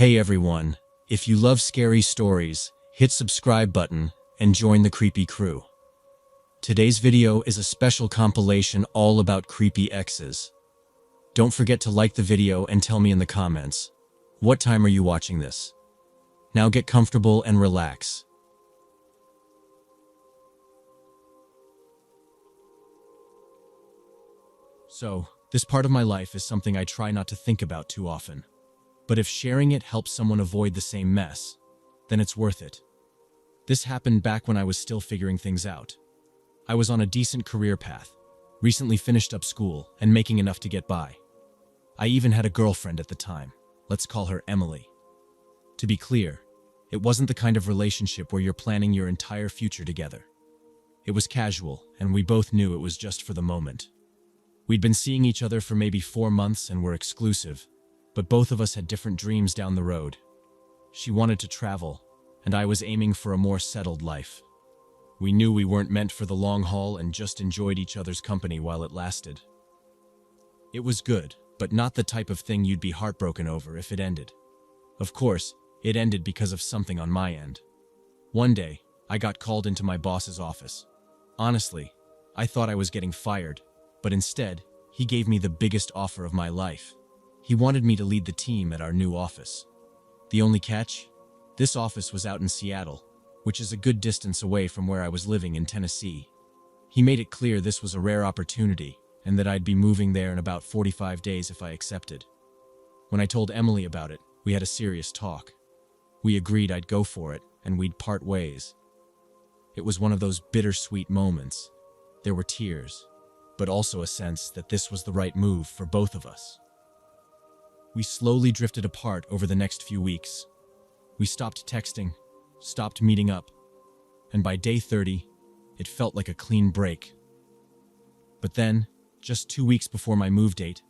Hey everyone, if you love scary stories, hit subscribe button and join the creepy crew. Today's video is a special compilation all about creepy exes. Don't forget to like the video and tell me in the comments, what time are you watching this? Now get comfortable and relax. So, this part of my life is something I try not to think about too often. But if sharing it helps someone avoid the same mess, then it's worth it. This happened back when I was still figuring things out. I was on a decent career path, recently finished up school, and making enough to get by. I even had a girlfriend at the time. Let's call her Emily. To be clear, it wasn't the kind of relationship where you're planning your entire future together. It was casual, and we both knew it was just for the moment. We'd been seeing each other for maybe 4 months and were exclusive, but both of us had different dreams down the road. She wanted to travel, and I was aiming for a more settled life. We knew we weren't meant for the long haul and just enjoyed each other's company while it lasted. It was good, but not the type of thing you'd be heartbroken over if it ended. Of course, it ended because of something on my end. One day, I got called into my boss's office. Honestly, I thought I was getting fired, but instead, he gave me the biggest offer of my life. He wanted me to lead the team at our new office. The only catch? This office was out in Seattle, which is a good distance away from where I was living in Tennessee. He made it clear this was a rare opportunity and that I'd be moving there in about 45 days if I accepted. When I told Emily about it, we had a serious talk. We agreed I'd go for it and we'd part ways. It was one of those bittersweet moments. There were tears, but also a sense that this was the right move for both of us. We slowly drifted apart over the next few weeks. We stopped texting, stopped meeting up, and by day 30, it felt like a clean break. But then, just 2 weeks before my move date,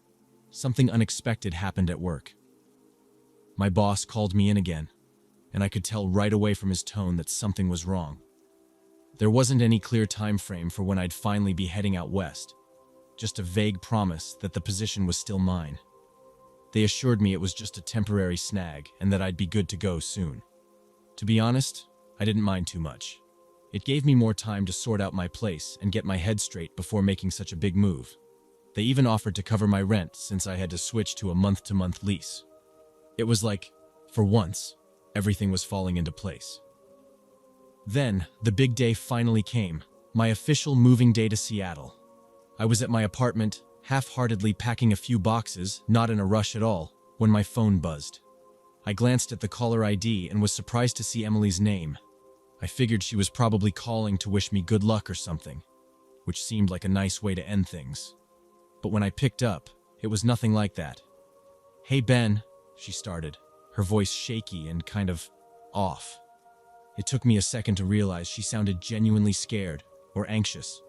something unexpected happened at work. My boss called me in again, and I could tell right away from his tone that something was wrong. There wasn't any clear time frame for when I'd finally be heading out west, just a vague promise that the position was still mine. They assured me it was just a temporary snag and that I'd be good to go soon. To be honest, I didn't mind too much. It gave me more time to sort out my place and get my head straight before making such a big move. They even offered to cover my rent since I had to switch to a month-to-month lease. It was like, for once, everything was falling into place. Then, the big day finally came, my official moving day to Seattle. I was at my apartment, half-heartedly packing a few boxes, not in a rush at all, when my phone buzzed. I glanced at the caller ID and was surprised to see Emily's name. I figured she was probably calling to wish me good luck or something, which seemed like a nice way to end things. But when I picked up, it was nothing like that. "Hey Ben," she started, her voice shaky and kind of off. It took me a second to realize she sounded genuinely scared or anxious.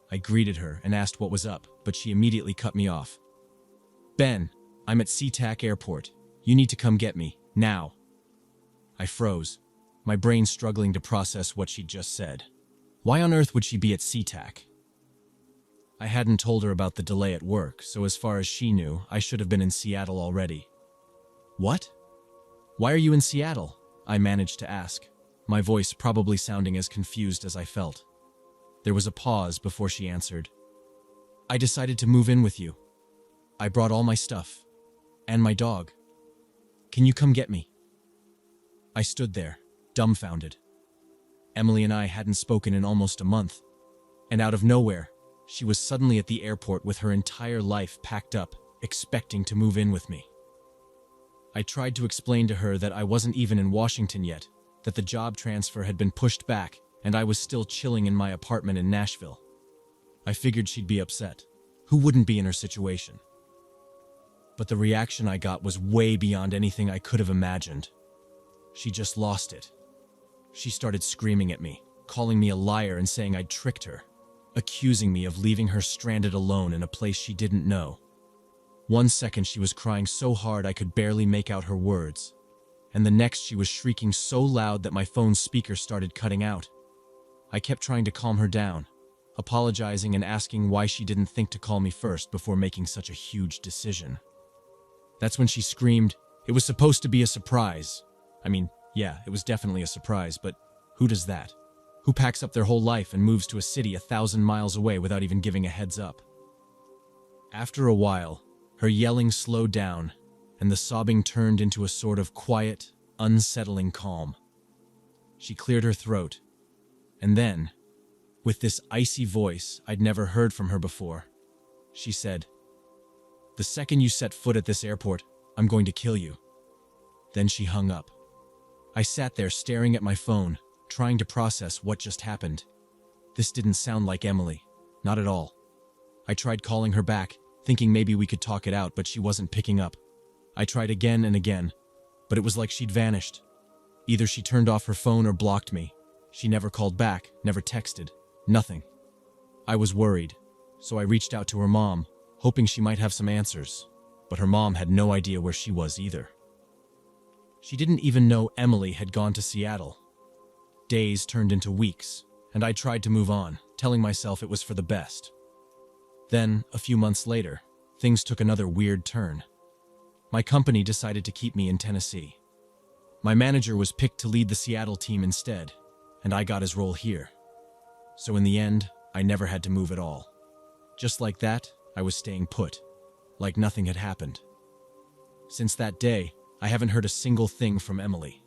I greeted her and asked what was up, but she immediately cut me off. "Ben, I'm at SeaTac Airport. You need to come get me, now." I froze, my brain struggling to process what she'd just said. Why on earth would she be at SeaTac? I hadn't told her about the delay at work, so as far as she knew, I should have been in Seattle already. "What? Why are you in Seattle?" I managed to ask, my voice probably sounding as confused as I felt. There was a pause before she answered. "I decided to move in with you. I brought all my stuff. And my dog. Can you come get me?" I stood there, dumbfounded. Emily and I hadn't spoken in almost a month, and out of nowhere, she was suddenly at the airport with her entire life packed up, expecting to move in with me. I tried to explain to her that I wasn't even in Washington yet, that the job transfer had been pushed back, and I was still chilling in my apartment in Nashville. I figured she'd be upset. Who wouldn't be in her situation? But the reaction I got was way beyond anything I could have imagined. She just lost it. She started screaming at me, calling me a liar and saying I'd tricked her, accusing me of leaving her stranded alone in a place she didn't know. One second she was crying so hard I could barely make out her words, and the next she was shrieking so loud that my phone's speaker started cutting out. I kept trying to calm her down, apologizing and asking why she didn't think to call me first before making such a huge decision. That's when she screamed, It was supposed to be a surprise. I mean, yeah, it was definitely a surprise, but who does that? Who packs up their whole life and moves to a city 1,000 miles away without even giving a heads up? After a while, her yelling slowed down, and the sobbing turned into a sort of quiet, unsettling calm. She cleared her throat, and then, with this icy voice I'd never heard from her before, she said, "The second you set foot at this airport, I'm going to kill you." Then she hung up. I sat there staring at my phone, trying to process what just happened. This didn't sound like Emily, not at all. I tried calling her back, thinking maybe we could talk it out, but she wasn't picking up. I tried again and again, but it was like she'd vanished. Either she turned off her phone or blocked me. She never called back, never texted, nothing. I was worried, so I reached out to her mom, hoping she might have some answers, but her mom had no idea where she was either. She didn't even know Emily had gone to Seattle. Days turned into weeks, and I tried to move on, telling myself it was for the best. Then, a few months later, things took another weird turn. My company decided to keep me in Tennessee. My manager was picked to lead the Seattle team instead, and I got his role here. So in the end, I never had to move at all. Just like that, I was staying put, like nothing had happened. Since that day, I haven't heard a single thing from Emily.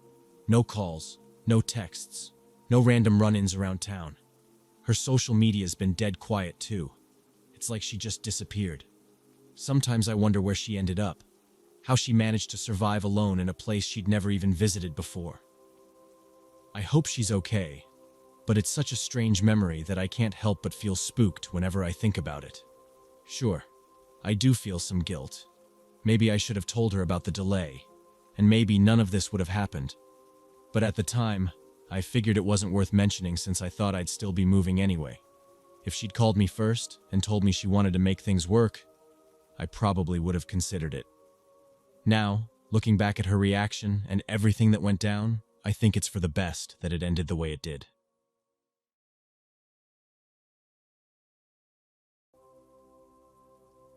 No calls, no texts, no random run-ins around town. Her social media's been dead quiet too. It's like she just disappeared. Sometimes I wonder where she ended up, how she managed to survive alone in a place she'd never even visited before. I hope she's okay, but it's such a strange memory that I can't help but feel spooked whenever I think about it. Sure, I do feel some guilt. Maybe I should have told her about the delay, and maybe none of this would have happened. But at the time, I figured it wasn't worth mentioning since I thought I'd still be moving anyway. If she'd called me first and told me she wanted to make things work, I probably would have considered it. Now, looking back at her reaction and everything that went down, I think it's for the best that it ended the way it did.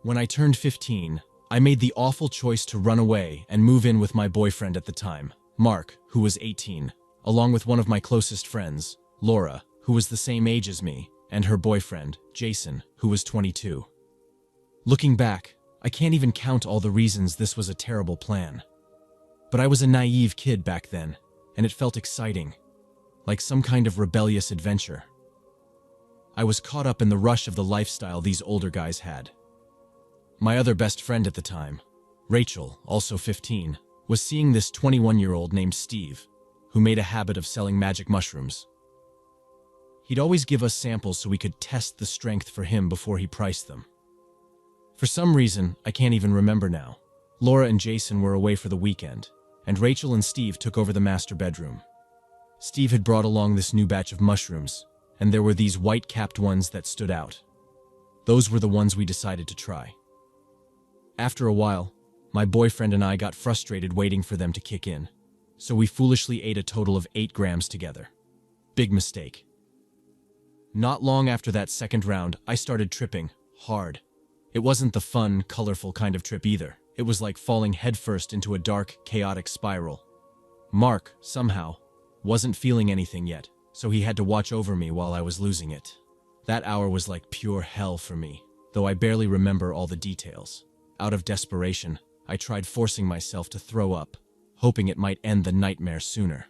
When I turned 15, I made the awful choice to run away and move in with my boyfriend at the time, Mark, who was 18, along with one of my closest friends, Laura, who was the same age as me, and her boyfriend, Jason, who was 22. Looking back, I can't even count all the reasons this was a terrible plan. But I was a naive kid back then, and it felt exciting, like some kind of rebellious adventure. I was caught up in the rush of the lifestyle these older guys had. My other best friend at the time, Rachel, also 15, was seeing this 21-year-old named Steve, who made a habit of selling magic mushrooms. He'd always give us samples so we could test the strength for him before he priced them. For some reason, I can't even remember now, Laura and Jason were away for the weekend, and Rachel and Steve took over the master bedroom. Steve had brought along this new batch of mushrooms, and there were these white-capped ones that stood out. Those were the ones we decided to try. After a while, my boyfriend and I got frustrated waiting for them to kick in, so we foolishly ate a total of 8 grams together. Big mistake. Not long after that second round, I started tripping, hard. It wasn't the fun, colorful kind of trip either. It was like falling headfirst into a dark, chaotic spiral. Mark, somehow, wasn't feeling anything yet, so he had to watch over me while I was losing it. That hour was like pure hell for me, though I barely remember all the details. Out of desperation, I tried forcing myself to throw up, hoping it might end the nightmare sooner.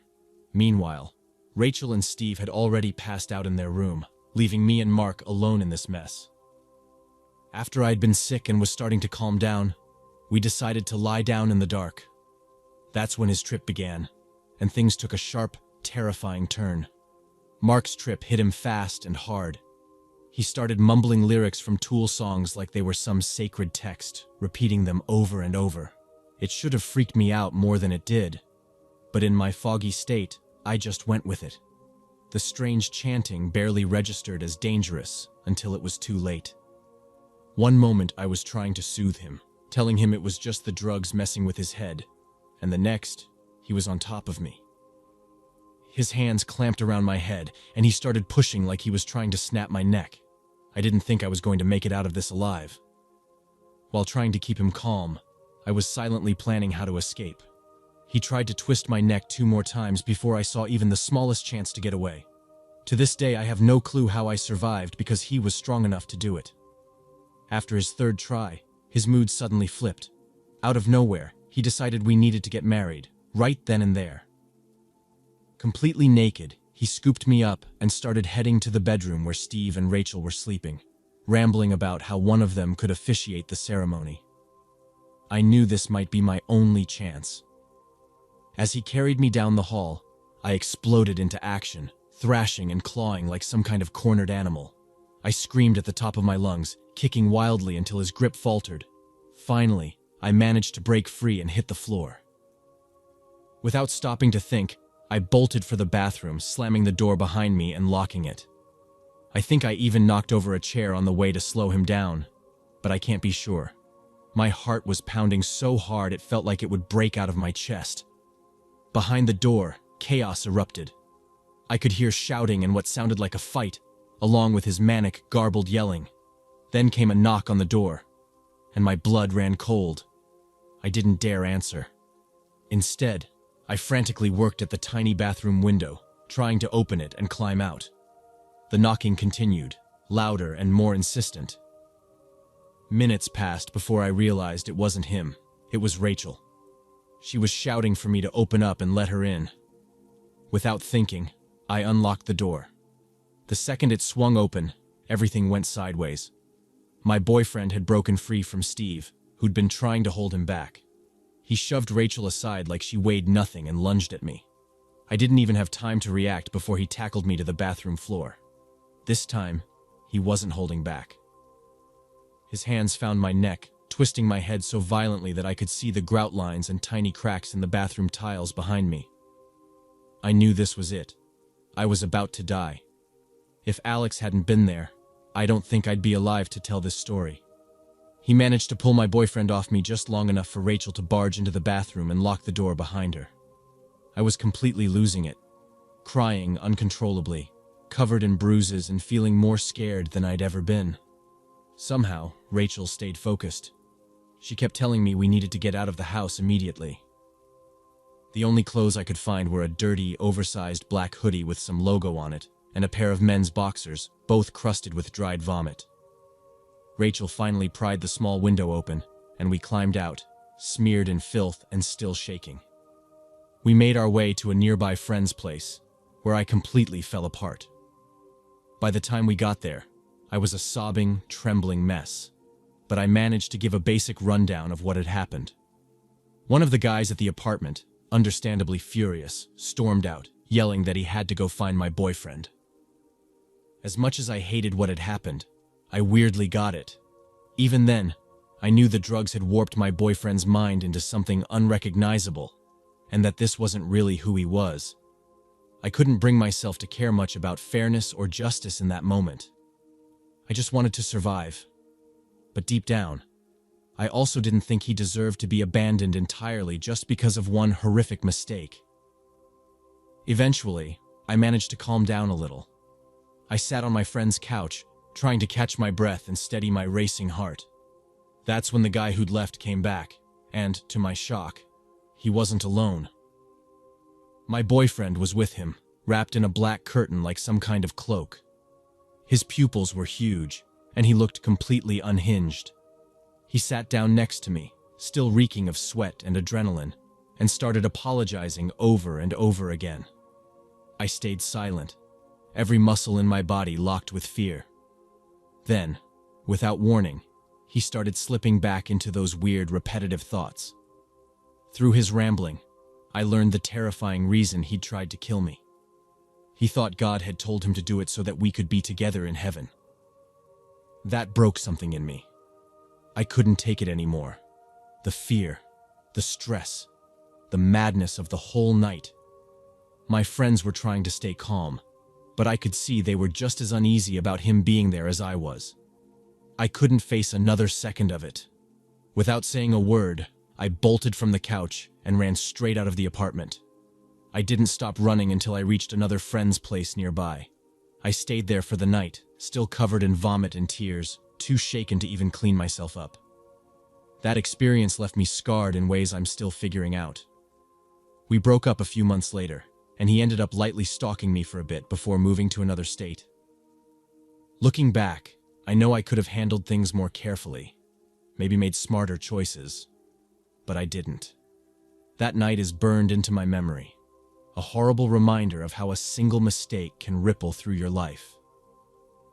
Meanwhile, Rachel and Steve had already passed out in their room, leaving me and Mark alone in this mess. After I'd been sick and was starting to calm down, we decided to lie down in the dark. That's when his trip began, and things took a sharp, terrifying turn. Mark's trip hit him fast and hard. He started mumbling lyrics from Tool songs like they were some sacred text, repeating them over and over. It should have freaked me out more than it did, but in my foggy state, I just went with it. The strange chanting barely registered as dangerous until it was too late. One moment I was trying to soothe him, telling him it was just the drugs messing with his head, and the next, he was on top of me. His hands clamped around my head, and he started pushing like he was trying to snap my neck. I didn't think I was going to make it out of this alive. While trying to keep him calm, I was silently planning how to escape. He tried to twist my neck 2 more times before I saw even the smallest chance to get away. To this day, I have no clue how I survived because he was strong enough to do it. After his 3rd try, his mood suddenly flipped. Out of nowhere, he decided we needed to get married, right then and there. Completely naked, he scooped me up and started heading to the bedroom where Steve and Rachel were sleeping, rambling about how one of them could officiate the ceremony. I knew this might be my only chance. As he carried me down the hall, I exploded into action, thrashing and clawing like some kind of cornered animal. I screamed at the top of my lungs, kicking wildly until his grip faltered. Finally, I managed to break free and hit the floor. Without stopping to think, I bolted for the bathroom, slamming the door behind me and locking it. I think I even knocked over a chair on the way to slow him down, but I can't be sure. My heart was pounding so hard it felt like it would break out of my chest. Behind the door, chaos erupted. I could hear shouting and what sounded like a fight, along with his manic, garbled yelling. Then came a knock on the door, and my blood ran cold. I didn't dare answer. Instead, I frantically worked at the tiny bathroom window, trying to open it and climb out. The knocking continued, louder and more insistent. Minutes passed before I realized it wasn't him, it was Rachel. She was shouting for me to open up and let her in. Without thinking, I unlocked the door. The second it swung open, everything went sideways. My boyfriend had broken free from Steve, who'd been trying to hold him back. He shoved Rachel aside like she weighed nothing and lunged at me. I didn't even have time to react before he tackled me to the bathroom floor. This time, he wasn't holding back. His hands found my neck, twisting my head so violently that I could see the grout lines and tiny cracks in the bathroom tiles behind me. I knew this was it. I was about to die. If Alex hadn't been there, I don't think I'd be alive to tell this story. He managed to pull my boyfriend off me just long enough for Rachel to barge into the bathroom and lock the door behind her. I was completely losing it, crying uncontrollably, covered in bruises and feeling more scared than I'd ever been. Somehow, Rachel stayed focused. She kept telling me we needed to get out of the house immediately. The only clothes I could find were a dirty, oversized black hoodie with some logo on it, and a pair of men's boxers, both crusted with dried vomit. Rachel finally pried the small window open, and we climbed out, smeared in filth and still shaking. We made our way to a nearby friend's place, where I completely fell apart. By the time we got there, I was a sobbing, trembling mess, but I managed to give a basic rundown of what had happened. One of the guys at the apartment, understandably furious, stormed out, yelling that he had to go find my boyfriend. As much as I hated what had happened, I weirdly got it. Even then, I knew the drugs had warped my boyfriend's mind into something unrecognizable, and that this wasn't really who he was. I couldn't bring myself to care much about fairness or justice in that moment. I just wanted to survive. But deep down, I also didn't think he deserved to be abandoned entirely just because of one horrific mistake. Eventually, I managed to calm down a little. I sat on my friend's couch, trying to catch my breath and steady my racing heart. That's when the guy who'd left came back, and, to my shock, he wasn't alone. My boyfriend was with him, wrapped in a black curtain like some kind of cloak. His pupils were huge, and he looked completely unhinged. He sat down next to me, still reeking of sweat and adrenaline, and started apologizing over and over again. I stayed silent, every muscle in my body locked with fear. Then, without warning, he started slipping back into those weird, repetitive thoughts. Through his rambling, I learned the terrifying reason he'd tried to kill me. He thought God had told him to do it so that we could be together in heaven. That broke something in me. I couldn't take it anymore. The fear, the stress, the madness of the whole night. My friends were trying to stay calm, but I could see they were just as uneasy about him being there as I was. I couldn't face another second of it. Without saying a word, I bolted from the couch and ran straight out of the apartment. I didn't stop running until I reached another friend's place nearby. I stayed there for the night, still covered in vomit and tears, too shaken to even clean myself up. That experience left me scarred in ways I'm still figuring out. We broke up a few months later, and he ended up lightly stalking me for a bit before moving to another state. Looking back, I know I could have handled things more carefully, maybe made smarter choices, but I didn't. That night is burned into my memory, a horrible reminder of how a single mistake can ripple through your life.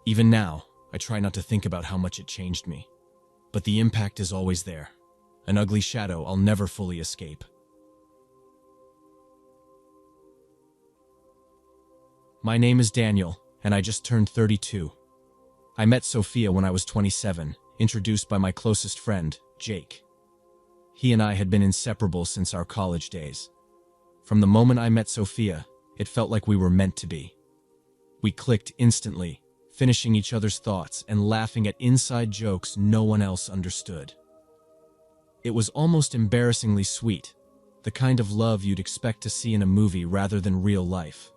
Even now, I try not to think about how much it changed me, but the impact is always there, an ugly shadow I'll never fully escape. My name is Daniel, and I just turned 32. I met Sophia when I was 27, introduced by my closest friend, Jake. He and I had been inseparable since our college days. From the moment I met Sophia, it felt like we were meant to be. We clicked instantly, finishing each other's thoughts and laughing at inside jokes no one else understood. It was almost embarrassingly sweet, the kind of love you'd expect to see in a movie rather than real life.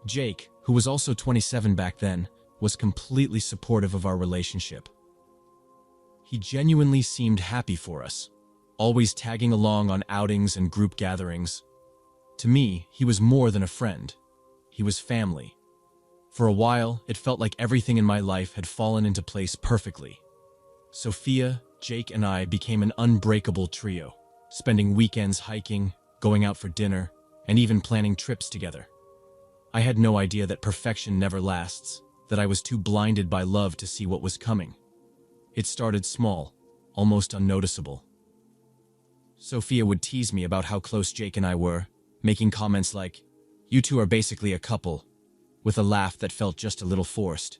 Jake, who was also 27 back then, was completely supportive of our relationship. He genuinely seemed happy for us, always tagging along on outings and group gatherings. To me, he was more than a friend. He was family. For a while, it felt like everything in my life had fallen into place perfectly. Sophia, Jake, and I became an unbreakable trio, spending weekends hiking, going out for dinner, and even planning trips together. I had no idea that perfection never lasts, that I was too blinded by love to see what was coming. It started small, almost unnoticeable. Sophia would tease me about how close Jake and I were, making comments like, "You two are basically a couple," with a laugh that felt just a little forced.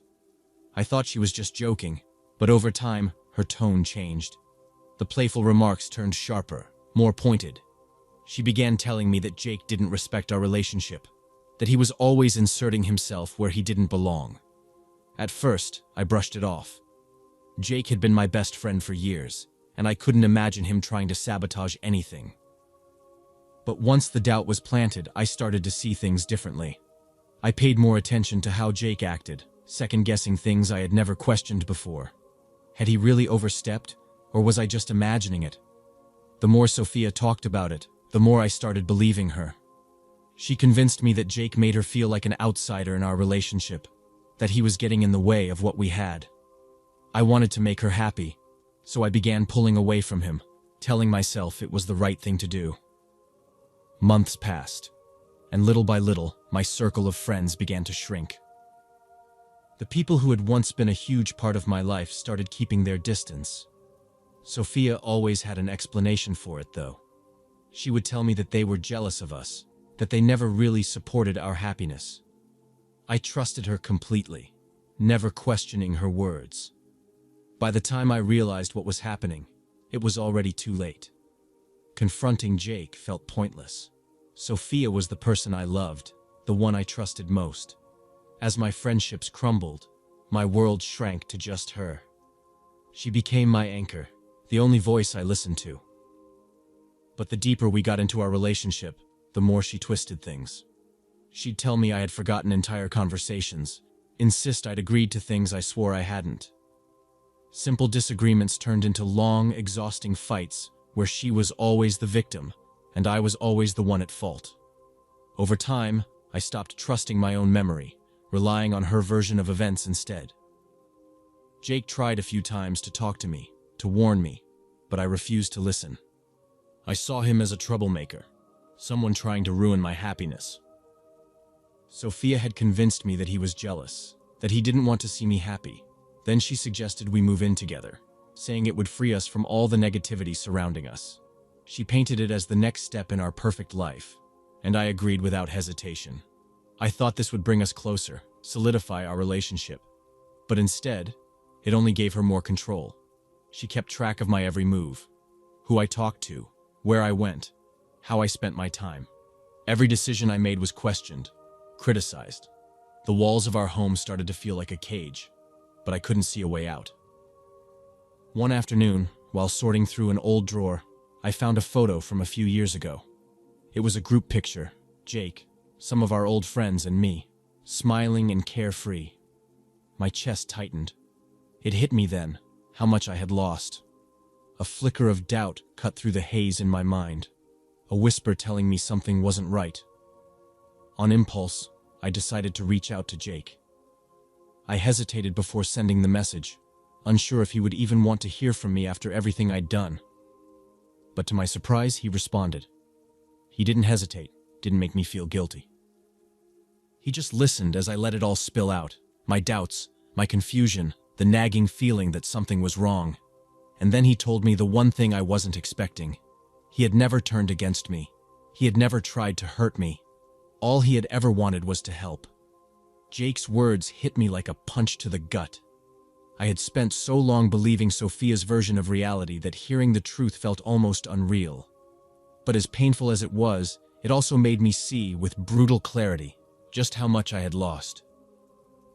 I thought she was just joking, but over time, her tone changed. The playful remarks turned sharper, more pointed. She began telling me that Jake didn't respect our relationship, that he was always inserting himself where he didn't belong. At first, I brushed it off. Jake had been my best friend for years, and I couldn't imagine him trying to sabotage anything. But once the doubt was planted, I started to see things differently. I paid more attention to how Jake acted, second-guessing things I had never questioned before. Had he really overstepped, or was I just imagining it? The more Sophia talked about it, the more I started believing her. She convinced me that Jake made her feel like an outsider in our relationship, that he was getting in the way of what we had. I wanted to make her happy, so I began pulling away from him, telling myself it was the right thing to do. Months passed, and little by little, my circle of friends began to shrink. The people who had once been a huge part of my life started keeping their distance. Sophia always had an explanation for it, though. She would tell me that they were jealous of us, that they never really supported our happiness. I trusted her completely, never questioning her words. By the time I realized what was happening, it was already too late. Confronting Jake felt pointless. Sophia was the person I loved, the one I trusted most. As my friendships crumbled, my world shrank to just her. She became my anchor, the only voice I listened to. But the deeper we got into our relationship, the more she twisted things. She'd tell me I had forgotten entire conversations, insist I'd agreed to things I swore I hadn't. Simple disagreements turned into long, exhausting fights where she was always the victim and I was always the one at fault. Over time, I stopped trusting my own memory, relying on her version of events instead. Jake tried a few times to talk to me, to warn me, but I refused to listen. I saw him as a troublemaker, someone trying to ruin my happiness. Sophia had convinced me that he was jealous, that he didn't want to see me happy. Then she suggested we move in together, saying it would free us from all the negativity surrounding us. She painted it as the next step in our perfect life, and I agreed without hesitation. I thought this would bring us closer, solidify our relationship. But instead, it only gave her more control. She kept track of my every move, who I talked to, where I went, how I spent my time. Every decision I made was questioned, criticized. The walls of our home started to feel like a cage, but I couldn't see a way out. One afternoon, while sorting through an old drawer, I found a photo from a few years ago. It was a group picture, Jake, some of our old friends, and me, smiling and carefree. My chest tightened. It hit me then, how much I had lost. A flicker of doubt cut through the haze in my mind, a whisper telling me something wasn't right. On impulse, I decided to reach out to Jake. I hesitated before sending the message, unsure if he would even want to hear from me after everything I'd done. But to my surprise, he responded. He didn't hesitate, didn't make me feel guilty. He just listened as I let it all spill out, my doubts, my confusion, the nagging feeling that something was wrong. And then he told me the one thing I wasn't expecting. He had never turned against me. He had never tried to hurt me. All he had ever wanted was to help. Jake's words hit me like a punch to the gut. I had spent so long believing Sophia's version of reality that hearing the truth felt almost unreal. But as painful as it was, it also made me see, with brutal clarity, just how much I had lost.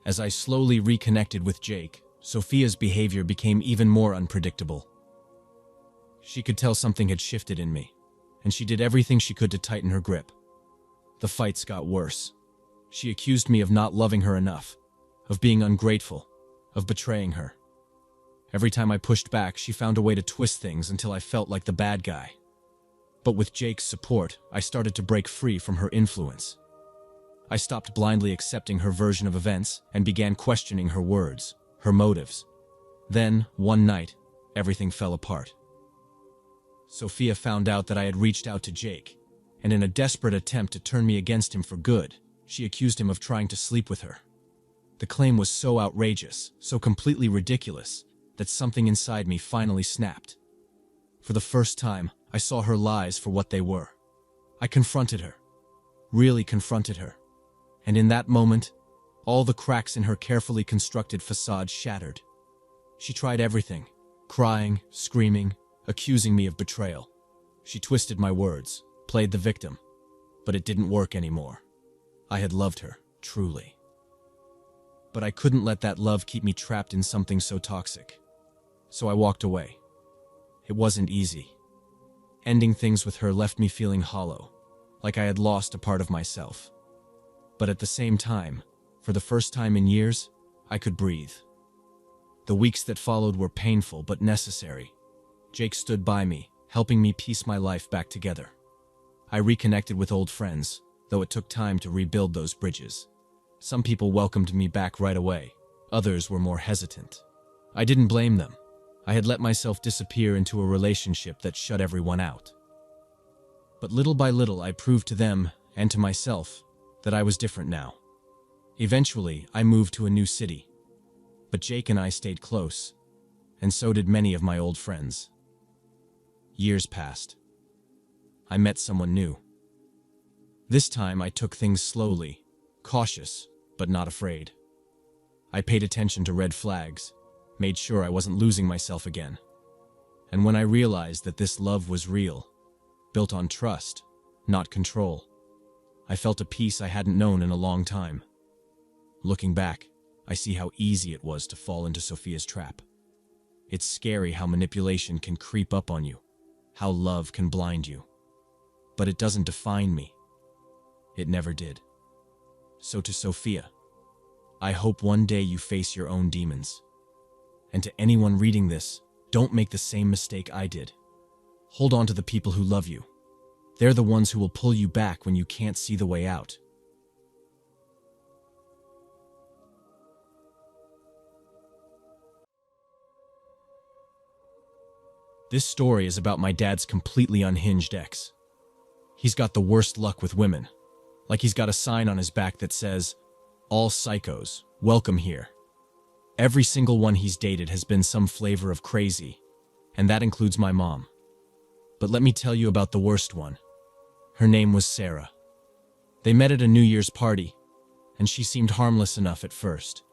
As I slowly reconnected with Jake, Sophia's behavior became even more unpredictable. She could tell something had shifted in me, and she did everything she could to tighten her grip. The fights got worse. She accused me of not loving her enough, of being ungrateful, of betraying her. Every time I pushed back, she found a way to twist things until I felt like the bad guy. But with Jake's support, I started to break free from her influence. I stopped blindly accepting her version of events and began questioning her words, her motives. Then, one night, everything fell apart. Sophia found out that I had reached out to Jake, and in a desperate attempt to turn me against him for good, she accused him of trying to sleep with her. The claim was so outrageous, so completely ridiculous, that something inside me finally snapped. For the first time, I saw her lies for what they were. I confronted her, really confronted her, and in that moment, all the cracks in her carefully constructed facade shattered. She tried everything, crying, screaming, accusing me of betrayal. She twisted my words, played the victim, but it didn't work anymore. I had loved her, truly. But I couldn't let that love keep me trapped in something so toxic. So I walked away. It wasn't easy. Ending things with her left me feeling hollow, like I had lost a part of myself. But at the same time, for the first time in years, I could breathe. The weeks that followed were painful but necessary. Jake stood by me, helping me piece my life back together. I reconnected with old friends, though it took time to rebuild those bridges. Some people welcomed me back right away. Others were more hesitant. I didn't blame them. I had let myself disappear into a relationship that shut everyone out. But little by little, I proved to them, and to myself, that I was different now. Eventually, I moved to a new city. But Jake and I stayed close, and so did many of my old friends. Years passed. I met someone new. This time, I took things slowly, cautious, but not afraid. I paid attention to red flags, made sure I wasn't losing myself again. And when I realized that this love was real, built on trust, not control, I felt a peace I hadn't known in a long time. Looking back, I see how easy it was to fall into Sophia's trap. It's scary how manipulation can creep up on you, how love can blind you. But it doesn't define me. It never did. So to Sophia, I hope one day you face your own demons. And to anyone reading this, don't make the same mistake I did. Hold on to the people who love you. They're the ones who will pull you back when you can't see the way out. This story is about my dad's completely unhinged ex. He's got the worst luck with women. Like he's got a sign on his back that says, "All psychos, welcome here." Every single one he's dated has been some flavor of crazy, and that includes my mom. But let me tell you about the worst one. Her name was Sarah. They met at a New Year's party, and she seemed harmless enough at first.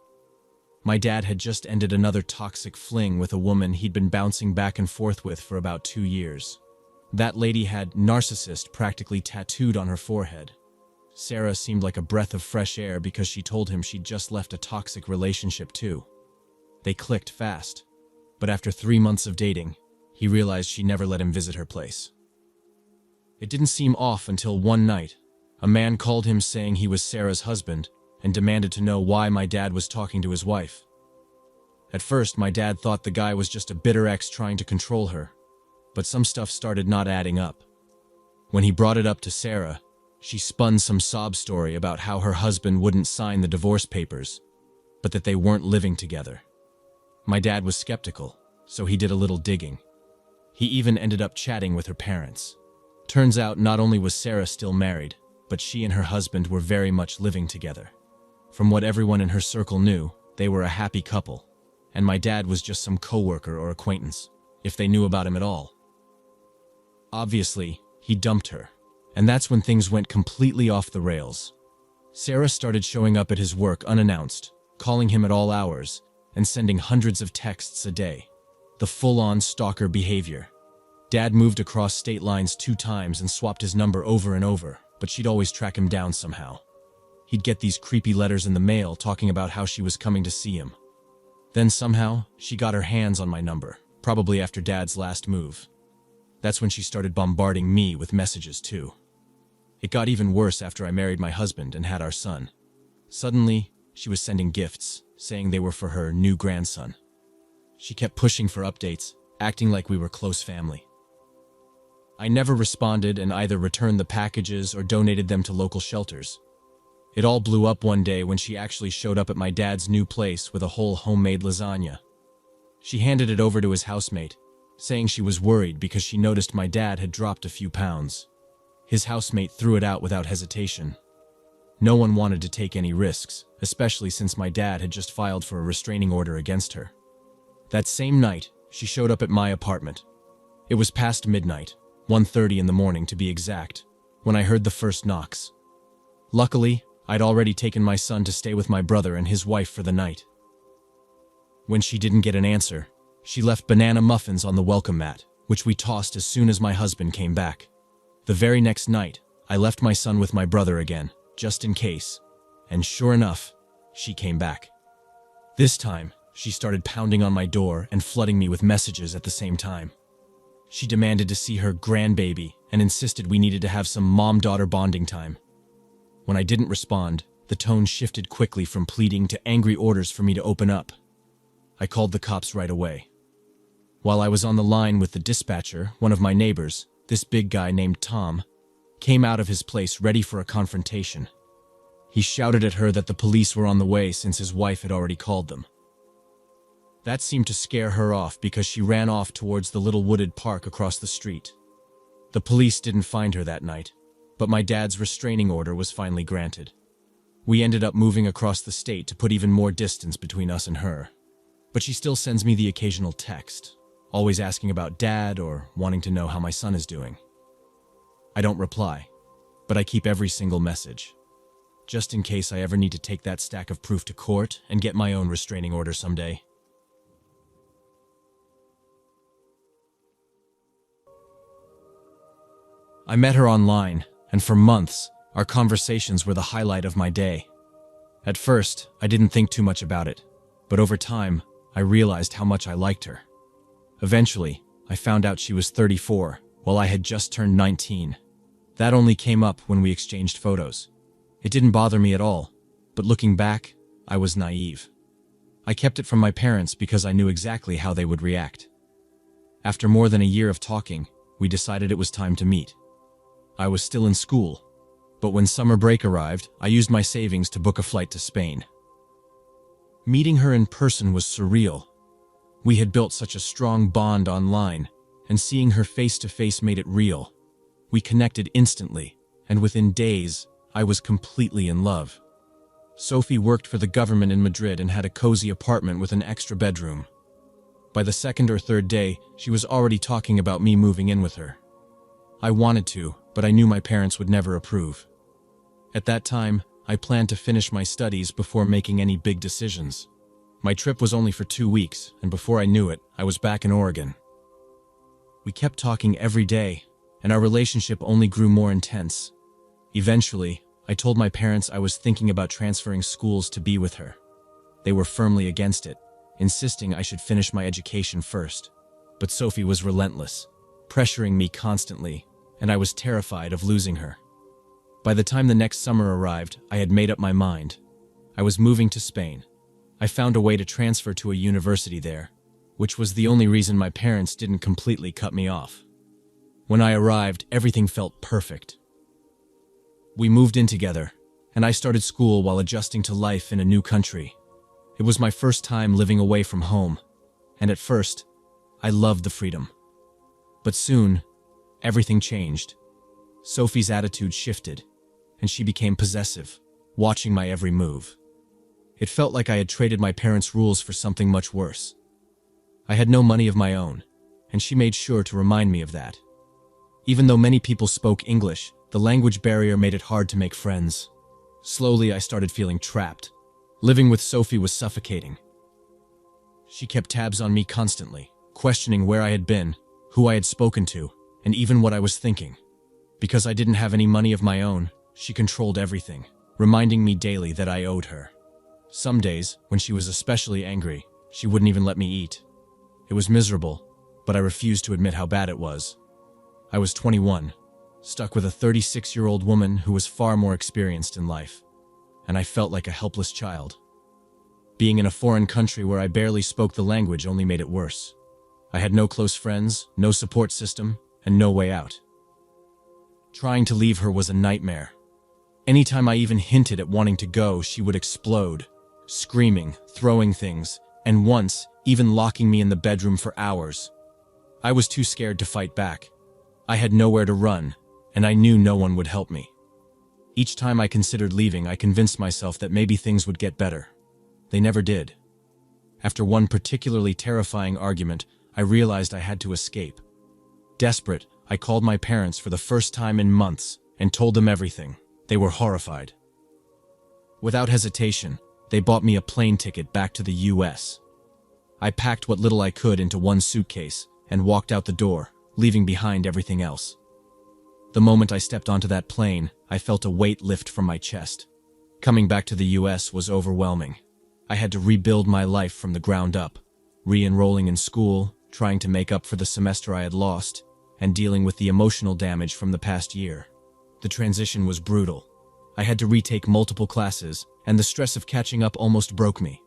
My dad had just ended another toxic fling with a woman he'd been bouncing back and forth with for about 2 years. That lady had "narcissist" practically tattooed on her forehead. Sarah seemed like a breath of fresh air because she told him she'd just left a toxic relationship too. They clicked fast, but after 3 months of dating, he realized she never let him visit her place. It didn't seem off until one night, a man called him saying he was Sarah's husband and demanded to know why my dad was talking to his wife. At first, my dad thought the guy was just a bitter ex trying to control her, but some stuff started not adding up. When he brought it up to Sarah, she spun some sob story about how her husband wouldn't sign the divorce papers, but that they weren't living together. My dad was skeptical, so he did a little digging. He even ended up chatting with her parents. Turns out not only was Sarah still married, but she and her husband were very much living together. From what everyone in her circle knew, they were a happy couple, and my dad was just some coworker or acquaintance, if they knew about him at all. Obviously, he dumped her, and that's when things went completely off the rails. Sarah started showing up at his work unannounced, calling him at all hours, and sending hundreds of texts a day. The full-on stalker behavior. Dad moved across state lines 2 times and swapped his number over and over, but she'd always track him down somehow. He'd get these creepy letters in the mail talking about how she was coming to see him. Then somehow, she got her hands on my number, probably after Dad's last move. That's when she started bombarding me with messages too. It got even worse after I married my husband and had our son. Suddenly, she was sending gifts, saying they were for her new grandson. She kept pushing for updates, acting like we were close family. I never responded and either returned the packages or donated them to local shelters. It all blew up one day when she actually showed up at my dad's new place with a whole homemade lasagna. She handed it over to his housemate, saying she was worried because she noticed my dad had dropped a few pounds. His housemate threw it out without hesitation. No one wanted to take any risks, especially since my dad had just filed for a restraining order against her. That same night, she showed up at my apartment. It was past midnight, 1:30 in the morning to be exact, when I heard the first knocks. Luckily, I'd already taken my son to stay with my brother and his wife for the night. When she didn't get an answer, she left banana muffins on the welcome mat, which we tossed as soon as my husband came back. The very next night, I left my son with my brother again, just in case, and sure enough, she came back. This time, she started pounding on my door and flooding me with messages at the same time. She demanded to see her grandbaby and insisted we needed to have some mom-daughter bonding time. When I didn't respond, the tone shifted quickly from pleading to angry orders for me to open up. I called the cops right away. While I was on the line with the dispatcher, one of my neighbors, this big guy named Tom, came out of his place ready for a confrontation. He shouted at her that the police were on the way since his wife had already called them. That seemed to scare her off because she ran off towards the little wooded park across the street. The police didn't find her that night, but my dad's restraining order was finally granted. We ended up moving across the state to put even more distance between us and her. But she still sends me the occasional text, always asking about Dad or wanting to know how my son is doing. I don't reply, but I keep every single message, just in case I ever need to take that stack of proof to court and get my own restraining order someday. I met her online, and for months, our conversations were the highlight of my day. At first, I didn't think too much about it, but over time, I realized how much I liked her. Eventually, I found out she was 34, while I had just turned 19. That only came up when we exchanged photos. It didn't bother me at all, but looking back, I was naive. I kept it from my parents because I knew exactly how they would react. After more than a year of talking, we decided it was time to meet. I was still in school, but when summer break arrived, I used my savings to book a flight to Spain. Meeting her in person was surreal. We had built such a strong bond online, and seeing her face to face made it real. We connected instantly, and within days, I was completely in love. Sophie worked for the government in Madrid and had a cozy apartment with an extra bedroom. By the second or third day, she was already talking about me moving in with her. I wanted to, but I knew my parents would never approve. At that time, I planned to finish my studies before making any big decisions. My trip was only for 2 weeks, and before I knew it, I was back in Oregon. We kept talking every day, and our relationship only grew more intense. Eventually, I told my parents I was thinking about transferring schools to be with her. They were firmly against it, insisting I should finish my education first. But Sophie was relentless, pressuring me constantly, and I was terrified of losing her. By the time the next summer arrived, I had made up my mind. I was moving to Spain. I found a way to transfer to a university there, which was the only reason my parents didn't completely cut me off. When I arrived, everything felt perfect. We moved in together, and I started school while adjusting to life in a new country. It was my first time living away from home, and at first, I loved the freedom. But soon, everything changed. Sophie's attitude shifted, and she became possessive, watching my every move. It felt like I had traded my parents' rules for something much worse. I had no money of my own, and she made sure to remind me of that. Even though many people spoke English, the language barrier made it hard to make friends. Slowly, I started feeling trapped. Living with Sophie was suffocating. She kept tabs on me constantly, questioning where I had been, who I had spoken to, and even what I was thinking. Because I didn't have any money of my own, she controlled everything, reminding me daily that I owed her. Some days, when she was especially angry, she wouldn't even let me eat. It was miserable, but I refused to admit how bad it was. I was 21, stuck with a 36-year-old woman who was far more experienced in life, and I felt like a helpless child. Being in a foreign country where I barely spoke the language only made it worse. I had no close friends, no support system, and no way out. Trying to leave her was a nightmare. Anytime I even hinted at wanting to go, she would explode, screaming, throwing things, and once, even locking me in the bedroom for hours. I was too scared to fight back. I had nowhere to run, and I knew no one would help me. Each time I considered leaving, I convinced myself that maybe things would get better. They never did. After one particularly terrifying argument, I realized I had to escape. Desperate, I called my parents for the first time in months and told them everything. They were horrified. Without hesitation, they bought me a plane ticket back to the US. I packed what little I could into one suitcase and walked out the door, leaving behind everything else. The moment I stepped onto that plane, I felt a weight lift from my chest. Coming back to the US was overwhelming. I had to rebuild my life from the ground up, re-enrolling in school, trying to make up for the semester I had lost, and dealing with the emotional damage from the past year. The transition was brutal. I had to retake multiple classes, and the stress of catching up almost broke me.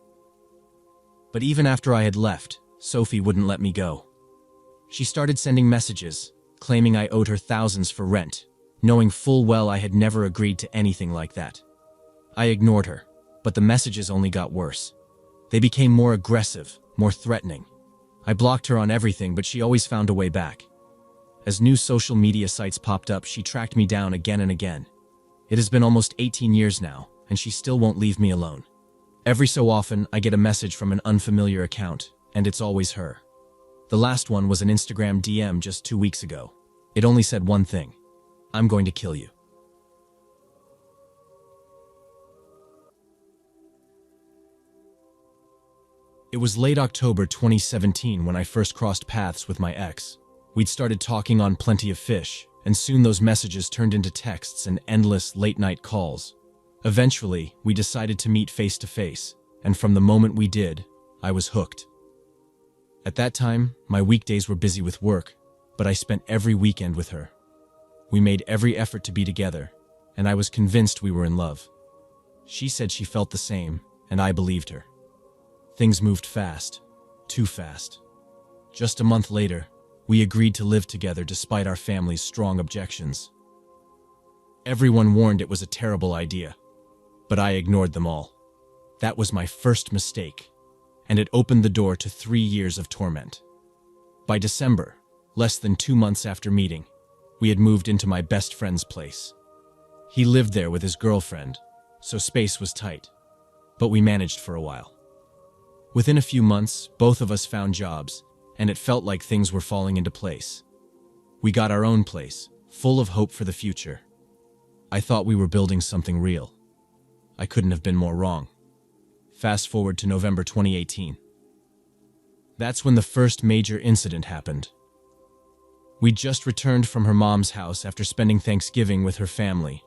But even after I had left, Sophie wouldn't let me go. She started sending messages, claiming I owed her thousands for rent, knowing full well I had never agreed to anything like that. I ignored her, but the messages only got worse. They became more aggressive, more threatening. I blocked her on everything, but she always found a way back. As new social media sites popped up, she tracked me down again and again. It has been almost 18 years now, and she still won't leave me alone. Every so often, I get a message from an unfamiliar account, and it's always her. The last one was an Instagram DM just 2 weeks ago. It only said one thing: "I'm going to kill you." It was late October 2017 when I first crossed paths with my ex. We'd started talking on Plenty of Fish, and soon those messages turned into texts and endless late-night calls. Eventually, we decided to meet face-to-face, and from the moment we did, I was hooked. At that time, my weekdays were busy with work, but I spent every weekend with her. We made every effort to be together, and I was convinced we were in love. She said she felt the same, and I believed her. Things moved fast, too fast. Just a month later, we agreed to live together despite our family's strong objections. Everyone warned it was a terrible idea, but I ignored them all. That was my first mistake, and it opened the door to 3 years of torment. By December, less than 2 months after meeting, we had moved into my best friend's place. He lived there with his girlfriend, so space was tight, but we managed for a while. Within a few months, both of us found jobs, and it felt like things were falling into place. We got our own place, full of hope for the future. I thought we were building something real. I couldn't have been more wrong. Fast forward to November 2018. That's when the first major incident happened. We'd just returned from her mom's house after spending Thanksgiving with her family.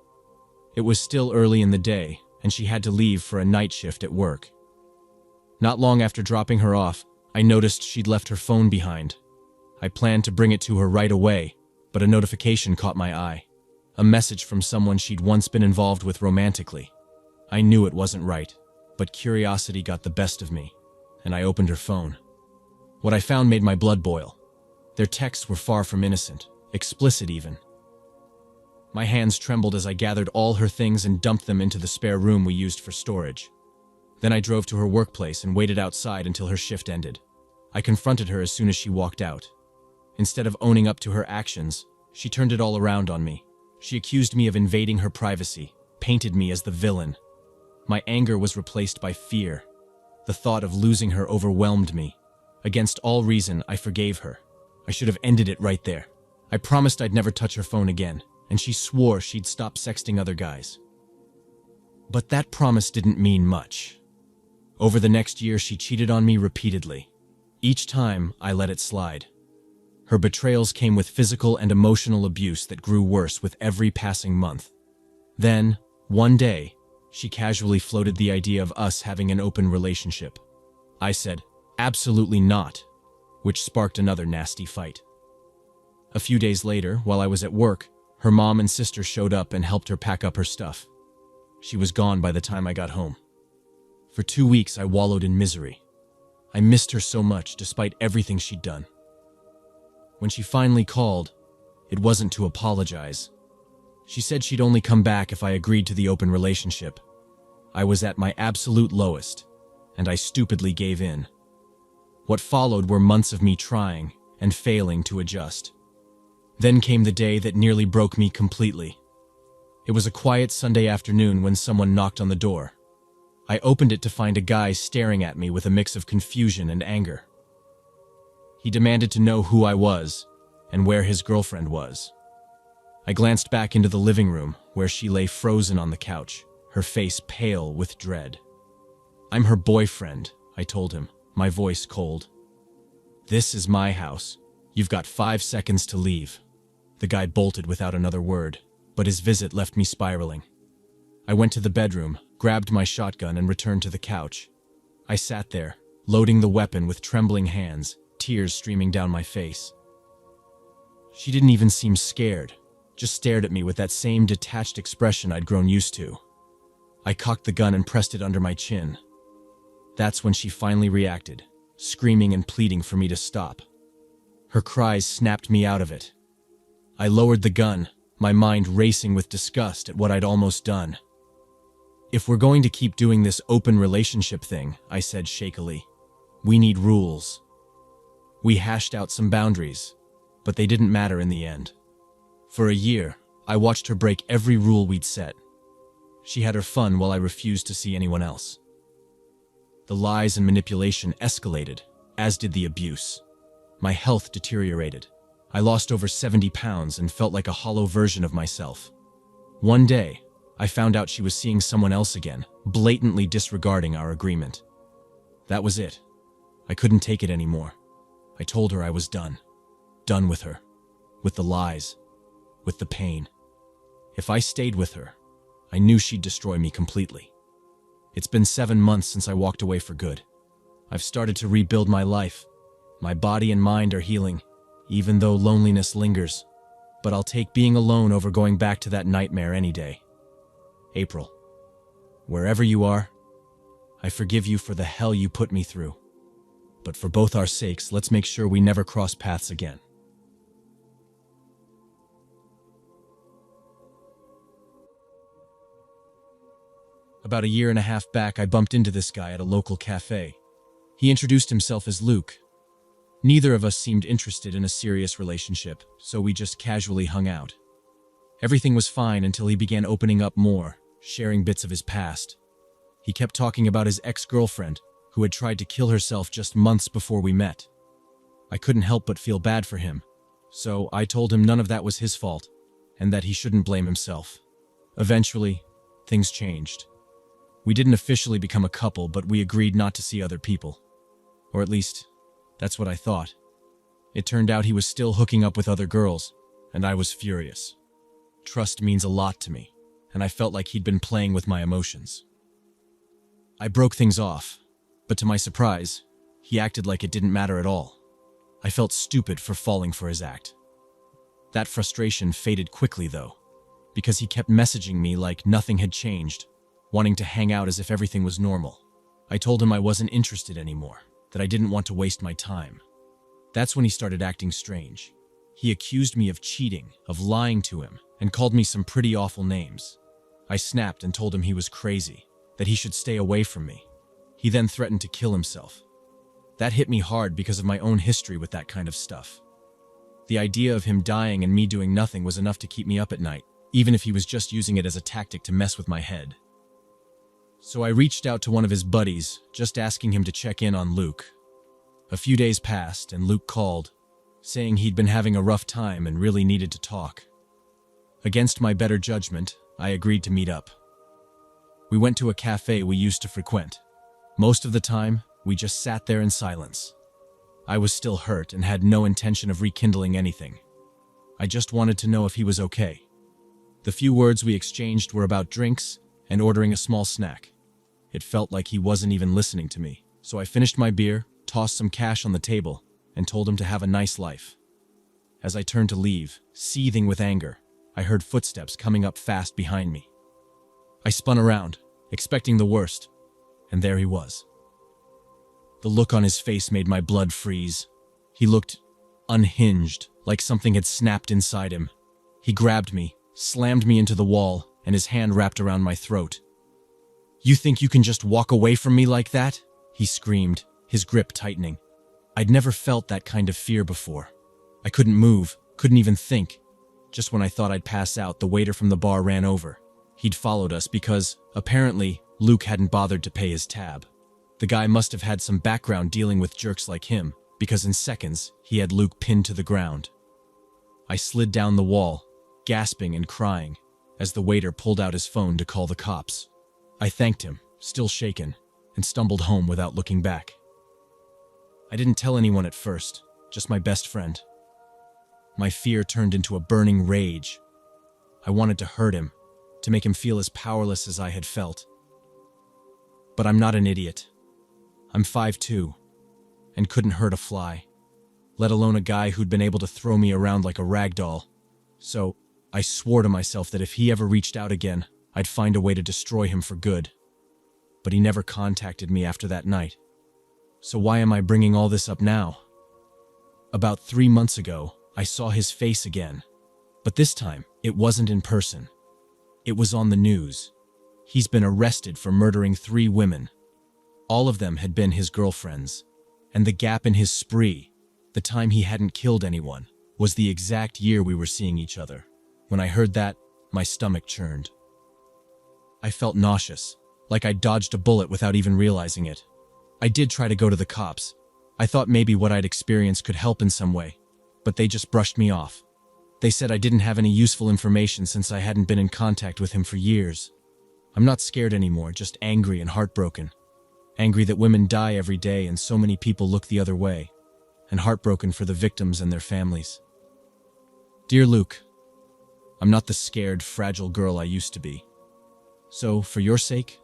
It was still early in the day, and she had to leave for a night shift at work. Not long after dropping her off, I noticed she'd left her phone behind. I planned to bring it to her right away, but a notification caught my eye. A message from someone she'd once been involved with romantically. I knew it wasn't right, but curiosity got the best of me, and I opened her phone. What I found made my blood boil. Their texts were far from innocent. explicit even. My hands trembled as I gathered all her things and dumped them into the spare room we used for storage. Then I drove to her workplace and waited outside until her shift ended. I confronted her as soon as she walked out. Instead of owning up to her actions, she turned it all around on me. She accused me of invading her privacy, painted me as the villain. My anger was replaced by fear. The thought of losing her overwhelmed me. Against all reason, I forgave her. I should have ended it right there. I promised I'd never touch her phone again, and she swore she'd stop sexting other guys. But that promise didn't mean much. Over the next year, she cheated on me repeatedly. Each time, I let it slide. Her betrayals came with physical and emotional abuse that grew worse with every passing month. Then, one day, she casually floated the idea of us having an open relationship. I said, "Absolutely not," which sparked another nasty fight. A few days later, while I was at work, her mom and sister showed up and helped her pack up her stuff. She was gone by the time I got home. For 2 weeks, I wallowed in misery. I missed her so much, despite everything she'd done. When she finally called, it wasn't to apologize. She said she'd only come back if I agreed to the open relationship. I was at my absolute lowest, and I stupidly gave in. What followed were months of me trying and failing to adjust. Then came the day that nearly broke me completely. It was a quiet Sunday afternoon when someone knocked on the door. I opened it to find a guy staring at me with a mix of confusion and anger. He demanded to know who I was and where his girlfriend was. I glanced back into the living room, where she lay frozen on the couch, her face pale with dread. "I'm her boyfriend," I told him, my voice cold. "This is my house. You've got 5 seconds to leave." The guy bolted without another word, but his visit left me spiraling. I went to the bedroom, grabbed my shotgun, and returned to the couch. I sat there, loading the weapon with trembling hands, tears streaming down my face. She didn't even seem scared, just stared at me with that same detached expression I'd grown used to. I cocked the gun and pressed it under my chin. That's when she finally reacted, screaming and pleading for me to stop. Her cries snapped me out of it. I lowered the gun, my mind racing with disgust at what I'd almost done. "If we're going to keep doing this open relationship thing," I said shakily, "we need rules." We hashed out some boundaries, but they didn't matter in the end. For a year, I watched her break every rule we'd set. She had her fun while I refused to see anyone else. The lies and manipulation escalated, as did the abuse. My health deteriorated. I lost over 70 pounds and felt like a hollow version of myself. One day, I found out she was seeing someone else again, blatantly disregarding our agreement. That was it. I couldn't take it anymore. I told her I was done. Done with her. With the lies. With the pain. If I stayed with her, I knew she'd destroy me completely. It's been 7 months since I walked away for good. I've started to rebuild my life. My body and mind are healing, even though loneliness lingers. But I'll take being alone over going back to that nightmare any day. April, wherever you are, I forgive you for the hell you put me through. But for both our sakes, let's make sure we never cross paths again. About a year and a half back, I bumped into this guy at a local cafe. He introduced himself as Luke. Neither of us seemed interested in a serious relationship, so we just casually hung out. Everything was fine until he began opening up more, sharing bits of his past. He kept talking about his ex-girlfriend, who had tried to kill herself just months before we met. I couldn't help but feel bad for him, so I told him none of that was his fault, and that he shouldn't blame himself. Eventually, things changed. We didn't officially become a couple, but we agreed not to see other people. Or at least, that's what I thought. It turned out he was still hooking up with other girls, and I was furious. Trust means a lot to me, and I felt like he'd been playing with my emotions. I broke things off, but to my surprise, he acted like it didn't matter at all. I felt stupid for falling for his act. That frustration faded quickly, though, because he kept messaging me like nothing had changed, wanting to hang out as if everything was normal. I told him I wasn't interested anymore, that I didn't want to waste my time. That's when he started acting strange. He accused me of cheating, of lying to him, and called me some pretty awful names. I snapped and told him he was crazy, that he should stay away from me. He then threatened to kill himself. That hit me hard because of my own history with that kind of stuff. The idea of him dying and me doing nothing was enough to keep me up at night, even if he was just using it as a tactic to mess with my head. So I reached out to one of his buddies, just asking him to check in on Luke. A few days passed, and Luke called, saying he'd been having a rough time and really needed to talk. Against my better judgment, I agreed to meet up. We went to a cafe we used to frequent. Most of the time, we just sat there in silence. I was still hurt and had no intention of rekindling anything. I just wanted to know if he was okay. The few words we exchanged were about drinks and ordering a small snack. It felt like he wasn't even listening to me, so I finished my beer, tossed some cash on the table, and told him to have a nice life. As I turned to leave, seething with anger, I heard footsteps coming up fast behind me. I spun around, expecting the worst, and there he was. The look on his face made my blood freeze. He looked unhinged, like something had snapped inside him. He grabbed me, slammed me into the wall, and his hand wrapped around my throat. "You think you can just walk away from me like that?" he screamed, his grip tightening. I'd never felt that kind of fear before. I couldn't move, couldn't even think. Just when I thought I'd pass out, the waiter from the bar ran over. He'd followed us because, apparently, Luke hadn't bothered to pay his tab. The guy must have had some background dealing with jerks like him, because in seconds, he had Luke pinned to the ground. I slid down the wall, gasping and crying, as the waiter pulled out his phone to call the cops. I thanked him, still shaken, and stumbled home without looking back. I didn't tell anyone at first, just my best friend. My fear turned into a burning rage. I wanted to hurt him, to make him feel as powerless as I had felt. But I'm not an idiot. I'm 5'2", and couldn't hurt a fly, let alone a guy who'd been able to throw me around like a rag doll. So, I swore to myself that if he ever reached out again, I'd find a way to destroy him for good. But he never contacted me after that night. So why am I bringing all this up now? About 3 months ago, I saw his face again. But this time, it wasn't in person. It was on the news. He's been arrested for murdering 3 women. All of them had been his girlfriends. And the gap in his spree, the time he hadn't killed anyone, was the exact year we were seeing each other. When I heard that, my stomach churned. I felt nauseous, like I'd dodged a bullet without even realizing it. I did try to go to the cops. I thought maybe what I'd experienced could help in some way, but they just brushed me off. They said I didn't have any useful information since I hadn't been in contact with him for years. I'm not scared anymore, just angry and heartbroken. Angry that women die every day and so many people look the other way, and heartbroken for the victims and their families. Dear Luke, I'm not the scared, fragile girl I used to be. So, for your sake,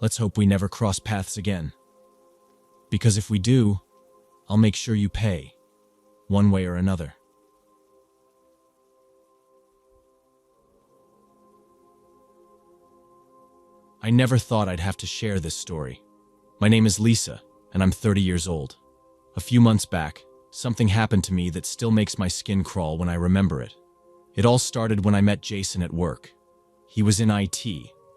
let's hope we never cross paths again. Because if we do, I'll make sure you pay, one way or another. I never thought I'd have to share this story. My name is Lisa, and I'm 30 years old. A few months back, something happened to me that still makes my skin crawl when I remember it. It all started when I met Jason at work. He was in IT,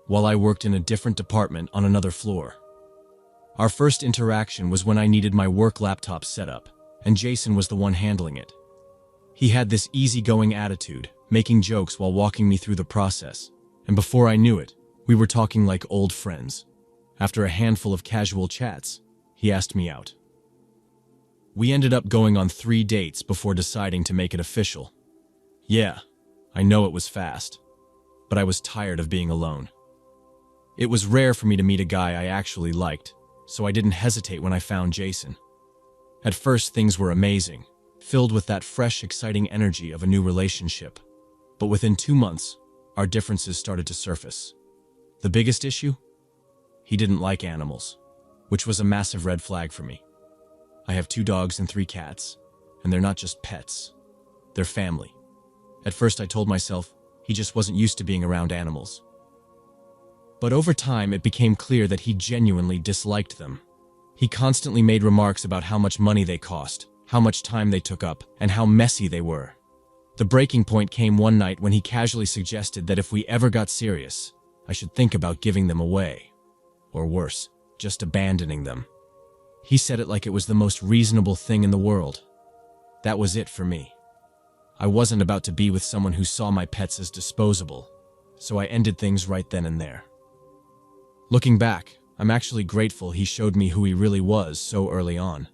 while I worked in a different department on another floor. Our first interaction was when I needed my work laptop set up, and Jason was the one handling it. He had this easygoing attitude, making jokes while walking me through the process, and before I knew it, we were talking like old friends. After a handful of casual chats, he asked me out. We ended up going on 3 dates before deciding to make it official. Yeah, I know it was fast, but I was tired of being alone. It was rare for me to meet a guy I actually liked, so I didn't hesitate when I found Jason. At first, things were amazing, filled with that fresh, exciting energy of a new relationship. But within 2 months, our differences started to surface. The biggest issue? He didn't like animals, which was a massive red flag for me. I have 2 dogs and 3 cats, and they're not just pets. They're family. At first I told myself he just wasn't used to being around animals. But over time it became clear that he genuinely disliked them. He constantly made remarks about how much money they cost, how much time they took up, and how messy they were. The breaking point came one night when he casually suggested that if we ever got serious, I should think about giving them away. Or worse, just abandoning them. He said it like it was the most reasonable thing in the world. That was it for me. I wasn't about to be with someone who saw my pets as disposable, so I ended things right then and there. Looking back, I'm actually grateful he showed me who he really was so early on.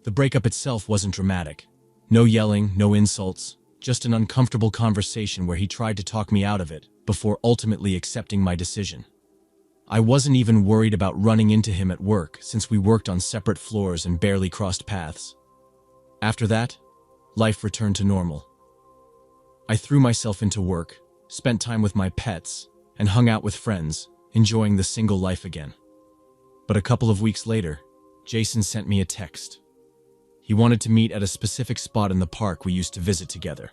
The breakup itself wasn't dramatic. No yelling, no insults, just an uncomfortable conversation where he tried to talk me out of it before ultimately accepting my decision. I wasn't even worried about running into him at work since we worked on separate floors and barely crossed paths. After that, life returned to normal. I threw myself into work, spent time with my pets, and hung out with friends, enjoying the single life again. But a couple of weeks later, Jason sent me a text. He wanted to meet at a specific spot in the park we used to visit together.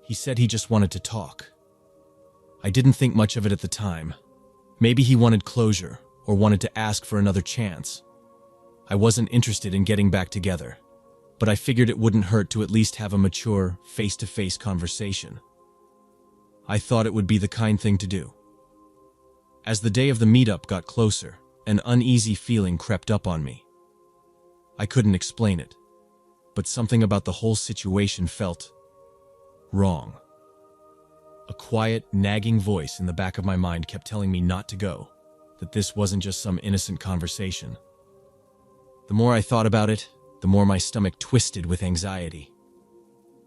He said he just wanted to talk. I didn't think much of it at the time. Maybe he wanted closure or wanted to ask for another chance. I wasn't interested in getting back together, but I figured it wouldn't hurt to at least have a mature, face-to-face conversation. I thought it would be the kind thing to do. As the day of the meetup got closer, an uneasy feeling crept up on me. I couldn't explain it, but something about the whole situation felt wrong. A quiet, nagging voice in the back of my mind kept telling me not to go, that this wasn't just some innocent conversation. The more I thought about it, the more my stomach twisted with anxiety.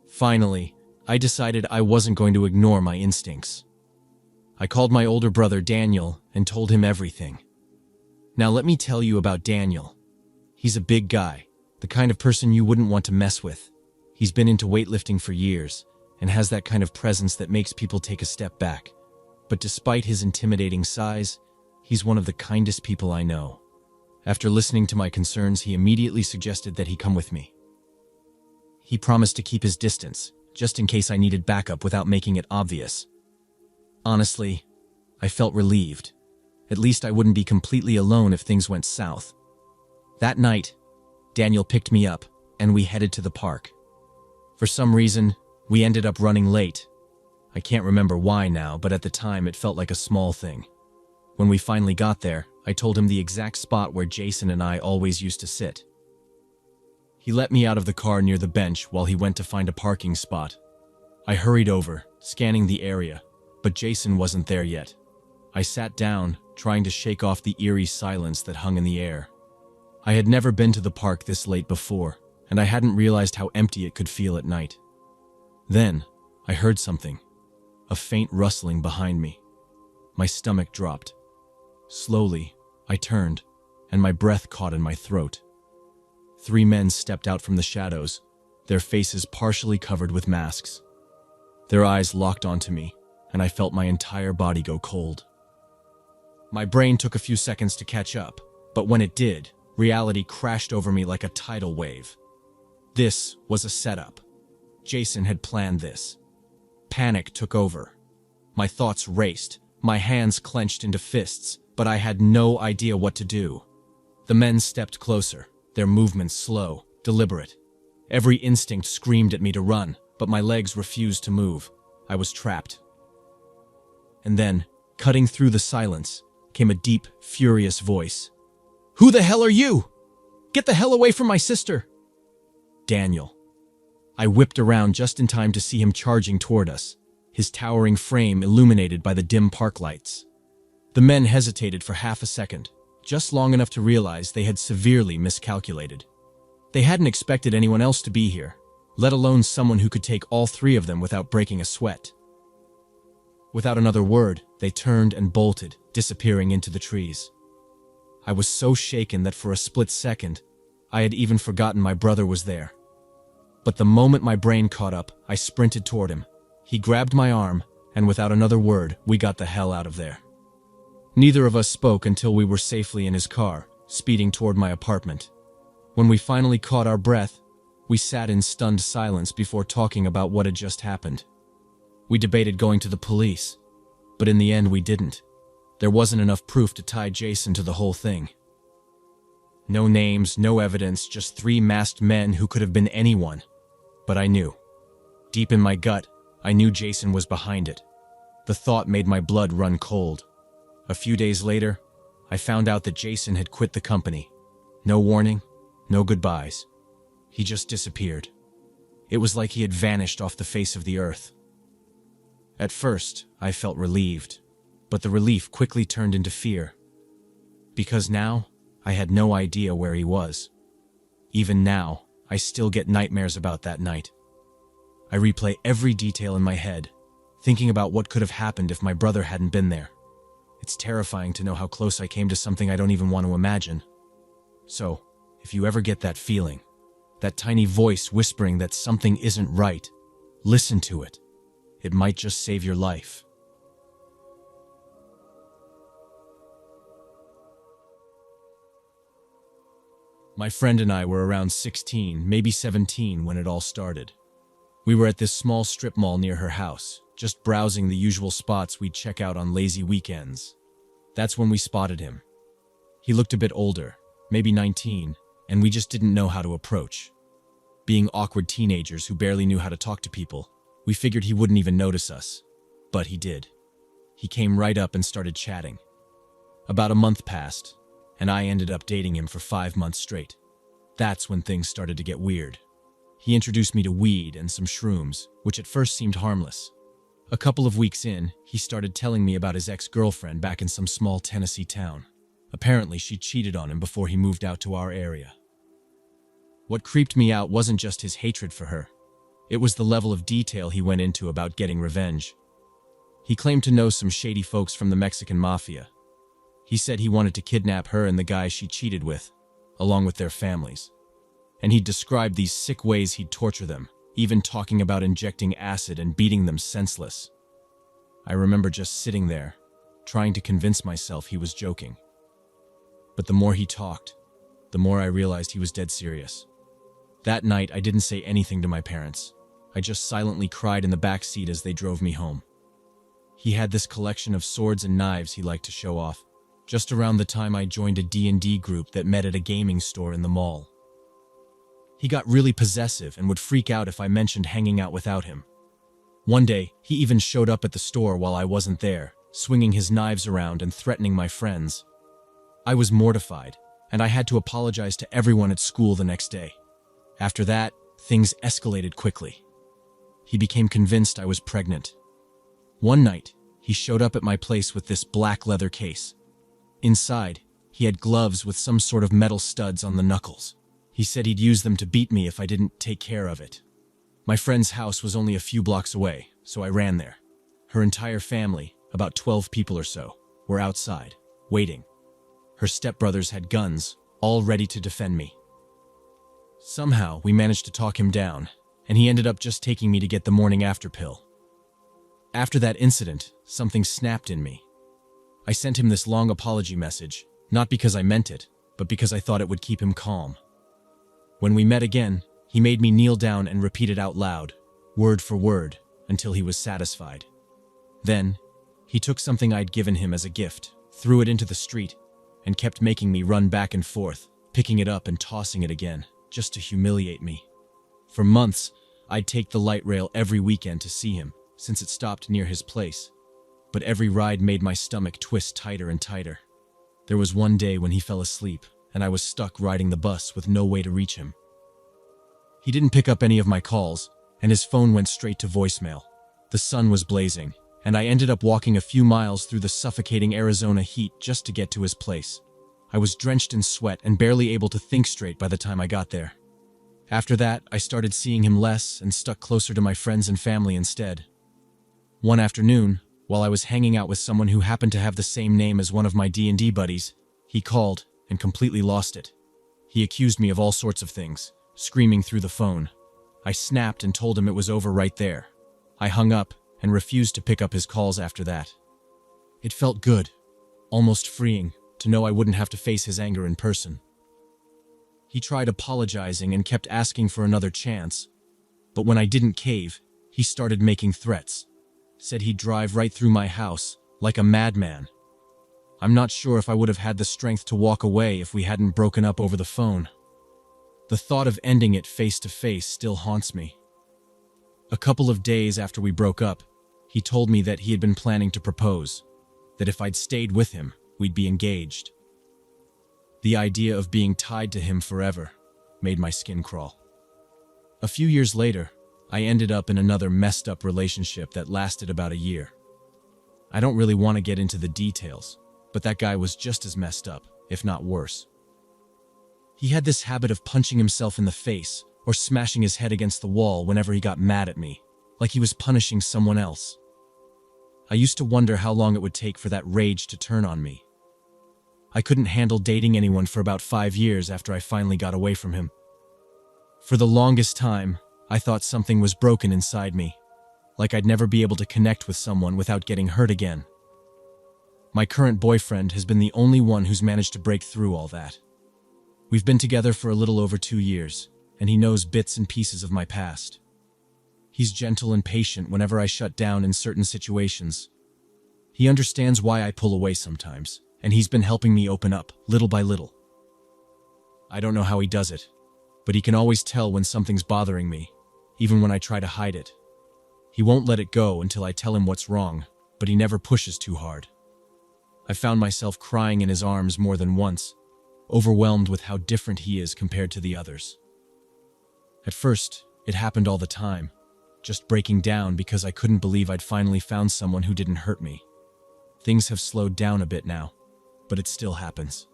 Finally, I decided I wasn't going to ignore my instincts. I called my older brother Daniel and told him everything. Now let me tell you about Daniel. He's a big guy, the kind of person you wouldn't want to mess with. He's been into weightlifting for years and has that kind of presence that makes people take a step back. But despite his intimidating size, he's one of the kindest people I know. After listening to my concerns, he immediately suggested that he come with me. He promised to keep his distance, just in case I needed backup without making it obvious. Honestly, I felt relieved. At least I wouldn't be completely alone if things went south. That night, Daniel picked me up, and we headed to the park. For some reason, we ended up running late. I can't remember why now, but at the time it felt like a small thing. When we finally got there, I told him the exact spot where Jason and I always used to sit. He let me out of the car near the bench while he went to find a parking spot. I hurried over, scanning the area, but Jason wasn't there yet. I sat down, trying to shake off the eerie silence that hung in the air. I had never been to the park this late before, and I hadn't realized how empty it could feel at night. Then, I heard something, a faint rustling behind me. My stomach dropped. Slowly, I turned, and my breath caught in my throat. 3 men stepped out from the shadows, their faces partially covered with masks. Their eyes locked onto me, and I felt my entire body go cold. My brain took a few seconds to catch up, but when it did, reality crashed over me like a tidal wave. This was a setup. Jason had planned this. Panic took over. My thoughts raced, my hands clenched into fists, but I had no idea what to do. The men stepped closer, their movements slow, deliberate. Every instinct screamed at me to run, but my legs refused to move. I was trapped. And then, cutting through the silence, came a deep, furious voice. "Who the hell are you? Get the hell away from my sister!" Daniel. I whipped around just in time to see him charging toward us, his towering frame illuminated by the dim park lights. The men hesitated for half a second, just long enough to realize they had severely miscalculated. They hadn't expected anyone else to be here, let alone someone who could take all 3 of them without breaking a sweat. Without another word, they turned and bolted, disappearing into the trees. I was so shaken that for a split second, I had even forgotten my brother was there. But the moment my brain caught up, I sprinted toward him. He grabbed my arm, and without another word, we got the hell out of there. Neither of us spoke until we were safely in his car, speeding toward my apartment. When we finally caught our breath, we sat in stunned silence before talking about what had just happened. We debated going to the police, but in the end we didn't. There wasn't enough proof to tie Jason to the whole thing. No names, no evidence, just 3 masked men who could have been anyone. But I knew. Deep in my gut, I knew Jason was behind it. The thought made my blood run cold. A few days later, I found out that Jason had quit the company. No warning, no goodbyes. He just disappeared. It was like he had vanished off the face of the earth. At first, I felt relieved, but the relief quickly turned into fear. Because now, I had no idea where he was. Even now, I still get nightmares about that night. I replay every detail in my head, thinking about what could have happened if my brother hadn't been there. It's terrifying to know how close I came to something I don't even want to imagine. So, if you ever get that feeling, that tiny voice whispering that something isn't right, listen to it. It might just save your life. My friend and I were around 16, maybe 17 when it all started. We were at this small strip mall near her house, just browsing the usual spots we'd check out on lazy weekends. That's when we spotted him. He looked a bit older, maybe 19, and we just didn't know how to approach. Being awkward teenagers who barely knew how to talk to people, we figured he wouldn't even notice us. But he did. He came right up and started chatting. About a month passed, and I ended up dating him for 5 months straight. That's when things started to get weird. He introduced me to weed and some shrooms, which at first seemed harmless. A couple of weeks in, he started telling me about his ex-girlfriend back in some small Tennessee town. Apparently, she cheated on him before he moved out to our area. What creeped me out wasn't just his hatred for her. It was the level of detail he went into about getting revenge. He claimed to know some shady folks from the Mexican mafia. He said he wanted to kidnap her and the guy she cheated with, along with their families. And he described these sick ways he'd torture them, even talking about injecting acid and beating them senseless. I remember just sitting there, trying to convince myself he was joking. But the more he talked, the more I realized he was dead serious. That night, I didn't say anything to my parents. I just silently cried in the back seat as they drove me home. He had this collection of swords and knives he liked to show off, just around the time I joined a D&D group that met at a gaming store in the mall. He got really possessive and would freak out if I mentioned hanging out without him. One day, he even showed up at the store while I wasn't there, swinging his knives around and threatening my friends. I was mortified, and I had to apologize to everyone at school the next day. After that, things escalated quickly. He became convinced I was pregnant. One night, he showed up at my place with this black leather case. Inside, he had gloves with some sort of metal studs on the knuckles. He said he'd use them to beat me if I didn't take care of it. My friend's house was only a few blocks away, so I ran there. Her entire family, about 12 people or so, were outside, waiting. Her stepbrothers had guns, all ready to defend me. Somehow, we managed to talk him down, and he ended up just taking me to get the morning after pill. After that incident, something snapped in me. I sent him this long apology message, not because I meant it, but because I thought it would keep him calm. When we met again, he made me kneel down and repeat it out loud, word for word, until he was satisfied. Then, he took something I'd given him as a gift, threw it into the street, and kept making me run back and forth, picking it up and tossing it again, just to humiliate me. For months, I'd take the light rail every weekend to see him, since it stopped near his place. But every ride made my stomach twist tighter and tighter. There was one day when he fell asleep, and I was stuck riding the bus with no way to reach him. He didn't pick up any of my calls, and his phone went straight to voicemail. The sun was blazing, and I ended up walking a few miles through the suffocating Arizona heat just to get to his place. I was drenched in sweat and barely able to think straight by the time I got there. After that, I started seeing him less and stuck closer to my friends and family instead. One afternoon, while I was hanging out with someone who happened to have the same name as one of my D&D buddies, he called and completely lost it. He accused me of all sorts of things, screaming through the phone. I snapped and told him it was over right there. I hung up and refused to pick up his calls after that. It felt good, almost freeing, to know I wouldn't have to face his anger in person. He tried apologizing and kept asking for another chance, but when I didn't cave, he started making threats. Said he'd drive right through my house, like a madman. I'm not sure if I would have had the strength to walk away if we hadn't broken up over the phone. The thought of ending it face to face still haunts me. A couple of days after we broke up, he told me that he had been planning to propose, that if I'd stayed with him, we'd be engaged. The idea of being tied to him forever made my skin crawl. A few years later, I ended up in another messed up relationship that lasted about a year. I don't really want to get into the details, but that guy was just as messed up, if not worse. He had this habit of punching himself in the face or smashing his head against the wall whenever he got mad at me, like he was punishing someone else. I used to wonder how long it would take for that rage to turn on me. I couldn't handle dating anyone for about 5 years after I finally got away from him. For the longest time, I thought something was broken inside me, like I'd never be able to connect with someone without getting hurt again. My current boyfriend has been the only one who's managed to break through all that. We've been together for a little over 2 years, and he knows bits and pieces of my past. He's gentle and patient whenever I shut down in certain situations. He understands why I pull away sometimes, and he's been helping me open up, little by little. I don't know how he does it, but he can always tell when something's bothering me, even when I try to hide it. He won't let it go until I tell him what's wrong, but he never pushes too hard. I found myself crying in his arms more than once, overwhelmed with how different he is compared to the others. At first, it happened all the time, just breaking down because I couldn't believe I'd finally found someone who didn't hurt me. Things have slowed down a bit now, but it still happens.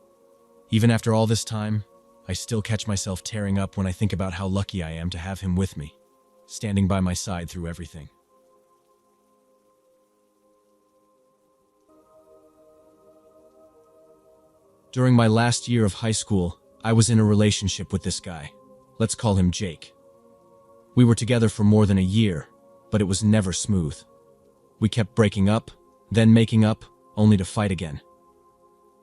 Even after all this time, I still catch myself tearing up when I think about how lucky I am to have him with me, standing by my side through everything. During my last year of high school, I was in a relationship with this guy. Let's call him Jake. We were together for more than a year, but it was never smooth. We kept breaking up, then making up, only to fight again.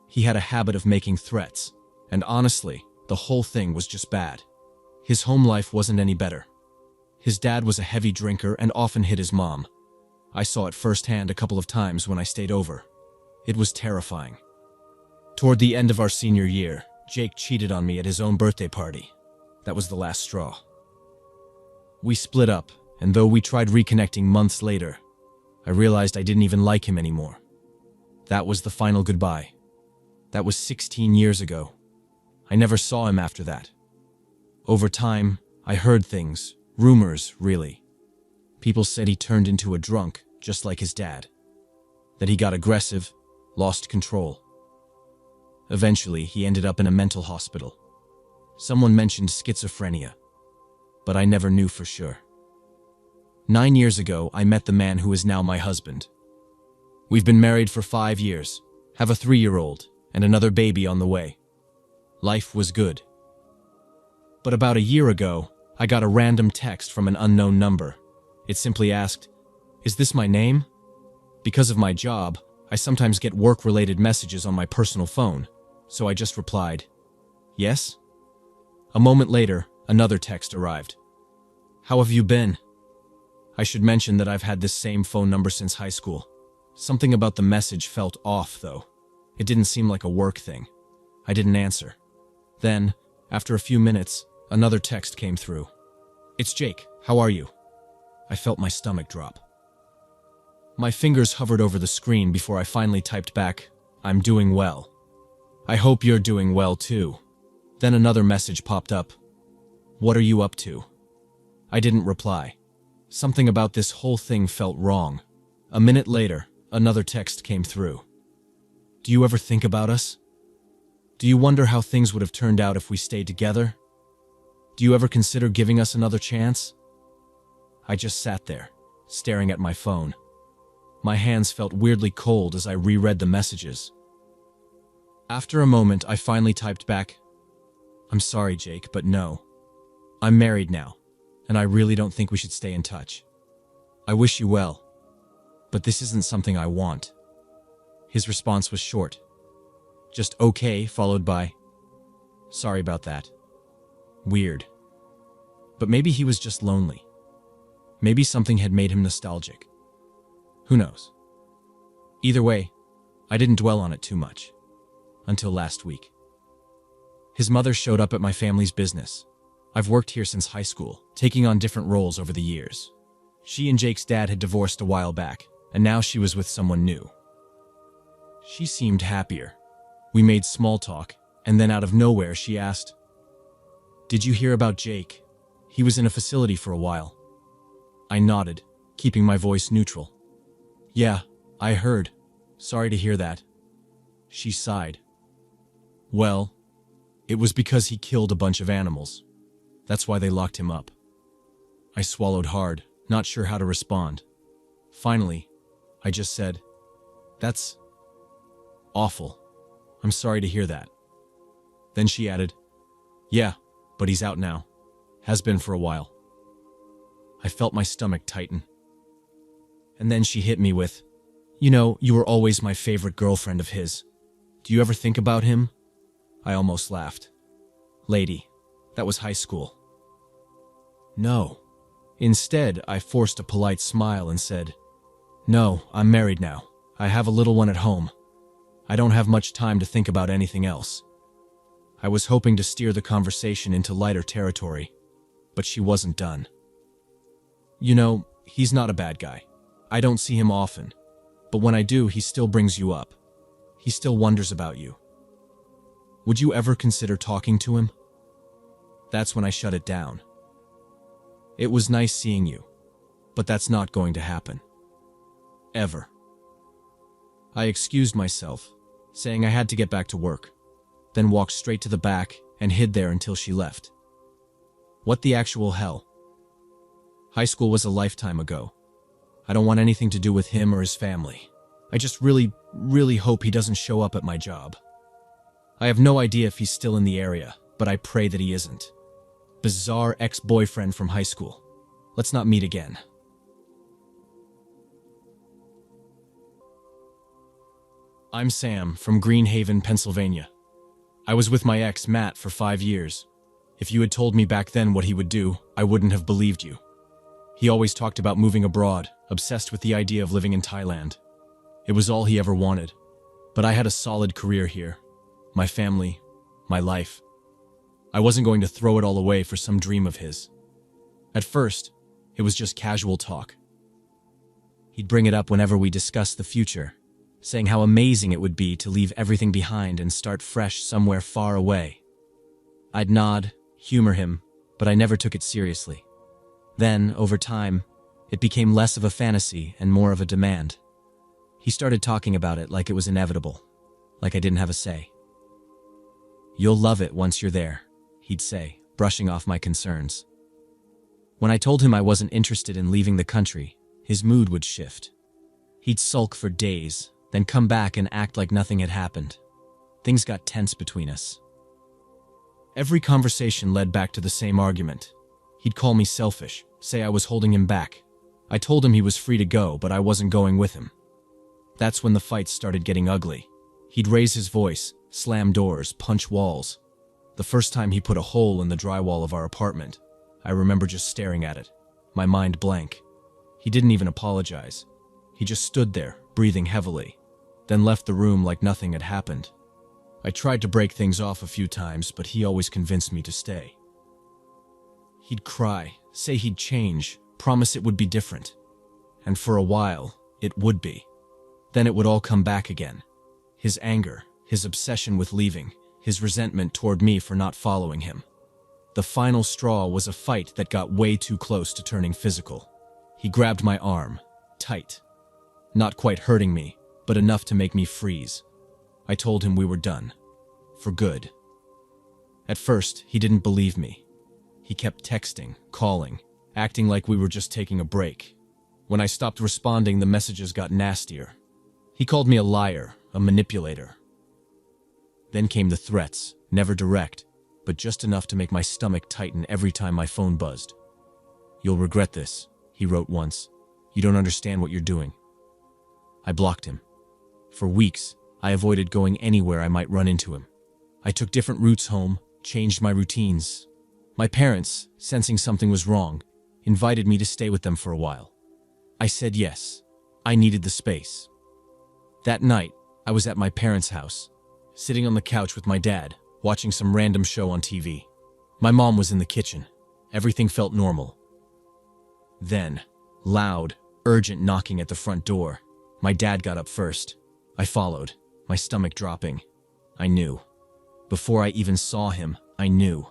He had a habit of making threats, and honestly, the whole thing was just bad. His home life wasn't any better. His dad was a heavy drinker and often hit his mom. I saw it firsthand a couple of times when I stayed over. It was terrifying. Toward the end of our senior year, Jake cheated on me at his own birthday party. That was the last straw. We split up, and though we tried reconnecting months later, I realized I didn't even like him anymore. That was the final goodbye. That was 16 years ago. I never saw him after that. Over time, I heard things, rumors, really. People said he turned into a drunk, just like his dad. That he got aggressive, lost control. Eventually, he ended up in a mental hospital. Someone mentioned schizophrenia, but I never knew for sure. 9 years ago, I met the man who is now my husband. We've been married for 5 years, have a 3-year-old, and another baby on the way. Life was good. But about a year ago, I got a random text from an unknown number. It simply asked, "Is this my name?" Because of my job, I sometimes get work-related messages on my personal phone, so I just replied, "Yes?" A moment later, another text arrived. "How have you been?" I should mention that I've had this same phone number since high school. Something about the message felt off, though. It didn't seem like a work thing. I didn't answer. Then, after a few minutes, another text came through. "It's Jake. How are you?" I felt my stomach drop. My fingers hovered over the screen before I finally typed back, "I'm doing well. I hope you're doing well too." Then another message popped up. "What are you up to?" I didn't reply. Something about this whole thing felt wrong. A minute later, another text came through. "Do you ever think about us? Do you wonder how things would have turned out if we stayed together? Do you ever consider giving us another chance?" I just sat there, staring at my phone. My hands felt weirdly cold as I reread the messages. After a moment, I finally typed back, "I'm sorry, Jake, but no. I'm married now, and I really don't think we should stay in touch. I wish you well, but this isn't something I want." His response was short. Just okay, followed by, "Sorry about that." Weird. But maybe he was just lonely. Maybe something had made him nostalgic. Who knows? Either way, I didn't dwell on it too much. Until last week. His mother showed up at my family's business. I've worked here since high school, taking on different roles over the years. She and Jake's dad had divorced a while back, and now she was with someone new. She seemed happier. We made small talk, and then out of nowhere she asked, "Did you hear about Jake? He was in a facility for a while." I nodded, keeping my voice neutral. "Yeah, I heard. Sorry to hear that." She sighed. "Well, it was because he killed a bunch of animals. That's why they locked him up." I swallowed hard, not sure how to respond. Finally, I just said, "That's awful. I'm sorry to hear that." Then she added, "Yeah, but he's out now. Has been for a while." I felt my stomach tighten. And then she hit me with, "You were always my favorite girlfriend of his. Do you ever think about him?" I almost laughed. "Lady, that was high school." "No." Instead, I forced a polite smile and said, "No, I'm married now. I have a little one at home. I don't have much time to think about anything else." I was hoping to steer the conversation into lighter territory, but she wasn't done. He's not a bad guy. I don't see him often, but when I do, he still brings you up. He still wonders about you. Would you ever consider talking to him?" That's when I shut it down. "It was nice seeing you, but that's not going to happen. Ever." I excused myself, saying I had to get back to work, then walked straight to the back and hid there until she left. What the actual hell? High school was a lifetime ago. I don't want anything to do with him or his family. I just really, really hope he doesn't show up at my job. I have no idea if he's still in the area, but I pray that he isn't. Bizarre ex-boyfriend from high school. Let's not meet again. I'm Sam from Green Haven, Pennsylvania. I was with my ex, Matt, for 5 years. If you had told me back then what he would do, I wouldn't have believed you. He always talked about moving abroad, obsessed with the idea of living in Thailand. It was all he ever wanted. But I had a solid career here. My family, my life. I wasn't going to throw it all away for some dream of his. At first, it was just casual talk. He'd bring it up whenever we discussed the future, saying how amazing it would be to leave everything behind and start fresh somewhere far away. I'd nod, humor him, but I never took it seriously. Then, over time, it became less of a fantasy and more of a demand. He started talking about it like it was inevitable, like I didn't have a say. "You'll love it once you're there," he'd say, brushing off my concerns. When I told him I wasn't interested in leaving the country, his mood would shift. He'd sulk for days, then come back and act like nothing had happened. Things got tense between us. Every conversation led back to the same argument. He'd call me selfish, say I was holding him back. I told him he was free to go, but I wasn't going with him. That's when the fights started getting ugly. He'd raise his voice, slam doors, punch walls. The first time he put a hole in the drywall of our apartment, I remember just staring at it, my mind blank. He didn't even apologize. He just stood there, breathing heavily, then left the room like nothing had happened. I tried to break things off a few times, but he always convinced me to stay. He'd cry, say he'd change, promise it would be different. And for a while, it would be. Then it would all come back again. His anger, his obsession with leaving, his resentment toward me for not following him. The final straw was a fight that got way too close to turning physical. He grabbed my arm, tight. Not quite hurting me, but enough to make me freeze. I told him we were done. For good. At first, he didn't believe me. He kept texting, calling, acting like we were just taking a break. When I stopped responding, the messages got nastier. He called me a liar, a manipulator. Then came the threats, never direct, but just enough to make my stomach tighten every time my phone buzzed. "You'll regret this," he wrote once. "You don't understand what you're doing." I blocked him. For weeks, I avoided going anywhere I might run into him. I took different routes home, changed my routines. My parents, sensing something was wrong, invited me to stay with them for a while. I said yes. I needed the space. That night, I was at my parents' house, sitting on the couch with my dad, watching some random show on TV. My mom was in the kitchen. Everything felt normal. Then, Loud, urgent knocking at the front door. My dad got up first. I followed, my stomach dropping. I knew. Before I even saw him, I knew.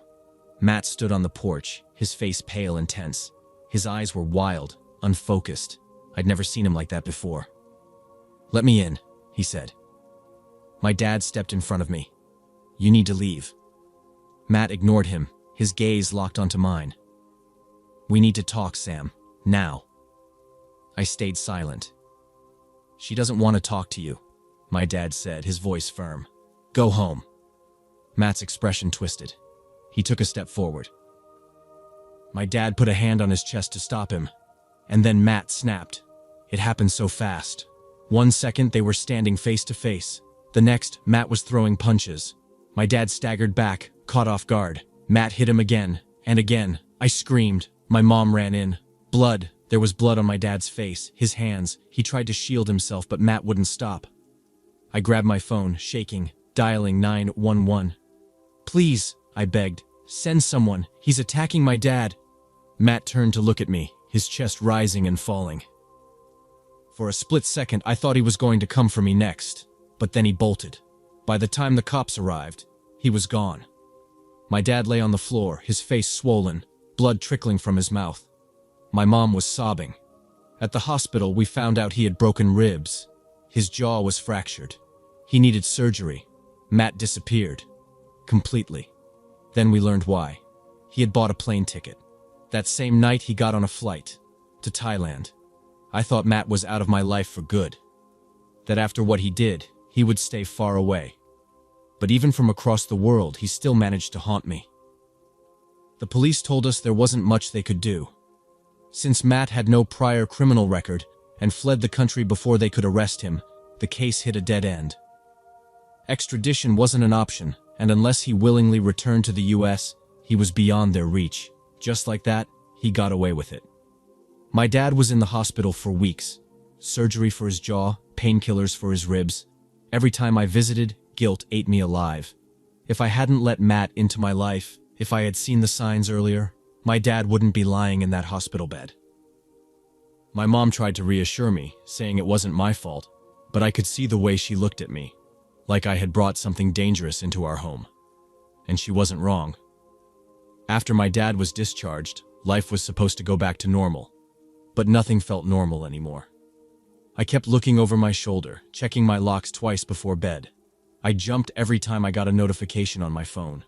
Matt stood on the porch, his face pale and tense. His eyes were wild, unfocused. I'd never seen him like that before. "Let me in," he said. My dad stepped in front of me. "You need to leave." Matt ignored him, his gaze locked onto mine. "We need to talk, Sam. Now." I stayed silent. "She doesn't want to talk to you," my dad said, his voice firm. "Go home." Matt's expression twisted. He took a step forward. My dad put a hand on his chest to stop him, and then Matt snapped. It happened so fast. 1 second they were standing face to face. The next, Matt was throwing punches. My dad staggered back, caught off guard. Matt hit him again, and again. I screamed. My mom ran in. Blood. There was blood on my dad's face, his hands. He tried to shield himself, but Matt wouldn't stop. I grabbed my phone, shaking, dialing 911. "Please," I begged, "send someone. He's attacking my dad." Matt turned to look at me, his chest rising and falling. For a split second, I thought he was going to come for me next, but then he bolted. By the time the cops arrived, he was gone. My dad lay on the floor, his face swollen, blood trickling from his mouth. My mom was sobbing. At the hospital, we found out he had broken ribs. His jaw was fractured. He needed surgery. Matt disappeared. Completely. Then we learned why. He had bought a plane ticket. That same night, he got on a flight to Thailand. I thought Matt was out of my life for good. That after what he did, he would stay far away. But even from across the world, he still managed to haunt me. The police told us there wasn't much they could do. Since Matt had no prior criminal record and fled the country before they could arrest him, the case hit a dead end. Extradition wasn't an option, and unless he willingly returned to the US, he was beyond their reach. Just like that, he got away with it. My dad was in the hospital for weeks. Surgery for his jaw, painkillers for his ribs. Every time I visited, guilt ate me alive. If I hadn't let Matt into my life, if I had seen the signs earlier, my dad wouldn't be lying in that hospital bed. My mom tried to reassure me, saying it wasn't my fault, but I could see the way she looked at me, like I had brought something dangerous into our home. And she wasn't wrong. After my dad was discharged, life was supposed to go back to normal, but nothing felt normal anymore. I kept looking over my shoulder, checking my locks twice before bed. I jumped every time I got a notification on my phone.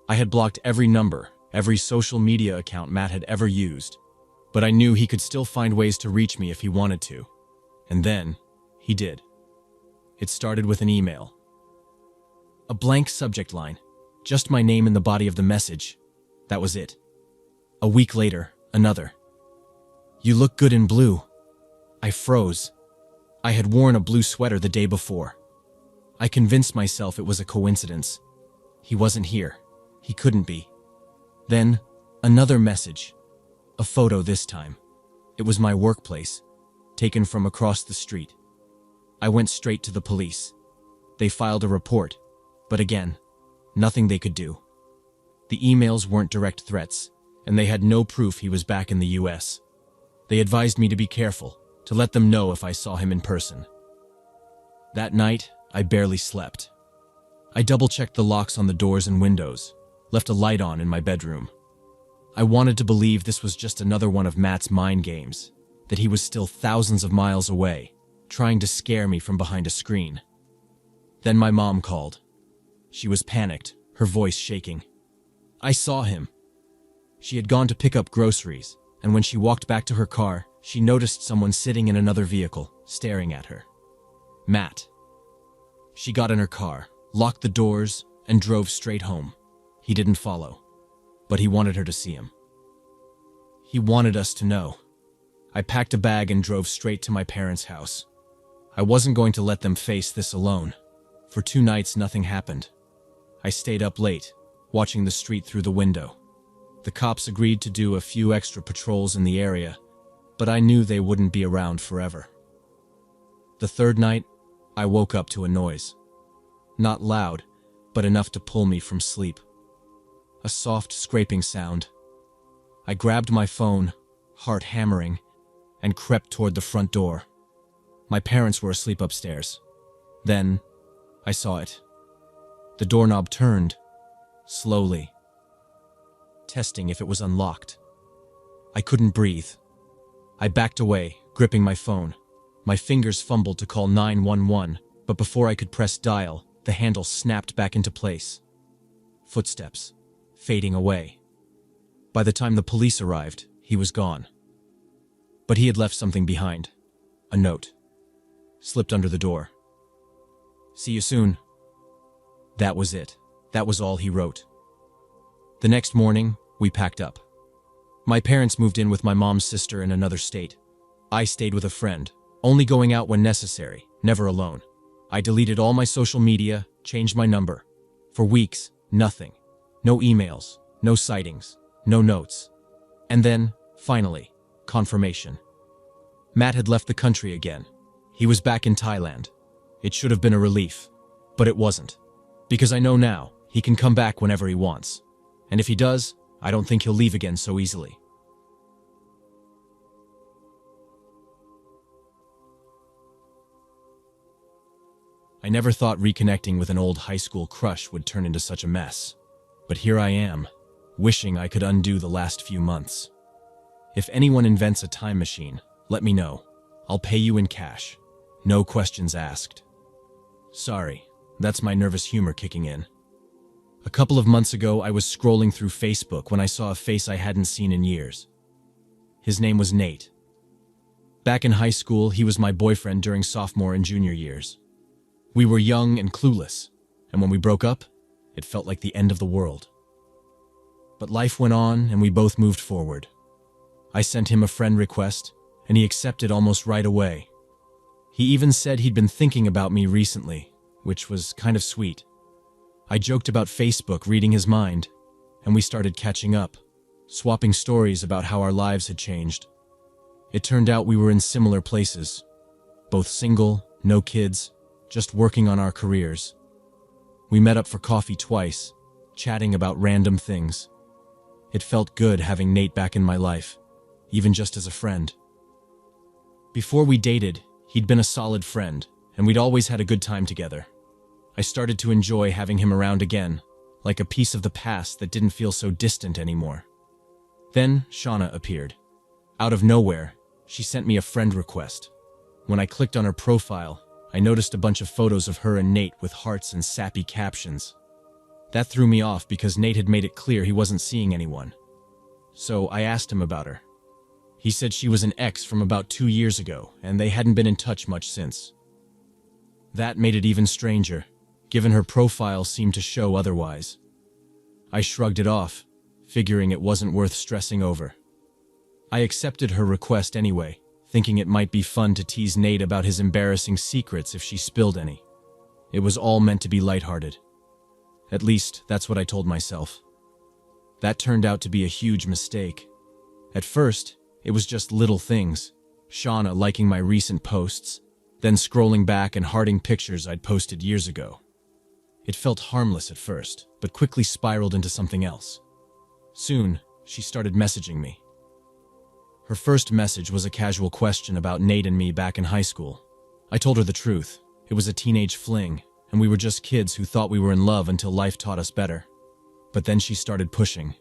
I had blocked every number, every social media account Matt had ever used, but I knew he could still find ways to reach me if he wanted to. And then, he did. It started with an email. A blank subject line, just my name in the body of the message. That was it. A week later, another. "You look good in blue." I froze. I had worn a blue sweater the day before. I convinced myself it was a coincidence. He wasn't here. He couldn't be. Then, another message. A photo this time. It was my workplace, taken from across the street. I went straight to the police. They filed a report, but again, nothing they could do. The emails weren't direct threats, and they had no proof he was back in the US. They advised me to be careful, to let them know if I saw him in person. That night, I barely slept. I double-checked the locks on the doors and windows, left a light on in my bedroom. I wanted to believe this was just another one of Matt's mind games, that he was still thousands of miles away, trying to scare me from behind a screen. Then my mom called. She was panicked, her voice shaking. I saw him. She had gone to pick up groceries, and when she walked back to her car, she noticed someone sitting in another vehicle, staring at her. Matt. She got in her car, locked the doors, and drove straight home. He didn't follow, but he wanted her to see him. He wanted us to know. I packed a bag and drove straight to my parents' house. I wasn't going to let them face this alone. For 2 nights, nothing happened. I stayed up late, watching the street through the window. The cops agreed to do a few extra patrols in the area, but I knew they wouldn't be around forever. The 3rd night, I woke up to a noise. Not loud, but enough to pull me from sleep. A soft scraping sound. I grabbed my phone, heart hammering, and crept toward the front door. My parents were asleep upstairs. Then, I saw it. The doorknob turned, slowly, testing if it was unlocked. I couldn't breathe. I backed away, gripping my phone. My fingers fumbled to call 911, but before I could press dial, the handle snapped back into place. Footsteps, fading away. By the time the police arrived, he was gone. But he had left something behind. A note. Slipped under the door. "See you soon." That was it. That was all he wrote. The next morning, we packed up. My parents moved in with my mom's sister in another state. I stayed with a friend, only going out when necessary, never alone. I deleted all my social media, changed my number. For weeks, nothing. No emails, no sightings, no notes. And then, finally, confirmation. Matt had left the country again. He was back in Thailand. It should have been a relief, but it wasn't. Because I know now, he can come back whenever he wants. And if he does, I don't think he'll leave again so easily. I never thought reconnecting with an old high school crush would turn into such a mess. But here I am, wishing I could undo the last few months. If anyone invents a time machine, let me know. I'll pay you in cash. No questions asked. Sorry, that's my nervous humor kicking in. A couple of months ago, I was scrolling through Facebook when I saw a face I hadn't seen in years. His name was Nate. Back in high school, he was my boyfriend during sophomore and junior years. We were young and clueless, and when we broke up, it felt like the end of the world. But life went on, and we both moved forward. I sent him a friend request, and he accepted almost right away. He even said he'd been thinking about me recently, which was kind of sweet. I joked about Facebook reading his mind, and we started catching up, swapping stories about how our lives had changed. It turned out we were in similar places, both single, no kids, just working on our careers. We met up for coffee twice, chatting about random things. It felt good having Nate back in my life, even just as a friend. Before we dated, he'd been a solid friend, and we'd always had a good time together. I started to enjoy having him around again, like a piece of the past that didn't feel so distant anymore. Then Shauna appeared. Out of nowhere, she sent me a friend request. When I clicked on her profile, I noticed a bunch of photos of her and Nate with hearts and sappy captions. That threw me off because Nate had made it clear he wasn't seeing anyone. So I asked him about her. He said she was an ex from about 2 years ago, and they hadn't been in touch much since. That made it even stranger, given her profile seemed to show otherwise. I shrugged it off, figuring it wasn't worth stressing over. I accepted her request anyway, thinking it might be fun to tease Nate about his embarrassing secrets if she spilled any. It was all meant to be lighthearted. At least, that's what I told myself. That turned out to be a huge mistake. At first, it was just little things. Shauna liking my recent posts, then scrolling back and hearting pictures I'd posted years ago. It felt harmless at first, but quickly spiraled into something else. Soon, she started messaging me. Her first message was a casual question about Nate and me back in high school. I told her the truth. It was a teenage fling, and we were just kids who thought we were in love until life taught us better. But then she started pushing.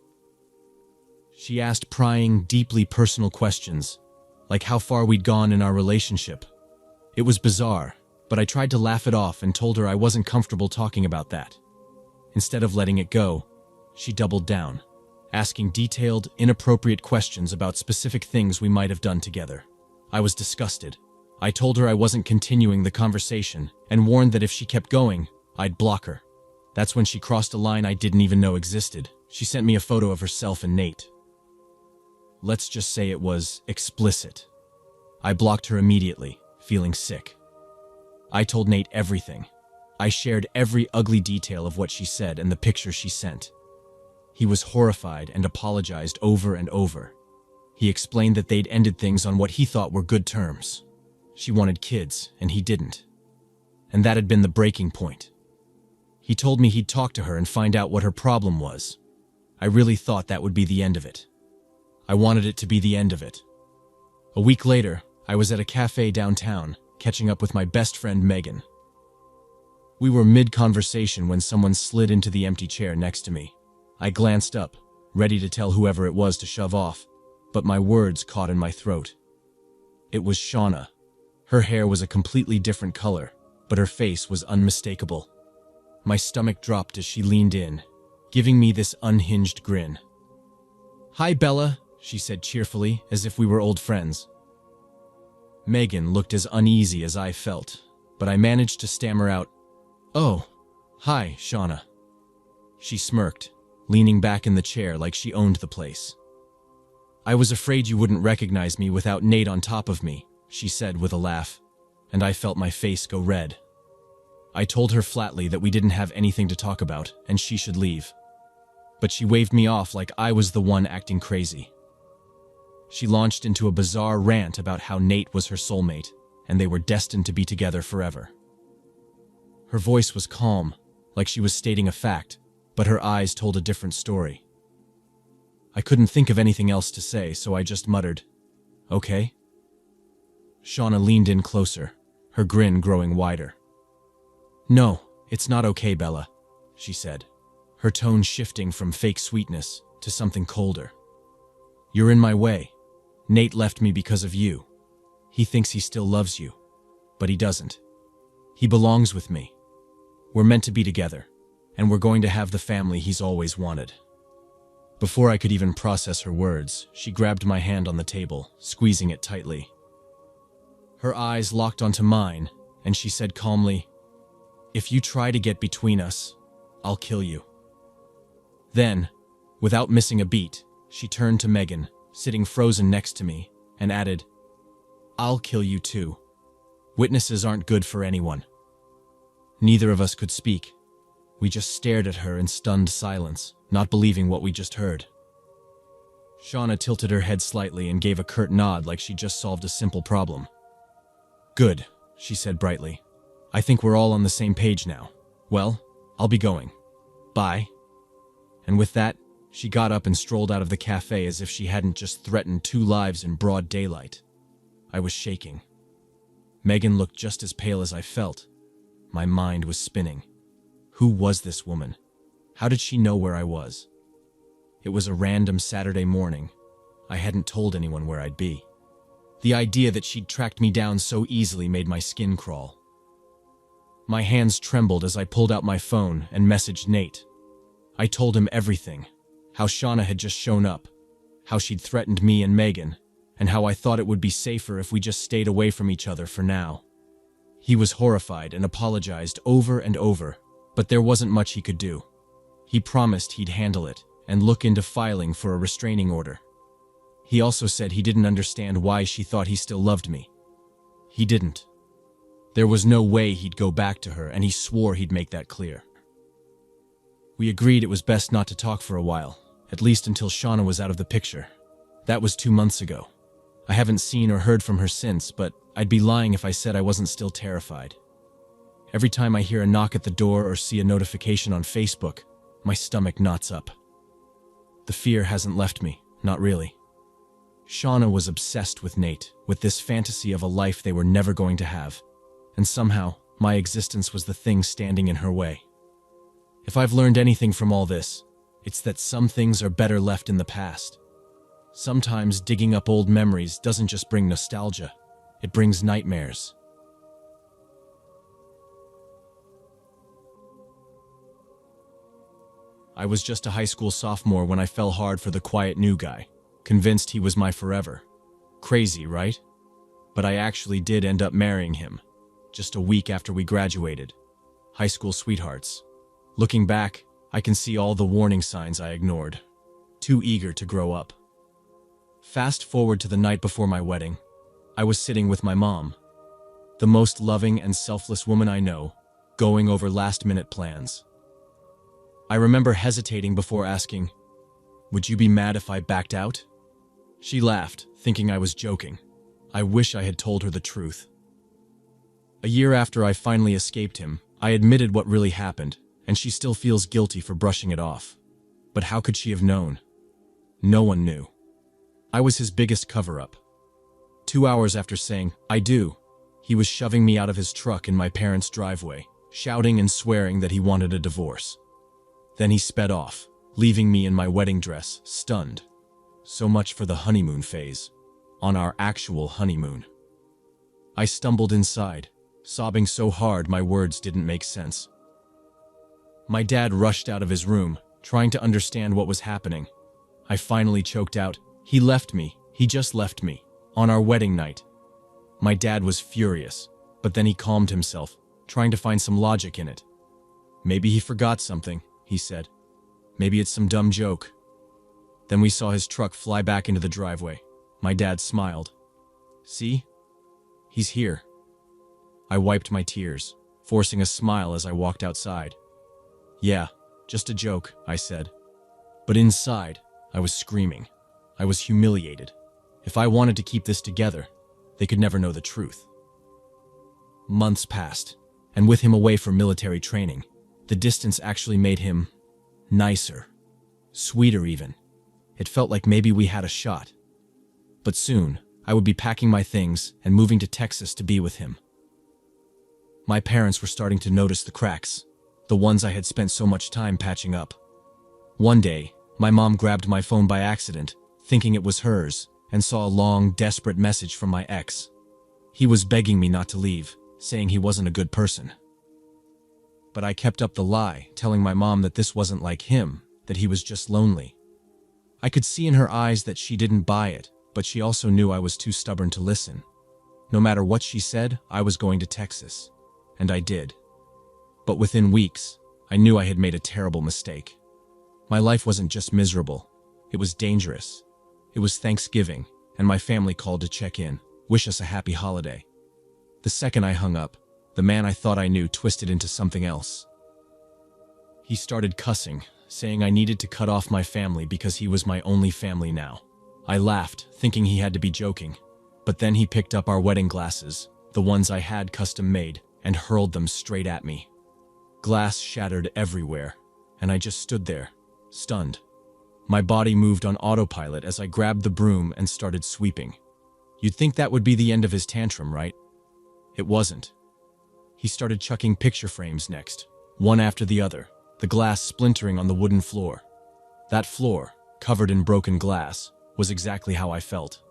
She asked prying, deeply personal questions, like how far we'd gone in our relationship. It was bizarre, but I tried to laugh it off and told her I wasn't comfortable talking about that. Instead of letting it go, she doubled down, asking detailed, inappropriate questions about specific things we might have done together. I was disgusted. I told her I wasn't continuing the conversation and warned that if she kept going, I'd block her. That's when she crossed a line I didn't even know existed. She sent me a photo of herself and Nate. Let's just say it was explicit. I blocked her immediately, feeling sick. I told Nate everything. I shared every ugly detail of what she said and the picture she sent. He was horrified and apologized over and over. He explained that they'd ended things on what he thought were good terms. She wanted kids, and he didn't. And that had been the breaking point. He told me he'd talk to her and find out what her problem was. I really thought that would be the end of it. I wanted it to be the end of it. A week later, I was at a cafe downtown, catching up with my best friend Megan. We were mid-conversation when someone slid into the empty chair next to me. I glanced up, ready to tell whoever it was to shove off, but my words caught in my throat. It was Shauna. Her hair was a completely different color, but her face was unmistakable. My stomach dropped as she leaned in, giving me this unhinged grin. "Hi, Bella," she said cheerfully, as if we were old friends. Megan looked as uneasy as I felt, but I managed to stammer out, "Oh, hi, Shauna." She smirked, leaning back in the chair like she owned the place. "I was afraid you wouldn't recognize me without Nate on top of me," she said with a laugh, and I felt my face go red. I told her flatly that we didn't have anything to talk about and she should leave. But she waved me off like I was the one acting crazy. She launched into a bizarre rant about how Nate was her soulmate and they were destined to be together forever. Her voice was calm, like she was stating a fact, but her eyes told a different story. I couldn't think of anything else to say, so I just muttered, "Okay?" Shauna leaned in closer, her grin growing wider. "No, it's not okay, Bella," she said, her tone shifting from fake sweetness to something colder. "You're in my way. Nate left me because of you. He thinks he still loves you, but he doesn't. He belongs with me. We're meant to be together, and we're going to have the family he's always wanted." Before I could even process her words, she grabbed my hand on the table, squeezing it tightly. Her eyes locked onto mine, and she said calmly, "If you try to get between us, I'll kill you." Then, without missing a beat, she turned to Megan, sitting frozen next to me, and added, "I'll kill you too. Witnesses aren't good for anyone." Neither of us could speak. We just stared at her in stunned silence, not believing what we just heard. Shauna tilted her head slightly and gave a curt nod like she just solved a simple problem. "Good," she said brightly. "I think we're all on the same page now. Well, I'll be going. Bye." And with that, she got up and strolled out of the cafe as if she hadn't just threatened 2 lives in broad daylight. I was shaking. Megan looked just as pale as I felt. My mind was spinning. Who was this woman? How did she know where I was? It was a random Saturday morning. I hadn't told anyone where I'd be. The idea that she'd tracked me down so easily made my skin crawl. My hands trembled as I pulled out my phone and messaged Nate. I told him everything, how Shauna had just shown up, how she'd threatened me and Megan, and how I thought it would be safer if we just stayed away from each other for now. He was horrified and apologized over and over, but there wasn't much he could do. He promised he'd handle it and look into filing for a restraining order. He also said he didn't understand why she thought he still loved me. He didn't. There was no way he'd go back to her, and he swore he'd make that clear. We agreed it was best not to talk for a while, at least until Shauna was out of the picture. That was 2 months ago. I haven't seen or heard from her since, but I'd be lying if I said I wasn't still terrified. Every time I hear a knock at the door or see a notification on Facebook, my stomach knots up. The fear hasn't left me, not really. Shauna was obsessed with Nate, with this fantasy of a life they were never going to have, and somehow my existence was the thing standing in her way. If I've learned anything from all this, it's that some things are better left in the past. Sometimes digging up old memories doesn't just bring nostalgia, it brings nightmares. I was just a high school sophomore when I fell hard for the quiet new guy, convinced he was my forever. Crazy, right? But I actually did end up marrying him, just a week after we graduated. High school sweethearts. Looking back, I can see all the warning signs I ignored. Too eager to grow up. Fast forward to the night before my wedding. I was sitting with my mom, the most loving and selfless woman I know, going over last-minute plans. I remember hesitating before asking, "Would you be mad if I backed out?" She laughed, thinking I was joking. I wish I had told her the truth. A year after I finally escaped him, I admitted what really happened, and she still feels guilty for brushing it off. But how could she have known? No one knew. I was his biggest cover-up. 2 hours after saying, "I do," he was shoving me out of his truck in my parents' driveway, shouting and swearing that he wanted a divorce. Then he sped off, leaving me in my wedding dress, stunned. So much for the honeymoon phase. On our actual honeymoon. I stumbled inside, sobbing so hard my words didn't make sense. My dad rushed out of his room, trying to understand what was happening. I finally choked out, "He left me, he just left me, on our wedding night." My dad was furious, but then he calmed himself, trying to find some logic in it. "Maybe he forgot something," he said. "Maybe it's some dumb joke." Then we saw his truck fly back into the driveway. My dad smiled. "See? He's here." I wiped my tears, forcing a smile as I walked outside. "Yeah, just a joke," I said. But inside, I was screaming. I was humiliated. If I wanted to keep this together, they could never know the truth. Months passed, and with him away for military training, the distance actually made him nicer, sweeter even. It felt like maybe we had a shot. But soon, I would be packing my things and moving to Texas to be with him. My parents were starting to notice the cracks, the ones I had spent so much time patching up. One day, my mom grabbed my phone by accident, thinking it was hers, and saw a long, desperate message from my ex. He was begging me not to leave, saying he wasn't a good person. But I kept up the lie, telling my mom that this wasn't like him, that he was just lonely. I could see in her eyes that she didn't buy it, but she also knew I was too stubborn to listen. No matter what she said, I was going to Texas. And I did. But within weeks, I knew I had made a terrible mistake. My life wasn't just miserable. It was dangerous. It was Thanksgiving, and my family called to check in, wish us a happy holiday. The second I hung up, the man I thought I knew twisted into something else. He started cussing, saying I needed to cut off my family because he was my only family now. I laughed, thinking he had to be joking. But then he picked up our wedding glasses, the ones I had custom made, and hurled them straight at me. Glass shattered everywhere, and I just stood there, stunned. My body moved on autopilot as I grabbed the broom and started sweeping. You'd think that would be the end of his tantrum, right? It wasn't. He started chucking picture frames next, one after the other, the glass splintering on the wooden floor. That floor, covered in broken glass, was exactly how I felt.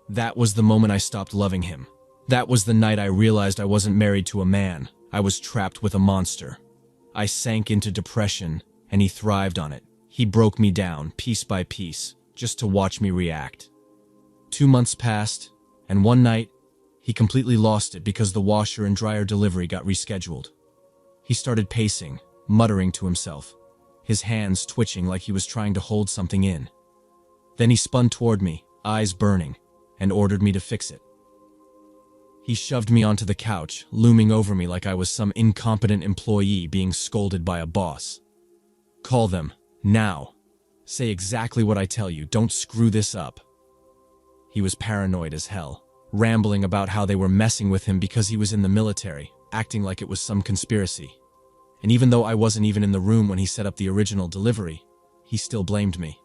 That was the moment I stopped loving him. That was the night I realized I wasn't married to a man. I was trapped with a monster. I sank into depression, and he thrived on it. He broke me down, piece by piece, just to watch me react. 2 months passed, and one night, he completely lost it because the washer and dryer delivery got rescheduled. He started pacing, muttering to himself, his hands twitching like he was trying to hold something in. Then he spun toward me, eyes burning, and ordered me to fix it. He shoved me onto the couch, looming over me like I was some incompetent employee being scolded by a boss. "Call them, now. Say exactly what I tell you, don't screw this up." He was paranoid as hell, rambling about how they were messing with him because he was in the military, acting like it was some conspiracy. And even though I wasn't even in the room when he set up the original delivery, he still blamed me.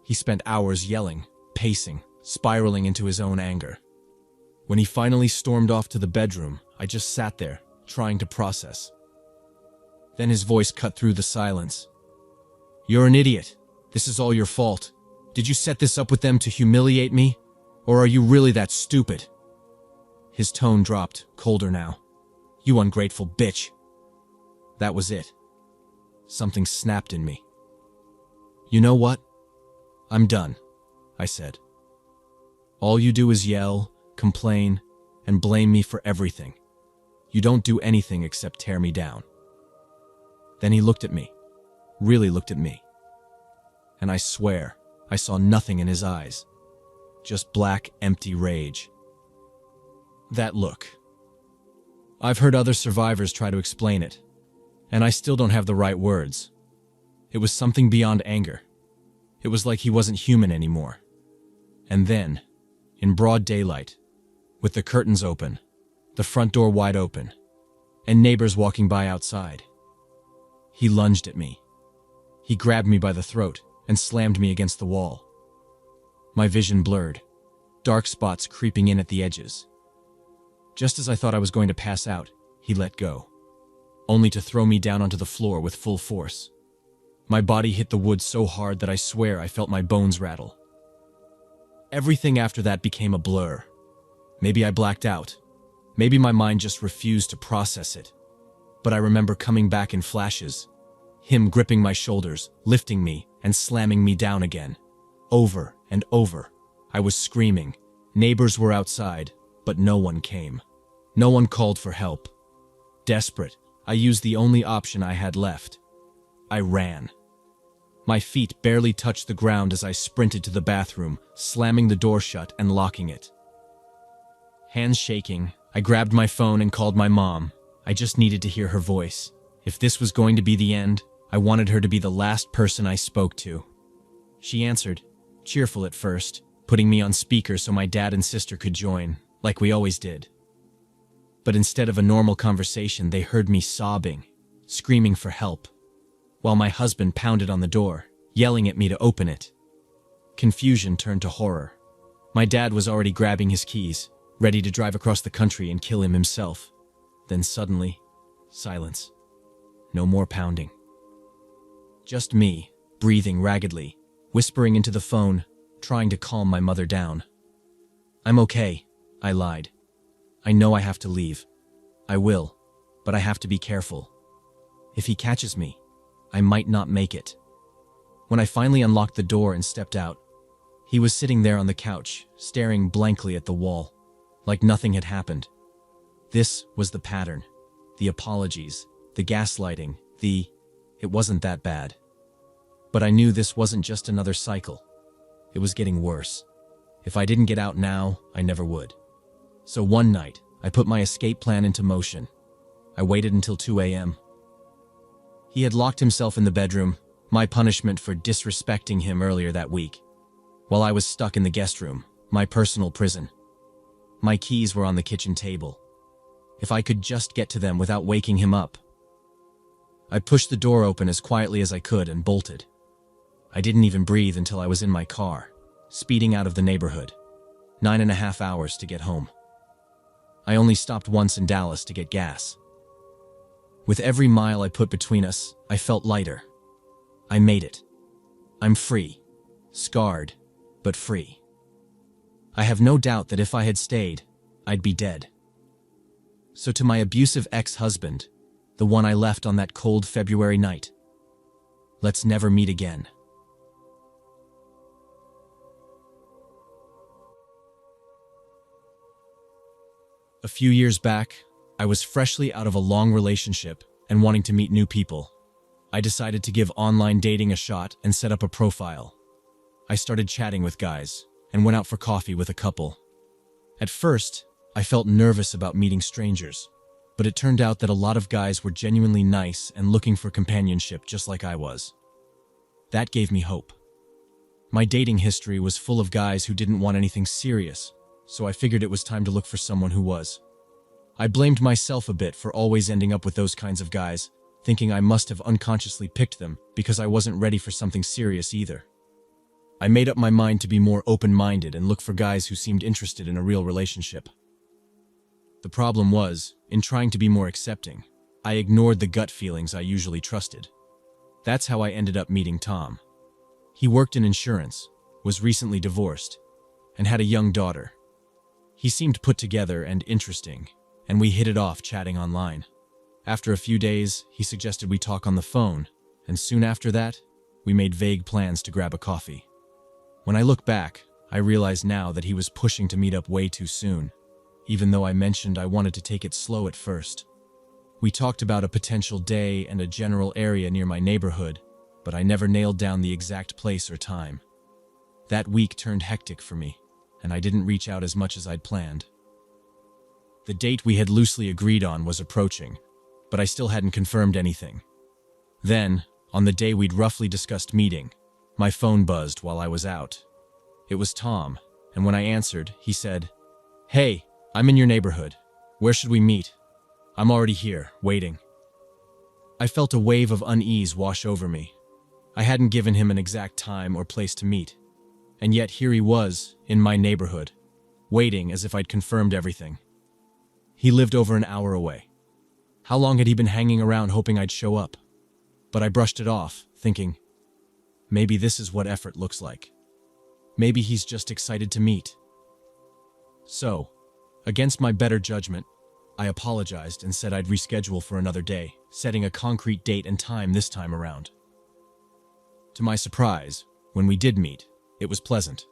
He spent hours yelling, pacing, spiraling into his own anger. When he finally stormed off to the bedroom, I just sat there, trying to process. Then his voice cut through the silence. "You're an idiot. This is all your fault. Did you set this up with them to humiliate me? Or are you really that stupid?" His tone dropped, colder now. "You ungrateful bitch." That was it. Something snapped in me. "You know what? I'm done," I said. "All you do is yell, complain, and blame me for everything. You don't do anything except tear me down." Then he looked at me, really looked at me. And I swear, I saw nothing in his eyes, just black, empty rage. That look. I've heard other survivors try to explain it, and I still don't have the right words. It was something beyond anger. It was like he wasn't human anymore. And then, in broad daylight, with the curtains open, the front door wide open, and neighbors walking by outside, he lunged at me. He grabbed me by the throat and slammed me against the wall. My vision blurred. dark spots creeping in at the edges. Just as I thought I was going to pass out, he let go, only to throw me down onto the floor with full force. My body hit the wood so hard that I swear I felt my bones rattle. Everything after that became a blur. Maybe I blacked out. Maybe my mind just refused to process it. But I remember coming back in flashes. Him gripping my shoulders, lifting me, and slamming me down again. Over and over. I was screaming. Neighbors were outside, but no one came. No one called for help. Desperate, I used the only option I had left. I ran. My feet barely touched the ground as I sprinted to the bathroom, slamming the door shut and locking it. Hands shaking, I grabbed my phone and called my mom. I just needed to hear her voice. If this was going to be the end, I wanted her to be the last person I spoke to. She answered, cheerful at first, putting me on speaker so my dad and sister could join, like we always did. But instead of a normal conversation, they heard me sobbing, screaming for help, while my husband pounded on the door, yelling at me to open it. Confusion turned to horror. My dad was already grabbing his keys, ready to drive across the country and kill him himself. Then suddenly, silence. No more pounding. Just me, breathing raggedly, whispering into the phone, trying to calm my mother down. I'm okay, I lied. I know I have to leave. I will, but I have to be careful. If he catches me, I might not make it. When I finally unlocked the door and stepped out, he was sitting there on the couch, staring blankly at the wall, like nothing had happened. This was the pattern. The apologies, the gaslighting, it wasn't that bad. But I knew this wasn't just another cycle. It was getting worse. If I didn't get out now, I never would. So one night, I put my escape plan into motion. I waited until 2 a.m. He had locked himself in the bedroom, my punishment for disrespecting him earlier that week, while I was stuck in the guest room, my personal prison. My keys were on the kitchen table. If I could just get to them without waking him up. I pushed the door open as quietly as I could and bolted. I didn't even breathe until I was in my car, speeding out of the neighborhood. 9.5 hours to get home. I only stopped once in Dallas to get gas. With every mile I put between us, I felt lighter. I made it. I'm free. Scarred, but free. I have no doubt that if I had stayed, I'd be dead. So to my abusive ex-husband, the one I left on that cold February night, let's never meet again. A few years back, I was freshly out of a long relationship and wanting to meet new people. I decided to give online dating a shot and set up a profile. I started chatting with guys and went out for coffee with a couple. At first, I felt nervous about meeting strangers, but it turned out that a lot of guys were genuinely nice and looking for companionship just like I was. That gave me hope. My dating history was full of guys who didn't want anything serious, so I figured it was time to look for someone who was. I blamed myself a bit for always ending up with those kinds of guys, thinking I must have unconsciously picked them because I wasn't ready for something serious either. I made up my mind to be more open-minded and look for guys who seemed interested in a real relationship. The problem was, in trying to be more accepting, I ignored the gut feelings I usually trusted. That's how I ended up meeting Tom. He worked in insurance, was recently divorced, and had a young daughter. He seemed put together and interesting, and we hit it off chatting online. After a few days, he suggested we talk on the phone, and soon after that, we made vague plans to grab a coffee. When I look back, I realize now that he was pushing to meet up way too soon, even though I mentioned I wanted to take it slow at first. We talked about a potential day and a general area near my neighborhood, but I never nailed down the exact place or time. That week turned hectic for me, and I didn't reach out as much as I'd planned. The date we had loosely agreed on was approaching, but I still hadn't confirmed anything. Then, on the day we'd roughly discussed meeting, my phone buzzed while I was out. It was Tom, and when I answered, he said, "Hey, I'm in your neighborhood. Where should we meet? I'm already here, waiting." I felt a wave of unease wash over me. I hadn't given him an exact time or place to meet, and yet here he was, in my neighborhood, waiting as if I'd confirmed everything. He lived over an hour away. How long had he been hanging around hoping I'd show up? But I brushed it off, thinking, maybe this is what effort looks like. Maybe he's just excited to meet. So, against my better judgment, I apologized and said I'd reschedule for another day, setting a concrete date and time this time around. To my surprise, when we did meet, it was pleasant.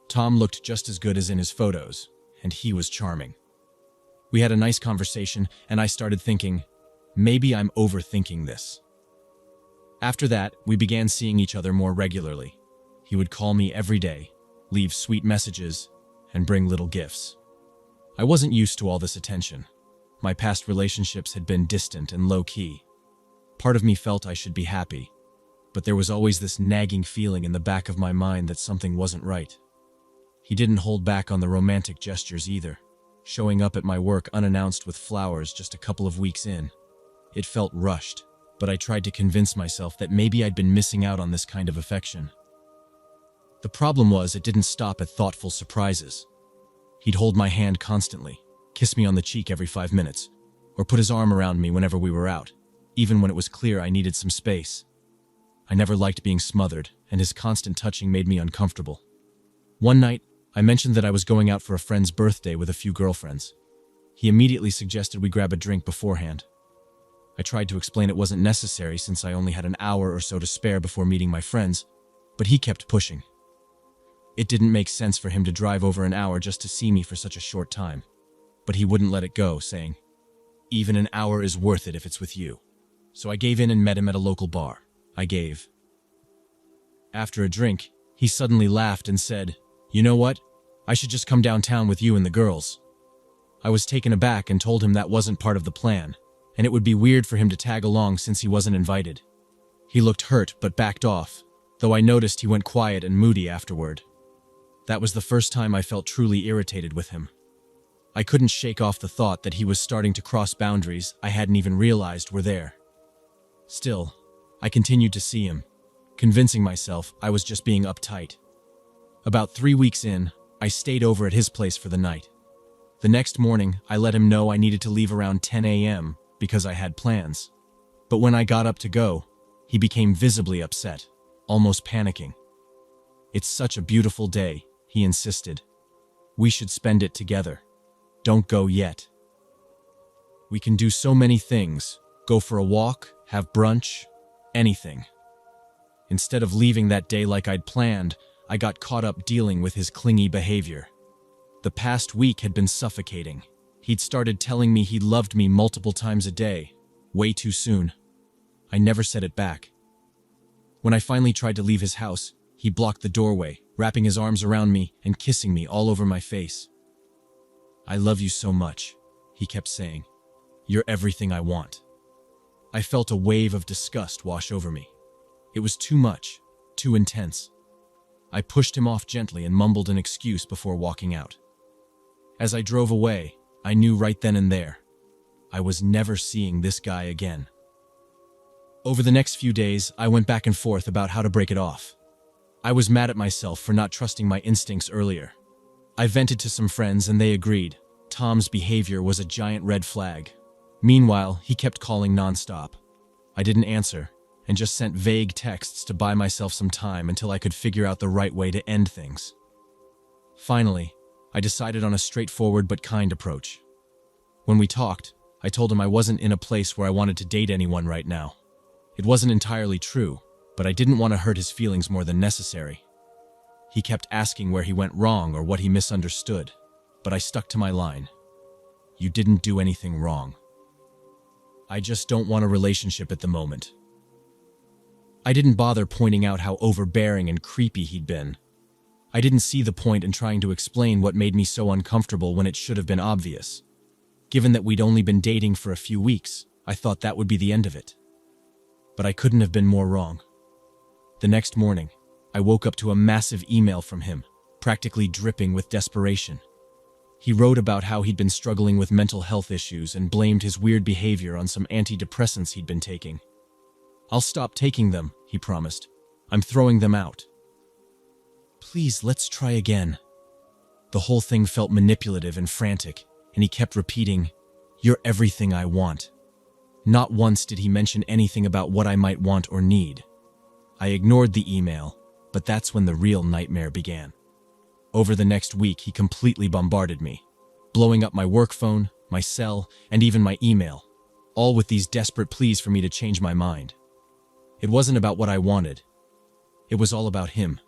Tom looked just as good as in his photos, and he was charming. We had a nice conversation, and I started thinking, maybe I'm overthinking this. After that, we began seeing each other more regularly. He would call me every day, leave sweet messages, and bring little gifts. I wasn't used to all this attention. My past relationships had been distant and low-key. Part of me felt I should be happy, but there was always this nagging feeling in the back of my mind that something wasn't right. He didn't hold back on the romantic gestures either, showing up at my work unannounced with flowers just a couple of weeks in. It felt rushed, but I tried to convince myself that maybe I'd been missing out on this kind of affection. The problem was it didn't stop at thoughtful surprises. He'd hold my hand constantly, kiss me on the cheek every 5 minutes, or put his arm around me whenever we were out, even when it was clear I needed some space. I never liked being smothered, and his constant touching made me uncomfortable. One night, I mentioned that I was going out for a friend's birthday with a few girlfriends. He immediately suggested we grab a drink beforehand. I tried to explain it wasn't necessary since I only had an hour or so to spare before meeting my friends, but he kept pushing. It didn't make sense for him to drive over an hour just to see me for such a short time, but he wouldn't let it go, saying, "Even an hour is worth it if it's with you." So I gave in and met him at a local bar. After a drink, he suddenly laughed and said, "You know what? I should just come downtown with you and the girls." I was taken aback and told him that wasn't part of the plan, and it would be weird for him to tag along since he wasn't invited. He looked hurt but backed off, though I noticed he went quiet and moody afterward. That was the first time I felt truly irritated with him. I couldn't shake off the thought that he was starting to cross boundaries I hadn't even realized were there. Still, I continued to see him, convincing myself I was just being uptight. About 3 weeks in, I stayed over at his place for the night. The next morning, I let him know I needed to leave around 10 a.m. because I had plans. But when I got up to go, he became visibly upset, almost panicking. "It's such a beautiful day," he insisted. "We should spend it together. Don't go yet. We can do so many things, go for a walk, have brunch, anything." Instead of leaving that day like I'd planned, I got caught up dealing with his clingy behavior. The past week had been suffocating. He'd started telling me he loved me multiple times a day, way too soon. I never said it back. When I finally tried to leave his house, he blocked the doorway, wrapping his arms around me and kissing me all over my face. "I love you so much," he kept saying. "You're everything I want." I felt a wave of disgust wash over me. It was too much, too intense. I pushed him off gently and mumbled an excuse before walking out. As I drove away, I knew right then and there, I was never seeing this guy again. Over the next few days, I went back and forth about how to break it off. I was mad at myself for not trusting my instincts earlier. I vented to some friends and they agreed. Tom's behavior was a giant red flag. Meanwhile, he kept calling nonstop. I didn't answer, and just sent vague texts to buy myself some time until I could figure out the right way to end things. Finally, I decided on a straightforward but kind approach. When we talked, I told him I wasn't in a place where I wanted to date anyone right now. It wasn't entirely true, but I didn't want to hurt his feelings more than necessary. He kept asking where he went wrong or what he misunderstood, but I stuck to my line. "You didn't do anything wrong. I just don't want a relationship at the moment." I didn't bother pointing out how overbearing and creepy he'd been. I didn't see the point in trying to explain what made me so uncomfortable when it should have been obvious. Given that we'd only been dating for a few weeks, I thought that would be the end of it. But I couldn't have been more wrong. The next morning, I woke up to a massive email from him, practically dripping with desperation. He wrote about how he'd been struggling with mental health issues and blamed his weird behavior on some antidepressants he'd been taking. "I'll stop taking them," he promised. "I'm throwing them out. Please, let's try again." The whole thing felt manipulative and frantic, and he kept repeating, "You're everything I want." Not once did he mention anything about what I might want or need. I ignored the email, but that's when the real nightmare began. Over the next week, he completely bombarded me, blowing up my work phone, my cell, and even my email, all with these desperate pleas for me to change my mind. It wasn't about what I wanted. It was all about him.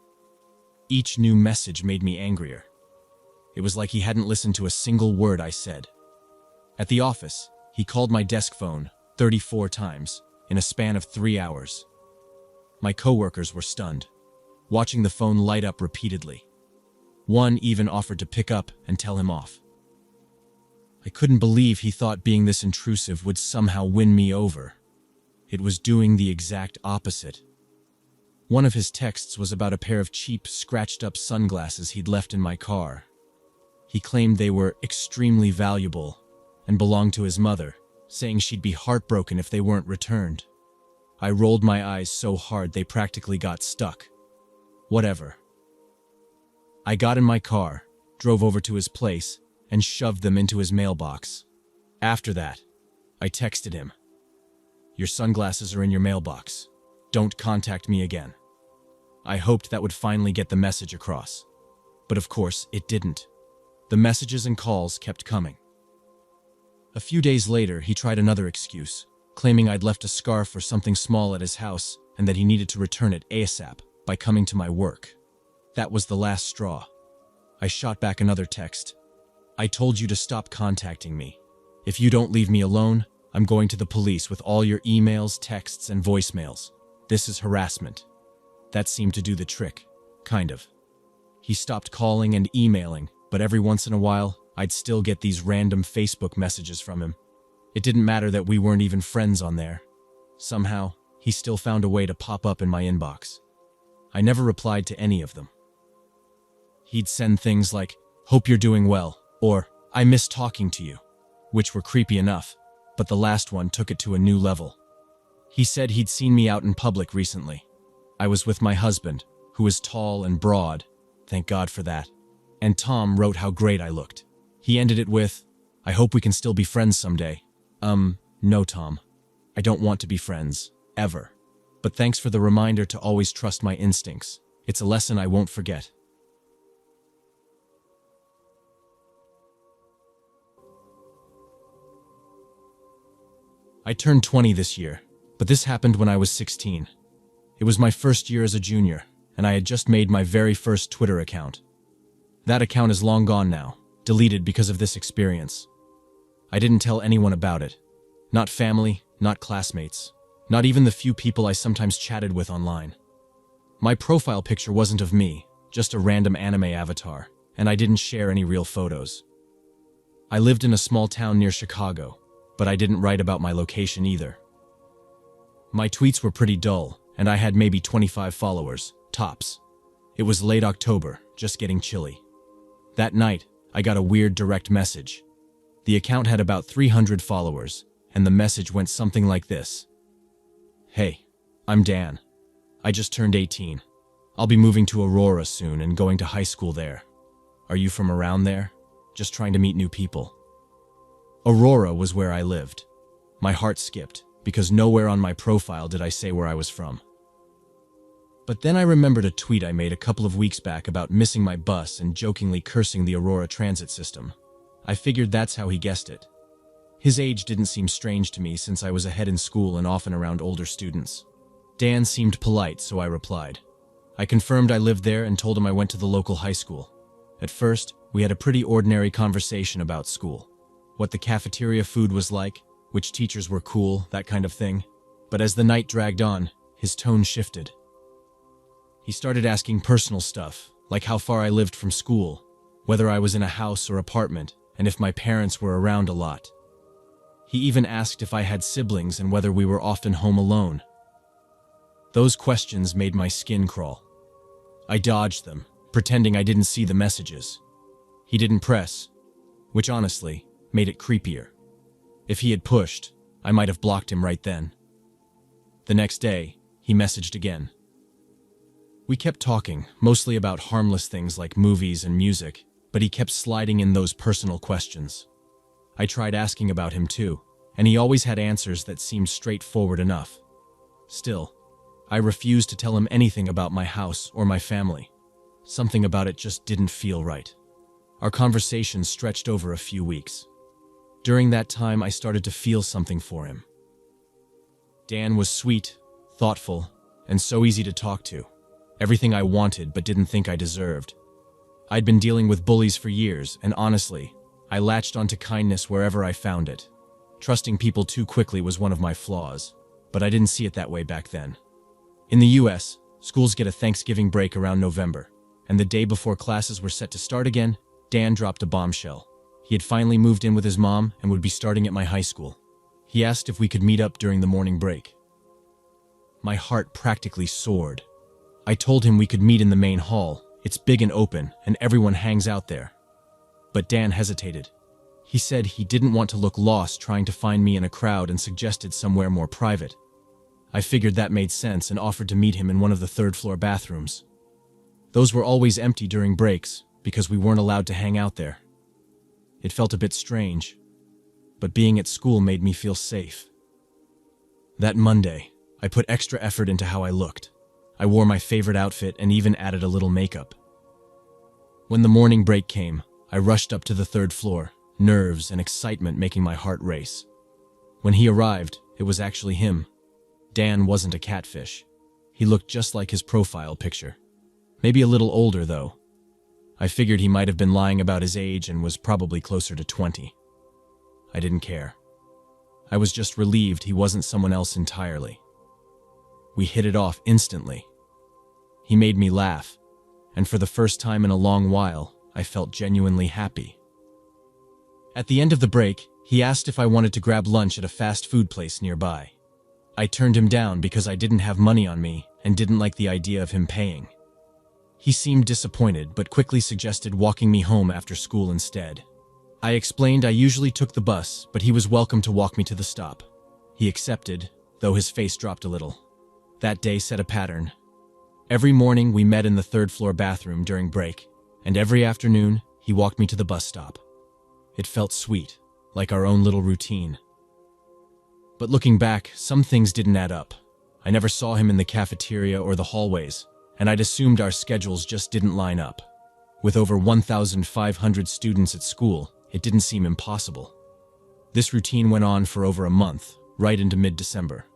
Each new message made me angrier. It was like he hadn't listened to a single word I said. At the office, he called my desk phone 34 times in a span of 3 hours. My coworkers were stunned, watching the phone light up repeatedly. One even offered to pick up and tell him off. I couldn't believe he thought being this intrusive would somehow win me over. It was doing the exact opposite. One of his texts was about a pair of cheap, scratched-up sunglasses he'd left in my car. He claimed they were extremely valuable and belonged to his mother, saying she'd be heartbroken if they weren't returned. I rolled my eyes so hard they practically got stuck. Whatever. I got in my car, drove over to his place, and shoved them into his mailbox. After that, I texted him, "Your sunglasses are in your mailbox. Don't contact me again." I hoped that would finally get the message across. But of course, it didn't. The messages and calls kept coming. A few days later, he tried another excuse, claiming I'd left a scarf or something small at his house and that he needed to return it ASAP by coming to my work. That was the last straw. I shot back another text. "I told you to stop contacting me. If you don't leave me alone, I'm going to the police with all your emails, texts, and voicemails. This is harassment." That seemed to do the trick, kind of. He stopped calling and emailing, but every once in a while, I'd still get these random Facebook messages from him. It didn't matter that we weren't even friends on there. Somehow, he still found a way to pop up in my inbox. I never replied to any of them. He'd send things like, "Hope you're doing well," or "I miss talking to you," which were creepy enough, but the last one took it to a new level. He said he'd seen me out in public recently. I was with my husband, who is tall and broad, thank God for that, and Tom wrote how great I looked. He ended it with, "I hope we can still be friends someday." No, Tom. I don't want to be friends, ever. But thanks for the reminder to always trust my instincts. It's a lesson I won't forget. I turned 20 this year, but this happened when I was 16. It was my first year as a junior, and I had just made my very first Twitter account. That account is long gone now, deleted because of this experience. I didn't tell anyone about it. Not family, not classmates, not even the few people I sometimes chatted with online. My profile picture wasn't of me, just a random anime avatar, and I didn't share any real photos. I lived in a small town near Chicago, but I didn't write about my location either. My tweets were pretty dull, and I had maybe 25 followers, tops. It was late October, just getting chilly. That night, I got a weird direct message. The account had about 300 followers, and the message went something like this. "Hey, I'm Dan. I just turned 18. I'll be moving to Aurora soon and going to high school there. Are you from around there? Just trying to meet new people." Aurora was where I lived. My heart skipped, because nowhere on my profile did I say where I was from. But then I remembered a tweet I made a couple of weeks back about missing my bus and jokingly cursing the Aurora transit system. I figured that's how he guessed it. His age didn't seem strange to me since I was ahead in school and often around older students. Dan seemed polite, so I replied. I confirmed I lived there and told him I went to the local high school. At first, we had a pretty ordinary conversation about school. What the cafeteria food was like, which teachers were cool, that kind of thing. But as the night dragged on, his tone shifted. He started asking personal stuff, like how far I lived from school, whether I was in a house or apartment, and if my parents were around a lot. He even asked if I had siblings and whether we were often home alone. Those questions made my skin crawl. I dodged them, pretending I didn't see the messages. He didn't press, which honestly made it creepier. If he had pushed, I might have blocked him right then. The next day, he messaged again. We kept talking, mostly about harmless things like movies and music, but he kept sliding in those personal questions. I tried asking about him too, and he always had answers that seemed straightforward enough. Still, I refused to tell him anything about my house or my family. Something about it just didn't feel right. Our conversation stretched over a few weeks. During that time, I started to feel something for him. Dan was sweet, thoughtful, and so easy to talk to. Everything I wanted but didn't think I deserved. I'd been dealing with bullies for years, and honestly, I latched onto kindness wherever I found it. Trusting people too quickly was one of my flaws, but I didn't see it that way back then. In the US, schools get a Thanksgiving break around November, and the day before classes were set to start again, Dan dropped a bombshell. He had finally moved in with his mom and would be starting at my high school. He asked if we could meet up during the morning break. My heart practically soared. I told him we could meet in the main hall. It's big and open, and everyone hangs out there. But Dan hesitated. He said he didn't want to look lost trying to find me in a crowd and suggested somewhere more private. I figured that made sense and offered to meet him in one of the third-floor bathrooms. Those were always empty during breaks because we weren't allowed to hang out there. It felt a bit strange, but being at school made me feel safe. That Monday, I put extra effort into how I looked. I wore my favorite outfit and even added a little makeup. When the morning break came, I rushed up to the third floor, nerves and excitement making my heart race. When he arrived, it was actually him. Dan wasn't a catfish. He looked just like his profile picture. Maybe a little older, though. I figured he might have been lying about his age and was probably closer to 20. I didn't care. I was just relieved he wasn't someone else entirely. We hit it off instantly. He made me laugh, and for the first time in a long while, I felt genuinely happy. At the end of the break, he asked if I wanted to grab lunch at a fast food place nearby. I turned him down because I didn't have money on me and didn't like the idea of him paying. He seemed disappointed, but quickly suggested walking me home after school instead. I explained I usually took the bus, but he was welcome to walk me to the stop. He accepted, though his face dropped a little. That day set a pattern. Every morning we met in the third-floor bathroom during break, and every afternoon he walked me to the bus stop. It felt sweet, like our own little routine. But looking back, some things didn't add up. I never saw him in the cafeteria or the hallways, and I'd assumed our schedules just didn't line up. With over 1,500 students at school, it didn't seem impossible. This routine went on for over a month, right into mid-December.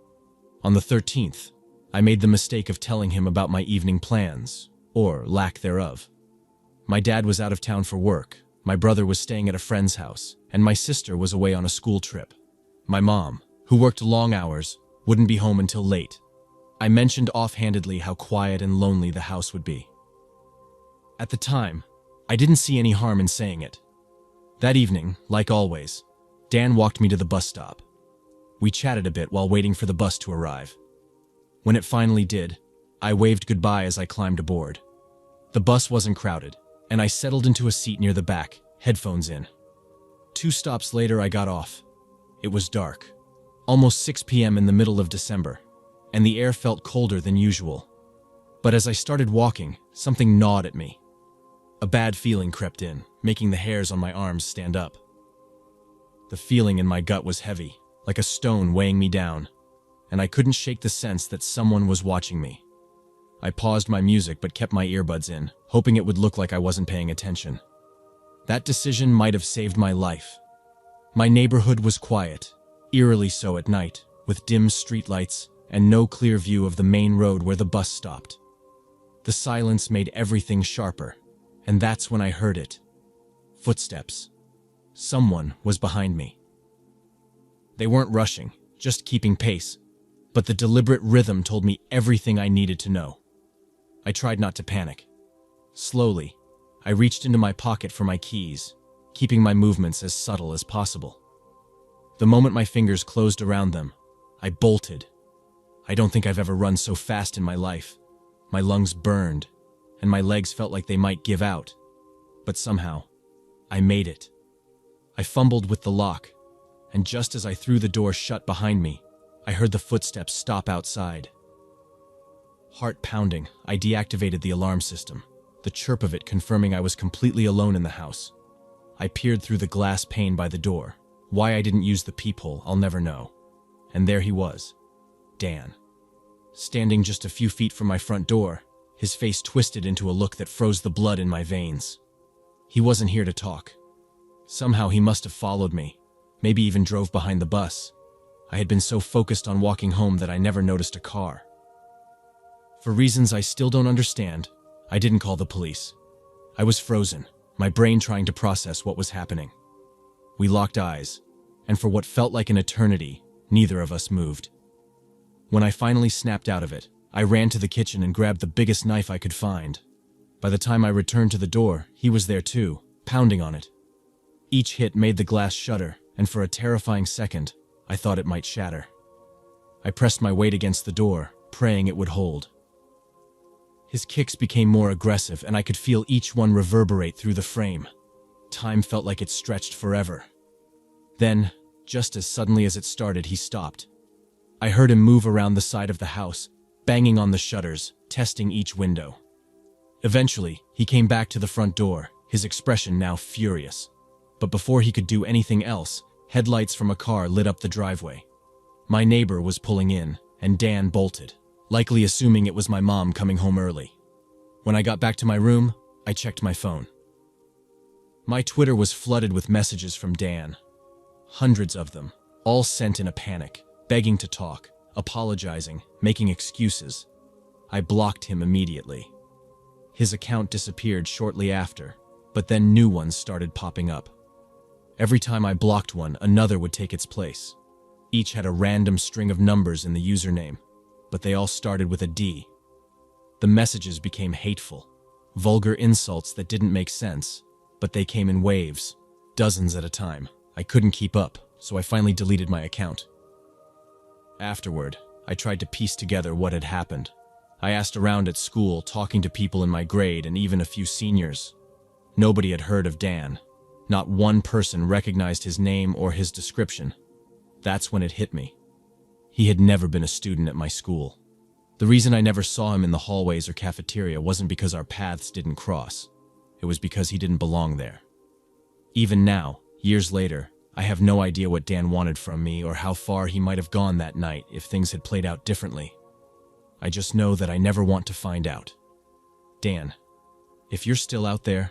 On the 13th, I made the mistake of telling him about my evening plans, or lack thereof. My dad was out of town for work, my brother was staying at a friend's house, and my sister was away on a school trip. My mom, who worked long hours, wouldn't be home until late. I mentioned offhandedly how quiet and lonely the house would be. At the time, I didn't see any harm in saying it. That evening, like always, Dan walked me to the bus stop. We chatted a bit while waiting for the bus to arrive. When it finally did, I waved goodbye as I climbed aboard. The bus wasn't crowded, and I settled into a seat near the back, headphones in. 2 stops later, I got off. It was dark, almost 6 p.m. in the middle of December, and the air felt colder than usual. But as I started walking, something gnawed at me. A bad feeling crept in, making the hairs on my arms stand up. The feeling in my gut was heavy, like a stone weighing me down, and I couldn't shake the sense that someone was watching me. I paused my music but kept my earbuds in, hoping it would look like I wasn't paying attention. That decision might have saved my life. My neighborhood was quiet, eerily so at night, with dim streetlights and no clear view of the main road where the bus stopped. The silence made everything sharper, and that's when I heard it. Footsteps. Someone was behind me. They weren't rushing, just keeping pace, but the deliberate rhythm told me everything I needed to know. I tried not to panic. Slowly, I reached into my pocket for my keys, keeping my movements as subtle as possible. The moment my fingers closed around them, I bolted. I don't think I've ever run so fast in my life. My lungs burned, and my legs felt like they might give out. But somehow, I made it. I fumbled with the lock, and just as I threw the door shut behind me, I heard the footsteps stop outside. Heart pounding, I deactivated the alarm system. the chirp of it confirming I was completely alone in the house. I peered through the glass pane by the door. Why I didn't use the peephole, I'll never know. And there he was, Dan. Standing just a few feet from my front door, his face twisted into a look that froze the blood in my veins. He wasn't here to talk. Somehow he must have followed me, maybe even drove behind the bus. I had been so focused on walking home that I never noticed a car. For reasons I still don't understand, I didn't call the police. I was frozen, my brain trying to process what was happening. We locked eyes, and for what felt like an eternity, neither of us moved. When I finally snapped out of it, I ran to the kitchen and grabbed the biggest knife I could find. By the time I returned to the door, he was there too, pounding on it. Each hit made the glass shudder, and for a terrifying second, I thought it might shatter. I pressed my weight against the door, praying it would hold. His kicks became more aggressive, and I could feel each one reverberate through the frame. Time felt like it stretched forever. Then, just as suddenly as it started, he stopped. I heard him move around the side of the house, banging on the shutters, testing each window. Eventually, he came back to the front door, his expression now furious. But before he could do anything else, headlights from a car lit up the driveway. My neighbor was pulling in, and Dan bolted, likely assuming it was my mom coming home early. When I got back to my room, I checked my phone. My Twitter was flooded with messages from Dan. Hundreds of them, all sent in a panic, begging to talk, apologizing, making excuses. I blocked him immediately. His account disappeared shortly after, but then new ones started popping up. Every time I blocked one, another would take its place. Each had a random string of numbers in the username, but they all started with a D. The messages became hateful, vulgar insults that didn't make sense, but they came in waves, dozens at a time. I couldn't keep up, so I finally deleted my account. Afterward, I tried to piece together what had happened. I asked around at school, talking to people in my grade and even a few seniors. Nobody had heard of Dan. Not one person recognized his name or his description. That's when it hit me. He had never been a student at my school. The reason I never saw him in the hallways or cafeteria wasn't because our paths didn't cross. It was because he didn't belong there. Even now, years later, I have no idea what Dan wanted from me or how far he might have gone that night if things had played out differently. I just know that I never want to find out. Dan, if you're still out there,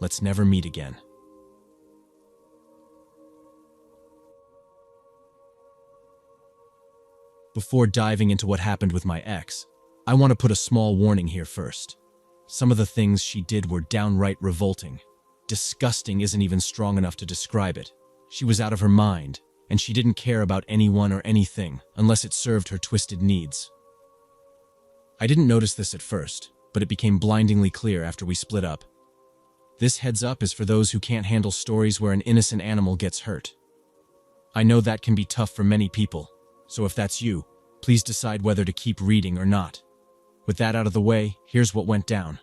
let's never meet again. Before diving into what happened with my ex, I want to put a small warning here first. Some of the things she did were downright revolting. Disgusting isn't even strong enough to describe it. She was out of her mind, and she didn't care about anyone or anything unless it served her twisted needs. I didn't notice this at first, but it became blindingly clear after we split up. This heads up is for those who can't handle stories where an innocent animal gets hurt. I know that can be tough for many people, so if that's you, please decide whether to keep reading or not. With that out of the way, here's what went down.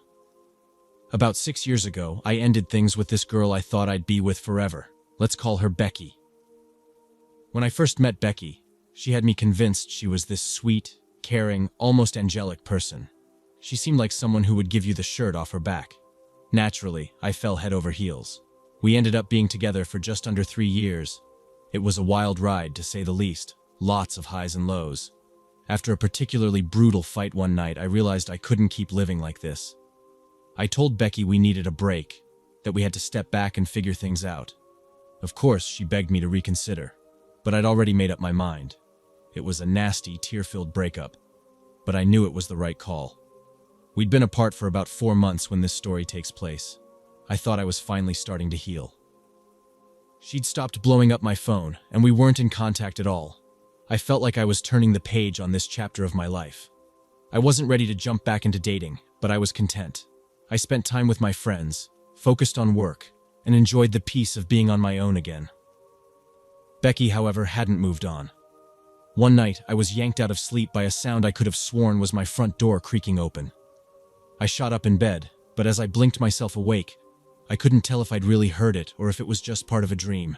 About 6 years ago, I ended things with this girl I thought I'd be with forever. Let's call her Becky. When I first met Becky, she had me convinced she was this sweet, caring, almost angelic person. She seemed like someone who would give you the shirt off her back. Naturally, I fell head over heels. We ended up being together for just under 3 years. It was a wild ride, to say the least. Lots of highs and lows. After a particularly brutal fight one night, I realized I couldn't keep living like this. I told Becky we needed a break, that we had to step back and figure things out. Of course, she begged me to reconsider, but I'd already made up my mind. It was a nasty, tear-filled breakup, but I knew it was the right call. We'd been apart for about 4 months when this story takes place. I thought I was finally starting to heal. She'd stopped blowing up my phone, and we weren't in contact at all. I felt like I was turning the page on this chapter of my life. I wasn't ready to jump back into dating, but I was content. I spent time with my friends, focused on work, and enjoyed the peace of being on my own again. Becky, however, hadn't moved on. One night, I was yanked out of sleep by a sound I could have sworn was my front door creaking open. I shot up in bed, but as I blinked myself awake, I couldn't tell if I'd really heard it or if it was just part of a dream.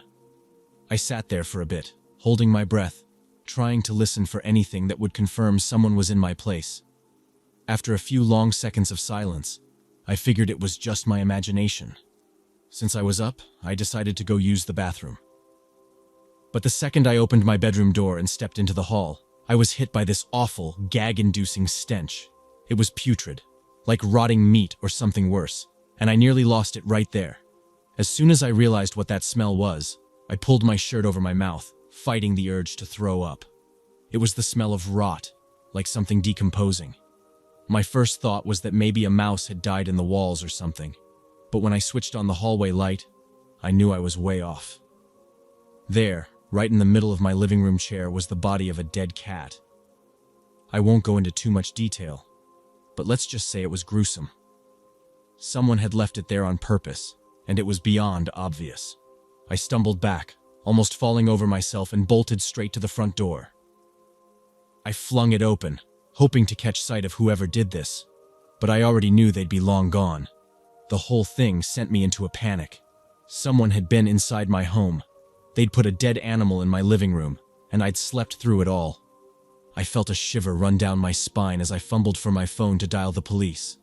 I sat there for a bit, holding my breath, trying to listen for anything that would confirm someone was in my place. After a few long seconds of silence, I figured it was just my imagination. Since I was up, I decided to go use the bathroom. But the second I opened my bedroom door and stepped into the hall, I was hit by this awful, gag-inducing stench. It was putrid, like rotting meat or something worse, and I nearly lost it right there. As soon as I realized what that smell was, I pulled my shirt over my mouth, fighting the urge to throw up. It was the smell of rot, like something decomposing. My first thought was that maybe a mouse had died in the walls or something, but when I switched on the hallway light, I knew I was way off. There, right in the middle of my living room chair, was the body of a dead cat. I won't go into too much detail, but let's just say it was gruesome. Someone had left it there on purpose, and it was beyond obvious. I stumbled back, almost falling over myself, and bolted straight to the front door. I flung it open, hoping to catch sight of whoever did this, but I already knew they'd be long gone. The whole thing sent me into a panic. Someone had been inside my home. They'd put a dead animal in my living room, and I'd slept through it all. I felt a shiver run down my spine as I fumbled for my phone to dial the police.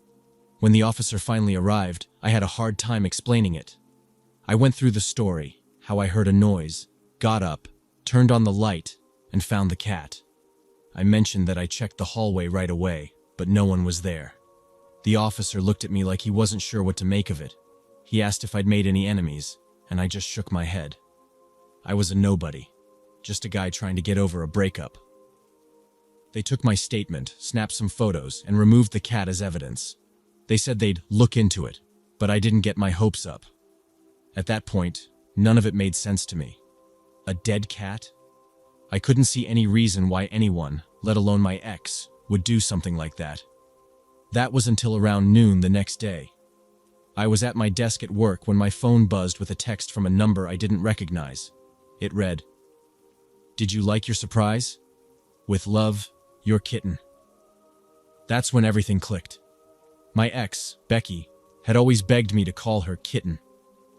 When the officer finally arrived, I had a hard time explaining it. I went through the story, how I heard a noise, got up, turned on the light, and found the cat. I mentioned that I checked the hallway right away, but no one was there. The officer looked at me like he wasn't sure what to make of it. He asked if I'd made any enemies, and I just shook my head. I was a nobody, just a guy trying to get over a breakup. They took my statement, snapped some photos, and removed the cat as evidence. They said they'd look into it, but I didn't get my hopes up. At that point, none of it made sense to me. A dead cat? I couldn't see any reason why anyone, let alone my ex, would do something like that. That was until around noon the next day. I was at my desk at work when my phone buzzed with a text from a number I didn't recognize. It read, "Did you like your surprise? With love, your kitten." That's when everything clicked. My ex, Becky, had always begged me to call her Kitten.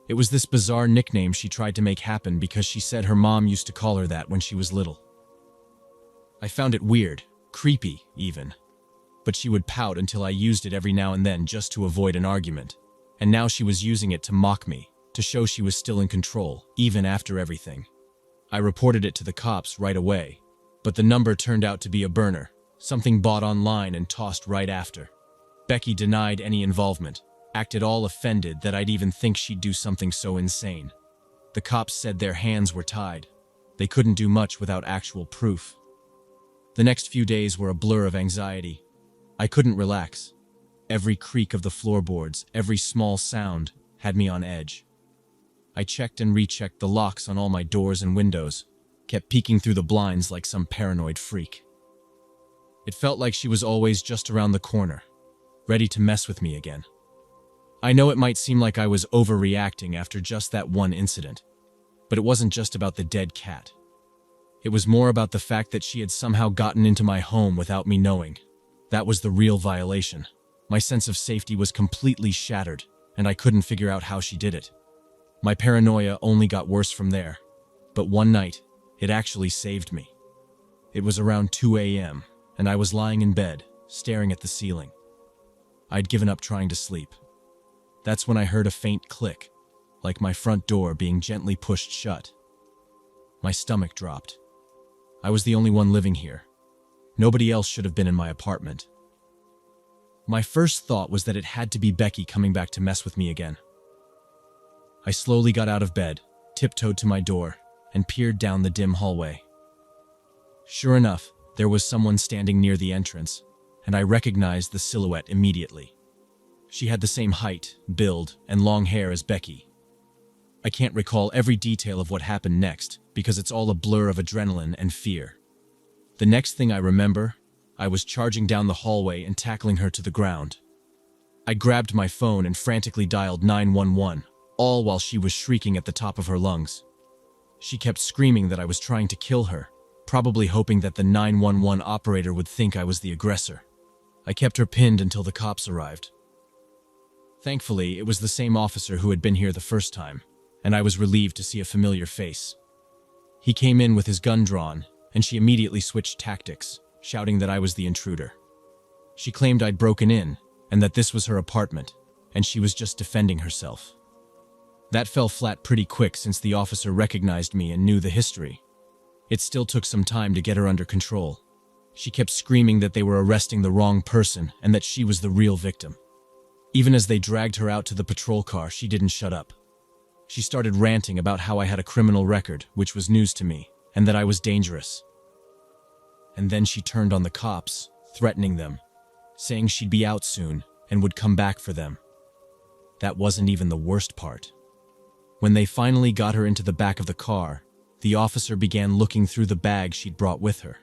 It was this bizarre nickname she tried to make happen because she said her mom used to call her that when she was little. I found it weird, creepy even. But she would pout until I used it every now and then just to avoid an argument. And now she was using it to mock me, to show she was still in control, even after everything. I reported it to the cops right away, but the number turned out to be a burner, something bought online and tossed right after. Becky denied any involvement, acted all offended that I'd even think she'd do something so insane. The cops said their hands were tied. They couldn't do much without actual proof. The next few days were a blur of anxiety. I couldn't relax. Every creak of the floorboards, every small sound, had me on edge. I checked and rechecked the locks on all my doors and windows, kept peeking through the blinds like some paranoid freak. It felt like she was always just around the corner, ready to mess with me again. I know it might seem like I was overreacting after just that one incident, but it wasn't just about the dead cat. It was more about the fact that she had somehow gotten into my home without me knowing. That was the real violation. My sense of safety was completely shattered, and I couldn't figure out how she did it. My paranoia only got worse from there, but one night, it actually saved me. It was around 2 a.m., and I was lying in bed, staring at the ceiling. I'd given up trying to sleep. That's when I heard a faint click, like my front door being gently pushed shut. My stomach dropped. I was the only one living here. Nobody else should have been in my apartment. My first thought was that it had to be Becky coming back to mess with me again. I slowly got out of bed, tiptoed to my door, and peered down the dim hallway. Sure enough, there was someone standing near the entrance, and I recognized the silhouette immediately. She had the same height, build, and long hair as Becky. I can't recall every detail of what happened next because it's all a blur of adrenaline and fear. The next thing I remember, I was charging down the hallway and tackling her to the ground. I grabbed my phone and frantically dialed 911, all while she was shrieking at the top of her lungs. She kept screaming that I was trying to kill her, probably hoping that the 911 operator would think I was the aggressor. I kept her pinned until the cops arrived. Thankfully, it was the same officer who had been here the first time, and I was relieved to see a familiar face. He came in with his gun drawn, and she immediately switched tactics, shouting that I was the intruder. She claimed I'd broken in, and that this was her apartment, and she was just defending herself. That fell flat pretty quick since the officer recognized me and knew the history. It still took some time to get her under control. She kept screaming that they were arresting the wrong person and that she was the real victim. Even as they dragged her out to the patrol car, she didn't shut up. She started ranting about how I had a criminal record, which was news to me, and that I was dangerous. And then she turned on the cops, threatening them, saying she'd be out soon and would come back for them. That wasn't even the worst part. When they finally got her into the back of the car, the officer began looking through the bag she'd brought with her.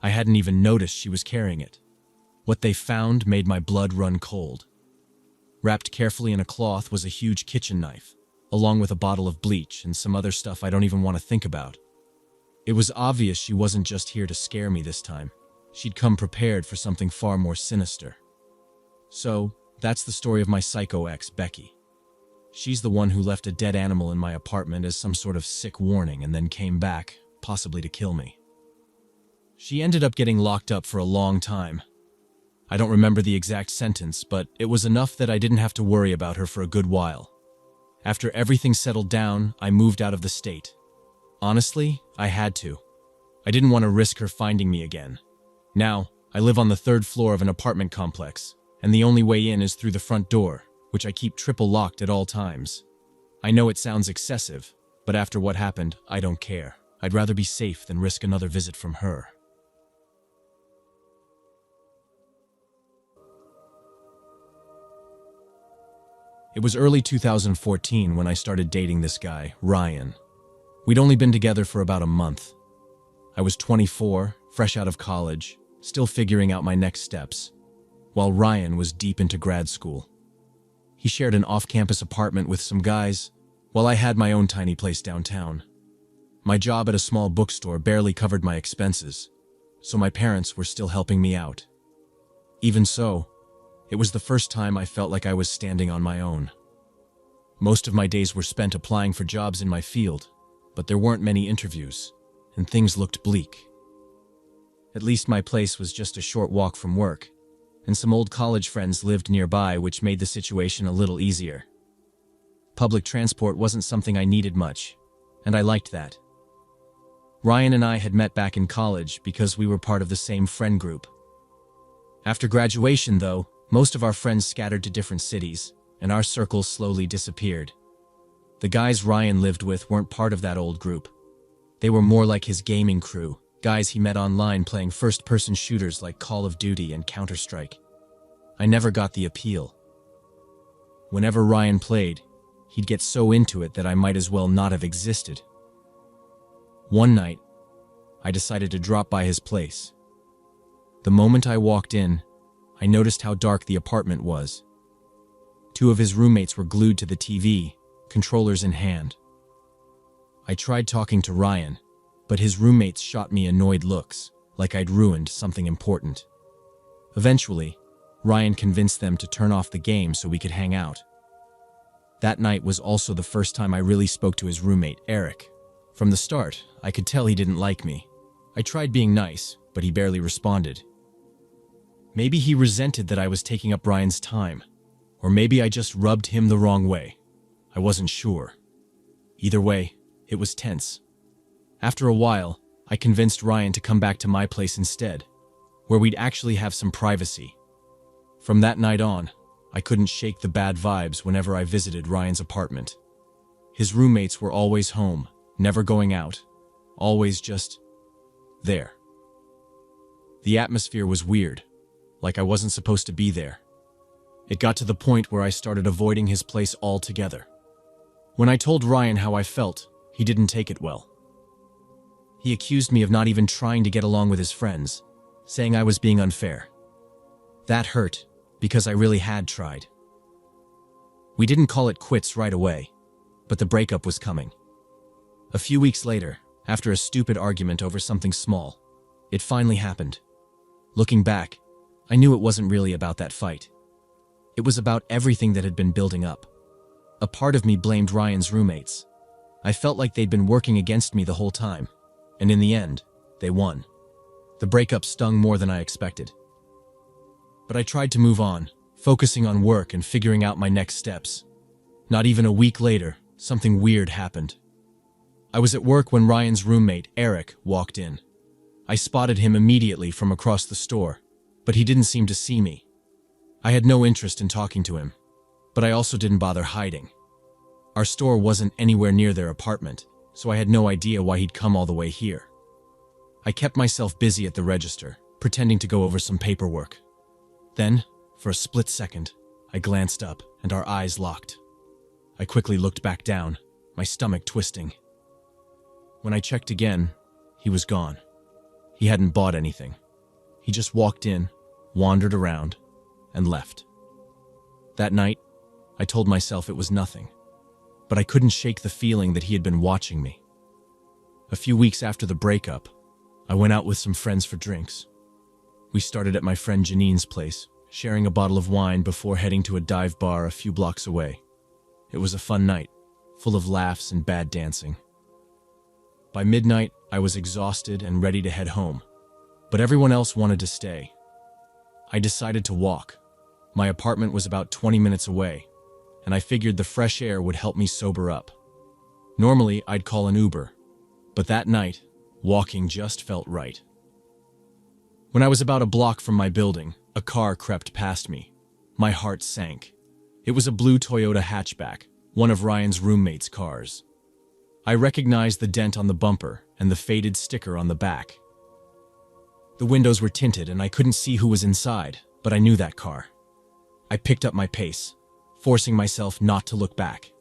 I hadn't even noticed she was carrying it. What they found made my blood run cold. Wrapped carefully in a cloth was a huge kitchen knife, along with a bottle of bleach and some other stuff I don't even want to think about. It was obvious she wasn't just here to scare me this time. She'd come prepared for something far more sinister. So, that's the story of my psycho ex, Becky. She's the one who left a dead animal in my apartment as some sort of sick warning and then came back, possibly to kill me. She ended up getting locked up for a long time. I don't remember the exact sentence, but it was enough that I didn't have to worry about her for a good while. After everything settled down, I moved out of the state. Honestly, I had to. I didn't want to risk her finding me again. Now, I live on the 3rd floor of an apartment complex, and the only way in is through the front door, which I keep triple locked at all times. I know it sounds excessive, but after what happened, I don't care. I'd rather be safe than risk another visit from her. It was early 2014 when I started dating this guy, Ryan. We'd only been together for about a month. I was 24, fresh out of college, still figuring out my next steps, while Ryan was deep into grad school. He shared an off-campus apartment with some guys, while I had my own tiny place downtown. My job at a small bookstore barely covered my expenses, so my parents were still helping me out. Even so, it was the first time I felt like I was standing on my own. Most of my days were spent applying for jobs in my field, but there weren't many interviews, and things looked bleak. At least my place was just a short walk from work, and some old college friends lived nearby, which made the situation a little easier. Public transport wasn't something I needed much, and I liked that. Ryan and I had met back in college because we were part of the same friend group. After graduation, though, most of our friends scattered to different cities, and our circles slowly disappeared. The guys Ryan lived with weren't part of that old group. They were more like his gaming crew, guys he met online playing first-person shooters like Call of Duty and Counter-Strike. I never got the appeal. Whenever Ryan played, he'd get so into it that I might as well not have existed. One night, I decided to drop by his place. The moment I walked in, I noticed how dark the apartment was. 2 of his roommates were glued to the TV, controllers in hand. I tried talking to Ryan, but his roommates shot me annoyed looks, like I'd ruined something important. Eventually, Ryan convinced them to turn off the game so we could hang out. That night was also the first time I really spoke to his roommate, Eric. From the start, I could tell he didn't like me. I tried being nice, but he barely responded. Maybe he resented that I was taking up Ryan's time, or maybe I just rubbed him the wrong way. I wasn't sure. Either way, it was tense. After a while, I convinced Ryan to come back to my place instead, where we'd actually have some privacy. From that night on, I couldn't shake the bad vibes whenever I visited Ryan's apartment. His roommates were always home, never going out, always just there. The atmosphere was weird, like I wasn't supposed to be there. It got to the point where I started avoiding his place altogether. When I told Ryan how I felt, he didn't take it well. He accused me of not even trying to get along with his friends, saying I was being unfair. That hurt, because I really had tried. We didn't call it quits right away, but the breakup was coming. A few weeks later, after a stupid argument over something small, it finally happened. Looking back, I knew it wasn't really about that fight. It was about everything that had been building up. A part of me blamed Ryan's roommates. I felt like they'd been working against me the whole time, and in the end, they won. The breakup stung more than I expected. But I tried to move on, focusing on work and figuring out my next steps. Not even a week later, something weird happened. I was at work when Ryan's roommate, Eric, walked in. I spotted him immediately from across the store, but he didn't seem to see me. I had no interest in talking to him, but I also didn't bother hiding. Our store wasn't anywhere near their apartment, so I had no idea why he'd come all the way here. I kept myself busy at the register, pretending to go over some paperwork. Then, for a split second, I glanced up and our eyes locked. I quickly looked back down, my stomach twisting. When I checked again, he was gone. He hadn't bought anything. He just walked in, wandered around, and left. That night, I told myself it was nothing, but I couldn't shake the feeling that he had been watching me. A few weeks after the breakup, I went out with some friends for drinks. We started at my friend Janine's place, sharing a bottle of wine before heading to a dive bar a few blocks away. It was a fun night, full of laughs and bad dancing. By midnight, I was exhausted and ready to head home, but everyone else wanted to stay. I decided to walk. My apartment was about 20 minutes away, and I figured the fresh air would help me sober up. Normally, I'd call an Uber, but that night, walking just felt right. When I was about a block from my building, a car crept past me. My heart sank. It was a blue Toyota hatchback, one of Ryan's roommate's cars. I recognized the dent on the bumper and the faded sticker on the back. The windows were tinted and I couldn't see who was inside, but I knew that car. I picked up my pace, forcing myself not to look back.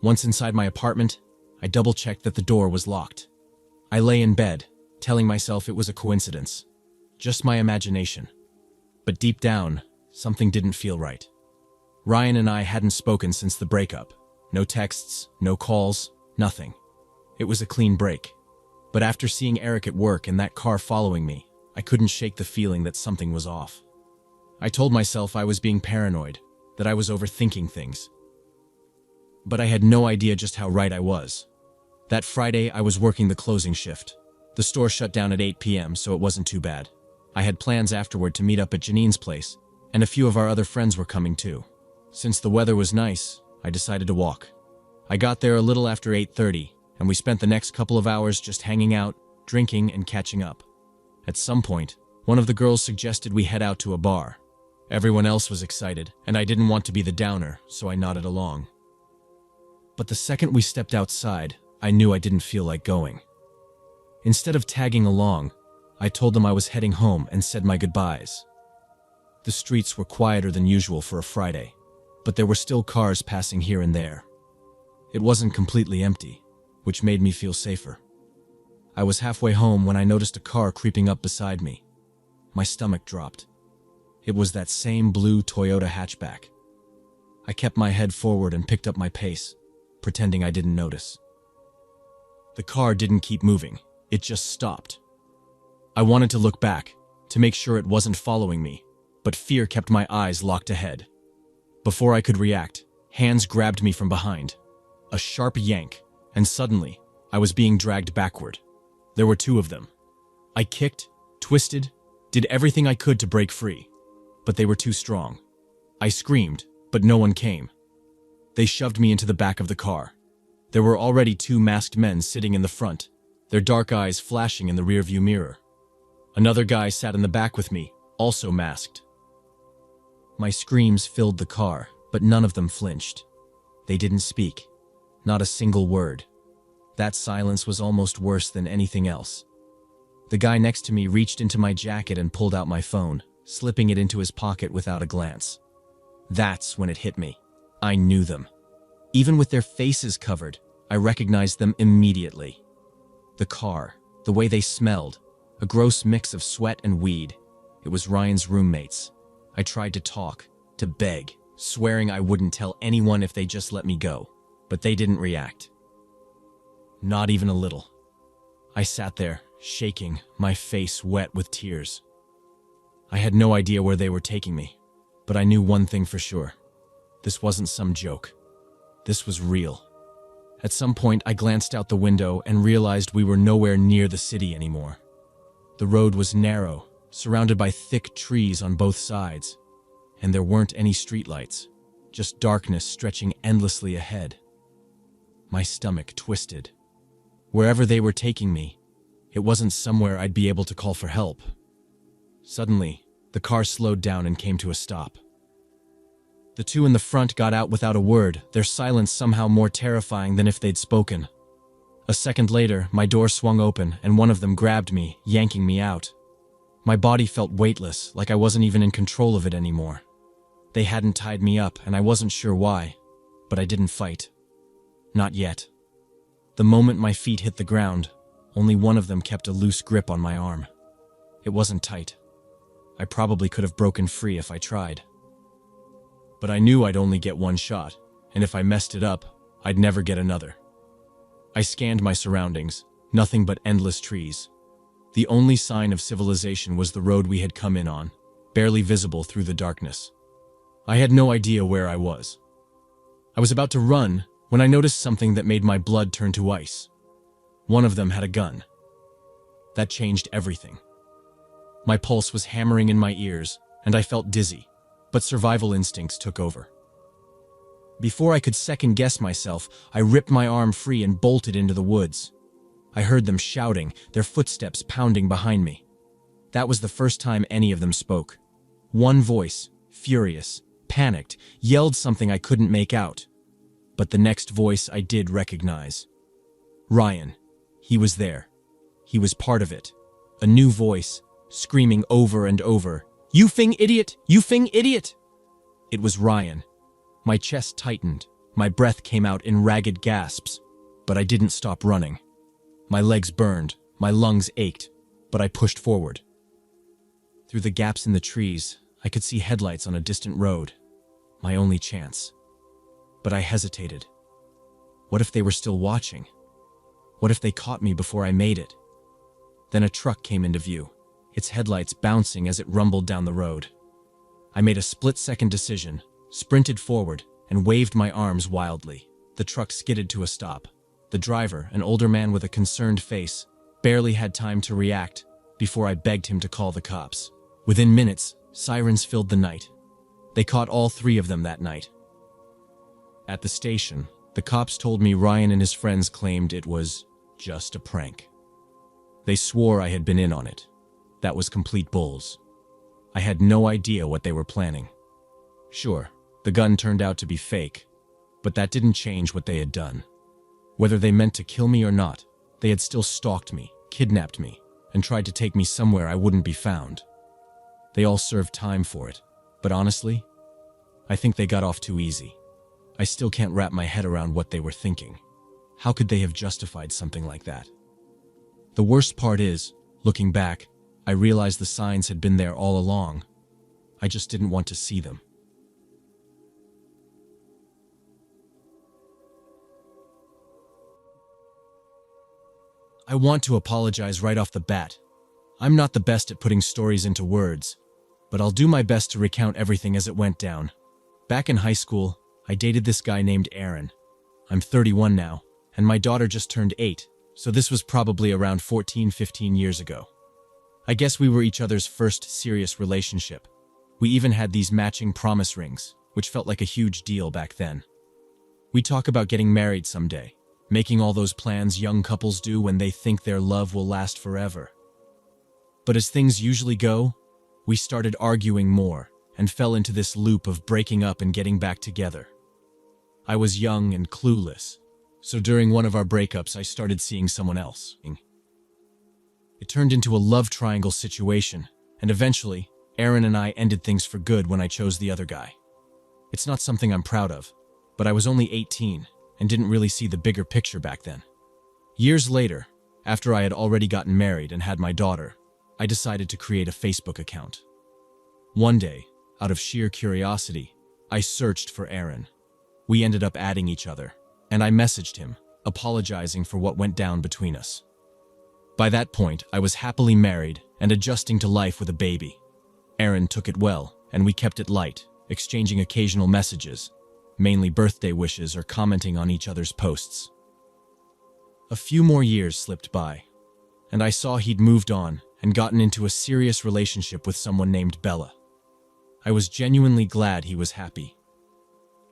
Once inside my apartment, I double-checked that the door was locked. I lay in bed, telling myself it was a coincidence, just my imagination. But deep down, something didn't feel right. Ryan and I hadn't spoken since the breakup. No texts, no calls, nothing. It was a clean break. But after seeing Eric at work and that car following me, I couldn't shake the feeling that something was off. I told myself I was being paranoid, that I was overthinking things. But I had no idea just how right I was. That Friday, I was working the closing shift. The store shut down at 8 p.m., so it wasn't too bad. I had plans afterward to meet up at Janine's place, and a few of our other friends were coming too. Since the weather was nice, I decided to walk. I got there a little after 8:30, and we spent the next couple of hours just hanging out, drinking, and catching up. At some point, one of the girls suggested we head out to a bar. Everyone else was excited, and I didn't want to be the downer, so I nodded along. But the second we stepped outside, I knew I didn't feel like going. Instead of tagging along, I told them I was heading home and said my goodbyes. The streets were quieter than usual for a Friday, but there were still cars passing here and there. It wasn't completely empty, which made me feel safer. I was halfway home when I noticed a car creeping up beside me. My stomach dropped. It was that same blue Toyota hatchback. I kept my head forward and picked up my pace, pretending I didn't notice. The car didn't keep moving, it just stopped. I wanted to look back, to make sure it wasn't following me, but fear kept my eyes locked ahead. Before I could react, hands grabbed me from behind. A sharp yank, and suddenly, I was being dragged backward. There were two of them. I kicked, twisted, did everything I could to break free, but they were too strong. I screamed, but no one came. They shoved me into the back of the car. There were already two masked men sitting in the front, their dark eyes flashing in the rearview mirror. Another guy sat in the back with me, also masked. My screams filled the car, but none of them flinched. They didn't speak. Not a single word. That silence was almost worse than anything else. The guy next to me reached into my jacket and pulled out my phone, slipping it into his pocket without a glance. That's when it hit me. I knew them. Even with their faces covered, I recognized them immediately. The car, the way they smelled, a gross mix of sweat and weed. It was Ryan's roommates. I tried to talk, to beg, swearing I wouldn't tell anyone if they just let me go, but they didn't react. Not even a little. I sat there, shaking, my face wet with tears. I had no idea where they were taking me, but I knew one thing for sure. This wasn't some joke. This was real. At some point, I glanced out the window and realized we were nowhere near the city anymore. The road was narrow, surrounded by thick trees on both sides, and there weren't any streetlights, just darkness stretching endlessly ahead. My stomach twisted. Wherever they were taking me, it wasn't somewhere I'd be able to call for help. Suddenly, the car slowed down and came to a stop. The two in the front got out without a word, their silence somehow more terrifying than if they'd spoken. A second later, my door swung open and one of them grabbed me, yanking me out. My body felt weightless, like I wasn't even in control of it anymore. They hadn't tied me up, and I wasn't sure why, but I didn't fight. Not yet. The moment my feet hit the ground, only one of them kept a loose grip on my arm. It wasn't tight. I probably could have broken free if I tried. But I knew I'd only get one shot, and if I messed it up, I'd never get another. I scanned my surroundings, nothing but endless trees. The only sign of civilization was the road we had come in on, barely visible through the darkness. I had no idea where I was. I was about to run when I noticed something that made my blood turn to ice. One of them had a gun. That changed everything. My pulse was hammering in my ears, and I felt dizzy, but survival instincts took over. Before I could second-guess myself, I ripped my arm free and bolted into the woods. I heard them shouting, their footsteps pounding behind me. That was the first time any of them spoke. One voice, furious, panicked, yelled something I couldn't make out. But the next voice I did recognize. Ryan. He was there. He was part of it. A new voice, screaming over and over, "You fing idiot! You fing idiot!" It was Ryan. My chest tightened. My breath came out in ragged gasps. But I didn't stop running. My legs burned. My lungs ached. But I pushed forward. Through the gaps in the trees, I could see headlights on a distant road. My only chance. But I hesitated. What if they were still watching? What if they caught me before I made it? Then a truck came into view, its headlights bouncing as it rumbled down the road. I made a split-second decision, sprinted forward, and waved my arms wildly. The truck skidded to a stop. The driver, an older man with a concerned face, barely had time to react before I begged him to call the cops. Within minutes, sirens filled the night. They caught all three of them that night. At the station, the cops told me Ryan and his friends claimed it was just a prank. They swore I had been in on it. That was complete bulls. I had no idea what they were planning. Sure, the gun turned out to be fake, but that didn't change what they had done. Whether they meant to kill me or not, they had still stalked me, kidnapped me, and tried to take me somewhere I wouldn't be found. They all served time for it, but honestly, I think they got off too easy. I still can't wrap my head around what they were thinking. How could they have justified something like that? The worst part is, looking back, I realized the signs had been there all along. I just didn't want to see them. I want to apologize right off the bat. I'm not the best at putting stories into words, but I'll do my best to recount everything as it went down. Back in high school, I dated this guy named Aaron. I'm 31 now, and my daughter just turned 8, so this was probably around 14-15 years ago. I guess we were each other's first serious relationship. We even had these matching promise rings, which felt like a huge deal back then. We talk about getting married someday, making all those plans young couples do when they think their love will last forever. But as things usually go, we started arguing more and fell into this loop of breaking up and getting back together. I was young and clueless, so during one of our breakups I started seeing someone else. It turned into a love triangle situation, and eventually, Aaron and I ended things for good when I chose the other guy. It's not something I'm proud of, but I was only 18 and didn't really see the bigger picture back then. Years later, after I had already gotten married and had my daughter, I decided to create a Facebook account. One day, out of sheer curiosity, I searched for Aaron. We ended up adding each other, and I messaged him, apologizing for what went down between us. By that point, I was happily married and adjusting to life with a baby. Aaron took it well, and we kept it light, exchanging occasional messages, mainly birthday wishes or commenting on each other's posts. A few more years slipped by, and I saw he'd moved on and gotten into a serious relationship with someone named Bella. I was genuinely glad he was happy.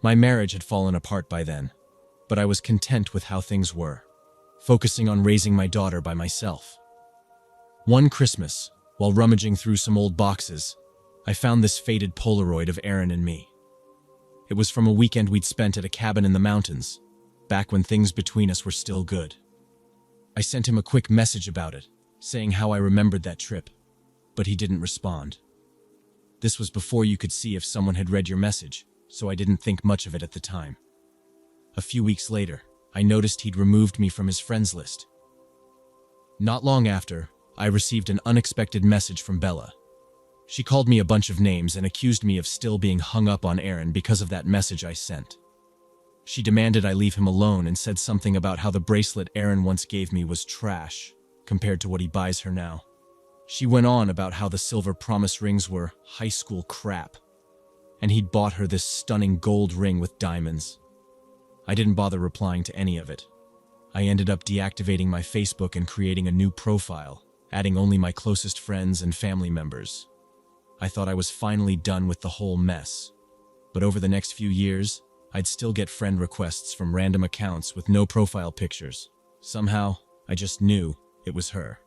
My marriage had fallen apart by then, but I was content with how things were, focusing on raising my daughter by myself. One Christmas, while rummaging through some old boxes, I found this faded Polaroid of Aaron and me. It was from a weekend we'd spent at a cabin in the mountains, back when things between us were still good. I sent him a quick message about it, saying how I remembered that trip, but he didn't respond. This was before you could see if someone had read your message, so I didn't think much of it at the time. A few weeks later, I noticed he'd removed me from his friends list. Not long after, I received an unexpected message from Bella. She called me a bunch of names and accused me of still being hung up on Aaron because of that message I sent. She demanded I leave him alone and said something about how the bracelet Aaron once gave me was trash compared to what he buys her now. She went on about how the silver promise rings were high school crap, and he'd bought her this stunning gold ring with diamonds. I didn't bother replying to any of it. I ended up deactivating my Facebook and creating a new profile, adding only my closest friends and family members. I thought I was finally done with the whole mess. But over the next few years, I'd still get friend requests from random accounts with no profile pictures. Somehow, I just knew it was her.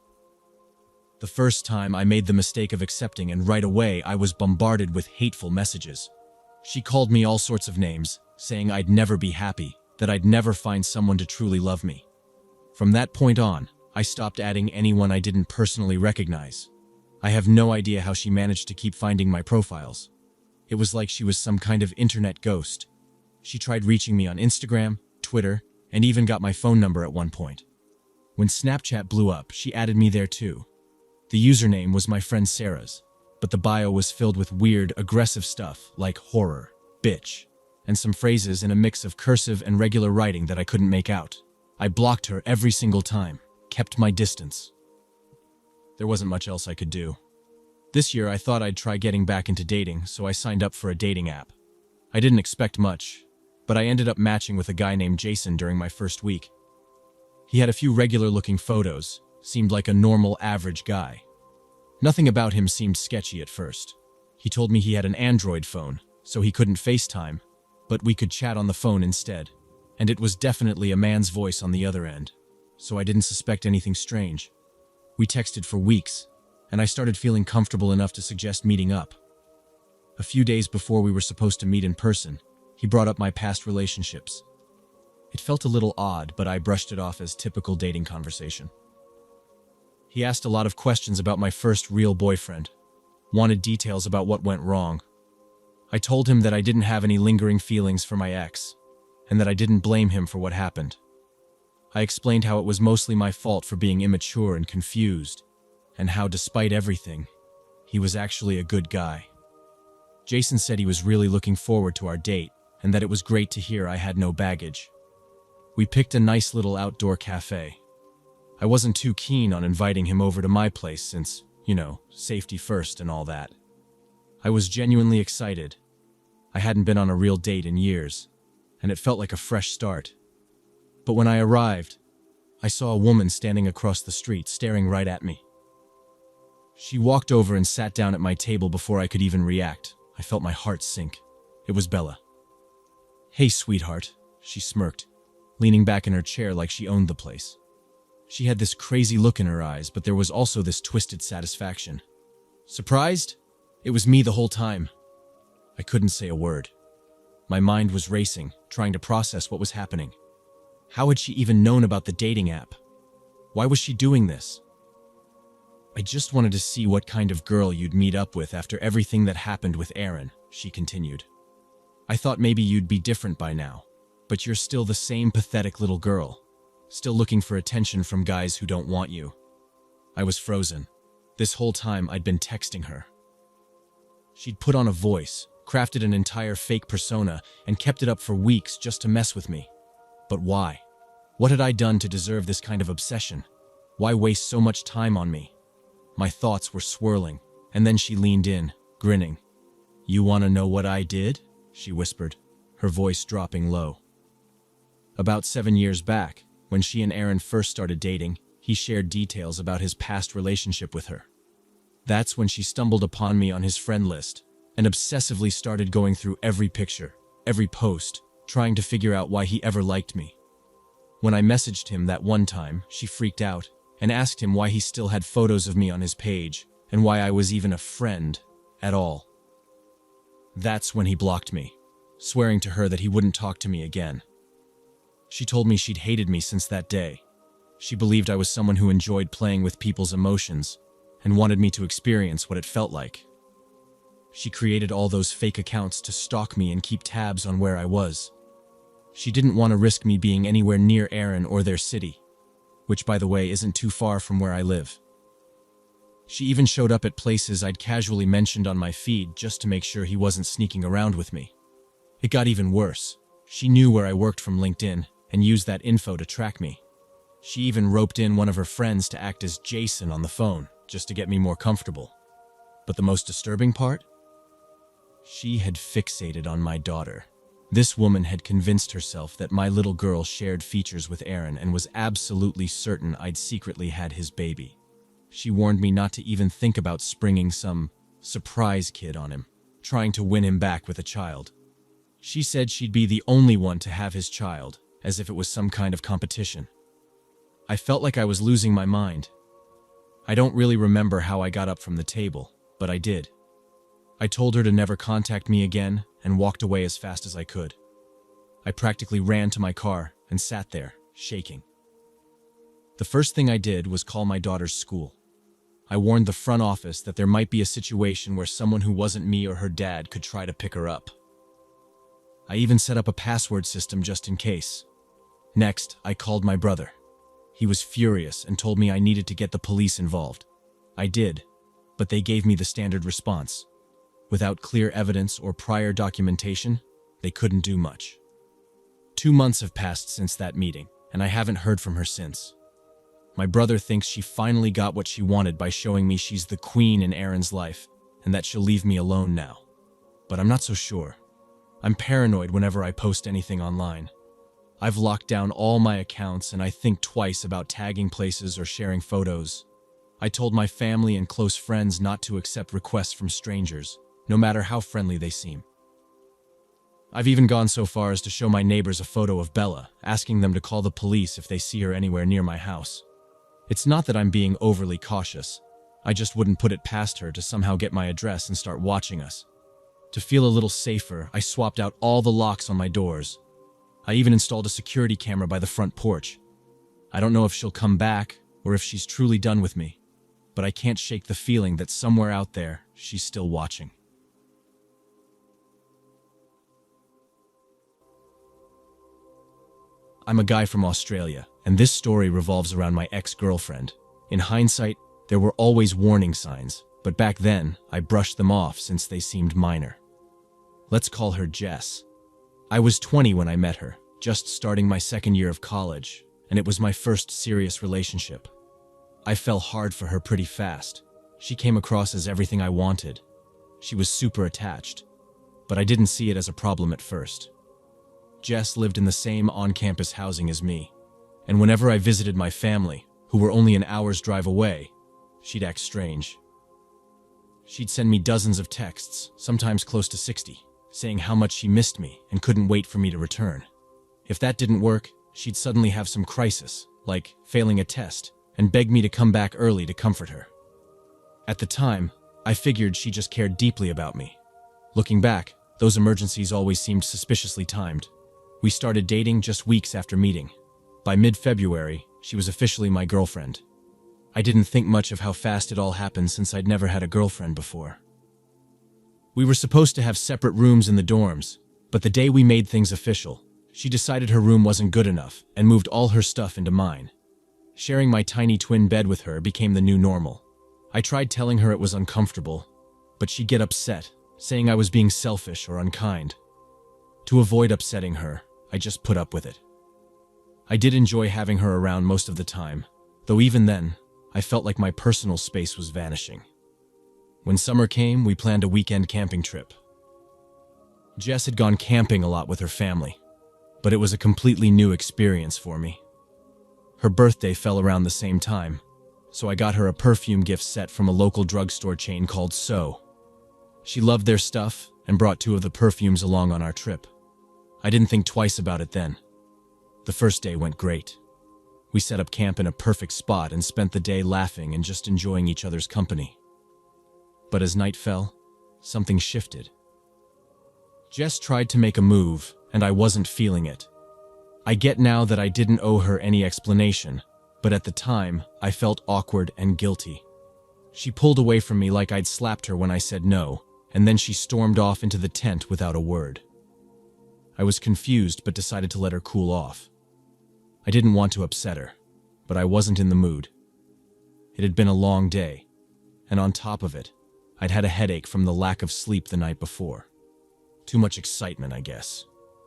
The first time I made the mistake of accepting, and right away I was bombarded with hateful messages. She called me all sorts of names, saying I'd never be happy, that I'd never find someone to truly love me. From that point on, I stopped adding anyone I didn't personally recognize. I have no idea how she managed to keep finding my profiles. It was like she was some kind of internet ghost. She tried reaching me on Instagram, Twitter, and even got my phone number at one point. When Snapchat blew up, she added me there too. The username was my friend Sarah's, but the bio was filled with weird, aggressive stuff like horror, bitch, and some phrases in a mix of cursive and regular writing that I couldn't make out. I blocked her every single time, kept my distance. There wasn't much else I could do. This year I thought I'd try getting back into dating, so I signed up for a dating app. I didn't expect much, but I ended up matching with a guy named Jason during my first week. He had a few regular-looking photos, seemed like a normal, average guy. Nothing about him seemed sketchy at first. He told me he had an Android phone, so he couldn't FaceTime, but we could chat on the phone instead. And it was definitely a man's voice on the other end, so I didn't suspect anything strange. We texted for weeks, and I started feeling comfortable enough to suggest meeting up. A few days before we were supposed to meet in person, he brought up my past relationships. It felt a little odd, but I brushed it off as typical dating conversation. He asked a lot of questions about my first real boyfriend, wanted details about what went wrong. I told him that I didn't have any lingering feelings for my ex, and that I didn't blame him for what happened. I explained how it was mostly my fault for being immature and confused, and how, despite everything, he was actually a good guy. Jason said he was really looking forward to our date, and that it was great to hear I had no baggage. We picked a nice little outdoor cafe. I wasn't too keen on inviting him over to my place since, safety first and all that. I was genuinely excited. I hadn't been on a real date in years, and it felt like a fresh start. But when I arrived, I saw a woman standing across the street, staring right at me. She walked over and sat down at my table before I could even react. I felt my heart sink. It was Bella. "Hey, sweetheart," she smirked, leaning back in her chair like she owned the place. She had this crazy look in her eyes, but there was also this twisted satisfaction. "Surprised? It was me the whole time." I couldn't say a word. My mind was racing, trying to process what was happening. How had she even known about the dating app? Why was she doing this? "I just wanted to see what kind of girl you'd meet up with after everything that happened with Aaron," she continued. "I thought maybe you'd be different by now, but you're still the same pathetic little girl, still looking for attention from guys who don't want you." I was frozen. This whole time I'd been texting her. She'd put on a voice, crafted an entire fake persona, and kept it up for weeks just to mess with me. But why? What had I done to deserve this kind of obsession? Why waste so much time on me? My thoughts were swirling, and then she leaned in, grinning. "You want to know what I did?" she whispered, her voice dropping low. About 7 years back, when she and Aaron first started dating, he shared details about his past relationship with her. That's when she stumbled upon me on his friend list, and obsessively started going through every picture, every post, trying to figure out why he ever liked me. When I messaged him that one time, she freaked out and asked him why he still had photos of me on his page and why I was even a friend at all. That's when he blocked me, swearing to her that he wouldn't talk to me again. She told me she'd hated me since that day. She believed I was someone who enjoyed playing with people's emotions and wanted me to experience what it felt like. She created all those fake accounts to stalk me and keep tabs on where I was. She didn't want to risk me being anywhere near Aaron or their city, which, by the way, isn't too far from where I live. She even showed up at places I'd casually mentioned on my feed just to make sure he wasn't sneaking around with me. It got even worse. She knew where I worked from LinkedIn and used that info to track me. She even roped in one of her friends to act as Jason on the phone, just to get me more comfortable. But the most disturbing part? She had fixated on my daughter. This woman had convinced herself that my little girl shared features with Aaron and was absolutely certain I'd secretly had his baby. She warned me not to even think about springing some surprise kid on him, trying to win him back with a child. She said she'd be the only one to have his child, as if it was some kind of competition. I felt like I was losing my mind. I don't really remember how I got up from the table, but I did. I told her to never contact me again and walked away as fast as I could. I practically ran to my car and sat there, shaking. The first thing I did was call my daughter's school. I warned the front office that there might be a situation where someone who wasn't me or her dad could try to pick her up. I even set up a password system just in case. Next, I called my brother. He was furious and told me I needed to get the police involved. I did, but they gave me the standard response. Without clear evidence or prior documentation, they couldn't do much. 2 months have passed since that meeting, and I haven't heard from her since. My brother thinks she finally got what she wanted by showing me she's the queen in Aaron's life, and that she'll leave me alone now. But I'm not so sure. I'm paranoid whenever I post anything online. I've locked down all my accounts, and I think twice about tagging places or sharing photos. I told my family and close friends not to accept requests from strangers, no matter how friendly they seem. I've even gone so far as to show my neighbors a photo of Bella, asking them to call the police if they see her anywhere near my house. It's not that I'm being overly cautious. I just wouldn't put it past her to somehow get my address and start watching us. To feel a little safer, I swapped out all the locks on my doors. I even installed a security camera by the front porch. I don't know if she'll come back or if she's truly done with me, but I can't shake the feeling that somewhere out there, she's still watching. I'm a guy from Australia, and this story revolves around my ex-girlfriend. In hindsight, there were always warning signs, but back then, I brushed them off since they seemed minor. Let's call her Jess. I was 20 when I met her, just starting my second year of college, and it was my first serious relationship. I fell hard for her pretty fast. She came across as everything I wanted. She was super attached, but I didn't see it as a problem at first. Jess lived in the same on-campus housing as me, and whenever I visited my family, who were only an hour's drive away, she'd act strange. She'd send me dozens of texts, sometimes close to 60, saying how much she missed me and couldn't wait for me to return. If that didn't work, she'd suddenly have some crisis, like failing a test, and beg me to come back early to comfort her. At the time, I figured she just cared deeply about me. Looking back, those emergencies always seemed suspiciously timed. We started dating just weeks after meeting. By mid-February, she was officially my girlfriend. I didn't think much of how fast it all happened since I'd never had a girlfriend before. We were supposed to have separate rooms in the dorms, but the day we made things official, she decided her room wasn't good enough and moved all her stuff into mine. Sharing my tiny twin bed with her became the new normal. I tried telling her it was uncomfortable, but she'd get upset, saying I was being selfish or unkind. To avoid upsetting her, I just put up with it. I did enjoy having her around most of the time, though even then, I felt like my personal space was vanishing. When summer came, we planned a weekend camping trip. Jess had gone camping a lot with her family, but it was a completely new experience for me. Her birthday fell around the same time, so I got her a perfume gift set from a local drugstore chain called So. She loved their stuff and brought 2 of the perfumes along on our trip. I didn't think twice about it then. The first day went great. We set up camp in a perfect spot and spent the day laughing and just enjoying each other's company. But as night fell, something shifted. Jess tried to make a move, and I wasn't feeling it. I get now that I didn't owe her any explanation, but at the time, I felt awkward and guilty. She pulled away from me like I'd slapped her when I said no, and then she stormed off into the tent without a word. I was confused but decided to let her cool off. I didn't want to upset her, but I wasn't in the mood. It had been a long day, and on top of it, I'd had a headache from the lack of sleep the night before. Too much excitement, I guess.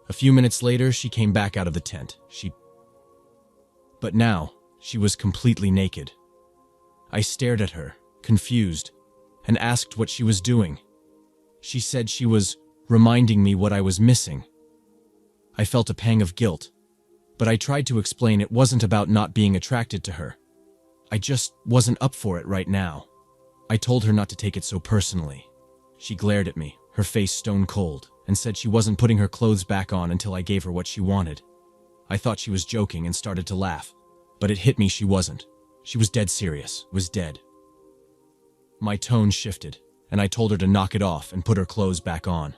A few minutes later, she came back out of the tent. But now, she was completely naked. I stared at her, confused, and asked what she was doing. She said she was reminding me what I was missing. I felt a pang of guilt, but I tried to explain it wasn't about not being attracted to her. I just wasn't up for it right now. I told her not to take it so personally. She glared at me, her face stone cold, and said she wasn't putting her clothes back on until I gave her what she wanted. I thought she was joking and started to laugh, but it hit me she wasn't. She was dead serious, was dead. My tone shifted, and I told her to knock it off and put her clothes back on.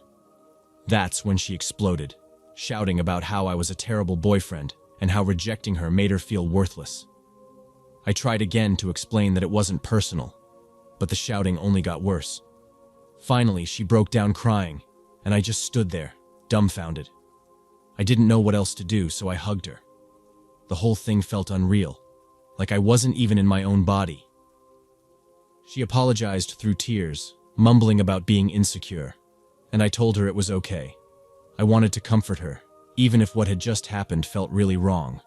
That's when she exploded, shouting about how I was a terrible boyfriend and how rejecting her made her feel worthless. I tried again to explain that it wasn't personal, but the shouting only got worse. Finally, she broke down crying, and I just stood there, dumbfounded. I didn't know what else to do, so I hugged her. The whole thing felt unreal, like I wasn't even in my own body. She apologized through tears, mumbling about being insecure, and I told her it was okay. I wanted to comfort her, even if what had just happened felt really wrong.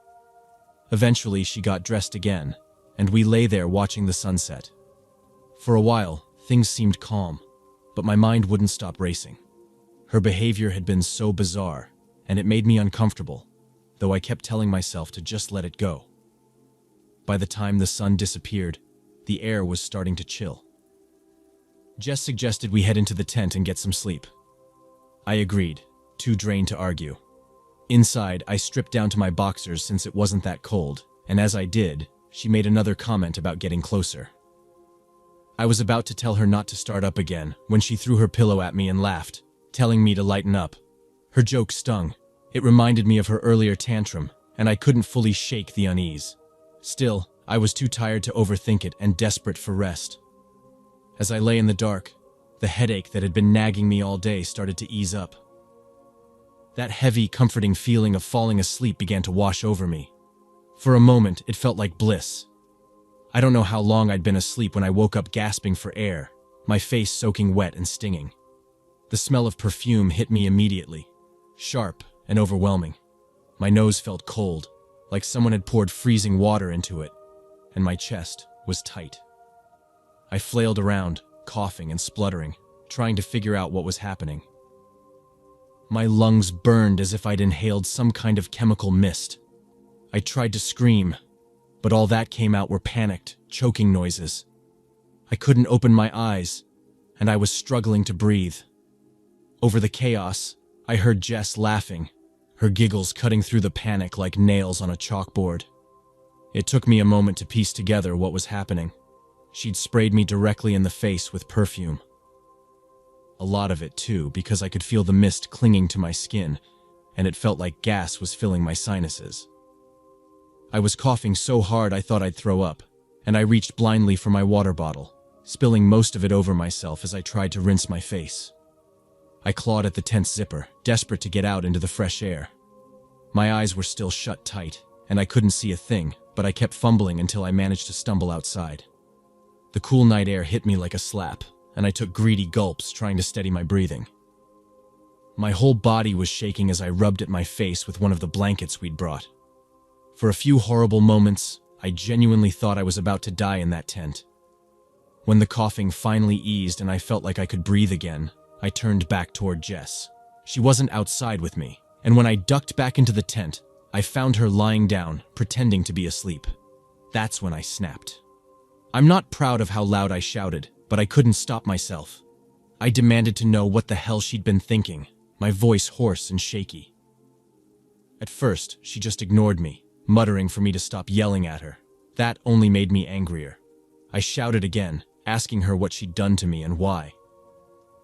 Eventually, she got dressed again, and we lay there watching the sunset. For a while, things seemed calm, but my mind wouldn't stop racing. Her behavior had been so bizarre, and it made me uncomfortable, though I kept telling myself to just let it go. By the time the sun disappeared, the air was starting to chill. Jess suggested we head into the tent and get some sleep. I agreed, too drained to argue. Inside, I stripped down to my boxers since it wasn't that cold, and as I did, she made another comment about getting closer. I was about to tell her not to start up again when she threw her pillow at me and laughed, telling me to lighten up. Her joke stung. It reminded me of her earlier tantrum, and I couldn't fully shake the unease. Still, I was too tired to overthink it and desperate for rest. As I lay in the dark, the headache that had been nagging me all day started to ease up. That heavy, comforting feeling of falling asleep began to wash over me. For a moment, it felt like bliss. I don't know how long I'd been asleep when I woke up gasping for air, my face soaking wet and stinging. The smell of perfume hit me immediately, sharp and overwhelming. My nose felt cold, like someone had poured freezing water into it, and my chest was tight. I flailed around, coughing and spluttering, trying to figure out what was happening. My lungs burned as if I'd inhaled some kind of chemical mist. I tried to scream, but all that came out were panicked, choking noises. I couldn't open my eyes, and I was struggling to breathe. Over the chaos, I heard Jess laughing, her giggles cutting through the panic like nails on a chalkboard. It took me a moment to piece together what was happening. She'd sprayed me directly in the face with perfume. A lot of it, too, because I could feel the mist clinging to my skin, and it felt like gas was filling my sinuses. I was coughing so hard I thought I'd throw up, and I reached blindly for my water bottle, spilling most of it over myself as I tried to rinse my face. I clawed at the tent's zipper, desperate to get out into the fresh air. My eyes were still shut tight, and I couldn't see a thing, but I kept fumbling until I managed to stumble outside. The cool night air hit me like a slap, and I took greedy gulps trying to steady my breathing. My whole body was shaking as I rubbed at my face with one of the blankets we'd brought. For a few horrible moments, I genuinely thought I was about to die in that tent. When the coughing finally eased and I felt like I could breathe again, I turned back toward Jess. She wasn't outside with me, and when I ducked back into the tent, I found her lying down, pretending to be asleep. That's when I snapped. I'm not proud of how loud I shouted, but I couldn't stop myself. I demanded to know what the hell she'd been thinking, my voice hoarse and shaky. At first, she just ignored me, muttering for me to stop yelling at her. That only made me angrier. I shouted again, asking her what she'd done to me and why.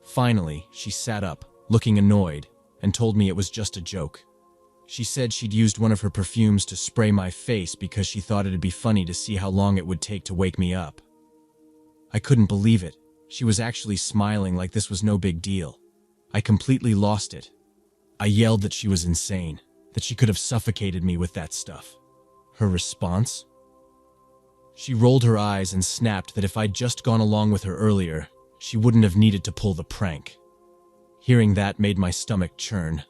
Finally, she sat up, looking annoyed, and told me it was just a joke. She said she'd used one of her perfumes to spray my face because she thought it'd be funny to see how long it would take to wake me up. I couldn't believe it. She was actually smiling like this was no big deal. I completely lost it. I yelled that she was insane, that she could have suffocated me with that stuff. Her response? She rolled her eyes and snapped that if I'd just gone along with her earlier, she wouldn't have needed to pull the prank. Hearing that made my stomach churn.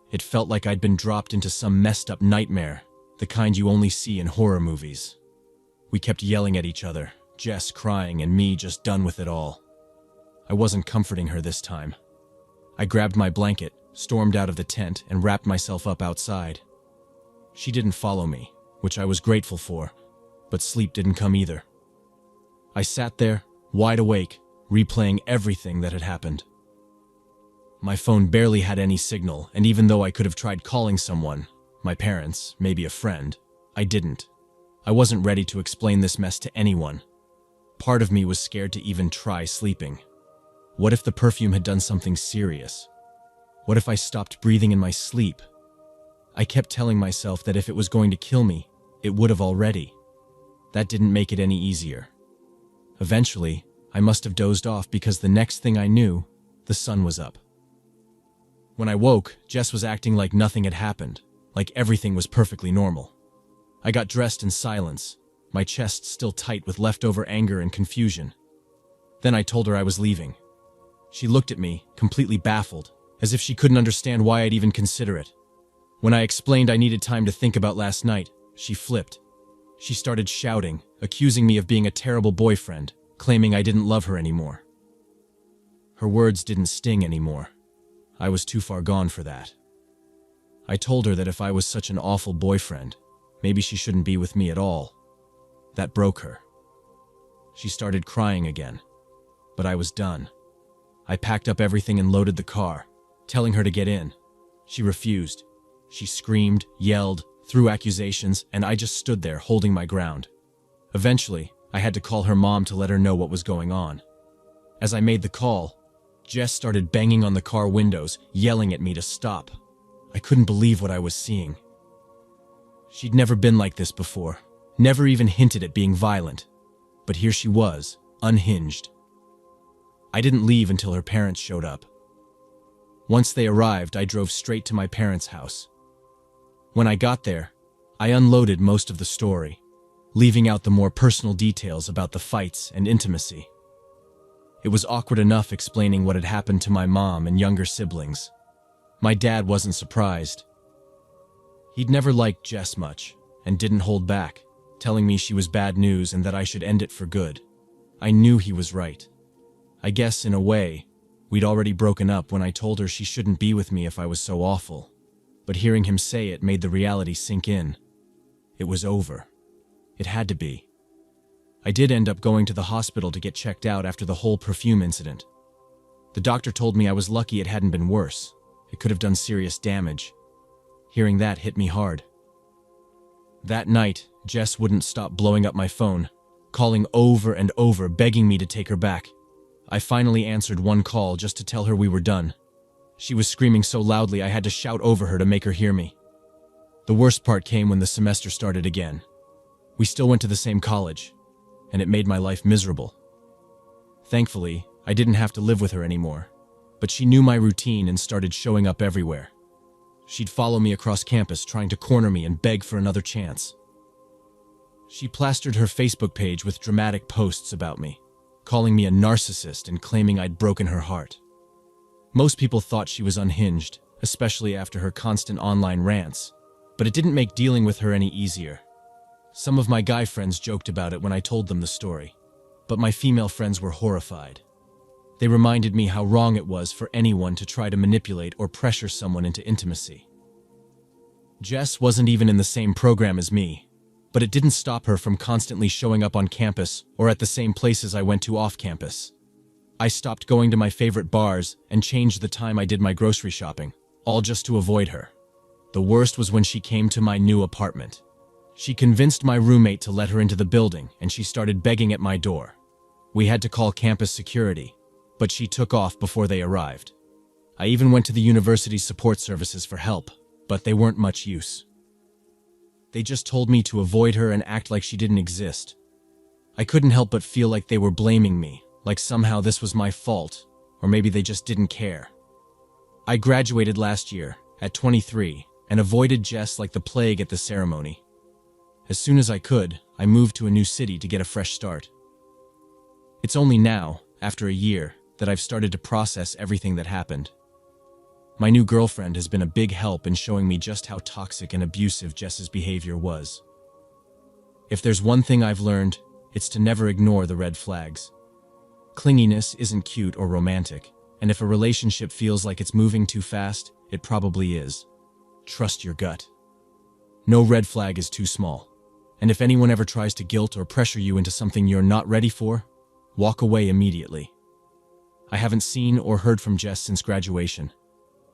It felt like I'd been dropped into some messed up nightmare, the kind you only see in horror movies. We kept yelling at each other, Jess crying and me just done with it all. I wasn't comforting her this time. I grabbed my blanket, stormed out of the tent, and wrapped myself up outside. She didn't follow me, which I was grateful for, but sleep didn't come either. I sat there, wide awake, replaying everything that had happened. My phone barely had any signal, and even though I could have tried calling someone, my parents, maybe a friend, I didn't. I wasn't ready to explain this mess to anyone. Part of me was scared to even try sleeping. What if the perfume had done something serious? What if I stopped breathing in my sleep? I kept telling myself that if it was going to kill me, it would have already. That didn't make it any easier. Eventually, I must have dozed off because the next thing I knew, the sun was up. When I woke, Jess was acting like nothing had happened, like everything was perfectly normal. I got dressed in silence, my chest still tight with leftover anger and confusion. Then I told her I was leaving. She looked at me, completely baffled, as if she couldn't understand why I'd even consider it. When I explained I needed time to think about last night, she flipped. She started shouting, accusing me of being a terrible boyfriend, claiming I didn't love her anymore. Her words didn't sting anymore. I was too far gone for that. I told her that if I was such an awful boyfriend, maybe she shouldn't be with me at all. That broke her. She started crying again, but I was done. I packed up everything and loaded the car, telling her to get in. She refused. She screamed, yelled, threw accusations, and I just stood there holding my ground. Eventually, I had to call her mom to let her know what was going on. As I made the call, Jess started banging on the car windows, yelling at me to stop. I couldn't believe what I was seeing. She'd never been like this before, never even hinted at being violent. But here she was, unhinged. I didn't leave until her parents showed up. Once they arrived, I drove straight to my parents' house. When I got there, I unloaded most of the story, leaving out the more personal details about the fights and intimacy. It was awkward enough explaining what had happened to my mom and younger siblings. My dad wasn't surprised. He'd never liked Jess much and didn't hold back, telling me she was bad news and that I should end it for good. I knew he was right. I guess, in a way, we'd already broken up when I told her she shouldn't be with me if I was so awful. But hearing him say it made the reality sink in. It was over. It had to be. I did end up going to the hospital to get checked out after the whole perfume incident. The doctor told me I was lucky it hadn't been worse. It could have done serious damage. Hearing that hit me hard. That night, Jess wouldn't stop blowing up my phone, calling over and over, begging me to take her back. I finally answered one call just to tell her we were done. She was screaming so loudly I had to shout over her to make her hear me. The worst part came when the semester started again. We still went to the same college, and it made my life miserable. Thankfully, I didn't have to live with her anymore, but she knew my routine and started showing up everywhere. She'd follow me across campus, trying to corner me and beg for another chance. She plastered her Facebook page with dramatic posts about me, calling me a narcissist and claiming I'd broken her heart. Most people thought she was unhinged, especially after her constant online rants, but it didn't make dealing with her any easier. Some of my guy friends joked about it when I told them the story, but my female friends were horrified. They reminded me how wrong it was for anyone to try to manipulate or pressure someone into intimacy. Jess wasn't even in the same program as me, but it didn't stop her from constantly showing up on campus or at the same places I went to off campus. I stopped going to my favorite bars and changed the time I did my grocery shopping, all just to avoid her. The worst was when she came to my new apartment. She convinced my roommate to let her into the building, and she started begging at my door. We had to call campus security, but she took off before they arrived. I even went to the university's support services for help, but they weren't much use. They just told me to avoid her and act like she didn't exist. I couldn't help but feel like they were blaming me, like somehow this was my fault, or maybe they just didn't care. I graduated last year, at 23, and avoided Jess like the plague at the ceremony. As soon as I could, I moved to a new city to get a fresh start. It's only now, after a year, that I've started to process everything that happened. My new girlfriend has been a big help in showing me just how toxic and abusive Jess's behavior was. If there's one thing I've learned, it's to never ignore the red flags. Clinginess isn't cute or romantic, and if a relationship feels like it's moving too fast, it probably is. Trust your gut. No red flag is too small, and if anyone ever tries to guilt or pressure you into something you're not ready for, walk away immediately. I haven't seen or heard from Jess since graduation,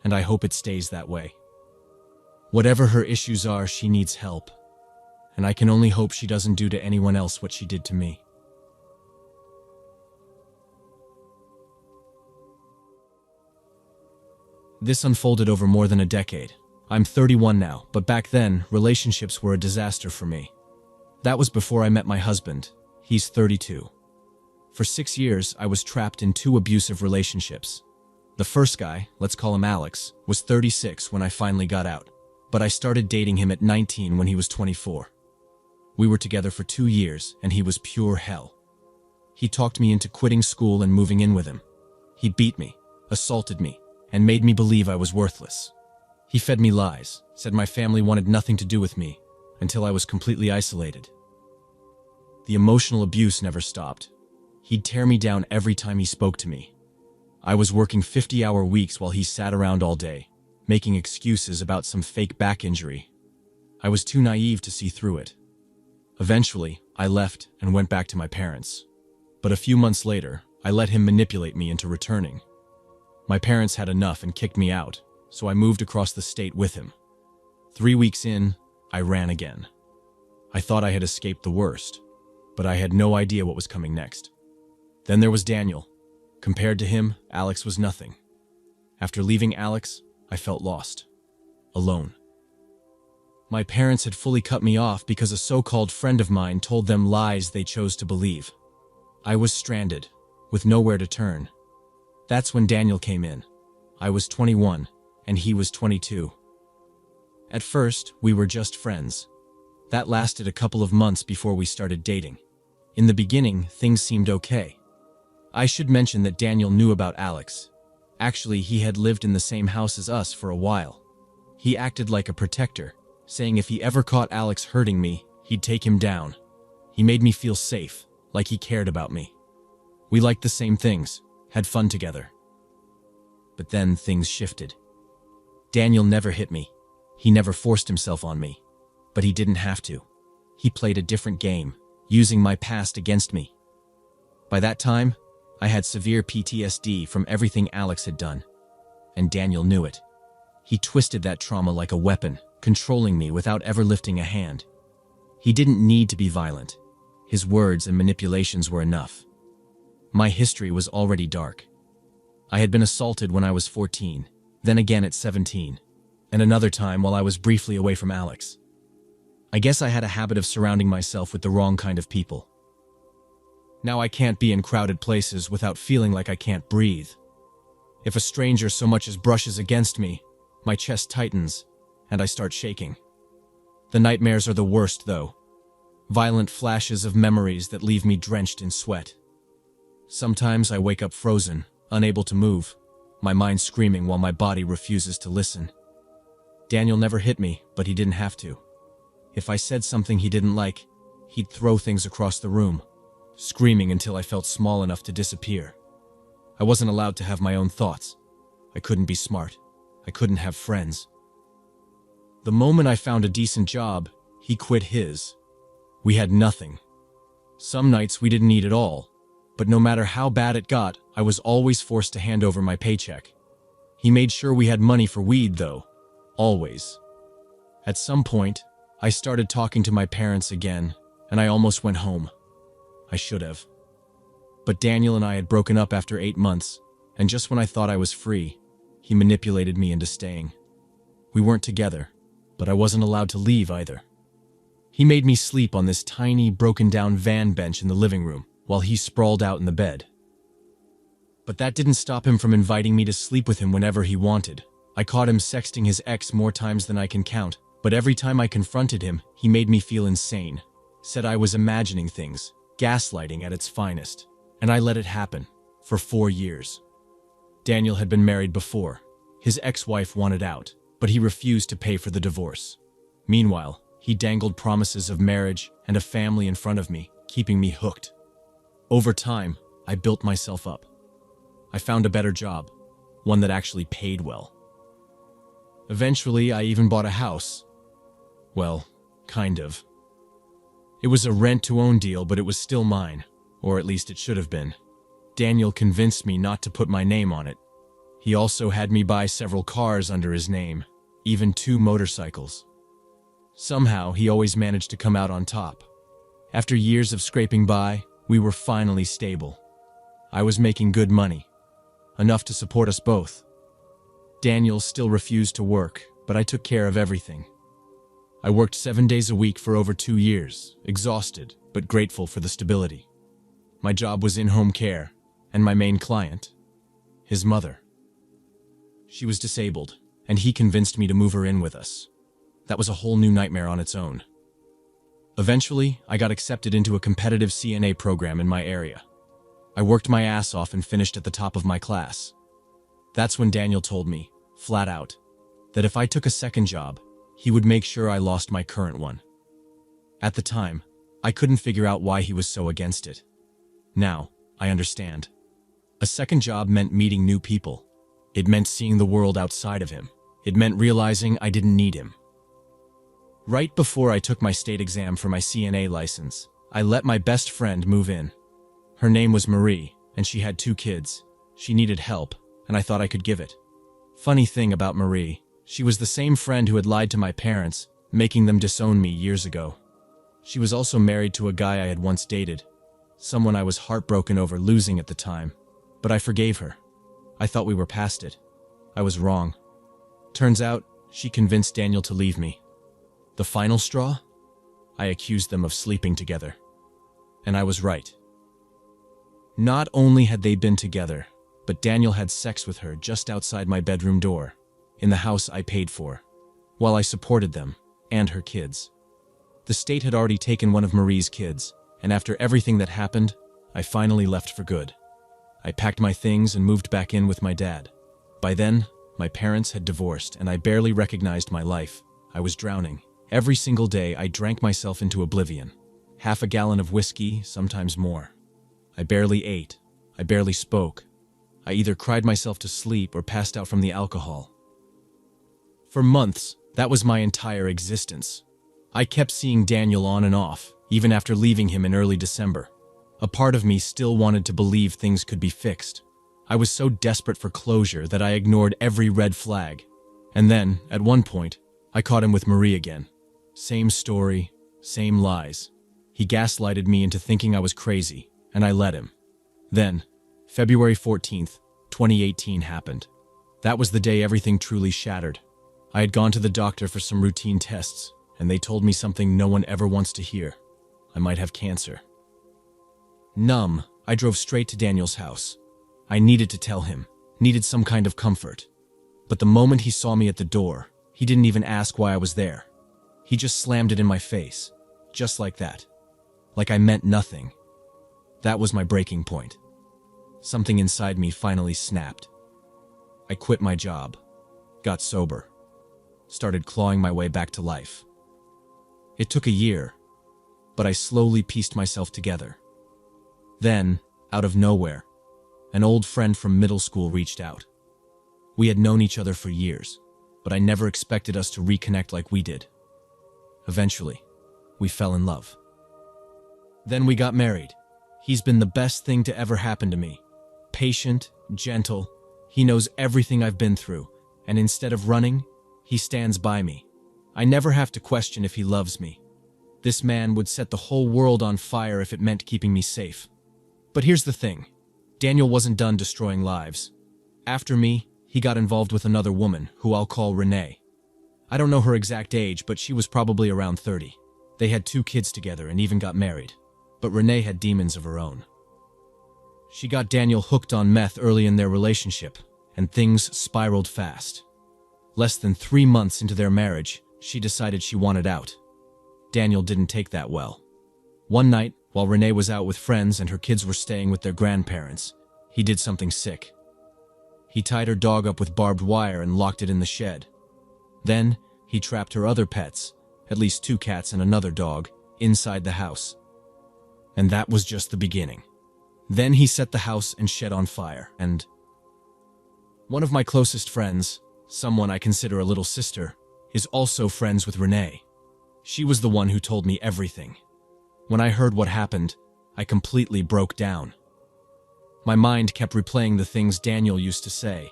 and I hope it stays that way. Whatever her issues are, she needs help, and I can only hope she doesn't do to anyone else what she did to me. This unfolded over more than a decade. I'm 31 now, but back then, relationships were a disaster for me. That was before I met my husband. He's 32. For 6 years, I was trapped in 2 abusive relationships. The first guy, let's call him Alex, was 36 when I finally got out, but I started dating him at 19 when he was 24. We were together for 2 years, and he was pure hell. He talked me into quitting school and moving in with him. He beat me, assaulted me, and made me believe I was worthless. He fed me lies, said my family wanted nothing to do with me, until I was completely isolated. The emotional abuse never stopped. He'd tear me down every time he spoke to me. I was working 50-hour weeks while he sat around all day, making excuses about some fake back injury. I was too naive to see through it. Eventually, I left and went back to my parents. But a few months later, I let him manipulate me into returning. My parents had enough and kicked me out, so I moved across the state with him. 3 weeks in, I ran again. I thought I had escaped the worst, but I had no idea what was coming next. Then there was Daniel. Compared to him, Alex was nothing. After leaving Alex, I felt lost. Alone. My parents had fully cut me off because a so-called friend of mine told them lies they chose to believe. I was stranded, with nowhere to turn. That's when Daniel came in. I was 21, and he was 22. At first, we were just friends. That lasted a couple of months before we started dating. In the beginning, things seemed okay. I should mention that Daniel knew about Alex. Actually, he had lived in the same house as us for a while. He acted like a protector, saying if he ever caught Alex hurting me, he'd take him down. He made me feel safe, like he cared about me. We liked the same things, had fun together. But then things shifted. Daniel never hit me. He never forced himself on me. But he didn't have to. He played a different game, using my past against me. By that time, I had severe PTSD from everything Alex had done. And Daniel knew it. He twisted that trauma like a weapon, controlling me without ever lifting a hand. He didn't need to be violent. His words and manipulations were enough. My history was already dark. I had been assaulted when I was 14, then again at 17, and another time while I was briefly away from Alex. I guess I had a habit of surrounding myself with the wrong kind of people. Now I can't be in crowded places without feeling like I can't breathe. If a stranger so much as brushes against me, my chest tightens, and I start shaking. The nightmares are the worst, though. Violent flashes of memories that leave me drenched in sweat. Sometimes I wake up frozen, unable to move, my mind screaming while my body refuses to listen. Daniel never hit me, but he didn't have to. If I said something he didn't like, he'd throw things across the room, screaming until I felt small enough to disappear. I wasn't allowed to have my own thoughts. I couldn't be smart. I couldn't have friends. The moment I found a decent job, he quit his. We had nothing. Some nights we didn't eat at all, But no matter how bad it got, I was always forced to hand over my paycheck. He made sure we had money for weed, though. Always. At some point, I started talking to my parents again, and I almost went home. I should have. But Daniel and I had broken up after 8 months, and just when I thought I was free, he manipulated me into staying. We weren't together, but I wasn't allowed to leave either. He made me sleep on this tiny, broken-down van bench in the living room, while he sprawled out in the bed. But that didn't stop him from inviting me to sleep with him whenever he wanted. I caught him sexting his ex more times than I can count, but every time I confronted him, he made me feel insane. Said I was imagining things, gaslighting at its finest. And I let it happen, for 4 years. Daniel had been married before. His ex-wife wanted out, but he refused to pay for the divorce. Meanwhile, he dangled promises of marriage and a family in front of me, keeping me hooked. Over time, I built myself up. I found a better job, one that actually paid well. Eventually, I even bought a house. Well, kind of. It was a rent-to-own deal, but it was still mine, or at least it should have been. Daniel convinced me not to put my name on it. He also had me buy several cars under his name, even 2 motorcycles. Somehow, he always managed to come out on top. After years of scraping by, we were finally stable. I was making good money, enough to support us both. Daniel still refused to work, but I took care of everything. I worked 7 days a week for over 2 years, exhausted, but grateful for the stability. My job was in-home care, and my main client, his mother. She was disabled, and he convinced me to move her in with us. That was a whole new nightmare on its own. Eventually, I got accepted into a competitive CNA program in my area. I worked my ass off and finished at the top of my class. That's when Daniel told me, flat out, that if I took a second job, he would make sure I lost my current one. At the time, I couldn't figure out why he was so against it. Now, I understand. A second job meant meeting new people. It meant seeing the world outside of him. It meant realizing I didn't need him. Right before I took my state exam for my CNA license, I let my best friend move in. Her name was Marie, and she had 2 kids. She needed help, and I thought I could give it. Funny thing about Marie, she was the same friend who had lied to my parents, making them disown me years ago. She was also married to a guy I had once dated, someone I was heartbroken over losing at the time, but I forgave her. I thought we were past it. I was wrong. Turns out, she convinced Daniel to leave me. The final straw? I accused them of sleeping together. And I was right. Not only had they been together, but Daniel had sex with her just outside my bedroom door, in the house I paid for, while I supported them, and her kids. The state had already taken one of Marie's kids, and after everything that happened, I finally left for good. I packed my things and moved back in with my dad. By then, my parents had divorced, and I barely recognized my life. I was drowning. Every single day, I drank myself into oblivion. Half a gallon of whiskey, sometimes more. I barely ate. I barely spoke. I either cried myself to sleep or passed out from the alcohol. For months, that was my entire existence. I kept seeing Daniel on and off, even after leaving him in early December. A part of me still wanted to believe things could be fixed. I was so desperate for closure that I ignored every red flag. And then, at one point, I caught him with Marie again. Same story, same lies. He gaslighted me into thinking I was crazy, and I let him. Then, February 14th, 2018 happened. That was the day everything truly shattered. I had gone to the doctor for some routine tests, and they told me something no one ever wants to hear. I might have cancer. Numb, I drove straight to Daniel's house. I needed to tell him, needed some kind of comfort. But the moment he saw me at the door, he didn't even ask why I was there. He just slammed it in my face, just like that. Like I meant nothing. That was my breaking point. Something inside me finally snapped. I quit my job, got sober, started clawing my way back to life. It took a year, but I slowly pieced myself together. Then, out of nowhere, an old friend from middle school reached out. We had known each other for years, but I never expected us to reconnect like we did. Eventually, we fell in love. Then we got married. He's been the best thing to ever happen to me. Patient, gentle, he knows everything I've been through, and instead of running, he stands by me. I never have to question if he loves me. This man would set the whole world on fire if it meant keeping me safe. But here's the thing. Daniel wasn't done destroying lives. After me, he got involved with another woman, who I'll call Renee. I don't know her exact age, but she was probably around 30. They had 2 kids together and even got married. But Renee had demons of her own. She got Daniel hooked on meth early in their relationship, and things spiraled fast. Less than 3 months into their marriage, she decided she wanted out. Daniel didn't take that well. One night, while Renee was out with friends and her kids were staying with their grandparents, he did something sick. He tied her dog up with barbed wire and locked it in the shed. Then, he trapped her other pets, at least 2 cats and another dog, inside the house. And that was just the beginning. Then he set the house and shed on fire, and one of my closest friends, someone I consider a little sister, is also friends with Renee. She was the one who told me everything. When I heard what happened, I completely broke down. My mind kept replaying the things Daniel used to say.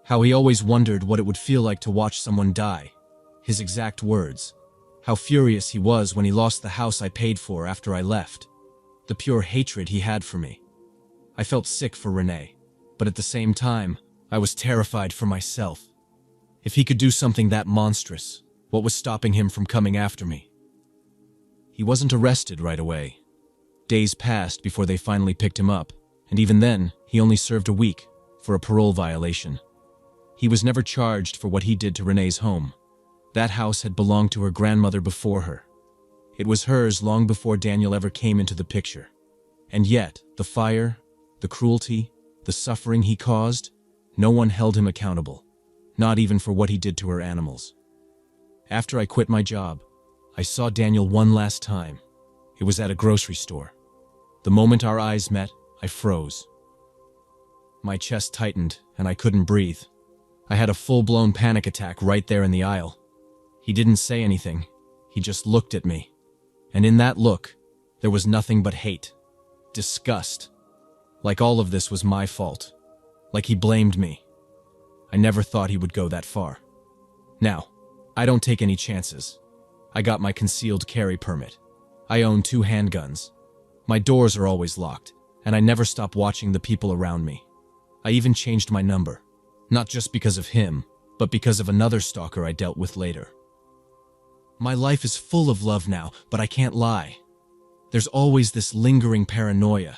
How he always wondered what it would feel like to watch someone die. His exact words. How furious he was when he lost the house I paid for after I left. The pure hatred he had for me. I felt sick for Renee, but at the same time, I was terrified for myself. If he could do something that monstrous, what was stopping him from coming after me? He wasn't arrested right away. Days passed before they finally picked him up, and even then, he only served a week for a parole violation. He was never charged for what he did to Renee's home. That house had belonged to her grandmother before her. It was hers long before Daniel ever came into the picture. And yet, the fire, the cruelty, the suffering he caused, no one held him accountable, not even for what he did to her animals. After I quit my job, I saw Daniel one last time. It was at a grocery store. The moment our eyes met, I froze. My chest tightened, and I couldn't breathe. I had a full-blown panic attack right there in the aisle. He didn't say anything. He just looked at me. And in that look, there was nothing but hate, disgust. Like all of this was my fault. Like he blamed me. I never thought he would go that far. Now, I don't take any chances. I got my concealed carry permit. I own 2 handguns. My doors are always locked, and I never stop watching the people around me. I even changed my number, not just because of him, but because of another stalker I dealt with later. My life is full of love now, but I can't lie. There's always this lingering paranoia,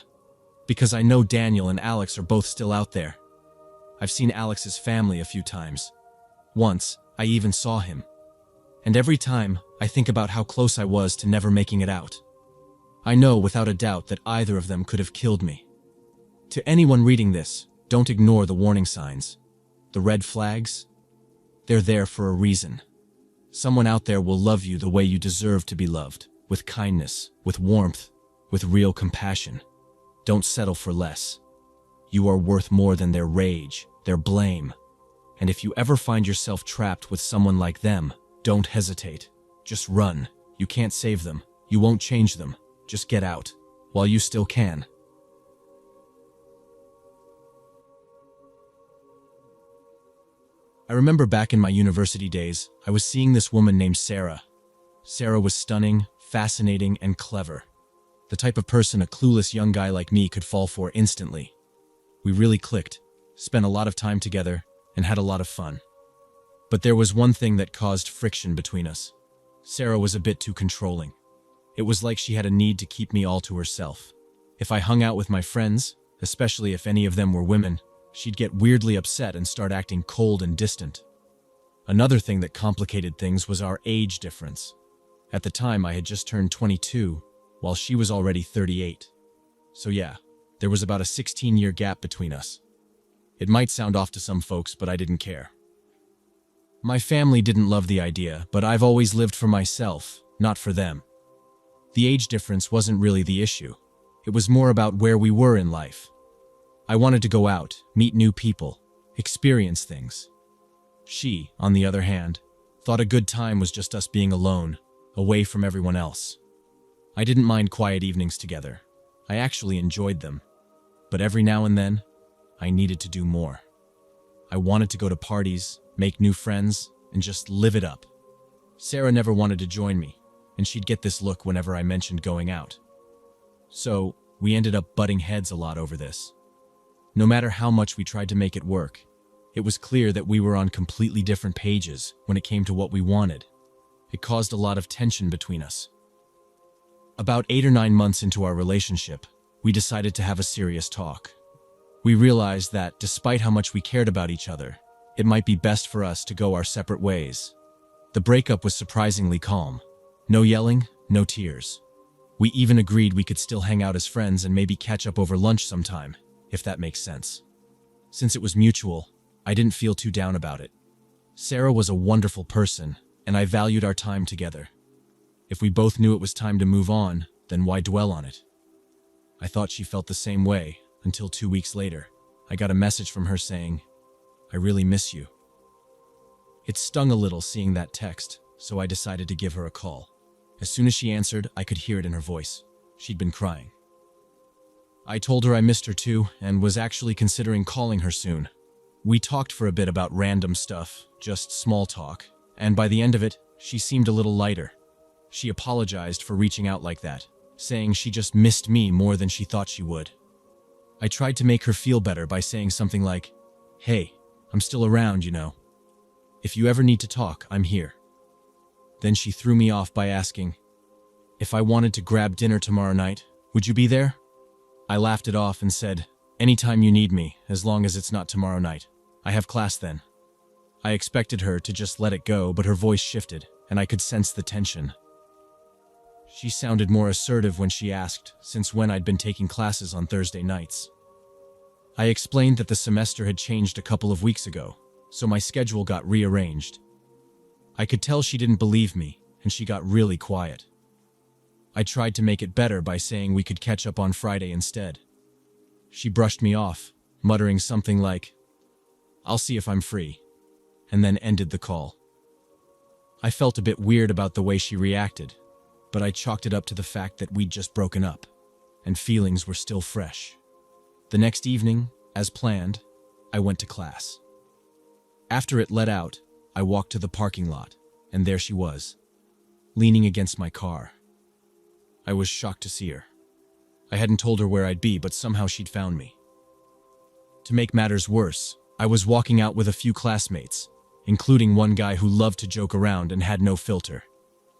because I know Daniel and Alex are both still out there. I've seen Alex's family a few times. Once, I even saw him. And every time, I think about how close I was to never making it out. I know without a doubt that either of them could have killed me. To anyone reading this, don't ignore the warning signs. The red flags? They're there for a reason. Someone out there will love you the way you deserve to be loved, with kindness, with warmth, with real compassion. Don't settle for less. You are worth more than their rage, their blame. And if you ever find yourself trapped with someone like them, don't hesitate. Just run. You can't save them. You won't change them. Just get out, while you still can. I remember back in my university days, I was seeing this woman named Sarah. Sarah was stunning, fascinating, and clever. The type of person a clueless young guy like me could fall for instantly. We really clicked, spent a lot of time together, and had a lot of fun. But there was one thing that caused friction between us. Sarah was a bit too controlling. It was like she had a need to keep me all to herself. If I hung out with my friends, especially if any of them were women, she'd get weirdly upset and start acting cold and distant. Another thing that complicated things was our age difference. At the time, I had just turned 22, while she was already 38. So yeah, there was about a 16-year gap between us. It might sound off to some folks, but I didn't care. My family didn't love the idea, but I've always lived for myself, not for them. The age difference wasn't really the issue. It was more about where we were in life. I wanted to go out, meet new people, experience things. She, on the other hand, thought a good time was just us being alone, away from everyone else. I didn't mind quiet evenings together. I actually enjoyed them, but every now and then, I needed to do more. I wanted to go to parties, make new friends, and just live it up. Sarah never wanted to join me, and she'd get this look whenever I mentioned going out. So, we ended up butting heads a lot over this. No matter how much we tried to make it work, it was clear that we were on completely different pages when it came to what we wanted. It caused a lot of tension between us. About 8 or 9 months into our relationship, we decided to have a serious talk. We realized that, despite how much we cared about each other, it might be best for us to go our separate ways. The breakup was surprisingly calm. No yelling, no tears. We even agreed we could still hang out as friends and maybe catch up over lunch sometime, if that makes sense. Since it was mutual, I didn't feel too down about it. Sarah was a wonderful person, and I valued our time together. If we both knew it was time to move on, then why dwell on it? I thought she felt the same way, until 2 weeks later, I got a message from her saying, "I really miss you." It stung a little seeing that text, so I decided to give her a call. As soon as she answered, I could hear it in her voice. She'd been crying. I told her I missed her too, and was actually considering calling her soon. We talked for a bit about random stuff, just small talk, and by the end of it, she seemed a little lighter. She apologized for reaching out like that, saying she just missed me more than she thought she would. I tried to make her feel better by saying something like, "Hey, I'm still around, you know. If you ever need to talk, I'm here." Then she threw me off by asking, "If I wanted to grab dinner tomorrow night, would you be there?" I laughed it off and said, "Anytime you need me, as long as it's not tomorrow night. I have class then." I expected her to just let it go, but her voice shifted, and I could sense the tension. She sounded more assertive when she asked since when I'd been taking classes on Thursday nights. I explained that the semester had changed a couple of weeks ago, so my schedule got rearranged. I could tell she didn't believe me, and she got really quiet. I tried to make it better by saying we could catch up on Friday instead. She brushed me off, muttering something like, "I'll see if I'm free," and then ended the call. I felt a bit weird about the way she reacted, but I chalked it up to the fact that we'd just broken up, and feelings were still fresh. The next evening, as planned, I went to class. After it let out, I walked to the parking lot, and there she was, leaning against my car. I was shocked to see her. I hadn't told her where I'd be, but somehow she'd found me. To make matters worse, I was walking out with a few classmates, including one guy who loved to joke around and had no filter.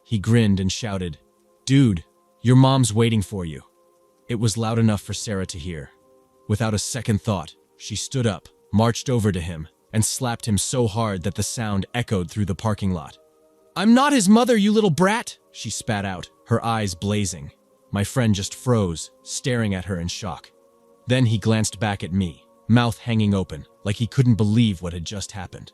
He grinned and shouted, "Dude, your mom's waiting for you." It was loud enough for Sarah to hear. Without a second thought, she stood up, marched over to him, and slapped him so hard that the sound echoed through the parking lot. "I'm not his mother, you little brat!" she spat out, her eyes blazing. My friend just froze, staring at her in shock. Then he glanced back at me, mouth hanging open, like he couldn't believe what had just happened.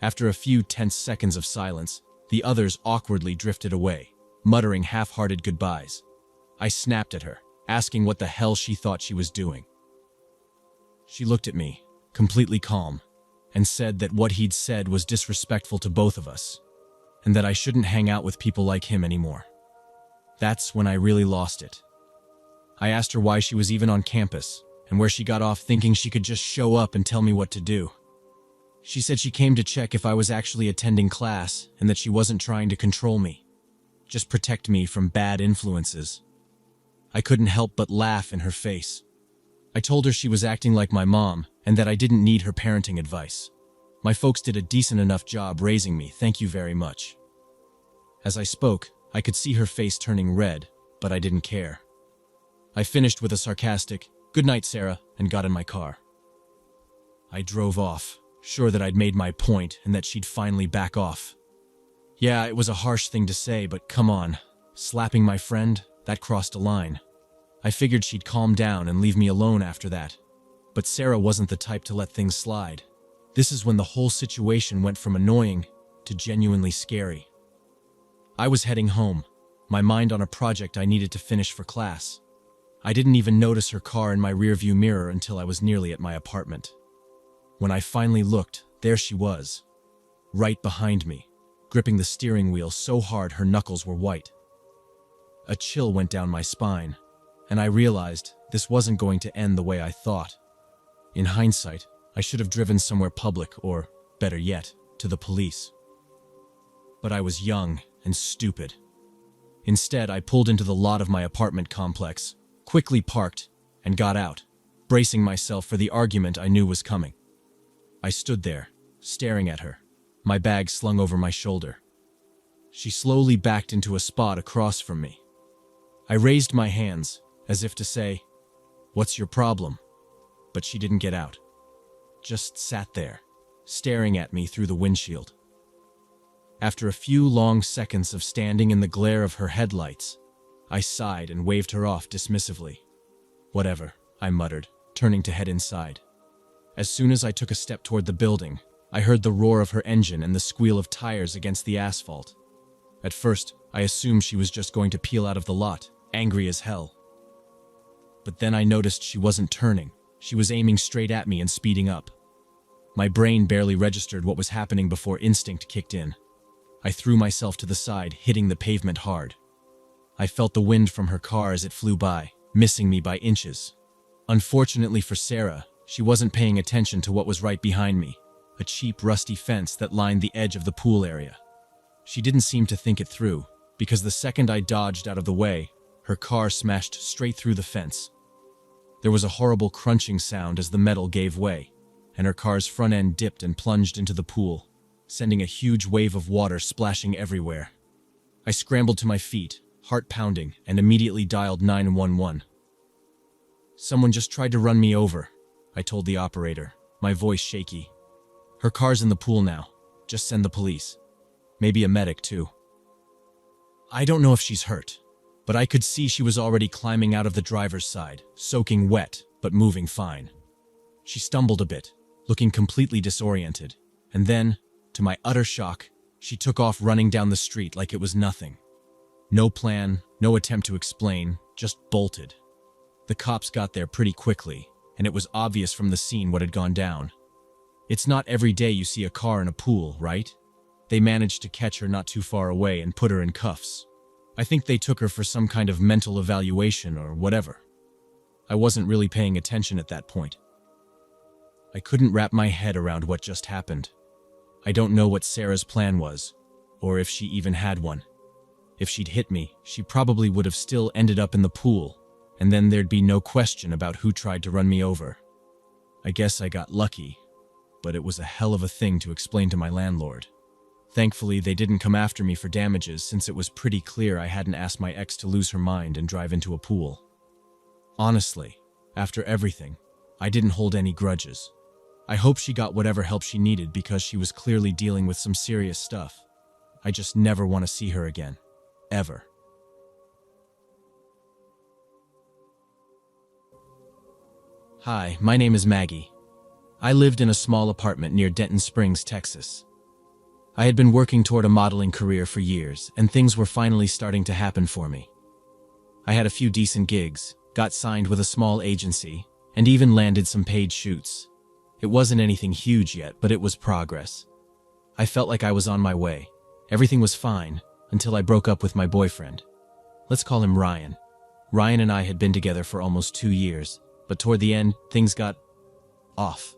After a few tense seconds of silence, the others awkwardly drifted away, muttering half-hearted goodbyes. I snapped at her, asking what the hell she thought she was doing. She looked at me, completely calm, and said that what he'd said was disrespectful to both of us, and that I shouldn't hang out with people like him anymore. That's when I really lost it. I asked her why she was even on campus, and where she got off thinking she could just show up and tell me what to do. She said she came to check if I was actually attending class and that she wasn't trying to control me, just protect me from bad influences. I couldn't help but laugh in her face. I told her she was acting like my mom and that I didn't need her parenting advice. My folks did a decent enough job raising me, thank you very much. As I spoke, I could see her face turning red, but I didn't care. I finished with a sarcastic, "Good night, Sarah," and got in my car. I drove off, sure that I'd made my point and that she'd finally back off. Yeah, it was a harsh thing to say, but come on, slapping my friend, that crossed a line. I figured she'd calm down and leave me alone after that. But Sarah wasn't the type to let things slide. This is when the whole situation went from annoying to genuinely scary. I was heading home, my mind on a project I needed to finish for class. I didn't even notice her car in my rearview mirror until I was nearly at my apartment. When I finally looked, there she was, right behind me, gripping the steering wheel so hard her knuckles were white. A chill went down my spine. and I realized this wasn't going to end the way I thought. In hindsight, I should have driven somewhere public or, better yet, to the police. But I was young and stupid. Instead, I pulled into the lot of my apartment complex, quickly parked, and got out, bracing myself for the argument I knew was coming. I stood there, staring at her, my bag slung over my shoulder. She slowly backed into a spot across from me. I raised my hands, as if to say, "What's your problem?" But she didn't get out. Just sat there, staring at me through the windshield. After a few long seconds of standing in the glare of her headlights, I sighed and waved her off dismissively. "Whatever," I muttered, turning to head inside. As soon as I took a step toward the building, I heard the roar of her engine and the squeal of tires against the asphalt. At first, I assumed she was just going to peel out of the lot, angry as hell. But then I noticed she wasn't turning. She was aiming straight at me and speeding up. My brain barely registered what was happening before instinct kicked in. I threw myself to the side, hitting the pavement hard. I felt the wind from her car as it flew by, missing me by inches. Unfortunately for Sarah, she wasn't paying attention to what was right behind me, a cheap, rusty fence that lined the edge of the pool area. She didn't seem to think it through, because the second I dodged out of the way, her car smashed straight through the fence. There was a horrible crunching sound as the metal gave way, and her car's front end dipped and plunged into the pool, sending a huge wave of water splashing everywhere. I scrambled to my feet, heart pounding, and immediately dialed 911. "Someone just tried to run me over," I told the operator, my voice shaky. "Her car's in the pool now. Just send the police. Maybe a medic, too." I don't know if she's hurt, but I could see she was already climbing out of the driver's side, soaking wet, but moving fine. She stumbled a bit, looking completely disoriented, and then, to my utter shock, she took off running down the street like it was nothing. No plan, no attempt to explain, just bolted. The cops got there pretty quickly, and it was obvious from the scene what had gone down. It's not every day you see a car in a pool, right? They managed to catch her not too far away and put her in cuffs. I think they took her for some kind of mental evaluation or whatever. I wasn't really paying attention at that point. I couldn't wrap my head around what just happened. I don't know what Sarah's plan was, or if she even had one. If she'd hit me, she probably would have still ended up in the pool, and then there'd be no question about who tried to run me over. I guess I got lucky, but it was a hell of a thing to explain to my landlord. Thankfully, they didn't come after me for damages since it was pretty clear I hadn't asked my ex to lose her mind and drive into a pool. Honestly, after everything, I didn't hold any grudges. I hope she got whatever help she needed because she was clearly dealing with some serious stuff. I just never want to see her again. Ever. Hi, my name is Maggie. I lived in a small apartment near Denton Springs, Texas. I had been working toward a modeling career for years, and things were finally starting to happen for me. I had a few decent gigs, got signed with a small agency, and even landed some paid shoots. It wasn't anything huge yet, but it was progress. I felt like I was on my way. Everything was fine, until I broke up with my boyfriend. Let's call him Ryan. Ryan and I had been together for almost 2 years, but toward the end, things got off.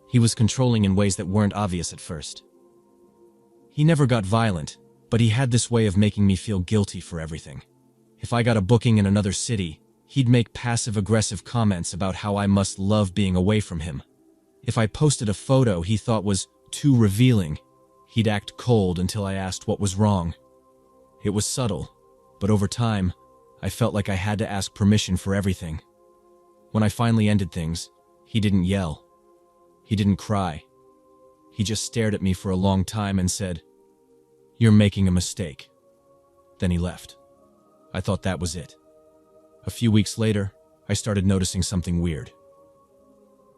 He was controlling in ways that weren't obvious at first. He never got violent, but he had this way of making me feel guilty for everything. If I got a booking in another city, he'd make passive-aggressive comments about how I must love being away from him. If I posted a photo he thought was too revealing, he'd act cold until I asked what was wrong. It was subtle, but over time, I felt like I had to ask permission for everything. When I finally ended things, he didn't yell. He didn't cry. He just stared at me for a long time and said, "You're making a mistake." Then he left. I thought that was it. A few weeks later, I started noticing something weird.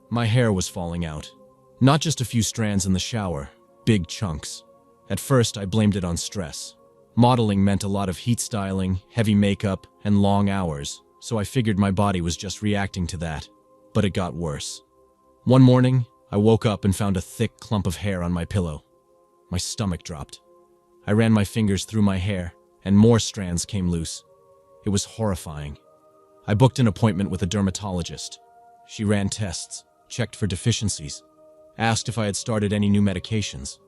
My hair was falling out. Not just a few strands in the shower, big chunks. At first, I blamed it on stress. Modeling meant a lot of heat styling, heavy makeup, and long hours, so I figured my body was just reacting to that. But it got worse. One morning, I woke up and found a thick clump of hair on my pillow. My stomach dropped. I ran my fingers through my hair, and more strands came loose. It was horrifying. I booked an appointment with a dermatologist. She ran tests, checked for deficiencies, asked if I had started any new medications.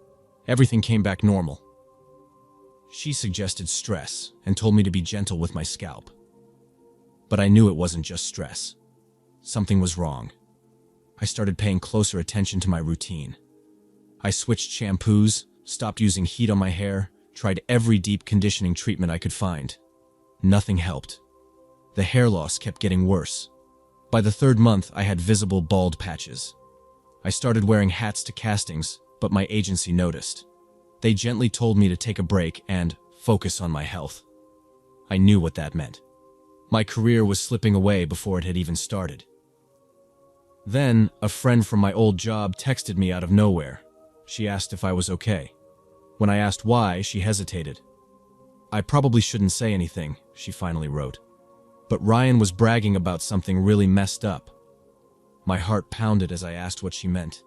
Everything came back normal. She suggested stress and told me to be gentle with my scalp. But I knew it wasn't just stress. Something was wrong. I started paying closer attention to my routine. I switched shampoos, stopped using heat on my hair, tried every deep conditioning treatment I could find. Nothing helped. The hair loss kept getting worse. By the third month, I had visible bald patches. I started wearing hats to castings, but my agency noticed. They gently told me to take a break and focus on my health. I knew what that meant. My career was slipping away before it had even started. Then, a friend from my old job texted me out of nowhere. She asked if I was okay. When I asked why, she hesitated. "I probably shouldn't say anything," she finally wrote. But Ryan was bragging about something really messed up. My heart pounded as I asked what she meant.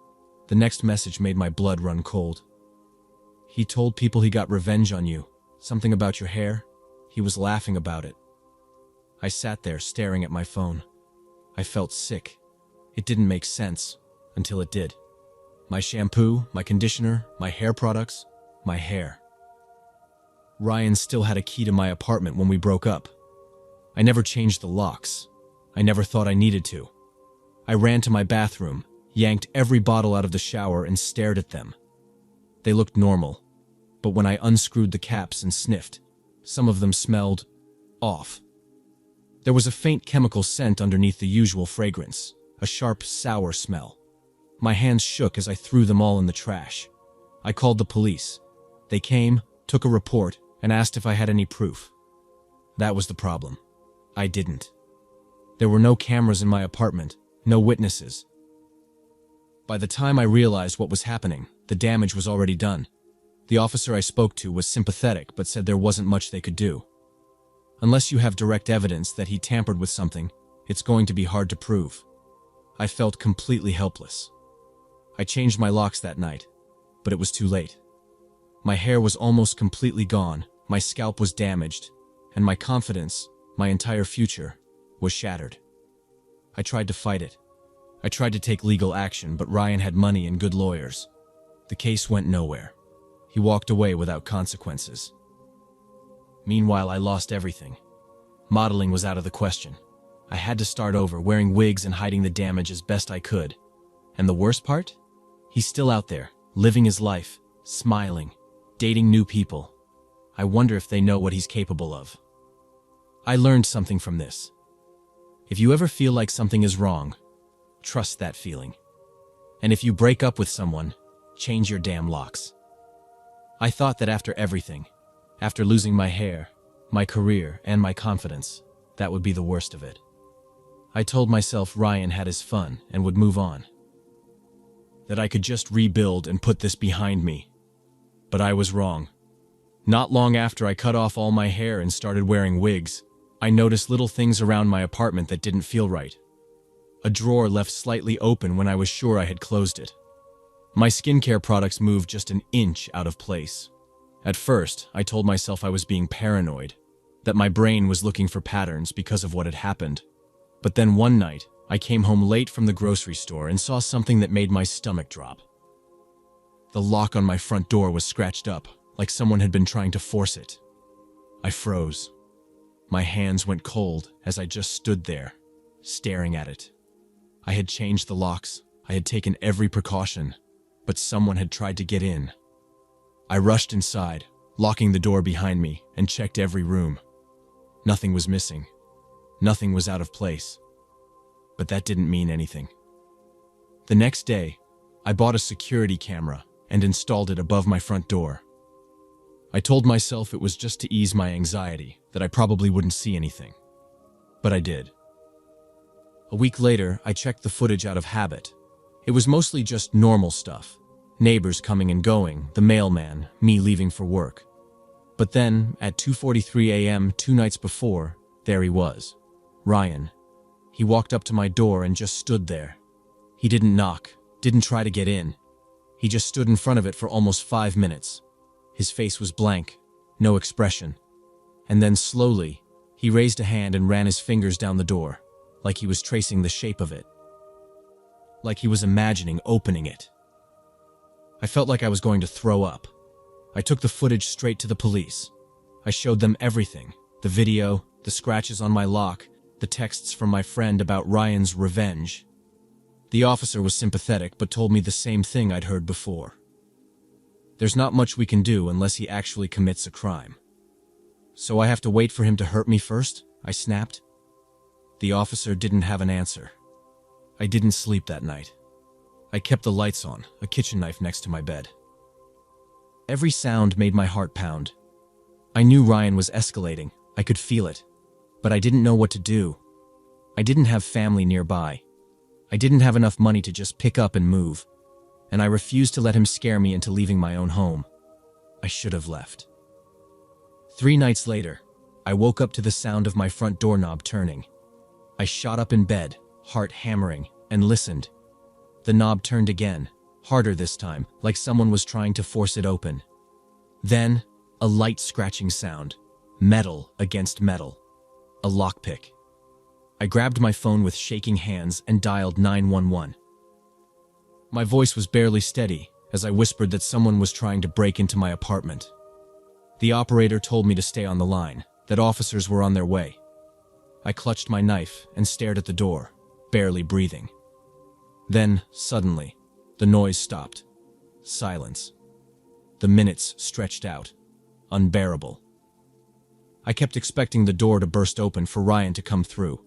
The next message made my blood run cold. "He told people he got revenge on you. Something about your hair. He was laughing about it." I sat there staring at my phone. I felt sick. It didn't make sense until it did. My shampoo, my conditioner, my hair products, my hair. Ryan still had a key to my apartment when we broke up. I never changed the locks. I never thought I needed to. I ran to my bathroom, yanked every bottle out of the shower and stared at them. They looked normal, but when I unscrewed the caps and sniffed, some of them smelled off. There was a faint chemical scent underneath the usual fragrance, a sharp, sour smell. My hands shook as I threw them all in the trash. I called the police. They came, took a report, and asked if I had any proof. That was the problem. I didn't. There were no cameras in my apartment, no witnesses. By the time I realized what was happening, the damage was already done. The officer I spoke to was sympathetic but said there wasn't much they could do. Unless you have direct evidence that he tampered with something, it's going to be hard to prove. I felt completely helpless. I changed my locks that night, but it was too late. My hair was almost completely gone, my scalp was damaged, and my confidence, my entire future, was shattered. I tried to fight it. I tried to take legal action, but Ryan had money and good lawyers. The case went nowhere. He walked away without consequences. Meanwhile, I lost everything. Modeling was out of the question. I had to start over, wearing wigs and hiding the damage as best I could. And the worst part? He's still out there, living his life, smiling, dating new people. I wonder if they know what he's capable of. I learned something from this. If you ever feel like something is wrong, trust that feeling. And if you break up with someone, change your damn locks. I thought that after everything, after losing my hair, my career, and my confidence, that would be the worst of it. I told myself Ryan had his fun and would move on. That I could just rebuild and put this behind me. But I was wrong. Not long after I cut off all my hair and started wearing wigs, I noticed little things around my apartment that didn't feel right. A drawer left slightly open when I was sure I had closed it. My skincare products moved just an inch out of place. At first, I told myself I was being paranoid, that my brain was looking for patterns because of what had happened. But then one night, I came home late from the grocery store and saw something that made my stomach drop. The lock on my front door was scratched up, like someone had been trying to force it. I froze. My hands went cold as I just stood there, staring at it. I had changed the locks, I had taken every precaution, but someone had tried to get in. I rushed inside, locking the door behind me, and checked every room. Nothing was missing. Nothing was out of place. But that didn't mean anything. The next day, I bought a security camera and installed it above my front door. I told myself it was just to ease my anxiety, that I probably wouldn't see anything. But I did. A week later, I checked the footage out of habit. It was mostly just normal stuff. Neighbors coming and going, the mailman, me leaving for work. But then, at 2:43 a.m. 2 nights before, there he was. Ryan. He walked up to my door and just stood there. He didn't knock, didn't try to get in. He just stood in front of it for almost 5 minutes. His face was blank, no expression. And then slowly, He raised a hand and ran his fingers down the door, like he was tracing the shape of it, like he was imagining opening it. I felt like I was going to throw up. I took the footage straight to the police. I showed them everything: the video, the scratches on my lock, the texts from my friend about Ryan's revenge. The officer was sympathetic but told me the same thing I'd heard before. There's not much we can do unless he actually commits a crime. So I have to wait for him to hurt me first? I snapped. The officer didn't have an answer. I didn't sleep that night. I kept the lights on, a kitchen knife next to my bed. Every sound made my heart pound. I knew Ryan was escalating. I could feel it. But I didn't know what to do. I didn't have family nearby. I didn't have enough money to just pick up and move. And I refused to let him scare me into leaving my own home. I should have left. 3 nights later, I woke up to the sound of my front doorknob turning. I shot up in bed, heart hammering, and listened. The knob turned again, harder this time, like someone was trying to force it open. Then, a light scratching sound, metal against metal, a lockpick. I grabbed my phone with shaking hands and dialed 911. My voice was barely steady as I whispered that someone was trying to break into my apartment. The operator told me to stay on the line, that officers were on their way. I clutched my knife and stared at the door, barely breathing. Then, suddenly, the noise stopped. Silence. The minutes stretched out, unbearable. I kept expecting the door to burst open for Ryan to come through.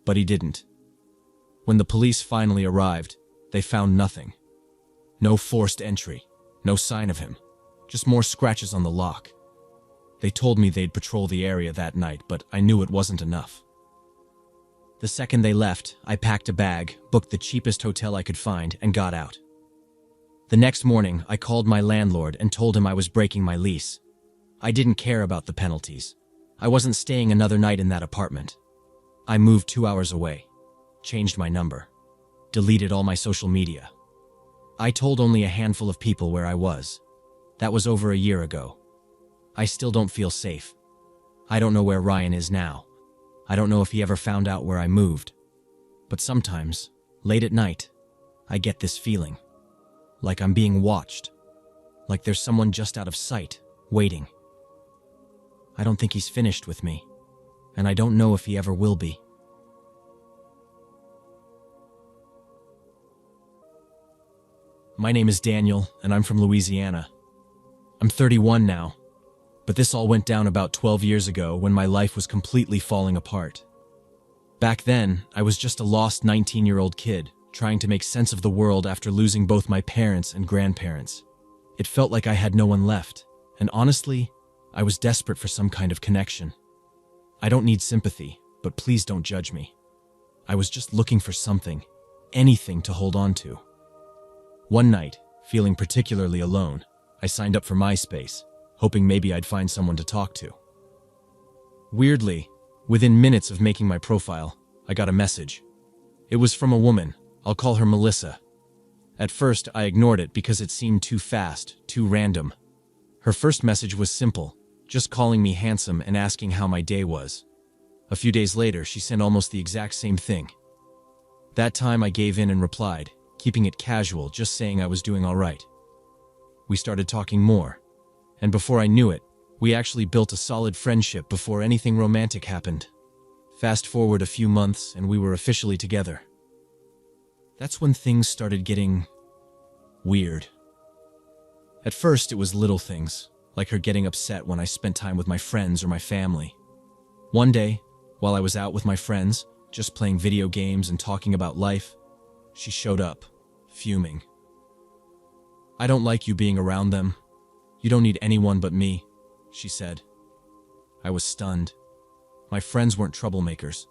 But he didn't. When the police finally arrived, they found nothing. No forced entry, no sign of him, just more scratches on the lock. They told me they'd patrol the area that night, but I knew it wasn't enough. The second they left, I packed a bag, booked the cheapest hotel I could find, and got out. The next morning, I called my landlord and told him I was breaking my lease. I didn't care about the penalties. I wasn't staying another night in that apartment. I moved 2 hours away, changed my number, deleted all my social media. I told only a handful of people where I was. That was over a year ago. I still don't feel safe. I don't know where Ryan is now. I don't know if he ever found out where I moved. But sometimes, late at night, I get this feeling. Like I'm being watched. Like there's someone just out of sight, waiting. I don't think he's finished with me. And I don't know if he ever will be. My name is Daniel, and I'm from Louisiana. I'm 31 now, but this all went down about 12 years ago when my life was completely falling apart. Back then, I was just a lost 19-year-old kid, trying to make sense of the world after losing both my parents and grandparents. It felt like I had no one left, and honestly, I was desperate for some kind of connection. I don't need sympathy, but please don't judge me. I was just looking for something, anything to hold on to. One night, feeling particularly alone, I signed up for MySpace, hoping maybe I'd find someone to talk to. Weirdly, within minutes of making my profile, I got a message. It was from a woman. I'll call her Melissa. At first, I ignored it because it seemed too fast, too random. Her first message was simple, just calling me handsome and asking how my day was. A few days later, she sent almost the exact same thing. That time I gave in and replied, keeping it casual, just saying I was doing all right. We started talking more, and before I knew it, we actually built a solid friendship before anything romantic happened. Fast forward a few months and we were officially together. That's when things started getting weird. At first, it was little things, like her getting upset when I spent time with my friends or my family. One day, while I was out with my friends, just playing video games and talking about life, she showed up, fuming. "I don't like you being around them. You don't need anyone but me," she said. I was stunned. My friends weren't troublemakers.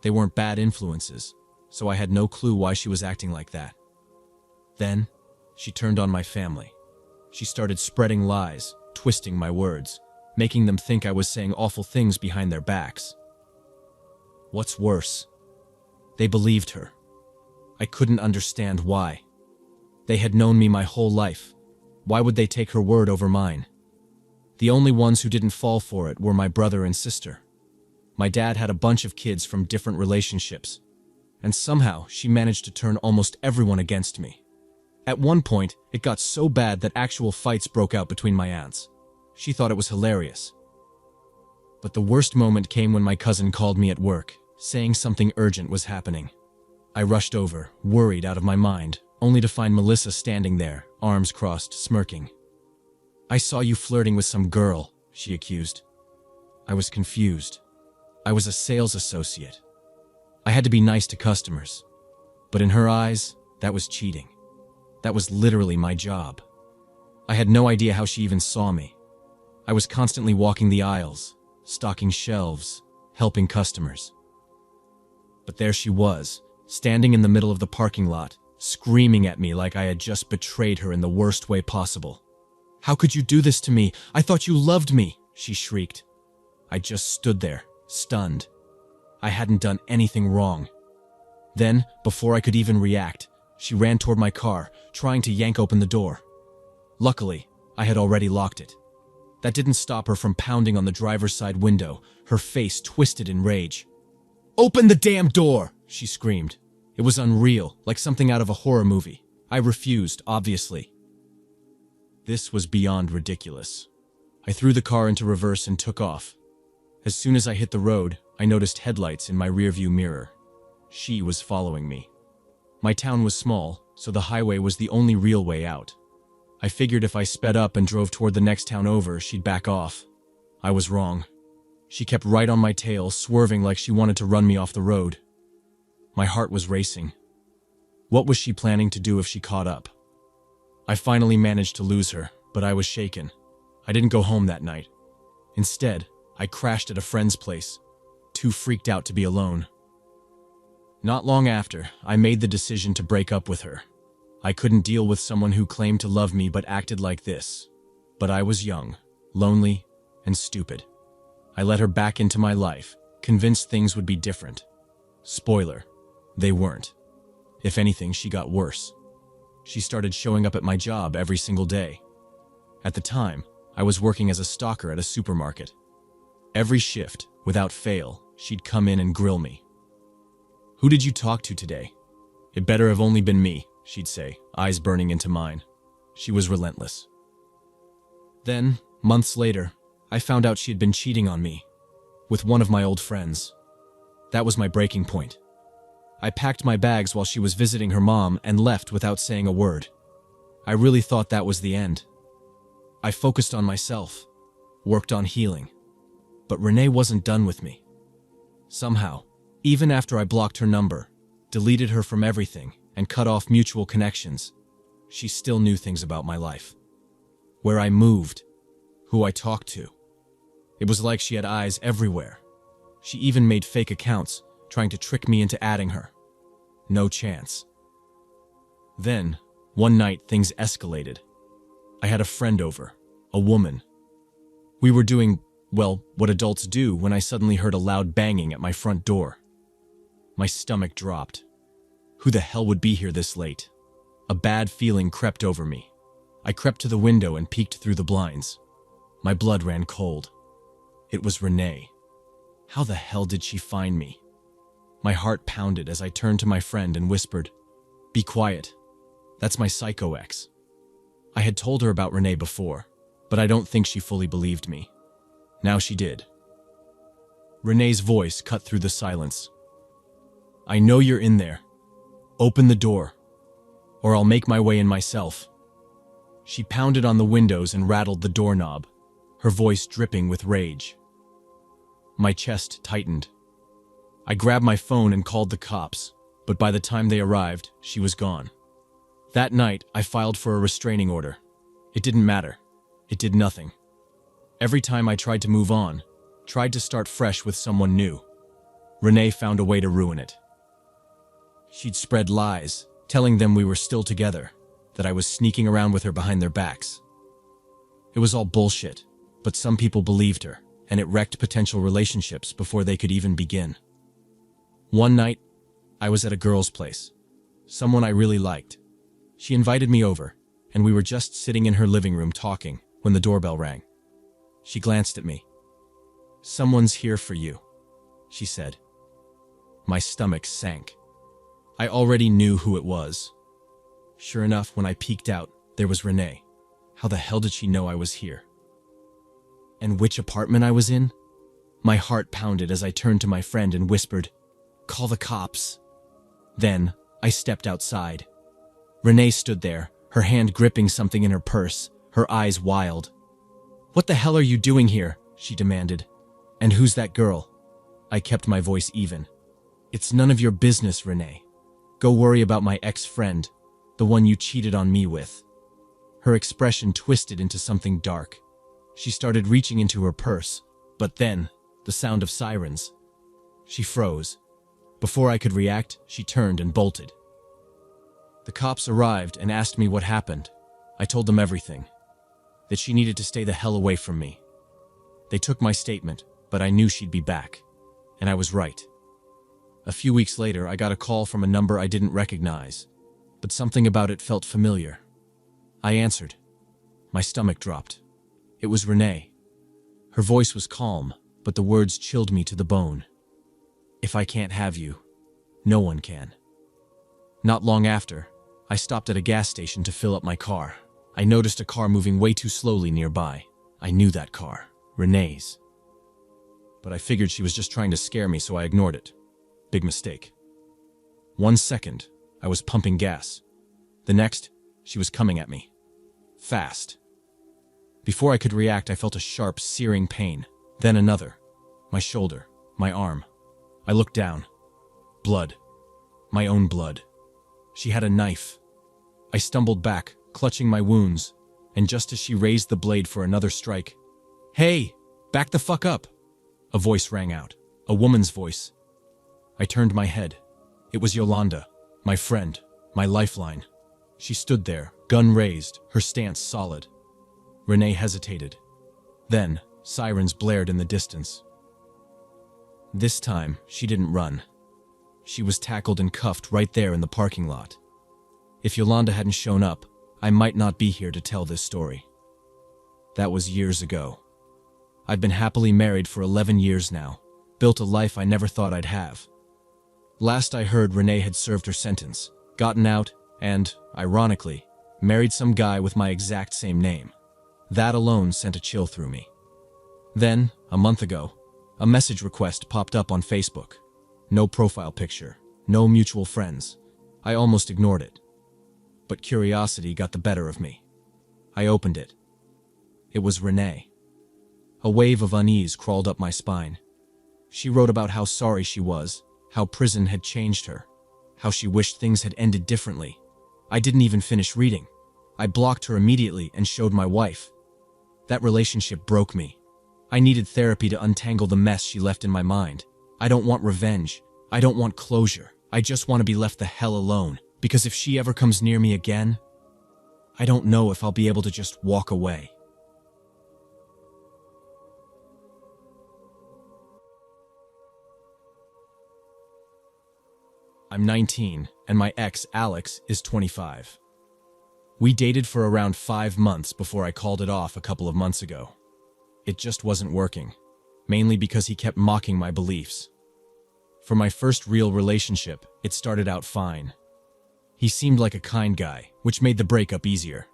They weren't bad influences, so I had no clue why she was acting like that. Then, she turned on my family. She started spreading lies, twisting my words, making them think I was saying awful things behind their backs. What's worse, they believed her. I couldn't understand why. They had known me my whole life. Why would they take her word over mine? The only ones who didn't fall for it were my brother and sister. My dad had a bunch of kids from different relationships, and somehow she managed to turn almost everyone against me. At one point, it got so bad that actual fights broke out between my aunts. She thought it was hilarious. But the worst moment came when my cousin called me at work, saying something urgent was happening. I rushed over, worried out of my mind, only to find Melissa standing there, arms crossed, smirking. "I saw you flirting with some girl," she accused. I was confused. I was a sales associate. I had to be nice to customers. But in her eyes, that was cheating. That was literally my job. I had no idea how she even saw me. I was constantly walking the aisles, stocking shelves, helping customers. But there she was, standing in the middle of the parking lot, screaming at me like I had just betrayed her in the worst way possible. "How could you do this to me? I thought you loved me," she shrieked. I just stood there, stunned. I hadn't done anything wrong. Then, before I could even react, she ran toward my car, trying to yank open the door. Luckily, I had already locked it. That didn't stop her from pounding on the driver's side window, her face twisted in rage. "Open the damn door!" she screamed. It was unreal, like something out of a horror movie. I refused, obviously. This was beyond ridiculous. I threw the car into reverse and took off. As soon as I hit the road, I noticed headlights in my rearview mirror. She was following me. My town was small, so the highway was the only real way out. I figured if I sped up and drove toward the next town over, she'd back off. I was wrong. She kept right on my tail, swerving like she wanted to run me off the road. My heart was racing. What was she planning to do if she caught up? I finally managed to lose her, but I was shaken. I didn't go home that night. Instead, I crashed at a friend's place, too freaked out to be alone. Not long after, I made the decision to break up with her. I couldn't deal with someone who claimed to love me but acted like this. But I was young, lonely, and stupid. I let her back into my life, convinced things would be different. Spoiler, they weren't. If anything, she got worse. She started showing up at my job every single day. At the time, I was working as a stalker at a supermarket. Every shift, without fail, she'd come in and grill me. "Who did you talk to today?" "It better have only been me," she'd say, eyes burning into mine. She was relentless. Then, months later, I found out she had been cheating on me with one of my old friends. That was my breaking point. I packed my bags while she was visiting her mom and left without saying a word. I really thought that was the end. I focused on myself, worked on healing. But Renee wasn't done with me. Somehow, even after I blocked her number, deleted her from everything, and cut off mutual connections, she still knew things about my life. Where I moved, who I talked to. It was like she had eyes everywhere. She even made fake accounts, trying to trick me into adding her. No chance. Then, one night, things escalated. I had a friend over, a woman. We were doing, well, what adults do when I suddenly heard a loud banging at my front door. My stomach dropped. Who the hell would be here this late? A bad feeling crept over me. I crept to the window and peeked through the blinds. My blood ran cold. It was Renee. How the hell did she find me? My heart pounded as I turned to my friend and whispered, "Be quiet. That's my psycho ex." I had told her about Renee before, but I don't think she fully believed me. Now she did. Renee's voice cut through the silence. "I know you're in there. Open the door, or I'll make my way in myself." She pounded on the windows and rattled the doorknob, her voice dripping with rage. My chest tightened. I grabbed my phone and called the cops, but by the time they arrived, she was gone. That night, I filed for a restraining order. It didn't matter. It did nothing. Every time I tried to move on, tried to start fresh with someone new, Renee found a way to ruin it. She'd spread lies, telling them we were still together, that I was sneaking around with her behind their backs. It was all bullshit, but some people believed her, and it wrecked potential relationships before they could even begin. One night, I was at a girl's place, someone I really liked. She invited me over, and we were just sitting in her living room talking when the doorbell rang. She glanced at me. "Someone's here for you." she said. My stomach sank. I already knew who it was. Sure enough, when I peeked out, there was Renee. How the hell did she know I was here? And which apartment I was in? My heart pounded as I turned to my friend and whispered, "Call the cops." Then, I stepped outside. Renee stood there, her hand gripping something in her purse, her eyes wild. "What the hell are you doing here?" she demanded. "And who's that girl?" I kept my voice even. "It's none of your business, Renee. Go worry about my ex-friend, the one you cheated on me with." Her expression twisted into something dark. She started reaching into her purse, but then, the sound of sirens. She froze. Before I could react, she turned and bolted. The cops arrived and asked me what happened. I told them everything. That she needed to stay the hell away from me. They took my statement, but I knew she'd be back. And I was right. A few weeks later, I got a call from a number I didn't recognize, but something about it felt familiar. I answered. My stomach dropped. It was Renee. Her voice was calm, but the words chilled me to the bone. "If I can't have you, no one can." Not long after, I stopped at a gas station to fill up my car. I noticed a car moving way too slowly nearby. I knew that car, Renee's. But I figured she was just trying to scare me, so I ignored it. Big mistake. 1 second, I was pumping gas. The next, she was coming at me. Fast. Before I could react, I felt a sharp, searing pain. Then another. My shoulder. My arm. I looked down. Blood. My own blood. She had a knife. I stumbled back, clutching my wounds, and just as she raised the blade for another strike, "Hey! Back the fuck up!" A voice rang out. A woman's voice. I turned my head. It was Yolanda, my friend, my lifeline. She stood there, gun raised, her stance solid. Renee hesitated. Then, sirens blared in the distance. This time, she didn't run. She was tackled and cuffed right there in the parking lot. If Yolanda hadn't shown up, I might not be here to tell this story. That was years ago. I've been happily married for 11 years now, built a life I never thought I'd have. Last I heard, Renee had served her sentence, gotten out, and, ironically, married some guy with my exact same name. That alone sent a chill through me. Then, a month ago, a message request popped up on Facebook. No profile picture, no mutual friends. I almost ignored it. But curiosity got the better of me. I opened it. It was Renee. A wave of unease crawled up my spine. She wrote about how sorry she was, how prison had changed her, how she wished things had ended differently. I didn't even finish reading. I blocked her immediately and showed my wife. That relationship broke me. I needed therapy to untangle the mess she left in my mind. I don't want revenge. I don't want closure. I just want to be left the hell alone. Because if she ever comes near me again, I don't know if I'll be able to just walk away. I'm 19, and my ex, Alex, is 25. We dated for around 5 months before I called it off a couple of months ago. It just wasn't working, mainly because he kept mocking my beliefs. For my first real relationship, it started out fine. He seemed like a kind guy, which made the breakup easier.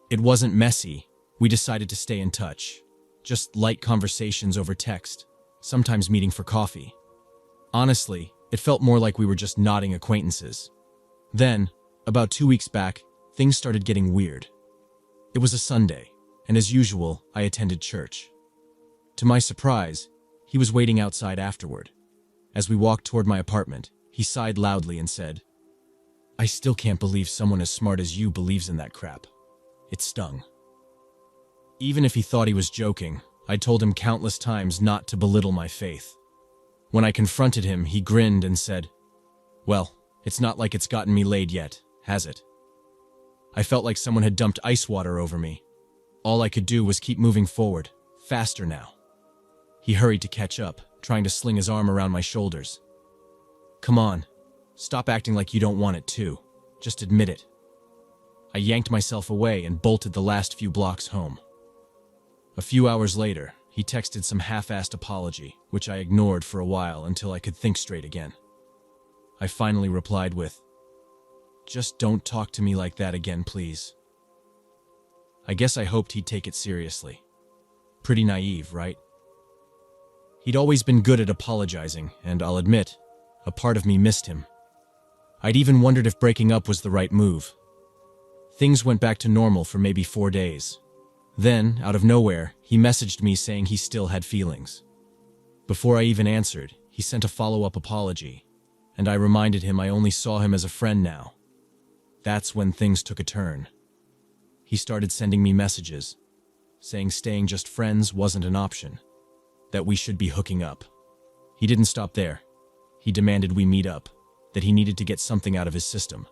It wasn't messy. We decided to stay in touch. Just light conversations over text, sometimes meeting for coffee. Honestly, it felt more like we were just nodding acquaintances. Then, about 2 weeks back, things started getting weird. It was a Sunday, and as usual, I attended church. To my surprise, he was waiting outside afterward. As we walked toward my apartment, he sighed loudly and said, "I still can't believe someone as smart as you believes in that crap." It stung. Even if he thought he was joking, I told him countless times not to belittle my faith. When I confronted him, he grinned and said, "Well, it's not like it's gotten me laid yet, has it?" I felt like someone had dumped ice water over me. All I could do was keep moving forward, faster now. He hurried to catch up, trying to sling his arm around my shoulders. "Come on, stop acting like you don't want it too. Just admit it." I yanked myself away and bolted the last few blocks home. A few hours later, he texted some half-assed apology, which I ignored for a while until I could think straight again. I finally replied with, "Just don't talk to me like that again, please." I guess I hoped he'd take it seriously. Pretty naive, right? He'd always been good at apologizing, and I'll admit, a part of me missed him. I'd even wondered if breaking up was the right move. Things went back to normal for maybe 4 days. Then, out of nowhere, he messaged me saying he still had feelings. Before I even answered, he sent a follow-up apology, and I reminded him I only saw him as a friend now. That's when things took a turn. He started sending me messages, saying staying just friends wasn't an option, that we should be hooking up. He didn't stop there. He demanded we meet up, that he needed to get something out of his system.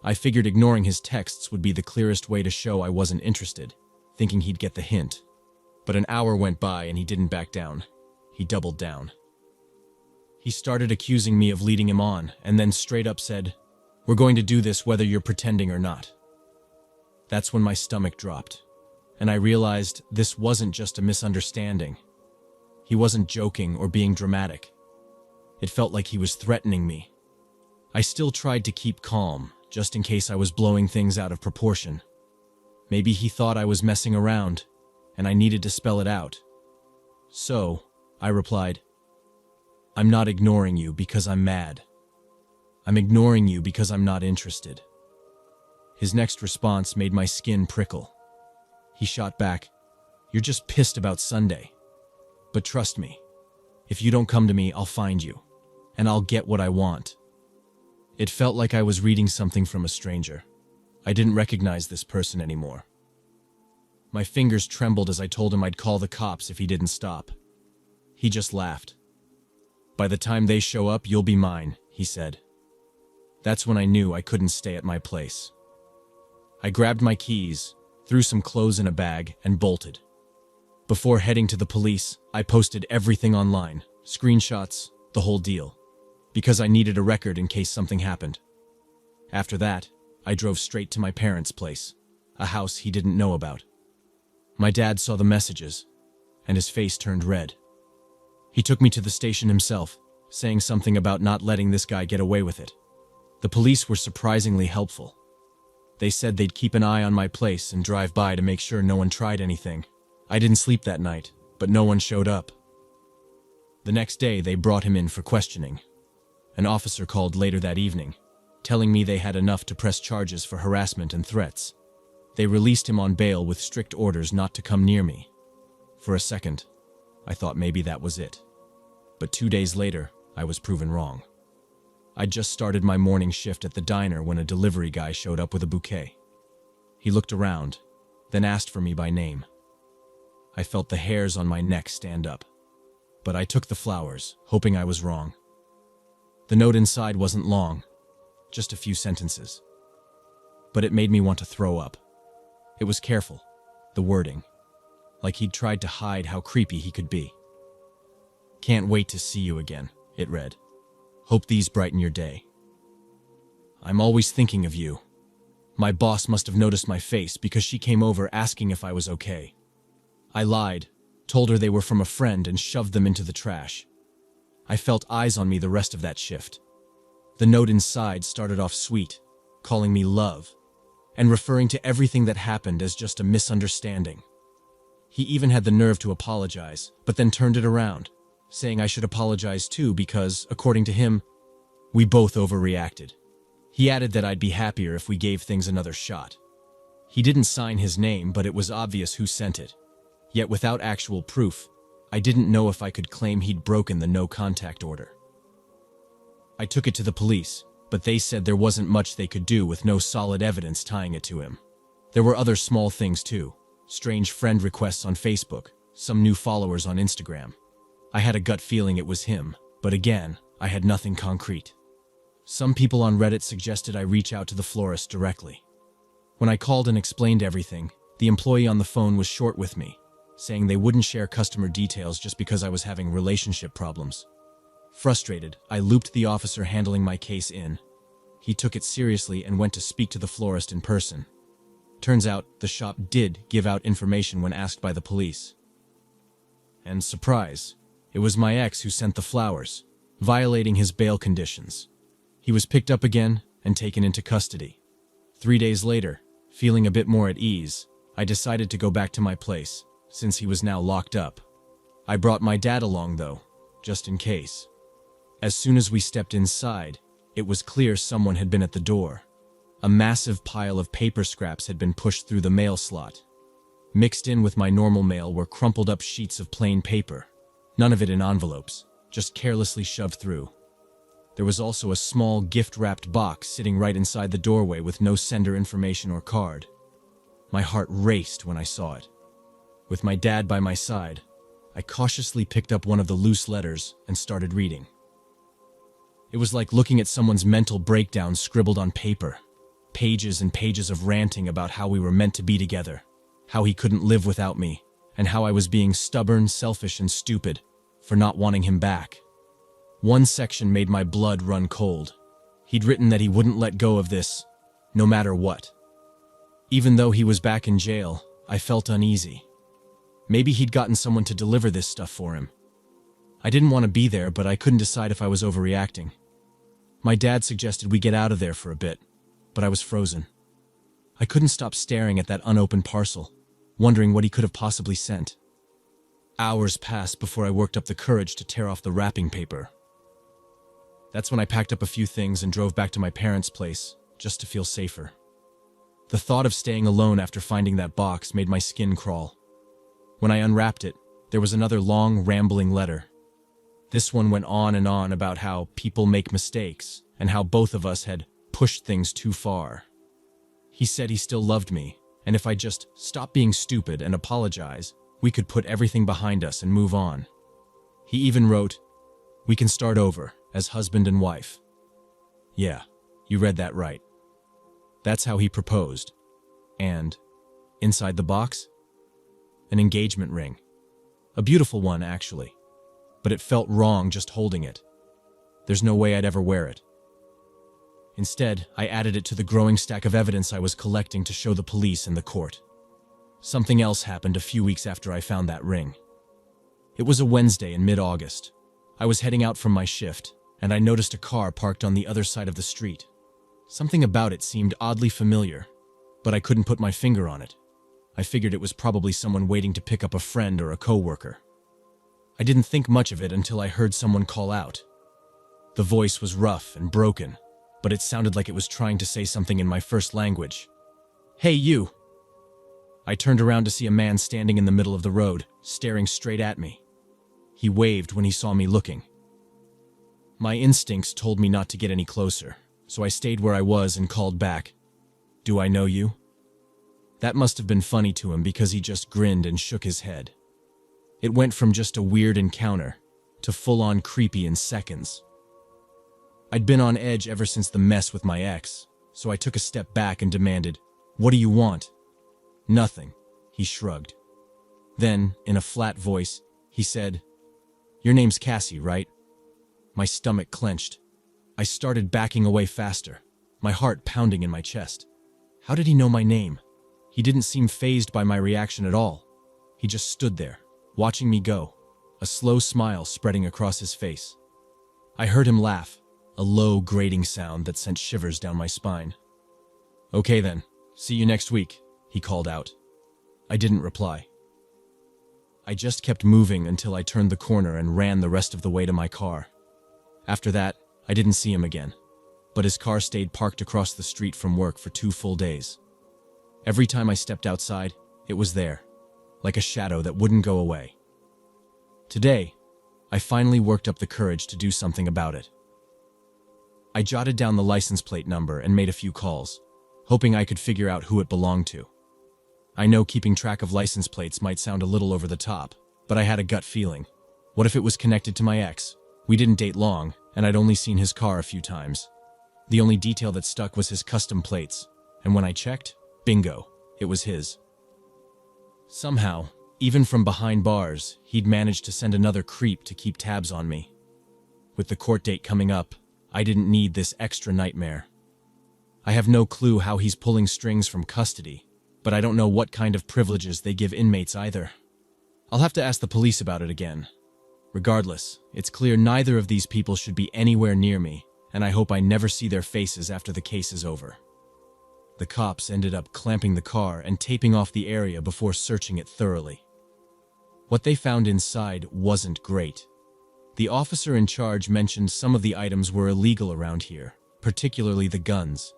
I figured ignoring his texts would be the clearest way to show I wasn't interested, thinking he'd get the hint. But an hour went by and he didn't back down. He doubled down. He started accusing me of leading him on, and then straight up said, "We're going to do this whether you're pretending or not." That's when my stomach dropped, and I realized this wasn't just a misunderstanding. He wasn't joking or being dramatic. It felt like he was threatening me. I still tried to keep calm, just in case I was blowing things out of proportion. Maybe he thought I was messing around, and I needed to spell it out. So, I replied, "I'm not ignoring you because I'm mad. I'm ignoring you because I'm not interested." His next response made my skin prickle. He shot back, "You're just pissed about Sunday. But trust me, if you don't come to me, I'll find you, and I'll get what I want." It felt like I was reading something from a stranger. I didn't recognize this person anymore. My fingers trembled as I told him I'd call the cops if he didn't stop. He just laughed. "By the time they show up, you'll be mine," he said. That's when I knew I couldn't stay at my place. I grabbed my keys, threw some clothes in a bag, and bolted. Before heading to the police, I posted everything online, screenshots, the whole deal, because I needed a record in case something happened. After that, I drove straight to my parents' place, a house he didn't know about. My dad saw the messages, and his face turned red. He took me to the station himself, saying something about not letting this guy get away with it. The police were surprisingly helpful. They said they'd keep an eye on my place and drive by to make sure no one tried anything. I didn't sleep that night, but no one showed up. The next day, they brought him in for questioning. An officer called later that evening, telling me they had enough to press charges for harassment and threats. They released him on bail with strict orders not to come near me. For a second, I thought maybe that was it. But 2 days later, I was proven wrong. I'd just started my morning shift at the diner when a delivery guy showed up with a bouquet. He looked around, then asked for me by name. I felt the hairs on my neck stand up. But I took the flowers, hoping I was wrong. The note inside wasn't long, just a few sentences. But it made me want to throw up. It was careful, the wording, like he'd tried to hide how creepy he could be. "Can't wait to see you again," it read. "Hope these brighten your day. I'm always thinking of you. My boss must have noticed my face because she came over asking if I was okay. I lied, told her they were from a friend, and shoved them into the trash. I felt eyes on me the rest of that shift. The note inside started off sweet, calling me love, and referring to everything that happened as just a misunderstanding. He even had the nerve to apologize, but then turned it around, saying I should apologize too because, according to him, we both overreacted. He added that I'd be happier if we gave things another shot. He didn't sign his name, but it was obvious who sent it. Yet without actual proof, I didn't know if I could claim he'd broken the no-contact order. I took it to the police, but they said there wasn't much they could do with no solid evidence tying it to him. There were other small things too, strange friend requests on Facebook, some new followers on Instagram. I had a gut feeling it was him, but again, I had nothing concrete. Some people on Reddit suggested I reach out to the florist directly. When I called and explained everything, the employee on the phone was short with me, saying they wouldn't share customer details just because I was having relationship problems. Frustrated, I looped the officer handling my case in. He took it seriously and went to speak to the florist in person. Turns out, the shop did give out information when asked by the police. And surprise, it was my ex who sent the flowers, violating his bail conditions. He was picked up again and taken into custody. 3 days later, feeling a bit more at ease, I decided to go back to my place, since he was now locked up. I brought my dad along though, just in case. As soon as we stepped inside, it was clear someone had been at the door. A massive pile of paper scraps had been pushed through the mail slot. Mixed in with my normal mail were crumpled up sheets of plain paper. None of it in envelopes, just carelessly shoved through. There was also a small gift-wrapped box sitting right inside the doorway with no sender information or card. My heart raced when I saw it. With my dad by my side, I cautiously picked up one of the loose letters and started reading. It was like looking at someone's mental breakdown scribbled on paper. Pages and pages of ranting about how we were meant to be together, how he couldn't live without me, and how I was being stubborn, selfish, and stupid for not wanting him back. One section made my blood run cold. He'd written that he wouldn't let go of this, no matter what. Even though he was back in jail, I felt uneasy. Maybe he'd gotten someone to deliver this stuff for him. I didn't want to be there, but I couldn't decide if I was overreacting. My dad suggested we get out of there for a bit, but I was frozen. I couldn't stop staring at that unopened parcel, wondering what he could have possibly sent. Hours passed before I worked up the courage to tear off the wrapping paper. That's when I packed up a few things and drove back to my parents' place, just to feel safer. The thought of staying alone after finding that box made my skin crawl. When I unwrapped it, there was another long, rambling letter. This one went on and on about how people make mistakes and how both of us had pushed things too far. He said he still loved me, and if I just stopped being stupid and apologize, we could put everything behind us and move on. He even wrote, "We can start over as husband and wife." Yeah, you read that right. That's how he proposed. And inside the box, an engagement ring. A beautiful one, actually. But it felt wrong just holding it. There's no way I'd ever wear it. Instead, I added it to the growing stack of evidence I was collecting to show the police and the court. Something else happened a few weeks after I found that ring. It was a Wednesday in mid-August. I was heading out from my shift, and I noticed a car parked on the other side of the street. Something about it seemed oddly familiar, but I couldn't put my finger on it. I figured it was probably someone waiting to pick up a friend or a coworker. I didn't think much of it until I heard someone call out. The voice was rough and broken, but it sounded like it was trying to say something in my first language. "Hey, you!" I turned around to see a man standing in the middle of the road, staring straight at me. He waved when he saw me looking. My instincts told me not to get any closer, so I stayed where I was and called back, "Do I know you?" That must have been funny to him because he just grinned and shook his head. It went from just a weird encounter to full-on creepy in seconds. I'd been on edge ever since the mess with my ex, so I took a step back and demanded, "What do you want?" "Nothing," he shrugged. Then, in a flat voice, he said, "Your name's Cassie, right?" My stomach clenched. I started backing away faster, my heart pounding in my chest. How did he know my name? He didn't seem fazed by my reaction at all. He just stood there, watching me go, a slow smile spreading across his face. I heard him laugh, a low, grating sound that sent shivers down my spine. "Okay then, see you next week," he called out. I didn't reply. I just kept moving until I turned the corner and ran the rest of the way to my car. After that, I didn't see him again, but his car stayed parked across the street from work for 2 full days. Every time I stepped outside, it was there, like a shadow that wouldn't go away. Today, I finally worked up the courage to do something about it. I jotted down the license plate number and made a few calls, hoping I could figure out who it belonged to. I know keeping track of license plates might sound a little over the top, but I had a gut feeling. What if it was connected to my ex? We didn't date long, and I'd only seen his car a few times. The only detail that stuck was his custom plates, and when I checked, bingo, it was his. Somehow, even from behind bars, he'd managed to send another creep to keep tabs on me. With the court date coming up, I didn't need this extra nightmare. I have no clue how he's pulling strings from custody, but I don't know what kind of privileges they give inmates either. I'll have to ask the police about it again. Regardless, it's clear neither of these people should be anywhere near me, and I hope I never see their faces after the case is over. The cops ended up clamping the car and taping off the area before searching it thoroughly. What they found inside wasn't great. The officer in charge mentioned some of the items were illegal around here, particularly the guns.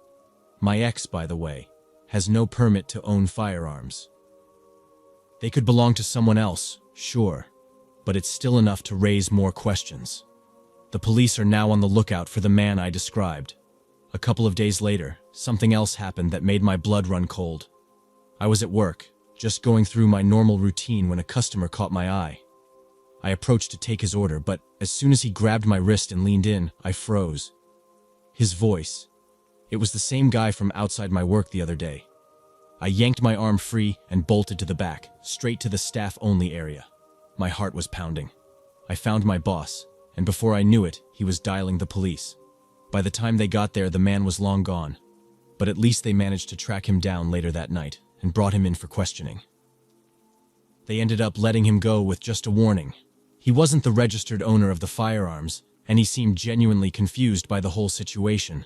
My ex, by the way, has no permit to own firearms. They could belong to someone else, sure, but it's still enough to raise more questions. The police are now on the lookout for the man I described. A couple of days later, something else happened that made my blood run cold. I was at work, just going through my normal routine when a customer caught my eye. I approached to take his order, but as soon as he grabbed my wrist and leaned in, I froze. His voice. It was the same guy from outside my work the other day. I yanked my arm free and bolted to the back, straight to the staff-only area. My heart was pounding. I found my boss, and before I knew it, he was dialing the police. By the time they got there, the man was long gone, but at least they managed to track him down later that night and brought him in for questioning. They ended up letting him go with just a warning. He wasn't the registered owner of the firearms, and he seemed genuinely confused by the whole situation.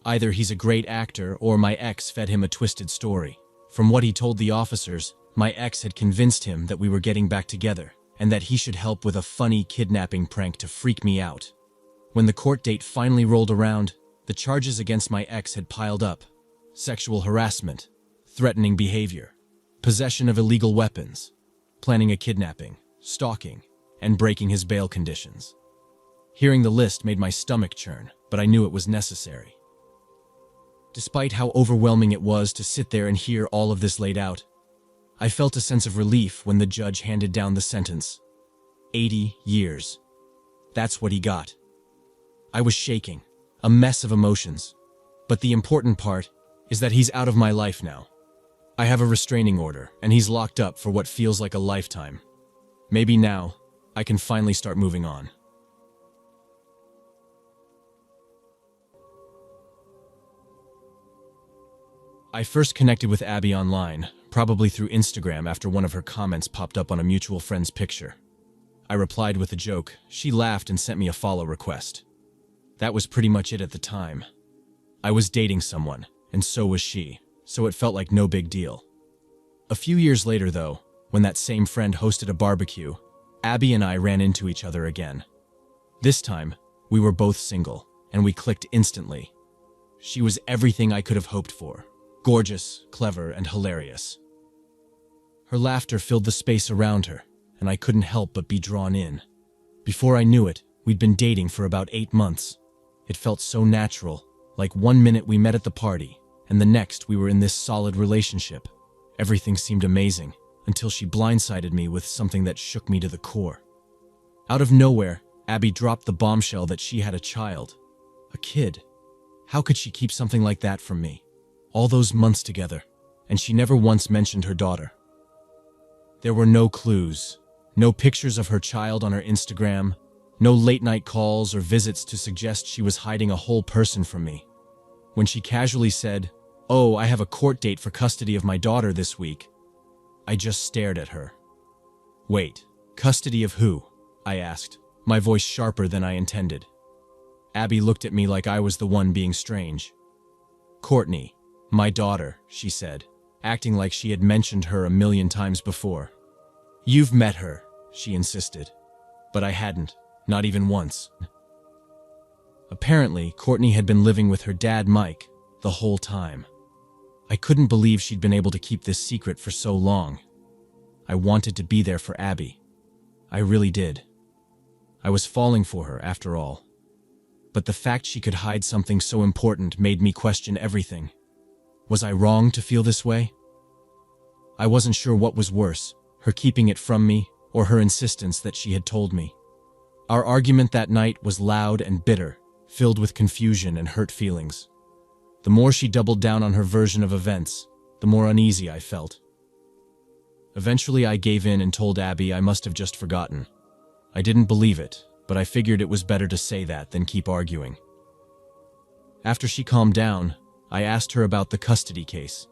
Either he's a great actor or my ex fed him a twisted story. From what he told the officers, my ex had convinced him that we were getting back together and that he should help with a funny kidnapping prank to freak me out. When the court date finally rolled around, the charges against my ex had piled up: sexual harassment, threatening behavior, possession of illegal weapons, planning a kidnapping, stalking, and breaking his bail conditions. Hearing the list made my stomach churn, but I knew it was necessary. Despite how overwhelming it was to sit there and hear all of this laid out, I felt a sense of relief when the judge handed down the sentence. 80 years. That's what he got. I was shaking, a mess of emotions. But the important part is that he's out of my life now. I have a restraining order, and he's locked up for what feels like a lifetime. Maybe now, I can finally start moving on. I first connected with Abby online, probably through Instagram after one of her comments popped up on a mutual friend's picture. I replied with a joke. She laughed and sent me a follow request. That was pretty much it at the time. I was dating someone, and so was she, so it felt like no big deal. A few years later, though, when that same friend hosted a barbecue, Abby and I ran into each other again. This time, we were both single, and we clicked instantly. She was everything I could have hoped for. Gorgeous, clever, and hilarious. Her laughter filled the space around her, and I couldn't help but be drawn in. Before I knew it, we'd been dating for about 8 months. It felt so natural, like one minute we met at the party, and the next we were in this solid relationship. Everything seemed amazing, until she blindsided me with something that shook me to the core. Out of nowhere, Abby dropped the bombshell that she had a child. A kid. How could she keep something like that from me? All those months together, and she never once mentioned her daughter. There were no clues, no pictures of her child on her Instagram, no late-night calls or visits to suggest she was hiding a whole person from me. When she casually said, "Oh, I have a court date for custody of my daughter this week," I just stared at her. "Wait, custody of who?" I asked, my voice sharper than I intended. Abby looked at me like I was the one being strange. "Courtney, my daughter," she said, acting like she had mentioned her a million times before. "You've met her," she insisted. But I hadn't, not even once. Apparently, Courtney had been living with her dad, Mike, the whole time. I couldn't believe she'd been able to keep this secret for so long. I wanted to be there for Abby. I really did. I was falling for her, after all. But the fact she could hide something so important made me question everything. Was I wrong to feel this way? I wasn't sure what was worse, her keeping it from me or her insistence that she had told me. Our argument that night was loud and bitter, filled with confusion and hurt feelings. The more she doubled down on her version of events, the more uneasy I felt. Eventually I gave in and told Abby I must have just forgotten. I didn't believe it, but I figured it was better to say that than keep arguing. After she calmed down, I asked her about the custody case.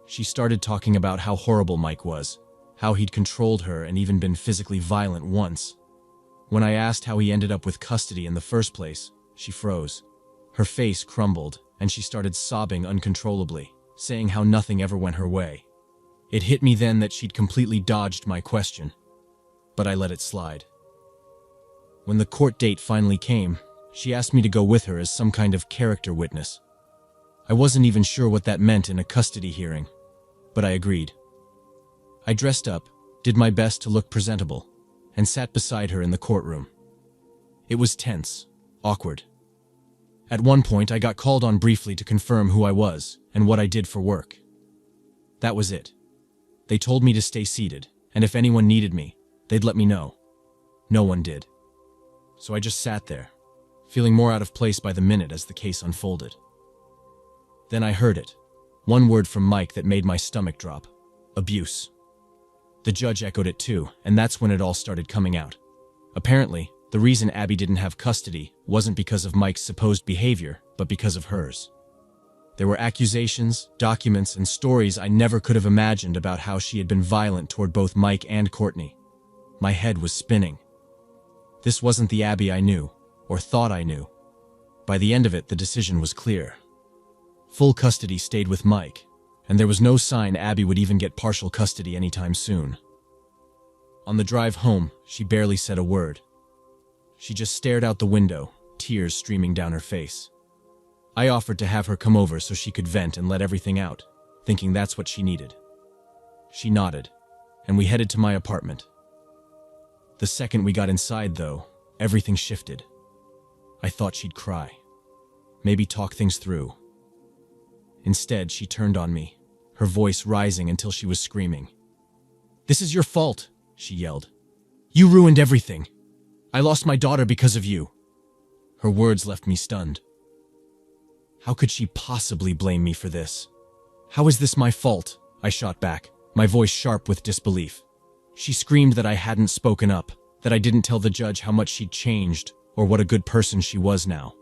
She started talking about how horrible Mike was, how he'd controlled her and even been physically violent once. When I asked how he ended up with custody in the first place, she froze. Her face crumbled, and she started sobbing uncontrollably, saying how nothing ever went her way. It hit me then that she'd completely dodged my question, but I let it slide. When the court date finally came, she asked me to go with her as some kind of character witness. I wasn't even sure what that meant in a custody hearing, but I agreed. I dressed up, did my best to look presentable, and sat beside her in the courtroom. It was tense, awkward. At one point, I got called on briefly to confirm who I was and what I did for work. That was it. They told me to stay seated, and if anyone needed me, they'd let me know. No one did. So I just sat there, feeling more out of place by the minute as the case unfolded. Then I heard it. One word from Mike that made my stomach drop. Abuse. The judge echoed it too, and that's when it all started coming out. Apparently, the reason Abby didn't have custody wasn't because of Mike's supposed behavior, but because of hers. There were accusations, documents, and stories I never could have imagined about how she had been violent toward both Mike and Courtney. My head was spinning. This wasn't the Abby I knew, or thought I knew. By the end of it, the decision was clear. Full custody stayed with Mike, and there was no sign Abby would even get partial custody anytime soon. On the drive home, she barely said a word. She just stared out the window, tears streaming down her face. I offered to have her come over so she could vent and let everything out, thinking that's what she needed. She nodded, and we headed to my apartment. The second we got inside, though, everything shifted. I thought she'd cry, maybe talk things through. Instead, she turned on me, her voice rising until she was screaming. "This is your fault," she yelled. "You ruined everything. I lost my daughter because of you." Her words left me stunned. How could she possibly blame me for this? "How is this my fault?" I shot back, my voice sharp with disbelief. She screamed that I hadn't spoken up, that I didn't tell the judge how much she'd changed or what a good person she was now.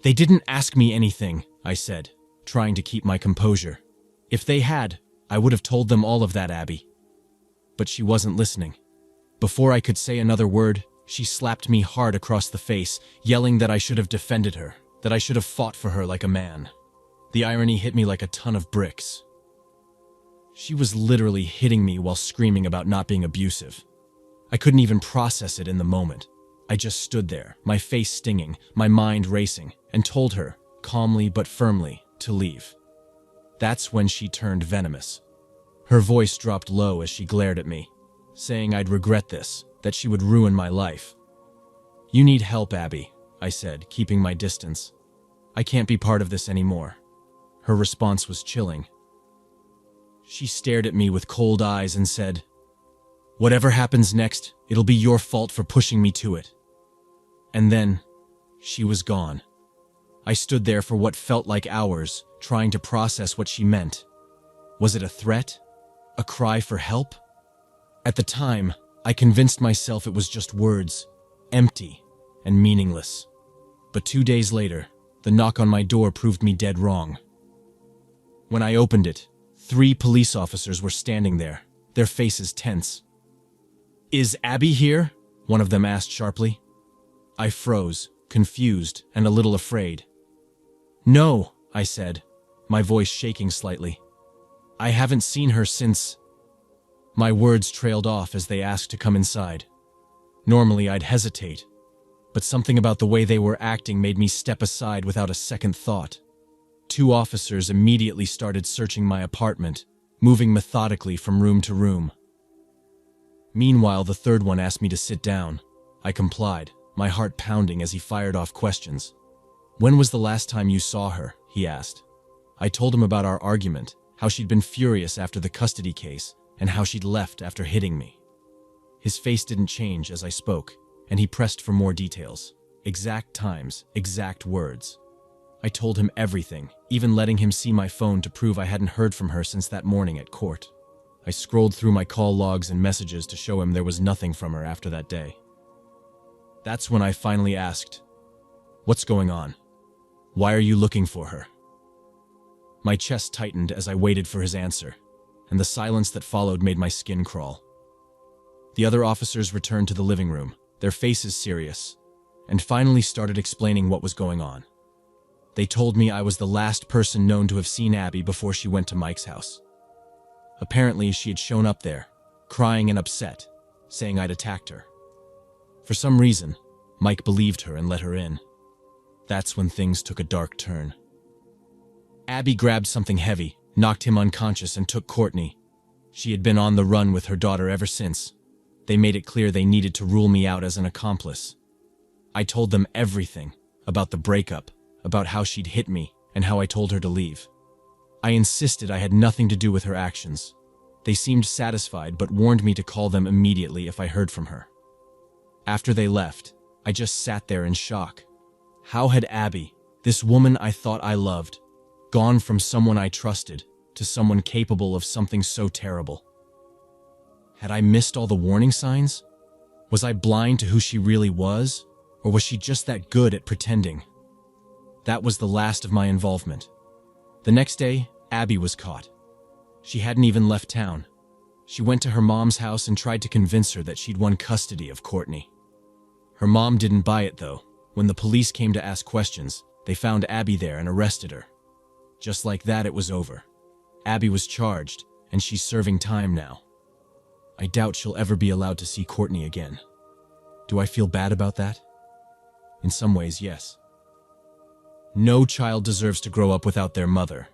"They didn't ask me anything," I said, trying to keep my composure. "If they had, I would have told them all of that, Abby." But she wasn't listening. Before I could say another word, she slapped me hard across the face, yelling that I should have defended her, that I should have fought for her like a man. The irony hit me like a ton of bricks. She was literally hitting me while screaming about not being abusive. I couldn't even process it in the moment. I just stood there, my face stinging, my mind racing, and told her, calmly but firmly, to leave. That's when she turned venomous. Her voice dropped low as she glared at me, saying I'd regret this, that she would ruin my life. "You need help, Abby," I said, keeping my distance. "I can't be part of this anymore." Her response was chilling. She stared at me with cold eyes and said, "Whatever happens next, it'll be your fault for pushing me to it." And then, she was gone. I stood there for what felt like hours, trying to process what she meant. Was it a threat? A cry for help? At the time, I convinced myself it was just words, empty and meaningless. But 2 days later, the knock on my door proved me dead wrong. When I opened it, 3 police officers were standing there, their faces tense. "Is Abby here?" one of them asked sharply. I froze, confused and a little afraid. "No," I said, my voice shaking slightly. "I haven't seen her since—" My words trailed off as they asked to come inside. Normally I'd hesitate, but something about the way they were acting made me step aside without a second thought. 2 officers immediately started searching my apartment, moving methodically from room to room. Meanwhile, the 3rd one asked me to sit down. I complied, my heart pounding as he fired off questions. "When was the last time you saw her?" he asked. I told him about our argument, how she'd been furious after the custody case, and how she'd left after hitting me. His face didn't change as I spoke, and he pressed for more details. Exact times, exact words. I told him everything, even letting him see my phone to prove I hadn't heard from her since that morning at court. I scrolled through my call logs and messages to show him there was nothing from her after that day. That's when I finally asked, "What's going on? Why are you looking for her?" My chest tightened as I waited for his answer, and the silence that followed made my skin crawl. The other officers returned to the living room, their faces serious, and finally started explaining what was going on. They told me I was the last person known to have seen Abby before she went to Mike's house. Apparently, she had shown up there, crying and upset, saying I'd attacked her. For some reason, Mike believed her and let her in. That's when things took a dark turn. Abby grabbed something heavy, knocked him unconscious, and took Courtney. She had been on the run with her daughter ever since. They made it clear they needed to rule me out as an accomplice. I told them everything about the breakup, about how she'd hit me, and how I told her to leave. I insisted I had nothing to do with her actions. They seemed satisfied but warned me to call them immediately if I heard from her. After they left, I just sat there in shock. How had Abby, this woman I thought I loved, gone from someone I trusted to someone capable of something so terrible? Had I missed all the warning signs? Was I blind to who she really was? Or was she just that good at pretending? That was the last of my involvement. The next day, Abby was caught. She hadn't even left town. She went to her mom's house and tried to convince her that she'd won custody of Courtney. Her mom didn't buy it, though. When the police came to ask questions, they found Abby there and arrested her. Just like that, it was over. Abby was charged, and she's serving time now. I doubt she'll ever be allowed to see Courtney again. Do I feel bad about that? In some ways, yes. No child deserves to grow up without their mother.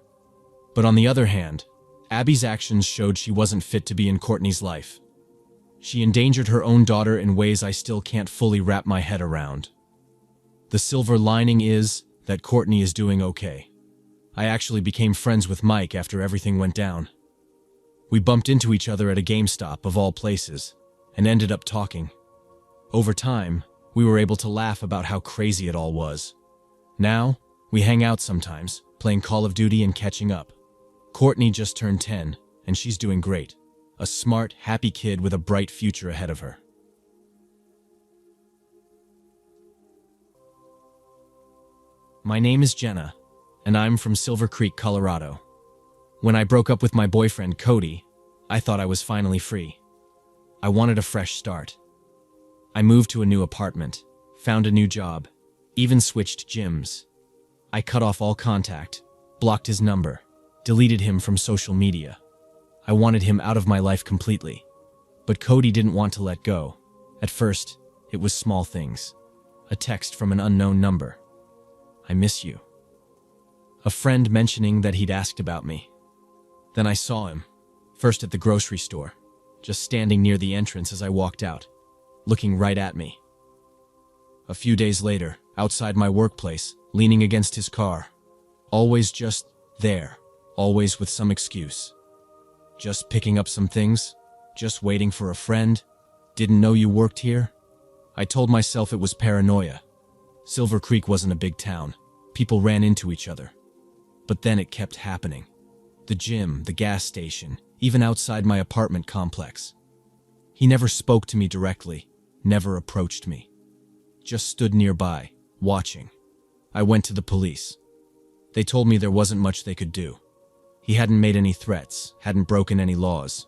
But on the other hand, Abby's actions showed she wasn't fit to be in Courtney's life. She endangered her own daughter in ways I still can't fully wrap my head around. The silver lining is that Courtney is doing okay. I actually became friends with Mike after everything went down. We bumped into each other at a GameStop, of all places, and ended up talking. Over time, we were able to laugh about how crazy it all was. Now, we hang out sometimes, playing Call of Duty and catching up. Courtney just turned 10, and she's doing great. A smart, happy kid with a bright future ahead of her. My name is Jenna, and I'm from Silver Creek, Colorado. When I broke up with my boyfriend, Cody, I thought I was finally free. I wanted a fresh start. I moved to a new apartment, found a new job, even switched gyms. I cut off all contact, blocked his number, deleted him from social media. I wanted him out of my life completely. But Cody didn't want to let go. At first, it was small things. A text from an unknown number. I miss you. A friend mentioning that he'd asked about me. Then I saw him, first at the grocery store, just standing near the entrance as I walked out, looking right at me. A few days later, outside my workplace, leaning against his car, always just there, always with some excuse. Just picking up some things, just waiting for a friend, didn't know you worked here. I told myself it was paranoia. Silver Creek wasn't a big town. People ran into each other. But then it kept happening. The gym, the gas station, even outside my apartment complex. He never spoke to me directly, never approached me. Just stood nearby, watching. I went to the police. They told me there wasn't much they could do. He hadn't made any threats, hadn't broken any laws.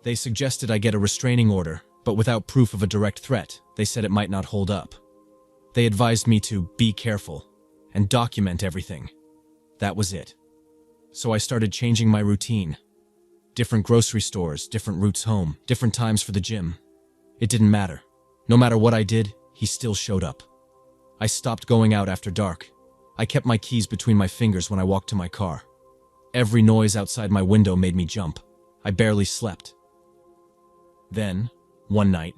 They suggested I get a restraining order, but without proof of a direct threat, they said it might not hold up. They advised me to be careful and document everything. That was it. So I started changing my routine. Different grocery stores, different routes home, different times for the gym. It didn't matter. No matter what I did, he still showed up. I stopped going out after dark. I kept my keys between my fingers when I walked to my car. Every noise outside my window made me jump. I barely slept. Then, one night,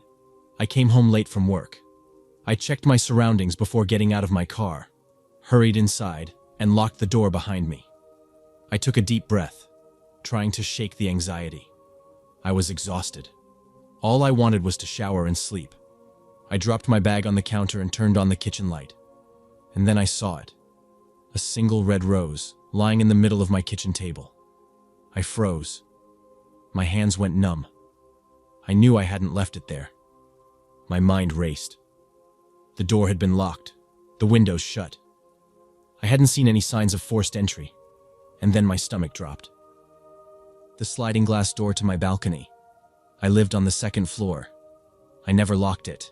I came home late from work. I checked my surroundings before getting out of my car, hurried inside, and locked the door behind me. I took a deep breath, trying to shake the anxiety. I was exhausted. All I wanted was to shower and sleep. I dropped my bag on the counter and turned on the kitchen light. And then I saw it. A single red rose lying in the middle of my kitchen table. I froze. My hands went numb. I knew I hadn't left it there. My mind raced. The door had been locked, the windows shut. I hadn't seen any signs of forced entry, and then my stomach dropped. The sliding glass door to my balcony. I lived on the second floor. I never locked it.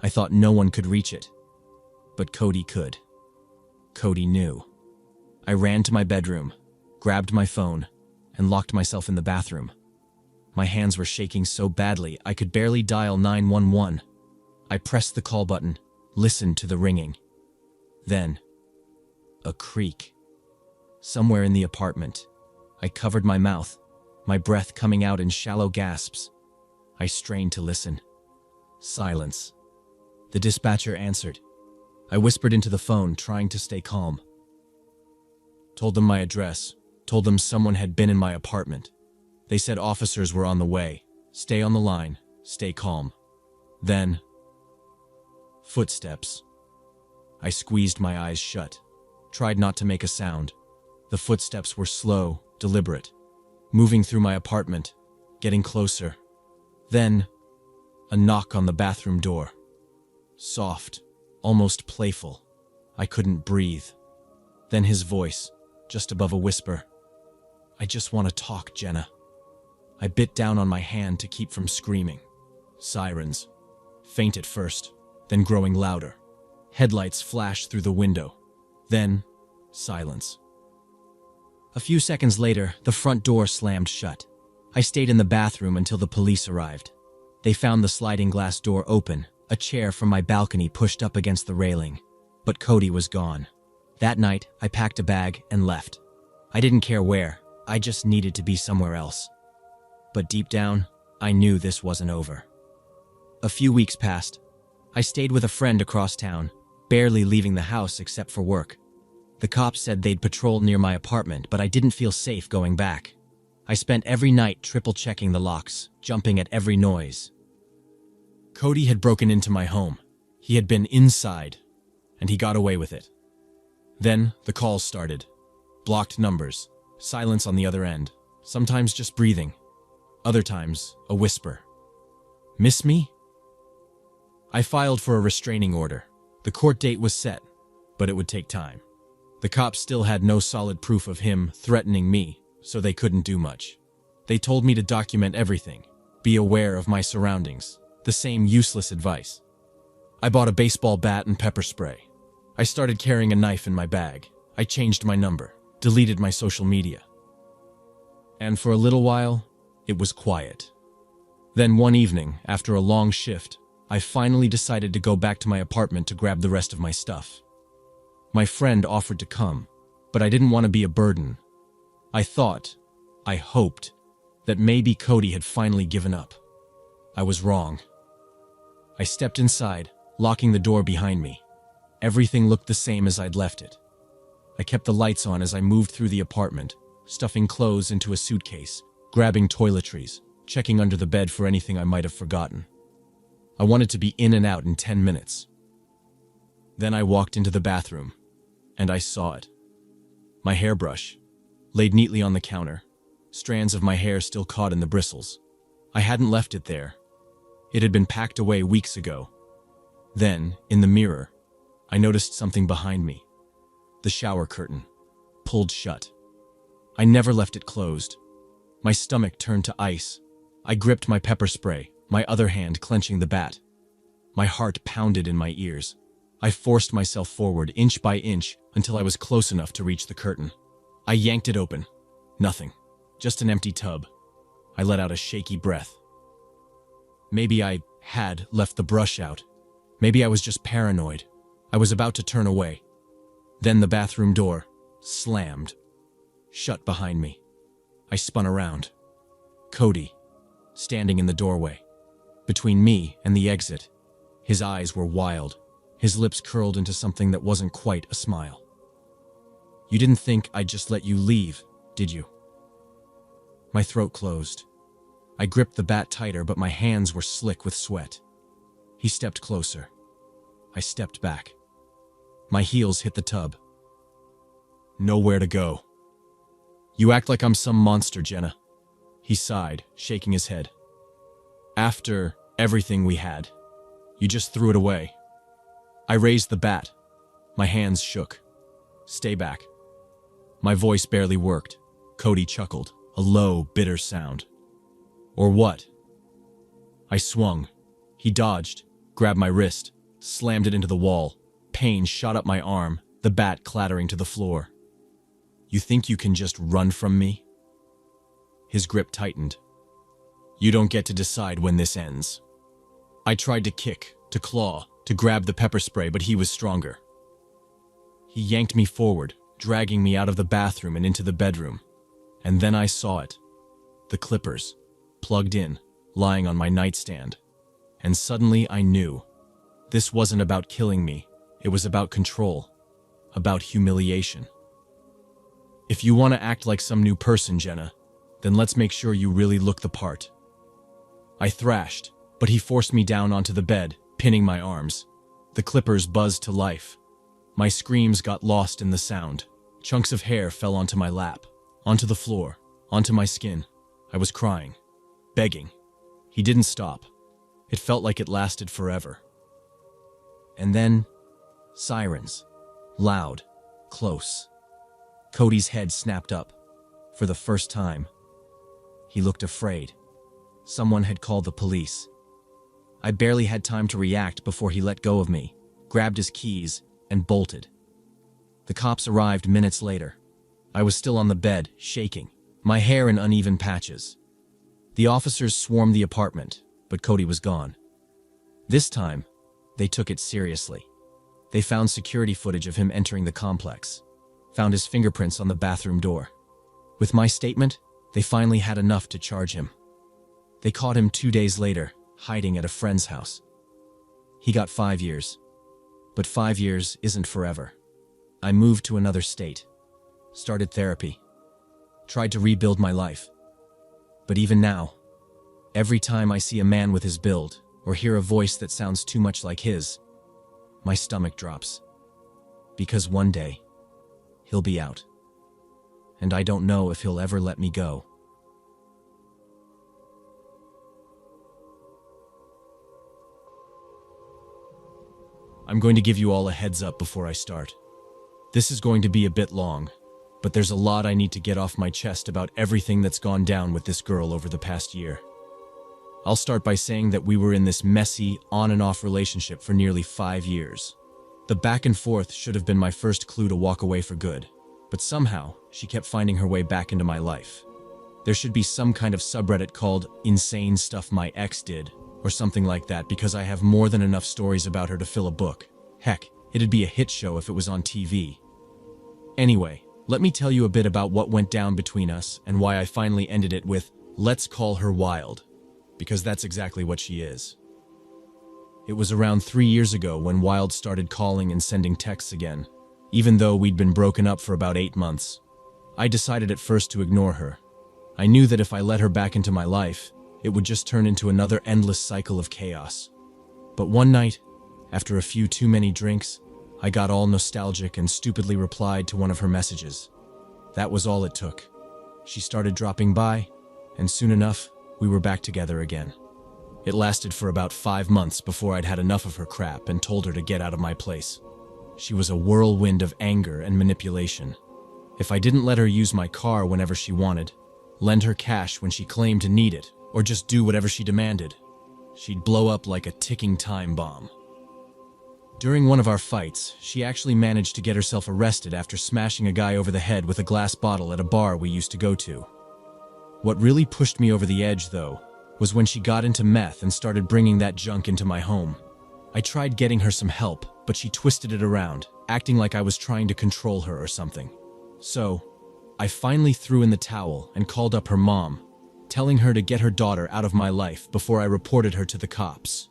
I thought no one could reach it. But Cody could. Cody knew. I ran to my bedroom, grabbed my phone, and locked myself in the bathroom. My hands were shaking so badly I could barely dial 911. I pressed the call button, listened to the ringing. Then, a creak. Somewhere in the apartment. I covered my mouth, my breath coming out in shallow gasps. I strained to listen. Silence. The dispatcher answered. I whispered into the phone, trying to stay calm. Told them my address, told them someone had been in my apartment. They said officers were on the way. Stay on the line, stay calm. Then, footsteps. I squeezed my eyes shut, tried not to make a sound. The footsteps were slow, deliberate, moving through my apartment, getting closer. Then, a knock on the bathroom door. Soft, almost playful. I couldn't breathe. Then his voice, just above a whisper. I just want to talk, Jenna. I bit down on my hand to keep from screaming. Sirens. Faint at first, then growing louder. Headlights flashed through the window. Then, silence. A few seconds later, the front door slammed shut. I stayed in the bathroom until the police arrived. They found the sliding glass door open, a chair from my balcony pushed up against the railing. But Cody was gone. That night, I packed a bag and left. I didn't care where, I just needed to be somewhere else. But deep down, I knew this wasn't over. A few weeks passed. I stayed with a friend across town, barely leaving the house except for work. The cops said they'd patrol near my apartment, but I didn't feel safe going back. I spent every night triple-checking the locks, jumping at every noise. Cody had broken into my home. He had been inside, and he got away with it. Then the calls started. Blocked numbers, silence on the other end, sometimes just breathing, other times a whisper. Miss me? I filed for a restraining order. The court date was set, but it would take time. The cops still had no solid proof of him threatening me, so they couldn't do much. They told me to document everything, be aware of my surroundings, the same useless advice. I bought a baseball bat and pepper spray. I started carrying a knife in my bag. I changed my number, deleted my social media. And for a little while, it was quiet. Then one evening, after a long shift, I finally decided to go back to my apartment to grab the rest of my stuff. My friend offered to come, but I didn't want to be a burden. I hoped, that maybe Cody had finally given up. I was wrong. I stepped inside, locking the door behind me. Everything looked the same as I'd left it. I kept the lights on as I moved through the apartment, stuffing clothes into a suitcase, grabbing toiletries, checking under the bed for anything I might have forgotten. I wanted to be in and out in 10 minutes. Then I walked into the bathroom, and I saw it. My hairbrush, laid neatly on the counter, strands of my hair still caught in the bristles. I hadn't left it there. It had been packed away weeks ago. Then, in the mirror, I noticed something behind me. The shower curtain, pulled shut. I never left it closed. My stomach turned to ice. I gripped my pepper spray, my other hand clenching the bat. My heart pounded in my ears. I forced myself forward inch by inch until I was close enough to reach the curtain. I yanked it open. Nothing. Just an empty tub. I let out a shaky breath. Maybe I had left the brush out. Maybe I was just paranoid. I was about to turn away. Then the bathroom door slammed, shut behind me. I spun around. Cody, standing in the doorway, between me and the exit. His eyes were wild, his lips curled into something that wasn't quite a smile. You didn't think I'd just let you leave, did you? My throat closed. I gripped the bat tighter, but my hands were slick with sweat. He stepped closer. I stepped back. My heels hit the tub. Nowhere to go. You act like I'm some monster, Jenna. He sighed, shaking his head. After everything we had, you just threw it away. I raised the bat. My hands shook. Stay back. My voice barely worked. Cody chuckled, a low, bitter sound. Or what? I swung. He dodged, grabbed my wrist, slammed it into the wall. Pain shot up my arm, the bat clattering to the floor. "You think you can just run from me?" His grip tightened. "You don't get to decide when this ends." I tried to kick, to claw, to grab the pepper spray, but he was stronger. He yanked me forward, dragging me out of the bathroom and into the bedroom. And then I saw it. The clippers, plugged in, lying on my nightstand. And suddenly I knew. This wasn't about killing me. It was about control. About humiliation. "If you want to act like some new person, Jenna, then let's make sure you really look the part." I thrashed, but he forced me down onto the bed, pinning my arms. The clippers buzzed to life. My screams got lost in the sound. Chunks of hair fell onto my lap, onto the floor, onto my skin. I was crying, begging. He didn't stop. It felt like it lasted forever. And then, sirens. Loud, close. Cody's head snapped up. For the first time. He looked afraid. Someone had called the police. I barely had time to react before he let go of me, grabbed his keys, and bolted. The cops arrived minutes later. I was still on the bed, shaking, my hair in uneven patches. The officers swarmed the apartment, but Cody was gone. This time, they took it seriously. They found security footage of him entering the complex, found his fingerprints on the bathroom door. With my statement, they finally had enough to charge him. They caught him 2 days later, hiding at a friend's house. He got 5 years. But 5 years isn't forever. I moved to another state, started therapy, tried to rebuild my life. But even now, every time I see a man with his build or hear a voice that sounds too much like his, my stomach drops. Because one day, he'll be out. And I don't know if he'll ever let me go. I'm going to give you all a heads up before I start. This is going to be a bit long, but there's a lot I need to get off my chest about everything that's gone down with this girl over the past year. I'll start by saying that we were in this messy, on and off relationship for nearly 5 years. The back and forth should have been my first clue to walk away for good, but somehow she kept finding her way back into my life. There should be some kind of subreddit called "Insane Stuff My Ex Did," or something like that, because I have more than enough stories about her to fill a book. Heck, it'd be a hit show if it was on TV. Anyway, let me tell you a bit about what went down between us and why I finally ended it with, let's call her Wild, because that's exactly what she is. It was around 3 years ago when Wild started calling and sending texts again, even though we'd been broken up for about 8 months. I decided at first to ignore her. I knew that if I let her back into my life, it would just turn into another endless cycle of chaos. But one night, after a few too many drinks, I got all nostalgic and stupidly replied to one of her messages. That was all it took. She started dropping by, and soon enough, we were back together again. It lasted for about 5 months before I'd had enough of her crap and told her to get out of my place. She was a whirlwind of anger and manipulation. If I didn't let her use my car whenever she wanted, lend her cash when she claimed to need it, or just do whatever she demanded, she'd blow up like a ticking time bomb. During one of our fights, she actually managed to get herself arrested after smashing a guy over the head with a glass bottle at a bar we used to go to. What really pushed me over the edge, though, was when she got into meth and started bringing that junk into my home. I tried getting her some help, but she twisted it around, acting like I was trying to control her or something. So, I finally threw in the towel and called up her mom, telling her to get her daughter out of my life before I reported her to the cops.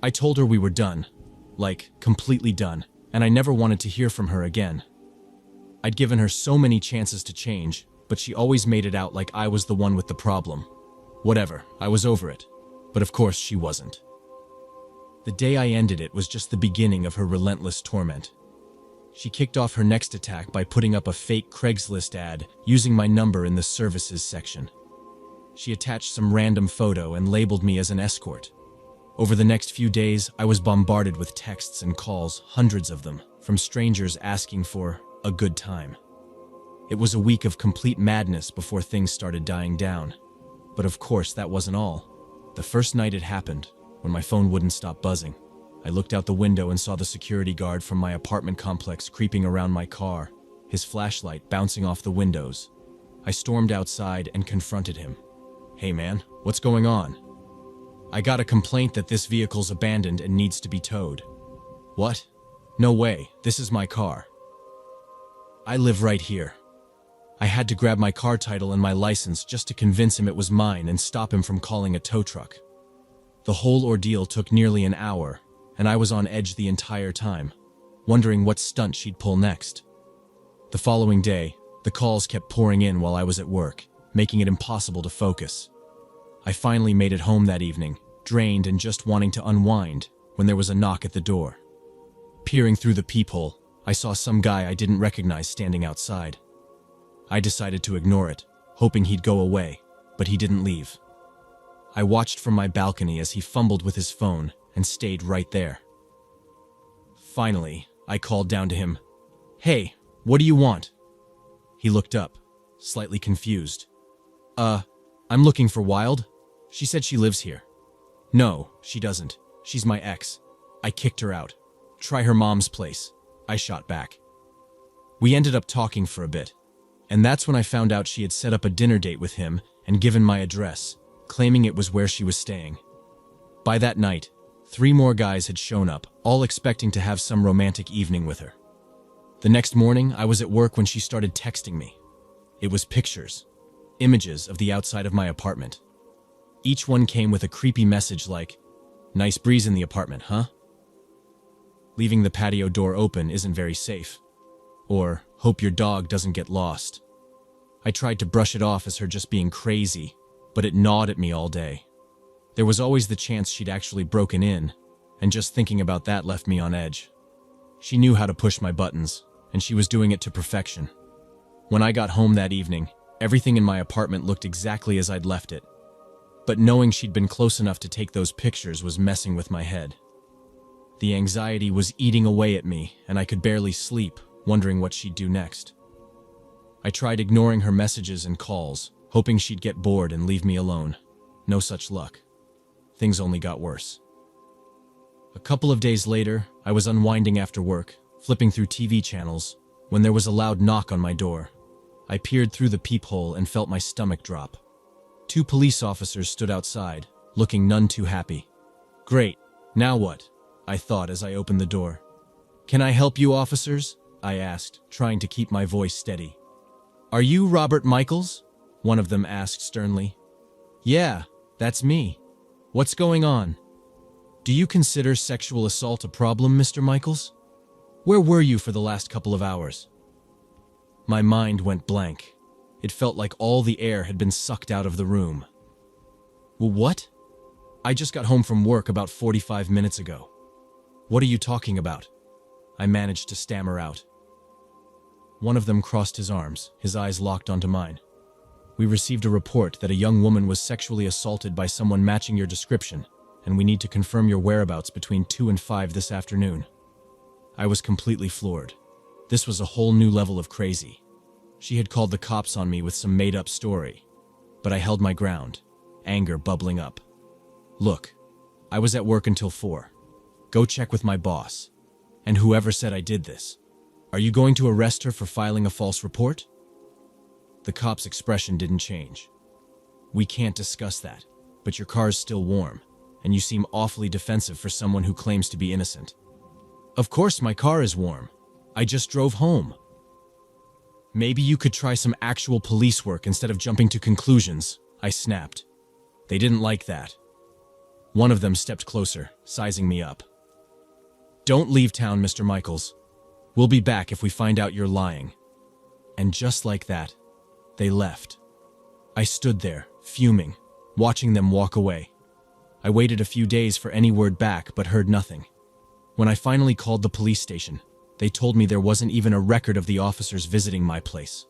I told her we were done, like completely done, and I never wanted to hear from her again. I'd given her so many chances to change, but she always made it out like I was the one with the problem. Whatever, I was over it, but of course she wasn't. The day I ended it was just the beginning of her relentless torment. She kicked off her next attack by putting up a fake Craigslist ad using my number in the services section. She attached some random photo and labeled me as an escort. Over the next few days, I was bombarded with texts and calls, hundreds of them, from strangers asking for a good time. It was a week of complete madness before things started dying down. But of course, that wasn't all. The first night it happened, when my phone wouldn't stop buzzing. I looked out the window and saw the security guard from my apartment complex creeping around my car, his flashlight bouncing off the windows. I stormed outside and confronted him. "Hey man, what's going on?" "I got a complaint that this vehicle's abandoned and needs to be towed." "What? No way, this is my car. I live right here." I had to grab my car title and my license just to convince him it was mine and stop him from calling a tow truck. The whole ordeal took nearly an hour, and I was on edge the entire time, wondering what stunt she'd pull next. The following day, the calls kept pouring in while I was at work, making it impossible to focus. I finally made it home that evening, drained and just wanting to unwind, when there was a knock at the door. Peering through the peephole, I saw some guy I didn't recognize standing outside. I decided to ignore it, hoping he'd go away, but he didn't leave. I watched from my balcony as he fumbled with his phone and stayed right there. Finally, I called down to him, "Hey, what do you want?" He looked up, slightly confused. I'm looking for Wild. She said she lives here." "No, she doesn't. She's my ex. I kicked her out. Try her mom's place," I shot back. We ended up talking for a bit, and that's when I found out she had set up a dinner date with him and given my address, claiming it was where she was staying. By that night, 3 more guys had shown up, all expecting to have some romantic evening with her. The next morning, I was at work when she started texting me. It was pictures, images of the outside of my apartment. Each one came with a creepy message like, "Nice breeze in the apartment, huh? Leaving the patio door open isn't very safe." Or, "Hope your dog doesn't get lost." I tried to brush it off as her just being crazy, but it gnawed at me all day. There was always the chance she'd actually broken in, and just thinking about that left me on edge. She knew how to push my buttons, and she was doing it to perfection. When I got home that evening, everything in my apartment looked exactly as I'd left it. But knowing she'd been close enough to take those pictures was messing with my head. The anxiety was eating away at me, and I could barely sleep, wondering what she'd do next. I tried ignoring her messages and calls, hoping she'd get bored and leave me alone. No such luck. Things only got worse. A couple of days later, I was unwinding after work, flipping through TV channels, when there was a loud knock on my door. I peered through the peephole and felt my stomach drop. 2 police officers stood outside, looking none too happy. "Great, now what?" I thought as I opened the door. "Can I help you, officers?" I asked, trying to keep my voice steady. "Are you Robert Michaels?" one of them asked sternly. "Yeah, that's me. What's going on?" "Do you consider sexual assault a problem, Mr. Michaels? Where were you for the last couple of hours?" My mind went blank. It felt like all the air had been sucked out of the room. "Well, what? I just got home from work about 45 minutes ago. What are you talking about?" I managed to stammer out. One of them crossed his arms, his eyes locked onto mine. "We received a report that a young woman was sexually assaulted by someone matching your description, and we need to confirm your whereabouts between 2 and 5 this afternoon." I was completely floored. This was a whole new level of crazy. She had called the cops on me with some made-up story, but I held my ground, anger bubbling up. "Look, I was at work until 4. Go check with my boss. And whoever said I did this. Are you going to arrest her for filing a false report?" The cop's expression didn't change. "We can't discuss that, but your car's still warm, and you seem awfully defensive for someone who claims to be innocent." "Of course my car is warm. I just drove home." "Maybe you could try some actual police work instead of jumping to conclusions," I snapped. They didn't like that. One of them stepped closer, sizing me up. "Don't leave town, Mr. Michaels. We'll be back if we find out you're lying." And just like that, they left. I stood there, fuming, watching them walk away. I waited a few days for any word back, but heard nothing. When I finally called the police station, they told me there wasn't even a record of the officers visiting my place.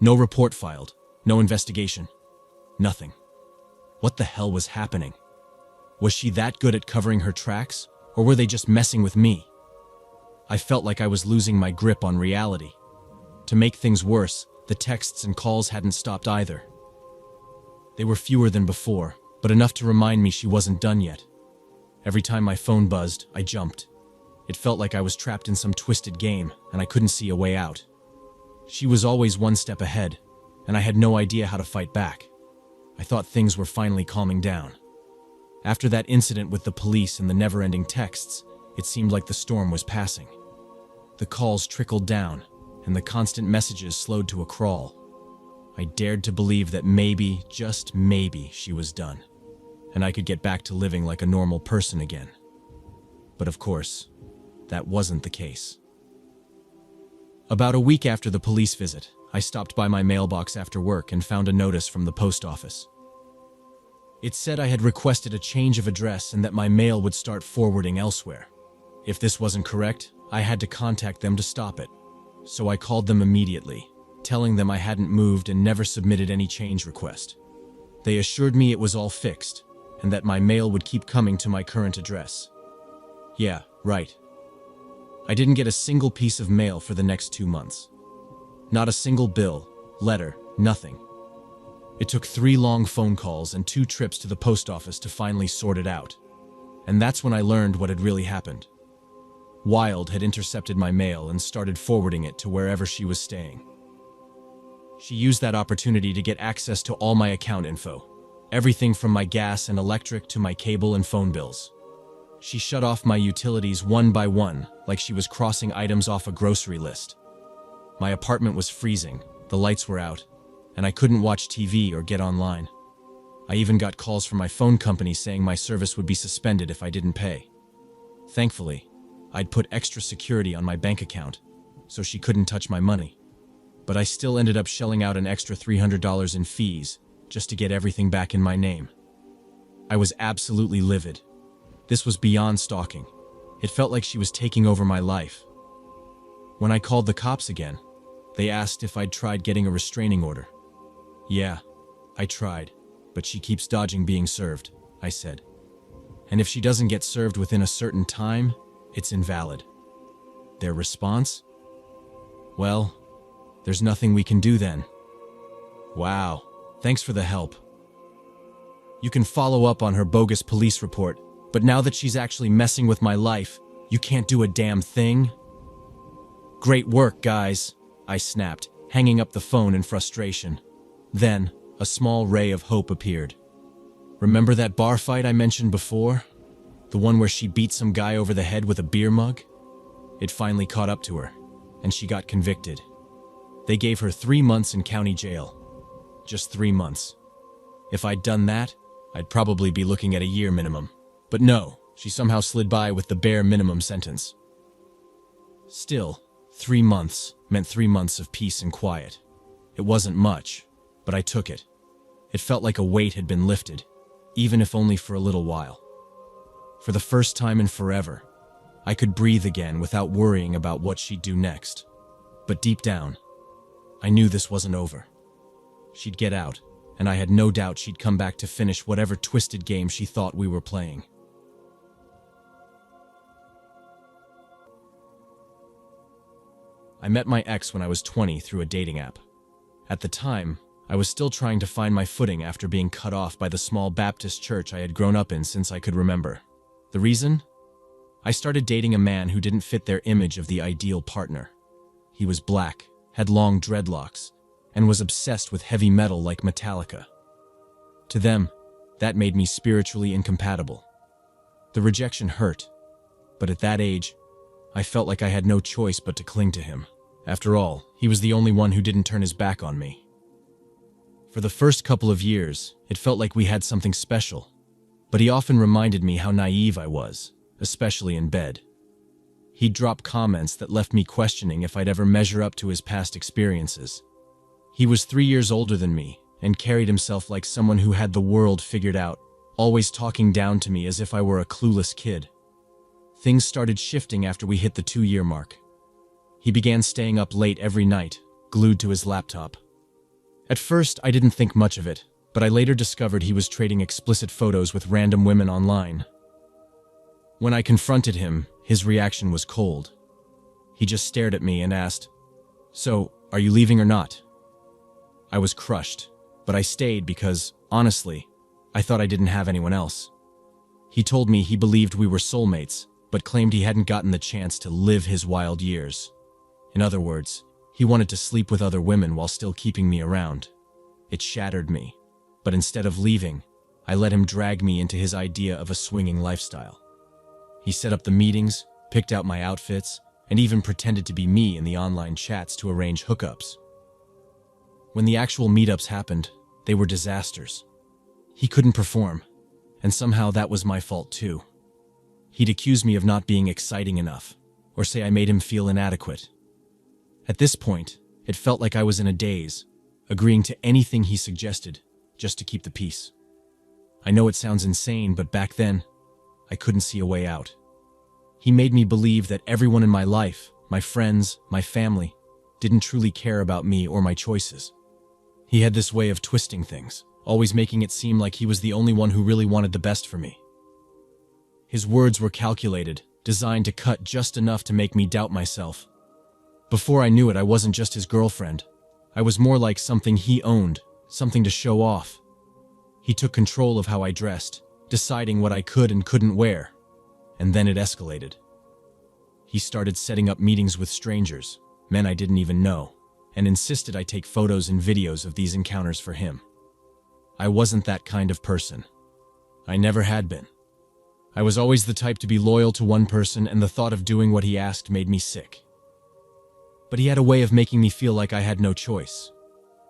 No report filed, no investigation, nothing. What the hell was happening? Was she that good at covering her tracks, or were they just messing with me? I felt like I was losing my grip on reality. To make things worse, the texts and calls hadn't stopped either. They were fewer than before, but enough to remind me she wasn't done yet. Every time my phone buzzed, I jumped. It felt like I was trapped in some twisted game, and I couldn't see a way out. She was always one step ahead, and I had no idea how to fight back. I thought things were finally calming down. After that incident with the police and the never-ending texts, it seemed like the storm was passing. The calls trickled down, and the constant messages slowed to a crawl. I dared to believe that maybe, just maybe, she was done, and I could get back to living like a normal person again. But of course, that wasn't the case. About a week after the police visit, I stopped by my mailbox after work and found a notice from the post office. It said I had requested a change of address and that my mail would start forwarding elsewhere. If this wasn't correct, I had to contact them to stop it. So I called them immediately, telling them I hadn't moved and never submitted any change request. They assured me it was all fixed and that my mail would keep coming to my current address. Yeah, right. I didn't get a single piece of mail for the next 2 months. Not a single bill, letter, nothing. It took 3 long phone calls and 2 trips to the post office to finally sort it out. And that's when I learned what had really happened. Wild had intercepted my mail and started forwarding it to wherever she was staying. She used that opportunity to get access to all my account info, everything from my gas and electric to my cable and phone bills. She shut off my utilities one by one, like she was crossing items off a grocery list. My apartment was freezing, the lights were out, and I couldn't watch TV or get online. I even got calls from my phone company saying my service would be suspended if I didn't pay. Thankfully, I'd put extra security on my bank account, so she couldn't touch my money. But I still ended up shelling out an extra $300 in fees just to get everything back in my name. I was absolutely livid. This was beyond stalking. It felt like she was taking over my life. When I called the cops again, they asked if I'd tried getting a restraining order. Yeah, I tried, but she keeps dodging being served, I said. And if she doesn't get served within a certain time, it's invalid. Their response? Well, there's nothing we can do then. Wow, thanks for the help. You can follow up on her bogus police report, but now that she's actually messing with my life, you can't do a damn thing? Great work, guys, I snapped, hanging up the phone in frustration. Then, a small ray of hope appeared. Remember that bar fight I mentioned before? The one where she beat some guy over the head with a beer mug? It finally caught up to her, and she got convicted. They gave her 3 months in county jail. Just 3 months. If I'd done that, I'd probably be looking at a year minimum. But no, she somehow slid by with the bare minimum sentence. Still, 3 months meant 3 months of peace and quiet. It wasn't much, but I took it. It felt like a weight had been lifted, even if only for a little while. For the first time in forever, I could breathe again without worrying about what she'd do next. But deep down, I knew this wasn't over. She'd get out, and I had no doubt she'd come back to finish whatever twisted game she thought we were playing. I met my ex when I was 20 through a dating app. At the time, I was still trying to find my footing after being cut off by the small Baptist church I had grown up in since I could remember. The reason? I started dating a man who didn't fit their image of the ideal partner. He was black, had long dreadlocks, and was obsessed with heavy metal like Metallica. To them, that made me spiritually incompatible. The rejection hurt, but at that age, I felt like I had no choice but to cling to him. After all, he was the only one who didn't turn his back on me. For the first couple of years, it felt like we had something special, but he often reminded me how naive I was, especially in bed. He'd drop comments that left me questioning if I'd ever measure up to his past experiences. He was 3 years older than me and carried himself like someone who had the world figured out, always talking down to me as if I were a clueless kid. Things started shifting after we hit the 2-year mark. He began staying up late every night, glued to his laptop. At first, I didn't think much of it, but I later discovered he was trading explicit photos with random women online. When I confronted him, his reaction was cold. He just stared at me and asked, "So, are you leaving or not?" I was crushed, but I stayed because, honestly, I thought I didn't have anyone else. He told me he believed we were soulmates, but claimed he hadn't gotten the chance to live his wild years. In other words, he wanted to sleep with other women while still keeping me around. It shattered me, but instead of leaving, I let him drag me into his idea of a swinging lifestyle. He set up the meetings, picked out my outfits, and even pretended to be me in the online chats to arrange hookups. When the actual meetups happened, they were disasters. He couldn't perform, and somehow that was my fault too. He'd accuse me of not being exciting enough, or say I made him feel inadequate. At this point, it felt like I was in a daze, agreeing to anything he suggested, just to keep the peace. I know it sounds insane, but back then, I couldn't see a way out. He made me believe that everyone in my life, my friends, my family, didn't truly care about me or my choices. He had this way of twisting things, always making it seem like he was the only one who really wanted the best for me. His words were calculated, designed to cut just enough to make me doubt myself. Before I knew it, I wasn't just his girlfriend. I was more like something he owned, something to show off. He took control of how I dressed, deciding what I could and couldn't wear. And then it escalated. He started setting up meetings with strangers, men I didn't even know, and insisted I take photos and videos of these encounters for him. I wasn't that kind of person. I never had been. I was always the type to be loyal to one person, and the thought of doing what he asked made me sick. But he had a way of making me feel like I had no choice.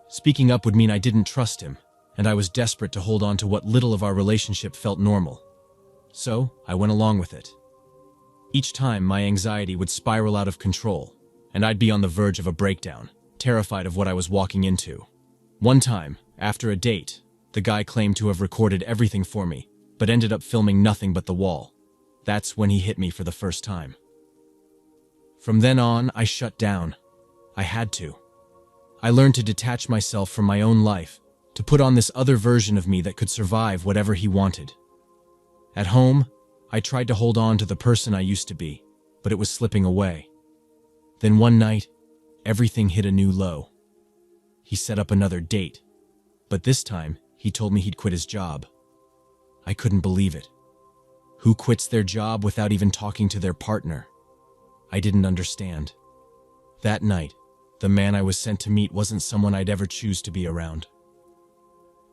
Speaking up would mean I didn't trust him, and I was desperate to hold on to what little of our relationship felt normal. So, I went along with it. Each time, my anxiety would spiral out of control, and I'd be on the verge of a breakdown, terrified of what I was walking into. One time, after a date, the guy claimed to have recorded everything for me, but ended up filming nothing but the wall. That's when he hit me for the first time. From then on, I shut down. I had to. I learned to detach myself from my own life, to put on this other version of me that could survive whatever he wanted. At home, I tried to hold on to the person I used to be, but it was slipping away. Then one night, everything hit a new low. He set up another date, but this time, he told me he'd quit his job. I couldn't believe it. Who quits their job without even talking to their partner? I didn't understand. That night, the man I was sent to meet wasn't someone I'd ever choose to be around.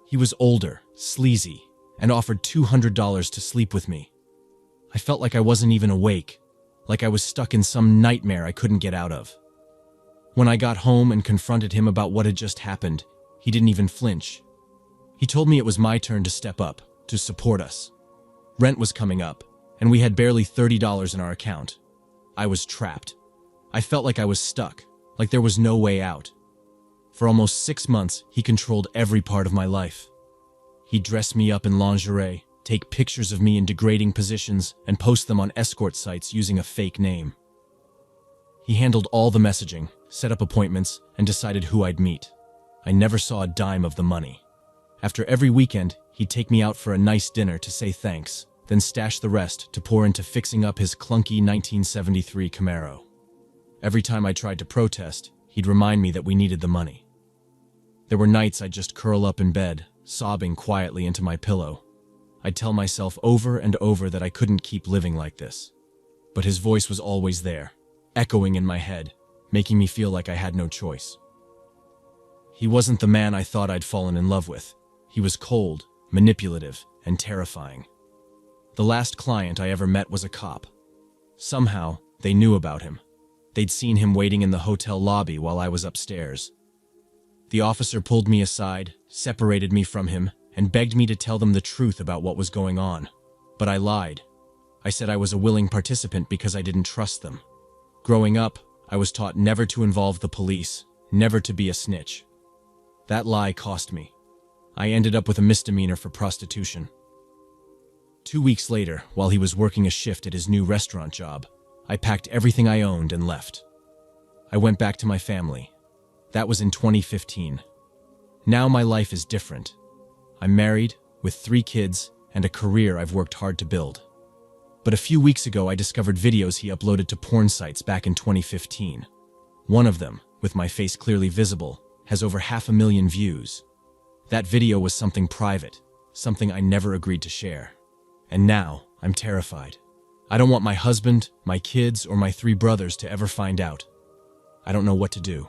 He was older, sleazy, and offered $200 to sleep with me. I felt like I wasn't even awake, like I was stuck in some nightmare I couldn't get out of. When I got home and confronted him about what had just happened, he didn't even flinch. He told me it was my turn to step up, to support us. Rent was coming up, and we had barely $30 in our account. I was trapped. I felt like I was stuck, like there was no way out. For almost 6 months, he controlled every part of my life. He'd dress me up in lingerie, take pictures of me in degrading positions, and post them on escort sites using a fake name. He handled all the messaging, set up appointments, and decided who I'd meet. I never saw a dime of the money. After every weekend, he'd take me out for a nice dinner to say thanks, then stash the rest to pour into fixing up his clunky 1973 Camaro. Every time I tried to protest, he'd remind me that we needed the money. There were nights I'd just curl up in bed, sobbing quietly into my pillow. I'd tell myself over and over that I couldn't keep living like this. But his voice was always there, echoing in my head, making me feel like I had no choice. He wasn't the man I thought I'd fallen in love with. He was cold, manipulative, and terrifying. The last client I ever met was a cop. Somehow, they knew about him. They'd seen him waiting in the hotel lobby while I was upstairs. The officer pulled me aside, separated me from him, and begged me to tell them the truth about what was going on. But I lied. I said I was a willing participant because I didn't trust them. Growing up, I was taught never to involve the police, never to be a snitch. That lie cost me. I ended up with a misdemeanor for prostitution. 2 weeks later, while he was working a shift at his new restaurant job, I packed everything I owned and left. I went back to my family. That was in 2015. Now my life is different. I'm married, with 3 kids, and a career I've worked hard to build. But a few weeks ago I discovered videos he uploaded to porn sites back in 2015. One of them, with my face clearly visible, has over 500,000 views. That video was something private, something I never agreed to share. And now, I'm terrified. I don't want my husband, my kids, or my 3 brothers to ever find out. I don't know what to do.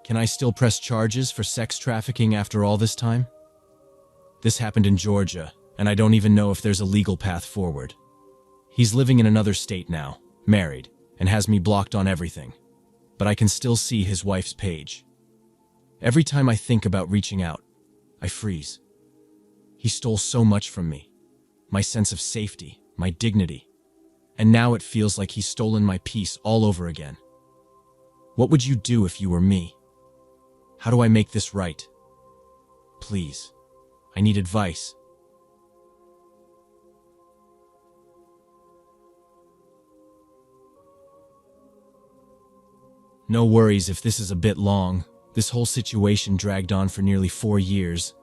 Can I still press charges for sex trafficking after all this time? This happened in Georgia, and I don't even know if there's a legal path forward. He's living in another state now, married, and has me blocked on everything. But I can still see his wife's page. Every time I think about reaching out, I freeze. He stole so much from me. My sense of safety, my dignity. And now it feels like he's stolen my peace all over again. What would you do if you were me? How do I make this right? Please, I need advice. No worries if this is a bit long. This whole situation dragged on for nearly 4 years,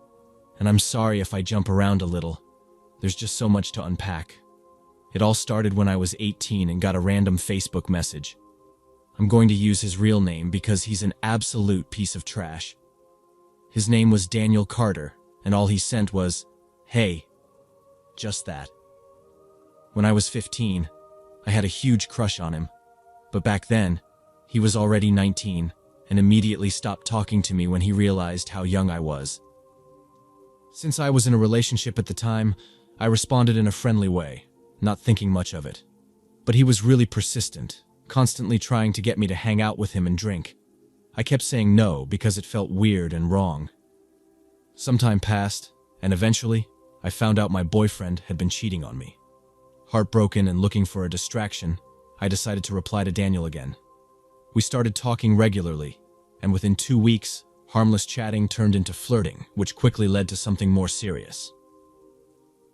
and I'm sorry if I jump around a little. There's just so much to unpack. It all started when I was 18 and got a random Facebook message. I'm going to use his real name because he's an absolute piece of trash. His name was Daniel Carter, and all he sent was, "Hey." Just that. When I was 15, I had a huge crush on him, but back then, he was already 19 and immediately stopped talking to me when he realized how young I was. Since I was in a relationship at the time, I responded in a friendly way, not thinking much of it. But he was really persistent, constantly trying to get me to hang out with him and drink. I kept saying no because it felt weird and wrong. Some time passed, and eventually, I found out my boyfriend had been cheating on me. Heartbroken and looking for a distraction, I decided to reply to Daniel again. We started talking regularly, and within 2 weeks, harmless chatting turned into flirting, which quickly led to something more serious.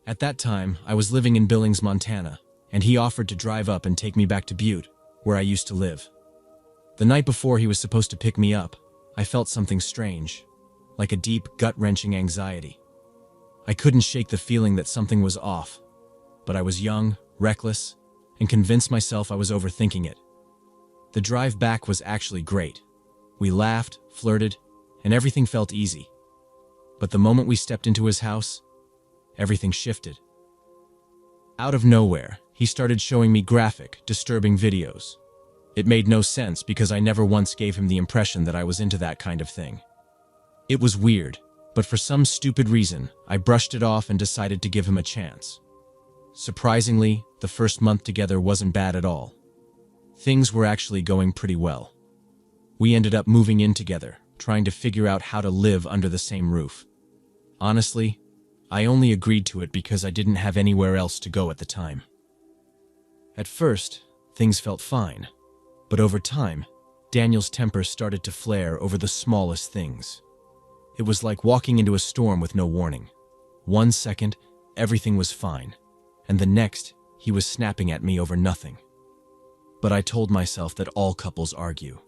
At that time, I was living in Billings, Montana, and he offered to drive up and take me back to Butte, where I used to live. The night before he was supposed to pick me up, I felt something strange, like a deep, gut-wrenching anxiety. I couldn't shake the feeling that something was off, but I was young, reckless, and convinced myself I was overthinking it. The drive back was actually great. We laughed, flirted, and everything felt easy. But the moment we stepped into his house, everything shifted. Out of nowhere, he started showing me graphic, disturbing videos. It made no sense because I never once gave him the impression that I was into that kind of thing. It was weird, but for some stupid reason, I brushed it off and decided to give him a chance. Surprisingly, the first month together wasn't bad at all. Things were actually going pretty well. We ended up moving in together, trying to figure out how to live under the same roof. Honestly, I only agreed to it because I didn't have anywhere else to go at the time. At first, things felt fine, but over time, Daniel's temper started to flare over the smallest things. It was like walking into a storm with no warning. 1 second, everything was fine, and the next, he was snapping at me over nothing. But I told myself that all couples argue.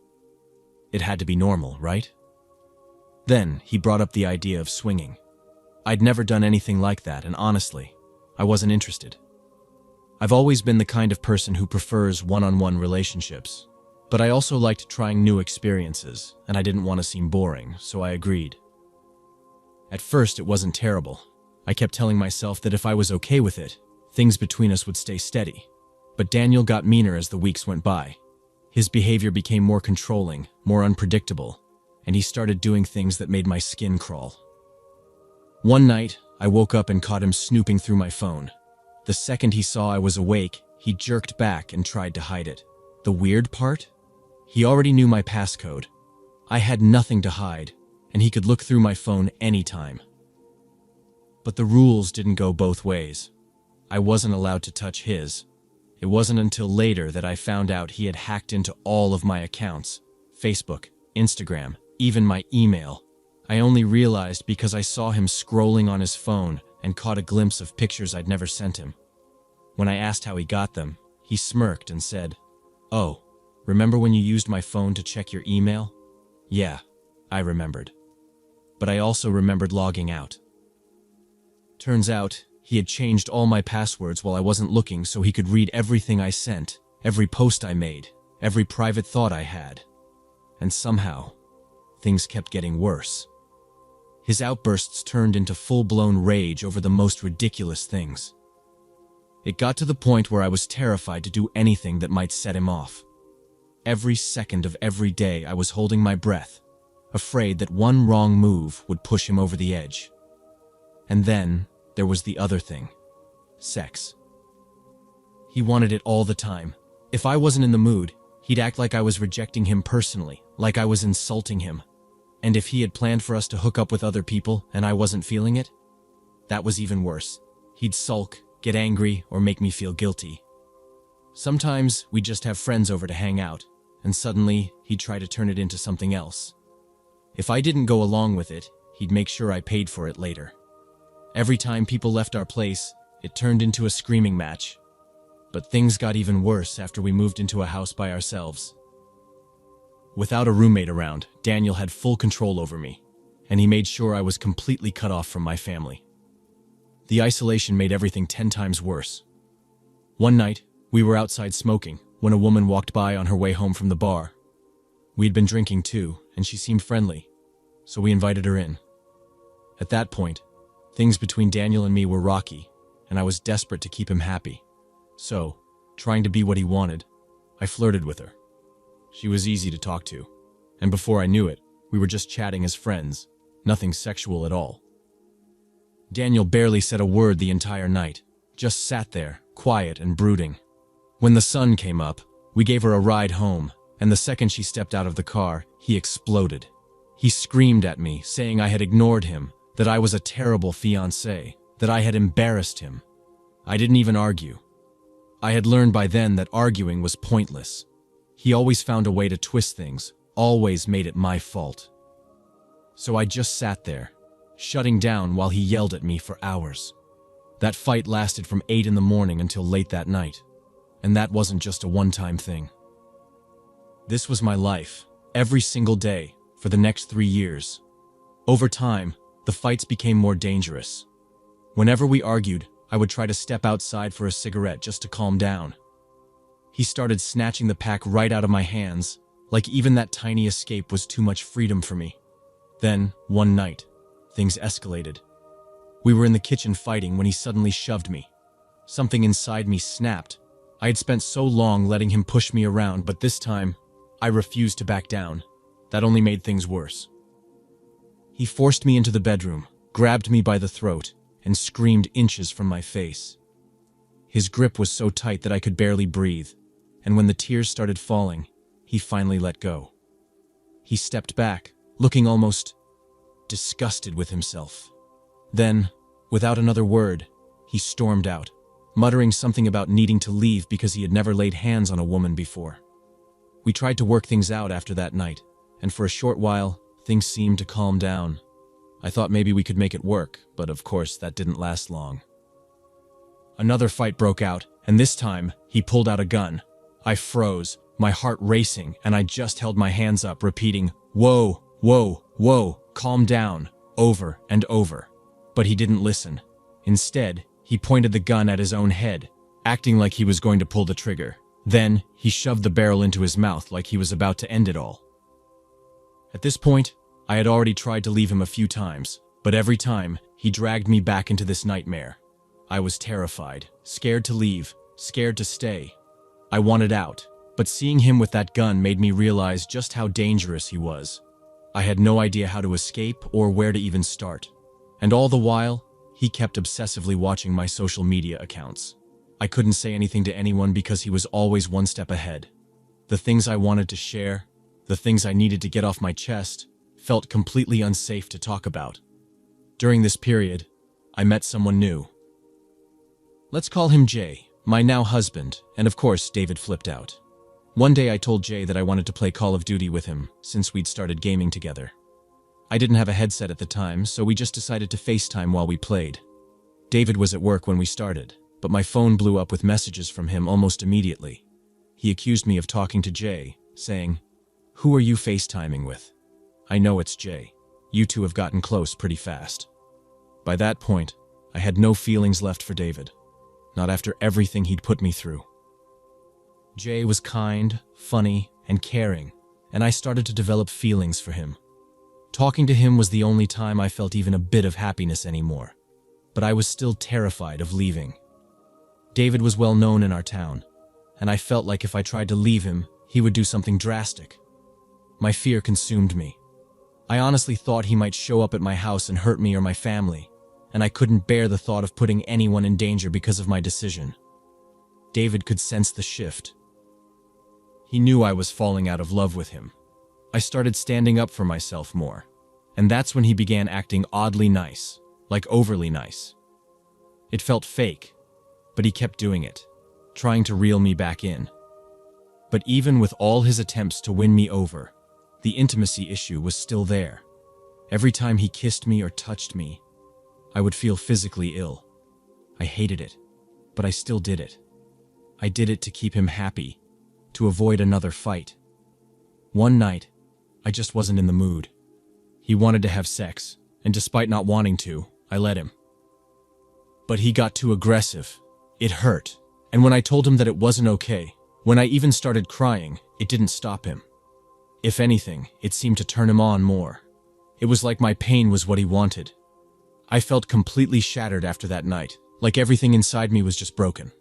It had to be normal, right? Then, he brought up the idea of swinging. I'd never done anything like that, and honestly, I wasn't interested. I've always been the kind of person who prefers one-on-one relationships, but I also liked trying new experiences, and I didn't want to seem boring, so I agreed. At first, it wasn't terrible. I kept telling myself that if I was okay with it, things between us would stay steady. But Daniel got meaner as the weeks went by. His behavior became more controlling, more unpredictable, and he started doing things that made my skin crawl. One night, I woke up and caught him snooping through my phone. The second he saw I was awake, he jerked back and tried to hide it. The weird part? He already knew my passcode. I had nothing to hide, and he could look through my phone anytime. But the rules didn't go both ways. I wasn't allowed to touch his. It wasn't until later that I found out he had hacked into all of my accounts, Facebook, Instagram, even my email. I only realized because I saw him scrolling on his phone and caught a glimpse of pictures I'd never sent him. When I asked how he got them, he smirked and said, "Oh, remember when you used my phone to check your email?" Yeah, I remembered. But I also remembered logging out. Turns out, he had changed all my passwords while I wasn't looking so he could read everything I sent, every post I made, every private thought I had. And somehow, things kept getting worse. His outbursts turned into full-blown rage over the most ridiculous things. It got to the point where I was terrified to do anything that might set him off. Every second of every day I was holding my breath, afraid that one wrong move would push him over the edge. And then there was the other thing: sex. He wanted it all the time. If I wasn't in the mood, he'd act like I was rejecting him personally, like I was insulting him. And if he had planned for us to hook up with other people and I wasn't feeling it, that was even worse. He'd sulk, get angry, or make me feel guilty. Sometimes we'd just have friends over to hang out, and suddenly he'd try to turn it into something else. If I didn't go along with it, he'd make sure I paid for it later. Every time people left our place, it turned into a screaming match. But things got even worse after we moved into a house by ourselves. Without a roommate around, Daniel had full control over me, and he made sure I was completely cut off from my family. The isolation made everything 10 times worse. One night, we were outside smoking when a woman walked by on her way home from the bar. We'd been drinking too, and she seemed friendly, so we invited her in. At that point, things between Daniel and me were rocky, and I was desperate to keep him happy. So, trying to be what he wanted, I flirted with her. She was easy to talk to, and before I knew it, we were just chatting as friends, nothing sexual at all. Daniel barely said a word the entire night, just sat there, quiet and brooding. When the sun came up, we gave her a ride home, and the second she stepped out of the car, he exploded. He screamed at me, saying I had ignored him, that I was a terrible fiancé, that I had embarrassed him. I didn't even argue. I had learned by then that arguing was pointless. He always found a way to twist things, always made it my fault. So I just sat there, shutting down while he yelled at me for hours. That fight lasted from 8 in the morning until late that night, and that wasn't just a one-time thing. This was my life, every single day, for the next 3 years. Over time, the fights became more dangerous. Whenever we argued, I would try to step outside for a cigarette just to calm down. He started snatching the pack right out of my hands, like even that tiny escape was too much freedom for me. Then, one night, things escalated. We were in the kitchen fighting when he suddenly shoved me. Something inside me snapped. I had spent so long letting him push me around, but this time, I refused to back down. That only made things worse. He forced me into the bedroom, grabbed me by the throat, and screamed inches from my face. His grip was so tight that I could barely breathe, and when the tears started falling, he finally let go. He stepped back, looking almost disgusted with himself. Then, without another word, he stormed out, muttering something about needing to leave because he had never laid hands on a woman before. We tried to work things out after that night, and for a short while, things seemed to calm down. I thought maybe we could make it work, but of course that didn't last long. Another fight broke out, and this time, he pulled out a gun. I froze, my heart racing, and I just held my hands up, repeating, "Whoa, whoa, whoa, calm down," over and over. But he didn't listen. Instead, he pointed the gun at his own head, acting like he was going to pull the trigger. Then, he shoved the barrel into his mouth like he was about to end it all. At this point, I had already tried to leave him a few times, but every time, he dragged me back into this nightmare. I was terrified, scared to leave, scared to stay. I wanted out, but seeing him with that gun made me realize just how dangerous he was. I had no idea how to escape or where to even start. And all the while, he kept obsessively watching my social media accounts. I couldn't say anything to anyone because he was always one step ahead. The things I wanted to share, the things I needed to get off my chest, felt completely unsafe to talk about. During this period, I met someone new. Let's call him Jay, my now husband, and of course, David flipped out. One day I told Jay that I wanted to play Call of Duty with him, since we'd started gaming together. I didn't have a headset at the time, so we just decided to FaceTime while we played. David was at work when we started, but my phone blew up with messages from him almost immediately. He accused me of talking to Jay, saying, "Who are you FaceTiming with? I know it's Jay. You two have gotten close pretty fast." By that point, I had no feelings left for David. Not after everything he'd put me through. Jay was kind, funny, and caring, and I started to develop feelings for him. Talking to him was the only time I felt even a bit of happiness anymore, but I was still terrified of leaving. David was well known in our town, and I felt like if I tried to leave him, he would do something drastic. My fear consumed me. I honestly thought he might show up at my house and hurt me or my family, and I couldn't bear the thought of putting anyone in danger because of my decision. David could sense the shift. He knew I was falling out of love with him. I started standing up for myself more, and that's when he began acting oddly nice, like overly nice. It felt fake, but he kept doing it, trying to reel me back in. But even with all his attempts to win me over, the intimacy issue was still there. Every time he kissed me or touched me, I would feel physically ill. I hated it, but I still did it. I did it to keep him happy, to avoid another fight. One night, I just wasn't in the mood. He wanted to have sex, and despite not wanting to, I let him. But he got too aggressive. It hurt, and when I told him that it wasn't okay, when I even started crying, it didn't stop him. If anything, it seemed to turn him on more. It was like my pain was what he wanted. I felt completely shattered after that night, like everything inside me was just broken.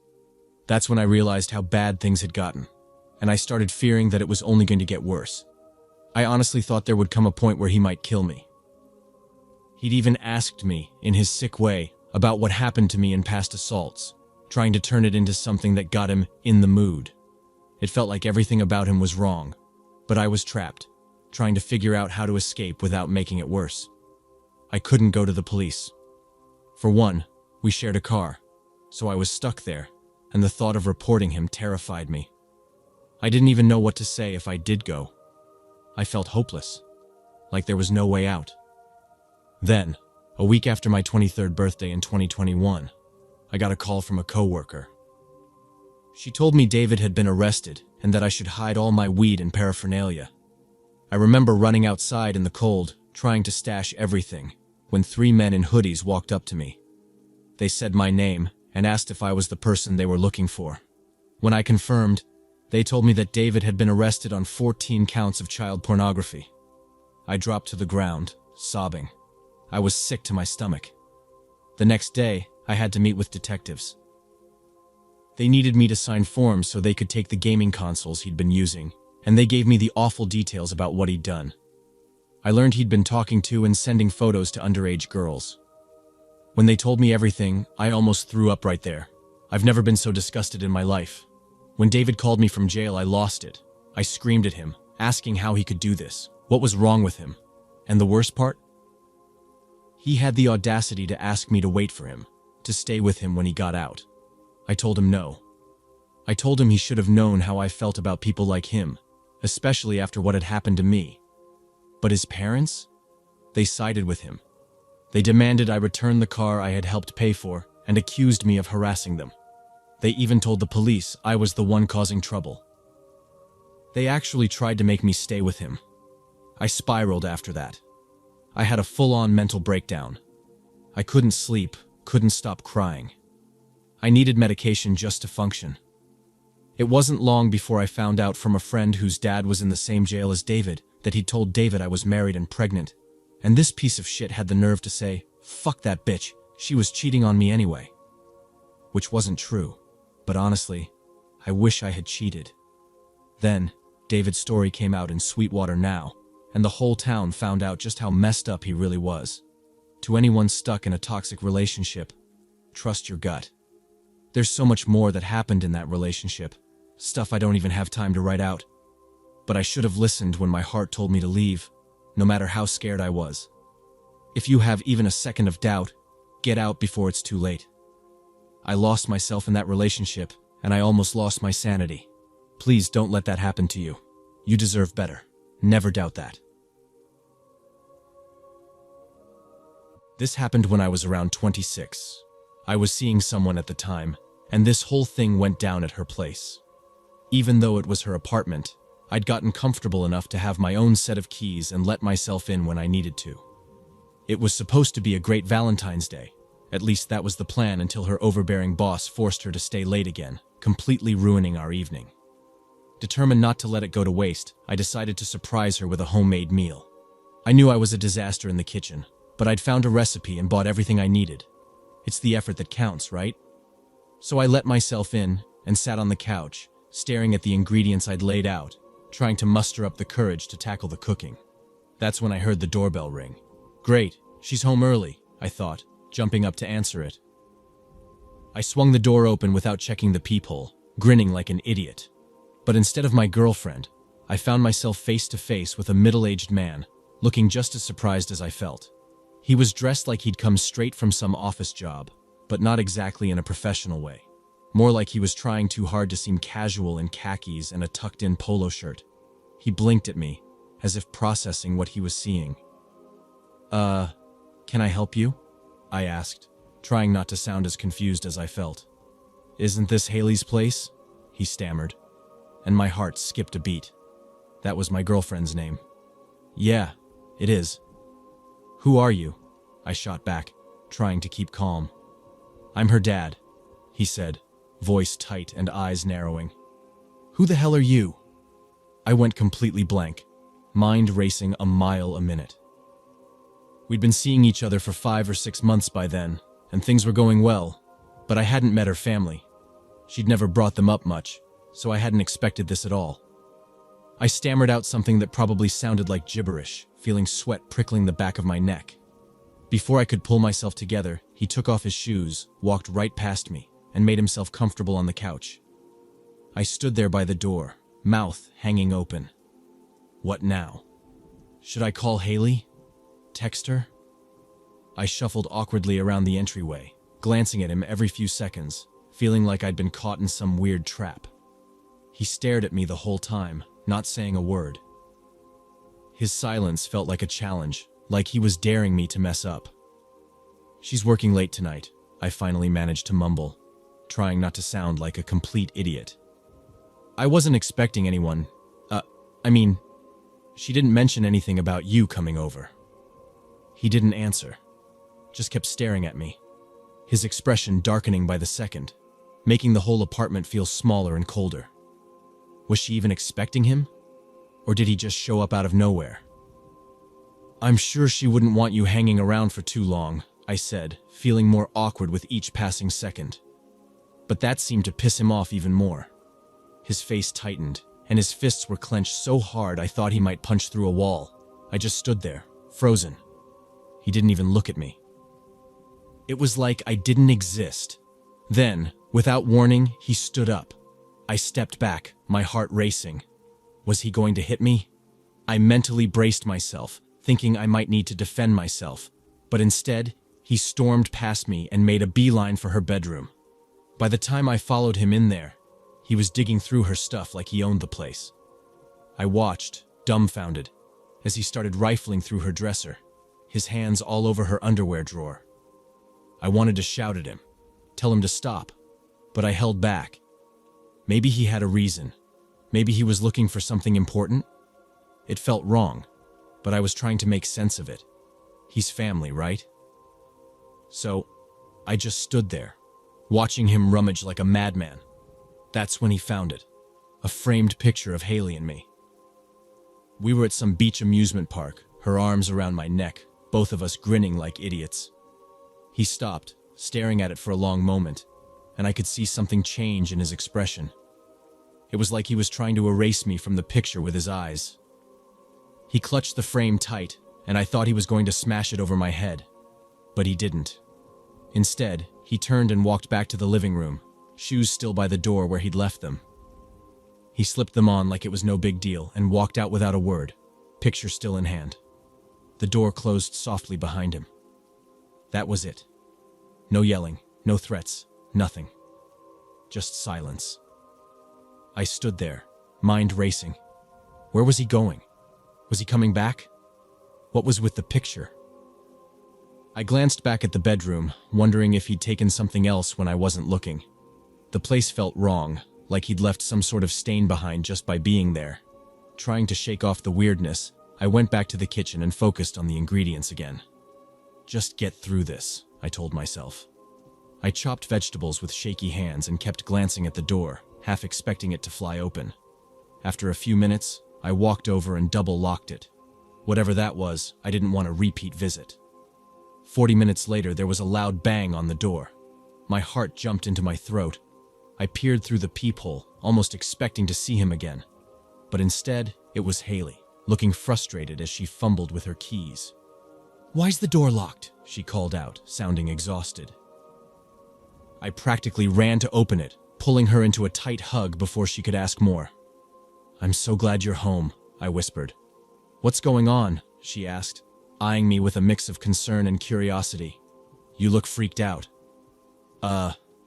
That's when I realized how bad things had gotten, and I started fearing that it was only going to get worse. I honestly thought there would come a point where he might kill me. He'd even asked me, in his sick way, about what happened to me in past assaults, trying to turn it into something that got him in the mood. It felt like everything about him was wrong, but I was trapped, trying to figure out how to escape without making it worse. I couldn't go to the police. For one, we shared a car, so I was stuck there, and the thought of reporting him terrified me. I didn't even know what to say if I did go. I felt hopeless, like there was no way out. Then, a week after my 23rd birthday in 2021, I got a call from a coworker. She told me David had been arrested and that I should hide all my weed and paraphernalia. I remember running outside in the cold, trying to stash everything, when 3 men in hoodies walked up to me. They said my name and asked if I was the person they were looking for. When I confirmed, they told me that David had been arrested on 14 counts of child pornography. I dropped to the ground, sobbing. I was sick to my stomach. The next day, I had to meet with detectives. They needed me to sign forms so they could take the gaming consoles he'd been using, and they gave me the awful details about what he'd done. I learned he'd been talking to and sending photos to underage girls. When they told me everything, I almost threw up right there. I've never been so disgusted in my life. When David called me from jail, I lost it. I screamed at him, asking how he could do this, what was wrong with him. And the worst part? He had the audacity to ask me to wait for him, to stay with him when he got out. I told him no. I told him he should have known how I felt about people like him, especially after what had happened to me. But his parents? They sided with him. They demanded I return the car I had helped pay for and accused me of harassing them. They even told the police I was the one causing trouble. They actually tried to make me stay with him. I spiraled after that. I had a full-on mental breakdown. I couldn't sleep, couldn't stop crying. I needed medication just to function. It wasn't long before I found out from a friend whose dad was in the same jail as David that he'd told David I was married and pregnant, and this piece of shit had the nerve to say, "Fuck that bitch, she was cheating on me anyway." Which wasn't true, but honestly, I wish I had cheated. Then, David's story came out in Sweetwater Now, and the whole town found out just how messed up he really was. To anyone stuck in a toxic relationship, trust your gut. There's so much more that happened in that relationship, stuff I don't even have time to write out. But I should have listened when my heart told me to leave, no matter how scared I was. If you have even a second of doubt, get out before it's too late. I lost myself in that relationship, and I almost lost my sanity. Please don't let that happen to you. You deserve better. Never doubt that. This happened when I was around 26. I was seeing someone at the time, and this whole thing went down at her place. Even though it was her apartment, I'd gotten comfortable enough to have my own set of keys and let myself in when I needed to. It was supposed to be a great Valentine's Day. At least that was the plan until her overbearing boss forced her to stay late again, completely ruining our evening. Determined not to let it go to waste, I decided to surprise her with a homemade meal. I knew I was a disaster in the kitchen, but I'd found a recipe and bought everything I needed. It's the effort that counts, right? So I let myself in and sat on the couch, staring at the ingredients I'd laid out, trying to muster up the courage to tackle the cooking. That's when I heard the doorbell ring. Great, she's home early, I thought, jumping up to answer it. I swung the door open without checking the peephole, grinning like an idiot. But instead of my girlfriend, I found myself face to face with a middle-aged man, looking just as surprised as I felt. He was dressed like he'd come straight from some office job, but not exactly in a professional way. More like he was trying too hard to seem casual in khakis and a tucked-in polo shirt. He blinked at me, as if processing what he was seeing. Can I help you?" I asked, trying not to sound as confused as I felt. "Isn't this Haley's place?" he stammered, and my heart skipped a beat. That was my girlfriend's name. "Yeah, it is." "Who are you?" I shot back, trying to keep calm. "I'm her dad," he said, voice tight and eyes narrowing. "Who the hell are you?" I went completely blank, mind racing a mile a minute. We'd been seeing each other for 5 or 6 months by then, and things were going well, but I hadn't met her family. She'd never brought them up much, so I hadn't expected this at all. I stammered out something that probably sounded like gibberish, feeling sweat prickling the back of my neck. Before I could pull myself together, he took off his shoes, walked right past me, and made himself comfortable on the couch. I stood there by the door, mouth hanging open. What now? Should I call Haley? Text her? I shuffled awkwardly around the entryway, glancing at him every few seconds, feeling like I'd been caught in some weird trap. He stared at me the whole time, not saying a word. His silence felt like a challenge, like he was daring me to mess up. "She's working late tonight," I finally managed to mumble, trying not to sound like a complete idiot. "I wasn't expecting anyone. She didn't mention anything about you coming over." He didn't answer, just kept staring at me, his expression darkening by the second, making the whole apartment feel smaller and colder. Was she even expecting him? Or did he just show up out of nowhere? "I'm sure she wouldn't want you hanging around for too long," I said, feeling more awkward with each passing second. But that seemed to piss him off even more. His face tightened, and his fists were clenched so hard I thought he might punch through a wall. I just stood there, frozen. He didn't even look at me. It was like I didn't exist. Then, without warning, he stood up. I stepped back, my heart racing. Was he going to hit me? I mentally braced myself, thinking I might need to defend myself, but instead, he stormed past me and made a beeline for her bedroom. By the time I followed him in there, he was digging through her stuff like he owned the place. I watched, dumbfounded, as he started rifling through her dresser, his hands all over her underwear drawer. I wanted to shout at him, tell him to stop, but I held back. Maybe he had a reason. Maybe he was looking for something important. It felt wrong, but I was trying to make sense of it. He's family, right? So, I just stood there, watching him rummage like a madman. That's when he found it, a framed picture of Haley and me. We were at some beach amusement park, her arms around my neck, both of us grinning like idiots. He stopped, staring at it for a long moment, and I could see something change in his expression. It was like he was trying to erase me from the picture with his eyes. He clutched the frame tight, and I thought he was going to smash it over my head. But he didn't. Instead, he turned and walked back to the living room, shoes still by the door where he'd left them. He slipped them on like it was no big deal and walked out without a word, picture still in hand. The door closed softly behind him. That was it. No yelling, no threats, nothing. Just silence. I stood there, mind racing. Where was he going? Was he coming back? What was with the picture? I glanced back at the bedroom, wondering if he'd taken something else when I wasn't looking. The place felt wrong, like he'd left some sort of stain behind just by being there. Trying to shake off the weirdness, I went back to the kitchen and focused on the ingredients again. Just get through this, I told myself. I chopped vegetables with shaky hands and kept glancing at the door, half expecting it to fly open. After a few minutes, I walked over and double-locked it. Whatever that was, I didn't want a repeat visit. 40 minutes later, there was a loud bang on the door. My heart jumped into my throat. I peered through the peephole, almost expecting to see him again. But instead, it was Haley, looking frustrated as she fumbled with her keys. "Why's the door locked?" she called out, sounding exhausted. I practically ran to open it, pulling her into a tight hug before she could ask more. "I'm so glad you're home," I whispered. "What's going on?" she asked, eyeing me with a mix of concern and curiosity. "You look freaked out."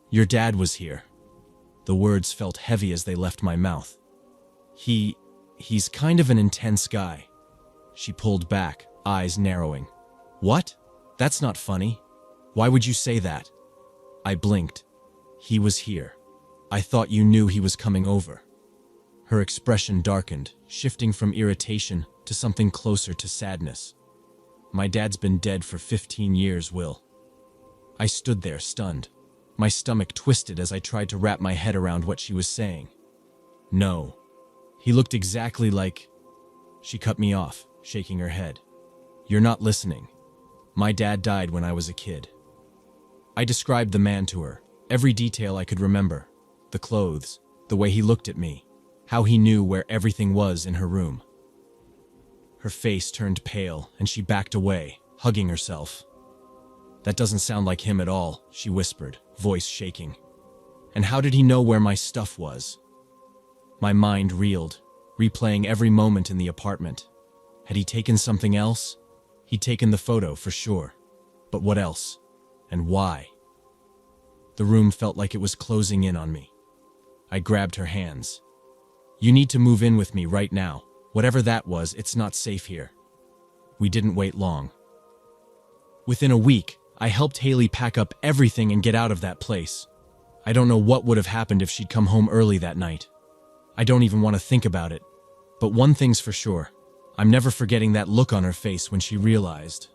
Your dad was here." The words felt heavy as they left my mouth. He's kind of an intense guy." She pulled back, eyes narrowing. "What? That's not funny. Why would you say that?" I blinked. "He was here. I thought you knew he was coming over." Her expression darkened, shifting from irritation to something closer to sadness. "My dad's been dead for 15 years, Will." I stood there, stunned. My stomach twisted as I tried to wrap my head around what she was saying. "No. He looked exactly like—" She cut me off, shaking her head. "You're not listening. My dad died when I was a kid." I described the man to her, every detail I could remember. The clothes, the way he looked at me, how he knew where everything was in her room. Her face turned pale, and she backed away, hugging herself. "That doesn't sound like him at all," she whispered, voice shaking. "And how did he know where my stuff was?" My mind reeled, replaying every moment in the apartment. Had he taken something else? He'd taken the photo, for sure. But what else? And why? The room felt like it was closing in on me. I grabbed her hands. "You need to move in with me right now. Whatever that was, it's not safe here." We didn't wait long. Within a week, I helped Haley pack up everything and get out of that place. I don't know what would have happened if she'd come home early that night. I don't even want to think about it. But one thing's for sure. I'm never forgetting that look on her face when she realized.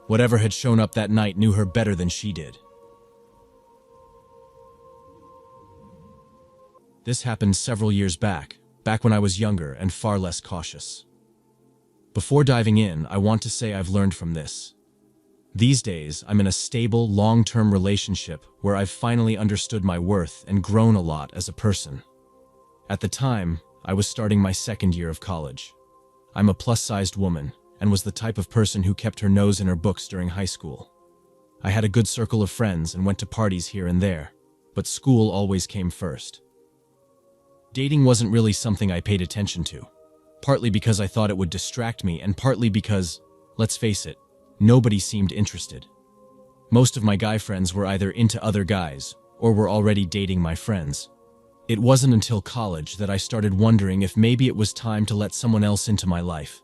Whatever had shown up that night knew her better than she did. This happened several years back when I was younger and far less cautious. Before diving in, I want to say I've learned from this. These days, I'm in a stable, long-term relationship where I've finally understood my worth and grown a lot as a person. At the time, I was starting my second year of college. I'm a plus-sized woman and was the type of person who kept her nose in her books during high school. I had a good circle of friends and went to parties here and there, but school always came first. Dating wasn't really something I paid attention to, partly because I thought it would distract me and partly because, let's face it, nobody seemed interested. Most of my guy friends were either into other guys or were already dating my friends. It wasn't until college that I started wondering if maybe it was time to let someone else into my life.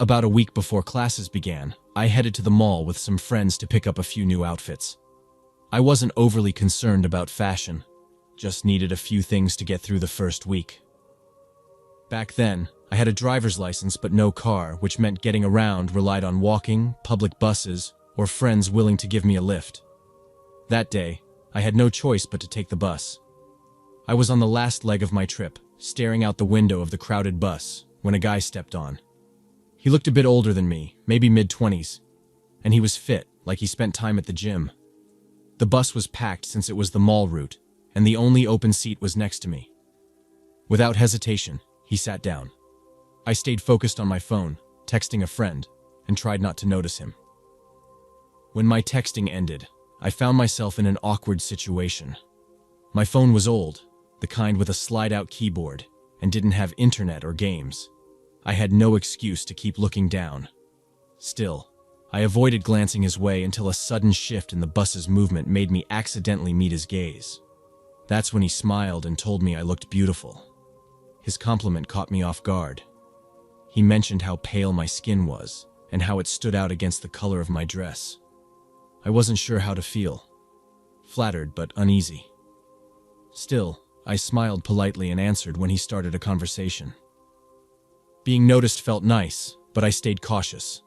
About a week before classes began, I headed to the mall with some friends to pick up a few new outfits. I wasn't overly concerned about fashion, just needed a few things to get through the first week. Back then, I had a driver's license but no car, which meant getting around relied on walking, public buses, or friends willing to give me a lift. That day, I had no choice but to take the bus. I was on the last leg of my trip, staring out the window of the crowded bus, when a guy stepped on. He looked a bit older than me, maybe mid-20s, and he was fit, like he spent time at the gym. The bus was packed since it was the mall route, and the only open seat was next to me. Without hesitation, he sat down. I stayed focused on my phone, texting a friend, and tried not to notice him. When my texting ended, I found myself in an awkward situation. My phone was old, the kind with a slide-out keyboard, and didn't have internet or games. I had no excuse to keep looking down. Still, I avoided glancing his way until a sudden shift in the bus's movement made me accidentally meet his gaze. That's when he smiled and told me I looked beautiful. His compliment caught me off guard. He mentioned how pale my skin was and how it stood out against the color of my dress. I wasn't sure how to feel. Flattered but uneasy. Still, I smiled politely and answered when he started a conversation. Being noticed felt nice, but I stayed cautious.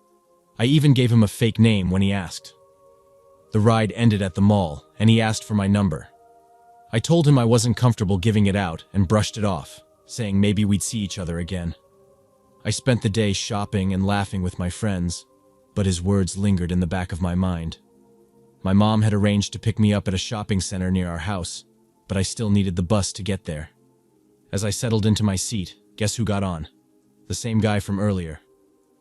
I even gave him a fake name when he asked. The ride ended at the mall, and he asked for my number. I told him I wasn't comfortable giving it out and brushed it off, saying maybe we'd see each other again. I spent the day shopping and laughing with my friends, but his words lingered in the back of my mind. My mom had arranged to pick me up at a shopping center near our house, but I still needed the bus to get there. As I settled into my seat, guess who got on? The same guy from earlier.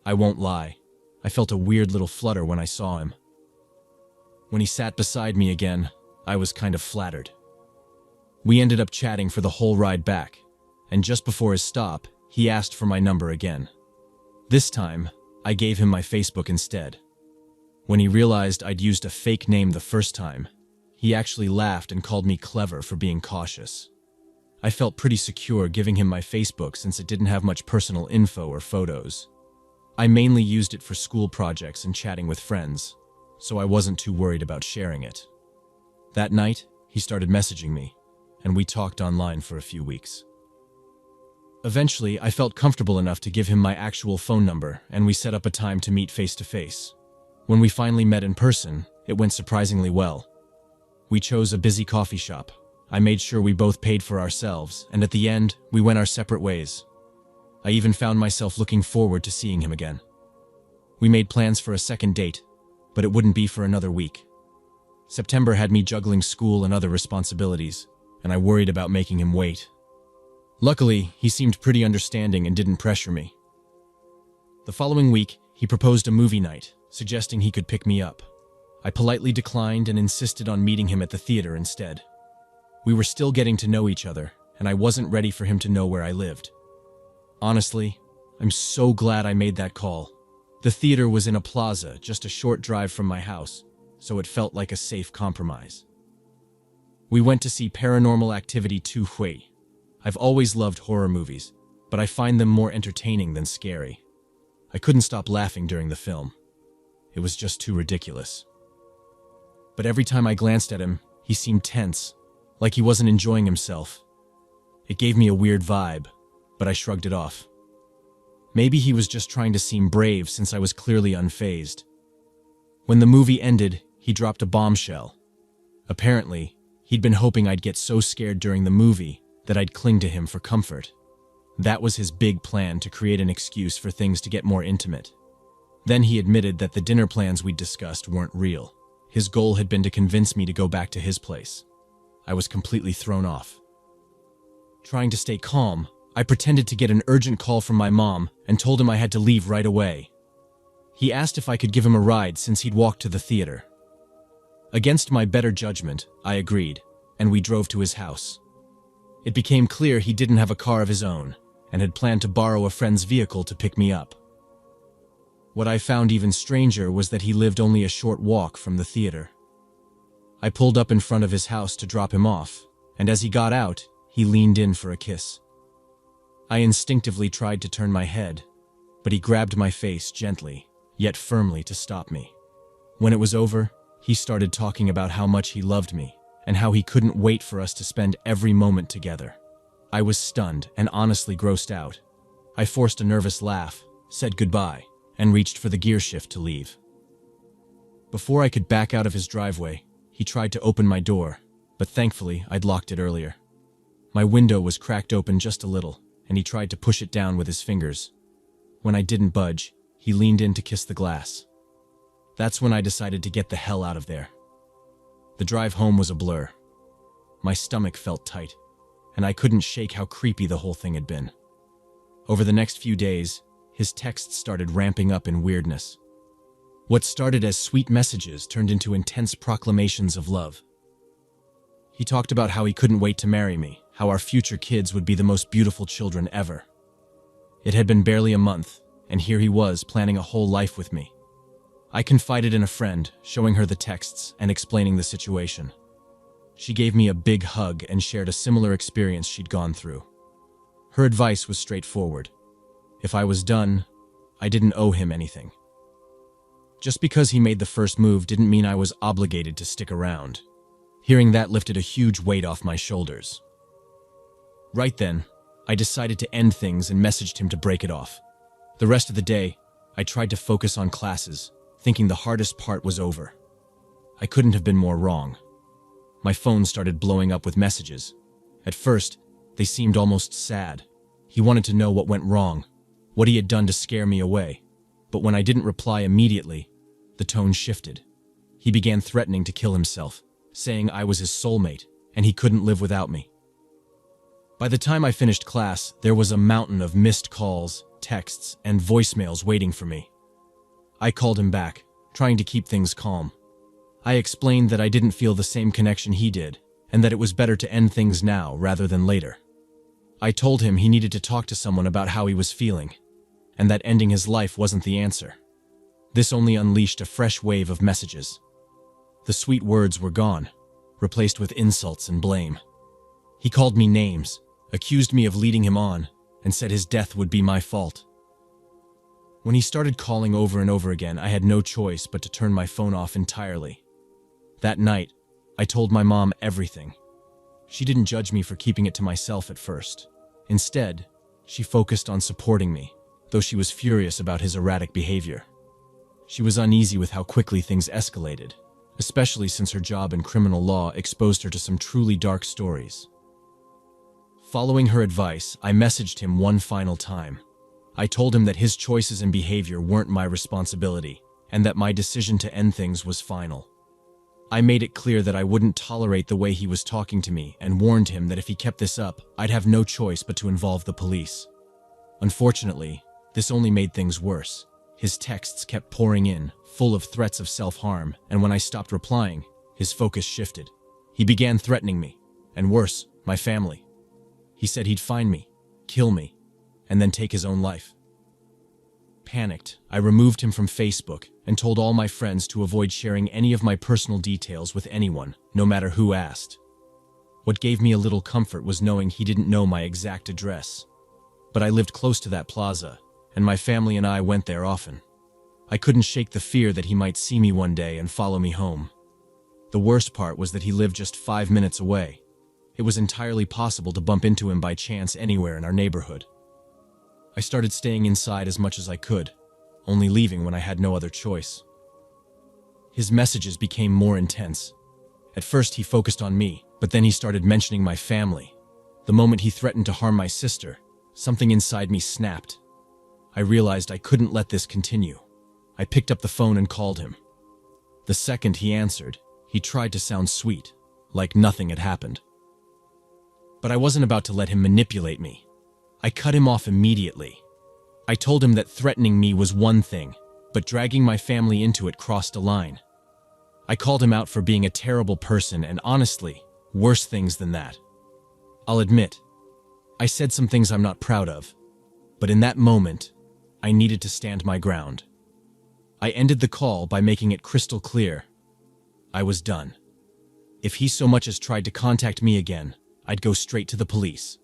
I won't lie, I felt a weird little flutter when I saw him. When he sat beside me again, I was kind of flattered. We ended up chatting for the whole ride back, and just before his stop, he asked for my number again. This time, I gave him my Facebook instead. When he realized I'd used a fake name the first time, he actually laughed and called me clever for being cautious. I felt pretty secure giving him my Facebook since it didn't have much personal info or photos. I mainly used it for school projects and chatting with friends, so I wasn't too worried about sharing it. That night, he started messaging me, and we talked online for a few weeks. Eventually, I felt comfortable enough to give him my actual phone number, and we set up a time to meet face-to-face. When we finally met in person, it went surprisingly well. We chose a busy coffee shop. I made sure we both paid for ourselves, and at the end, we went our separate ways. I even found myself looking forward to seeing him again. We made plans for a second date, but it wouldn't be for another week. September had me juggling school and other responsibilities, and I worried about making him wait. Luckily, he seemed pretty understanding and didn't pressure me. The following week, he proposed a movie night, suggesting he could pick me up. I politely declined and insisted on meeting him at the theater instead. We were still getting to know each other, and I wasn't ready for him to know where I lived. Honestly, I'm so glad I made that call. The theater was in a plaza just a short drive from my house, so it felt like a safe compromise. We went to see Paranormal Activity 2 Hui. I've always loved horror movies, but I find them more entertaining than scary. I couldn't stop laughing during the film. It was just too ridiculous. But every time I glanced at him, he seemed tense, like he wasn't enjoying himself. It gave me a weird vibe, but I shrugged it off. Maybe he was just trying to seem brave since I was clearly unfazed. When the movie ended, he dropped a bombshell. Apparently, he'd been hoping I'd get so scared during the movie that I'd cling to him for comfort. That was his big plan, to create an excuse for things to get more intimate. Then he admitted that the dinner plans we'd discussed weren't real. His goal had been to convince me to go back to his place. I was completely thrown off. Trying to stay calm, I pretended to get an urgent call from my mom and told him I had to leave right away. He asked if I could give him a ride since he'd walked to the theater. Against my better judgment, I agreed, and we drove to his house. It became clear he didn't have a car of his own and had planned to borrow a friend's vehicle to pick me up. What I found even stranger was that he lived only a short walk from the theater. I pulled up in front of his house to drop him off, and as he got out, he leaned in for a kiss. I instinctively tried to turn my head, but he grabbed my face gently, yet firmly, to stop me. When it was over, he started talking about how much he loved me and how he couldn't wait for us to spend every moment together. I was stunned and honestly grossed out. I forced a nervous laugh, said goodbye, and reached for the gear shift to leave. Before I could back out of his driveway, he tried to open my door, but thankfully I'd locked it earlier. My window was cracked open just a little, and he tried to push it down with his fingers. When I didn't budge, he leaned in to kiss the glass. That's when I decided to get the hell out of there. The drive home was a blur. My stomach felt tight, and I couldn't shake how creepy the whole thing had been. Over the next few days, his texts started ramping up in weirdness. What started as sweet messages turned into intense proclamations of love. He talked about how he couldn't wait to marry me, how our future kids would be the most beautiful children ever. It had been barely a month, and here he was planning a whole life with me. I confided in a friend, showing her the texts and explaining the situation. She gave me a big hug and shared a similar experience she'd gone through. Her advice was straightforward. If I was done, I didn't owe him anything. Just because he made the first move didn't mean I was obligated to stick around. Hearing that lifted a huge weight off my shoulders. Right then, I decided to end things and messaged him to break it off. The rest of the day, I tried to focus on classes, thinking the hardest part was over. I couldn't have been more wrong. My phone started blowing up with messages. At first, they seemed almost sad. He wanted to know what went wrong, what he had done to scare me away. But when I didn't reply immediately, the tone shifted. He began threatening to kill himself, saying I was his soulmate and he couldn't live without me. By the time I finished class, there was a mountain of missed calls, texts, and voicemails waiting for me. I called him back, trying to keep things calm. I explained that I didn't feel the same connection he did, and that it was better to end things now rather than later. I told him he needed to talk to someone about how he was feeling, and that ending his life wasn't the answer. This only unleashed a fresh wave of messages. The sweet words were gone, replaced with insults and blame. He called me names, accused me of leading him on, and said his death would be my fault. When he started calling over and over again, I had no choice but to turn my phone off entirely. That night, I told my mom everything. She didn't judge me for keeping it to myself at first. Instead, she focused on supporting me, though she was furious about his erratic behavior. She was uneasy with how quickly things escalated, especially since her job in criminal law exposed her to some truly dark stories. Following her advice, I messaged him one final time. I told him that his choices and behavior weren't my responsibility, and that my decision to end things was final. I made it clear that I wouldn't tolerate the way he was talking to me and warned him that if he kept this up, I'd have no choice but to involve the police. Unfortunately, this only made things worse. His texts kept pouring in, full of threats of self-harm, and when I stopped replying, his focus shifted. He began threatening me, and worse, my family. He said he'd find me, kill me, and then take his own life. Panicked, I removed him from Facebook and told all my friends to avoid sharing any of my personal details with anyone, no matter who asked. What gave me a little comfort was knowing he didn't know my exact address. But I lived close to that plaza, and my family and I went there often. I couldn't shake the fear that he might see me one day and follow me home. The worst part was that he lived just 5 minutes away. It was entirely possible to bump into him by chance anywhere in our neighborhood. I started staying inside as much as I could, only leaving when I had no other choice. His messages became more intense. At first he focused on me, but then he started mentioning my family. The moment he threatened to harm my sister, something inside me snapped. I realized I couldn't let this continue. I picked up the phone and called him. The second he answered, he tried to sound sweet, like nothing had happened. But I wasn't about to let him manipulate me. I cut him off immediately. I told him that threatening me was one thing, but dragging my family into it crossed a line. I called him out for being a terrible person and honestly, worse things than that. I'll admit, I said some things I'm not proud of, but in that moment, I needed to stand my ground. I ended the call by making it crystal clear. I was done. If he so much as tried to contact me again, I'd go straight to the police.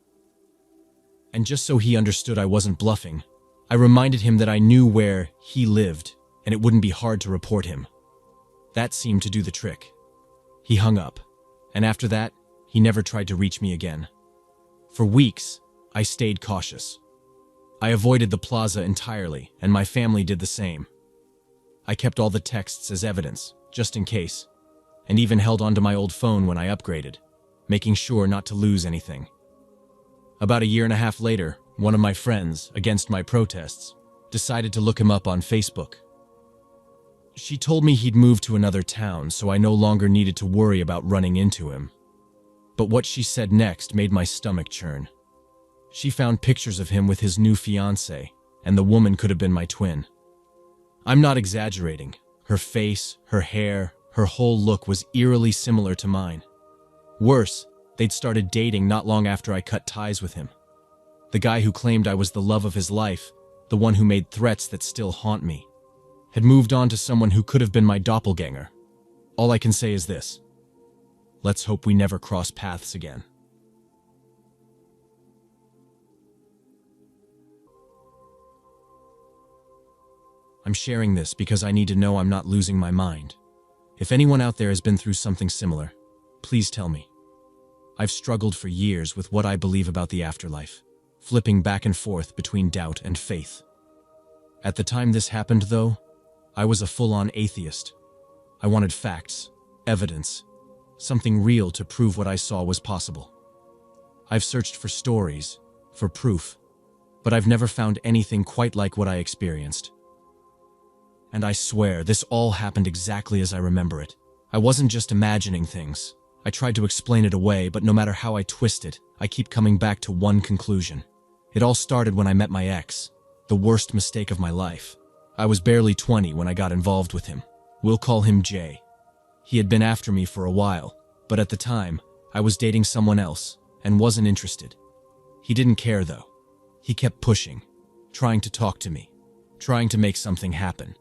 And just so he understood I wasn't bluffing, I reminded him that I knew where he lived and it wouldn't be hard to report him. That seemed to do the trick. He hung up, and after that, he never tried to reach me again. For weeks, I stayed cautious. I avoided the plaza entirely, and my family did the same. I kept all the texts as evidence, just in case, and even held onto my old phone when I upgraded, making sure not to lose anything. About a year and a half later, one of my friends, against my protests, decided to look him up on Facebook. She told me he'd moved to another town, so I no longer needed to worry about running into him. But what she said next made my stomach churn. She found pictures of him with his new fiancée, and the woman could have been my twin. I'm not exaggerating. Her face, her hair, her whole look was eerily similar to mine. Worse, they'd started dating not long after I cut ties with him. The guy who claimed I was the love of his life, the one who made threats that still haunt me, had moved on to someone who could have been my doppelganger. All I can say is this: let's hope we never cross paths again. I'm sharing this because I need to know I'm not losing my mind. If anyone out there has been through something similar, please tell me. I've struggled for years with what I believe about the afterlife, flipping back and forth between doubt and faith. At the time this happened, though, I was a full-on atheist. I wanted facts, evidence, something real to prove what I saw was possible. I've searched for stories, for proof, but I've never found anything quite like what I experienced. And I swear, this all happened exactly as I remember it. I wasn't just imagining things. I tried to explain it away, but no matter how I twist it, I keep coming back to one conclusion. It all started when I met my ex, the worst mistake of my life. I was barely 20 when I got involved with him. We'll call him Jay. He had been after me for a while, but at the time, I was dating someone else and wasn't interested. He didn't care though. He kept pushing, trying to talk to me, trying to make something happen.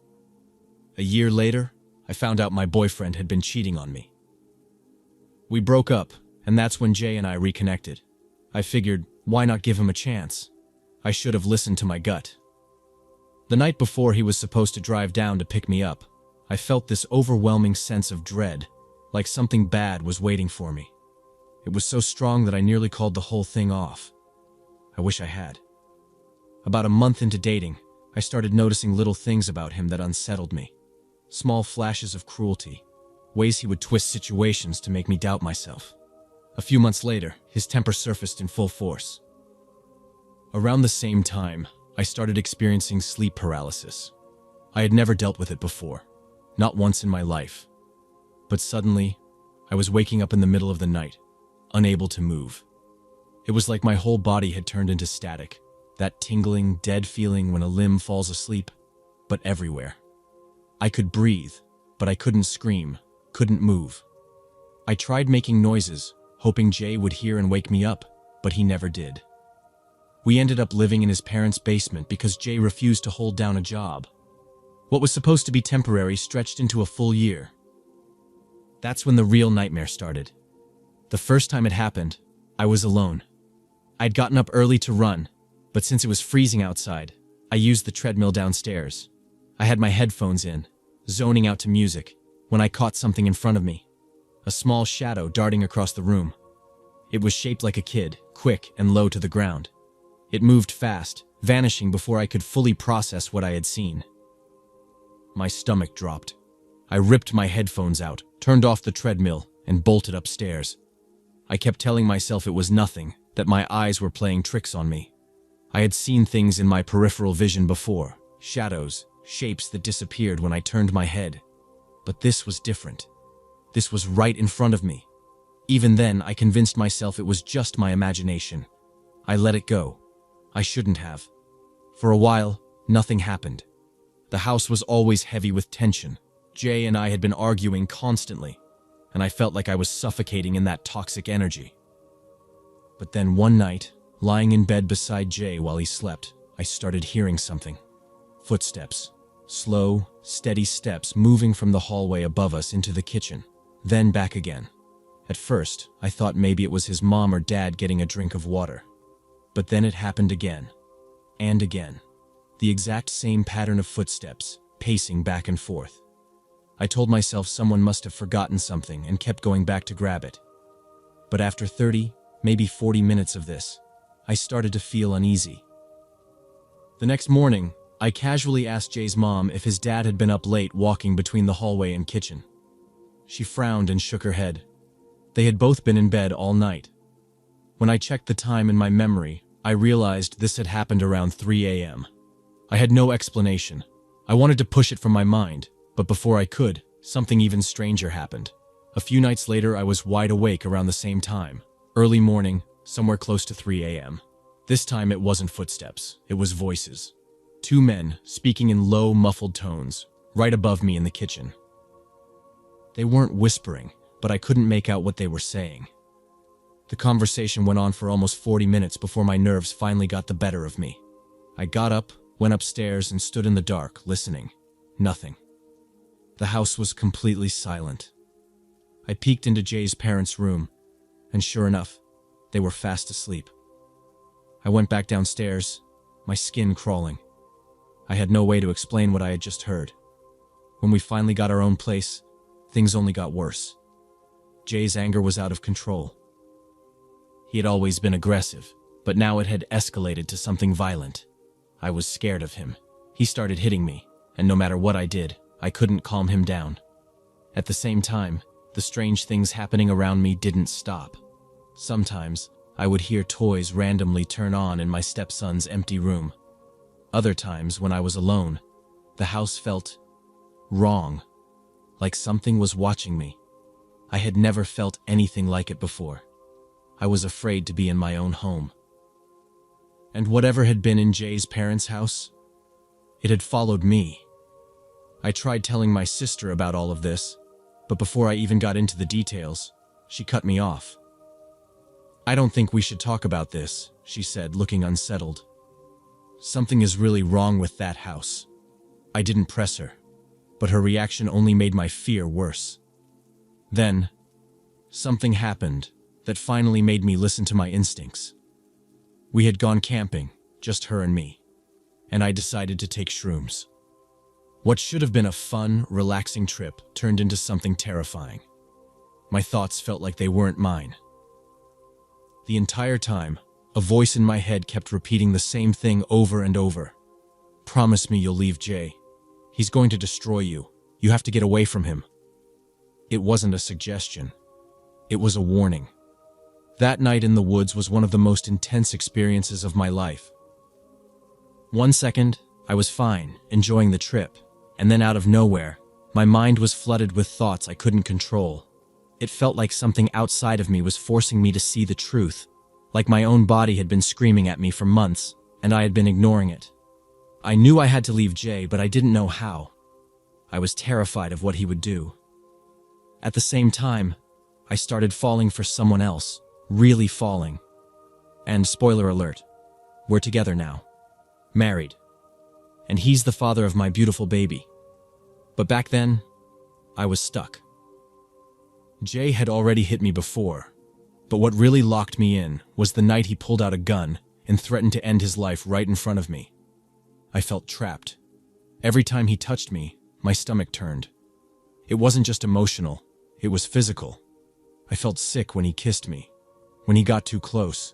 A year later, I found out my boyfriend had been cheating on me. We broke up, and that's when Jay and I reconnected. I figured, why not give him a chance? I should have listened to my gut. The night before he was supposed to drive down to pick me up, I felt this overwhelming sense of dread, like something bad was waiting for me. It was so strong that I nearly called the whole thing off. I wish I had. About a month into dating, I started noticing little things about him that unsettled me. Small flashes of cruelty, ways he would twist situations to make me doubt myself. A few months later, his temper surfaced in full force. Around the same time, I started experiencing sleep paralysis. I had never dealt with it before, not once in my life. But suddenly, I was waking up in the middle of the night, unable to move. It was like my whole body had turned into static, that tingling, dead feeling when a limb falls asleep, but everywhere. I could breathe, but I couldn't scream, couldn't move. I tried making noises, hoping Jay would hear and wake me up, but he never did. We ended up living in his parents' basement because Jay refused to hold down a job. What was supposed to be temporary stretched into a full year. That's when the real nightmare started. The first time it happened, I was alone. I'd gotten up early to run, but since it was freezing outside, I used the treadmill downstairs. I had my headphones in, zoning out to music, when I caught something in front of me. A small shadow darting across the room. It was shaped like a kid, quick and low to the ground. It moved fast, vanishing before I could fully process what I had seen. My stomach dropped. I ripped my headphones out, turned off the treadmill, and bolted upstairs. I kept telling myself it was nothing, that my eyes were playing tricks on me. I had seen things in my peripheral vision before, shadows, shapes that disappeared when I turned my head. But this was different. This was right in front of me. Even then, I convinced myself it was just my imagination. I let it go. I shouldn't have. For a while, nothing happened. The house was always heavy with tension. Jay and I had been arguing constantly, and I felt like I was suffocating in that toxic energy. But then one night, lying in bed beside Jay while he slept, I started hearing something. Footsteps. Slow, steady steps moving from the hallway above us into the kitchen, then back again. At first, I thought maybe it was his mom or dad getting a drink of water. But then it happened again, and again. The exact same pattern of footsteps, pacing back and forth. I told myself someone must have forgotten something and kept going back to grab it. But after 30, maybe 40 minutes of this, I started to feel uneasy. The next morning, I casually asked Jay's mom if his dad had been up late walking between the hallway and kitchen. She frowned and shook her head. They had both been in bed all night. When I checked the time in my memory, I realized this had happened around 3 a.m. I had no explanation. I wanted to push it from my mind, but before I could, something even stranger happened. A few nights later, I was wide awake around the same time, early morning, somewhere close to 3 a.m. This time it wasn't footsteps, it was voices. Two men speaking in low, muffled tones, right above me in the kitchen. They weren't whispering, but I couldn't make out what they were saying. The conversation went on for almost 40 minutes before my nerves finally got the better of me. I got up, went upstairs, and stood in the dark, listening. Nothing. The house was completely silent. I peeked into Jay's parents' room, and sure enough, they were fast asleep. I went back downstairs, my skin crawling. I had no way to explain what I had just heard. When we finally got our own place, things only got worse. Jay's anger was out of control. He had always been aggressive, but now it had escalated to something violent. I was scared of him. He started hitting me, and no matter what I did, I couldn't calm him down. At the same time, the strange things happening around me didn't stop. Sometimes, I would hear toys randomly turn on in my stepson's empty room. Other times, when I was alone, the house felt wrong, like something was watching me. I had never felt anything like it before. I was afraid to be in my own home. And whatever had been in Jay's parents' house, it had followed me. I tried telling my sister about all of this, but before I even got into the details, she cut me off. "I don't think we should talk about this," she said, looking unsettled. "Something is really wrong with that house." I didn't press her, but her reaction only made my fear worse. Then, something happened that finally made me listen to my instincts. We had gone camping, just her and me, and I decided to take shrooms. What should have been a fun, relaxing trip turned into something terrifying. My thoughts felt like they weren't mine. The entire time, a voice in my head kept repeating the same thing over and over. "Promise me you'll leave Jay. He's going to destroy you. You have to get away from him." It wasn't a suggestion. It was a warning. That night in the woods was one of the most intense experiences of my life. One second, I was fine, enjoying the trip, and then out of nowhere, my mind was flooded with thoughts I couldn't control. It felt like something outside of me was forcing me to see the truth, like my own body had been screaming at me for months, and I had been ignoring it. I knew I had to leave Jay, but I didn't know how. I was terrified of what he would do. At the same time, I started falling for someone else, really falling. And spoiler alert, we're together now, married. And he's the father of my beautiful baby. But back then, I was stuck. Jay had already hit me before, but what really locked me in was the night he pulled out a gun and threatened to end his life right in front of me. I felt trapped. Every time he touched me, my stomach turned. It wasn't just emotional, it was physical. I felt sick when he kissed me, when he got too close.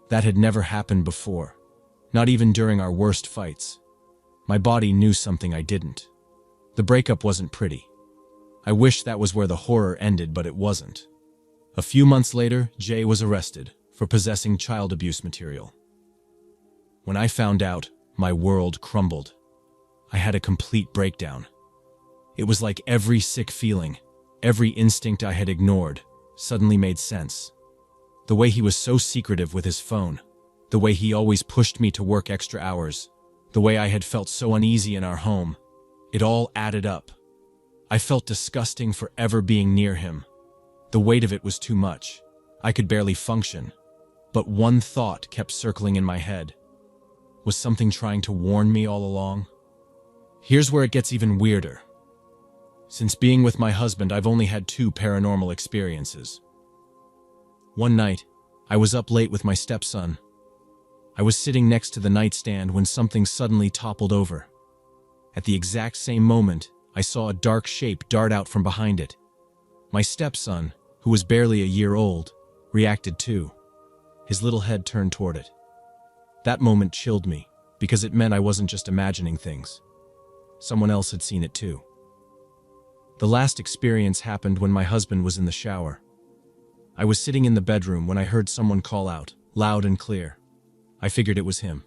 That had never happened before, not even during our worst fights. My body knew something I didn't. The breakup wasn't pretty. I wish that was where the horror ended, but it wasn't. A few months later, Jay was arrested for possessing child abuse material. When I found out, my world crumbled. I had a complete breakdown. It was like every sick feeling, every instinct I had ignored, suddenly made sense. The way he was so secretive with his phone, the way he always pushed me to work extra hours, the way I had felt so uneasy in our home, it all added up. I felt disgusting for ever being near him. The weight of it was too much. I could barely function. But one thought kept circling in my head. Was something trying to warn me all along? Here's where it gets even weirder. Since being with my husband, I've only had 2 paranormal experiences. One night, I was up late with my stepson. I was sitting next to the nightstand when something suddenly toppled over. At the exact same moment, I saw a dark shape dart out from behind it. My stepson, who was barely a year old, reacted too. His little head turned toward it. That moment chilled me, because it meant I wasn't just imagining things. Someone else had seen it too. The last experience happened when my husband was in the shower. I was sitting in the bedroom when I heard someone call out, loud and clear. I figured it was him.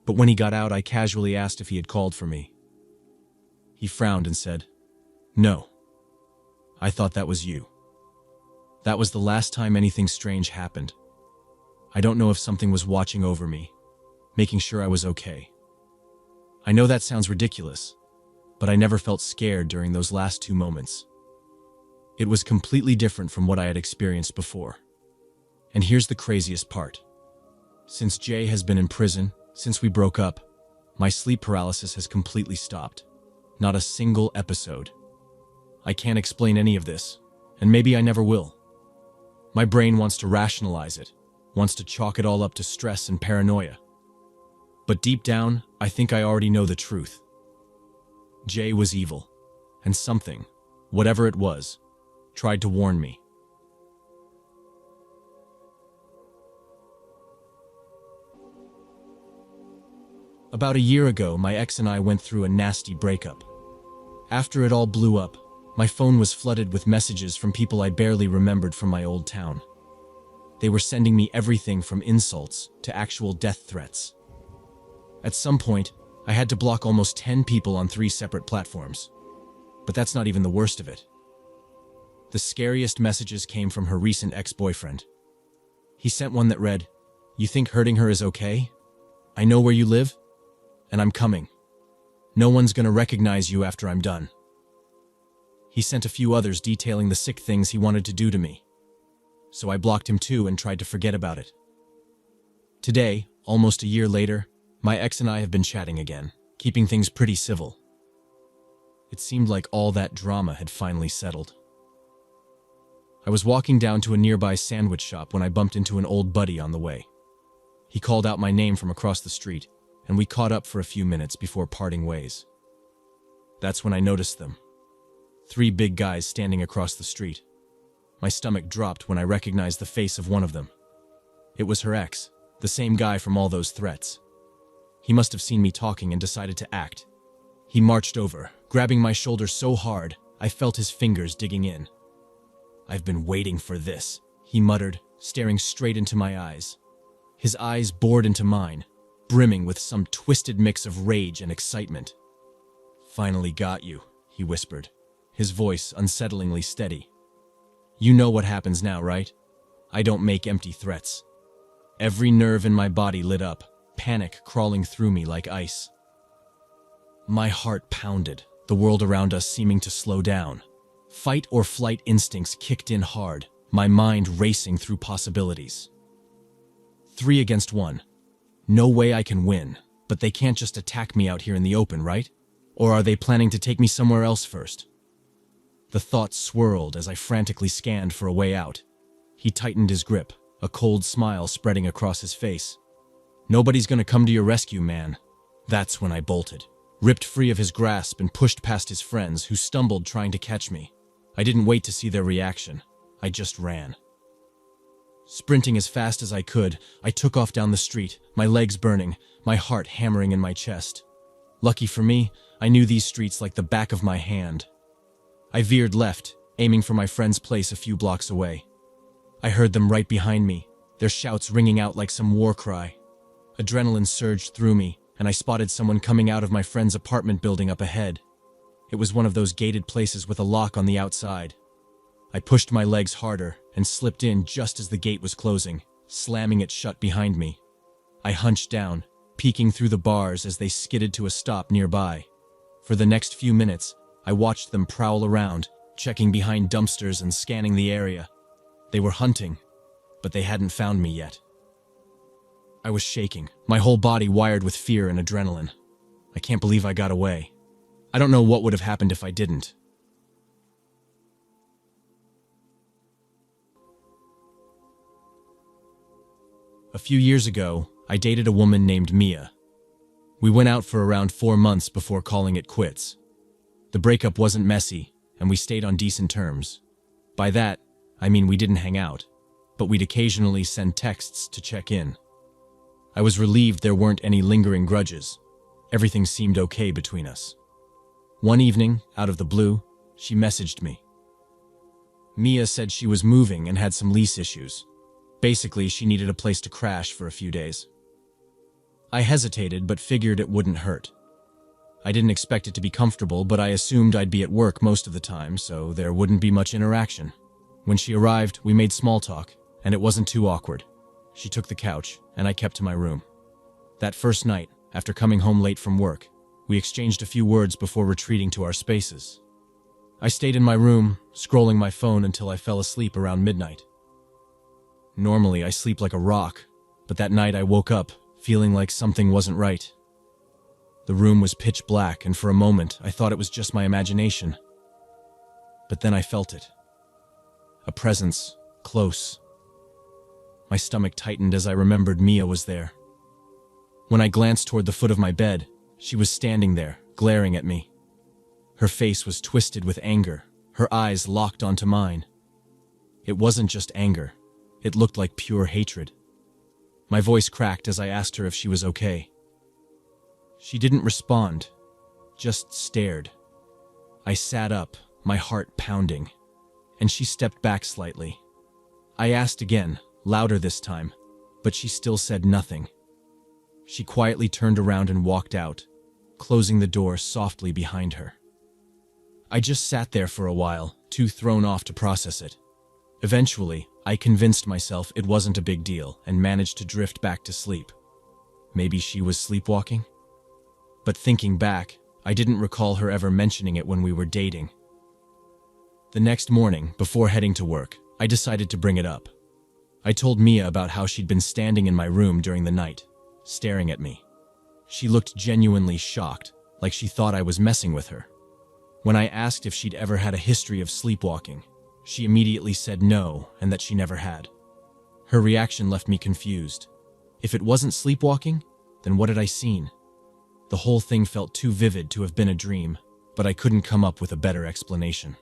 But when he got out, I casually asked if he had called for me. He frowned and said, "No. I thought that was you." That was the last time anything strange happened. I don't know if something was watching over me, making sure I was okay. I know that sounds ridiculous, but I never felt scared during those last 2 moments. It was completely different from what I had experienced before. And here's the craziest part. Since Jay has been in prison, since we broke up, my sleep paralysis has completely stopped. Not a single episode. I can't explain any of this, and maybe I never will. My brain wants to rationalize it, wants to chalk it all up to stress and paranoia. But deep down, I think I already know the truth. Jay was evil, and something, whatever it was, tried to warn me. About a year ago, my ex and I went through a nasty breakup. After it all blew up, my phone was flooded with messages from people I barely remembered from my old town. They were sending me everything from insults to actual death threats. At some point, I had to block almost 10 people on 3 separate platforms. But that's not even the worst of it. The scariest messages came from her recent ex-boyfriend. He sent one that read, "You think hurting her is okay? I know where you live, and I'm coming. No one's gonna recognize you after I'm done." He sent a few others detailing the sick things he wanted to do to me. So I blocked him too and tried to forget about it. Today, almost a year later, my ex and I have been chatting again, keeping things pretty civil. It seemed like all that drama had finally settled. I was walking down to a nearby sandwich shop when I bumped into an old buddy on the way. He called out my name from across the street, and we caught up for a few minutes before parting ways. That's when I noticed them. 3 big guys standing across the street. My stomach dropped when I recognized the face of one of them. It was her ex, the same guy from all those threats. He must have seen me talking and decided to act. He marched over, grabbing my shoulder so hard, I felt his fingers digging in. "I've been waiting for this," he muttered, staring straight into my eyes. His eyes bored into mine, brimming with some twisted mix of rage and excitement. "Finally got you," he whispered, his voice unsettlingly steady. "You know what happens now, right? I don't make empty threats." Every nerve in my body lit up, panic crawling through me like ice. My heart pounded, the world around us seeming to slow down. Fight or flight instincts kicked in hard, my mind racing through possibilities. 3 against 1. No way I can win, but they can't just attack me out here in the open, right? Or are they planning to take me somewhere else first? The thoughts swirled as I frantically scanned for a way out. He tightened his grip, a cold smile spreading across his face. "Nobody's gonna come to your rescue, man." That's when I bolted, ripped free of his grasp and pushed past his friends, who stumbled trying to catch me. I didn't wait to see their reaction. I just ran. Sprinting as fast as I could, I took off down the street, my legs burning, my heart hammering in my chest. Lucky for me, I knew these streets like the back of my hand. I veered left, aiming for my friend's place a few blocks away. I heard them right behind me, their shouts ringing out like some war cry. Adrenaline surged through me, and I spotted someone coming out of my friend's apartment building up ahead. It was one of those gated places with a lock on the outside. I pushed my legs harder and slipped in just as the gate was closing, slamming it shut behind me. I hunched down, peeking through the bars as they skidded to a stop nearby. For the next few minutes, I watched them prowl around, checking behind dumpsters and scanning the area. They were hunting, but they hadn't found me yet. I was shaking, my whole body wired with fear and adrenaline. I can't believe I got away. I don't know what would have happened if I didn't. A few years ago, I dated a woman named Mia. We went out for around 4 months before calling it quits. The breakup wasn't messy, and we stayed on decent terms. By that, I mean we didn't hang out, but we'd occasionally send texts to check in. I was relieved there weren't any lingering grudges. Everything seemed okay between us. One evening, out of the blue, she messaged me. Mia said she was moving and had some lease issues. Basically, she needed a place to crash for a few days. I hesitated, but figured it wouldn't hurt. I didn't expect it to be comfortable, but I assumed I'd be at work most of the time, so there wouldn't be much interaction. When she arrived, we made small talk, and it wasn't too awkward. She took the couch, and I kept to my room. That first night, after coming home late from work, we exchanged a few words before retreating to our spaces. I stayed in my room, scrolling my phone until I fell asleep around midnight. Normally, I sleep like a rock, but that night I woke up, feeling like something wasn't right. The room was pitch black, and for a moment, I thought it was just my imagination. But then I felt it. A presence, close. My stomach tightened as I remembered Mia was there. When I glanced toward the foot of my bed, she was standing there, glaring at me. Her face was twisted with anger, her eyes locked onto mine. It wasn't just anger. It looked like pure hatred. My voice cracked as I asked her if she was okay. She didn't respond, just stared. I sat up, my heart pounding, and she stepped back slightly. I asked again, louder this time, but she still said nothing. She quietly turned around and walked out, closing the door softly behind her. I just sat there for a while, too thrown off to process it. Eventually, I convinced myself it wasn't a big deal and managed to drift back to sleep. Maybe she was sleepwalking? But thinking back, I didn't recall her ever mentioning it when we were dating. The next morning, before heading to work, I decided to bring it up. I told Mia about how she'd been standing in my room during the night, staring at me. She looked genuinely shocked, like she thought I was messing with her. When I asked if she'd ever had a history of sleepwalking, she immediately said no and that she never had. Her reaction left me confused. If it wasn't sleepwalking, then what had I seen? The whole thing felt too vivid to have been a dream, but I couldn't come up with a better explanation.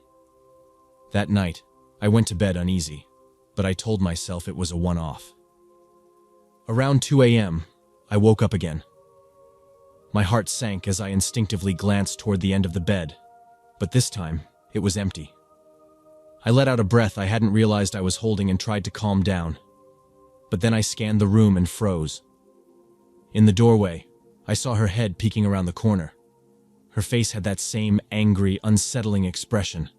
That night, I went to bed uneasy, but I told myself it was a one-off. Around 2 a.m., I woke up again. My heart sank as I instinctively glanced toward the end of the bed, but this time, it was empty. I let out a breath I hadn't realized I was holding and tried to calm down, but then I scanned the room and froze. In the doorway, I saw her head peeking around the corner. Her face had that same angry, unsettling expression.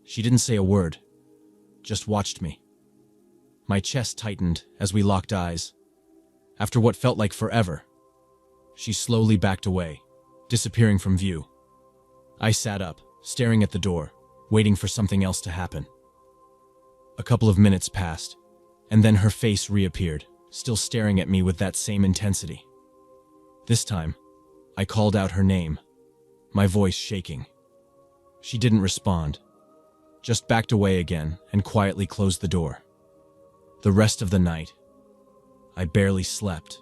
She didn't say a word, just watched me. My chest tightened as we locked eyes. After what felt like forever, she slowly backed away, disappearing from view. I sat up, staring at the door, waiting for something else to happen. A couple of minutes passed, and then her face reappeared, still staring at me with that same intensity. This time, I called out her name, my voice shaking. She didn't respond, just backed away again and quietly closed the door. The rest of the night, I barely slept.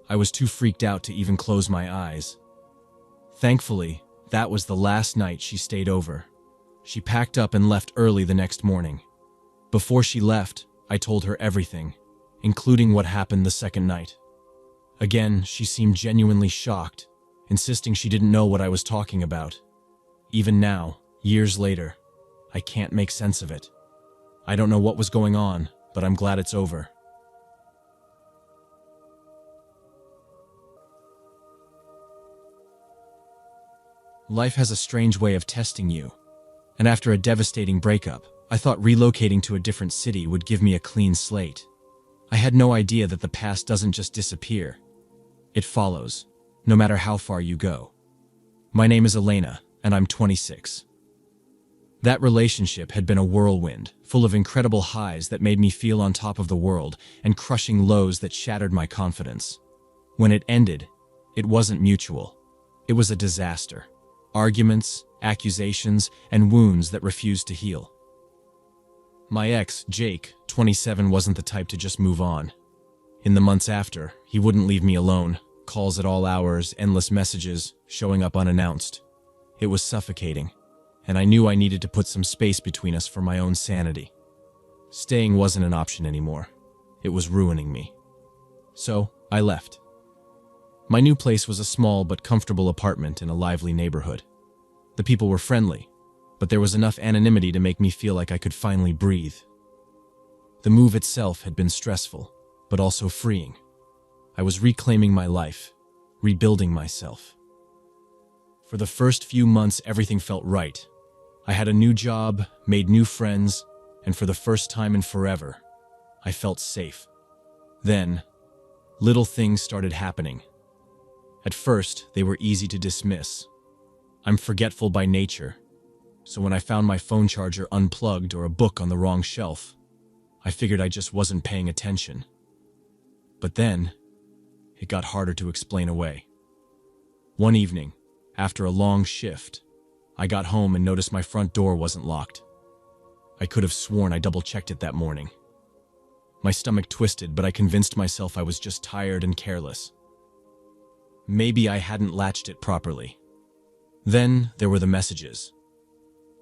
I was too freaked out to even close my eyes. Thankfully, that was the last night she stayed over. She packed up and left early the next morning. Before she left, I told her everything, including what happened the second night. Again, she seemed genuinely shocked, insisting she didn't know what I was talking about. Even now, years later, I can't make sense of it. I don't know what was going on, but I'm glad it's over. Life has a strange way of testing you, and after a devastating breakup, I thought relocating to a different city would give me a clean slate. I had no idea that the past doesn't just disappear. It follows, no matter how far you go. My name is Elena, and I'm 26. That relationship had been a whirlwind, full of incredible highs that made me feel on top of the world and crushing lows that shattered my confidence. When it ended, it wasn't mutual. It was a disaster. Arguments, accusations, and wounds that refused to heal. My ex, Jake, 27, wasn't the type to just move on. In the months after, he wouldn't leave me alone, calls at all hours, endless messages, showing up unannounced. It was suffocating, and I knew I needed to put some space between us for my own sanity. Staying wasn't an option anymore. It was ruining me. So, I left. My new place was a small but comfortable apartment in a lively neighborhood. The people were friendly, but there was enough anonymity to make me feel like I could finally breathe. The move itself had been stressful, but also freeing. I was reclaiming my life, rebuilding myself. For the first few months, everything felt right. I had a new job, made new friends, and for the first time in forever, I felt safe. Then, little things started happening. At first, they were easy to dismiss. I'm forgetful by nature, so when I found my phone charger unplugged or a book on the wrong shelf, I figured I just wasn't paying attention. But then, it got harder to explain away. One evening, after a long shift, I got home and noticed my front door wasn't locked. I could have sworn I double-checked it that morning. My stomach twisted, but I convinced myself I was just tired and careless. Maybe I hadn't latched it properly. Then there were the messages.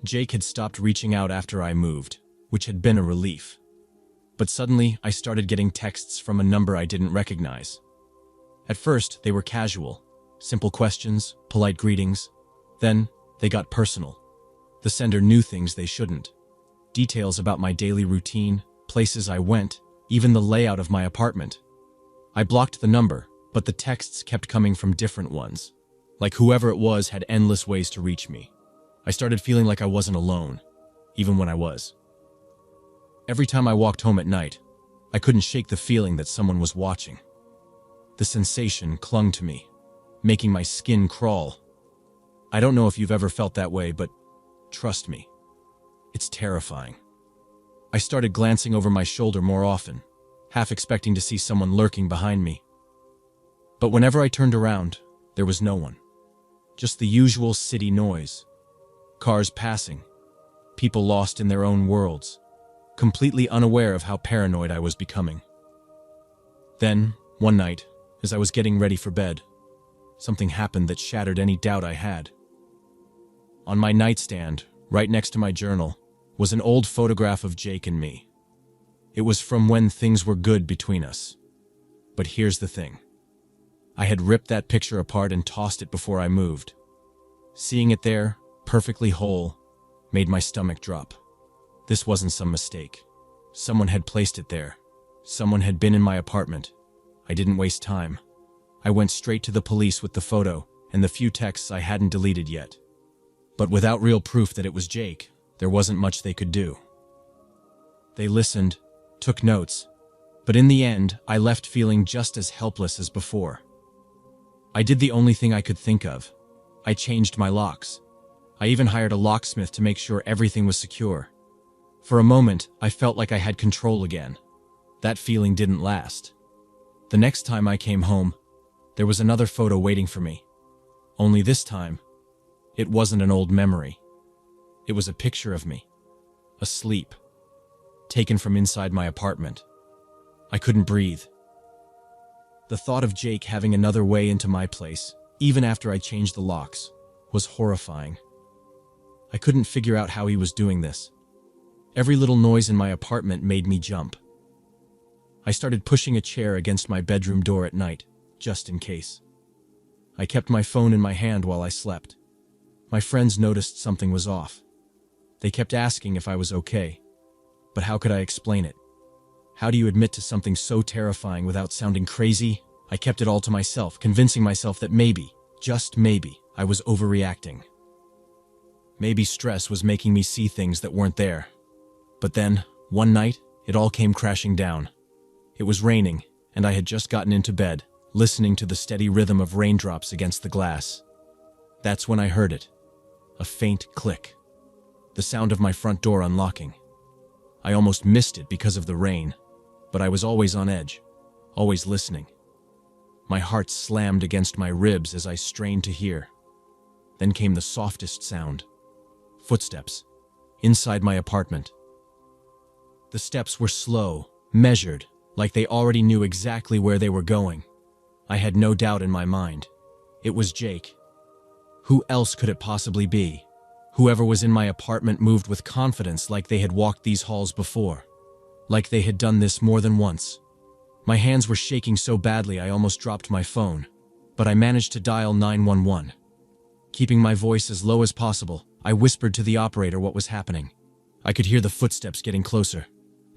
Jake had stopped reaching out after I moved, which had been a relief. But suddenly, I started getting texts from a number I didn't recognize. At first, they were casual, simple questions, polite greetings. Then, they got personal. The sender knew things they shouldn't. Details about my daily routine, places I went, even the layout of my apartment. I blocked the number, but the texts kept coming from different ones. Like whoever it was had endless ways to reach me. I started feeling like I wasn't alone, even when I was. Every time I walked home at night, I couldn't shake the feeling that someone was watching. The sensation clung to me, making my skin crawl. I don't know if you've ever felt that way, but trust me, it's terrifying. I started glancing over my shoulder more often, half expecting to see someone lurking behind me. But whenever I turned around, there was no one. Just the usual city noise. Cars passing, people lost in their own worlds, completely unaware of how paranoid I was becoming. Then, one night, as I was getting ready for bed, something happened that shattered any doubt I had. On my nightstand, right next to my journal, was an old photograph of Jake and me. It was from when things were good between us. But here's the thing. I had ripped that picture apart and tossed it before I moved. Seeing it there, perfectly whole, made my stomach drop. This wasn't some mistake. Someone had placed it there. Someone had been in my apartment. I didn't waste time. I went straight to the police with the photo and the few texts I hadn't deleted yet. But without real proof that it was Jake, there wasn't much they could do. They listened, took notes, but in the end, I left feeling just as helpless as before. I did the only thing I could think of. I changed my locks. I even hired a locksmith to make sure everything was secure. For a moment, I felt like I had control again. That feeling didn't last. The next time I came home, there was another photo waiting for me. Only this time, it wasn't an old memory. It was a picture of me, asleep, taken from inside my apartment. I couldn't breathe. The thought of Jake having another way into my place, even after I changed the locks, was horrifying. I couldn't figure out how he was doing this. Every little noise in my apartment made me jump. I started pushing a chair against my bedroom door at night, just in case. I kept my phone in my hand while I slept. My friends noticed something was off. They kept asking if I was okay. But how could I explain it? How do you admit to something so terrifying without sounding crazy? I kept it all to myself, convincing myself that maybe, just maybe, I was overreacting. Maybe stress was making me see things that weren't there. But then, one night, it all came crashing down. It was raining, and I had just gotten into bed, listening to the steady rhythm of raindrops against the glass. That's when I heard it. A faint click. The sound of my front door unlocking. I almost missed it because of the rain, but I was always on edge, always listening. My heart slammed against my ribs as I strained to hear. Then came the softest sound. Footsteps. Inside my apartment. The steps were slow, measured, like they already knew exactly where they were going. I had no doubt in my mind. It was Jake. Who else could it possibly be? Whoever was in my apartment moved with confidence like they had walked these halls before. Like they had done this more than once. My hands were shaking so badly I almost dropped my phone, but I managed to dial 911. Keeping my voice as low as possible, I whispered to the operator what was happening. I could hear the footsteps getting closer.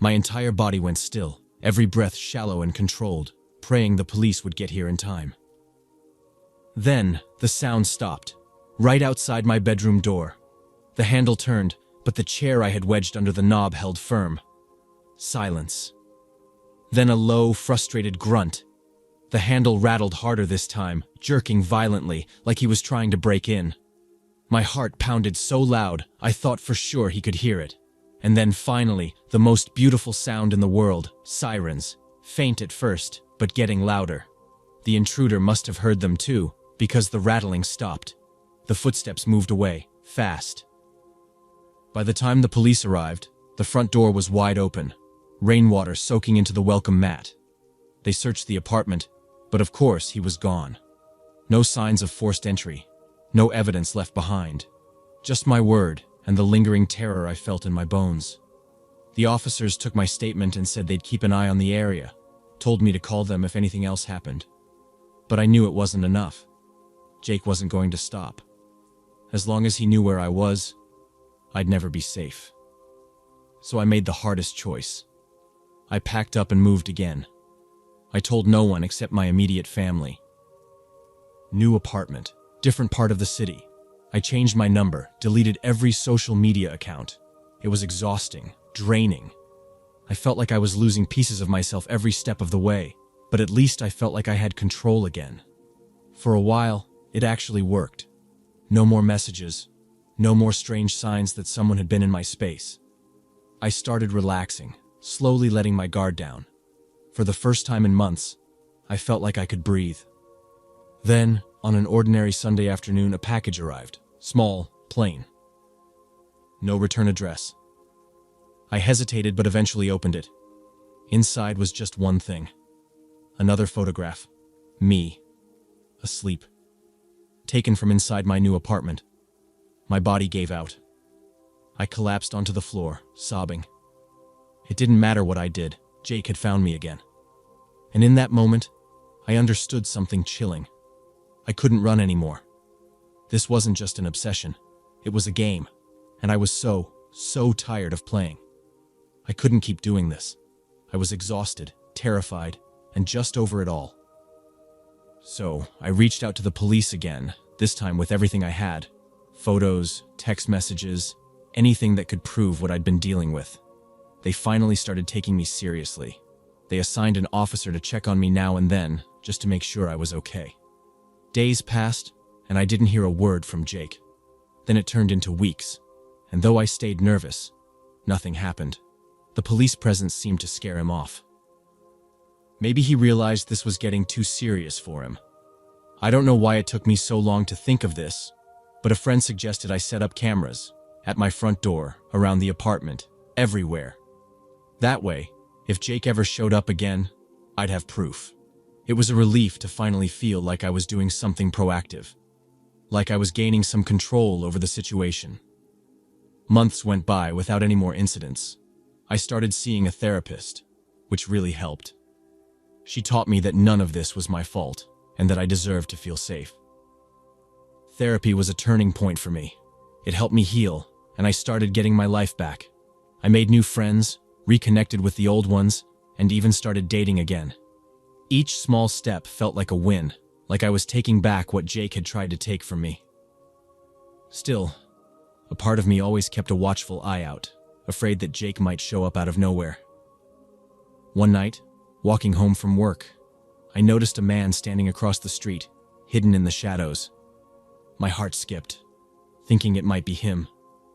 My entire body went still, every breath shallow and controlled, praying the police would get here in time. Then, the sound stopped, right outside my bedroom door. The handle turned, but the chair I had wedged under the knob held firm. Silence. Then a low, frustrated grunt. The handle rattled harder this time, jerking violently, like he was trying to break in. My heart pounded so loud, I thought for sure he could hear it. And then finally, the most beautiful sound in the world, sirens. Faint at first, but getting louder. The intruder must have heard them too, because the rattling stopped. The footsteps moved away, fast. By the time the police arrived, the front door was wide open, rainwater soaking into the welcome mat. They searched the apartment, but of course he was gone. No signs of forced entry, no evidence left behind. Just my word and the lingering terror I felt in my bones. The officers took my statement and said they'd keep an eye on the area, told me to call them if anything else happened. But I knew it wasn't enough. Jake wasn't going to stop. As long as he knew where I was, I'd never be safe. So I made the hardest choice. I packed up and moved again. I told no one except my immediate family. New apartment, different part of the city. I changed my number, deleted every social media account. It was exhausting, draining. I felt like I was losing pieces of myself every step of the way, but at least I felt like I had control again. For a while, it actually worked. No more messages, no more strange signs that someone had been in my space. I started relaxing, slowly letting my guard down. For the first time in months, I felt like I could breathe. Then, on an ordinary Sunday afternoon, a package arrived. Small, plain. No return address. I hesitated but eventually opened it. Inside was just one thing. Another photograph. Me. Asleep. Taken from inside my new apartment. My body gave out. I collapsed onto the floor, sobbing. It didn't matter what I did, Jake had found me again. And in that moment, I understood something chilling. I couldn't run anymore. This wasn't just an obsession. It was a game, and I was so tired of playing. I couldn't keep doing this. I was exhausted, terrified, and just over it all. So, I reached out to the police again, this time with everything I had. Photos, text messages, anything that could prove what I'd been dealing with. They finally started taking me seriously. They assigned an officer to check on me now and then, just to make sure I was okay. Days passed, and I didn't hear a word from Jake. Then it turned into weeks, and though I stayed nervous, nothing happened. The police presence seemed to scare him off. Maybe he realized this was getting too serious for him. I don't know why it took me so long to think of this, but a friend suggested I set up cameras at my front door, around the apartment, everywhere. That way, if Jake ever showed up again, I'd have proof. It was a relief to finally feel like I was doing something proactive, like I was gaining some control over the situation. Months went by without any more incidents. I started seeing a therapist, which really helped. She taught me that none of this was my fault and that I deserved to feel safe. Therapy was a turning point for me. It helped me heal, and I started getting my life back. I made new friends, reconnected with the old ones, and even started dating again. Each small step felt like a win, like I was taking back what Jake had tried to take from me. Still, a part of me always kept a watchful eye out, afraid that Jake might show up out of nowhere. One night, walking home from work, I noticed a man standing across the street, hidden in the shadows. My heart skipped, thinking it might be him,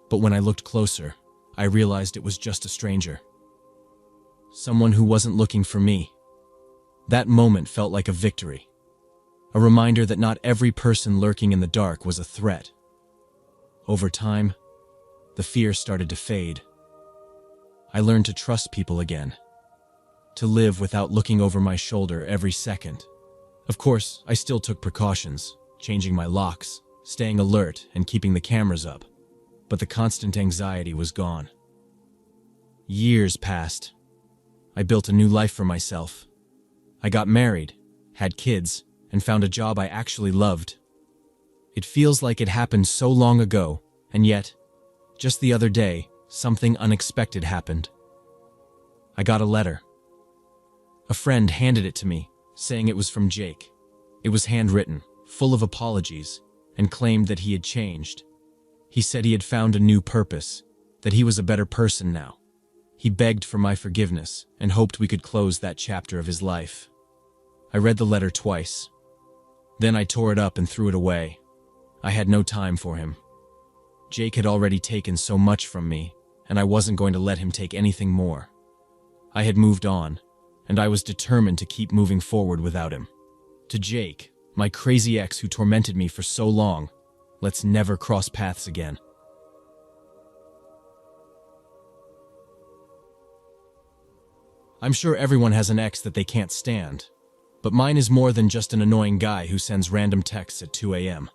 but when I looked closer, I realized it was just a stranger. Someone who wasn't looking for me. That moment felt like a victory, a reminder that not every person lurking in the dark was a threat. Over time, the fear started to fade. I learned to trust people again, to live without looking over my shoulder every second. Of course, I still took precautions, changing my locks, staying alert, and keeping the cameras up, but the constant anxiety was gone. Years passed. I built a new life for myself. I got married, had kids, and found a job I actually loved. It feels like it happened so long ago, and yet, just the other day, something unexpected happened. I got a letter. A friend handed it to me, saying it was from Jake. It was handwritten, full of apologies, and claimed that he had changed. He said he had found a new purpose, that he was a better person now. He begged for my forgiveness and hoped we could close that chapter of his life. I read the letter twice. Then I tore it up and threw it away. I had no time for him. Jake had already taken so much from me, and I wasn't going to let him take anything more. I had moved on, and I was determined to keep moving forward without him. To Jake, my crazy ex who tormented me for so long, let's never cross paths again. I'm sure everyone has an ex that they can't stand, but mine is more than just an annoying guy who sends random texts at 2 a.m.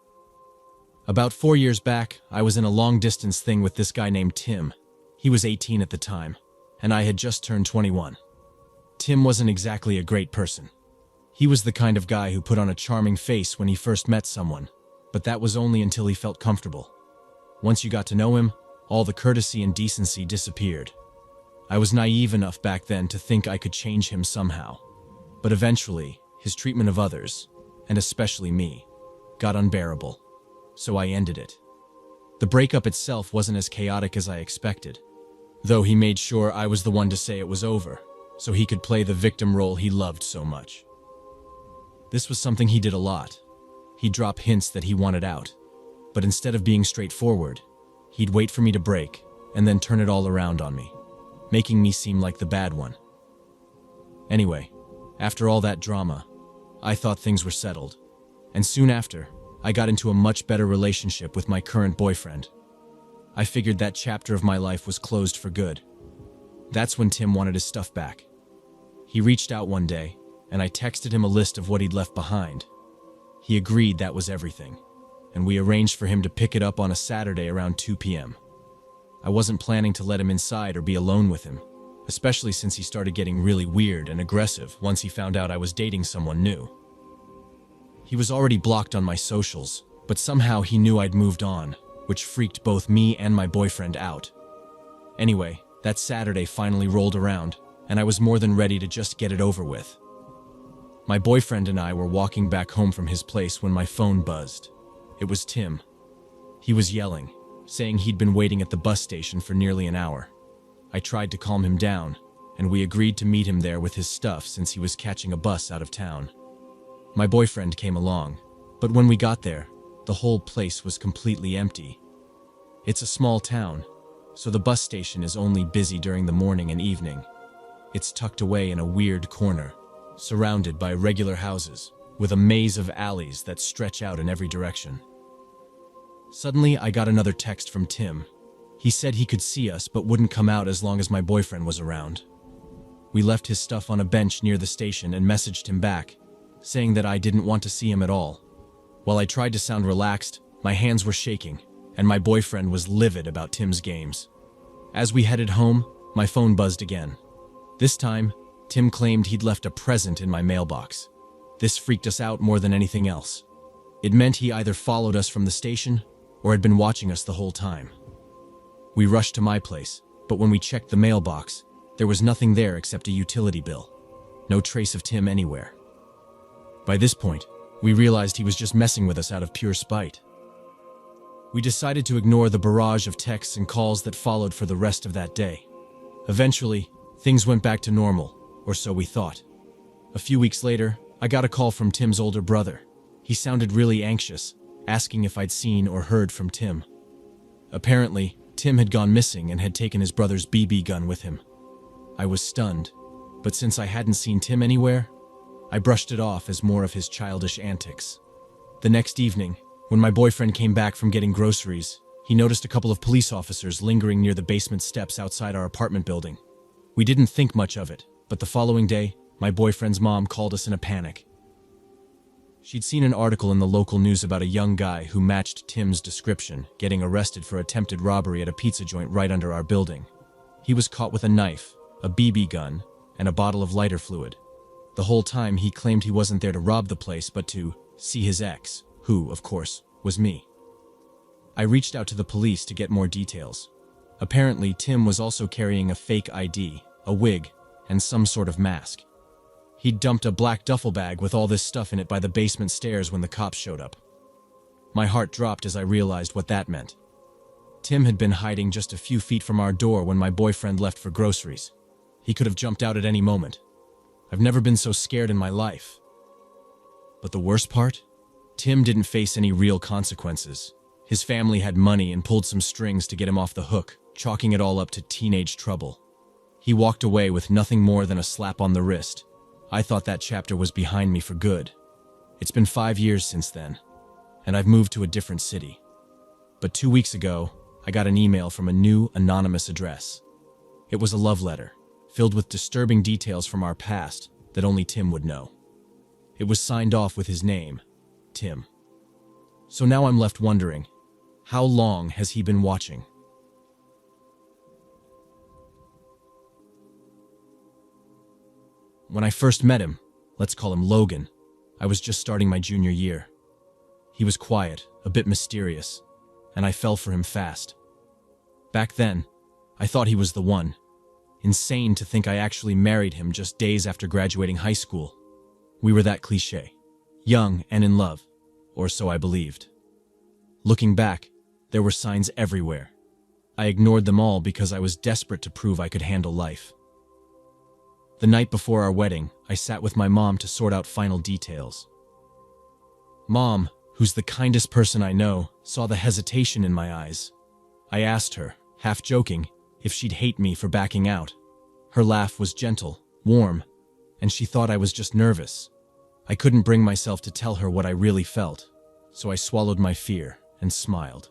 About 4 years back, I was in a long-distance thing with this guy named Tim. He was 18 at the time, and I had just turned 21. Tim wasn't exactly a great person. He was the kind of guy who put on a charming face when he first met someone, but that was only until he felt comfortable. Once you got to know him, all the courtesy and decency disappeared. I was naive enough back then to think I could change him somehow. But eventually, his treatment of others, and especially me, got unbearable. So I ended it. The breakup itself wasn't as chaotic as I expected, though he made sure I was the one to say it was over, so he could play the victim role he loved so much. This was something he did a lot. He'd drop hints that he wanted out, but instead of being straightforward, he'd wait for me to break and then turn it all around on me, making me seem like the bad one. Anyway, after all that drama, I thought things were settled, and soon after, I got into a much better relationship with my current boyfriend. I figured that chapter of my life was closed for good. That's when Tim wanted his stuff back. He reached out one day, and I texted him a list of what he'd left behind. He agreed that was everything, and we arranged for him to pick it up on a Saturday around 2 p.m. I wasn't planning to let him inside or be alone with him, especially since he started getting really weird and aggressive once he found out I was dating someone new. He was already blocked on my socials, but somehow he knew I'd moved on, which freaked both me and my boyfriend out. Anyway, that Saturday finally rolled around, and I was more than ready to just get it over with. My boyfriend and I were walking back home from his place when my phone buzzed. It was Tim. He was yelling, saying he'd been waiting at the bus station for nearly an hour. I tried to calm him down, and we agreed to meet him there with his stuff since he was catching a bus out of town. My boyfriend came along, but when we got there, the whole place was completely empty. It's a small town, so the bus station is only busy during the morning and evening. It's tucked away in a weird corner, surrounded by regular houses, with a maze of alleys that stretch out in every direction. Suddenly, I got another text from Tim. He said he could see us but wouldn't come out as long as my boyfriend was around. We left his stuff on a bench near the station and messaged him back, saying that I didn't want to see him at all. While I tried to sound relaxed, my hands were shaking, and my boyfriend was livid about Tim's games. As we headed home, my phone buzzed again. This time, Tim claimed he'd left a present in my mailbox. This freaked us out more than anything else. It meant he either followed us from the station or had been watching us the whole time. We rushed to my place, but when we checked the mailbox, there was nothing there except a utility bill. No trace of Tim anywhere. By this point, we realized he was just messing with us out of pure spite. We decided to ignore the barrage of texts and calls that followed for the rest of that day. Eventually, things went back to normal, or so we thought. A few weeks later, I got a call from Tim's older brother. He sounded really anxious, asking if I'd seen or heard from Tim. Apparently, Tim had gone missing and had taken his brother's BB gun with him. I was stunned, but since I hadn't seen Tim anywhere, I brushed it off as more of his childish antics. The next evening, when my boyfriend came back from getting groceries, he noticed a couple of police officers lingering near the basement steps outside our apartment building. We didn't think much of it, but the following day, my boyfriend's mom called us in a panic. She'd seen an article in the local news about a young guy who matched Tim's description, getting arrested for attempted robbery at a pizza joint right under our building. He was caught with a knife, a BB gun, and a bottle of lighter fluid. The whole time he claimed he wasn't there to rob the place but to see his ex, who, of course, was me. I reached out to the police to get more details. Apparently, Tim was also carrying a fake ID, a wig, and some sort of mask. He'd dumped a black duffel bag with all this stuff in it by the basement stairs when the cops showed up. My heart dropped as I realized what that meant. Tim had been hiding just a few feet from our door when my boyfriend left for groceries. He could have jumped out at any moment. I've never been so scared in my life. But the worst part? Tim didn't face any real consequences. His family had money and pulled some strings to get him off the hook, chalking it all up to teenage trouble. He walked away with nothing more than a slap on the wrist. I thought that chapter was behind me for good. It's been 5 years since then, and I've moved to a different city. But 2 weeks ago, I got an email from a new anonymous address. It was a love letter, filled with disturbing details from our past that only Tim would know. It was signed off with his name, Tim. So now I'm left wondering, how long has he been watching? When I first met him, let's call him Logan, I was just starting my junior year. He was quiet, a bit mysterious, and I fell for him fast. Back then, I thought he was the one. Insane to think I actually married him just days after graduating high school. We were that cliché. Young and in love, or so I believed. Looking back, there were signs everywhere. I ignored them all because I was desperate to prove I could handle life. The night before our wedding, I sat with my mom to sort out final details. Mom, who's the kindest person I know, saw the hesitation in my eyes. I asked her, half joking, if she'd hate me for backing out. Her laugh was gentle, warm, and she thought I was just nervous. I couldn't bring myself to tell her what I really felt, so I swallowed my fear and smiled.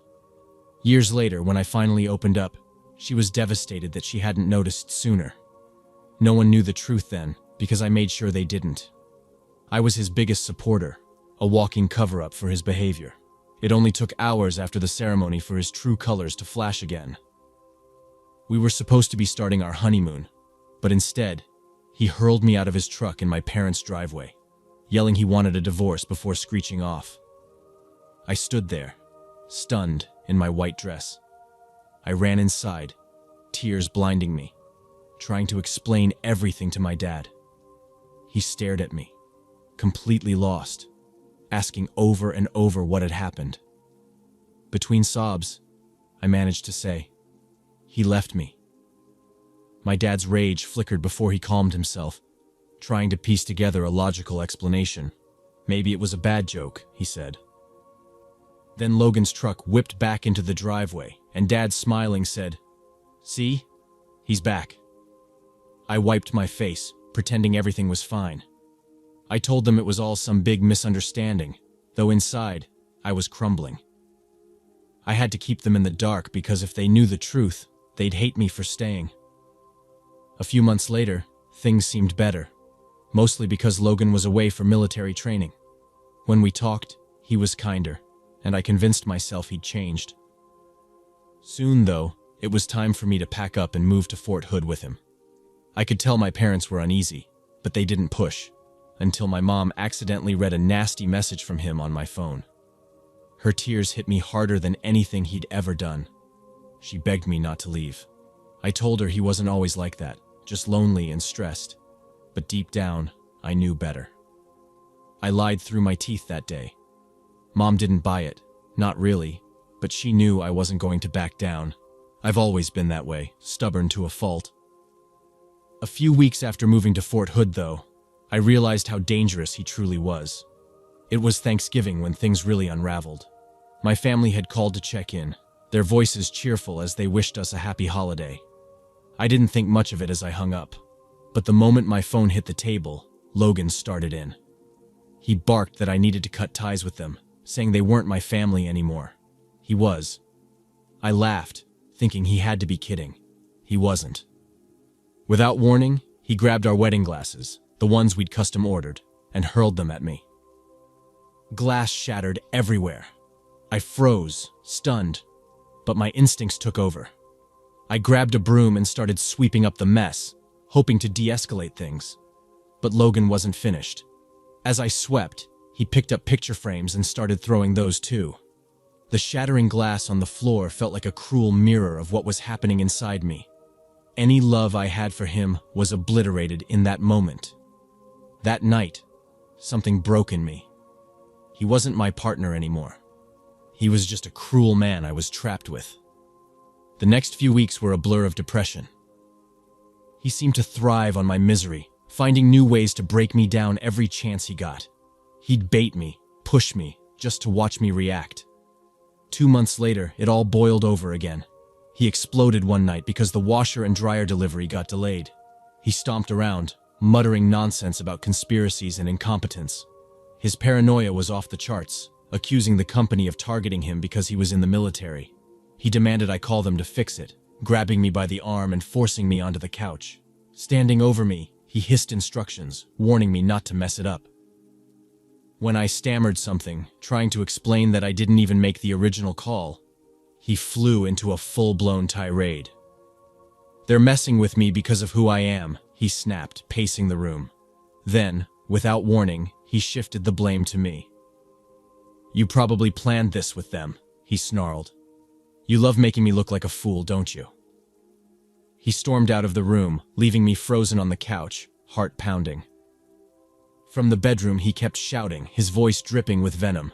Years later, when I finally opened up, she was devastated that she hadn't noticed sooner. No one knew the truth then, because I made sure they didn't. I was his biggest supporter, a walking cover-up for his behavior. It only took hours after the ceremony for his true colors to flash again. We were supposed to be starting our honeymoon, but instead, he hurled me out of his truck in my parents' driveway, yelling he wanted a divorce before screeching off. I stood there, stunned, in my white dress. I ran inside, tears blinding me, trying to explain everything to my dad. He stared at me, completely lost, asking over and over what had happened. Between sobs, I managed to say, "He left me." My dad's rage flickered before he calmed himself, trying to piece together a logical explanation. "Maybe it was a bad joke," he said. Then Logan's truck whipped back into the driveway, and Dad, smiling, said, "See? He's back." I wiped my face, pretending everything was fine. I told them it was all some big misunderstanding, though inside, I was crumbling. I had to keep them in the dark because if they knew the truth, they'd hate me for staying. A few months later, things seemed better, mostly because Logan was away for military training. When we talked, he was kinder, and I convinced myself he'd changed. Soon, though, it was time for me to pack up and move to Fort Hood with him. I could tell my parents were uneasy, but they didn't push, until my mom accidentally read a nasty message from him on my phone. Her tears hit me harder than anything he'd ever done. She begged me not to leave. I told her he wasn't always like that, just lonely and stressed. But deep down, I knew better. I lied through my teeth that day. Mom didn't buy it, not really, but she knew I wasn't going to back down. I've always been that way, stubborn to a fault. A few weeks after moving to Fort Hood, though, I realized how dangerous he truly was. It was Thanksgiving when things really unraveled. My family had called to check in, their voices cheerful as they wished us a happy holiday. I didn't think much of it as I hung up, but the moment my phone hit the table, Logan started in. He barked that I needed to cut ties with them, saying they weren't my family anymore. He was. I laughed, thinking he had to be kidding. He wasn't. Without warning, he grabbed our wedding glasses, the ones we'd custom ordered, and hurled them at me. Glass shattered everywhere. I froze, stunned, but my instincts took over. I grabbed a broom and started sweeping up the mess, hoping to de-escalate things. But Logan wasn't finished. As I swept, he picked up picture frames and started throwing those too. The shattering glass on the floor felt like a cruel mirror of what was happening inside me. Any love I had for him was obliterated in that moment. That night, something broke in me. He wasn't my partner anymore. He was just a cruel man I was trapped with. The next few weeks were a blur of depression. He seemed to thrive on my misery, finding new ways to break me down every chance he got. He'd bait me, push me, just to watch me react. 2 months later, it all boiled over again. He exploded one night because the washer and dryer delivery got delayed. He stomped around, muttering nonsense about conspiracies and incompetence. His paranoia was off the charts, accusing the company of targeting him because he was in the military. He demanded I call them to fix it, grabbing me by the arm and forcing me onto the couch. Standing over me, he hissed instructions, warning me not to mess it up. When I stammered something, trying to explain that I didn't even make the original call, he flew into a full-blown tirade. "They're messing with me because of who I am," he snapped, pacing the room. Then, without warning, he shifted the blame to me. "You probably planned this with them," he snarled. "You love making me look like a fool, don't you?" He stormed out of the room, leaving me frozen on the couch, heart pounding. From the bedroom, he kept shouting, his voice dripping with venom.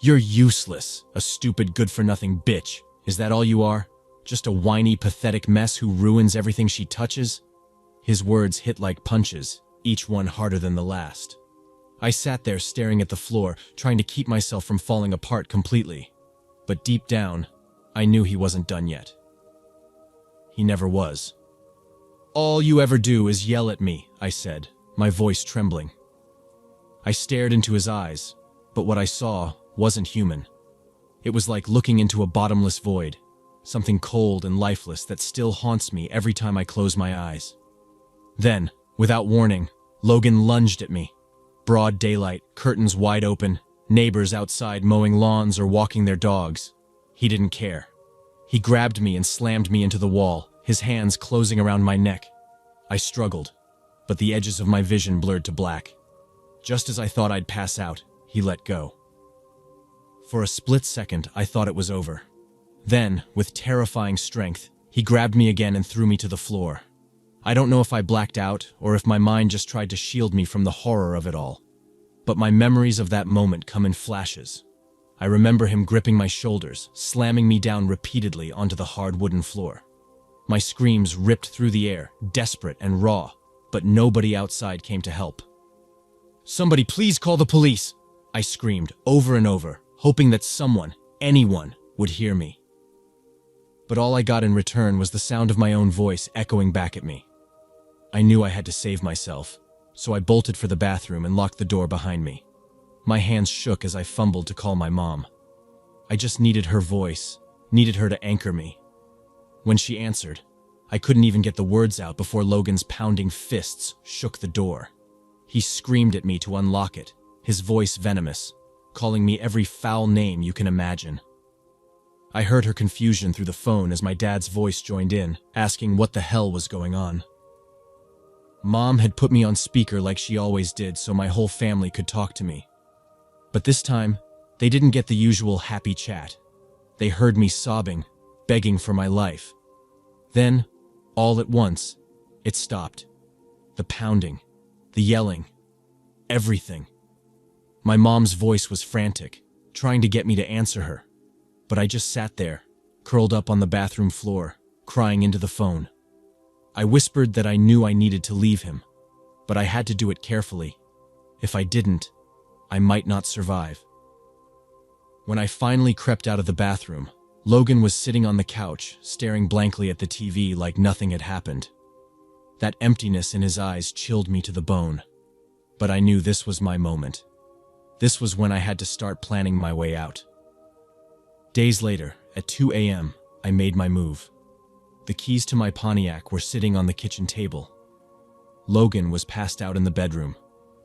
"You're useless, a stupid good-for-nothing bitch. Is that all you are? Just a whiny, pathetic mess who ruins everything she touches?" His words hit like punches, each one harder than the last. I sat there staring at the floor, trying to keep myself from falling apart completely. But deep down, I knew he wasn't done yet. He never was. "All you ever do is yell at me," I said, my voice trembling. I stared into his eyes, but what I saw wasn't human. It was like looking into a bottomless void, something cold and lifeless that still haunts me every time I close my eyes. Then, without warning, Logan lunged at me. Broad daylight, curtains wide open, neighbors outside mowing lawns or walking their dogs. He didn't care. He grabbed me and slammed me into the wall, his hands closing around my neck. I struggled, but the edges of my vision blurred to black. Just as I thought I'd pass out, he let go. For a split second, I thought it was over. Then, with terrifying strength, he grabbed me again and threw me to the floor. I don't know if I blacked out or if my mind just tried to shield me from the horror of it all. But my memories of that moment come in flashes. I remember him gripping my shoulders, slamming me down repeatedly onto the hard wooden floor. My screams ripped through the air, desperate and raw, but nobody outside came to help. "Somebody please call the police!" I screamed over and over, hoping that someone, anyone, would hear me. But all I got in return was the sound of my own voice echoing back at me. I knew I had to save myself, so I bolted for the bathroom and locked the door behind me. My hands shook as I fumbled to call my mom. I just needed her voice, needed her to anchor me. When she answered, I couldn't even get the words out before Logan's pounding fists shook the door. He screamed at me to unlock it, his voice venomous, calling me every foul name you can imagine. I heard her confusion through the phone as my dad's voice joined in, asking what the hell was going on. Mom had put me on speaker like she always did so my whole family could talk to me. But this time, they didn't get the usual happy chat. They heard me sobbing, begging for my life. Then, all at once, it stopped. The pounding, the yelling, everything. My mom's voice was frantic, trying to get me to answer her. But I just sat there, curled up on the bathroom floor, crying into the phone. I whispered that I knew I needed to leave him, but I had to do it carefully. If I didn't, I might not survive. When I finally crept out of the bathroom, Logan was sitting on the couch, staring blankly at the TV like nothing had happened. That emptiness in his eyes chilled me to the bone. But I knew this was my moment. This was when I had to start planning my way out. Days later, at 2 a.m., I made my move. The keys to my Pontiac were sitting on the kitchen table. Logan was passed out in the bedroom,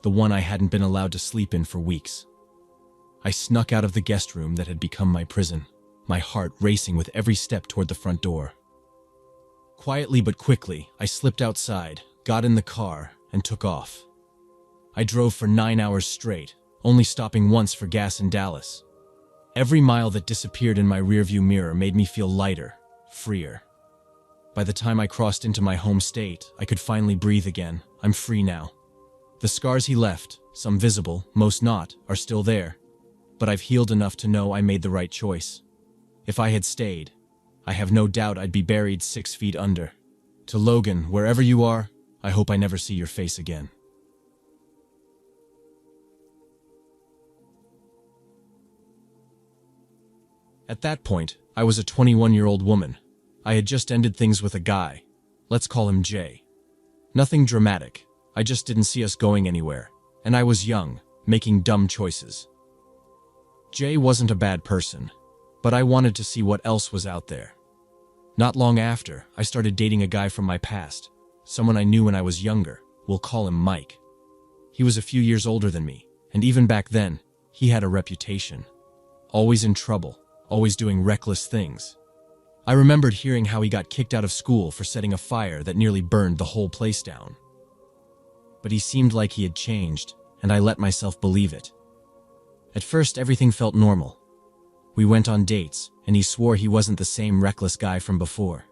the one I hadn't been allowed to sleep in for weeks. I snuck out of the guest room that had become my prison, my heart racing with every step toward the front door. Quietly but quickly, I slipped outside, got in the car, and took off. I drove for 9 hours straight, only stopping once for gas in Dallas. Every mile that disappeared in my rearview mirror made me feel lighter, freer. By the time I crossed into my home state, I could finally breathe again. I'm free now. The scars he left, some visible, most not, are still there. But I've healed enough to know I made the right choice. If I had stayed, I have no doubt I'd be buried 6 feet under. To Logan, wherever you are, I hope I never see your face again. At that point, I was a 21-year-old woman. I had just ended things with a guy. Let's call him Jay. Nothing dramatic. I just didn't see us going anywhere. And I was young, making dumb choices. Jay wasn't a bad person, but I wanted to see what else was out there. Not long after, I started dating a guy from my past, someone I knew when I was younger. We'll call him Mike. He was a few years older than me, and even back then, he had a reputation. Always in trouble. Always doing reckless things. I remembered hearing how he got kicked out of school for setting a fire that nearly burned the whole place down. But he seemed like he had changed, and I let myself believe it. At first, everything felt normal. We went on dates, and he swore he wasn't the same reckless guy from before.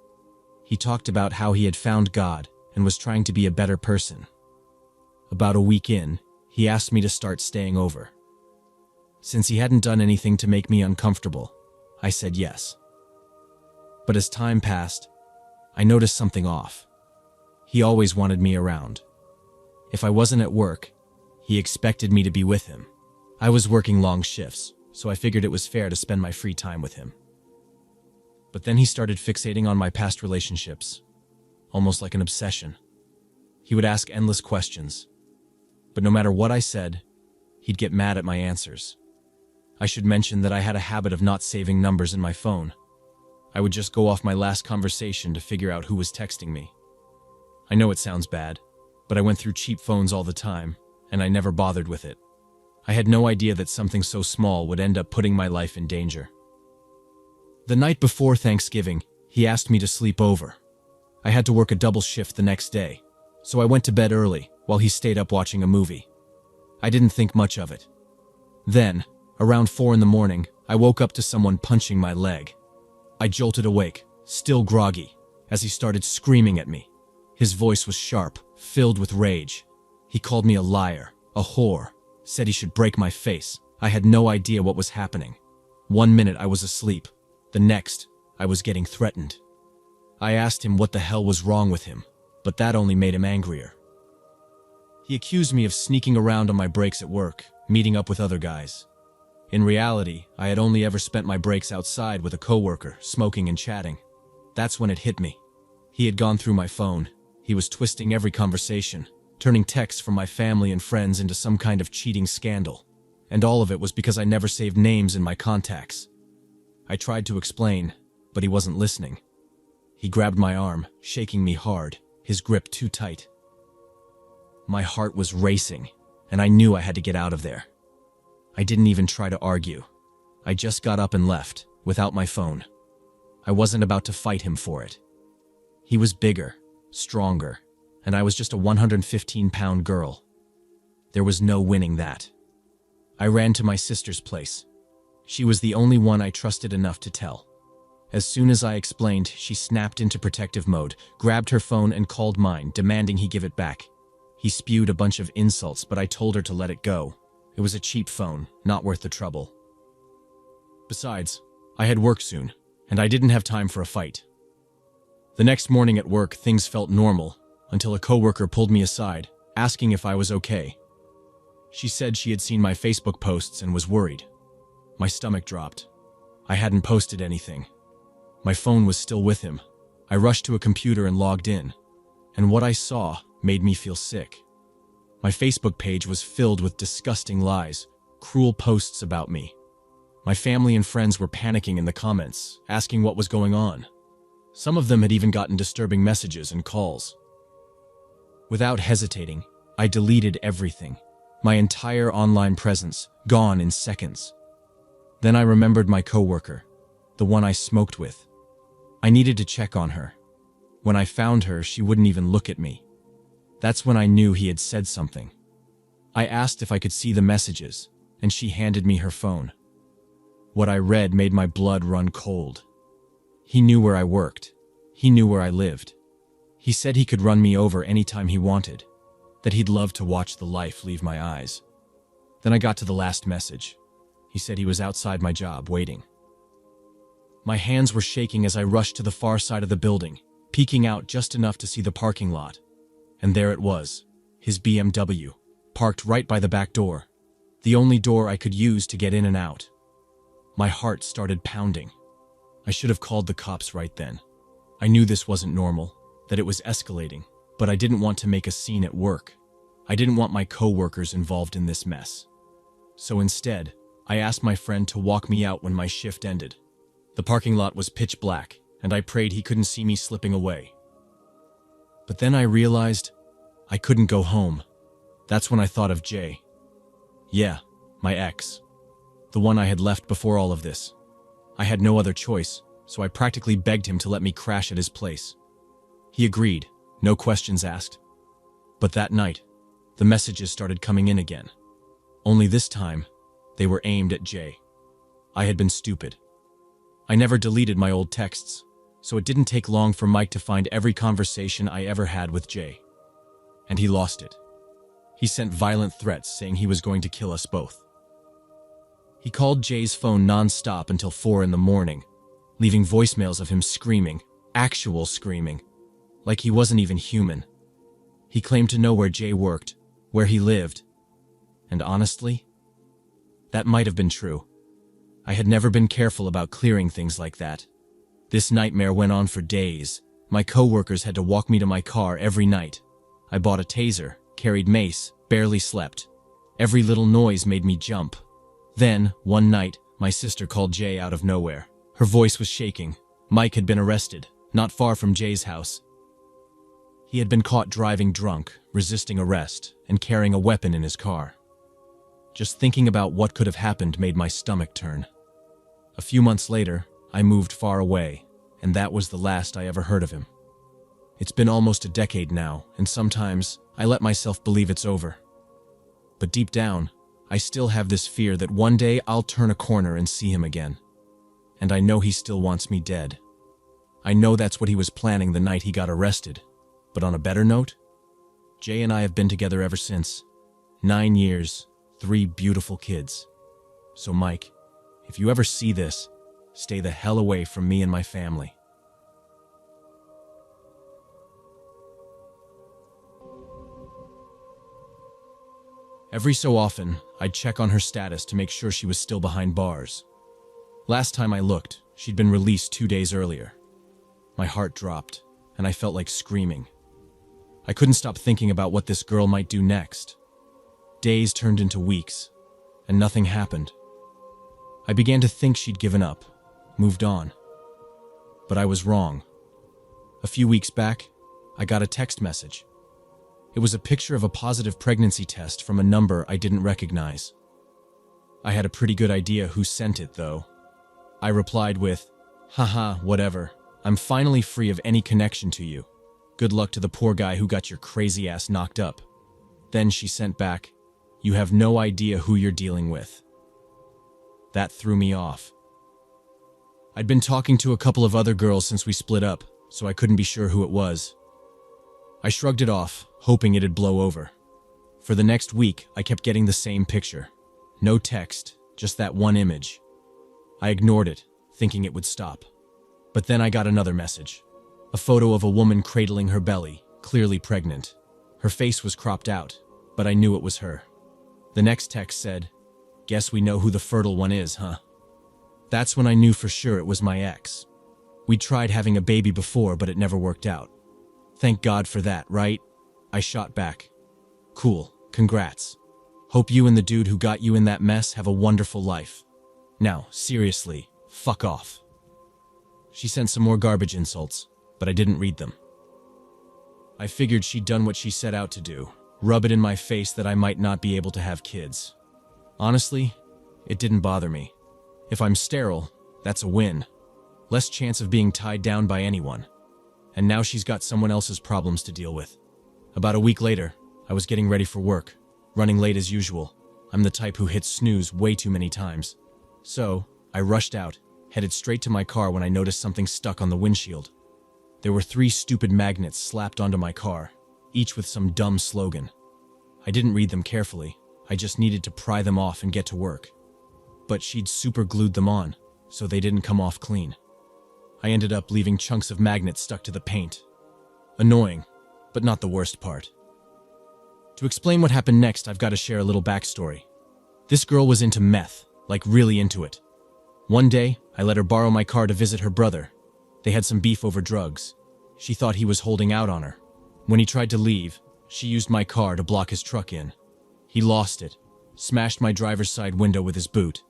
He talked about how he had found God and was trying to be a better person. About a week in, he asked me to start staying over. Since he hadn't done anything to make me uncomfortable, I said yes. But as time passed, I noticed something off. He always wanted me around. If I wasn't at work, he expected me to be with him. I was working long shifts, so I figured it was fair to spend my free time with him. But then he started fixating on my past relationships, almost like an obsession. He would ask endless questions, but no matter what I said, he'd get mad at my answers. I should mention that I had a habit of not saving numbers in my phone. I would just go off my last conversation to figure out who was texting me. I know it sounds bad, but I went through cheap phones all the time, and I never bothered with it. I had no idea that something so small would end up putting my life in danger. The night before Thanksgiving, he asked me to sleep over. I had to work a double shift the next day, so I went to bed early while he stayed up watching a movie. I didn't think much of it. Then, around 4 in the morning, I woke up to someone punching my leg. I jolted awake, still groggy, as he started screaming at me. His voice was sharp, filled with rage. He called me a liar, a whore, said he should break my face. I had no idea what was happening. 1 minute I was asleep. The next, I was getting threatened. I asked him what the hell was wrong with him, but that only made him angrier. He accused me of sneaking around on my breaks at work, meeting up with other guys. In reality, I had only ever spent my breaks outside with a coworker, smoking and chatting. That's when it hit me. He had gone through my phone. He was twisting every conversation, turning texts from my family and friends into some kind of cheating scandal. And all of it was because I never saved names in my contacts. I tried to explain, but he wasn't listening. He grabbed my arm, shaking me hard, his grip too tight. My heart was racing, and I knew I had to get out of there. I didn't even try to argue. I just got up and left, without my phone. I wasn't about to fight him for it. He was bigger, stronger, and I was just a 115-pound girl. There was no winning that. I ran to my sister's place. She was the only one I trusted enough to tell. As soon as I explained, she snapped into protective mode, grabbed her phone and called mine, demanding he give it back. He spewed a bunch of insults, but I told her to let it go. It was a cheap phone, not worth the trouble. Besides, I had work soon, and I didn't have time for a fight. The next morning at work, things felt normal, until a coworker pulled me aside, asking if I was okay. She said she had seen my Facebook posts and was worried. My stomach dropped. I hadn't posted anything. My phone was still with him. I rushed to a computer and logged in, and what I saw made me feel sick. My Facebook page was filled with disgusting lies, cruel posts about me. My family and friends were panicking in the comments, asking what was going on. Some of them had even gotten disturbing messages and calls. Without hesitating, I deleted everything. My entire online presence, gone in seconds. Then I remembered my coworker, the one I smoked with. I needed to check on her. When I found her, she wouldn't even look at me. That's when I knew he had said something. I asked if I could see the messages, and she handed me her phone. What I read made my blood run cold. He knew where I worked. He knew where I lived. He said he could run me over anytime he wanted, that he'd love to watch the life leave my eyes. Then I got to the last message. He said he was outside my job, waiting. My hands were shaking as I rushed to the far side of the building, peeking out just enough to see the parking lot. And there it was, his BMW, parked right by the back door, the only door I could use to get in and out. My heart started pounding. I should have called the cops right then. I knew this wasn't normal, that it was escalating, but I didn't want to make a scene at work. I didn't want my coworkers involved in this mess. So instead, I asked my friend to walk me out when my shift ended. The parking lot was pitch black, and I prayed he couldn't see me slipping away. But then I realized I couldn't go home. That's when I thought of Jay. Yeah, my ex. The one I had left before all of this. I had no other choice, so I practically begged him to let me crash at his place. He agreed, no questions asked. But that night, the messages started coming in again. Only this time, they were aimed at Jay. I had been stupid. I never deleted my old texts. so it didn't take long for Mike to find every conversation I ever had with Jay. And he lost it. He sent violent threats saying he was going to kill us both. He called Jay's phone non-stop until 4 in the morning, leaving voicemails of him screaming, actual screaming, like he wasn't even human. He claimed to know where Jay worked, where he lived, and honestly, that might have been true. I had never been careful about clearing things like that. This nightmare went on for days. My coworkers had to walk me to my car every night. I bought a taser, carried mace, barely slept. Every little noise made me jump. Then, one night, my sister called Jay out of nowhere. Her voice was shaking. Mike had been arrested, not far from Jay's house. He had been caught driving drunk, resisting arrest, and carrying a weapon in his car. Just thinking about what could have happened made my stomach turn. A few months later, I moved far away, and that was the last I ever heard of him. It's been almost a decade now, and sometimes I let myself believe it's over. But deep down, I still have this fear that one day I'll turn a corner and see him again. And I know he still wants me dead. I know that's what he was planning the night he got arrested. But on a better note, Jay and I have been together ever since. 9 years, 3 beautiful kids. So Mike, if you ever see this, stay the hell away from me and my family. Every so often, I'd check on her status to make sure she was still behind bars. Last time I looked, she'd been released 2 days earlier. My heart dropped, and I felt like screaming. I couldn't stop thinking about what this girl might do next. Days turned into weeks, and nothing happened. I began to think she'd given up, moved on. But I was wrong. A few weeks back, I got a text message. It was a picture of a positive pregnancy test from a number I didn't recognize. I had a pretty good idea who sent it, though. I replied with, "Haha, whatever. I'm finally free of any connection to you. Good luck to the poor guy who got your crazy ass knocked up." Then she sent back, "You have no idea who you're dealing with." That threw me off. I'd been talking to a couple of other girls since we split up, so I couldn't be sure who it was. I shrugged it off, hoping it'd blow over. For the next week, I kept getting the same picture. No text, just that one image. I ignored it, thinking it would stop. But then I got another message. A photo of a woman cradling her belly, clearly pregnant. Her face was cropped out, but I knew it was her. The next text said, "Guess we know who the fertile one is, huh?" That's when I knew for sure it was my ex. We'd tried having a baby before, but it never worked out. Thank God for that, right? I shot back. "Cool, congrats. Hope you and the dude who got you in that mess have a wonderful life. Now, seriously, fuck off." She sent some more garbage insults, but I didn't read them. I figured she'd done what she set out to do, rub it in my face that I might not be able to have kids. Honestly, it didn't bother me. If I'm sterile, that's a win. Less chance of being tied down by anyone. And now she's got someone else's problems to deal with. About a week later, I was getting ready for work, running late as usual. I'm the type who hits snooze way too many times. So, I rushed out, headed straight to my car when I noticed something stuck on the windshield. There were 3 stupid magnets slapped onto my car, each with some dumb slogan. I didn't read them carefully. I just needed to pry them off and get to work. But she'd super glued them on, so they didn't come off clean. I ended up leaving chunks of magnets stuck to the paint. Annoying, but not the worst part. To explain what happened next, I've got to share a little backstory. This girl was into meth, like really into it. One day, I let her borrow my car to visit her brother. They had some beef over drugs. She thought he was holding out on her. When he tried to leave, she used my car to block his truck in. He lost it, smashed my driver's side window with his boot,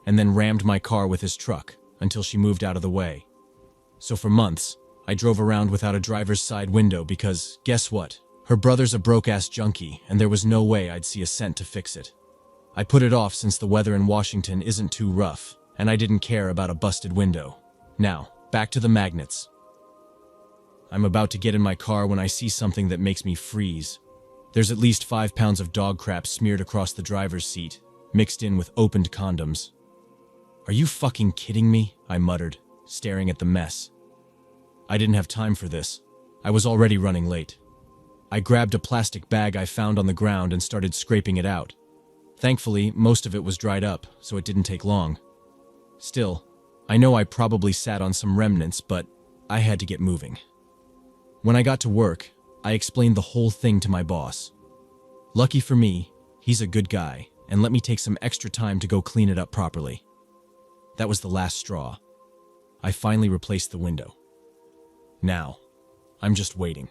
and then rammed my car with his truck until she moved out of the way. So for months, I drove around without a driver's side window because, guess what? Her brother's a broke-ass junkie, and there was no way I'd see a cent to fix it. I put it off since the weather in Washington isn't too rough, and I didn't care about a busted window. Now, back to the magnets. I'm about to get in my car when I see something that makes me freeze. There's at least 5 pounds of dog crap smeared across the driver's seat, mixed in with opened condoms. "Are you fucking kidding me?" I muttered, staring at the mess. I didn't have time for this. I was already running late. I grabbed a plastic bag I found on the ground and started scraping it out. Thankfully, most of it was dried up, so it didn't take long. Still, I know I probably sat on some remnants, but I had to get moving. When I got to work, I explained the whole thing to my boss. Lucky for me, he's a good guy, and let me take some extra time to go clean it up properly. That was the last straw. I finally replaced the window. Now, I'm just waiting,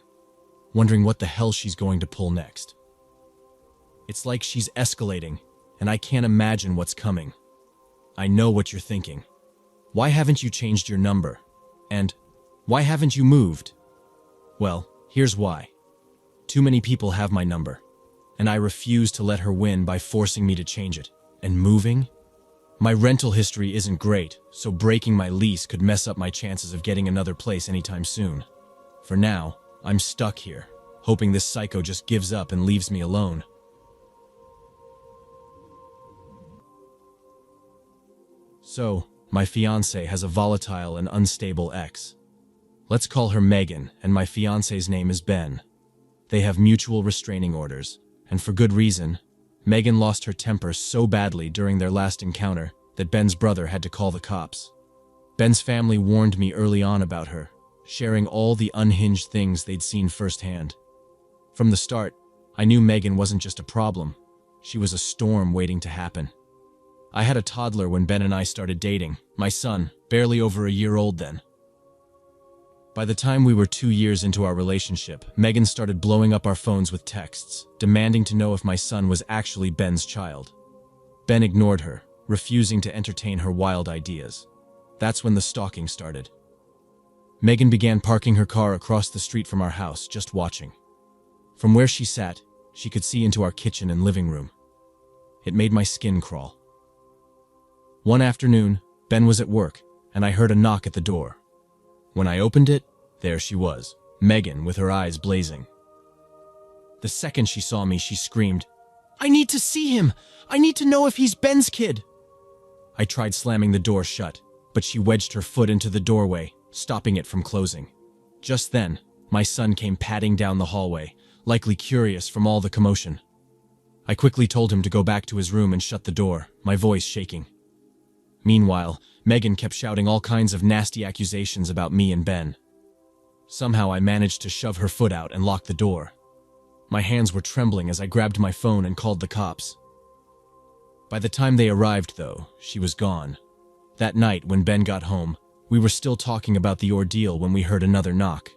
wondering what the hell she's going to pull next. It's like she's escalating, and I can't imagine what's coming. I know what you're thinking. Why haven't you changed your number? And why haven't you moved? Well, here's why. Too many people have my number, and I refuse to let her win by forcing me to change it. And moving? My rental history isn't great, so breaking my lease could mess up my chances of getting another place anytime soon. For now, I'm stuck here, hoping this psycho just gives up and leaves me alone. So, my fiancé has a volatile and unstable ex. Let's call her Megan, and my fiancé's name is Ben. They have mutual restraining orders, and for good reason. Megan lost her temper so badly during their last encounter that Ben's brother had to call the cops. Ben's family warned me early on about her, sharing all the unhinged things they'd seen firsthand. From the start, I knew Megan wasn't just a problem. She was a storm waiting to happen. I had a toddler when Ben and I started dating, my son, barely over a year old then. By the time we were 2 years into our relationship, Megan started blowing up our phones with texts, demanding to know if my son was actually Ben's child. Ben ignored her, refusing to entertain her wild ideas. That's when the stalking started. Megan began parking her car across the street from our house, just watching. From where she sat, she could see into our kitchen and living room. It made my skin crawl. One afternoon, Ben was at work, and I heard a knock at the door. When I opened it, there she was, Megan with her eyes blazing. The second she saw me, she screamed, "I need to see him! I need to know if he's Ben's kid!" I tried slamming the door shut, but she wedged her foot into the doorway, stopping it from closing. Just then, my son came padding down the hallway, likely curious from all the commotion. I quickly told him to go back to his room and shut the door, my voice shaking. Meanwhile, Megan kept shouting all kinds of nasty accusations about me and Ben. Somehow I managed to shove her foot out and lock the door. My hands were trembling as I grabbed my phone and called the cops. By the time they arrived, though, she was gone. That night, when Ben got home, we were still talking about the ordeal when we heard another knock.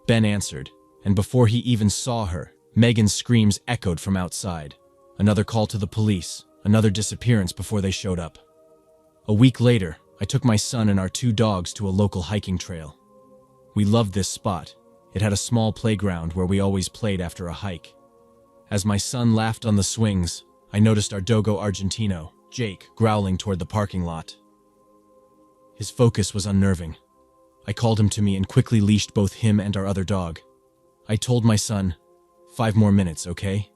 Ben answered, and before he even saw her, Megan's screams echoed from outside. Another call to the police, another disappearance before they showed up. A week later, I took my son and our 2 dogs to a local hiking trail. We loved this spot. It had a small playground where we always played after a hike. As my son laughed on the swings, I noticed our Dogo Argentino, Jake, growling toward the parking lot. His focus was unnerving. I called him to me and quickly leashed both him and our other dog. I told my son, 5 more minutes, okay?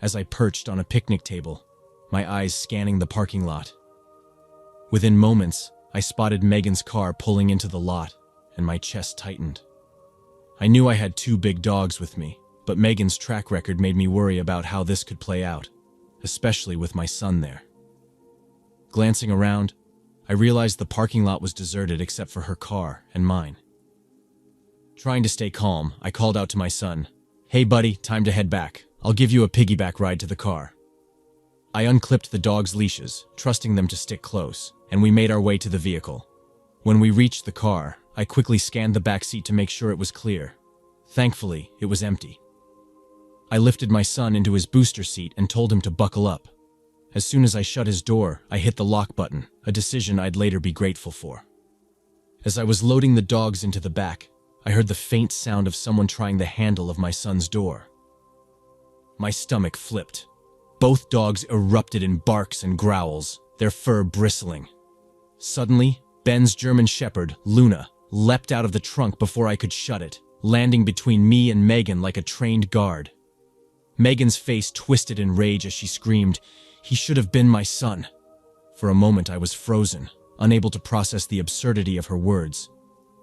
As I perched on a picnic table, my eyes scanning the parking lot. Within moments, I spotted Megan's car pulling into the lot, and my chest tightened. I knew I had 2 big dogs with me, but Megan's track record made me worry about how this could play out, especially with my son there. Glancing around, I realized the parking lot was deserted except for her car and mine. Trying to stay calm, I called out to my son, "Hey buddy, time to head back. I'll give you a piggyback ride to the car." I unclipped the dogs' leashes, trusting them to stick close, and we made our way to the vehicle. When we reached the car, I quickly scanned the back seat to make sure it was clear. Thankfully, it was empty. I lifted my son into his booster seat and told him to buckle up. As soon as I shut his door, I hit the lock button, a decision I'd later be grateful for. As I was loading the dogs into the back, I heard the faint sound of someone trying the handle of my son's door. My stomach flipped. Both dogs erupted in barks and growls, their fur bristling. Suddenly, Ben's German Shepherd, Luna, leapt out of the trunk before I could shut it, landing between me and Megan like a trained guard. Megan's face twisted in rage as she screamed, "He should have been my son." For a moment I was frozen, unable to process the absurdity of her words.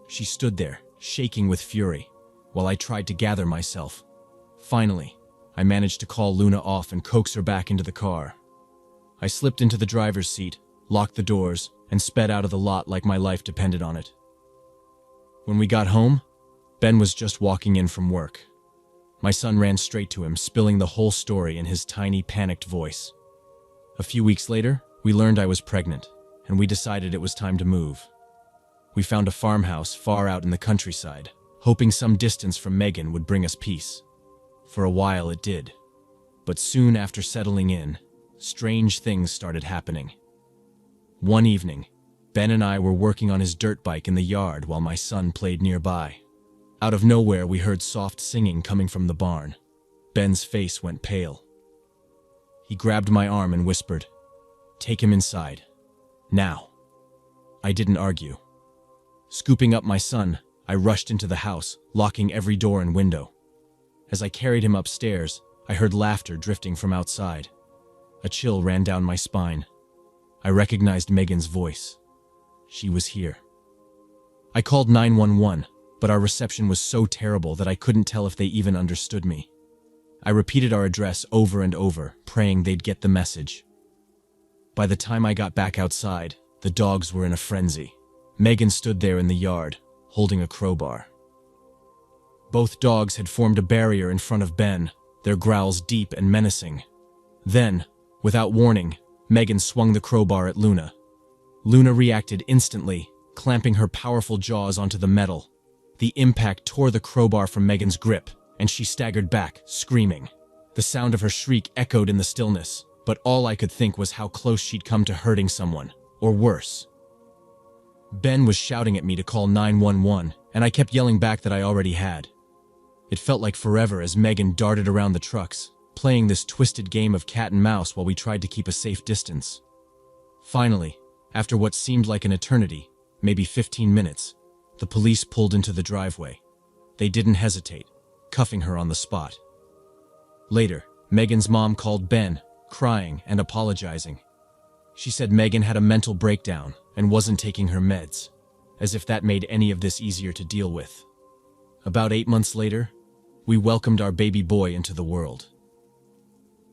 She stood there, shaking with fury, while I tried to gather myself. Finally, I managed to call Luna off and coax her back into the car. I slipped into the driver's seat, locked the doors, and sped out of the lot like my life depended on it. When we got home, Ben was just walking in from work. My son ran straight to him, spilling the whole story in his tiny, panicked voice. A few weeks later, we learned I was pregnant, and we decided it was time to move. We found a farmhouse far out in the countryside, hoping some distance from Megan would bring us peace. For a while it did, but soon after settling in, strange things started happening. One evening, Ben and I were working on his dirt bike in the yard while my son played nearby. Out of nowhere, we heard soft singing coming from the barn. Ben's face went pale. He grabbed my arm and whispered, "Take him inside. Now." I didn't argue. Scooping up my son, I rushed into the house, locking every door and window. As I carried him upstairs, I heard laughter drifting from outside. A chill ran down my spine. I recognized Megan's voice. She was here. I called 911, but our reception was so terrible that I couldn't tell if they even understood me. I repeated our address over and over, praying they'd get the message. By the time I got back outside, the dogs were in a frenzy. Megan stood there in the yard, holding a crowbar. Both dogs had formed a barrier in front of Ben, their growls deep and menacing. Then, without warning, Megan swung the crowbar at Luna. Luna reacted instantly, clamping her powerful jaws onto the metal. The impact tore the crowbar from Megan's grip, and she staggered back, screaming. The sound of her shriek echoed in the stillness, but all I could think was how close she'd come to hurting someone, or worse. Ben was shouting at me to call 911, and I kept yelling back that I already had. It felt like forever as Megan darted around the trucks, playing this twisted game of cat and mouse while we tried to keep a safe distance. Finally, after what seemed like an eternity, maybe 15 minutes, the police pulled into the driveway. They didn't hesitate, cuffing her on the spot. Later, Megan's mom called Ben, crying and apologizing. She said Megan had a mental breakdown and wasn't taking her meds, as if that made any of this easier to deal with. About 8 months later, we welcomed our baby boy into the world.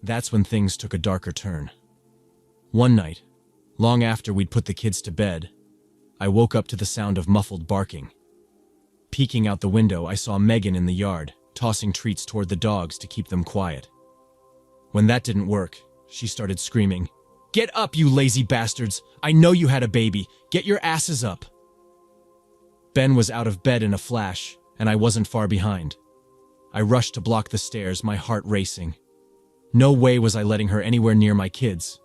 That's when things took a darker turn. One night, long after we'd put the kids to bed, I woke up to the sound of muffled barking. Peeking out the window, I saw Megan in the yard, tossing treats toward the dogs to keep them quiet. When that didn't work, she started screaming, "Get up, you lazy bastards! I know you had a baby! Get your asses up!" Ben was out of bed in a flash, and I wasn't far behind. I rushed to block the stairs, my heart racing. No way was I letting her anywhere near my kids.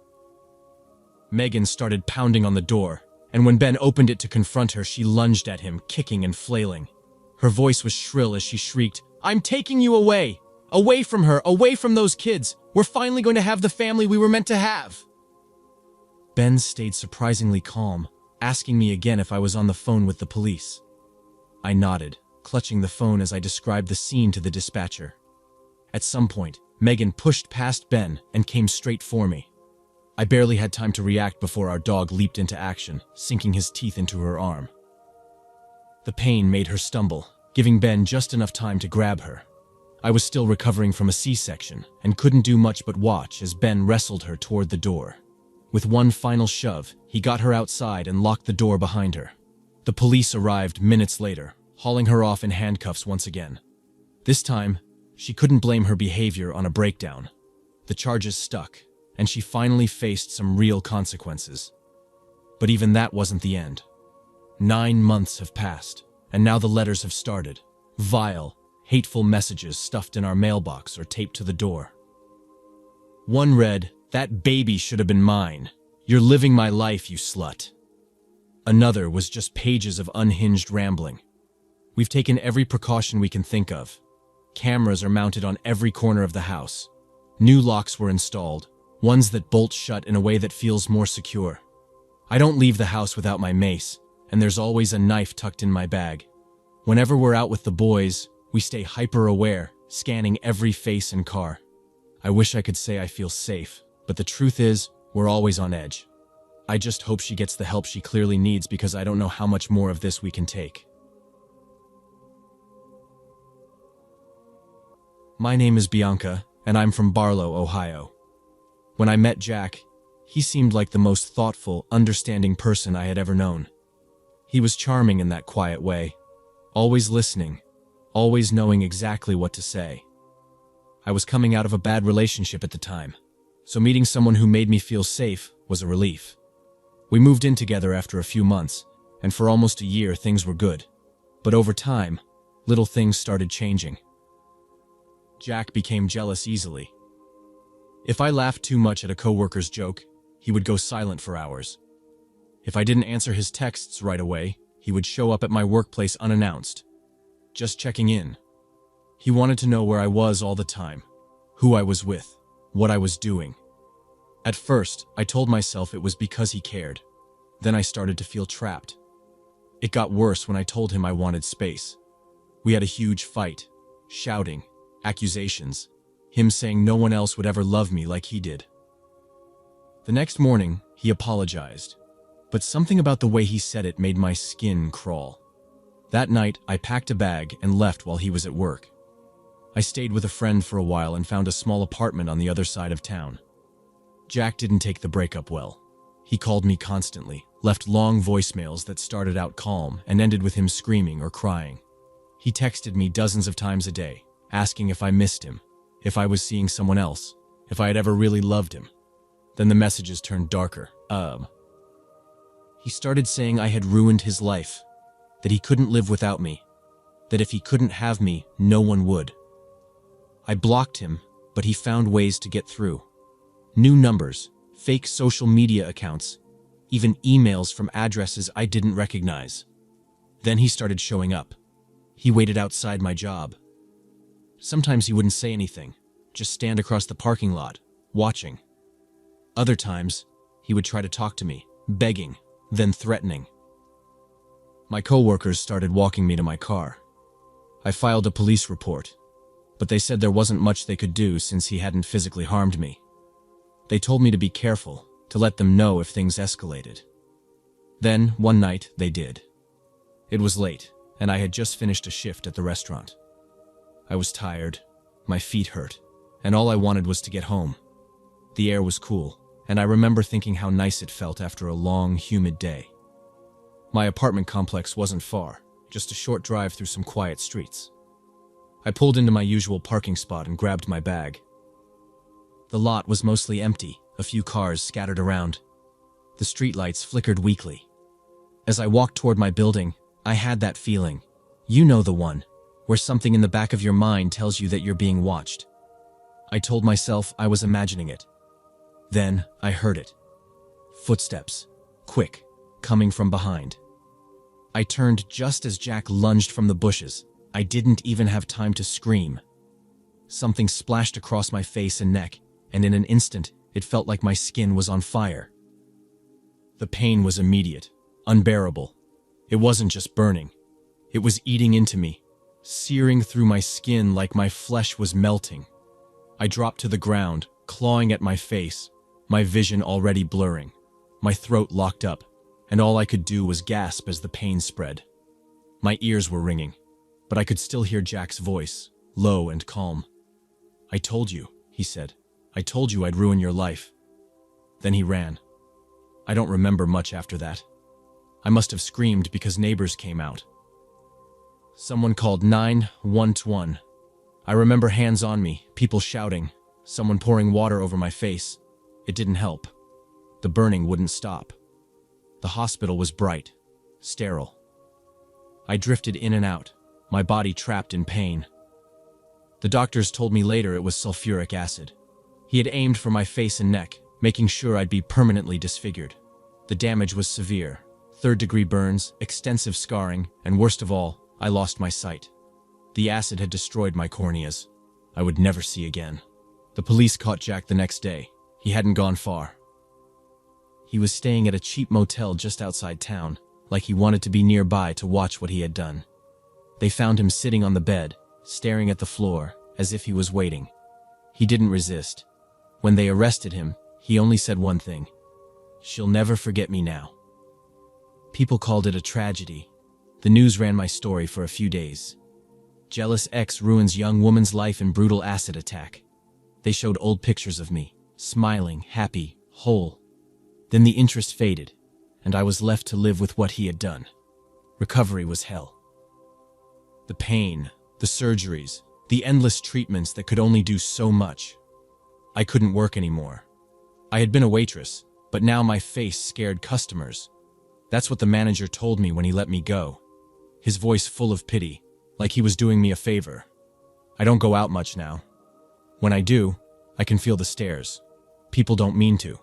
Megan started pounding on the door, and when Ben opened it to confront her, she lunged at him, kicking and flailing. Her voice was shrill as she shrieked, "I'm taking you away! Away from her! Away from those kids! We're finally going to have the family we were meant to have!" Ben stayed surprisingly calm, asking me again if I was on the phone with the police. I nodded, clutching the phone as I described the scene to the dispatcher. At some point, Megan pushed past Ben and came straight for me. I barely had time to react before our dog leaped into action, sinking his teeth into her arm. The pain made her stumble, giving Ben just enough time to grab her. I was still recovering from a C-section and couldn't do much but watch as Ben wrestled her toward the door. With one final shove, he got her outside and locked the door behind her. The police arrived minutes later, hauling her off in handcuffs once again. This time, she couldn't blame her behavior on a breakdown. The charges stuck, and she finally faced some real consequences. But even that wasn't the end. 9 months have passed, and now the letters have started. Vile, hateful messages stuffed in our mailbox or taped to the door. One read, "That baby should have been mine. You're living my life, you slut." Another was just pages of unhinged rambling. "We've taken every precaution we can think of. Cameras are mounted on every corner of the house. New locks were installed, ones that bolt shut in a way that feels more secure. I don't leave the house without my mace, and there's always a knife tucked in my bag. Whenever we're out with the boys, we stay hyper-aware, scanning every face and car. I wish I could say I feel safe, but the truth is, we're always on edge. I just hope she gets the help she clearly needs because I don't know how much more of this we can take." My name is Bianca, and I'm from Barlow, Ohio. When I met Jack, he seemed like the most thoughtful, understanding person I had ever known. He was charming in that quiet way, always listening, always knowing exactly what to say. I was coming out of a bad relationship at the time, so meeting someone who made me feel safe was a relief. We moved in together after a few months, and for almost a year things were good. But over time, little things started changing. Jack became jealous easily. If I laughed too much at a coworker's joke, he would go silent for hours. If I didn't answer his texts right away, he would show up at my workplace unannounced, just checking in. He wanted to know where I was all the time, who I was with, what I was doing. At first, I told myself it was because he cared. Then I started to feel trapped. It got worse when I told him I wanted space. We had a huge fight, shouting, accusations, him saying no one else would ever love me like he did. The next morning, he apologized, but something about the way he said it made my skin crawl. That night, I packed a bag and left while he was at work. I stayed with a friend for a while and found a small apartment on the other side of town. Jack didn't take the breakup well. He called me constantly, left long voicemails that started out calm and ended with him screaming or crying. He texted me dozens of times a day, asking if I missed him, if I was seeing someone else, if I had ever really loved him. Then the messages turned darker. He started saying I had ruined his life, that he couldn't live without me, that if he couldn't have me, no one would. I blocked him, but he found ways to get through. New numbers, fake social media accounts, even emails from addresses I didn't recognize. Then he started showing up. He waited outside my job. Sometimes he wouldn't say anything, just stand across the parking lot, watching. Other times, he would try to talk to me, begging, then threatening. My coworkers started walking me to my car. I filed a police report, but they said there wasn't much they could do since he hadn't physically harmed me. They told me to be careful, to let them know if things escalated. Then, one night, they did. It was late, and I had just finished a shift at the restaurant. I was tired, my feet hurt, and all I wanted was to get home. The air was cool, and I remember thinking how nice it felt after a long, humid day. My apartment complex wasn't far, just a short drive through some quiet streets. I pulled into my usual parking spot and grabbed my bag. The lot was mostly empty, a few cars scattered around. The streetlights flickered weakly. As I walked toward my building, I had that feeling. You know the one, where something in the back of your mind tells you that you're being watched. I told myself I was imagining it. Then I heard it. Footsteps, quick, coming from behind. I turned just as Jack lunged from the bushes. I didn't even have time to scream. Something splashed across my face and neck, and in an instant, it felt like my skin was on fire. The pain was immediate, unbearable. It wasn't just burning. It was eating into me, searing through my skin like my flesh was melting. I dropped to the ground, clawing at my face, my vision already blurring, my throat locked up, and all I could do was gasp as the pain spread. My ears were ringing, but I could still hear Jack's voice, low and calm. "I told you," he said. "I told you I'd ruin your life." Then he ran. I don't remember much after that. I must have screamed because neighbors came out. Someone called 911. I remember hands on me, people shouting, someone pouring water over my face. It didn't help. The burning wouldn't stop. The hospital was bright, sterile. I drifted in and out, my body trapped in pain. The doctors told me later it was sulfuric acid. He had aimed for my face and neck, making sure I'd be permanently disfigured. The damage was severe. Third-degree burns, extensive scarring, and worst of all, I lost my sight. The acid had destroyed my corneas. I would never see again. The police caught Jack the next day. He hadn't gone far. He was staying at a cheap motel just outside town, like he wanted to be nearby to watch what he had done. They found him sitting on the bed, staring at the floor, as if he was waiting. He didn't resist. When they arrested him, he only said one thing: "She'll never forget me now." People called it a tragedy. The news ran my story for a few days. Jealous ex ruins young woman's life in brutal acid attack. They showed old pictures of me, smiling, happy, whole. Then the interest faded, and I was left to live with what he had done. Recovery was hell. The pain, the surgeries, the endless treatments that could only do so much. I couldn't work anymore. I had been a waitress, but now my face scared customers. That's what the manager told me when he let me go. His voice full of pity, like he was doing me a favor. I don't go out much now. When I do, I can feel the stares. People don't mean to,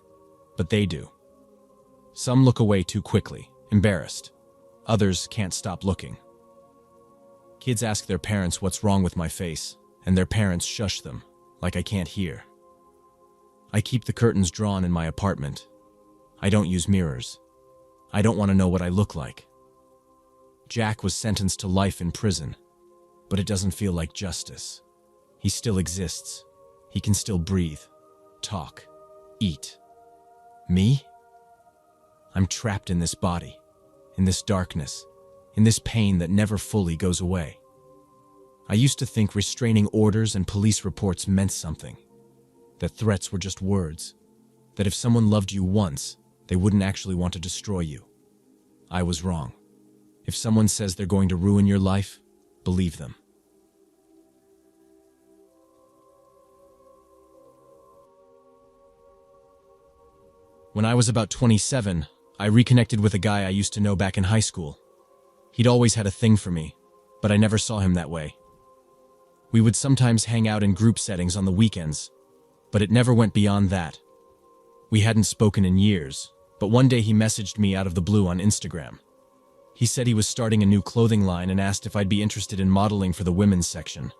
but they do. Some look away too quickly, embarrassed. Others can't stop looking. Kids ask their parents what's wrong with my face, and their parents shush them, like I can't hear. I keep the curtains drawn in my apartment. I don't use mirrors. I don't want to know what I look like. Jack was sentenced to life in prison, but it doesn't feel like justice. He still exists. He can still breathe, talk, eat. Me? I'm trapped in this body, in this darkness, in this pain that never fully goes away. I used to think restraining orders and police reports meant something, that threats were just words, that if someone loved you once, they wouldn't actually want to destroy you. I was wrong. If someone says they're going to ruin your life, believe them. When I was about 27, I reconnected with a guy I used to know back in high school. He'd always had a thing for me, but I never saw him that way. We would sometimes hang out in group settings on the weekends, but it never went beyond that. We hadn't spoken in years, but one day he messaged me out of the blue on Instagram. He said he was starting a new clothing line and asked if I'd be interested in modeling for the women's section.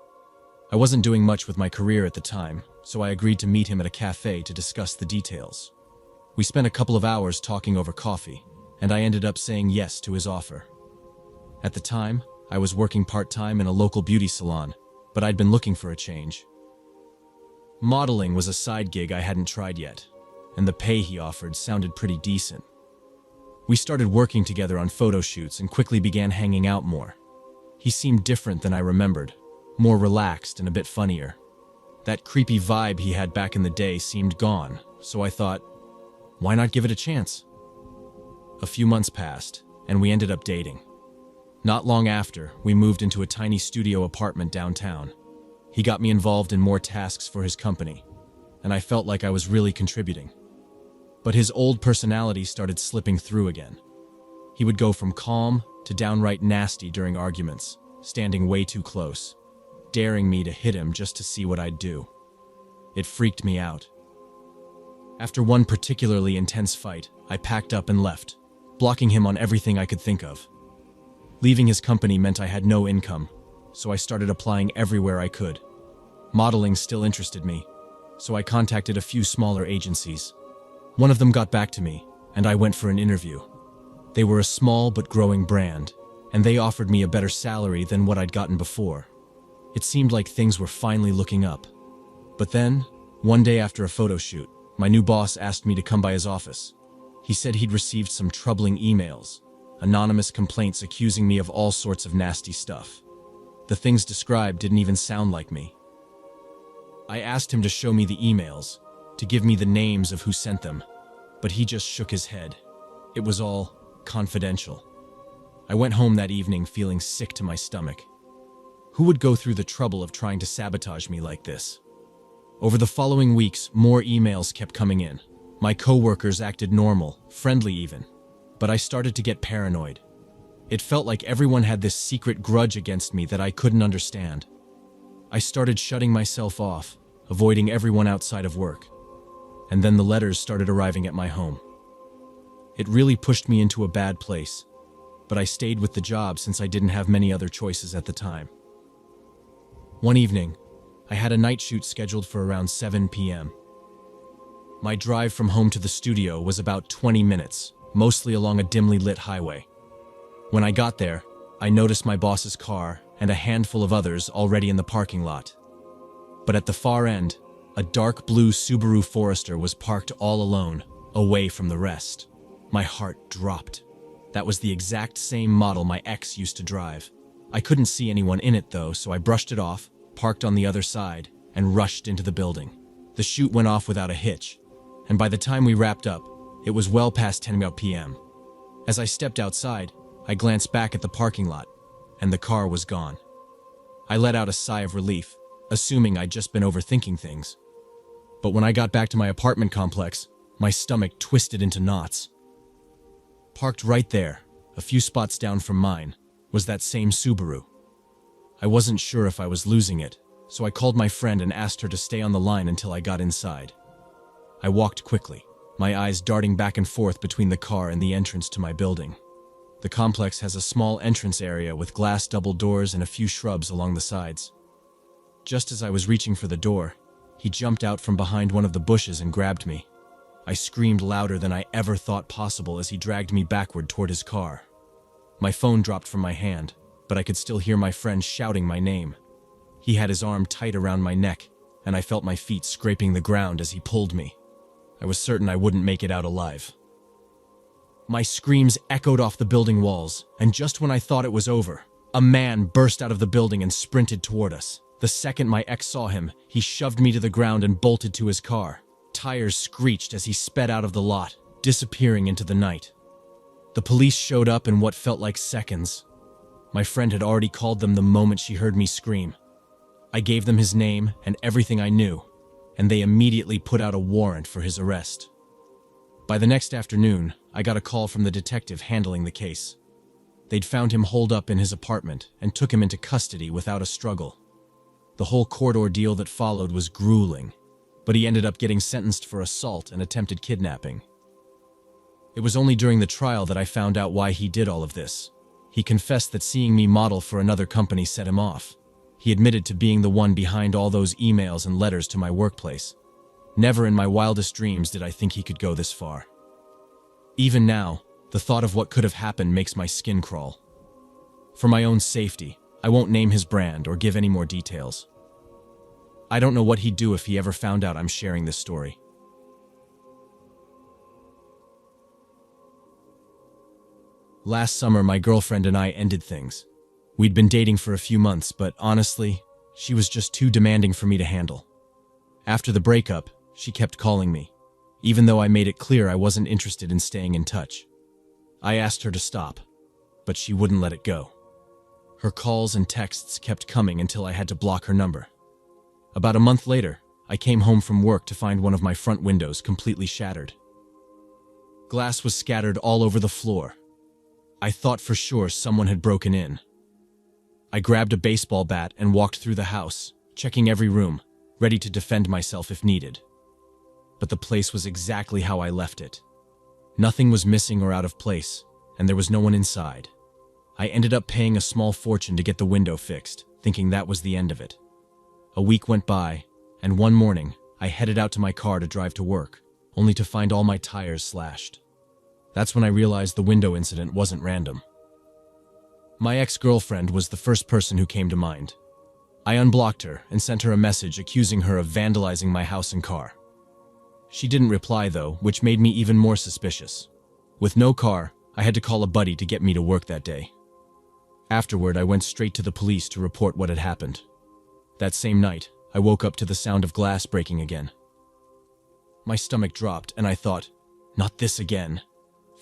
I wasn't doing much with my career at the time, so I agreed to meet him at a cafe to discuss the details. We spent a couple of hours talking over coffee, and I ended up saying yes to his offer. At the time, I was working part-time in a local beauty salon, but I'd been looking for a change. Modeling was a side gig I hadn't tried yet, and the pay he offered sounded pretty decent. We started working together on photo shoots and quickly began hanging out more. He seemed different than I remembered, more relaxed and a bit funnier. That creepy vibe he had back in the day seemed gone, so I thought, why not give it a chance? A few months passed, and we ended up dating. Not long after, we moved into a tiny studio apartment downtown. He got me involved in more tasks for his company, and I felt like I was really contributing. But his old personality started slipping through again. He would go from calm to downright nasty during arguments, standing way too close, daring me to hit him just to see what I'd do. It freaked me out. After one particularly intense fight, I packed up and left, blocking him on everything I could think of. Leaving his company meant I had no income, so I started applying everywhere I could. Modeling still interested me, so I contacted a few smaller agencies. One of them got back to me, and I went for an interview. They were a small but growing brand, and they offered me a better salary than what I'd gotten before. It seemed like things were finally looking up. But then, one day after a photo shoot, my new boss asked me to come by his office. He said he'd received some troubling emails, anonymous complaints accusing me of all sorts of nasty stuff. The things described didn't even sound like me. I asked him to show me the emails, to give me the names of who sent them, but he just shook his head. It was all confidential. I went home that evening feeling sick to my stomach. Who would go through the trouble of trying to sabotage me like this? Over the following weeks, more emails kept coming in. My coworkers acted normal, friendly even, but I started to get paranoid. It felt like everyone had this secret grudge against me that I couldn't understand. I started shutting myself off, avoiding everyone outside of work. And then the letters started arriving at my home. It really pushed me into a bad place, but I stayed with the job since I didn't have many other choices at the time. One evening, I had a night shoot scheduled for around 7 p.m. My drive from home to the studio was about 20 minutes, mostly along a dimly lit highway. When I got there, I noticed my boss's car and a handful of others already in the parking lot. But at the far end, a dark blue Subaru Forester was parked all alone, away from the rest. My heart dropped. That was the exact same model my ex used to drive. I couldn't see anyone in it though, so I brushed it off, parked on the other side, and rushed into the building. The shoot went off without a hitch, and by the time we wrapped up, it was well past 10 p.m. As I stepped outside, I glanced back at the parking lot, and the car was gone. I let out a sigh of relief, assuming I'd just been overthinking things. But when I got back to my apartment complex, my stomach twisted into knots. Parked right there, a few spots down from mine, was that same Subaru. I wasn't sure if I was losing it, so I called my friend and asked her to stay on the line until I got inside. I walked quickly, my eyes darting back and forth between the car and the entrance to my building. The complex has a small entrance area with glass double doors and a few shrubs along the sides. Just as I was reaching for the door, he jumped out from behind one of the bushes and grabbed me. I screamed louder than I ever thought possible as he dragged me backward toward his car. My phone dropped from my hand, but I could still hear my friend shouting my name. He had his arm tight around my neck, and I felt my feet scraping the ground as he pulled me. I was certain I wouldn't make it out alive. My screams echoed off the building walls, and just when I thought it was over, a man burst out of the building and sprinted toward us. The second my ex saw him, he shoved me to the ground and bolted to his car. Tires screeched as he sped out of the lot, disappearing into the night. The police showed up in what felt like seconds. My friend had already called them the moment she heard me scream. I gave them his name and everything I knew, and they immediately put out a warrant for his arrest. By the next afternoon, I got a call from the detective handling the case. They'd found him holed up in his apartment and took him into custody without a struggle. The whole court ordeal that followed was grueling, but he ended up getting sentenced for assault and attempted kidnapping. It was only during the trial that I found out why he did all of this. He confessed that seeing me model for another company set him off. He admitted to being the one behind all those emails and letters to my workplace. Never in my wildest dreams did I think he could go this far. Even now, the thought of what could have happened makes my skin crawl. For my own safety, I won't name his brand or give any more details. I don't know what he'd do if he ever found out I'm sharing this story. Last summer, my girlfriend and I ended things. We'd been dating for a few months, but honestly, she was just too demanding for me to handle. After the breakup, she kept calling me, even though I made it clear I wasn't interested in staying in touch. I asked her to stop, but she wouldn't let it go. Her calls and texts kept coming until I had to block her number. About a month later, I came home from work to find one of my front windows completely shattered. Glass was scattered all over the floor. I thought for sure someone had broken in. I grabbed a baseball bat and walked through the house, checking every room, ready to defend myself if needed. But the place was exactly how I left it. Nothing was missing or out of place, and there was no one inside. I ended up paying a small fortune to get the window fixed, thinking that was the end of it. A week went by, and one morning, I headed out to my car to drive to work, only to find all my tires slashed. That's when I realized the window incident wasn't random. My ex-girlfriend was the first person who came to mind. I unblocked her and sent her a message accusing her of vandalizing my house and car. She didn't reply though, which made me even more suspicious. With no car, I had to call a buddy to get me to work that day. Afterward, I went straight to the police to report what had happened. That same night, I woke up to the sound of glass breaking again. My stomach dropped and I thought, not this again.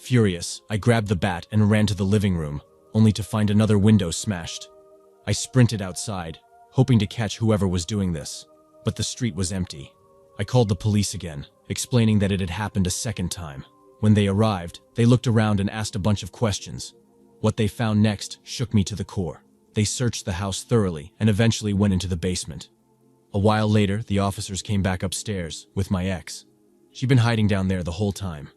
Furious, I grabbed the bat and ran to the living room, only to find another window smashed. I sprinted outside, hoping to catch whoever was doing this, but the street was empty. I called the police again, explaining that it had happened a second time. When they arrived, they looked around and asked a bunch of questions. What they found next shook me to the core. They searched the house thoroughly and eventually went into the basement. A while later, the officers came back upstairs with my ex. She'd been hiding down there the whole time.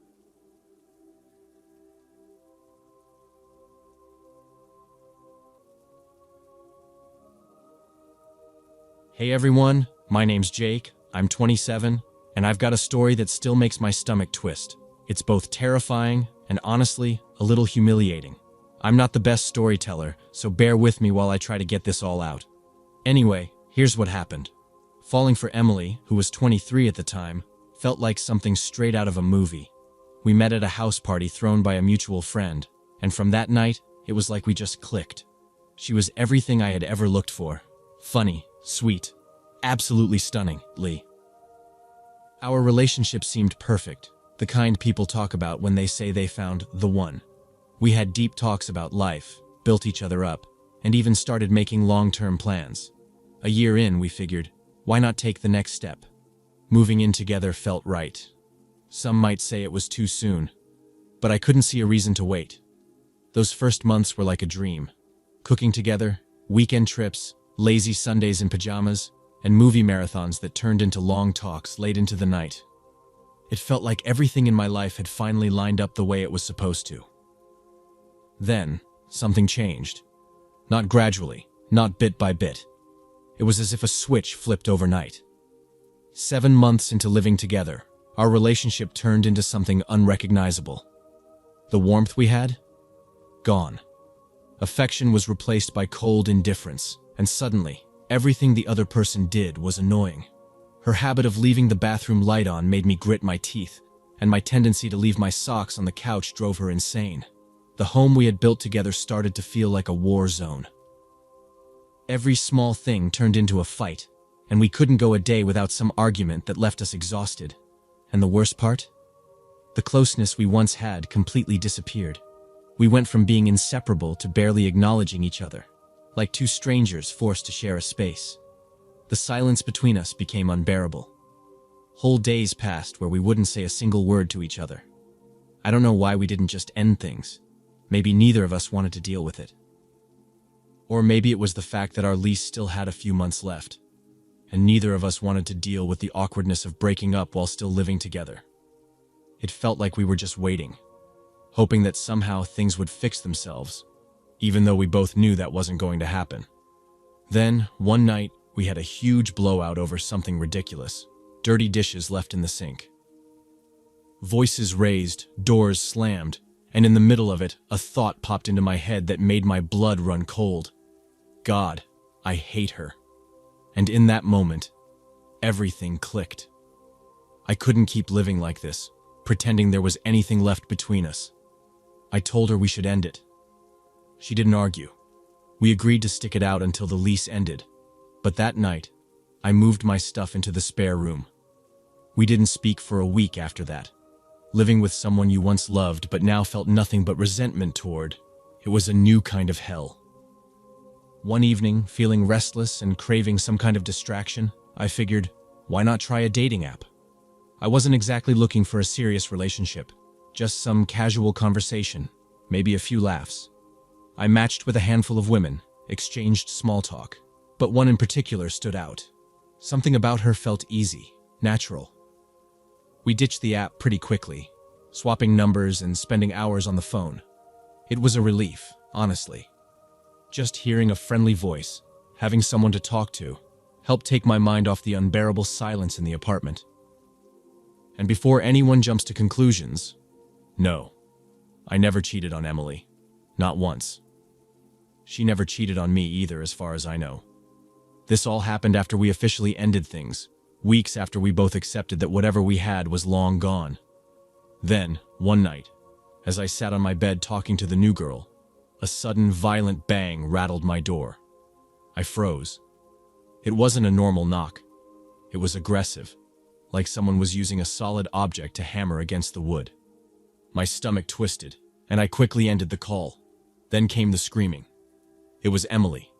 Hey everyone, my name's Jake, I'm 27, and I've got a story that still makes my stomach twist. It's both terrifying and honestly, a little humiliating. I'm not the best storyteller, so bear with me while I try to get this all out. Anyway, here's what happened. Falling for Emily, who was 23 at the time, felt like something straight out of a movie. We met at a house party thrown by a mutual friend, and from that night, it was like we just clicked. She was everything I had ever looked for. Funny, sweet, absolutely stunning, Lee. Our relationship seemed perfect, the kind people talk about when they say they found the one. We had deep talks about life, built each other up, and even started making long-term plans. A year in, we figured, why not take the next step? Moving in together felt right. Some might say it was too soon, but I couldn't see a reason to wait. Those first months were like a dream. Cooking together, weekend trips, lazy Sundays in pajamas, and movie marathons that turned into long talks late into the night. It felt like everything in my life had finally lined up the way it was supposed to. Then, something changed. Not gradually, not bit by bit. It was as if a switch flipped overnight. 7 months into living together, our relationship turned into something unrecognizable. The warmth we had? Gone. Affection was replaced by cold indifference, and suddenly, everything the other person did was annoying. Her habit of leaving the bathroom light on made me grit my teeth, and my tendency to leave my socks on the couch drove her insane. The home we had built together started to feel like a war zone. Every small thing turned into a fight, and we couldn't go a day without some argument that left us exhausted. And the worst part? The closeness we once had completely disappeared. We went from being inseparable to barely acknowledging each other, like two strangers forced to share a space. The silence between us became unbearable. Whole days passed where we wouldn't say a single word to each other. I don't know why we didn't just end things. Maybe neither of us wanted to deal with it. Or maybe it was the fact that our lease still had a few months left, and neither of us wanted to deal with the awkwardness of breaking up while still living together. It felt like we were just waiting, hoping that somehow things would fix themselves, even though we both knew that wasn't going to happen. Then, one night, we had a huge blowout over something ridiculous. Dirty dishes left in the sink. Voices raised, doors slammed, and in the middle of it, a thought popped into my head that made my blood run cold. God, I hate her. And in that moment, everything clicked. I couldn't keep living like this, pretending there was anything left between us. I told her we should end it. She didn't argue. We agreed to stick it out until the lease ended. But that night, I moved my stuff into the spare room. We didn't speak for a week after that. Living with someone you once loved but now felt nothing but resentment toward, it was a new kind of hell. One evening, feeling restless and craving some kind of distraction, I figured, why not try a dating app? I wasn't exactly looking for a serious relationship, just some casual conversation, maybe a few laughs. I matched with a handful of women, exchanged small talk, but one in particular stood out. Something about her felt easy, natural. We ditched the app pretty quickly, swapping numbers and spending hours on the phone. It was a relief, honestly. Just hearing a friendly voice, having someone to talk to, helped take my mind off the unbearable silence in the apartment. And before anyone jumps to conclusions, no, I never cheated on Emily. Not once. She never cheated on me either, as far as I know. This all happened after we officially ended things, weeks after we both accepted that whatever we had was long gone. Then, one night, as I sat on my bed talking to the new girl, a sudden violent bang rattled my door. I froze. It wasn't a normal knock. It was aggressive, like someone was using a solid object to hammer against the wood. My stomach twisted, and I quickly ended the call. Then came the screaming. It was Emily.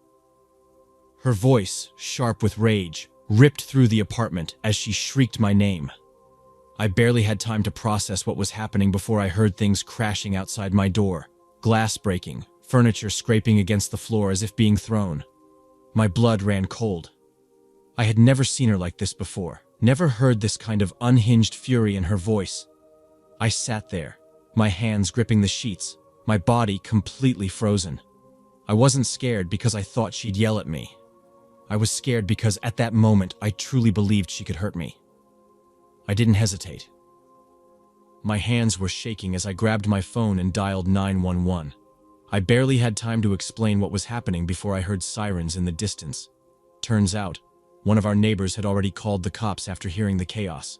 Her voice, sharp with rage, ripped through the apartment as she shrieked my name. I barely had time to process what was happening before I heard things crashing outside my door, glass breaking, furniture scraping against the floor as if being thrown. My blood ran cold. I had never seen her like this before, never heard this kind of unhinged fury in her voice. I sat there, my hands gripping the sheets, my body completely frozen. I wasn't scared because I thought she'd yell at me. I was scared because at that moment I truly believed she could hurt me. I didn't hesitate. My hands were shaking as I grabbed my phone and dialed 911. I barely had time to explain what was happening before I heard sirens in the distance. Turns out, one of our neighbors had already called the cops after hearing the chaos.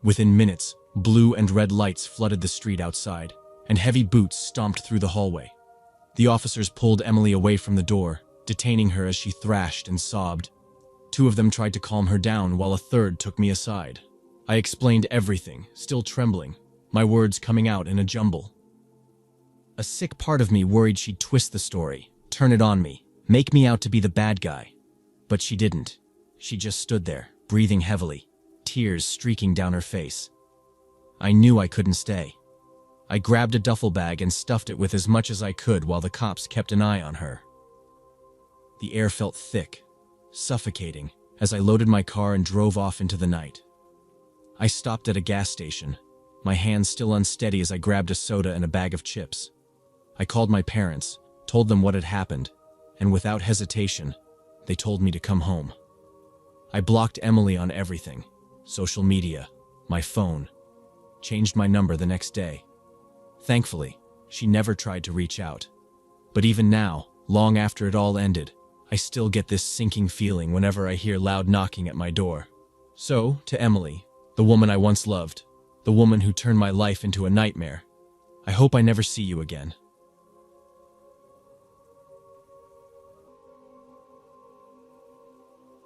Within minutes, blue and red lights flooded the street outside, and heavy boots stomped through the hallway. The officers pulled Emily away from the door, detaining her as she thrashed and sobbed. Two of them tried to calm her down while a third took me aside. I explained everything, still trembling, my words coming out in a jumble. A sick part of me worried she'd twist the story, turn it on me, make me out to be the bad guy. But she didn't. She just stood there, breathing heavily, tears streaking down her face. I knew I couldn't stay. I grabbed a duffel bag and stuffed it with as much as I could while the cops kept an eye on her. The air felt thick, suffocating, as I loaded my car and drove off into the night. I stopped at a gas station, my hands still unsteady as I grabbed a soda and a bag of chips. I called my parents, told them what had happened, and without hesitation, they told me to come home. I blocked Emily on everything, social media, my phone, changed my number the next day. Thankfully, she never tried to reach out. But even now, long after it all ended, I still get this sinking feeling whenever I hear loud knocking at my door. So, to Emily, the woman I once loved, the woman who turned my life into a nightmare, I hope I never see you again.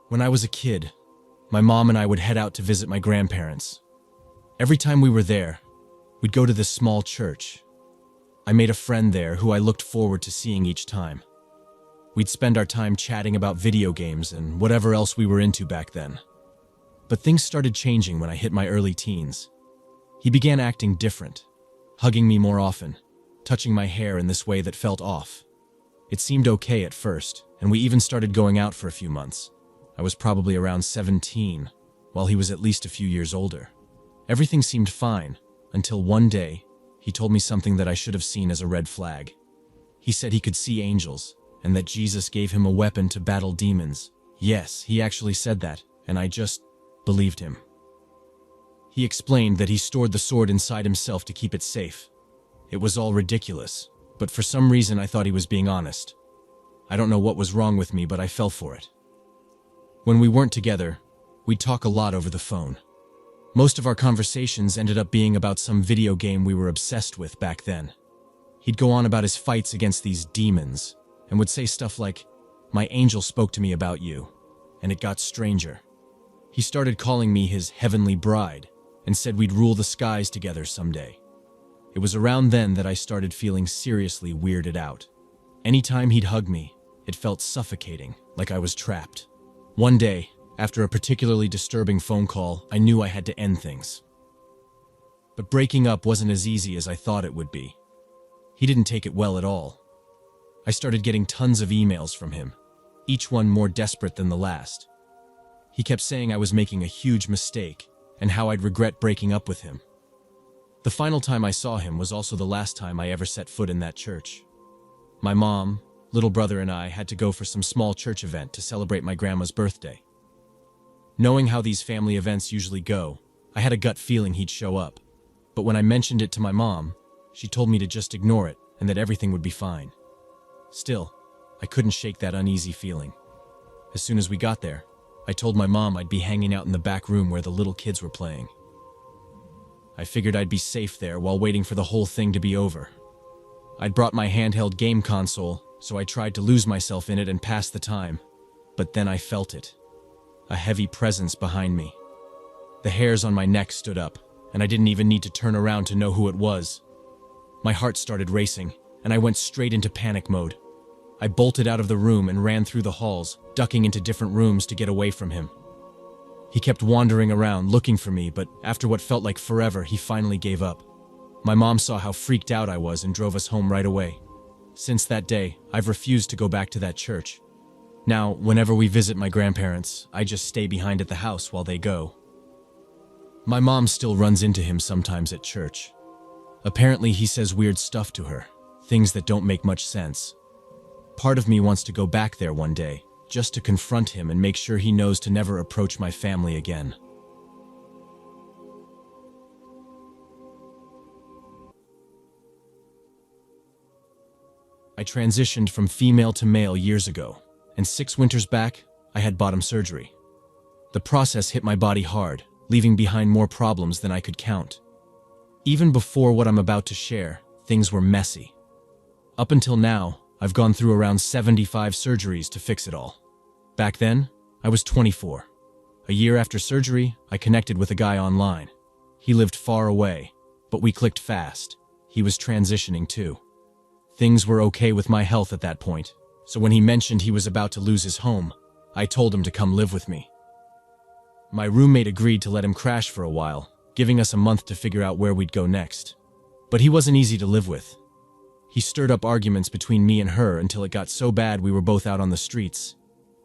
When I was a kid, my mom and I would head out to visit my grandparents. Every time we were there, we'd go to this small church. I made a friend there who I looked forward to seeing each time. We'd spend our time chatting about video games and whatever else we were into back then. But things started changing when I hit my early teens. He began acting different, hugging me more often, touching my hair in this way that felt off. It seemed okay at first, and we even started going out for a few months. I was probably around 17, while he was at least a few years older. Everything seemed fine, until one day, he told me something that I should have seen as a red flag. He said he could see angels, and that Jesus gave him a weapon to battle demons. Yes, he actually said that, and I just believed him. He explained that he stored the sword inside himself to keep it safe. It was all ridiculous, but for some reason I thought he was being honest. I don't know what was wrong with me, but I fell for it. When we weren't together, we'd talk a lot over the phone. Most of our conversations ended up being about some video game we were obsessed with back then. He'd go on about his fights against these demons, and would say stuff like, "My angel spoke to me about you," and it got stranger. He started calling me his heavenly bride, and said we'd rule the skies together someday. It was around then that I started feeling seriously weirded out. Anytime he'd hug me, it felt suffocating, like I was trapped. One day, after a particularly disturbing phone call, I knew I had to end things. But breaking up wasn't as easy as I thought it would be. He didn't take it well at all. I started getting tons of emails from him, each one more desperate than the last. He kept saying I was making a huge mistake and how I'd regret breaking up with him. The final time I saw him was also the last time I ever set foot in that church. My mom, little brother, and I had to go for some small church event to celebrate my grandma's birthday. Knowing how these family events usually go, I had a gut feeling he'd show up. But when I mentioned it to my mom, she told me to just ignore it and that everything would be fine. Still, I couldn't shake that uneasy feeling. As soon as we got there, I told my mom I'd be hanging out in the back room where the little kids were playing. I figured I'd be safe there while waiting for the whole thing to be over. I'd brought my handheld game console, so I tried to lose myself in it and pass the time. But then I felt it. A heavy presence behind me. The hairs on my neck stood up, and I didn't even need to turn around to know who it was. My heart started racing, and I went straight into panic mode. I bolted out of the room and ran through the halls, ducking into different rooms to get away from him. He kept wandering around, looking for me, but after what felt like forever, he finally gave up. My mom saw how freaked out I was and drove us home right away. Since that day, I've refused to go back to that church. Now, whenever we visit my grandparents, I just stay behind at the house while they go. My mom still runs into him sometimes at church. Apparently, he says weird stuff to her, things that don't make much sense. Part of me wants to go back there one day, just to confront him and make sure he knows to never approach my family again. I transitioned from female to male years ago, and 6 winters back, I had bottom surgery. The process hit my body hard, leaving behind more problems than I could count. Even before what I'm about to share, things were messy. Up until now, I've gone through around 75 surgeries to fix it all. Back then, I was 24. A year after surgery, I connected with a guy online. He lived far away, but we clicked fast. He was transitioning too. Things were okay with my health at that point, so when he mentioned he was about to lose his home, I told him to come live with me. My roommate agreed to let him crash for a while, giving us a month to figure out where we'd go next. But he wasn't easy to live with. He stirred up arguments between me and her until it got so bad we were both out on the streets.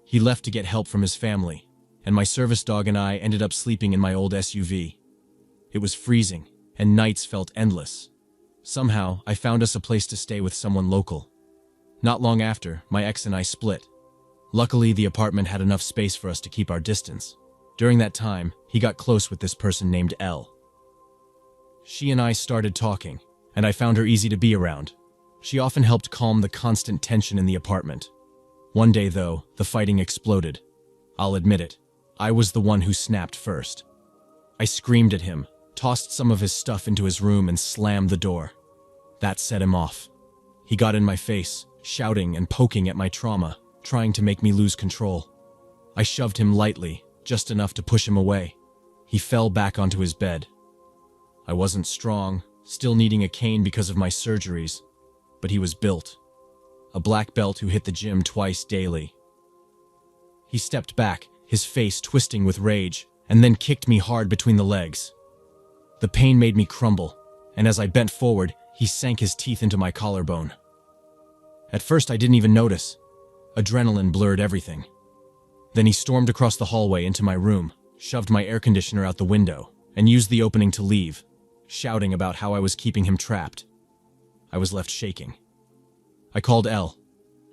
He left to get help from his family, and my service dog and I ended up sleeping in my old SUV. It was freezing, and nights felt endless. Somehow, I found us a place to stay with someone local. Not long after, my ex and I split. Luckily, the apartment had enough space for us to keep our distance. During that time, he got close with this person named Elle. She and I started talking, and I found her easy to be around. She often helped calm the constant tension in the apartment. One day, though, the fighting exploded. I'll admit it, I was the one who snapped first. I screamed at him, tossed some of his stuff into his room, and slammed the door. That set him off. He got in my face, shouting and poking at my trauma, trying to make me lose control. I shoved him lightly, just enough to push him away. He fell back onto his bed. I wasn't strong, still needing a cane because of my surgeries, but he was built. A black belt who hit the gym twice daily. He stepped back, his face twisting with rage, and then kicked me hard between the legs. The pain made me crumble, and as I bent forward, he sank his teeth into my collarbone. At first, I didn't even notice. Adrenaline blurred everything. Then he stormed across the hallway into my room, shoved my air conditioner out the window, and used the opening to leave, shouting about how I was keeping him trapped. I was left shaking. I called Elle,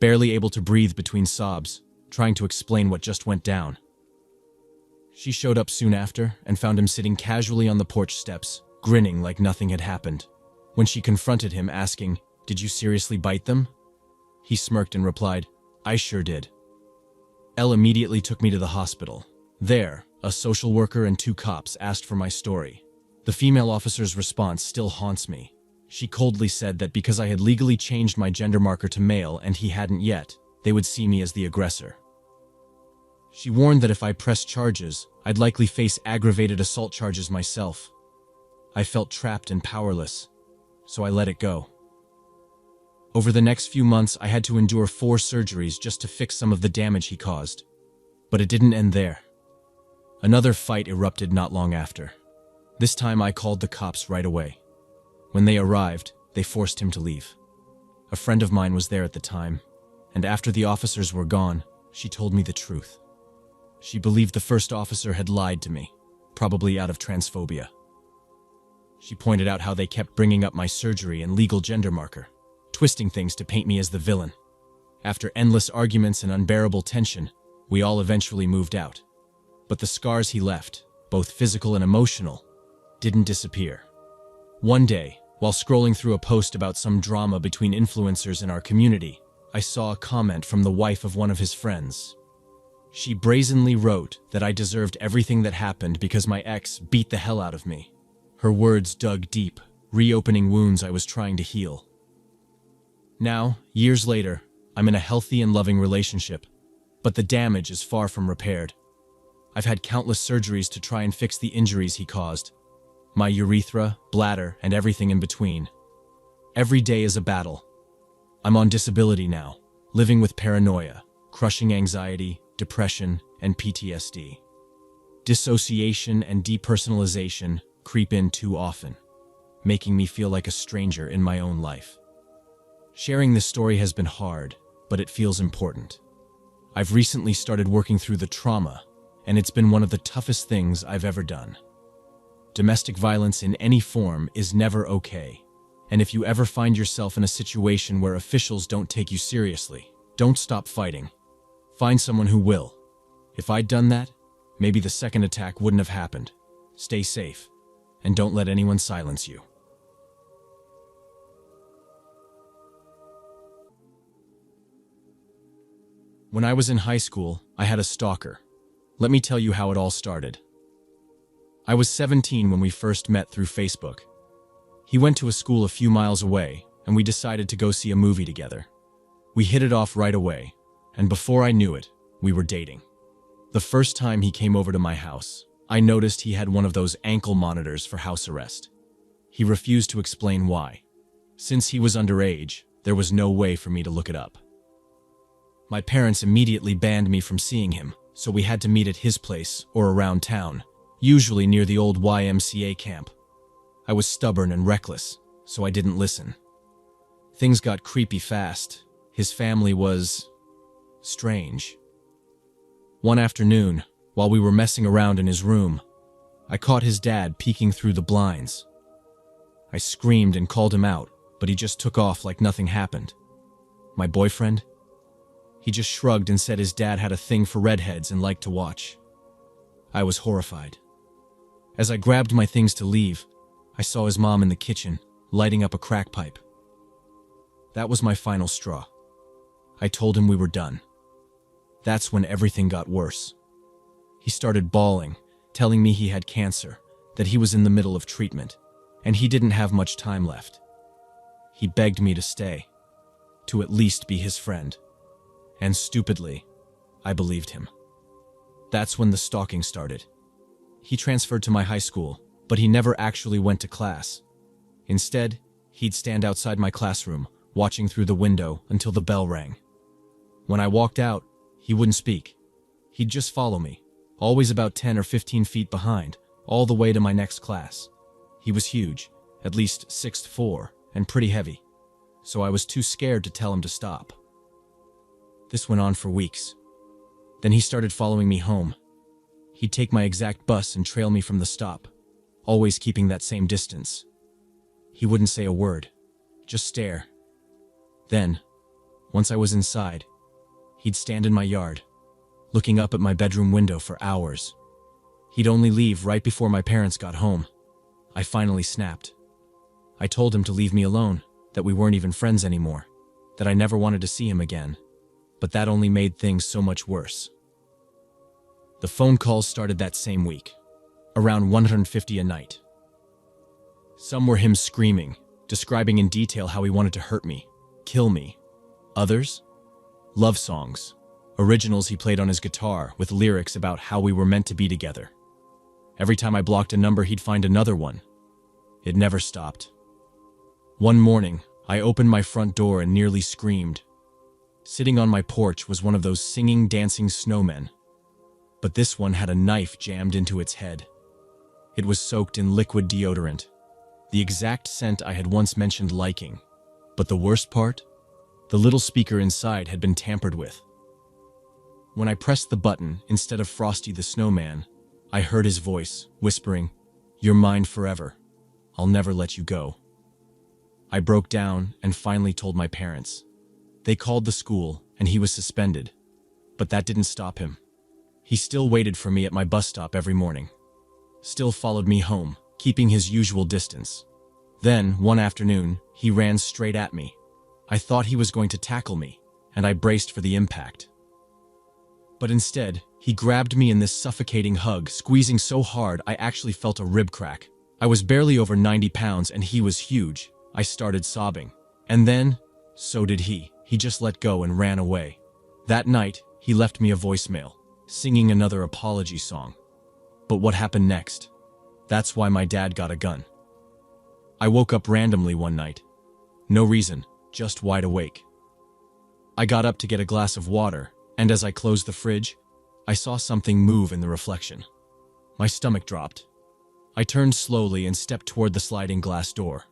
barely able to breathe between sobs, trying to explain what just went down. She showed up soon after and found him sitting casually on the porch steps, grinning like nothing had happened. When she confronted him, asking, "Did you seriously bite them?" He smirked and replied, "I sure did." Elle immediately took me to the hospital. There, a social worker and 2 cops asked for my story. The female officer's response still haunts me. She coldly said that because I had legally changed my gender marker to male and he hadn't yet, they would see me as the aggressor. She warned that if I pressed charges, I'd likely face aggravated assault charges myself. I felt trapped and powerless, so I let it go. Over the next few months, I had to endure 4 surgeries just to fix some of the damage he caused. But it didn't end there. Another fight erupted not long after. This time I called the cops right away. When they arrived, they forced him to leave. A friend of mine was there at the time, and after the officers were gone, she told me the truth. She believed the first officer had lied to me, probably out of transphobia. She pointed out how they kept bringing up my surgery and legal gender marker, twisting things to paint me as the villain. After endless arguments and unbearable tension, we all eventually moved out. But the scars he left, both physical and emotional, didn't disappear. One day, while scrolling through a post about some drama between influencers in our community, I saw a comment from the wife of one of his friends. She brazenly wrote that I deserved everything that happened because my ex beat the hell out of me. Her words dug deep, reopening wounds I was trying to heal. Now, years later, I'm in a healthy and loving relationship, but the damage is far from repaired. I've had countless surgeries to try and fix the injuries he caused. My urethra, bladder, and everything in between. Every day is a battle. I'm on disability now, living with paranoia, crushing anxiety, depression, and PTSD. Dissociation and depersonalization creep in too often, making me feel like a stranger in my own life. Sharing this story has been hard, but it feels important. I've recently started working through the trauma, and it's been one of the toughest things I've ever done. Domestic violence in any form is never okay, and if you ever find yourself in a situation where officials don't take you seriously, don't stop fighting. Find someone who will. If I'd done that, maybe the second attack wouldn't have happened. Stay safe, and don't let anyone silence you. When I was in high school, I had a stalker. Let me tell you how it all started. I was 17 when we first met through Facebook. He went to a school a few miles away, and we decided to go see a movie together. We hit it off right away, and before I knew it, we were dating. The first time he came over to my house, I noticed he had one of those ankle monitors for house arrest. He refused to explain why. Since he was underage, there was no way for me to look it up. My parents immediately banned me from seeing him, so we had to meet at his place or around town, usually near the old YMCA camp. I was stubborn and reckless, so I didn't listen. Things got creepy fast. His family was strange. One afternoon, while we were messing around in his room, I caught his dad peeking through the blinds. I screamed and called him out, but he just took off like nothing happened. My boyfriend? He just shrugged and said his dad had a thing for redheads and liked to watch. I was horrified. As I grabbed my things to leave, I saw his mom in the kitchen, lighting up a crack pipe. That was my final straw. I told him we were done. That's when everything got worse. He started bawling, telling me he had cancer, that he was in the middle of treatment, and he didn't have much time left. He begged me to stay, to at least be his friend. And stupidly, I believed him. That's when the stalking started. He transferred to my high school, but he never actually went to class. Instead, he'd stand outside my classroom, watching through the window until the bell rang. When I walked out, he wouldn't speak. He'd just follow me, always about 10 or 15 feet behind, all the way to my next class. He was huge, at least 6'4", and pretty heavy, so I was too scared to tell him to stop. This went on for weeks. Then he started following me home. He'd take my exact bus and trail me from the stop, always keeping that same distance. He wouldn't say a word, just stare. Then, once I was inside, he'd stand in my yard, looking up at my bedroom window for hours. He'd only leave right before my parents got home. I finally snapped. I told him to leave me alone, that we weren't even friends anymore, that I never wanted to see him again. But that only made things so much worse. The phone calls started that same week, around 150 a night. Some were him screaming, describing in detail how he wanted to hurt me, kill me. Others? Love songs, originals he played on his guitar with lyrics about how we were meant to be together. Every time I blocked a number, he'd find another one. It never stopped. One morning, I opened my front door and nearly screamed. Sitting on my porch was one of those singing, dancing snowmen. But this one had a knife jammed into its head. It was soaked in liquid deodorant, the exact scent I had once mentioned liking. But the worst part? The little speaker inside had been tampered with. When I pressed the button instead of Frosty the Snowman, I heard his voice, whispering, "You're mine forever. I'll never let you go." I broke down and finally told my parents. They called the school and he was suspended, but that didn't stop him. He still waited for me at my bus stop every morning, still followed me home, keeping his usual distance. Then, one afternoon, he ran straight at me. I thought he was going to tackle me, and I braced for the impact. But instead, he grabbed me in this suffocating hug, squeezing so hard I actually felt a rib crack. I was barely over 90 pounds and he was huge. I started sobbing. And then, so did he. He just let go and ran away. That night, he left me a voicemail, singing another apology song. But what happened next? That's why my dad got a gun. I woke up randomly one night. No reason, just wide awake. I got up to get a glass of water, and as I closed the fridge, I saw something move in the reflection. My stomach dropped. I turned slowly and stepped toward the sliding glass door.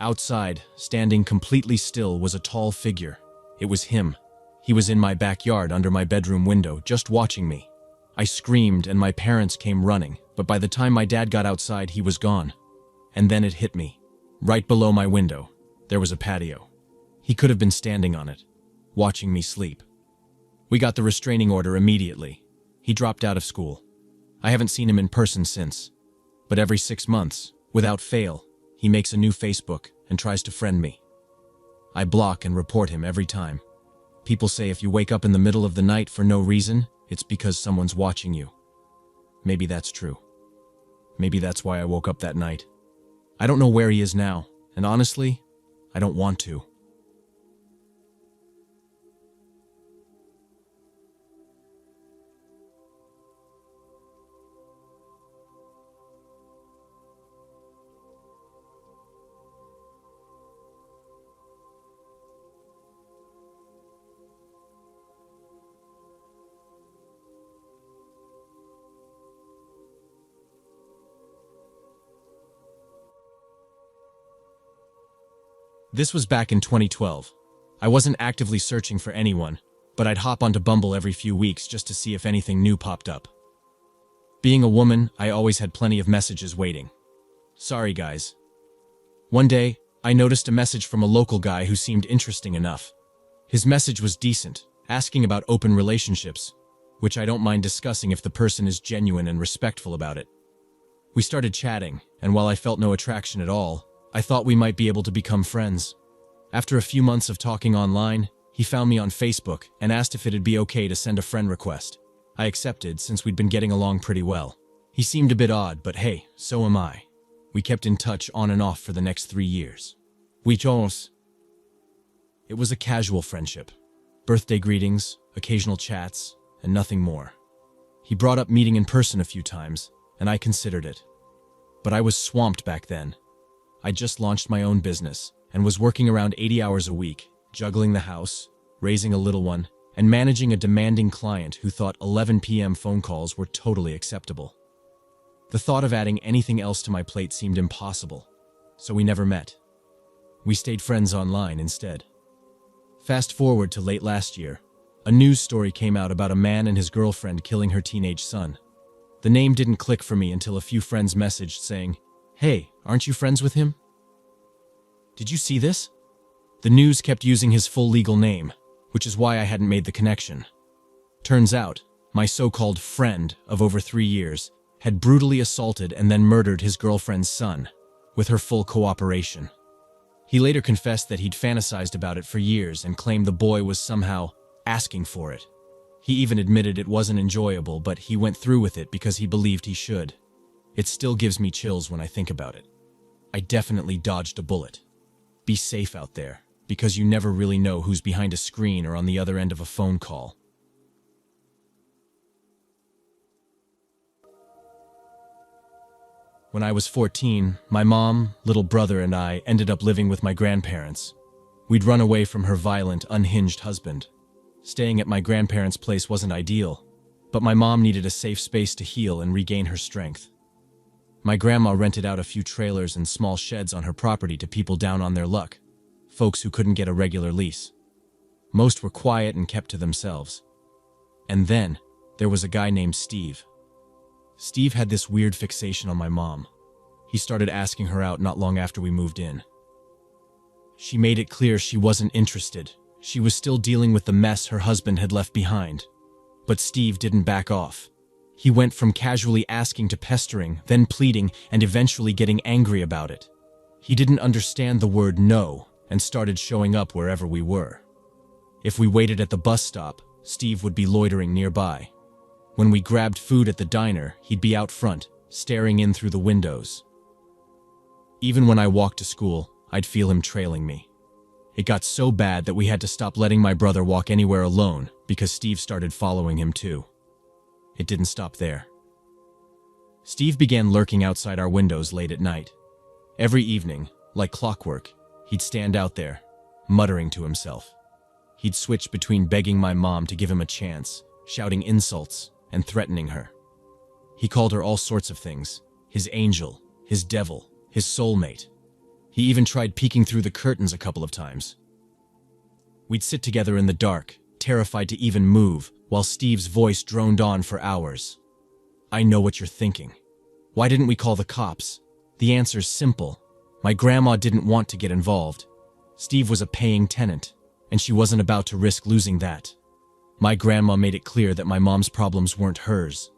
Outside, standing completely still, was a tall figure. It was him. He was in my backyard under my bedroom window, just watching me. I screamed and my parents came running, but by the time my dad got outside, he was gone. And then it hit me. Right below my window, there was a patio. He could have been standing on it, watching me sleep. We got the restraining order immediately. He dropped out of school. I haven't seen him in person since. But every 6 months, without fail, he makes a new Facebook and tries to friend me. I block and report him every time. People say if you wake up in the middle of the night for no reason, it's because someone's watching you. Maybe that's true. Maybe that's why I woke up that night. I don't know where he is now, and honestly, I don't want to. This was back in 2012. I wasn't actively searching for anyone, but I'd hop onto Bumble every few weeks just to see if anything new popped up. Being a woman, I always had plenty of messages waiting. Sorry, guys. One day, I noticed a message from a local guy who seemed interesting enough. His message was decent, asking about open relationships, which I don't mind discussing if the person is genuine and respectful about it. We started chatting, and while I felt no attraction at all, I thought we might be able to become friends. After a few months of talking online, he found me on Facebook and asked if it'd be okay to send a friend request. I accepted since we'd been getting along pretty well. He seemed a bit odd, but hey, so am I. We kept in touch on and off for the next 3 years. We chose. It was a casual friendship. Birthday greetings, occasional chats, and nothing more. He brought up meeting in person a few times, and I considered it. But I was swamped back then. I just launched my own business and was working around 80 hours a week, juggling the house, raising a little one, and managing a demanding client who thought 11 p.m. phone calls were totally acceptable. The thought of adding anything else to my plate seemed impossible, so we never met. We stayed friends online instead. Fast forward to late last year, a news story came out about a man and his girlfriend killing her teenage son. The name didn't click for me until a few friends messaged saying, "Hey, aren't you friends with him? Did you see this?" The news kept using his full legal name, which is why I hadn't made the connection. Turns out, my so-called friend of over 3 years had brutally assaulted and then murdered his girlfriend's son, with her full cooperation. He later confessed that he'd fantasized about it for years and claimed the boy was somehow asking for it. He even admitted it wasn't enjoyable, but he went through with it because he believed he should. It still gives me chills when I think about it. I definitely dodged a bullet. Be safe out there, because you never really know who's behind a screen or on the other end of a phone call. When I was 14, my mom, little brother, and I ended up living with my grandparents. We'd run away from her violent, unhinged husband. Staying at my grandparents' place wasn't ideal, but my mom needed a safe space to heal and regain her strength. My grandma rented out a few trailers and small sheds on her property to people down on their luck, folks who couldn't get a regular lease. Most were quiet and kept to themselves. And then, there was a guy named Steve. Steve had this weird fixation on my mom. He started asking her out not long after we moved in. She made it clear she wasn't interested. She was still dealing with the mess her husband had left behind. But Steve didn't back off. He went from casually asking to pestering, then pleading, and eventually getting angry about it. He didn't understand the word no and started showing up wherever we were. If we waited at the bus stop, Steve would be loitering nearby. When we grabbed food at the diner, he'd be out front, staring in through the windows. Even when I walked to school, I'd feel him trailing me. It got so bad that we had to stop letting my brother walk anywhere alone because Steve started following him too. It didn't stop there. Steve began lurking outside our windows late at night. Every evening, like clockwork, he'd stand out there, muttering to himself. He'd switch between begging my mom to give him a chance, shouting insults, and threatening her. He called her all sorts of things: his angel, his devil, his soulmate. He even tried peeking through the curtains a couple of times. We'd sit together in the dark, terrified to even move, while Steve's voice droned on for hours. "I know what you're thinking. Why didn't we call the cops?" The answer's simple. My grandma didn't want to get involved. Steve was a paying tenant, and she wasn't about to risk losing that. My grandma made it clear that my mom's problems weren't hers.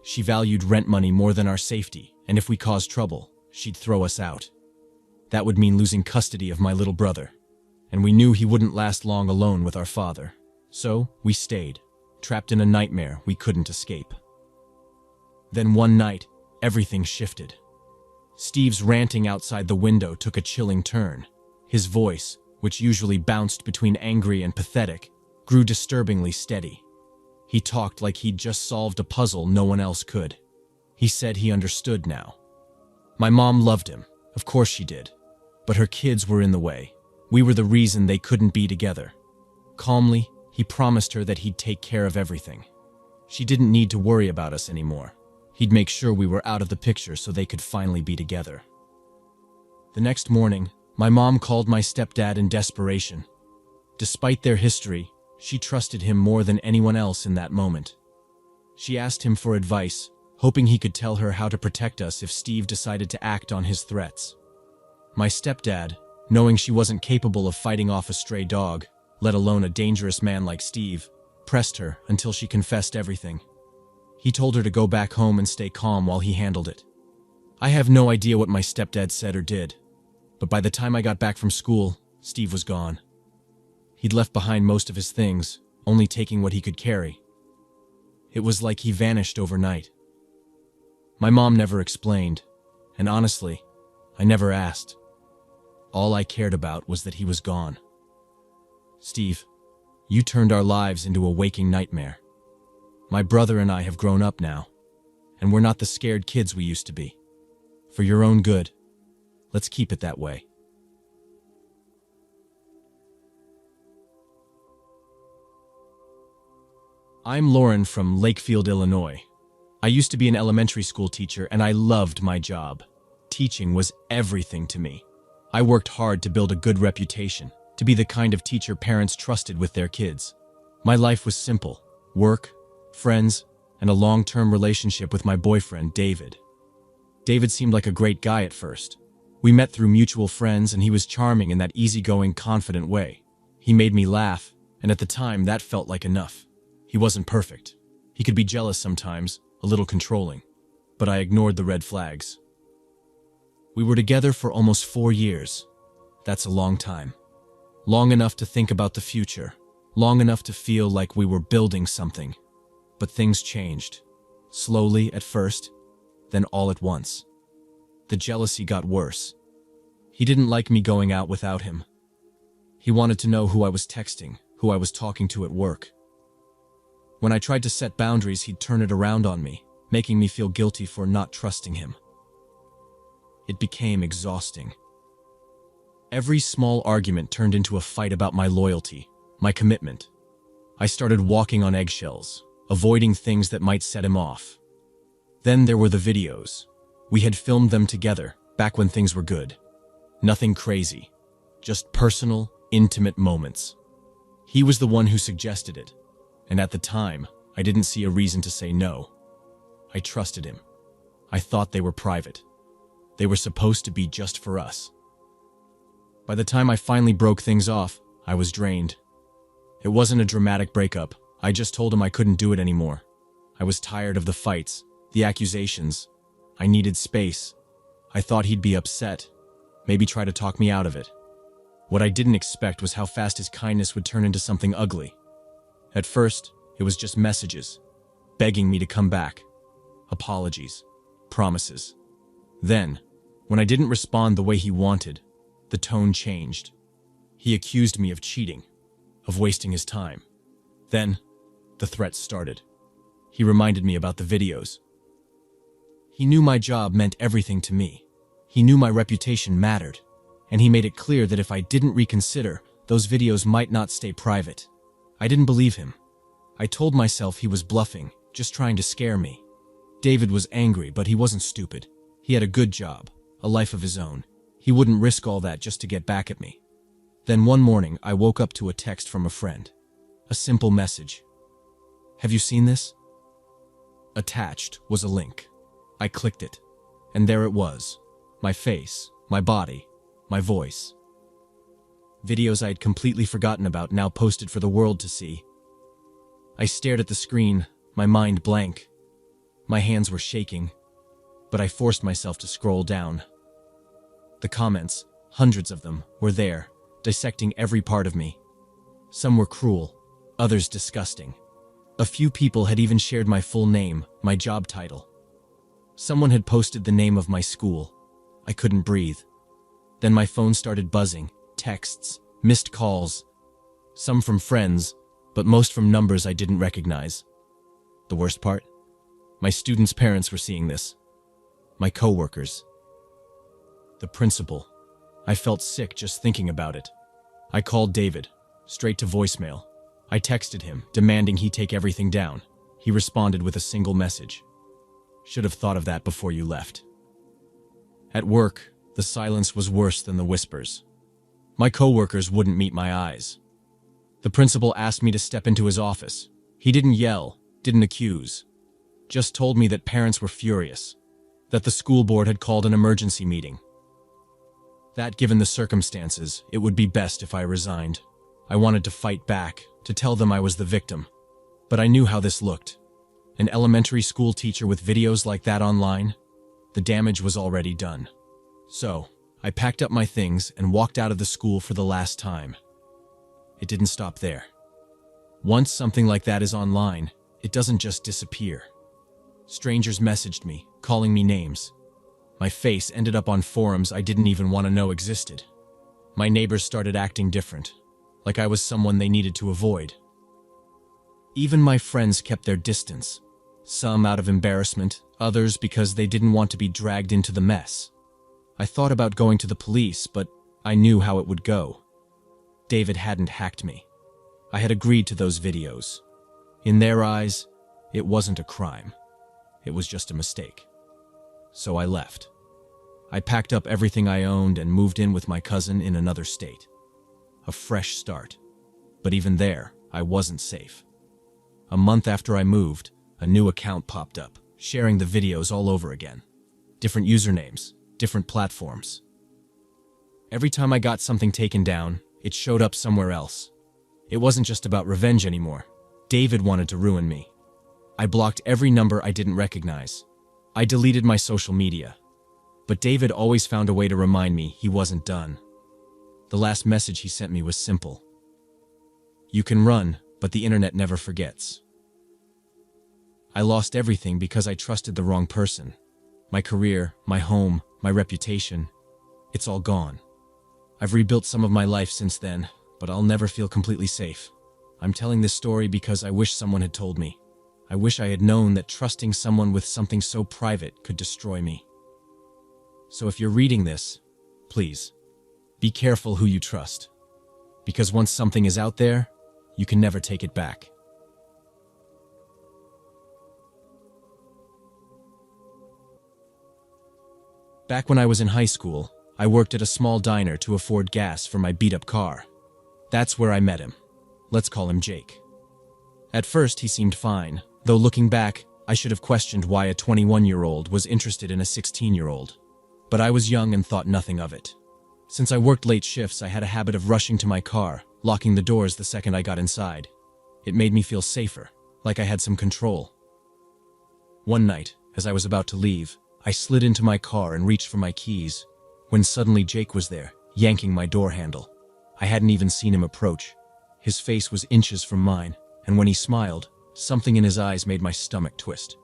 She valued rent money more than our safety, and if we caused trouble, she'd throw us out. That would mean losing custody of my little brother, and we knew he wouldn't last long alone with our father. So we stayed, trapped in a nightmare we couldn't escape. Then one night, everything shifted. Steve's ranting outside the window took a chilling turn. His voice, which usually bounced between angry and pathetic, grew disturbingly steady. He talked like he'd just solved a puzzle no one else could. He said he understood now. My mom loved him, of course she did. But her kids were in the way. We were the reason they couldn't be together. Calmly, he promised her that he'd take care of everything. She didn't need to worry about us anymore. He'd make sure we were out of the picture so they could finally be together. The next morning, my mom called my stepdad in desperation. Despite their history, she trusted him more than anyone else in that moment. She asked him for advice, hoping he could tell her how to protect us if Steve decided to act on his threats. My stepdad, knowing she wasn't capable of fighting off a stray dog, let alone a dangerous man like Steve, pressed her until she confessed everything. He told her to go back home and stay calm while he handled it. I have no idea what my stepdad said or did, but by the time I got back from school, Steve was gone. He'd left behind most of his things, only taking what he could carry. It was like he vanished overnight. My mom never explained, and honestly, I never asked. All I cared about was that he was gone. Steve, you turned our lives into a waking nightmare. My brother and I have grown up now, and we're not the scared kids we used to be. For your own good, let's keep it that way. I'm Lauren from Lakefield, Illinois. I used to be an elementary school teacher and I loved my job. Teaching was everything to me. I worked hard to build a good reputation, to be the kind of teacher parents trusted with their kids. My life was simple: work, friends, and a long-term relationship with my boyfriend, David. David seemed like a great guy at first. We met through mutual friends and he was charming in that easygoing, confident way. He made me laugh, and at the time that felt like enough. He wasn't perfect. He could be jealous sometimes, a little controlling, but I ignored the red flags. We were together for almost 4 years. That's a long time. Long enough to think about the future. Long enough to feel like we were building something. But things changed. Slowly at first, then all at once. The jealousy got worse. He didn't like me going out without him. He wanted to know who I was texting, who I was talking to at work. When I tried to set boundaries, he'd turn it around on me, making me feel guilty for not trusting him. It became exhausting. Every small argument turned into a fight about my loyalty, my commitment. I started walking on eggshells, avoiding things that might set him off. Then there were the videos. We had filmed them together, back when things were good. Nothing crazy, just personal, intimate moments. He was the one who suggested it, and at the time, I didn't see a reason to say no. I trusted him. I thought they were private. They were supposed to be just for us. By the time I finally broke things off, I was drained. It wasn't a dramatic breakup. I just told him I couldn't do it anymore. I was tired of the fights, the accusations. I needed space. I thought he'd be upset, maybe try to talk me out of it. What I didn't expect was how fast his kindness would turn into something ugly. At first, it was just messages, begging me to come back. Apologies, promises. Then, when I didn't respond the way he wanted, the tone changed. He accused me of cheating, of wasting his time. Then, the threats started. He reminded me about the videos. He knew my job meant everything to me. He knew my reputation mattered, and he made it clear that if I didn't reconsider, those videos might not stay private. I didn't believe him. I told myself he was bluffing, just trying to scare me. David was angry, but he wasn't stupid. He had a good job, a life of his own. He wouldn't risk all that just to get back at me. Then one morning, I woke up to a text from a friend. A simple message. "Have you seen this?" Attached was a link. I clicked it, and there it was. My face, my body, my voice. Videos I had completely forgotten about now posted for the world to see. I stared at the screen, my mind blank. My hands were shaking, but I forced myself to scroll down. The comments, hundreds of them, were there, dissecting every part of me. Some were cruel, others disgusting. A few people had even shared my full name, my job title. Someone had posted the name of my school. I couldn't breathe. Then my phone started buzzing, texts, missed calls, some from friends, but most from numbers I didn't recognize. The worst part? My students' parents were seeing this. My coworkers. The principal. I felt sick just thinking about it. I called David, straight to voicemail. I texted him, demanding he take everything down. He responded with a single message. Should have thought of that before you left. At work, the silence was worse than the whispers. My coworkers wouldn't meet my eyes. The principal asked me to step into his office. He didn't yell, didn't accuse. Just told me that parents were furious, that the school board had called an emergency meeting. That, given the circumstances, it would be best if I resigned. I wanted to fight back, to tell them I was the victim. But I knew how this looked. An elementary school teacher with videos like that online? The damage was already done. So, I packed up my things and walked out of the school for the last time. It didn't stop there. Once something like that is online, it doesn't just disappear. Strangers messaged me, calling me names. My face ended up on forums I didn't even want to know existed. My neighbors started acting different, like I was someone they needed to avoid. Even my friends kept their distance, some out of embarrassment, others because they didn't want to be dragged into the mess. I thought about going to the police, but I knew how it would go. David hadn't hacked me. I had agreed to those videos. In their eyes, it wasn't a crime. It was just a mistake. So I left. I packed up everything I owned and moved in with my cousin in another state. A fresh start. But even there, I wasn't safe. A month after I moved, a new account popped up, sharing the videos all over again. Different usernames, different platforms. Every time I got something taken down, it showed up somewhere else. It wasn't just about revenge anymore. David wanted to ruin me. I blocked every number I didn't recognize. I deleted my social media. But David always found a way to remind me he wasn't done. The last message he sent me was simple. You can run, but the internet never forgets. I lost everything because I trusted the wrong person. My career, my home, my reputation. It's all gone. I've rebuilt some of my life since then, but I'll never feel completely safe. I'm telling this story because I wish someone had told me. I wish I had known that trusting someone with something so private could destroy me. So if you're reading this, please, be careful who you trust. Because once something is out there, you can never take it back. Back when I was in high school, I worked at a small diner to afford gas for my beat-up car. That's where I met him. Let's call him Jake. At first, he seemed fine, though looking back, I should have questioned why a 21-year-old was interested in a 16-year-old. But I was young and thought nothing of it. Since I worked late shifts, I had a habit of rushing to my car, locking the doors the second I got inside. It made me feel safer, like I had some control. One night, as I was about to leave, I slid into my car and reached for my keys, when suddenly Jake was there, yanking my door handle. I hadn't even seen him approach. His face was inches from mine, and when he smiled, something in his eyes made my stomach twist.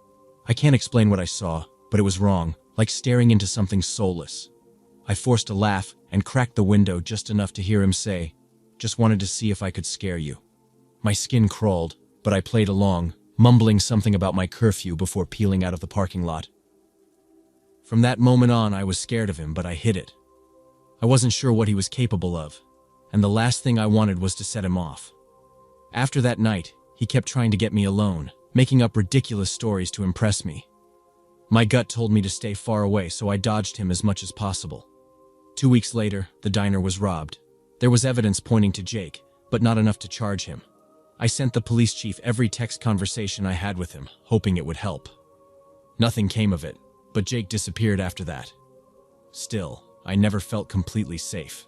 I can't explain what I saw, but it was wrong, like staring into something soulless. I forced a laugh and cracked the window just enough to hear him say, "Just wanted to see if I could scare you." My skin crawled, but I played along, mumbling something about my curfew before peeling out of the parking lot. From that moment on, I was scared of him, but I hid it. I wasn't sure what he was capable of, and the last thing I wanted was to set him off. After that night, he kept trying to get me alone, making up ridiculous stories to impress me. My gut told me to stay far away, so I dodged him as much as possible. 2 weeks later, the diner was robbed. There was evidence pointing to Jake, but not enough to charge him. I sent the police chief every text conversation I had with him, hoping it would help. Nothing came of it, but Jake disappeared after that. Still, I never felt completely safe.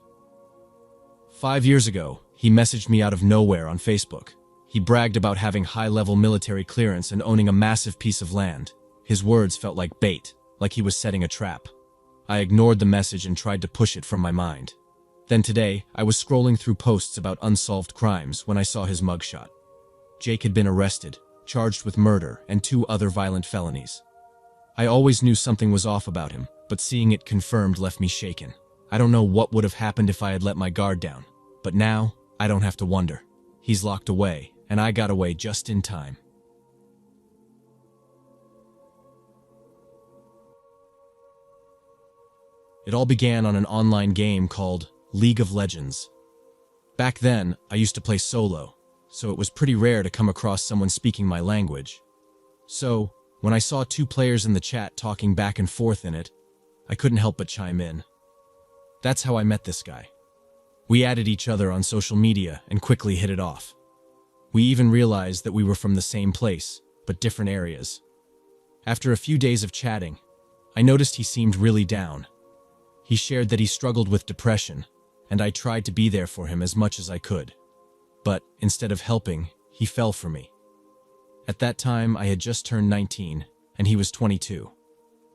5 years ago, he messaged me out of nowhere on Facebook. He bragged about having high-level military clearance and owning a massive piece of land. His words felt like bait, like he was setting a trap. I ignored the message and tried to push it from my mind. Then today, I was scrolling through posts about unsolved crimes when I saw his mugshot. Jake had been arrested, charged with murder and 2 other violent felonies. I always knew something was off about him, but seeing it confirmed left me shaken. I don't know what would have happened if I had let my guard down, but now I don't have to wonder. He's locked away, and I got away just in time. It all began on an online game called League of Legends. Back then, I used to play solo, so it was pretty rare to come across someone speaking my language. So, when I saw two players in the chat talking back and forth in it, I couldn't help but chime in. That's how I met this guy. We added each other on social media and quickly hit it off. We even realized that we were from the same place, but different areas. After a few days of chatting, I noticed he seemed really down. He shared that he struggled with depression, and I tried to be there for him as much as I could. But instead of helping, he fell for me. At that time, I had just turned 19, and he was 22.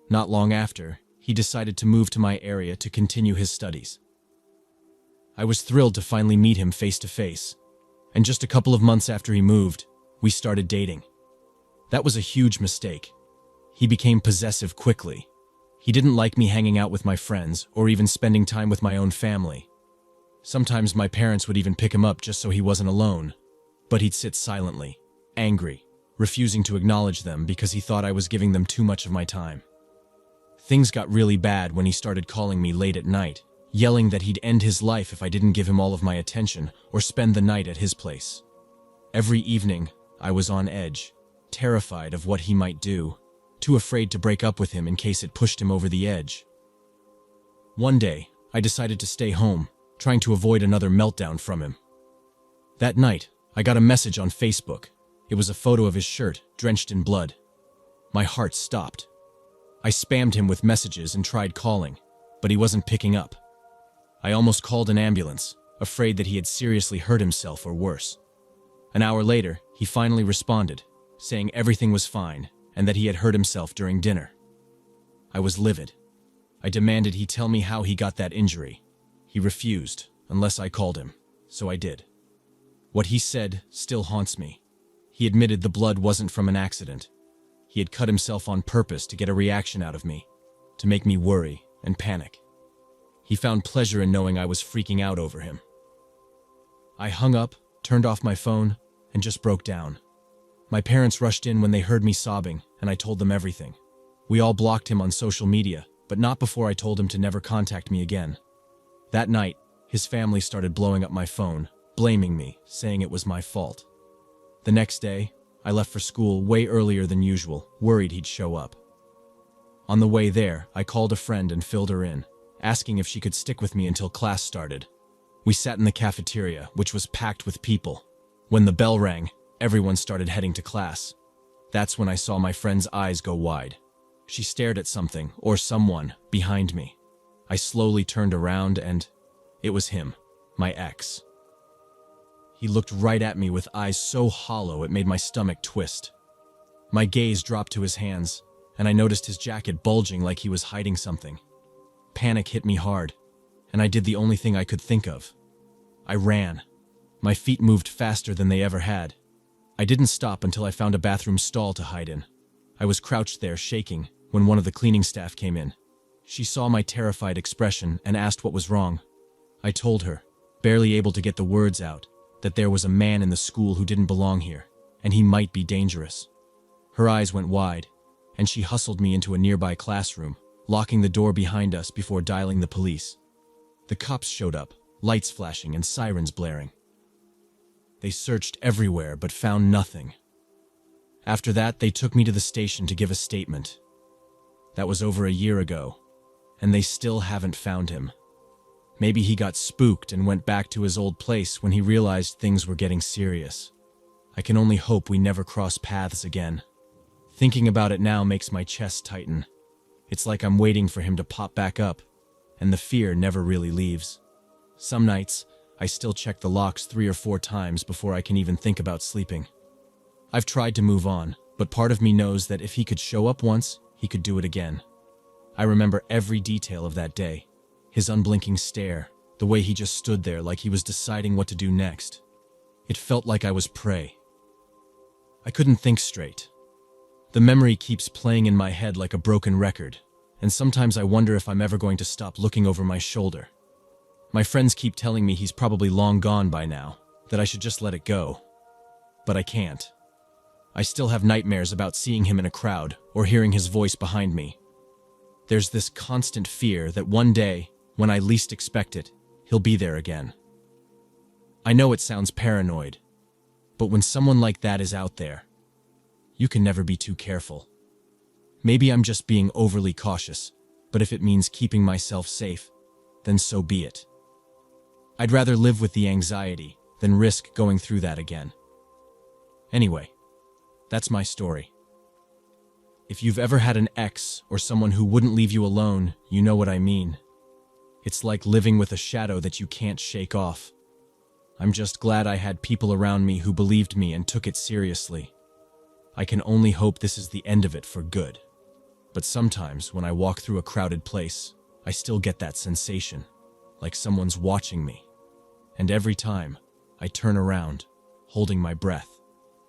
Not long after, he decided to move to my area to continue his studies. I was thrilled to finally meet him face to face, and just a couple of months after he moved, we started dating. That was a huge mistake. He became possessive quickly. He didn't like me hanging out with my friends or even spending time with my own family. Sometimes my parents would even pick him up just so he wasn't alone, but he'd sit silently, angry, refusing to acknowledge them because he thought I was giving them too much of my time. Things got really bad when he started calling me late at night, yelling that he'd end his life if I didn't give him all of my attention or spend the night at his place. Every evening, I was on edge, terrified of what he might do, too afraid to break up with him in case it pushed him over the edge. One day, I decided to stay home, trying to avoid another meltdown from him. That night, I got a message on Facebook. It was a photo of his shirt, drenched in blood. My heart stopped. I spammed him with messages and tried calling, but he wasn't picking up. I almost called an ambulance, afraid that he had seriously hurt himself or worse. An hour later, he finally responded, saying everything was fine and that he had hurt himself during dinner. I was livid. I demanded he tell me how he got that injury. He refused, unless I called him, so I did. What he said still haunts me. He admitted the blood wasn't from an accident. He had cut himself on purpose to get a reaction out of me, to make me worry and panic. He found pleasure in knowing I was freaking out over him. I hung up, turned off my phone, and just broke down. My parents rushed in when they heard me sobbing, and I told them everything. We all blocked him on social media, but not before I told him to never contact me again. That night, his family started blowing up my phone, blaming me, saying it was my fault. The next day, I left for school way earlier than usual, worried he'd show up. On the way there, I called a friend and filled her in, asking if she could stick with me until class started. We sat in the cafeteria, which was packed with people. When the bell rang, everyone started heading to class. That's when I saw my friend's eyes go wide. She stared at something, or someone, behind me. I slowly turned around and it was him, my ex. He looked right at me with eyes so hollow it made my stomach twist. My gaze dropped to his hands, and I noticed his jacket bulging like he was hiding something. Panic hit me hard, and I did the only thing I could think of. I ran. My feet moved faster than they ever had. I didn't stop until I found a bathroom stall to hide in. I was crouched there, shaking, when one of the cleaning staff came in. She saw my terrified expression and asked what was wrong. I told her, barely able to get the words out, that there was a man in the school who didn't belong here, and he might be dangerous. Her eyes went wide, and she hustled me into a nearby classroom, locking the door behind us before dialing the police. The cops showed up, lights flashing and sirens blaring. They searched everywhere but found nothing. After that, they took me to the station to give a statement. That was over a year ago, and they still haven't found him. Maybe he got spooked and went back to his old place when he realized things were getting serious. I can only hope we never cross paths again. Thinking about it now makes my chest tighten. It's like I'm waiting for him to pop back up, and the fear never really leaves. Some nights, I still check the locks 3 or 4 times before I can even think about sleeping. I've tried to move on, but part of me knows that if he could show up once, he could do it again. I remember every detail of that day. His unblinking stare, the way he just stood there like he was deciding what to do next. It felt like I was prey. I couldn't think straight. The memory keeps playing in my head like a broken record, and sometimes I wonder if I'm ever going to stop looking over my shoulder. My friends keep telling me he's probably long gone by now, that I should just let it go. But I can't. I still have nightmares about seeing him in a crowd or hearing his voice behind me. There's this constant fear that one day, when I least expect it, he'll be there again. I know it sounds paranoid, but when someone like that is out there, you can never be too careful. Maybe I'm just being overly cautious, but if it means keeping myself safe, then so be it. I'd rather live with the anxiety than risk going through that again. Anyway, that's my story. If you've ever had an ex or someone who wouldn't leave you alone, you know what I mean. It's like living with a shadow that you can't shake off. I'm just glad I had people around me who believed me and took it seriously. I can only hope this is the end of it for good. But sometimes when I walk through a crowded place, I still get that sensation, like someone's watching me. And every time, I turn around, holding my breath,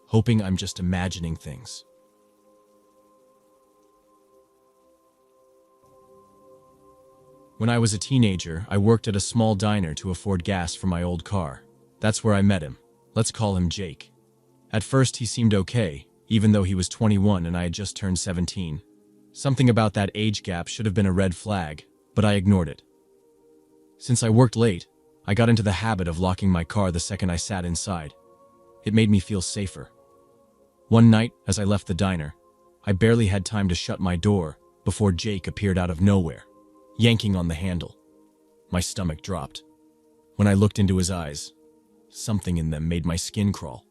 hoping I'm just imagining things. When I was a teenager, I worked at a small diner to afford gas for my old car. That's where I met him. Let's call him Jake. At first, he seemed okay, even though he was 21 and I had just turned 17. Something about that age gap should have been a red flag, but I ignored it. Since I worked late, I got into the habit of locking my car the second I sat inside. It made me feel safer. One night, as I left the diner, I barely had time to shut my door before Jake appeared out of nowhere, yanking on the handle. My stomach dropped. When I looked into his eyes, something in them made my skin crawl.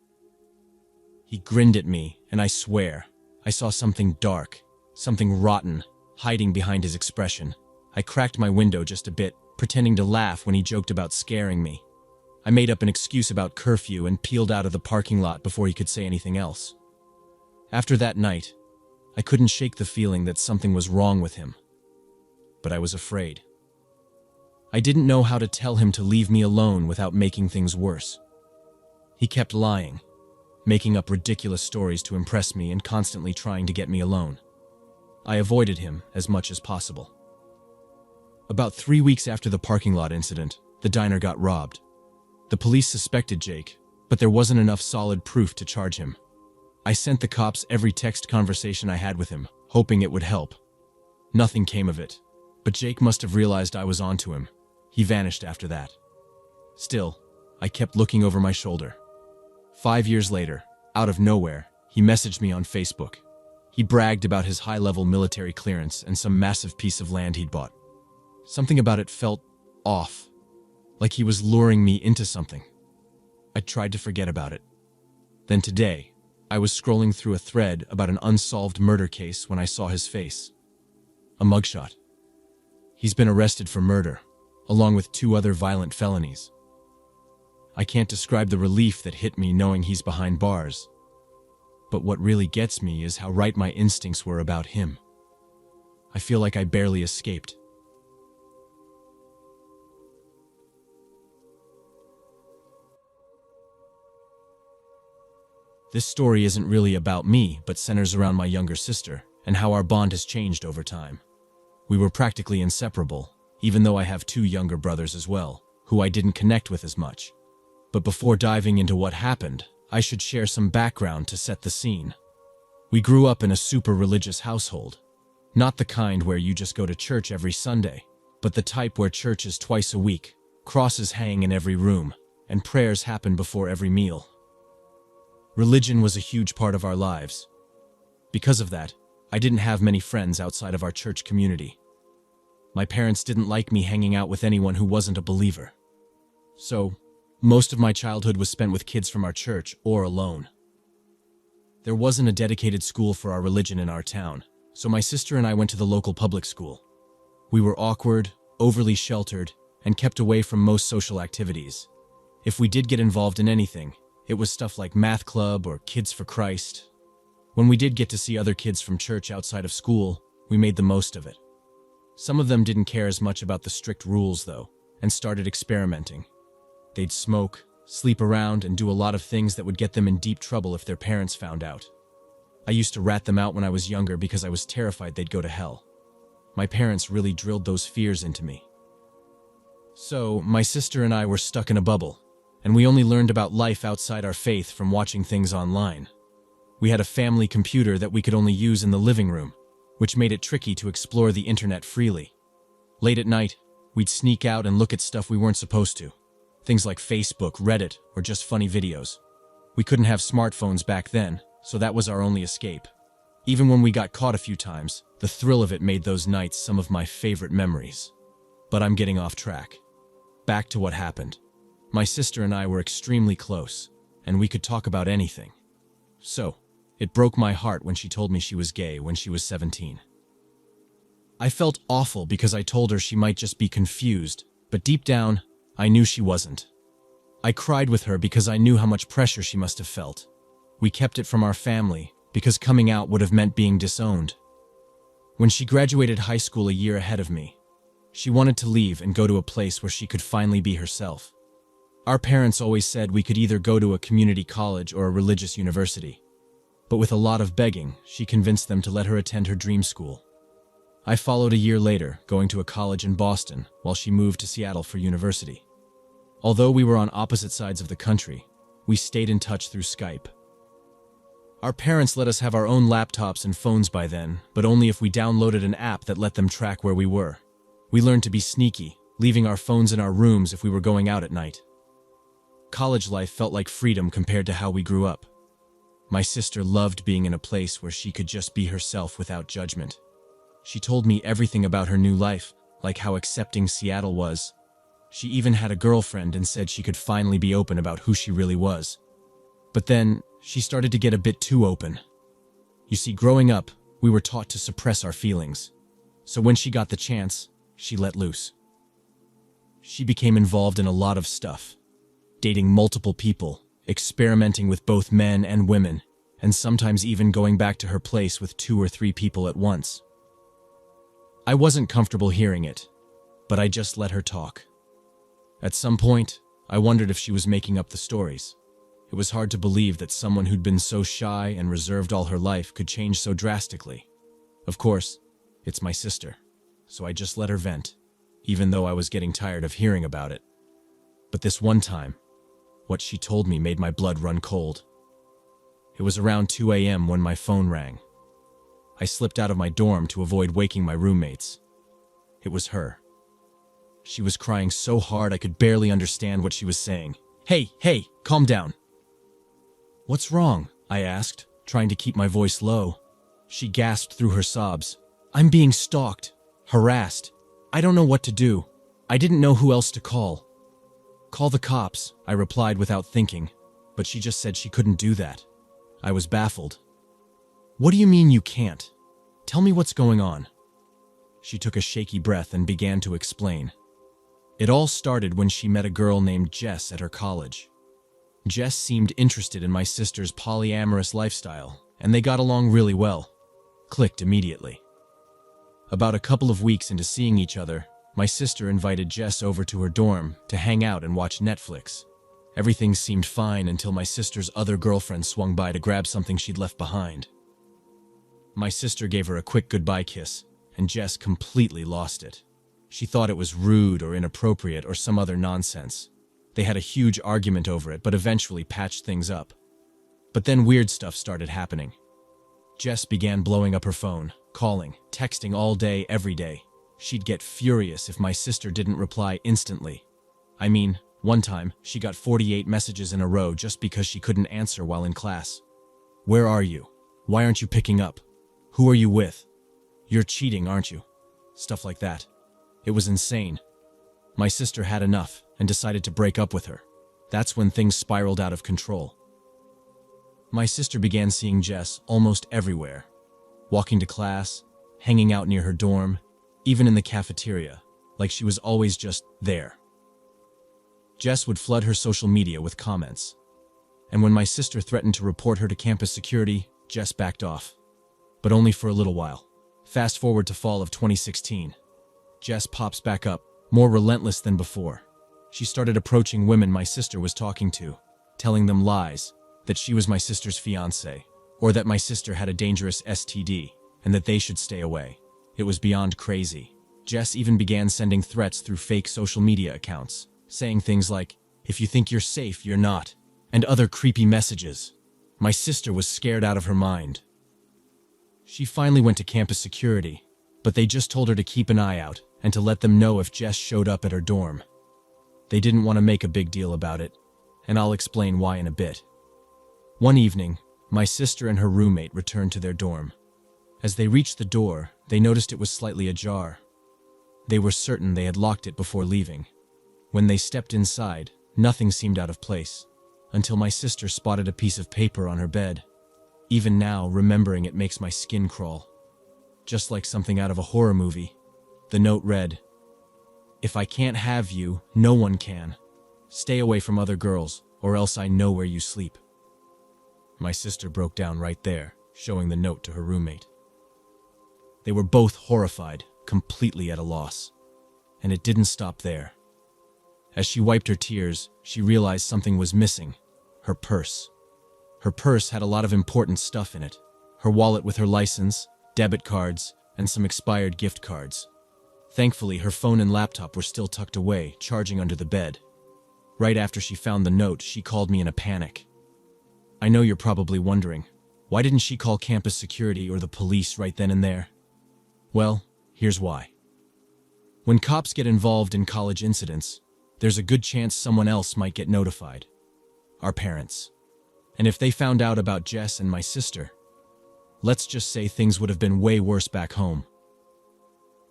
He grinned at me, and I swear, I saw something dark, something rotten, hiding behind his expression. I cracked my window just a bit, pretending to laugh when he joked about scaring me. I made up an excuse about curfew and peeled out of the parking lot before he could say anything else. After that night, I couldn't shake the feeling that something was wrong with him. But I was afraid. I didn't know how to tell him to leave me alone without making things worse. He kept lying, making up ridiculous stories to impress me and constantly trying to get me alone. I avoided him as much as possible. About 3 weeks after the parking lot incident, the diner got robbed. The police suspected Jake, but there wasn't enough solid proof to charge him. I sent the cops every text conversation I had with him, hoping it would help. Nothing came of it, but Jake must have realized I was onto him. He vanished after that. Still, I kept looking over my shoulder. 5 years later, out of nowhere, he messaged me on Facebook. He bragged about his high-level military clearance and some massive piece of land he'd bought. Something about it felt off, like he was luring me into something. I tried to forget about it. Then today, I was scrolling through a thread about an unsolved murder case when I saw his face. A mugshot. He's been arrested for murder, along with 2 other violent felonies. I can't describe the relief that hit me knowing he's behind bars. But what really gets me is how right my instincts were about him. I feel like I barely escaped. This story isn't really about me, but centers around my younger sister and how our bond has changed over time. We were practically inseparable, even though I have 2 younger brothers as well, who I didn't connect with as much. But before diving into what happened, I should share some background to set the scene. We grew up in a super religious household. Not the kind where you just go to church every Sunday, but the type where church is twice a week, crosses hang in every room, and prayers happen before every meal. Religion was a huge part of our lives. Because of that, I didn't have many friends outside of our church community. My parents didn't like me hanging out with anyone who wasn't a believer. So, most of my childhood was spent with kids from our church or alone. There wasn't a dedicated school for our religion in our town, so my sister and I went to the local public school. We were awkward, overly sheltered, and kept away from most social activities. If we did get involved in anything, it was stuff like math club or Kids for Christ. When we did get to see other kids from church outside of school, we made the most of it. Some of them didn't care as much about the strict rules, though, and started experimenting. They'd smoke, sleep around, and do a lot of things that would get them in deep trouble if their parents found out. I used to rat them out when I was younger because I was terrified they'd go to hell. my parents really drilled those fears into me. So, my sister and I were stuck in a bubble, and we only learned about life outside our faith from watching things online. We had a family computer that we could only use in the living room, which made it tricky to explore the internet freely. Late at night, we'd sneak out and look at stuff we weren't supposed to. Things like Facebook, Reddit, or just funny videos. We couldn't have smartphones back then, so that was our only escape. Even when we got caught a few times, the thrill of it made those nights some of my favorite memories. But I'm getting off track. Back to what happened. My sister and I were extremely close, and we could talk about anything. So, it broke my heart when she told me she was gay when she was 17. I felt awful because I told her she might just be confused, but deep down, I knew she wasn't. I cried with her because I knew how much pressure she must have felt. We kept it from our family because coming out would have meant being disowned. When she graduated high school a year ahead of me, she wanted to leave and go to a place where she could finally be herself. Our parents always said we could either go to a community college or a religious university. But with a lot of begging, she convinced them to let her attend her dream school. I followed a year later, going to a college in Boston, while she moved to Seattle for university. Although we were on opposite sides of the country, we stayed in touch through Skype. Our parents let us have our own laptops and phones by then, but only if we downloaded an app that let them track where we were. We learned to be sneaky, leaving our phones in our rooms if we were going out at night. College life felt like freedom compared to how we grew up. My sister loved being in a place where she could just be herself without judgment. She told me everything about her new life, like how accepting Seattle was. She even had a girlfriend and said she could finally be open about who she really was. But then, she started to get a bit too open. You see, growing up, we were taught to suppress our feelings. So when she got the chance, she let loose. She became involved in a lot of stuff. Dating multiple people, experimenting with both men and women, and sometimes even going back to her place with 2 or 3 people at once. I wasn't comfortable hearing it, but I just let her talk. At some point, I wondered if she was making up the stories. It was hard to believe that someone who'd been so shy and reserved all her life could change so drastically. Of course, it's my sister, so I just let her vent, even though I was getting tired of hearing about it. But this one time, what she told me made my blood run cold. It was around 2 a.m. when my phone rang. I slipped out of my dorm to avoid waking my roommates. It was her. She was crying so hard I could barely understand what she was saying. Hey, calm down. What's wrong? I asked, trying to keep my voice low. She gasped through her sobs. I'm being stalked, harassed. I don't know what to do. I didn't know who else to call. Call the cops, I replied without thinking, but she just said she couldn't do that. I was baffled. What do you mean you can't? Tell me what's going on. She took a shaky breath and began to explain. It all started when she met a girl named Jess at her college. Jess seemed interested in my sister's polyamorous lifestyle, and they got along really well. Clicked immediately. About a couple of weeks into seeing each other, my sister invited Jess over to her dorm to hang out and watch Netflix. Everything seemed fine until my sister's other girlfriend swung by to grab something she'd left behind. My sister gave her a quick goodbye kiss, and Jess completely lost it. She thought it was rude or inappropriate or some other nonsense. They had a huge argument over it, but eventually patched things up. But then weird stuff started happening. Jess began blowing up her phone, calling, texting all day, every day. She'd get furious if my sister didn't reply instantly. I mean, one time, she got 48 messages in a row just because she couldn't answer while in class. Where are you? Why aren't you picking up? Who are you with? You're cheating, aren't you? Stuff like that. It was insane. My sister had enough and decided to break up with her. That's when things spiraled out of control. My sister began seeing Jess almost everywhere. Walking to class, hanging out near her dorm, even in the cafeteria, like she was always just there. Jess would flood her social media with comments. And when my sister threatened to report her to campus security, Jess backed off. But only for a little while. Fast forward to fall of 2016. Jess pops back up, more relentless than before. She started approaching women my sister was talking to, telling them lies, that she was my sister's fiancé, or that my sister had a dangerous STD, and that they should stay away. It was beyond crazy. Jess even began sending threats through fake social media accounts, saying things like, "If you think you're safe, you're not," and other creepy messages. My sister was scared out of her mind. She finally went to campus security, but they just told her to keep an eye out and to let them know if Jess showed up at her dorm. They didn't want to make a big deal about it, and I'll explain why in a bit. One evening, my sister and her roommate returned to their dorm. As they reached the door, they noticed it was slightly ajar. They were certain they had locked it before leaving. When they stepped inside, nothing seemed out of place, until my sister spotted a piece of paper on her bed. Even now, remembering it makes my skin crawl. Just like something out of a horror movie. The note read, "If I can't have you, no one can. Stay away from other girls, or else I know where you sleep." My sister broke down right there, showing the note to her roommate. They were both horrified, completely at a loss. And it didn't stop there. As she wiped her tears, she realized something was missing: her purse. Her purse had a lot of important stuff in it: her wallet with her license, debit cards, and some expired gift cards. Thankfully, her phone and laptop were still tucked away, charging under the bed. Right after she found the note, she called me in a panic. I know you're probably wondering, why didn't she call campus security or the police right then and there? Well, here's why. When cops get involved in college incidents, there's a good chance someone else might get notified. Our parents. And if they found out about Jess and my sister, let's just say things would have been way worse back home.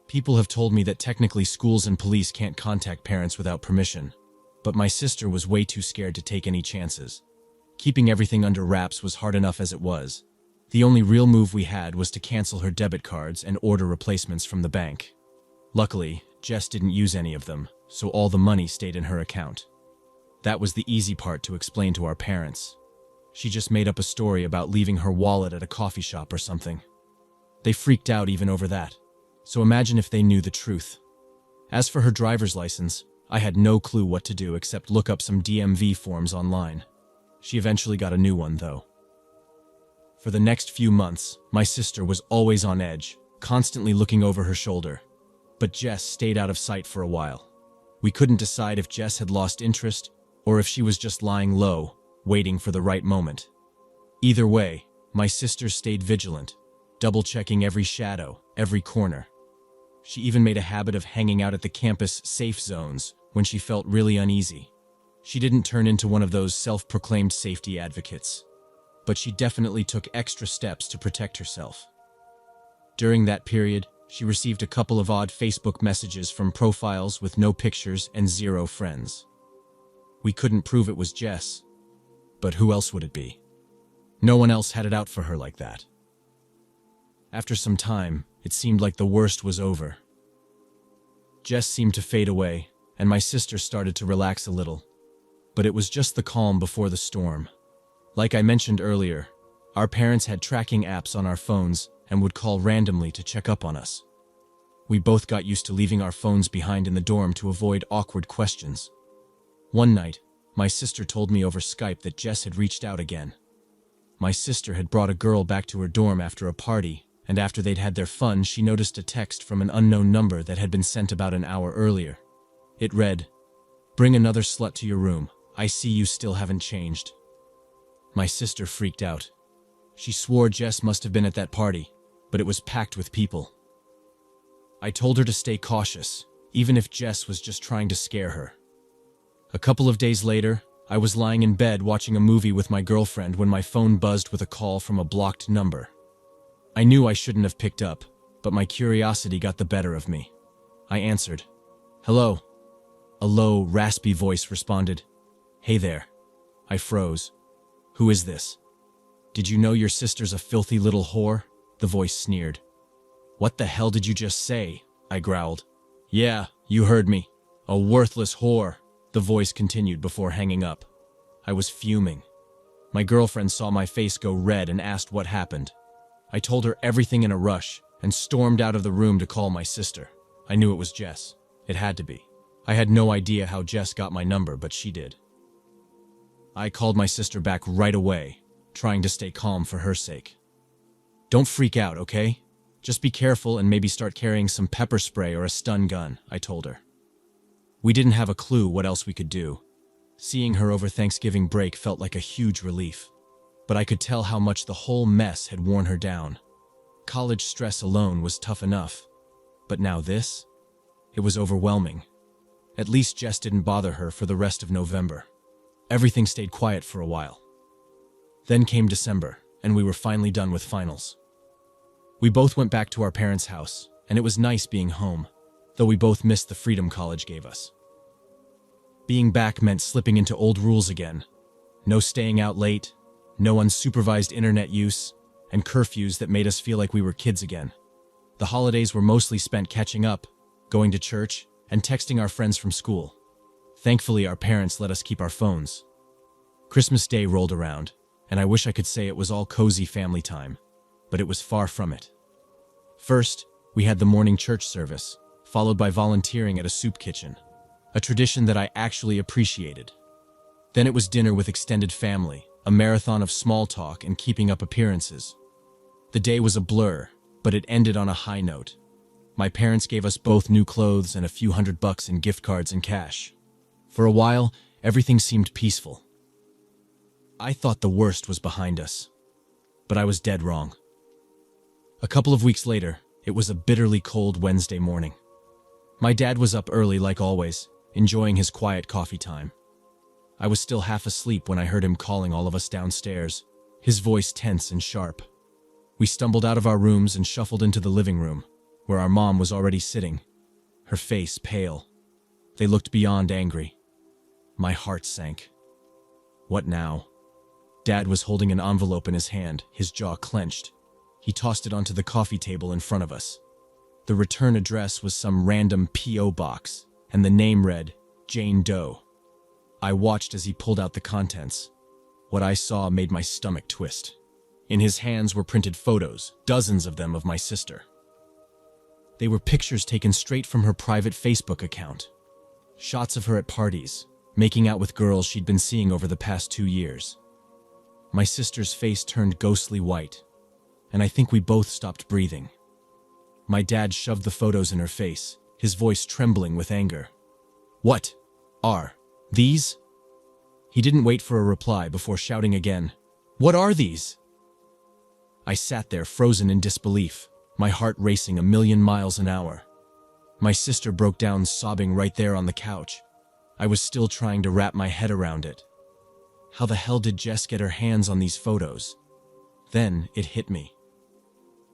People have told me that technically schools and police can't contact parents without permission, but my sister was way too scared to take any chances. Keeping everything under wraps was hard enough as it was. The only real move we had was to cancel her debit cards and order replacements from the bank. Luckily, Jess didn't use any of them, so all the money stayed in her account. That was the easy part to explain to our parents. She just made up a story about leaving her wallet at a coffee shop or something. They freaked out even over that. So imagine if they knew the truth. As for her driver's license, I had no clue what to do except look up some DMV forms online. She eventually got a new one, though. For the next few months, my sister was always on edge, constantly looking over her shoulder. But Jess stayed out of sight for a while. We couldn't decide if Jess had lost interest or if she was just lying low, waiting for the right moment. Either way, my sister stayed vigilant, double-checking every shadow, every corner. She even made a habit of hanging out at the campus safe zones when she felt really uneasy. She didn't turn into one of those self-proclaimed safety advocates, but she definitely took extra steps to protect herself. During that period, she received a couple of odd Facebook messages from profiles with no pictures and 0 friends. We couldn't prove it was Jess, but who else would it be? No one else had it out for her like that. After some time, it seemed like the worst was over. Jess seemed to fade away, and my sister started to relax a little. But it was just the calm before the storm. Like I mentioned earlier, our parents had tracking apps on our phones and would call randomly to check up on us. We both got used to leaving our phones behind in the dorm to avoid awkward questions. One night, my sister told me over Skype that Jess had reached out again. My sister had brought a girl back to her dorm after a party, and after they'd had their fun, she noticed a text from an unknown number that had been sent about an hour earlier. It read, "Bring another slut to your room. I see you still haven't changed." My sister freaked out. She swore Jess must have been at that party, but it was packed with people. I told her to stay cautious, even if Jess was just trying to scare her. A couple of days later, I was lying in bed watching a movie with my girlfriend when my phone buzzed with a call from a blocked number. I knew I shouldn't have picked up, but my curiosity got the better of me. I answered. "Hello." A low, raspy voice responded, "Hey there." I froze. "Who is this?" "Did you know your sister's a filthy little whore?" The voice sneered. "What the hell did you just say?" I growled. "Yeah, you heard me. A worthless whore," the voice continued before hanging up. I was fuming. My girlfriend saw my face go red and asked what happened. I told her everything in a rush and stormed out of the room to call my sister. I knew it was Jess. It had to be. I had no idea how Jess got my number, but she did. I called my sister back right away, trying to stay calm for her sake. "Don't freak out, okay? Just be careful and maybe start carrying some pepper spray or a stun gun, I told her. We didn't have a clue what else we could do. Seeing her over Thanksgiving break felt like a huge relief, but I could tell how much the whole mess had worn her down. College stress alone was tough enough, but now this? It was overwhelming. At least Jess didn't bother her for the rest of November. Everything stayed quiet for a while. Then came December, and we were finally done with finals. We both went back to our parents' house, and it was nice being home, though we both missed the freedom college gave us. Being back meant slipping into old rules again. No staying out late, no unsupervised internet use, and curfews that made us feel like we were kids again. The holidays were mostly spent catching up, going to church, and texting our friends from school. Thankfully, our parents let us keep our phones. Christmas Day rolled around, and I wish I could say it was all cozy family time, but it was far from it. First, we had the morning church service, followed by volunteering at a soup kitchen, a tradition that I actually appreciated. Then it was dinner with extended family, a marathon of small talk and keeping up appearances. The day was a blur, but it ended on a high note. My parents gave us both new clothes and a few $100 in gift cards and cash. For a while, everything seemed peaceful. I thought the worst was behind us, but I was dead wrong. A couple of weeks later, it was a bitterly cold Wednesday morning. My dad was up early like always, enjoying his quiet coffee time. I was still half asleep when I heard him calling all of us downstairs, his voice tense and sharp. We stumbled out of our rooms and shuffled into the living room, where our mom was already sitting, her face pale. They looked beyond angry. My heart sank. What now? Dad was holding an envelope in his hand, his jaw clenched. He tossed it onto the coffee table in front of us. The return address was some random P.O. box, and the name read, Jane Doe. I watched as he pulled out the contents. What I saw made my stomach twist. In his hands were printed photos, dozens of them, of my sister. They were pictures taken straight from her private Facebook account. Shots of her at parties, making out with girls she'd been seeing over the past 2 years. My sister's face turned ghostly white, and I think we both stopped breathing. My dad shoved the photos in her face, his voice trembling with anger. What are these? He didn't wait for a reply before shouting again, What are these? I sat there frozen in disbelief, my heart racing 1,000,000 miles an hour. My sister broke down sobbing right there on the couch. I was still trying to wrap my head around it. How the hell did Jess get her hands on these photos? Then it hit me.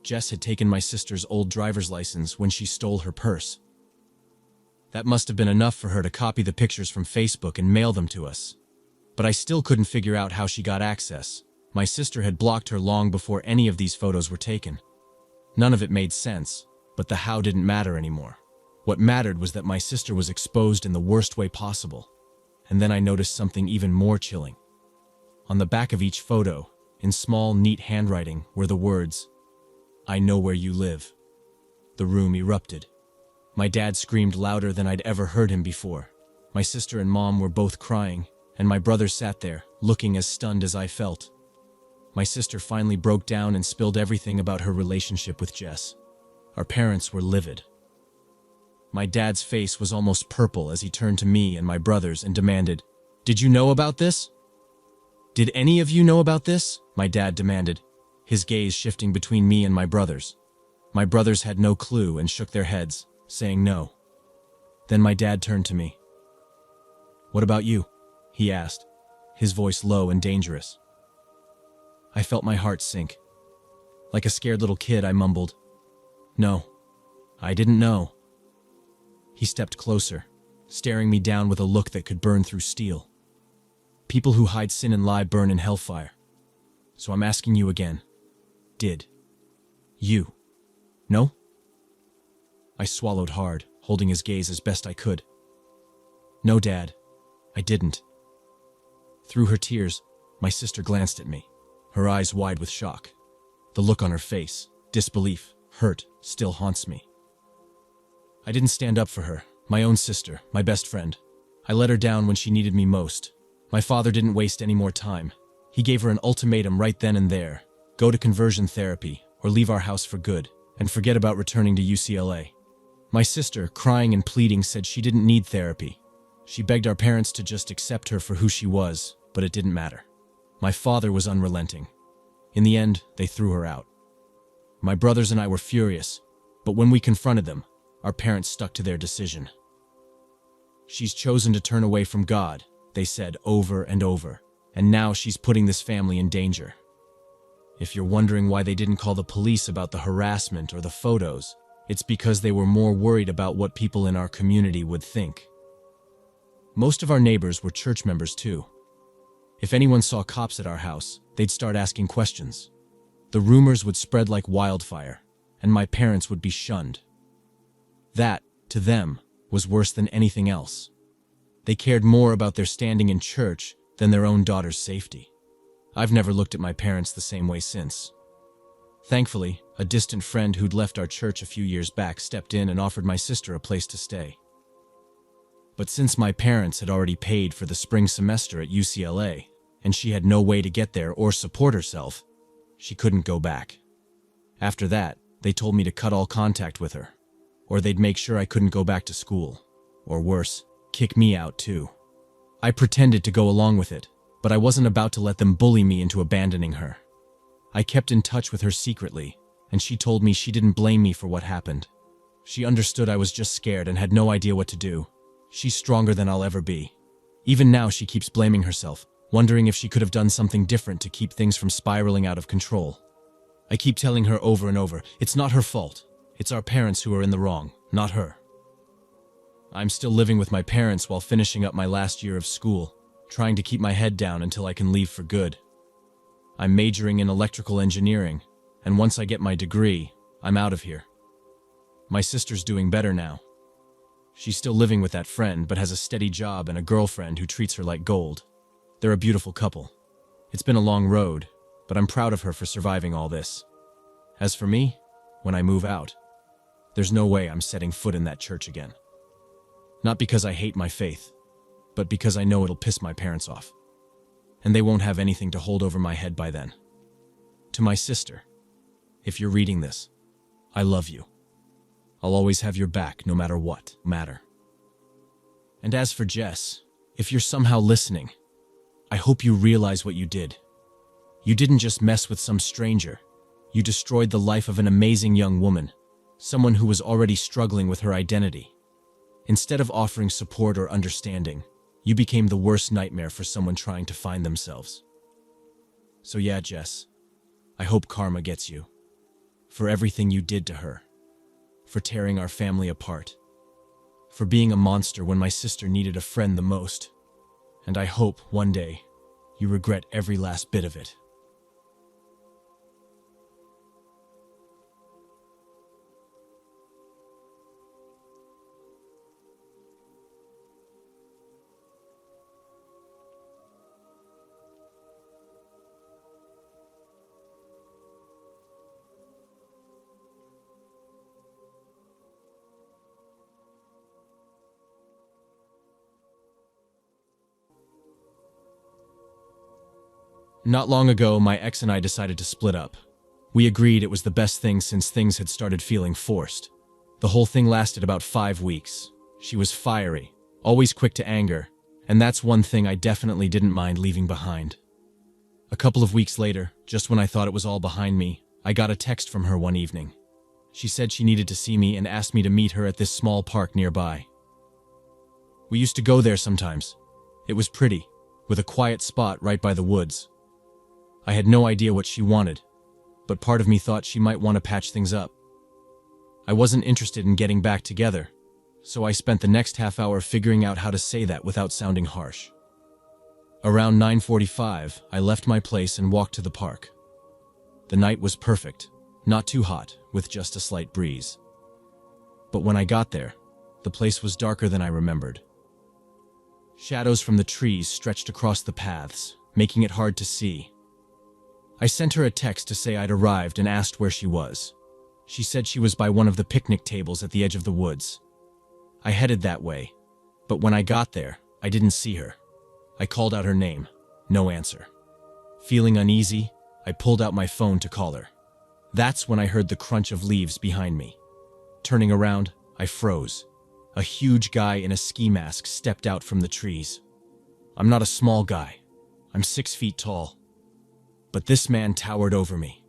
Jess had taken my sister's old driver's license when she stole her purse. That must have been enough for her to copy the pictures from Facebook and mail them to us. But I still couldn't figure out how she got access. My sister had blocked her long before any of these photos were taken. None of it made sense, but the how didn't matter anymore. What mattered was that my sister was exposed in the worst way possible. And then I noticed something even more chilling. On the back of each photo, in small, neat handwriting, were the words, I know where you live. The room erupted. My dad screamed louder than I'd ever heard him before. My sister and mom were both crying, and my brother sat there, looking as stunned as I felt. My sister finally broke down and spilled everything about her relationship with Jess. Our parents were livid. My dad's face was almost purple as he turned to me and my brothers and demanded, Did you know about this? Did any of you know about this? My dad demanded, his gaze shifting between me and my brothers. My brothers had no clue and shook their heads, saying no. Then my dad turned to me. What about you? He asked, his voice low and dangerous. I felt my heart sink. Like a scared little kid, I mumbled, No, I didn't know. He stepped closer, staring me down with a look that could burn through steel. People who hide sin and lie burn in hellfire. So I'm asking you again. Did you know? I swallowed hard, holding his gaze as best I could. No, Dad, I didn't. Through her tears, my sister glanced at me, her eyes wide with shock. The look on her face, disbelief, hurt, still haunts me. I didn't stand up for her, my own sister, my best friend. I let her down when she needed me most. My father didn't waste any more time. He gave her an ultimatum right then and there. Go to conversion therapy, or leave our house for good, and forget about returning to UCLA. My sister, crying and pleading, said she didn't need therapy. She begged our parents to just accept her for who she was, but it didn't matter. My father was unrelenting. In the end, they threw her out. My brothers and I were furious, but when we confronted them, our parents stuck to their decision. She's chosen to turn away from God, they said over and over, and now she's putting this family in danger. If you're wondering why they didn't call the police about the harassment or the photos, it's because they were more worried about what people in our community would think. Most of our neighbors were church members too. If anyone saw cops at our house, they'd start asking questions. The rumors would spread like wildfire, and my parents would be shunned. That, to them, was worse than anything else. They cared more about their standing in church than their own daughter's safety. I've never looked at my parents the same way since. Thankfully, a distant friend who'd left our church a few years back stepped in and offered my sister a place to stay. But since my parents had already paid for the spring semester at UCLA, and she had no way to get there or support herself, she couldn't go back. After that, they told me to cut all contact with her, or they'd make sure I couldn't go back to school, or worse, kick me out too. I pretended to go along with it, but I wasn't about to let them bully me into abandoning her. I kept in touch with her secretly, and she told me she didn't blame me for what happened. She understood I was just scared and had no idea what to do. She's stronger than I'll ever be. Even now she keeps blaming herself, wondering if she could have done something different to keep things from spiraling out of control. I keep telling her over and over, it's not her fault. It's our parents who are in the wrong, not her. I'm still living with my parents while finishing up my last year of school, trying to keep my head down until I can leave for good. I'm majoring in electrical engineering, and once I get my degree, I'm out of here. My sister's doing better now. She's still living with that friend, but has a steady job and a girlfriend who treats her like gold. They're a beautiful couple. It's been a long road, but I'm proud of her for surviving all this. As for me, when I move out, there's no way I'm setting foot in that church again. Not because I hate my faith, but because I know it'll piss my parents off. And they won't have anything to hold over my head by then. To my sister, if you're reading this, I love you. I'll always have your back no matter what matter. And as for Jess, if you're somehow listening, I hope you realize what you did. You didn't just mess with some stranger. You destroyed the life of an amazing young woman, someone who was already struggling with her identity. Instead of offering support or understanding, you became the worst nightmare for someone trying to find themselves. So yeah, Jess, I hope karma gets you. For everything you did to her. For tearing our family apart. For being a monster when my sister needed a friend the most. And I hope, one day, you regret every last bit of it. Not long ago, my ex and I decided to split up. We agreed it was the best thing since things had started feeling forced. The whole thing lasted about 5 weeks. She was fiery, always quick to anger, and that's one thing I definitely didn't mind leaving behind. A couple of weeks later, just when I thought it was all behind me, I got a text from her one evening. She said she needed to see me and asked me to meet her at this small park nearby. We used to go there sometimes. It was pretty, with a quiet spot right by the woods. I had no idea what she wanted, but part of me thought she might want to patch things up. I wasn't interested in getting back together, so I spent the next half hour figuring out how to say that without sounding harsh. Around 9:45, I left my place and walked to the park. The night was perfect, not too hot, with just a slight breeze. But when I got there, the place was darker than I remembered. Shadows from the trees stretched across the paths, making it hard to see. I sent her a text to say I'd arrived and asked where she was. She said she was by one of the picnic tables at the edge of the woods. I headed that way, but when I got there, I didn't see her. I called out her name. No answer. Feeling uneasy, I pulled out my phone to call her. That's when I heard the crunch of leaves behind me. Turning around, I froze. A huge guy in a ski mask stepped out from the trees. I'm not a small guy. I'm 6 feet tall. But this man towered over me.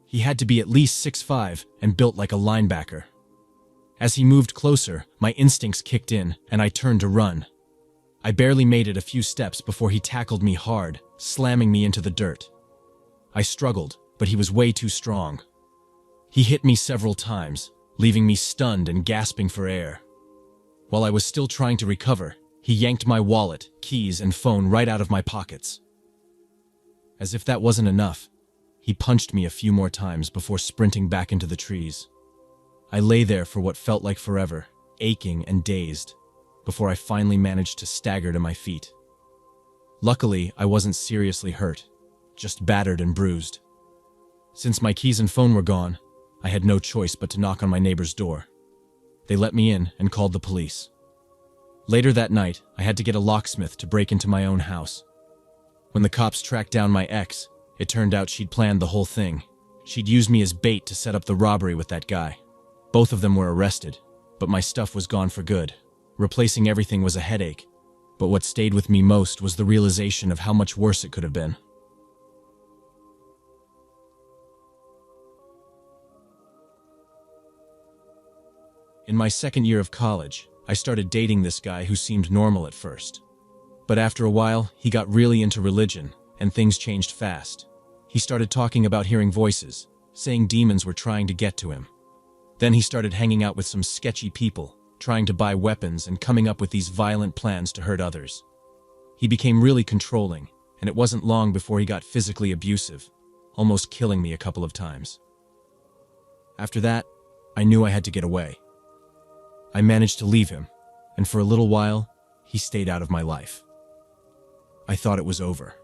He had to be at least 6'5" and built like a linebacker. As he moved closer, my instincts kicked in and I turned to run. I barely made it a few steps before he tackled me hard, slamming me into the dirt. I struggled, but he was way too strong. He hit me several times, leaving me stunned and gasping for air. While I was still trying to recover, he yanked my wallet, keys, and phone right out of my pockets. As if that wasn't enough, he punched me a few more times before sprinting back into the trees. I lay there for what felt like forever, aching and dazed, before I finally managed to stagger to my feet. Luckily, I wasn't seriously hurt, just battered and bruised. Since my keys and phone were gone, I had no choice but to knock on my neighbor's door. They let me in and called the police. Later that night, I had to get a locksmith to break into my own house. When the cops tracked down my ex, it turned out she'd planned the whole thing. She'd used me as bait to set up the robbery with that guy. Both of them were arrested, but my stuff was gone for good. Replacing everything was a headache, but what stayed with me most was the realization of how much worse it could have been. In my second year of college, I started dating this guy who seemed normal at first. But after a while, he got really into religion, and things changed fast. He started talking about hearing voices, saying demons were trying to get to him. Then he started hanging out with some sketchy people, trying to buy weapons and coming up with these violent plans to hurt others. He became really controlling, and it wasn't long before he got physically abusive, almost killing me a couple of times. After that, I knew I had to get away. I managed to leave him, and for a little while, he stayed out of my life. I thought it was over.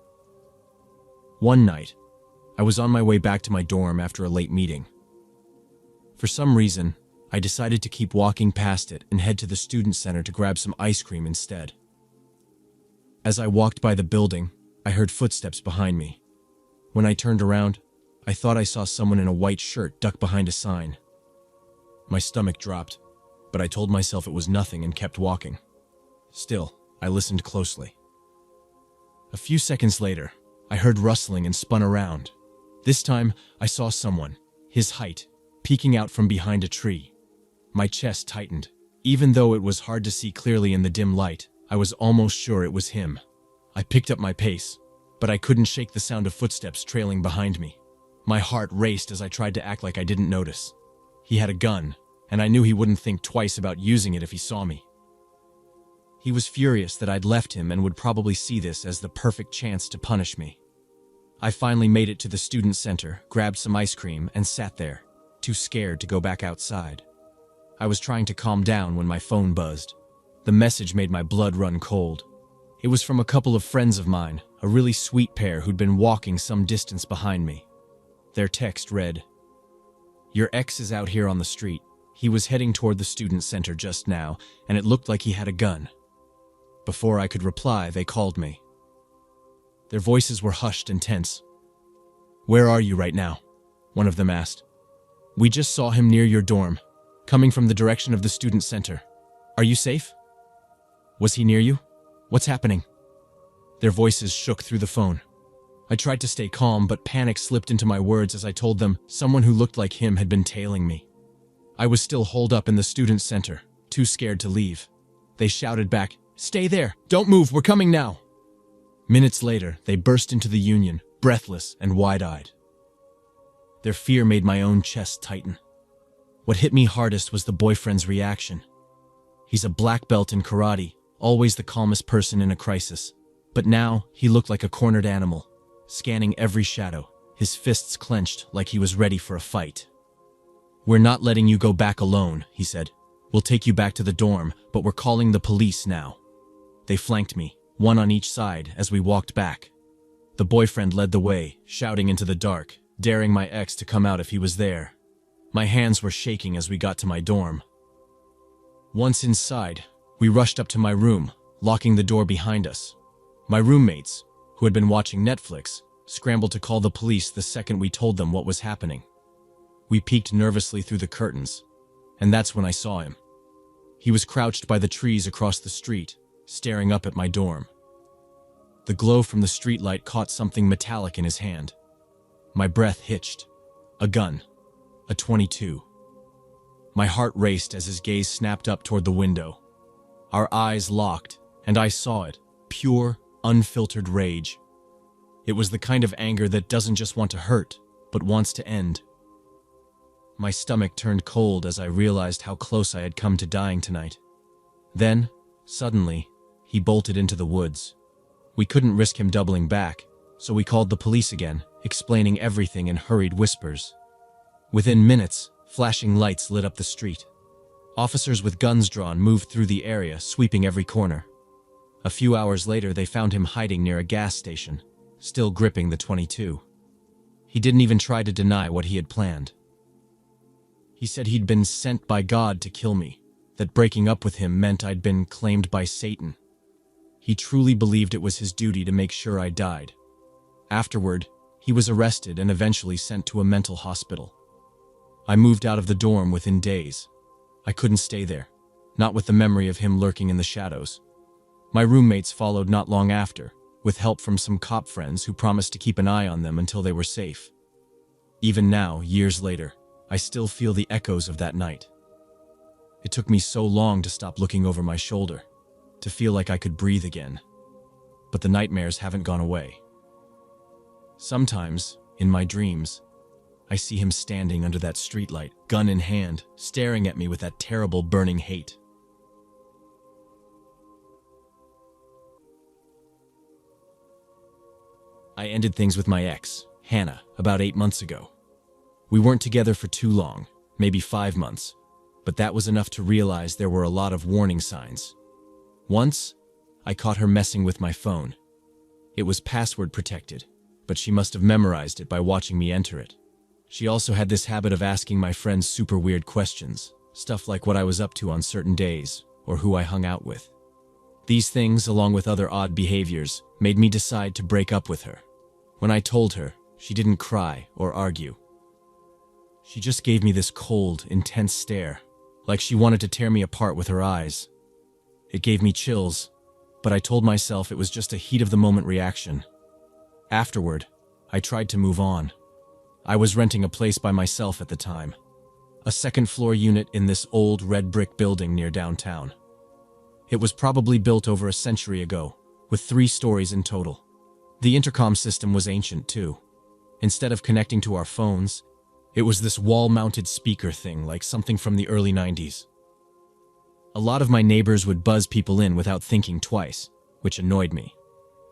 One night, I was on my way back to my dorm after a late meeting. For some reason, I decided to keep walking past it and head to the student center to grab some ice cream instead. As I walked by the building, I heard footsteps behind me. When I turned around, I thought I saw someone in a white shirt duck behind a sign. My stomach dropped, but I told myself it was nothing and kept walking. Still, I listened closely. A few seconds later, I heard rustling and spun around. This time, I saw someone, his height, peeking out from behind a tree. My chest tightened. Even though it was hard to see clearly in the dim light, I was almost sure it was him. I picked up my pace, but I couldn't shake the sound of footsteps trailing behind me. My heart raced as I tried to act like I didn't notice. He had a gun, and I knew he wouldn't think twice about using it if he saw me. He was furious that I'd left him and would probably see this as the perfect chance to punish me. I finally made it to the student center, grabbed some ice cream, and sat there, too scared to go back outside. I was trying to calm down when my phone buzzed. The message made my blood run cold. It was from a couple of friends of mine, a really sweet pair who'd been walking some distance behind me. Their text read, "Your ex is out here on the street. He was heading toward the student center just now, and it looked like he had a gun." Before I could reply, they called me. Their voices were hushed and tense. "Where are you right now?" one of them asked. "We just saw him near your dorm, coming from the direction of the student center. Are you safe? Was he near you? What's happening?" Their voices shook through the phone. I tried to stay calm, but panic slipped into my words as I told them someone who looked like him had been tailing me. I was still holed up in the student center, too scared to leave. They shouted back, "Stay there! Don't move! We're coming now!" Minutes later, they burst into the union, breathless and wide-eyed. Their fear made my own chest tighten. What hit me hardest was the boyfriend's reaction. He's a black belt in karate, always the calmest person in a crisis. But now, he looked like a cornered animal, scanning every shadow, his fists clenched like he was ready for a fight. "We're not letting you go back alone," he said. "We'll take you back to the dorm, but we're calling the police now." They flanked me, one on each side, as we walked back. The boyfriend led the way, shouting into the dark, daring my ex to come out if he was there. My hands were shaking as we got to my dorm. Once inside, we rushed up to my room, locking the door behind us. My roommates, who had been watching Netflix, scrambled to call the police the second we told them what was happening. We peeked nervously through the curtains, and that's when I saw him. He was crouched by the trees across the street, staring up at my dorm. The glow from the streetlight caught something metallic in his hand. My breath hitched. A gun. A .22. My heart raced as his gaze snapped up toward the window. Our eyes locked, and I saw it. Pure, unfiltered rage. It was the kind of anger that doesn't just want to hurt, but wants to end. My stomach turned cold as I realized how close I had come to dying tonight. Then, suddenly, he bolted into the woods. We couldn't risk him doubling back, so we called the police again, explaining everything in hurried whispers. Within minutes, flashing lights lit up the street. Officers with guns drawn moved through the area, sweeping every corner. A few hours later, they found him hiding near a gas station, still gripping the .22. He didn't even try to deny what he had planned. He said he'd been sent by God to kill me, that breaking up with him meant I'd been claimed by Satan. He truly believed it was his duty to make sure I died. Afterward, he was arrested and eventually sent to a mental hospital. I moved out of the dorm within days. I couldn't stay there, not with the memory of him lurking in the shadows. My roommates followed not long after, with help from some cop friends who promised to keep an eye on them until they were safe. Even now, years later, I still feel the echoes of that night. It took me so long to stop looking over my shoulder, to feel like I could breathe again. But the nightmares haven't gone away. Sometimes, in my dreams, I see him standing under that streetlight, gun in hand, staring at me with that terrible burning hate. I ended things with my ex, Hannah, about 8 months ago. We weren't together for too long, maybe 5 months, but that was enough to realize there were a lot of warning signs. Once, I caught her messing with my phone. It was password protected, but she must have memorized it by watching me enter it. She also had this habit of asking my friends super weird questions, stuff like what I was up to on certain days, or who I hung out with. These things, along with other odd behaviors, made me decide to break up with her. When I told her, she didn't cry or argue. She just gave me this cold, intense stare, like she wanted to tear me apart with her eyes. It gave me chills, but I told myself it was just a heat-of-the-moment reaction. Afterward, I tried to move on. I was renting a place by myself at the time, a second-floor unit in this old red brick building near downtown. It was probably built over a century ago, with 3 stories in total. The intercom system was ancient too. Instead of connecting to our phones, it was this wall-mounted speaker thing, like something from the early 90s. A lot of my neighbors would buzz people in without thinking twice, which annoyed me.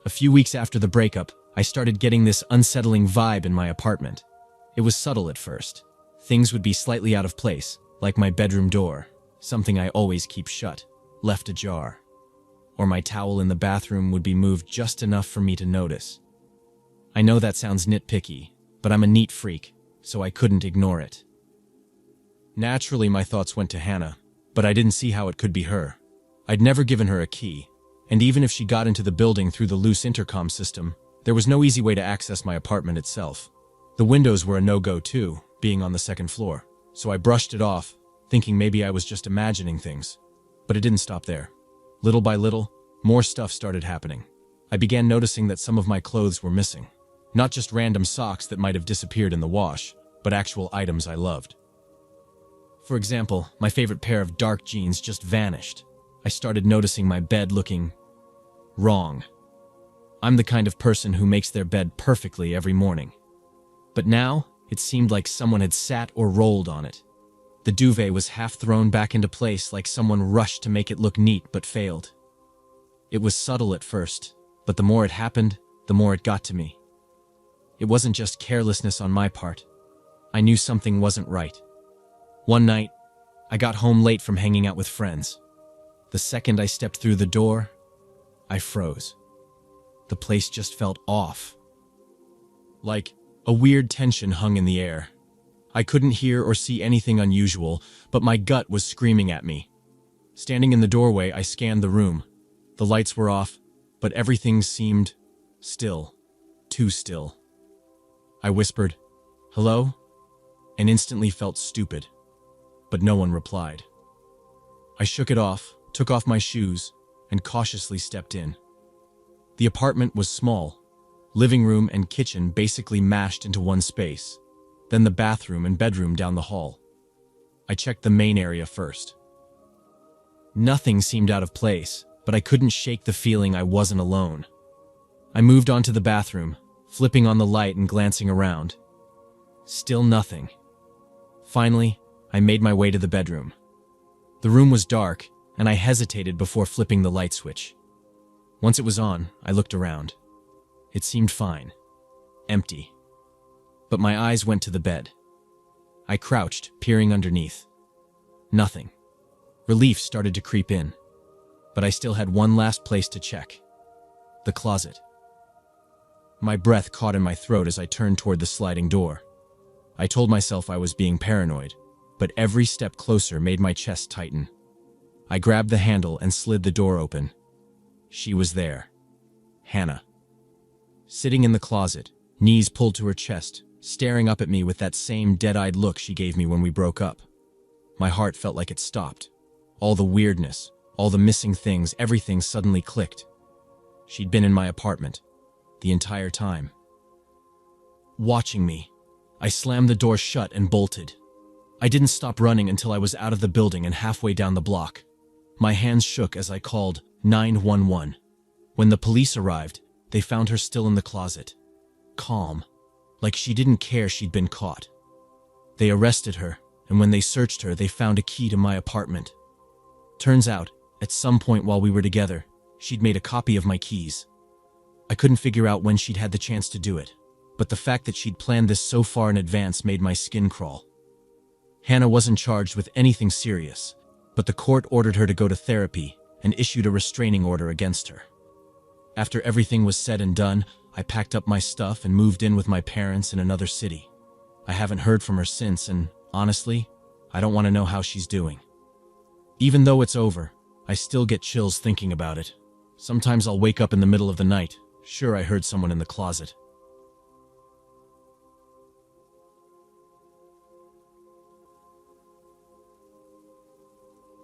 A few weeks after the breakup, I started getting this unsettling vibe in my apartment. It was subtle at first. Things would be slightly out of place, like my bedroom door, something I always keep shut, left ajar. Or my towel in the bathroom would be moved just enough for me to notice. I know that sounds nitpicky, but I'm a neat freak, so I couldn't ignore it. Naturally, my thoughts went to Hannah, but I didn't see how it could be her. I'd never given her a key, and even if she got into the building through the loose intercom system, there was no easy way to access my apartment itself. The windows were a no-go too, being on the second floor, so I brushed it off, thinking maybe I was just imagining things. But it didn't stop there. Little by little, more stuff started happening. I began noticing that some of my clothes were missing. Not just random socks that might have disappeared in the wash, but actual items I loved. For example, my favorite pair of dark jeans just vanished. I started noticing my bed looking wrong. I'm the kind of person who makes their bed perfectly every morning. But now, it seemed like someone had sat or rolled on it. The duvet was half thrown back into place like someone rushed to make it look neat but failed. It was subtle at first, but the more it happened, the more it got to me. It wasn't just carelessness on my part. I knew something wasn't right. One night, I got home late from hanging out with friends. The second I stepped through the door, I froze. The place just felt off. Like a weird tension hung in the air. I couldn't hear or see anything unusual, but my gut was screaming at me. Standing in the doorway, I scanned the room. The lights were off, but everything seemed still. Too still. I whispered, "Hello?" and instantly felt stupid, but no one replied. I shook it off, took off my shoes, and cautiously stepped in. The apartment was small, living room and kitchen basically mashed into one space, then the bathroom and bedroom down the hall. I checked the main area first. Nothing seemed out of place, but I couldn't shake the feeling I wasn't alone. I moved on to the bathroom, flipping on the light and glancing around. Still nothing. Finally, I made my way to the bedroom. The room was dark, and I hesitated before flipping the light switch. Once it was on, I looked around. It seemed fine. Empty. But my eyes went to the bed. I crouched, peering underneath. Nothing. Relief started to creep in. But I still had one last place to check. The closet. My breath caught in my throat as I turned toward the sliding door. I told myself I was being paranoid, but every step closer made my chest tighten. I grabbed the handle and slid the door open. She was there. Hannah. Sitting in the closet, knees pulled to her chest, staring up at me with that same dead-eyed look she gave me when we broke up. My heart felt like it stopped. All the weirdness, all the missing things, everything suddenly clicked. She'd been in my apartment the entire time. Watching me. I slammed the door shut and bolted. I didn't stop running until I was out of the building and halfway down the block. My hands shook as I called 911. When the police arrived, they found her still in the closet. Calm. Like she didn't care she'd been caught. They arrested her, and when they searched her, they found a key to my apartment. Turns out, at some point while we were together, she'd made a copy of my keys. I couldn't figure out when she'd had the chance to do it, but the fact that she'd planned this so far in advance made my skin crawl. Hannah wasn't charged with anything serious, but the court ordered her to go to therapy and issued a restraining order against her. After everything was said and done, I packed up my stuff and moved in with my parents in another city. I haven't heard from her since, and honestly, I don't want to know how she's doing. Even though it's over, I still get chills thinking about it. Sometimes I'll wake up in the middle of the night. Sure, I heard someone in the closet.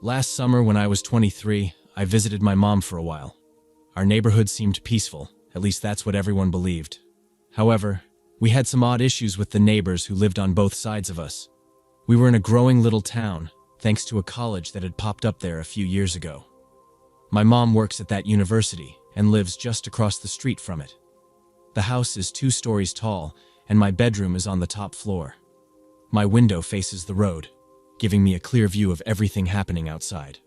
Last summer, when I was 23, I visited my mom for a while. Our neighborhood seemed peaceful, at least that's what everyone believed. However, we had some odd issues with the neighbors who lived on both sides of us. We were in a growing little town, thanks to a college that had popped up there a few years ago. My mom works at that university and lives just across the street from it. The house is 2 stories tall, and my bedroom is on the top floor. My window faces the road, giving me a clear view of everything happening outside.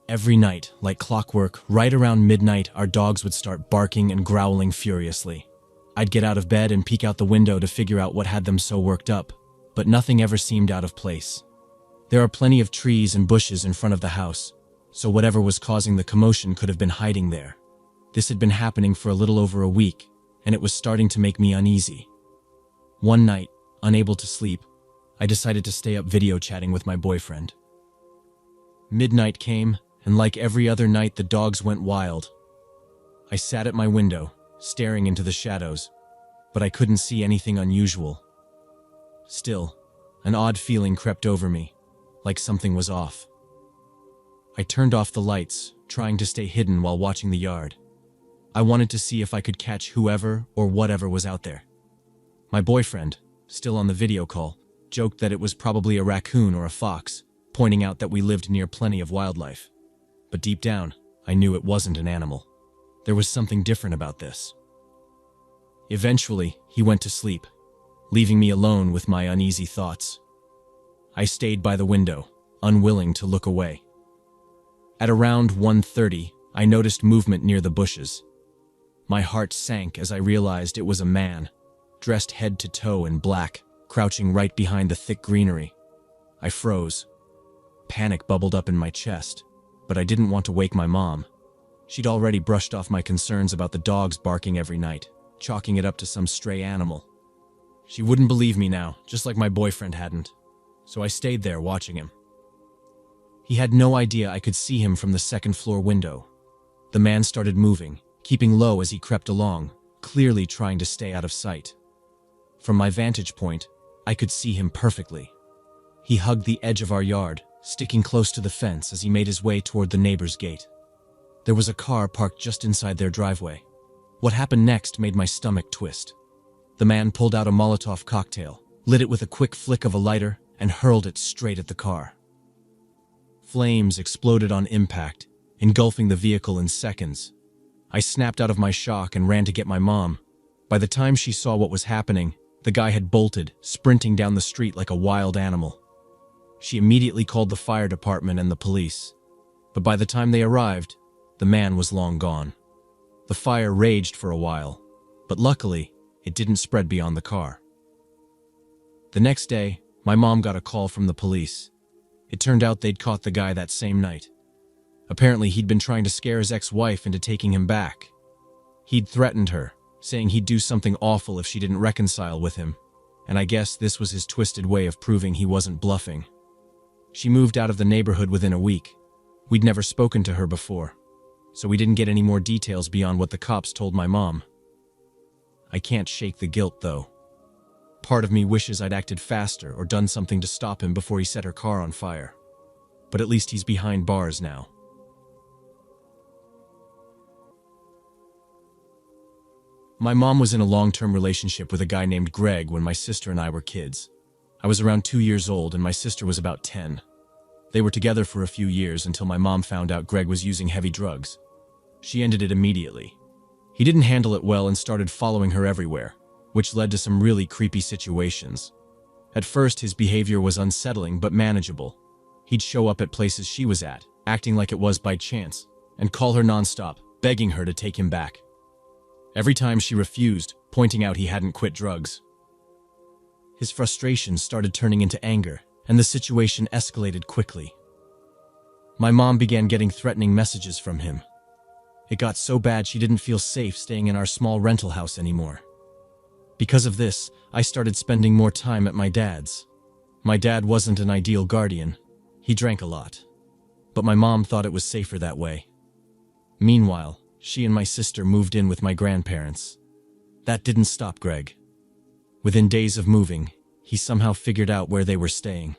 Every night, like clockwork, right around midnight, our dogs would start barking and growling furiously. I'd get out of bed and peek out the window to figure out what had them so worked up, but nothing ever seemed out of place. There are plenty of trees and bushes in front of the house, so whatever was causing the commotion could have been hiding there. This had been happening for a little over a week, and it was starting to make me uneasy. One night, unable to sleep, I decided to stay up video chatting with my boyfriend. Midnight came, and like every other night, the dogs went wild. I sat at my window, staring into the shadows, but I couldn't see anything unusual. Still, an odd feeling crept over me, like something was off. I turned off the lights, trying to stay hidden while watching the yard. I wanted to see if I could catch whoever or whatever was out there. My boyfriend, still on the video call, joked that it was probably a raccoon or a fox, pointing out that we lived near plenty of wildlife. But deep down, I knew it wasn't an animal. There was something different about this. Eventually, he went to sleep, leaving me alone with my uneasy thoughts. I stayed by the window, unwilling to look away. At around 1:30, I noticed movement near the bushes. My heart sank as I realized it was a man, dressed head to toe in black, crouching right behind the thick greenery. I froze. Panic bubbled up in my chest, but I didn't want to wake my mom. She'd already brushed off my concerns about the dogs barking every night, chalking it up to some stray animal. She wouldn't believe me now, just like my boyfriend hadn't, so I stayed there watching him. He had no idea I could see him from the second-floor window. The man started moving, keeping low as he crept along, clearly trying to stay out of sight. From my vantage point, I could see him perfectly. He hugged the edge of our yard, sticking close to the fence as he made his way toward the neighbor's gate. There was a car parked just inside their driveway. What happened next made my stomach twist. The man pulled out a Molotov cocktail, lit it with a quick flick of a lighter, and hurled it straight at the car. Flames exploded on impact, engulfing the vehicle in seconds. I snapped out of my shock and ran to get my mom. By the time she saw what was happening, the guy had bolted, sprinting down the street like a wild animal. She immediately called the fire department and the police. But by the time they arrived, the man was long gone. The fire raged for a while, but luckily, it didn't spread beyond the car. The next day, my mom got a call from the police. It turned out they'd caught the guy that same night. Apparently, he'd been trying to scare his ex-wife into taking him back. He'd threatened her, saying he'd do something awful if she didn't reconcile with him, and I guess this was his twisted way of proving he wasn't bluffing. She moved out of the neighborhood within a week. We'd never spoken to her before, so we didn't get any more details beyond what the cops told my mom. I can't shake the guilt, though. Part of me wishes I'd acted faster or done something to stop him before he set her car on fire. But at least he's behind bars now. My mom was in a long-term relationship with a guy named Greg when my sister and I were kids. I was around 2 years old and my sister was about 10. They were together for a few years until my mom found out Greg was using heavy drugs. She ended it immediately. He didn't handle it well and started following her everywhere, which led to some really creepy situations. At first, his behavior was unsettling but manageable. He'd show up at places she was at, acting like it was by chance, and call her nonstop, begging her to take him back. Every time she refused, pointing out he hadn't quit drugs. His frustration started turning into anger, and the situation escalated quickly. My mom began getting threatening messages from him. It got so bad she didn't feel safe staying in our small rental house anymore. Because of this, I started spending more time at my dad's. My dad wasn't an ideal guardian. He drank a lot. But my mom thought it was safer that way. Meanwhile, she and my sister moved in with my grandparents. That didn't stop Greg. Within days of moving, he somehow figured out where they were staying.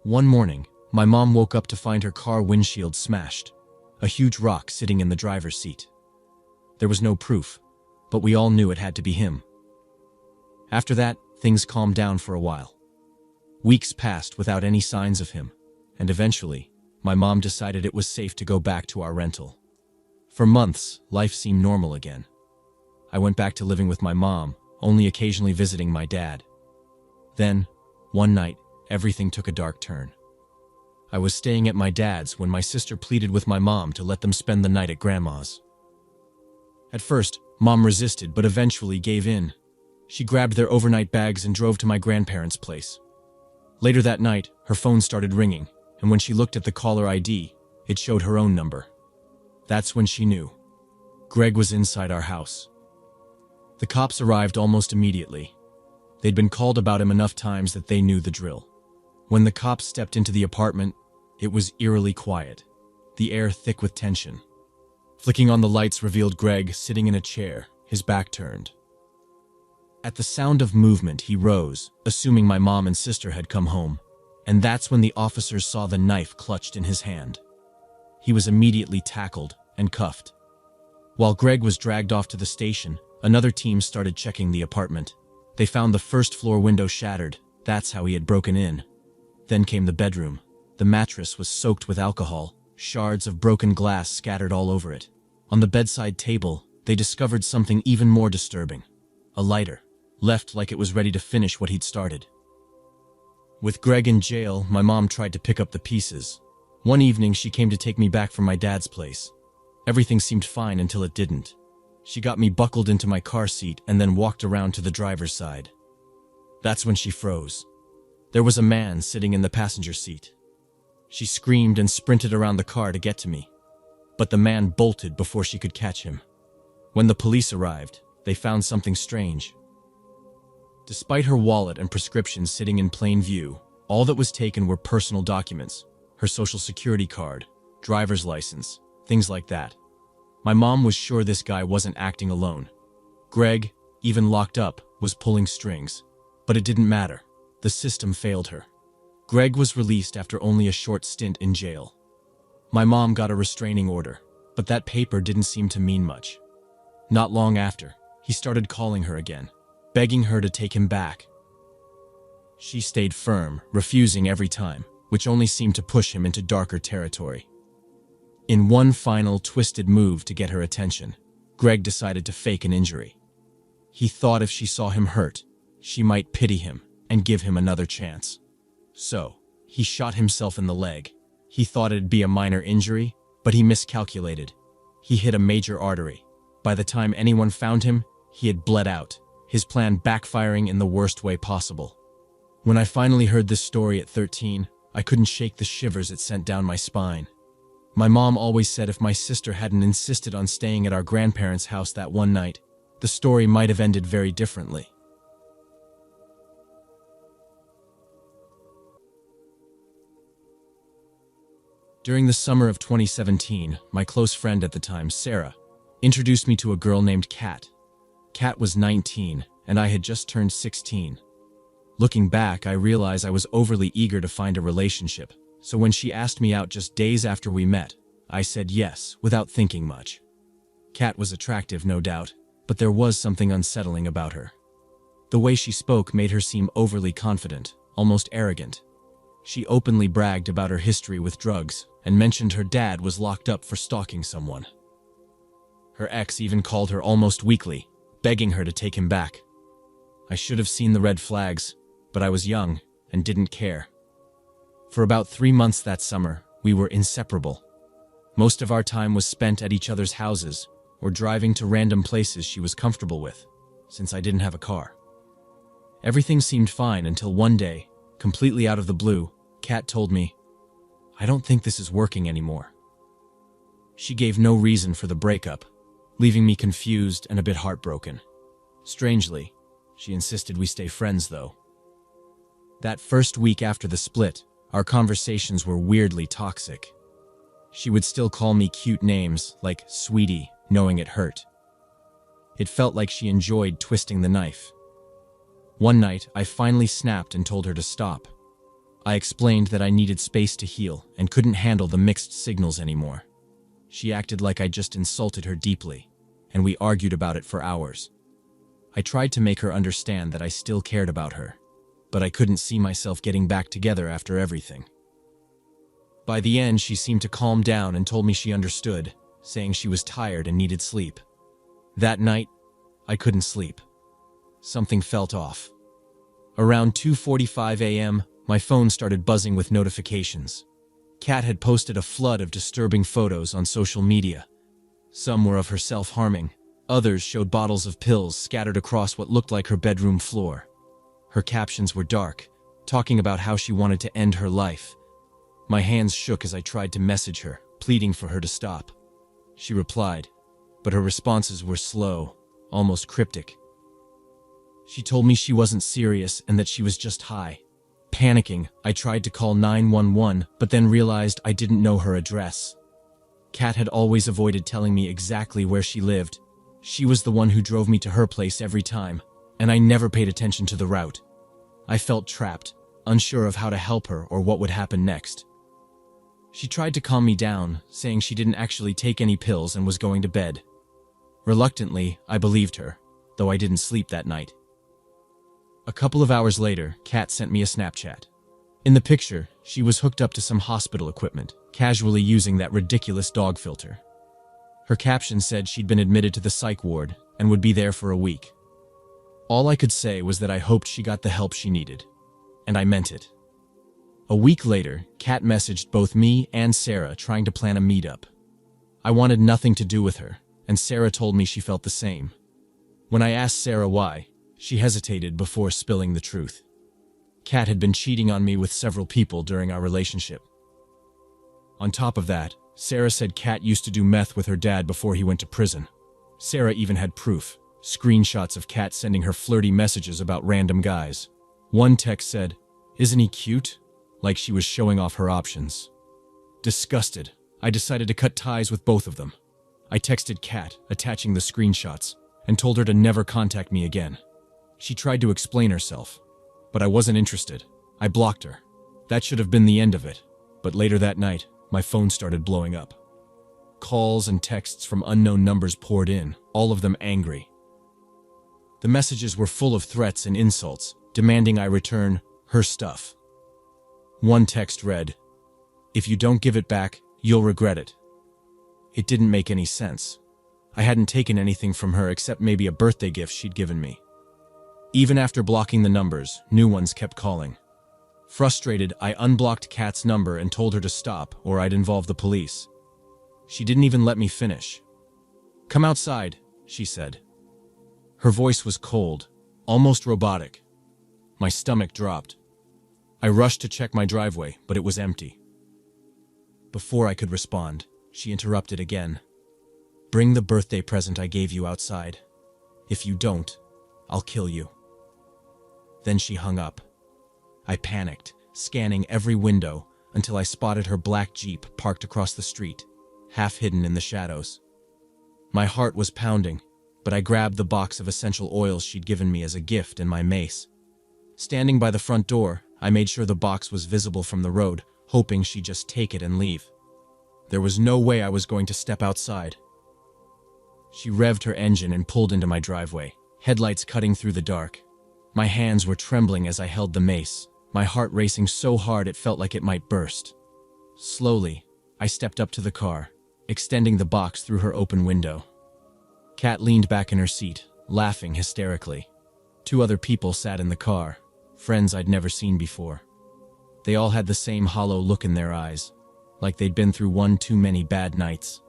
One morning, my mom woke up to find her car windshield smashed, a huge rock sitting in the driver's seat. There was no proof, but we all knew it had to be him. After that, things calmed down for a while. Weeks passed without any signs of him, and eventually, my mom decided it was safe to go back to our rental. For months, life seemed normal again. I went back to living with my mom, only occasionally visiting my dad. Then, one night, everything took a dark turn. I was staying at my dad's when my sister pleaded with my mom to let them spend the night at Grandma's. At first, Mom resisted but eventually gave in. She grabbed their overnight bags and drove to my grandparents' place. Later that night, her phone started ringing, and when she looked at the caller ID, it showed her own number. That's when she knew. Greg was inside our house. The cops arrived almost immediately. They'd been called about him enough times that they knew the drill. When the cops stepped into the apartment, it was eerily quiet, the air thick with tension. Flicking on the lights revealed Greg sitting in a chair, his back turned. At the sound of movement, he rose, assuming my mom and sister had come home, and that's when the officers saw the knife clutched in his hand. He was immediately tackled and cuffed. While Greg was dragged off to the station, another team started checking the apartment. They found the first-floor window shattered. That's how he had broken in. Then came the bedroom. The mattress was soaked with alcohol, shards of broken glass scattered all over it. On the bedside table, they discovered something even more disturbing. A lighter, left like it was ready to finish what he'd started. With Greg in jail, my mom tried to pick up the pieces. One evening, she came to take me back from my dad's place. Everything seemed fine until it didn't. She got me buckled into my car seat and then walked around to the driver's side. That's when she froze. There was a man sitting in the passenger seat. She screamed and sprinted around the car to get to me, but the man bolted before she could catch him. When the police arrived, they found something strange. Despite her wallet and prescriptions sitting in plain view, all that was taken were personal documents, her social security card, driver's license, things like that. My mom was sure this guy wasn't acting alone. Greg, even locked up, was pulling strings. But it didn't matter. The system failed her. Greg was released after only a short stint in jail. My mom got a restraining order, but that paper didn't seem to mean much. Not long after, he started calling her again, begging her to take him back. She stayed firm, refusing every time, which only seemed to push him into darker territory. In one final twisted move to get her attention, Greg decided to fake an injury. He thought if she saw him hurt, she might pity him and give him another chance. So, he shot himself in the leg. He thought it'd be a minor injury, but he miscalculated. He hit a major artery. By the time anyone found him, he had bled out, his plan backfiring in the worst way possible. When I finally heard this story at 13, I couldn't shake the shivers it sent down my spine. My mom always said if my sister hadn't insisted on staying at our grandparents' house that one night, the story might have ended very differently. During the summer of 2017, my close friend at the time, Sarah, introduced me to a girl named Kat. Kat was 19, and I had just turned 16. Looking back, I realized I was overly eager to find a relationship, so when she asked me out just days after we met, I said yes, without thinking much. Kat was attractive, no doubt, but there was something unsettling about her. The way she spoke made her seem overly confident, almost arrogant. She openly bragged about her history with drugs and mentioned her dad was locked up for stalking someone. Her ex even called her almost weekly, begging her to take him back. I should have seen the red flags, but I was young and didn't care. For about 3 months that summer, we were inseparable. Most of our time was spent at each other's houses or driving to random places she was comfortable with, since I didn't have a car. Everything seemed fine until one day, completely out of the blue, Kat told me, "I don't think this is working anymore." She gave no reason for the breakup, leaving me confused and a bit heartbroken. Strangely, she insisted we stay friends though. That first week after the split, our conversations were weirdly toxic. She would still call me cute names like sweetie, knowing it hurt. It felt like she enjoyed twisting the knife. One night, I finally snapped and told her to stop. I explained that I needed space to heal and couldn't handle the mixed signals anymore. She acted like I just insulted her deeply, and we argued about it for hours. I tried to make her understand that I still cared about her, but I couldn't see myself getting back together after everything. By the end, she seemed to calm down and told me she understood, saying she was tired and needed sleep. That night, I couldn't sleep. Something felt off. Around 2:45 a.m., my phone started buzzing with notifications. Kat had posted a flood of disturbing photos on social media. Some were of her self-harming. Others showed bottles of pills scattered across what looked like her bedroom floor. Her captions were dark, talking about how she wanted to end her life. My hands shook as I tried to message her, pleading for her to stop. She replied, but her responses were slow, almost cryptic. She told me she wasn't serious and that she was just high. Panicking, I tried to call 911, but then realized I didn't know her address. Kat had always avoided telling me exactly where she lived. She was the one who drove me to her place every time, and I never paid attention to the route. I felt trapped, unsure of how to help her or what would happen next. She tried to calm me down, saying she didn't actually take any pills and was going to bed. Reluctantly, I believed her, though I didn't sleep that night. A couple of hours later, Kat sent me a Snapchat. In the picture, she was hooked up to some hospital equipment, casually using that ridiculous dog filter. Her caption said she'd been admitted to the psych ward and would be there for a week. All I could say was that I hoped she got the help she needed, and I meant it. A week later, Kat messaged both me and Sarah trying to plan a meetup. I wanted nothing to do with her, and Sarah told me she felt the same. When I asked Sarah why, she hesitated before spilling the truth. Kat had been cheating on me with several people during our relationship. On top of that, Sarah said Kat used to do meth with her dad before he went to prison. Sarah even had proof, screenshots of Kat sending her flirty messages about random guys. One text said, "Isn't he cute?" like she was showing off her options. Disgusted, I decided to cut ties with both of them. I texted Kat, attaching the screenshots, and told her to never contact me again. She tried to explain herself, but I wasn't interested. I blocked her. That should have been the end of it, but later that night, my phone started blowing up. Calls and texts from unknown numbers poured in, all of them angry. The messages were full of threats and insults, demanding I return her stuff. One text read, "If you don't give it back, you'll regret it." It didn't make any sense. I hadn't taken anything from her except maybe a birthday gift she'd given me. Even after blocking the numbers, new ones kept calling. Frustrated, I unblocked Kat's number and told her to stop or I'd involve the police. She didn't even let me finish. "Come outside," she said. Her voice was cold, almost robotic. My stomach dropped. I rushed to check my driveway, but it was empty. Before I could respond, she interrupted again. "Bring the birthday present I gave you outside. If you don't, I'll kill you." Then she hung up. I panicked, scanning every window until I spotted her black Jeep parked across the street, half hidden in the shadows. My heart was pounding, but I grabbed the box of essential oils she'd given me as a gift and my mace. Standing by the front door, I made sure the box was visible from the road, hoping she'd just take it and leave. There was no way I was going to step outside. She revved her engine and pulled into my driveway, headlights cutting through the dark. My hands were trembling as I held the mace, my heart racing so hard it felt like it might burst. Slowly, I stepped up to the car, extending the box through her open window. Kat leaned back in her seat, laughing hysterically. Two other people sat in the car, friends I'd never seen before. They all had the same hollow look in their eyes, like they'd been through one too many bad nights.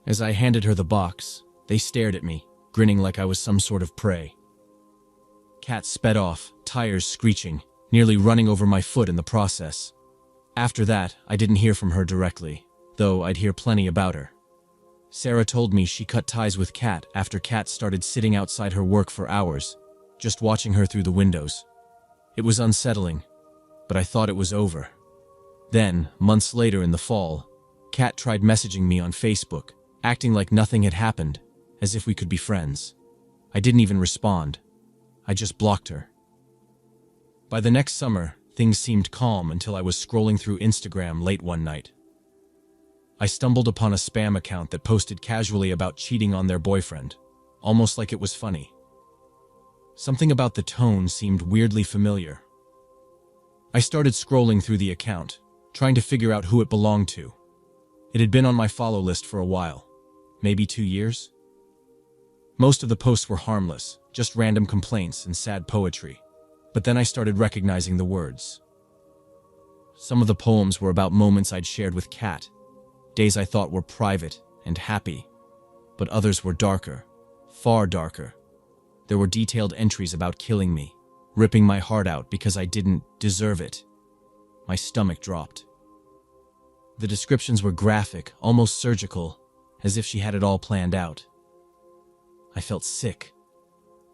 As I handed her the box, they stared at me, grinning like I was some sort of prey. Kat sped off, tires screeching, nearly running over my foot in the process. After that, I didn't hear from her directly, though I'd hear plenty about her. Sarah told me she cut ties with Kat after Kat started sitting outside her work for hours, just watching her through the windows. It was unsettling, but I thought it was over. Then, months later in the fall, Kat tried messaging me on Facebook, acting like nothing had happened, as if we could be friends. I didn't even respond. I just blocked her. By the next summer, things seemed calm until I was scrolling through Instagram late one night. I stumbled upon a spam account that posted casually about cheating on their boyfriend, almost like it was funny. Something about the tone seemed weirdly familiar. I started scrolling through the account, trying to figure out who it belonged to. It had been on my follow list for a while, maybe 2 years. Most of the posts were harmless, just random complaints and sad poetry. But then I started recognizing the words. Some of the poems were about moments I'd shared with Kat, days I thought were private and happy, but others were darker, far darker. There were detailed entries about killing me, ripping my heart out because I didn't deserve it. My stomach dropped. The descriptions were graphic, almost surgical, as if she had it all planned out. I felt sick.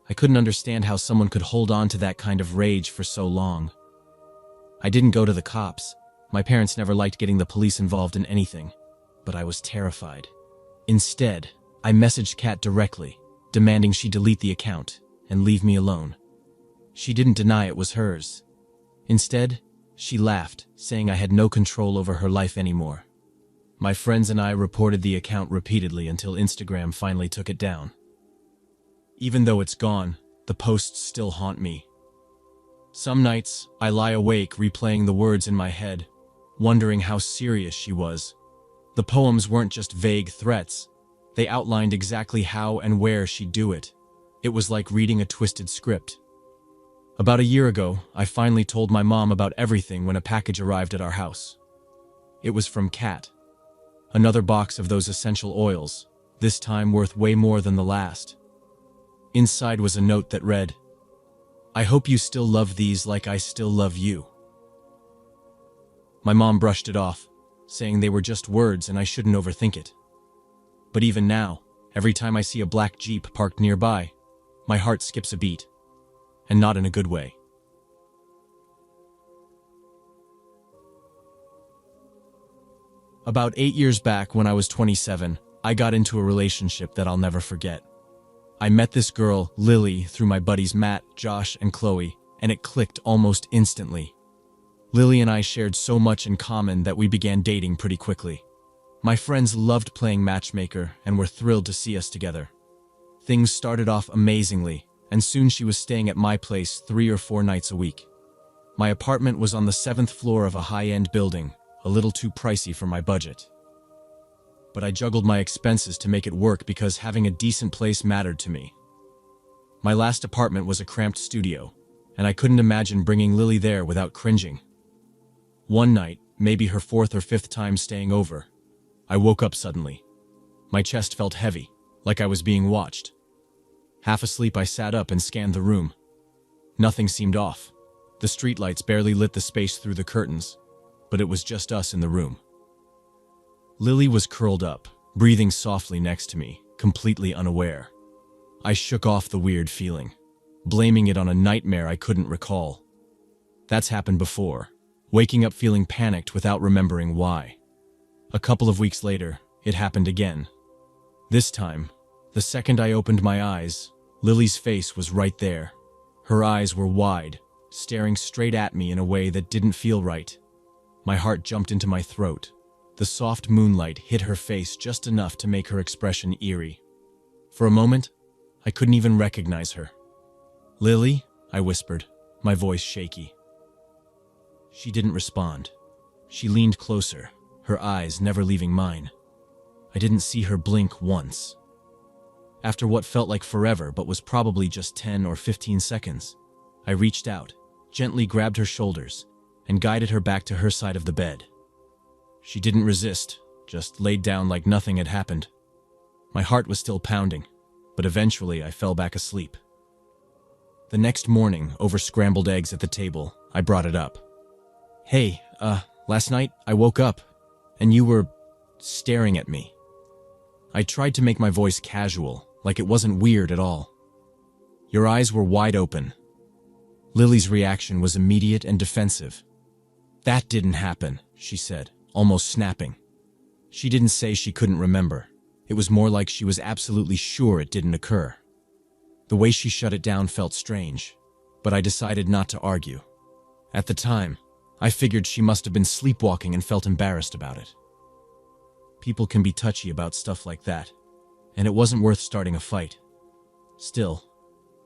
I couldn't understand how someone could hold on to that kind of rage for so long. I didn't go to the cops. My parents never liked getting the police involved in anything, but I was terrified. Instead, I messaged Kat directly, demanding she delete the account and leave me alone. She didn't deny it was hers. Instead, she laughed, saying I had no control over her life anymore. My friends and I reported the account repeatedly until Instagram finally took it down. Even though it's gone, the posts still haunt me. Some nights, I lie awake replaying the words in my head, wondering how serious she was. The poems weren't just vague threats. They outlined exactly how and where she'd do it. It was like reading a twisted script. About a year ago, I finally told my mom about everything when a package arrived at our house. It was from Kat. Another box of those essential oils, this time worth way more than the last. Inside was a note that read, "I hope you still love these like I still love you." My mom brushed it off, saying they were just words and I shouldn't overthink it. But even now, every time I see a black Jeep parked nearby, my heart skips a beat, and not in a good way. About 8 years back when I was 27, I got into a relationship that I'll never forget. I met this girl, Lily, through my buddies Matt, Josh, and Chloe, and it clicked almost instantly. Lily and I shared so much in common that we began dating pretty quickly. My friends loved playing matchmaker and were thrilled to see us together. Things started off amazingly, and soon she was staying at my place 3 or 4 nights a week. My apartment was on the 7th floor of a high-end building, a little too pricey for my budget. But I juggled my expenses to make it work because having a decent place mattered to me. My last apartment was a cramped studio, and I couldn't imagine bringing Lily there without cringing. One night, maybe her 4th or 5th time staying over, I woke up suddenly. My chest felt heavy, like I was being watched. Half asleep, I sat up and scanned the room. Nothing seemed off. The streetlights barely lit the space through the curtains, but it was just us in the room. Lily was curled up, breathing softly next to me, completely unaware. I shook off the weird feeling, blaming it on a nightmare I couldn't recall. That's happened before, waking up feeling panicked without remembering why. A couple of weeks later, it happened again. This time, the second I opened my eyes, Lily's face was right there. Her eyes were wide, staring straight at me in a way that didn't feel right. My heart jumped into my throat. The soft moonlight hit her face just enough to make her expression eerie. For a moment, I couldn't even recognize her. "Lily?" I whispered, my voice shaky. She didn't respond. She leaned closer, her eyes never leaving mine. I didn't see her blink once. After what felt like forever but was probably just 10 or 15 seconds, I reached out, gently grabbed her shoulders, and guided her back to her side of the bed. She didn't resist, just laid down like nothing had happened. My heart was still pounding, but eventually I fell back asleep. The next morning, over scrambled eggs at the table, I brought it up. "Hey, last night I woke up, and you were staring at me." I tried to make my voice casual, like it wasn't weird at all. "Your eyes were wide open." Lily's reaction was immediate and defensive. "That didn't happen," she said, almost snapping. She didn't say she couldn't remember. It was more like she was absolutely sure it didn't occur. The way she shut it down felt strange, but I decided not to argue. At the time, I figured she must have been sleepwalking and felt embarrassed about it. People can be touchy about stuff like that, and it wasn't worth starting a fight. Still,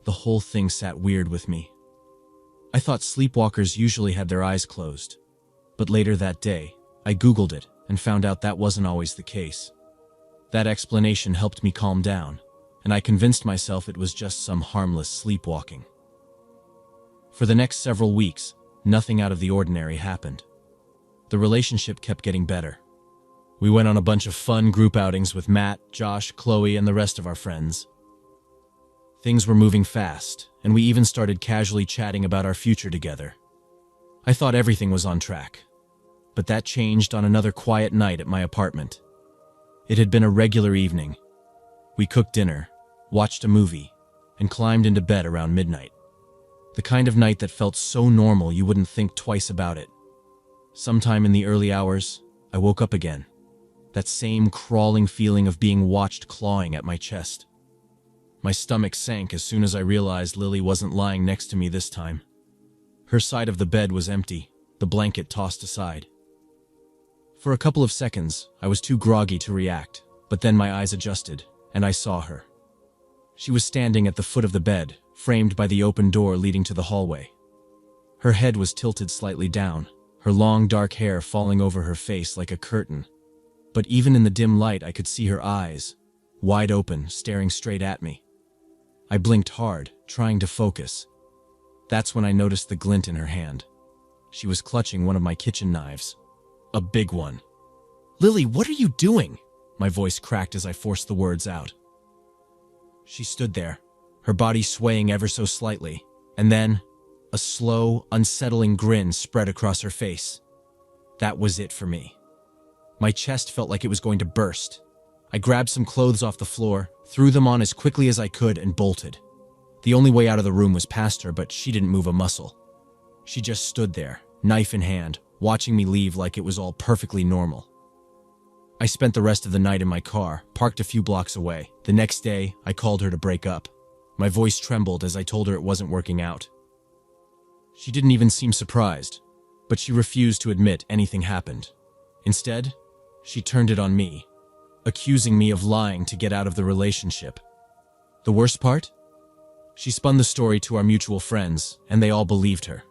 the whole thing sat weird with me. I thought sleepwalkers usually had their eyes closed, but later that day, I Googled it and found out that wasn't always the case. That explanation helped me calm down, and I convinced myself it was just some harmless sleepwalking. For the next several weeks, nothing out of the ordinary happened. The relationship kept getting better. We went on a bunch of fun group outings with Matt, Josh, Chloe, and the rest of our friends. Things were moving fast, and we even started casually chatting about our future together. I thought everything was on track, but that changed on another quiet night at my apartment. It had been a regular evening. We cooked dinner, watched a movie, and climbed into bed around midnight. The kind of night that felt so normal you wouldn't think twice about it. Sometime in the early hours, I woke up again. That same crawling feeling of being watched clawing at my chest. My stomach sank as soon as I realized Lily wasn't lying next to me this time. Her side of the bed was empty, the blanket tossed aside. For a couple of seconds, I was too groggy to react, but then my eyes adjusted, and I saw her. She was standing at the foot of the bed, framed by the open door leading to the hallway. Her head was tilted slightly down, her long dark hair falling over her face like a curtain. But even in the dim light, I could see her eyes, wide open, staring straight at me. I blinked hard, trying to focus. That's when I noticed the glint in her hand. She was clutching one of my kitchen knives. A big one. "Lily, what are you doing?" My voice cracked as I forced the words out. She stood there, her body swaying ever so slightly, and then a slow, unsettling grin spread across her face. That was it for me. My chest felt like it was going to burst. I grabbed some clothes off the floor, threw them on as quickly as I could, and bolted. The only way out of the room was past her, but she didn't move a muscle. She just stood there, knife in hand, watching me leave like it was all perfectly normal. I spent the rest of the night in my car, parked a few blocks away. The next day, I called her to break up. My voice trembled as I told her it wasn't working out. She didn't even seem surprised, but she refused to admit anything happened. Instead, she turned it on me, accusing me of lying to get out of the relationship. The worst part? She spun the story to our mutual friends, and they all believed her.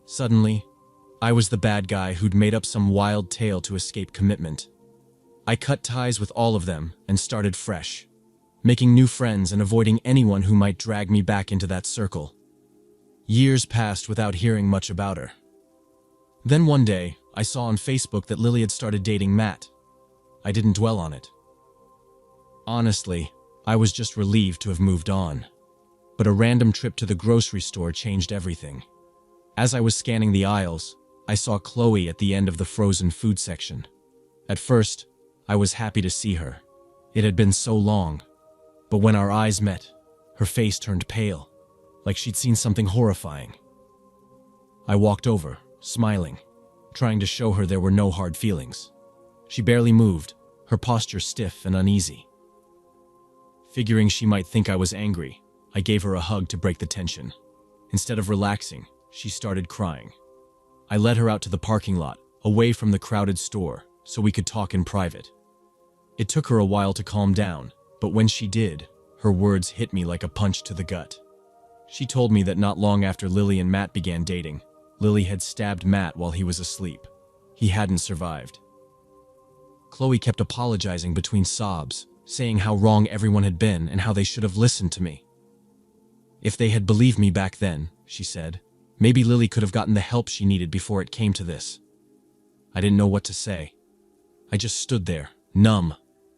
Suddenly, I was the bad guy who'd made up some wild tale to escape commitment. I cut ties with all of them and started fresh, making new friends and avoiding anyone who might drag me back into that circle. Years passed without hearing much about her. Then one day, I saw on Facebook that Lily had started dating Matt. I didn't dwell on it. Honestly, I was just relieved to have moved on. But a random trip to the grocery store changed everything. As I was scanning the aisles, I saw Chloe at the end of the frozen food section. At first, I was happy to see her. It had been so long. But when our eyes met, her face turned pale, like she'd seen something horrifying. I walked over, smiling, trying to show her there were no hard feelings. She barely moved, her posture stiff and uneasy. Figuring she might think I was angry, I gave her a hug to break the tension. Instead of relaxing, she started crying. I led her out to the parking lot, away from the crowded store, so we could talk in private. It took her a while to calm down, but when she did, her words hit me like a punch to the gut. She told me that not long after Lily and Matt began dating, Lily had stabbed Matt while he was asleep. He hadn't survived. Chloe kept apologizing between sobs, saying how wrong everyone had been and how they should have listened to me. If they had believed me back then, she said, maybe Lily could have gotten the help she needed before it came to this. I didn't know what to say. I just stood there, numb,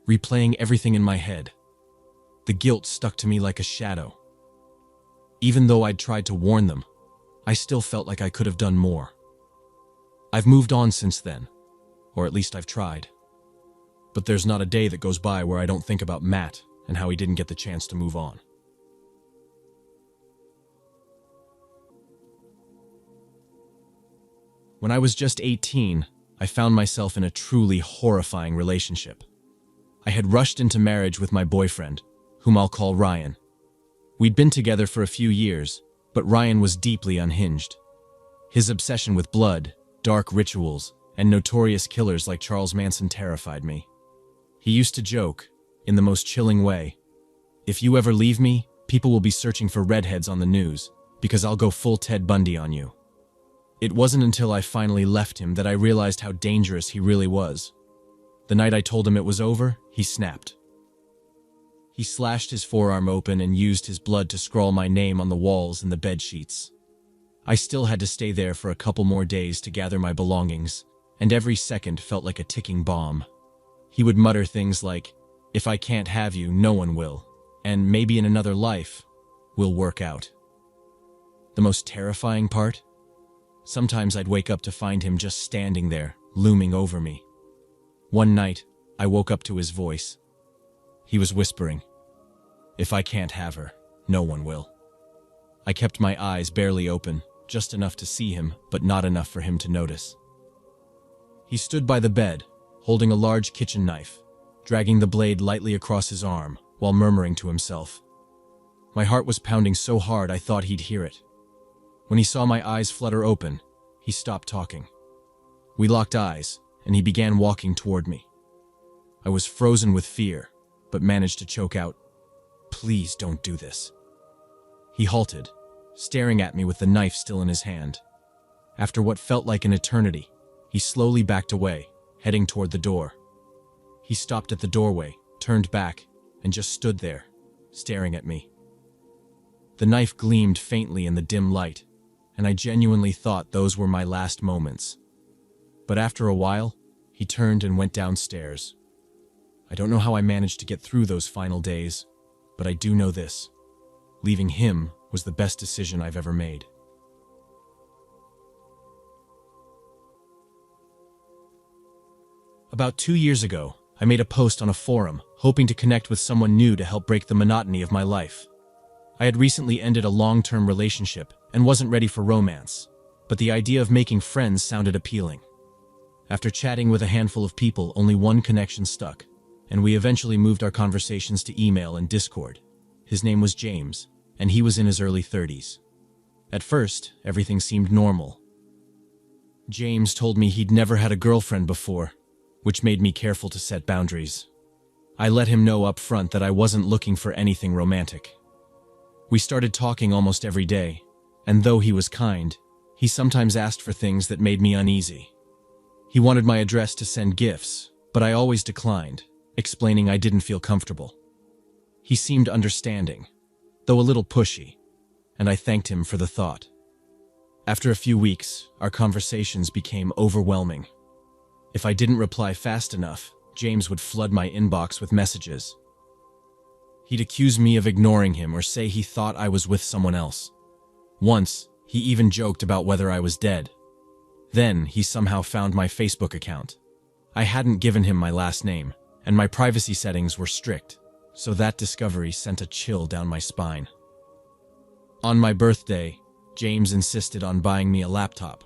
replaying everything in my head. The guilt stuck to me like a shadow. Even though I'd tried to warn them, I still felt like I could have done more. I've moved on since then, or at least I've tried. But there's not a day that goes by where I don't think about Matt and how he didn't get the chance to move on. When I was just 18, I found myself in a truly horrifying relationship. I had rushed into marriage with my boyfriend, whom I'll call Ryan. We'd been together for a few years, but Ryan was deeply unhinged. His obsession with blood, dark rituals, and notorious killers like Charles Manson terrified me. He used to joke, in the most chilling way, "If you ever leave me, people will be searching for redheads on the news, because I'll go full Ted Bundy on you." It wasn't until I finally left him that I realized how dangerous he really was. The night I told him it was over, he snapped. He slashed his forearm open and used his blood to scrawl my name on the walls and the bed sheets. I still had to stay there for a couple more days to gather my belongings, and every second felt like a ticking bomb. He would mutter things like, "If I can't have you, no one will, and maybe in another life, we'll work out." The most terrifying part? Sometimes I'd wake up to find him just standing there, looming over me. One night, I woke up to his voice. He was whispering, "If I can't have her, no one will." I kept my eyes barely open, just enough to see him, but not enough for him to notice. He stood by the bed, holding a large kitchen knife, dragging the blade lightly across his arm, while murmuring to himself. My heart was pounding so hard I thought he'd hear it. When he saw my eyes flutter open, he stopped talking. We locked eyes, and he began walking toward me. I was frozen with fear, but managed to choke out, "Please don't do this." He halted, staring at me with the knife still in his hand. After what felt like an eternity, he slowly backed away, heading toward the door. He stopped at the doorway, turned back, and just stood there, staring at me. The knife gleamed faintly in the dim light, and I genuinely thought those were my last moments. But after a while, he turned and went downstairs. I don't know how I managed to get through those final days, but I do know this: leaving him was the best decision I've ever made. About 2 years ago, I made a post on a forum, hoping to connect with someone new to help break the monotony of my life. I had recently ended a long-term relationship and wasn't ready for romance, but the idea of making friends sounded appealing. After chatting with a handful of people, only one connection stuck, and we eventually moved our conversations to email and Discord. His name was James, and he was in his early 30s. At first, everything seemed normal. James told me he'd never had a girlfriend before, which made me careful to set boundaries. I let him know up front that I wasn't looking for anything romantic. We started talking almost every day, and though he was kind, he sometimes asked for things that made me uneasy. He wanted my address to send gifts, but I always declined, explaining I didn't feel comfortable. He seemed understanding, though a little pushy, and I thanked him for the thought. After a few weeks, our conversations became overwhelming. If I didn't reply fast enough, James would flood my inbox with messages. He'd accuse me of ignoring him or say he thought I was with someone else. Once, he even joked about whether I was dead. Then, he somehow found my Facebook account. I hadn't given him my last name, and my privacy settings were strict, so that discovery sent a chill down my spine. On my birthday, James insisted on buying me a laptop.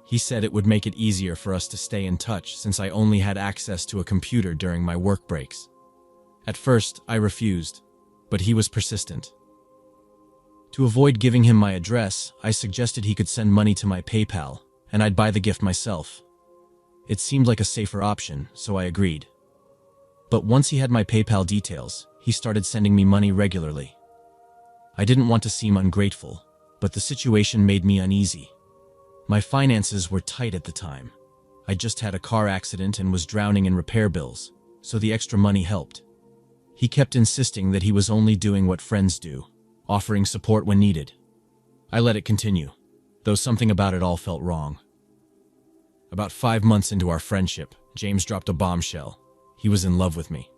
He said it would make it easier for us to stay in touch since I only had access to a computer during my work breaks. At first, I refused, but he was persistent. To avoid giving him my address, I suggested he could send money to my PayPal, and I'd buy the gift myself. It seemed like a safer option, so I agreed. But once he had my PayPal details, he started sending me money regularly. I didn't want to seem ungrateful, but the situation made me uneasy. My finances were tight at the time. I just had a car accident and was drowning in repair bills, so the extra money helped. He kept insisting that he was only doing what friends do, offering support when needed. I let it continue, though something about it all felt wrong. About 5 months into our friendship, James dropped a bombshell. He was in love with me.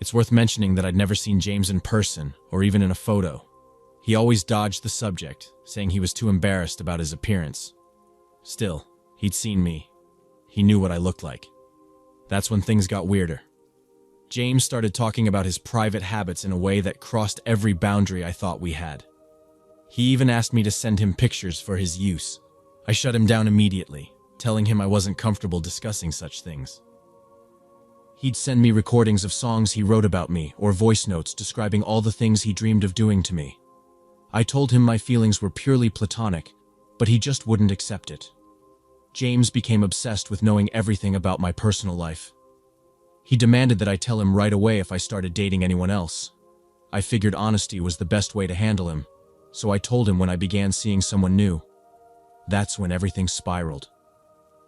It's worth mentioning that I'd never seen James in person or even in a photo. He always dodged the subject, saying he was too embarrassed about his appearance. Still, he'd seen me. He knew what I looked like. That's when things got weirder. James started talking about his private habits in a way that crossed every boundary I thought we had. He even asked me to send him pictures for his use. I shut him down immediately, telling him I wasn't comfortable discussing such things. He'd send me recordings of songs he wrote about me or voice notes describing all the things he dreamed of doing to me. I told him my feelings were purely platonic, but he just wouldn't accept it. James became obsessed with knowing everything about my personal life. He demanded that I tell him right away if I started dating anyone else. I figured honesty was the best way to handle him, so I told him when I began seeing someone new. That's when everything spiraled.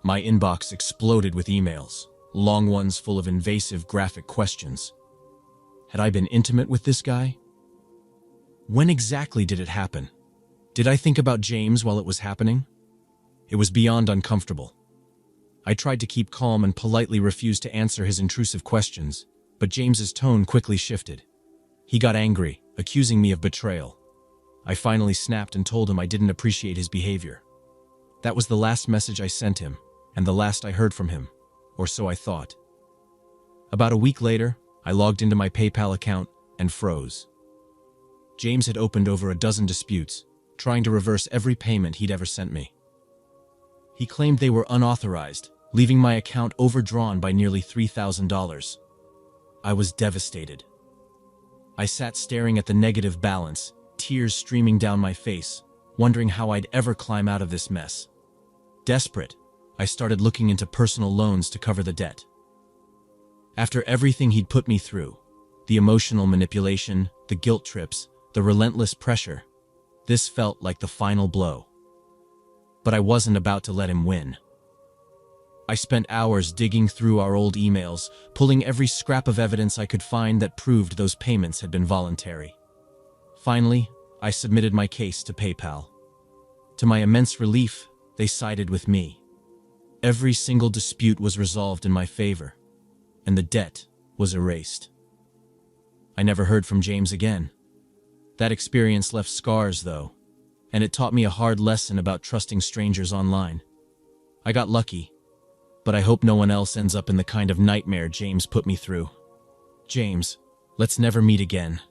My inbox exploded with emails, long ones full of invasive graphic questions. Had I been intimate with this guy? When exactly did it happen? Did I think about James while it was happening? It was beyond uncomfortable. I tried to keep calm and politely refused to answer his intrusive questions, but James's tone quickly shifted. He got angry, accusing me of betrayal. I finally snapped and told him I didn't appreciate his behavior. That was the last message I sent him, and the last I heard from him, or so I thought. About a week later, I logged into my PayPal account and froze. James had opened over a dozen disputes, trying to reverse every payment he'd ever sent me. He claimed they were unauthorized, leaving my account overdrawn by nearly $3,000. I was devastated. I sat staring at the negative balance, tears streaming down my face, wondering how I'd ever climb out of this mess. Desperate, I started looking into personal loans to cover the debt. After everything he'd put me through, the emotional manipulation, the guilt trips, the relentless pressure, this felt like the final blow. But I wasn't about to let him win. I spent hours digging through our old emails, pulling every scrap of evidence I could find that proved those payments had been voluntary. Finally, I submitted my case to PayPal. To my immense relief, they sided with me. Every single dispute was resolved in my favor, and the debt was erased. I never heard from James again. That experience left scars, though, and it taught me a hard lesson about trusting strangers online. I got lucky, but I hope no one else ends up in the kind of nightmare James put me through. James, let's never meet again.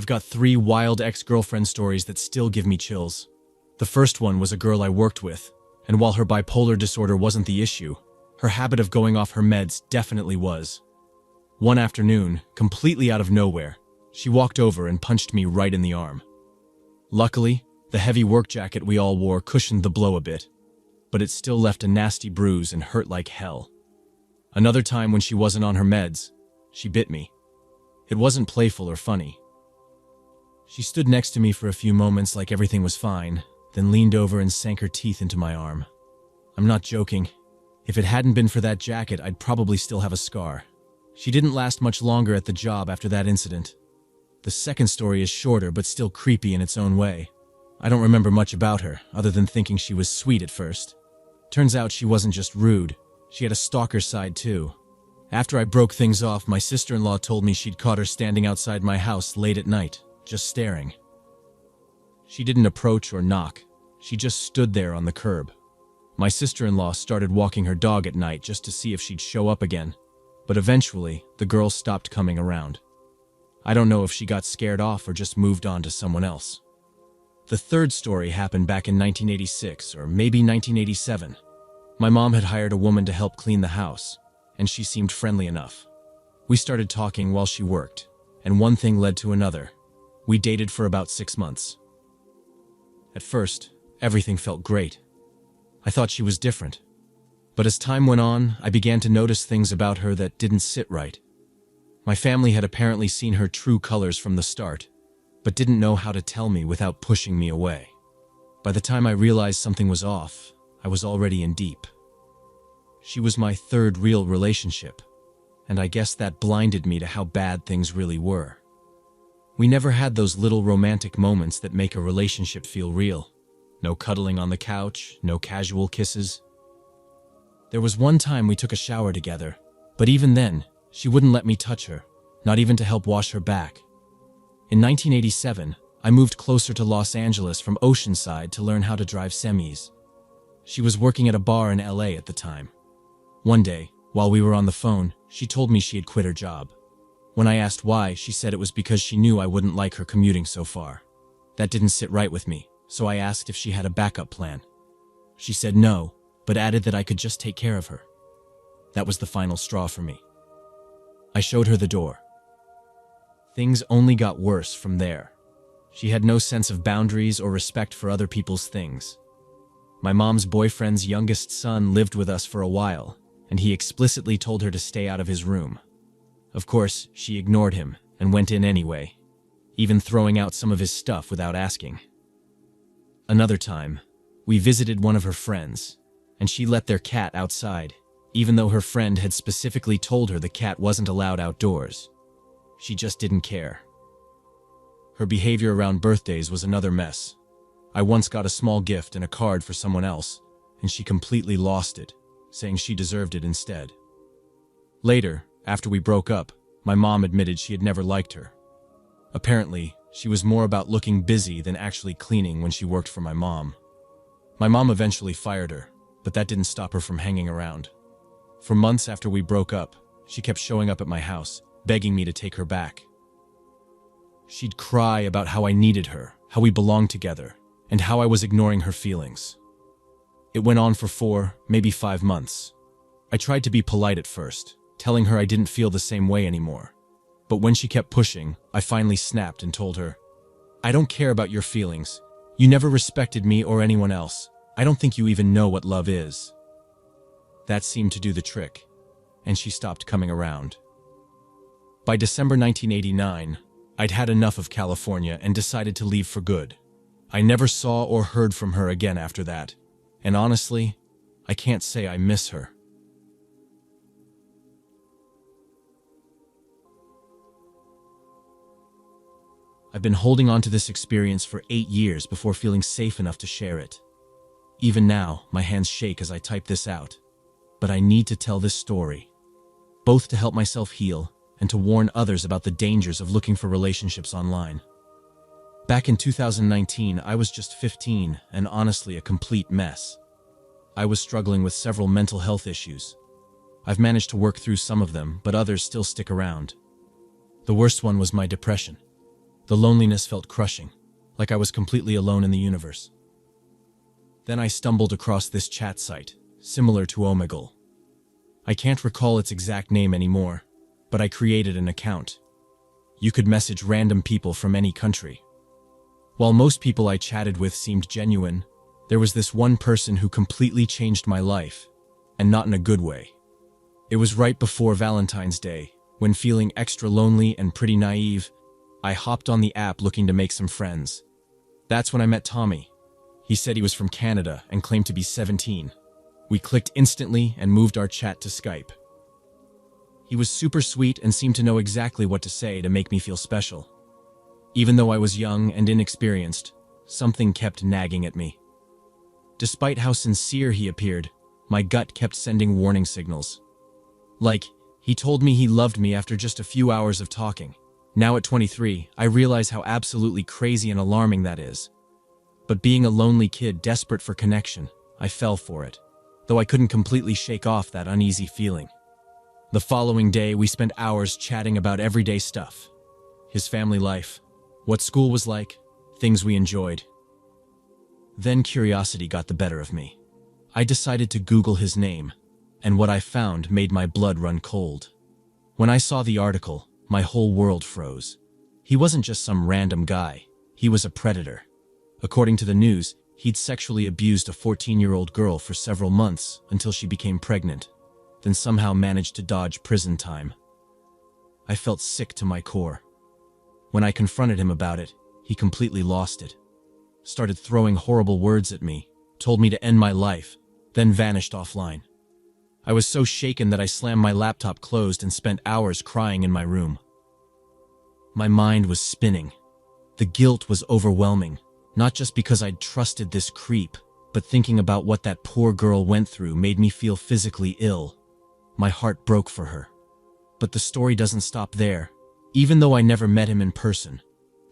I've got 3 wild ex-girlfriend stories that still give me chills. The first one was a girl I worked with, and while her bipolar disorder wasn't the issue, her habit of going off her meds definitely was. One afternoon, completely out of nowhere, she walked over and punched me right in the arm. Luckily, the heavy work jacket we all wore cushioned the blow a bit, but it still left a nasty bruise and hurt like hell. Another time when she wasn't on her meds, she bit me. It wasn't playful or funny. She stood next to me for a few moments like everything was fine, then leaned over and sank her teeth into my arm. I'm not joking. If it hadn't been for that jacket, I'd probably still have a scar. She didn't last much longer at the job after that incident. The second story is shorter but still creepy in its own way. I don't remember much about her, other than thinking she was sweet at first. Turns out she wasn't just rude, she had a stalker side too. After I broke things off, my sister-in-law told me she'd caught her standing outside my house late at night, just staring. She didn't approach or knock, she just stood there on the curb. My sister-in-law started walking her dog at night just to see if she'd show up again, but eventually, the girl stopped coming around. I don't know if she got scared off or just moved on to someone else. The third story happened back in 1986 or maybe 1987. My mom had hired a woman to help clean the house, and she seemed friendly enough. We started talking while she worked, and one thing led to another. We dated for about 6 months. At first, everything felt great. I thought she was different. But as time went on, I began to notice things about her that didn't sit right. My family had apparently seen her true colors from the start, but didn't know how to tell me without pushing me away. By the time I realized something was off, I was already in deep. She was my third real relationship, and I guess that blinded me to how bad things really were. We never had those little romantic moments that make a relationship feel real. No cuddling on the couch, no casual kisses. There was one time we took a shower together, but even then, she wouldn't let me touch her, not even to help wash her back. In 1987, I moved closer to Los Angeles from Oceanside to learn how to drive semis. She was working at a bar in LA at the time. One day, while we were on the phone, she told me she had quit her job. When I asked why, she said it was because she knew I wouldn't like her commuting so far. That didn't sit right with me, so I asked if she had a backup plan. She said no, but added that I could just take care of her. That was the final straw for me. I showed her the door. Things only got worse from there. She had no sense of boundaries or respect for other people's things. My mom's boyfriend's youngest son lived with us for a while, and he explicitly told her to stay out of his room. Of course, she ignored him and went in anyway, even throwing out some of his stuff without asking. Another time, we visited one of her friends, and she let their cat outside, even though her friend had specifically told her the cat wasn't allowed outdoors. She just didn't care. Her behavior around birthdays was another mess. I once got a small gift and a card for someone else, and she completely lost it, saying she deserved it instead. Later, after we broke up, my mom admitted she had never liked her. Apparently, she was more about looking busy than actually cleaning when she worked for my mom. My mom eventually fired her, but that didn't stop her from hanging around. For months after we broke up, she kept showing up at my house, begging me to take her back. She'd cry about how I needed her, how we belonged together, and how I was ignoring her feelings. It went on for 4, maybe 5 months. I tried to be polite at first, telling her I didn't feel the same way anymore. But when she kept pushing, I finally snapped and told her, "I don't care about your feelings. You never respected me or anyone else. I don't think you even know what love is." That seemed to do the trick, and she stopped coming around. By December 1989, I'd had enough of California and decided to leave for good. I never saw or heard from her again after that, and honestly, I can't say I miss her. I've been holding on to this experience for 8 years before feeling safe enough to share it. Even now, my hands shake as I type this out. But I need to tell this story, both to help myself heal and to warn others about the dangers of looking for relationships online. Back in 2019, I was just 15 and honestly a complete mess. I was struggling with several mental health issues. I've managed to work through some of them, but others still stick around. The worst one was my depression. The loneliness felt crushing, like I was completely alone in the universe. Then I stumbled across this chat site, similar to Omegle. I can't recall its exact name anymore, but I created an account. You could message random people from any country. While most people I chatted with seemed genuine, there was this one person who completely changed my life, and not in a good way. It was right before Valentine's Day, when feeling extra lonely and pretty naive, I hopped on the app looking to make some friends. That's when I met Tommy. He said he was from Canada and claimed to be 17. We clicked instantly and moved our chat to Skype. He was super sweet and seemed to know exactly what to say to make me feel special. Even though I was young and inexperienced, something kept nagging at me. Despite how sincere he appeared, my gut kept sending warning signals. Like, he told me he loved me after just a few hours of talking. Now at 23, I realize how absolutely crazy and alarming that is. But being a lonely kid desperate for connection, I fell for it, though I couldn't completely shake off that uneasy feeling. The following day, we spent hours chatting about everyday stuff. His family life, what school was like, things we enjoyed. Then curiosity got the better of me. I decided to Google his name, and what I found made my blood run cold. When I saw the article, my whole world froze. He wasn't just some random guy, he was a predator. According to the news, he'd sexually abused a 14-year-old girl for several months until she became pregnant, then somehow managed to dodge prison time. I felt sick to my core. When I confronted him about it, he completely lost it. Started throwing horrible words at me, told me to end my life, then vanished offline. I was so shaken that I slammed my laptop closed and spent hours crying in my room. My mind was spinning. The guilt was overwhelming, not just because I'd trusted this creep, but thinking about what that poor girl went through made me feel physically ill. My heart broke for her. But the story doesn't stop there. Even though I never met him in person,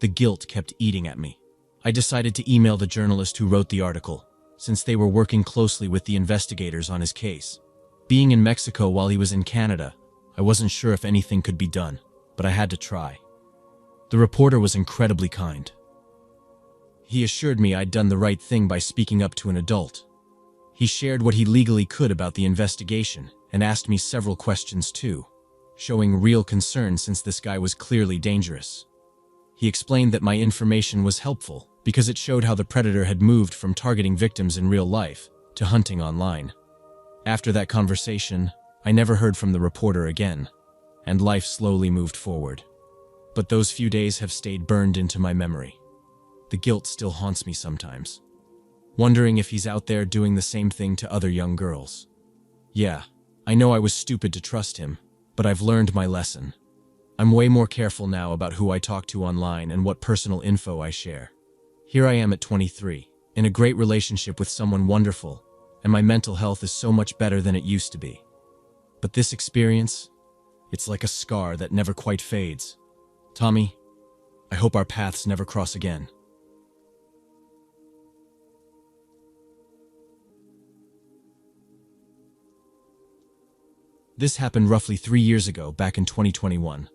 the guilt kept eating at me. I decided to email the journalist who wrote the article, since they were working closely with the investigators on his case. Being in Mexico while he was in Canada, I wasn't sure if anything could be done, but I had to try. The reporter was incredibly kind. He assured me I'd done the right thing by speaking up to an adult. He shared what he legally could about the investigation and asked me several questions too, showing real concern since this guy was clearly dangerous. He explained that my information was helpful because it showed how the predator had moved from targeting victims in real life to hunting online. After that conversation, I never heard from the reporter again, and life slowly moved forward. But those few days have stayed burned into my memory. The guilt still haunts me sometimes, wondering if he's out there doing the same thing to other young girls. Yeah, I know I was stupid to trust him, but I've learned my lesson. I'm way more careful now about who I talk to online and what personal info I share. Here I am at 23, in a great relationship with someone wonderful, and my mental health is so much better than it used to be. But this experience, it's like a scar that never quite fades. Tommy, I hope our paths never cross again. This happened roughly 3 years ago, back in 2021.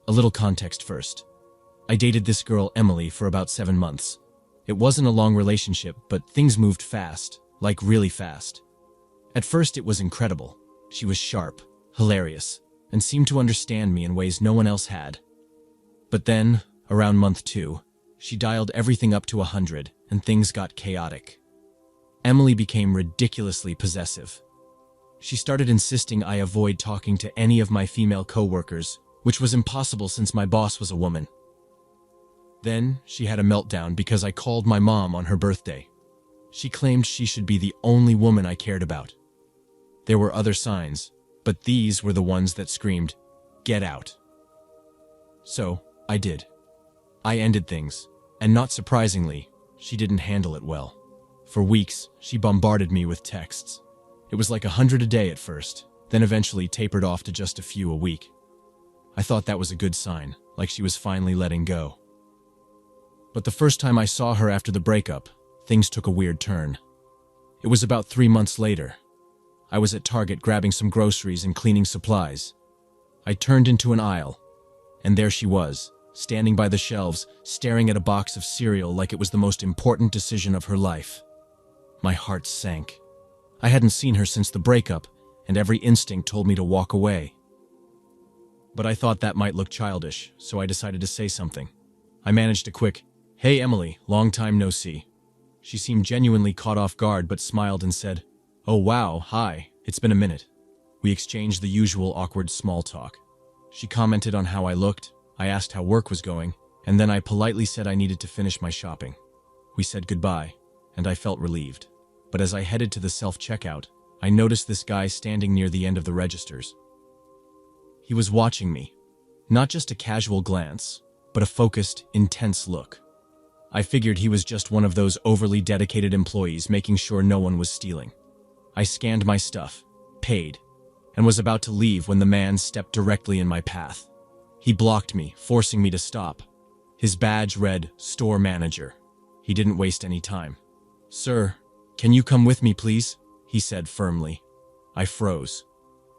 A little context first. I dated this girl, Emily, for about 7 months. It wasn't a long relationship, but things moved fast, like really fast. At first, it was incredible. She was sharp, hilarious, and seemed to understand me in ways no one else had. But then, around month 2, she dialed everything up to 100, and things got chaotic. Emily became ridiculously possessive. She started insisting I avoid talking to any of my female coworkers, which was impossible since my boss was a woman. Then, she had a meltdown because I called my mom on her birthday. She claimed she should be the only woman I cared about. There were other signs, but these were the ones that screamed, "Get out." So, I did. I ended things, and not surprisingly, she didn't handle it well. For weeks, she bombarded me with texts. It was like 100 a day at first, then eventually tapered off to just a few a week. I thought that was a good sign, like she was finally letting go. But the first time I saw her after the breakup, things took a weird turn. It was about 3 months later. I was at Target grabbing some groceries and cleaning supplies. I turned into an aisle, and there she was, standing by the shelves, staring at a box of cereal like it was the most important decision of her life. My heart sank. I hadn't seen her since the breakup, and every instinct told me to walk away. But I thought that might look childish, so I decided to say something. I managed a quick, "Hey Emily, long time no see." She seemed genuinely caught off guard but smiled and said, "Oh wow, hi, it's been a minute." We exchanged the usual awkward small talk. She commented on how I looked, I asked how work was going, and then I politely said I needed to finish my shopping. We said goodbye, and I felt relieved. But as I headed to the self-checkout, I noticed this guy standing near the end of the registers. He was watching me. Not just a casual glance, but a focused, intense look. I figured he was just one of those overly dedicated employees making sure no one was stealing. I scanned my stuff, paid, and was about to leave when the man stepped directly in my path. He blocked me, forcing me to stop. His badge read, "Store Manager." He didn't waste any time. "Sir, can you come with me, please?" he said firmly. I froze.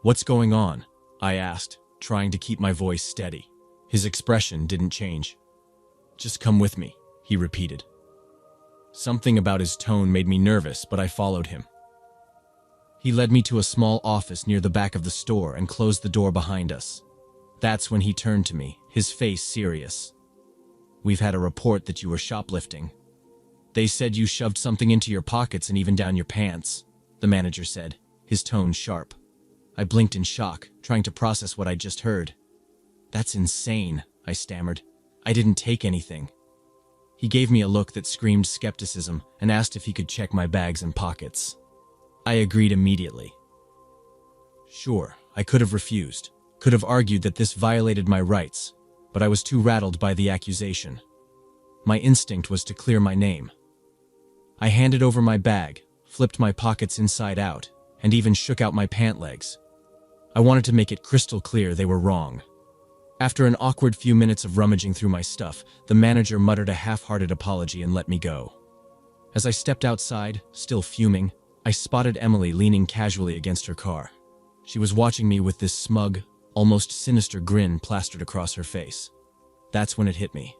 "What's going on?" I asked, trying to keep my voice steady. His expression didn't change. "Just come with me," he repeated. Something about his tone made me nervous, but I followed him. He led me to a small office near the back of the store and closed the door behind us. That's when he turned to me, his face serious. "We've had a report that you were shoplifting. They said you shoved something into your pockets and even down your pants," the manager said, his tone sharp. I blinked in shock, trying to process what I'd just heard. "That's insane," I stammered. "I didn't take anything." He gave me a look that screamed skepticism and asked if he could check my bags and pockets. I agreed immediately. Sure, I could have refused, could have argued that this violated my rights, but I was too rattled by the accusation. My instinct was to clear my name. I handed over my bag, flipped my pockets inside out, and even shook out my pant legs. I wanted to make it crystal clear they were wrong. After an awkward few minutes of rummaging through my stuff, the manager muttered a half-hearted apology and let me go. As I stepped outside, still fuming, I spotted Emily leaning casually against her car. She was watching me with this smug, almost sinister grin plastered across her face. That's when it hit me.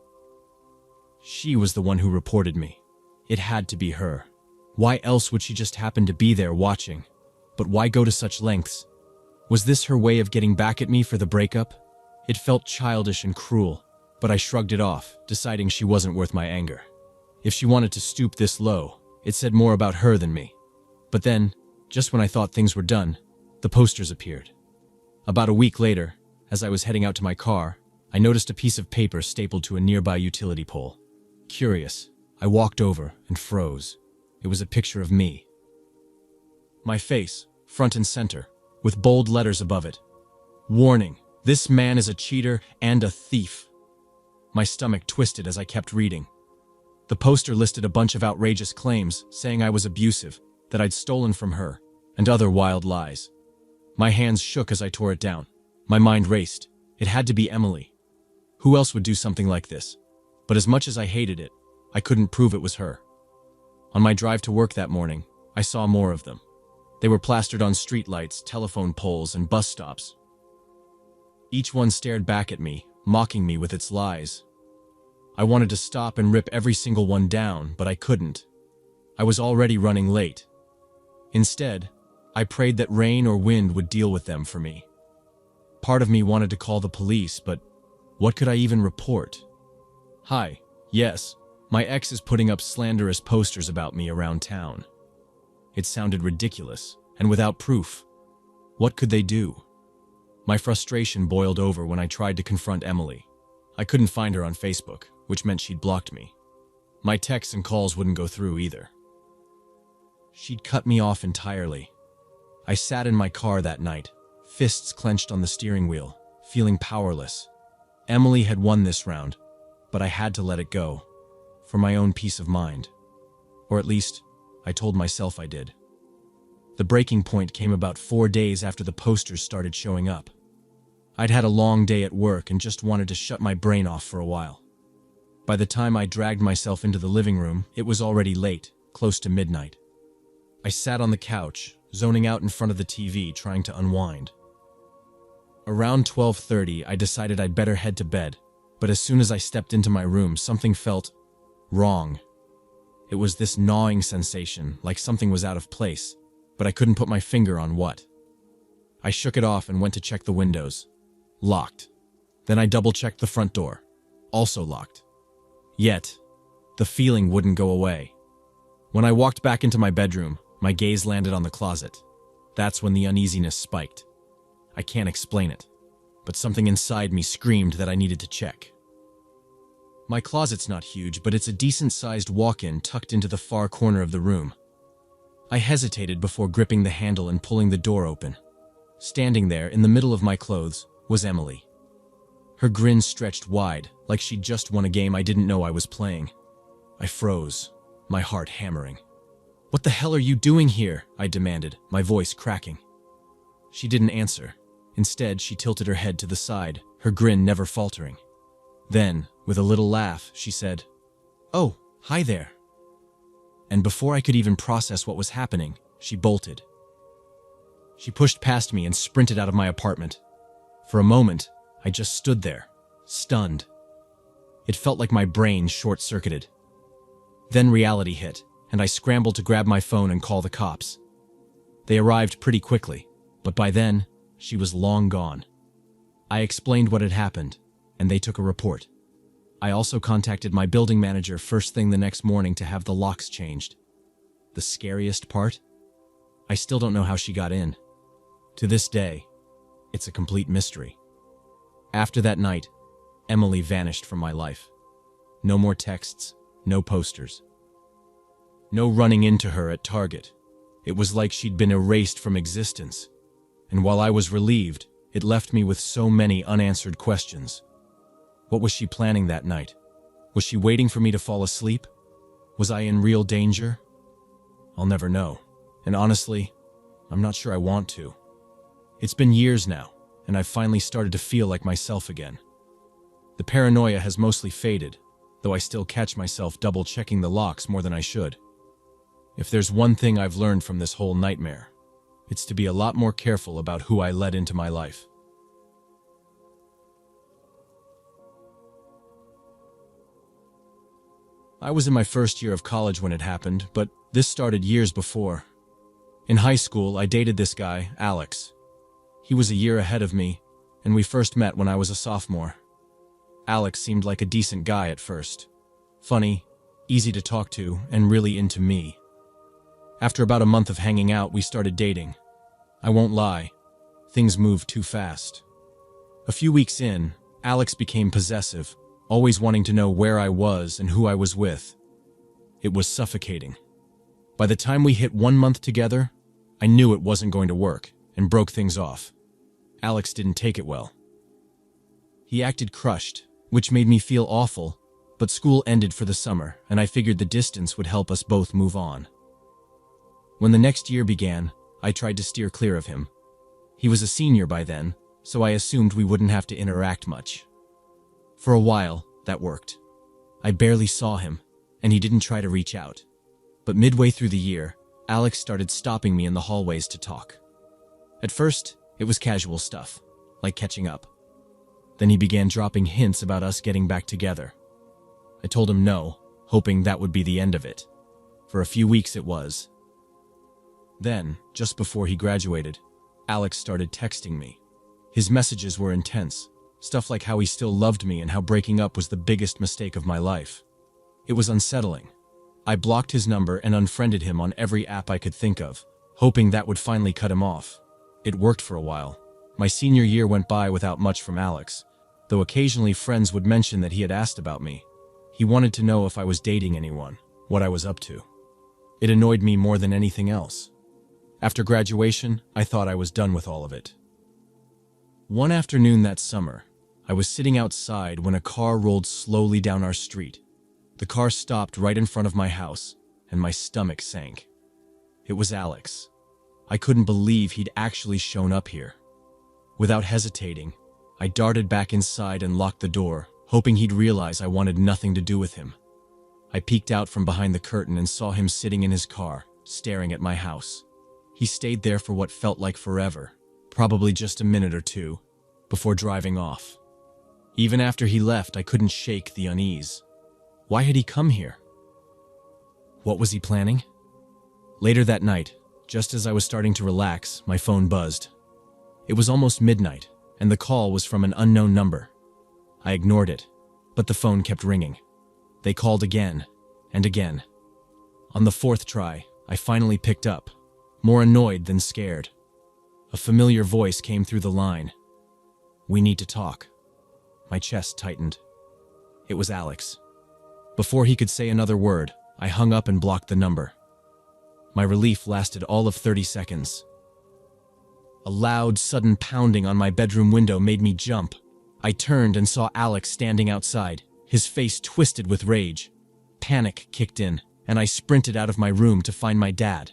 She was the one who reported me. It had to be her. Why else would she just happen to be there watching? But why go to such lengths? Was this her way of getting back at me for the breakup? It felt childish and cruel, but I shrugged it off, deciding she wasn't worth my anger. If she wanted to stoop this low, it said more about her than me. But then, just when I thought things were done, the posters appeared. About a week later, as I was heading out to my car, I noticed a piece of paper stapled to a nearby utility pole. Curious, I walked over and froze. It was a picture of me. My face, front and center, with bold letters above it. "Warning, this man is a cheater and a thief." My stomach twisted as I kept reading. The poster listed a bunch of outrageous claims, saying I was abusive, that I'd stolen from her, and other wild lies. My hands shook as I tore it down. My mind raced. It had to be Emily. Who else would do something like this? But as much as I hated it, I couldn't prove it was her. On my drive to work that morning, I saw more of them. They were plastered on streetlights, telephone poles, and bus stops. Each one stared back at me, mocking me with its lies. I wanted to stop and rip every single one down, but I couldn't. I was already running late. Instead, I prayed that rain or wind would deal with them for me. Part of me wanted to call the police, but what could I even report? Hi, yes, my ex is putting up slanderous posters about me around town. It sounded ridiculous, and without proof. What could they do? My frustration boiled over when I tried to confront Emily. I couldn't find her on Facebook, which meant she'd blocked me. My texts and calls wouldn't go through either. She'd cut me off entirely. I sat in my car that night, fists clenched on the steering wheel, feeling powerless. Emily had won this round, but I had to let it go, for my own peace of mind. Or at least, I told myself I did. The breaking point came about 4 days after the posters started showing up. I'd had a long day at work and just wanted to shut my brain off for a while. By the time I dragged myself into the living room, it was already late, close to midnight. I sat on the couch, zoning out in front of the TV, trying to unwind. Around 12:30, I decided I'd better head to bed, But as soon as I stepped into my room, something felt wrong. It was this gnawing sensation, like something was out of place, but I couldn't put my finger on what. I shook it off and went to check the windows. Locked. Then I double-checked the front door. Also locked. Yet, the feeling wouldn't go away. When I walked back into my bedroom, my gaze landed on the closet. That's when the uneasiness spiked. I can't explain it, but something inside me screamed that I needed to check. My closet's not huge, but it's a decent-sized walk-in tucked into the far corner of the room. I hesitated before gripping the handle and pulling the door open. Standing there, in the middle of my clothes, was Emily. Her grin stretched wide, like she'd just won a game I didn't know I was playing. I froze, my heart hammering. "What the hell are you doing here?" I demanded, my voice cracking. She didn't answer. Instead, she tilted her head to the side, her grin never faltering. Then, with a little laugh, she said, "Oh, hi there." And before I could even process what was happening, she bolted. She pushed past me and sprinted out of my apartment. For a moment, I just stood there, stunned. It felt like my brain short-circuited. Then reality hit, and I scrambled to grab my phone and call the cops. They arrived pretty quickly, but by then, she was long gone. I explained what had happened, and they took a report. I also contacted my building manager first thing the next morning to have the locks changed. The scariest part? I still don't know how she got in. To this day, it's a complete mystery. After that night, Emily vanished from my life. No more texts, no posters. No running into her at Target. It was like she'd been erased from existence. And while I was relieved, it left me with so many unanswered questions. What was she planning that night? Was she waiting for me to fall asleep? Was I in real danger? I'll never know. And honestly, I'm not sure I want to. It's been years now, and I've finally started to feel like myself again. The paranoia has mostly faded, though I still catch myself double-checking the locks more than I should. If there's one thing I've learned from this whole nightmare, it's to be a lot more careful about who I let into my life. I was in my first year of college when it happened, but this started years before. In high school, I dated this guy, Alex. He was a year ahead of me, and we first met when I was a sophomore. Alex seemed like a decent guy at first. Funny, easy to talk to, and really into me. After about a month of hanging out, we started dating. I won't lie, things moved too fast. A few weeks in, Alex became possessive, always wanting to know where I was and who I was with. It was suffocating. By the time we hit 1 month together, I knew it wasn't going to work and broke things off. Alex didn't take it well. He acted crushed, which made me feel awful, but school ended for the summer, and I figured the distance would help us both move on. When the next year began, I tried to steer clear of him. He was a senior by then, so I assumed we wouldn't have to interact much. For a while, that worked. I barely saw him, and he didn't try to reach out. But midway through the year, Alex started stopping me in the hallways to talk. At first, it was casual stuff, like catching up. Then he began dropping hints about us getting back together. I told him no, hoping that would be the end of it. For a few weeks it was. Then, just before he graduated, Alex started texting me. His messages were intense, stuff like how he still loved me and how breaking up was the biggest mistake of my life. It was unsettling. I blocked his number and unfriended him on every app I could think of, hoping that would finally cut him off. It worked for a while. My senior year went by without much from Alex, though occasionally friends would mention that he had asked about me. He wanted to know if I was dating anyone, what I was up to. It annoyed me more than anything else. After graduation, I thought I was done with all of it. One afternoon that summer, I was sitting outside when a car rolled slowly down our street. The car stopped right in front of my house, and my stomach sank. It was Alex. I couldn't believe he'd actually shown up here. Without hesitating, I darted back inside and locked the door, hoping he'd realize I wanted nothing to do with him. I peeked out from behind the curtain and saw him sitting in his car, staring at my house. He stayed there for what felt like forever, probably just a minute or two, before driving off. Even after he left, I couldn't shake the unease. Why had he come here? What was he planning? Later that night, just as I was starting to relax, my phone buzzed. It was almost midnight, and the call was from an unknown number. I ignored it, but the phone kept ringing. They called again and again. On the fourth try, I finally picked up, more annoyed than scared. A familiar voice came through the line. "We need to talk." My chest tightened. It was Alex. Before he could say another word, I hung up and blocked the number. My relief lasted all of 30 seconds. A loud, sudden pounding on my bedroom window made me jump. I turned and saw Alex standing outside, his face twisted with rage. Panic kicked in, and I sprinted out of my room to find my dad.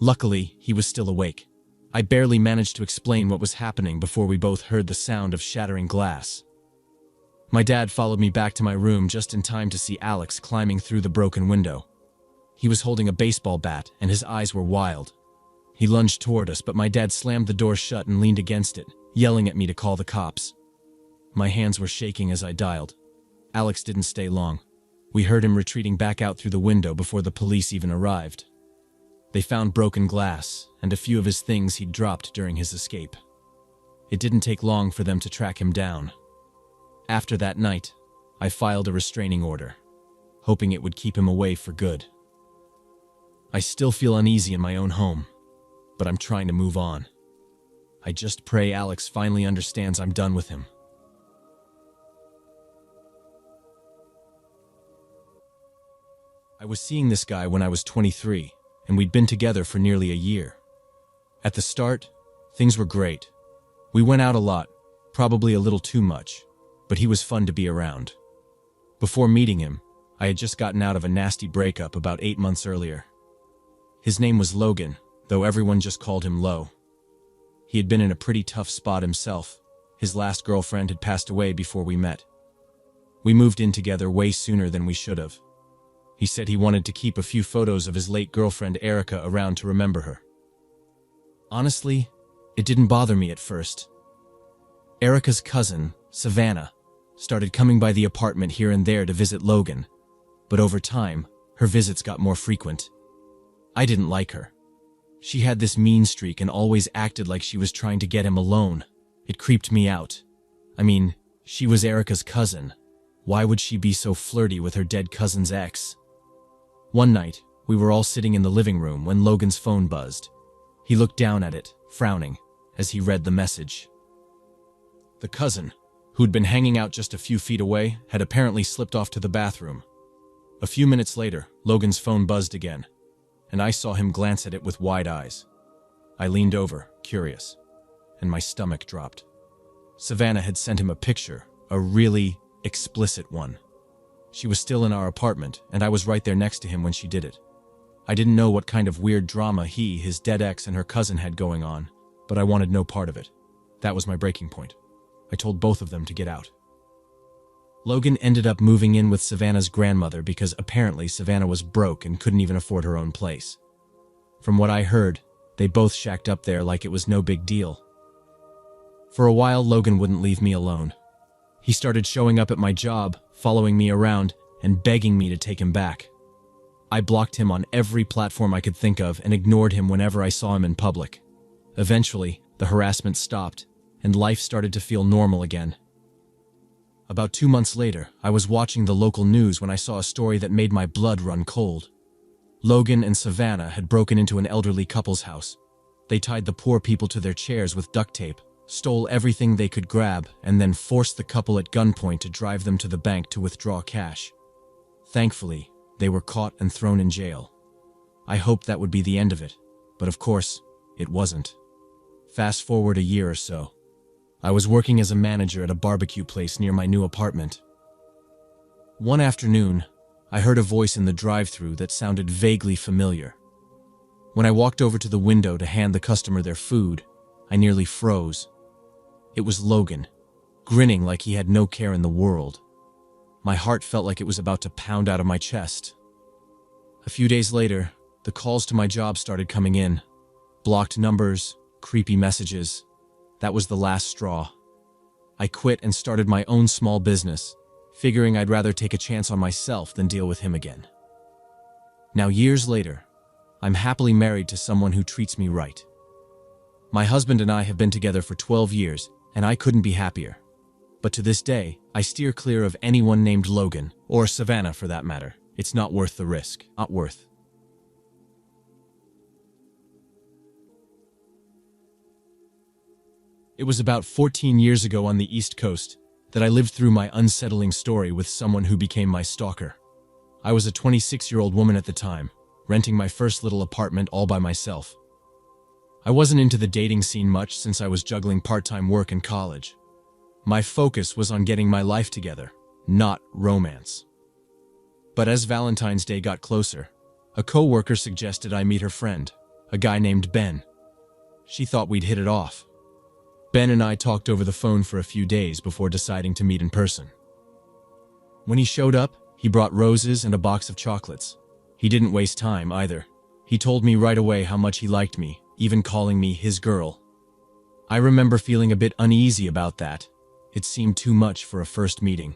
Luckily, he was still awake. I barely managed to explain what was happening before we both heard the sound of shattering glass. My dad followed me back to my room just in time to see Alex climbing through the broken window. He was holding a baseball bat, and his eyes were wild. He lunged toward us, but my dad slammed the door shut and leaned against it, yelling at me to call the cops. My hands were shaking as I dialed. Alex didn't stay long. We heard him retreating back out through the window before the police even arrived. They found broken glass and a few of his things he'd dropped during his escape. It didn't take long for them to track him down. After that night, I filed a restraining order, hoping it would keep him away for good. I still feel uneasy in my own home, but I'm trying to move on. I just pray Alex finally understands I'm done with him. I was seeing this guy when I was 23, and we'd been together for nearly a year. At the start, things were great. We went out a lot, probably a little too much, but he was fun to be around. Before meeting him, I had just gotten out of a nasty breakup about 8 months earlier. His name was Logan, though everyone just called him Lo. He had been in a pretty tough spot himself. His last girlfriend had passed away before we met. We moved in together way sooner than we should have. He said he wanted to keep a few photos of his late girlfriend Erica around to remember her. Honestly, it didn't bother me at first. Erica's cousin, Savannah, started coming by the apartment here and there to visit Logan, but over time, her visits got more frequent. I didn't like her. She had this mean streak and always acted like she was trying to get him alone. It creeped me out. I mean, she was Erica's cousin. Why would she be so flirty with her dead cousin's ex? One night, we were all sitting in the living room when Logan's phone buzzed. He looked down at it, frowning, as he read the message. The cousin, who'd been hanging out just a few feet away, had apparently slipped off to the bathroom. A few minutes later, Logan's phone buzzed again, and I saw him glance at it with wide eyes. I leaned over, curious, and my stomach dropped. Savannah had sent him a picture, a really explicit one. She was still in our apartment, and I was right there next to him when she did it. I didn't know what kind of weird drama he, his dead ex, and her cousin had going on, but I wanted no part of it. That was my breaking point. I told both of them to get out. Logan ended up moving in with Savannah's grandmother because apparently Savannah was broke and couldn't even afford her own place. From what I heard, they both shacked up there like it was no big deal. For a while, Logan wouldn't leave me alone. He started showing up at my job, following me around, and begging me to take him back. I blocked him on every platform I could think of and ignored him whenever I saw him in public. Eventually, the harassment stopped, and life started to feel normal again. About 2 months later, I was watching the local news when I saw a story that made my blood run cold. Logan and Savannah had broken into an elderly couple's house. They tied the poor people to their chairs with duct tape, stole everything they could grab, and then forced the couple at gunpoint to drive them to the bank to withdraw cash. Thankfully, they were caught and thrown in jail. I hoped that would be the end of it, but of course, it wasn't. Fast forward a year or so. I was working as a manager at a barbecue place near my new apartment. One afternoon, I heard a voice in the drive-thru that sounded vaguely familiar. When I walked over to the window to hand the customer their food, I nearly froze. It was Logan, grinning like he had no care in the world. My heart felt like it was about to pound out of my chest. A few days later, the calls to my job started coming in. Blocked numbers, creepy messages. That was the last straw. I quit and started my own small business, figuring I'd rather take a chance on myself than deal with him again. Now, years later, I'm happily married to someone who treats me right. My husband and I have been together for 12 years, and I couldn't be happier. But to this day, I steer clear of anyone named Logan, or Savannah for that matter. It's not worth the risk. Not worth. It was about 14 years ago on the East Coast that I lived through my unsettling story with someone who became my stalker. I was a 26-year-old woman at the time, renting my first little apartment all by myself. I wasn't into the dating scene much since I was juggling part-time work in college. My focus was on getting my life together, not romance. But as Valentine's Day got closer, a coworker suggested I meet her friend, a guy named Ben. She thought we'd hit it off. Ben and I talked over the phone for a few days before deciding to meet in person. When he showed up, he brought roses and a box of chocolates. He didn't waste time either. He told me right away how much he liked me, even calling me his girl. I remember feeling a bit uneasy about that. It seemed too much for a first meeting.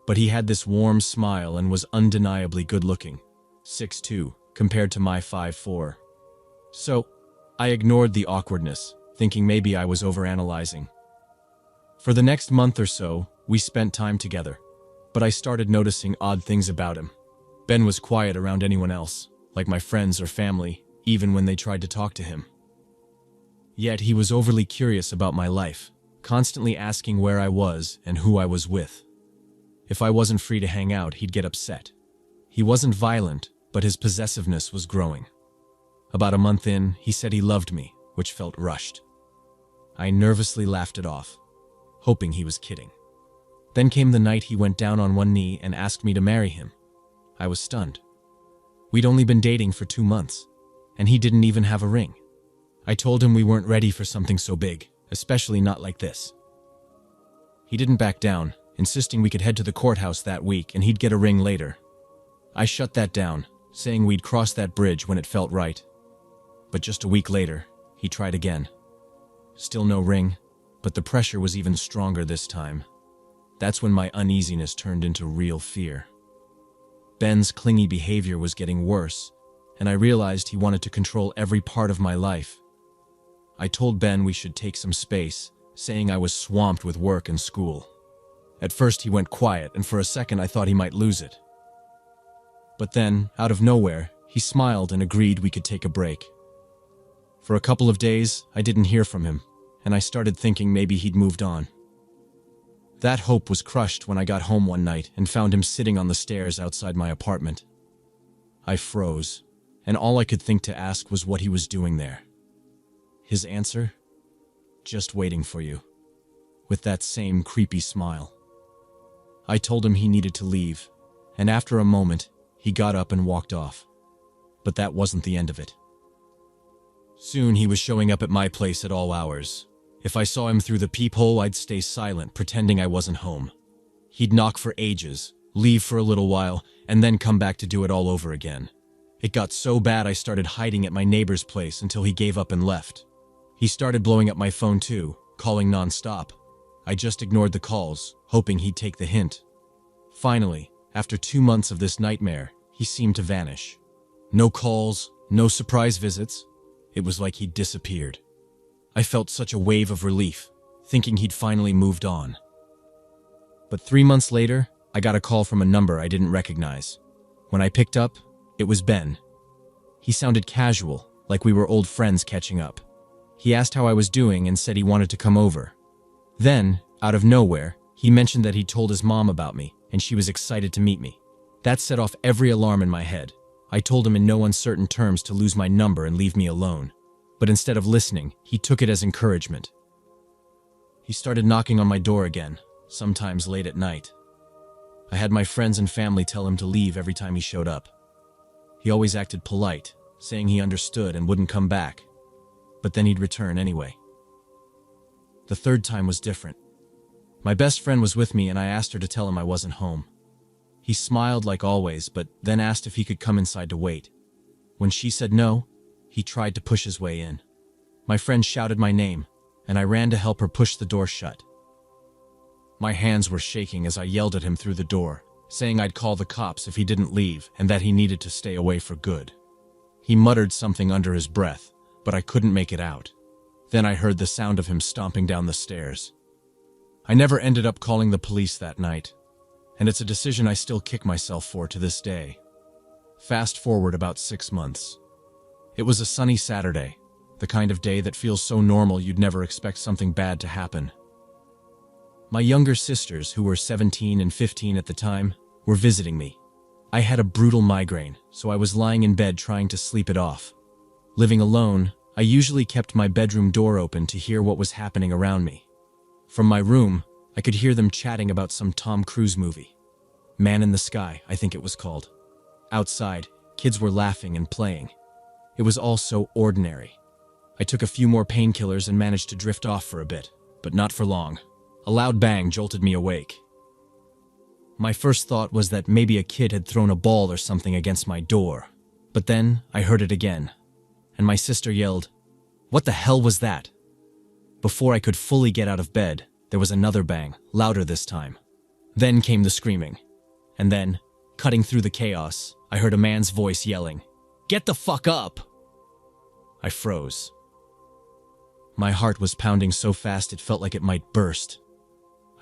But he had this warm smile and was undeniably good-looking, 6'2", compared to my 5'4". So, I ignored the awkwardness, thinking maybe I was overanalyzing. For the next month or so, we spent time together, but I started noticing odd things about him. Ben was quiet around anyone else, like my friends or family, even when they tried to talk to him. Yet he was overly curious about my life, constantly asking where I was and who I was with. If I wasn't free to hang out, he'd get upset. He wasn't violent, but his possessiveness was growing. About a month in, he said he loved me, which felt rushed. I nervously laughed it off, hoping he was kidding. Then came the night he went down on one knee and asked me to marry him. I was stunned. We'd only been dating for 2 months, and he didn't even have a ring. I told him we weren't ready for something so big, especially not like this. He didn't back down, insisting we could head to the courthouse that week and he'd get a ring later. I shut that down, saying we'd cross that bridge when it felt right. But just a week later, he tried again. Still no ring, but the pressure was even stronger this time. That's when my uneasiness turned into real fear. Ben's clingy behavior was getting worse, and I realized he wanted to control every part of my life. I told Ben we should take some space, saying I was swamped with work and school. At first he went quiet, and for a second I thought he might lose it. But then, out of nowhere, he smiled and agreed we could take a break. For a couple of days, I didn't hear from him, and I started thinking maybe he'd moved on. That hope was crushed when I got home one night and found him sitting on the stairs outside my apartment. I froze, and all I could think to ask was what he was doing there. His answer? Just waiting for you, with that same creepy smile. I told him he needed to leave, and after a moment, he got up and walked off. But that wasn't the end of it. Soon he was showing up at my place at all hours. If I saw him through the peephole, I'd stay silent, pretending I wasn't home. He'd knock for ages, leave for a little while, and then come back to do it all over again. It got so bad I started hiding at my neighbor's place until he gave up and left. He started blowing up my phone too, calling non-stop. I just ignored the calls, hoping he'd take the hint. Finally, after 2 months of this nightmare, he seemed to vanish. No calls, no surprise visits. It was like he'd disappeared. I felt such a wave of relief, thinking he'd finally moved on. But 3 months later, I got a call from a number I didn't recognize. When I picked up, it was Ben. He sounded casual, like we were old friends catching up. He asked how I was doing and said he wanted to come over. Then, out of nowhere, he mentioned that he'd told his mom about me, and she was excited to meet me. That set off every alarm in my head. I told him in no uncertain terms to lose my number and leave me alone. But instead of listening, he took it as encouragement. He started knocking on my door again, sometimes late at night. I had my friends and family tell him to leave every time he showed up. He always acted polite, saying he understood and wouldn't come back. But then he'd return anyway. The third time was different. My best friend was with me and I asked her to tell him I wasn't home. He smiled like always, but then asked if he could come inside to wait. When she said no, he tried to push his way in. My friend shouted my name, and I ran to help her push the door shut. My hands were shaking as I yelled at him through the door, saying I'd call the cops if he didn't leave and that he needed to stay away for good. He muttered something under his breath, but I couldn't make it out. Then I heard the sound of him stomping down the stairs. I never ended up calling the police that night, and it's a decision I still kick myself for to this day. Fast forward about 6 months. It was a sunny Saturday, the kind of day that feels so normal you'd never expect something bad to happen. My younger sisters, who were 17 and 15 at the time, were visiting me. I had a brutal migraine, so I was lying in bed trying to sleep it off. Living alone, I usually kept my bedroom door open to hear what was happening around me. From my room, I could hear them chatting about some Tom Cruise movie. Man in the Sky, I think it was called. Outside, kids were laughing and playing. It was all so ordinary. I took a few more painkillers and managed to drift off for a bit, but not for long. A loud bang jolted me awake. My first thought was that maybe a kid had thrown a ball or something against my door, but then I heard it again, and my sister yelled, "What the hell was that?" Before I could fully get out of bed, there was another bang, louder this time. Then came the screaming, and then, cutting through the chaos, I heard a man's voice yelling, "Get the fuck up!" I froze. My heart was pounding so fast it felt like it might burst.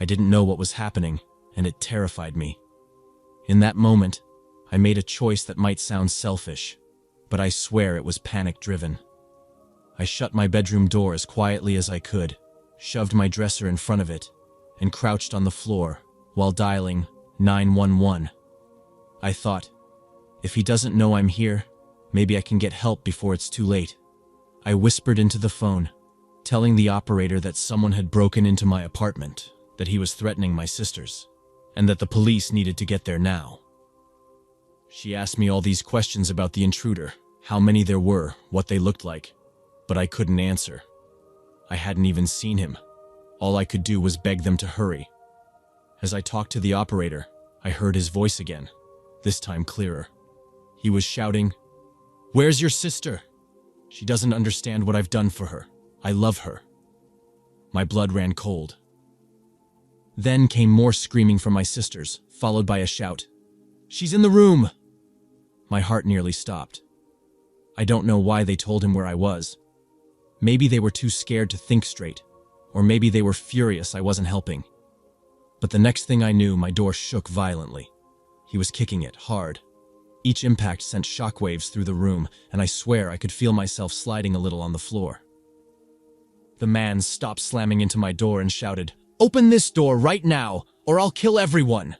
I didn't know what was happening, and it terrified me. In that moment, I made a choice that might sound selfish, but I swear it was panic-driven. I shut my bedroom door as quietly as I could, shoved my dresser in front of it, and crouched on the floor while dialing 911. I thought, if he doesn't know I'm here, maybe I can get help before it's too late. I whispered into the phone, telling the operator that someone had broken into my apartment, that he was threatening my sisters, and that the police needed to get there now. She asked me all these questions about the intruder, how many there were, what they looked like, but I couldn't answer. I hadn't even seen him. All I could do was beg them to hurry. As I talked to the operator, I heard his voice again, this time clearer. He was shouting, "Where's your sister? She doesn't understand what I've done for her. I love her." My blood ran cold. Then came more screaming from my sisters, followed by a shout, "She's in the room!" My heart nearly stopped. I don't know why they told him where I was. Maybe they were too scared to think straight, or maybe they were furious I wasn't helping. But the next thing I knew, my door shook violently. He was kicking it hard. Each impact sent shockwaves through the room, and I swear I could feel myself sliding a little on the floor. The man stopped slamming into my door and shouted, "Open this door right now, or I'll kill everyone!"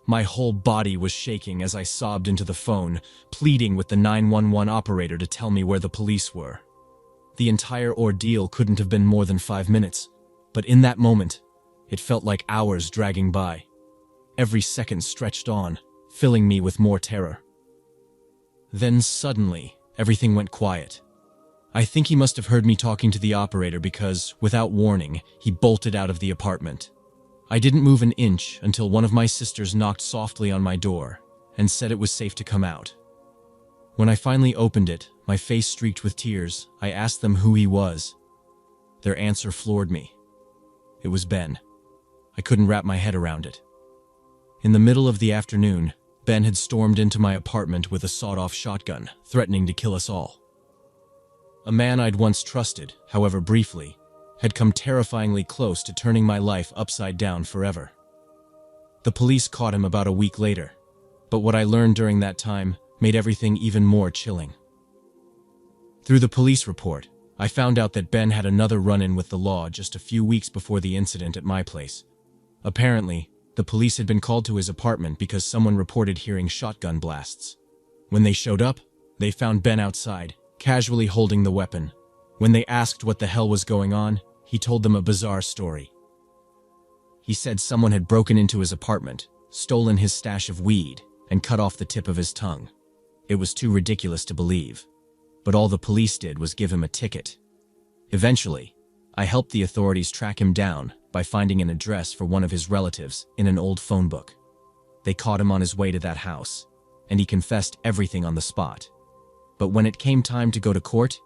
My whole body was shaking as I sobbed into the phone, pleading with the 911 operator to tell me where the police were. The entire ordeal couldn't have been more than 5 minutes, but in that moment, it felt like hours dragging by. Every second stretched on, filling me with more terror. Then suddenly, everything went quiet. I think he must have heard me talking to the operator because, without warning, he bolted out of the apartment. I didn't move an inch until one of my sisters knocked softly on my door and said it was safe to come out. When I finally opened it, my face streaked with tears, I asked them who he was. Their answer floored me. It was Ben. I couldn't wrap my head around it. In the middle of the afternoon, Ben had stormed into my apartment with a sawed-off shotgun, threatening to kill us all. A man I'd once trusted, however briefly, had come terrifyingly close to turning my life upside down forever. The police caught him about a week later, but what I learned during that time made everything even more chilling. Through the police report, I found out that Ben had another run-in with the law just a few weeks before the incident at my place. Apparently, the police had been called to his apartment because someone reported hearing shotgun blasts. When they showed up, they found Ben outside, casually holding the weapon. When they asked what the hell was going on, he told them a bizarre story. He said someone had broken into his apartment, stolen his stash of weed, and cut off the tip of his tongue. It was too ridiculous to believe, but all the police did was give him a ticket. Eventually, I helped the authorities track him down by finding an address for one of his relatives in an old phone book. They caught him on his way to that house, and he confessed everything on the spot. But when it came time to go to court,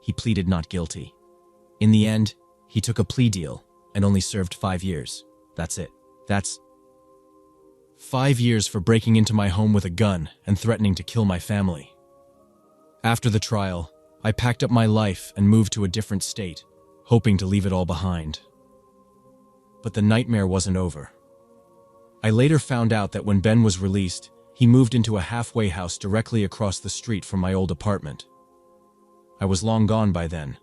he pleaded not guilty. In the end, he took a plea deal and only served 5 years. That's it. That's 5 years for breaking into my home with a gun and threatening to kill my family. After the trial, I packed up my life and moved to a different state, hoping to leave it all behind. But the nightmare wasn't over. I later found out that when Ben was released, he moved into a halfway house directly across the street from my old apartment. I was long gone by then,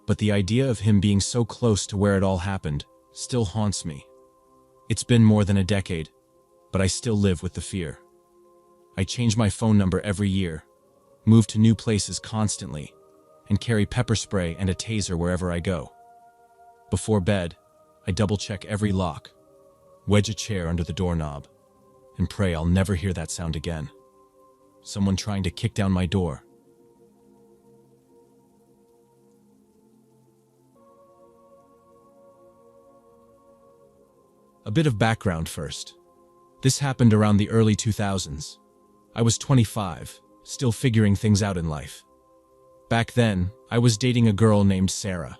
but the idea of him being so close to where it all happened still haunts me. It's been more than a decade, but I still live with the fear. I change my phone number every year, move to new places constantly, and carry pepper spray and a taser wherever I go. Before bed, I double-check every lock, wedge a chair under the doorknob, and pray I'll never hear that sound again. Someone trying to kick down my door. A bit of background first. This happened around the early 2000s. I was 25, still figuring things out in life. Back then, I was dating a girl named Sarah.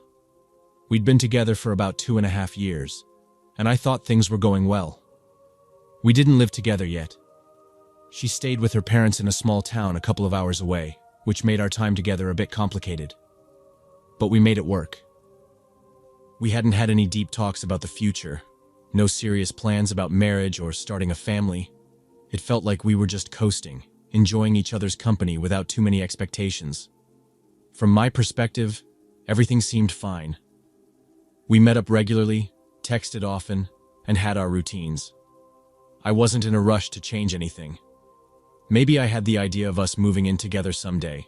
We'd been together for about 2.5 years, and I thought things were going well. We didn't live together yet. She stayed with her parents in a small town a couple of hours away, which made our time together a bit complicated. But we made it work. We hadn't had any deep talks about the future, no serious plans about marriage or starting a family. It felt like we were just coasting, enjoying each other's company without too many expectations. From my perspective, everything seemed fine. We met up regularly, texted often, and had our routines. I wasn't in a rush to change anything. Maybe I had the idea of us moving in together someday,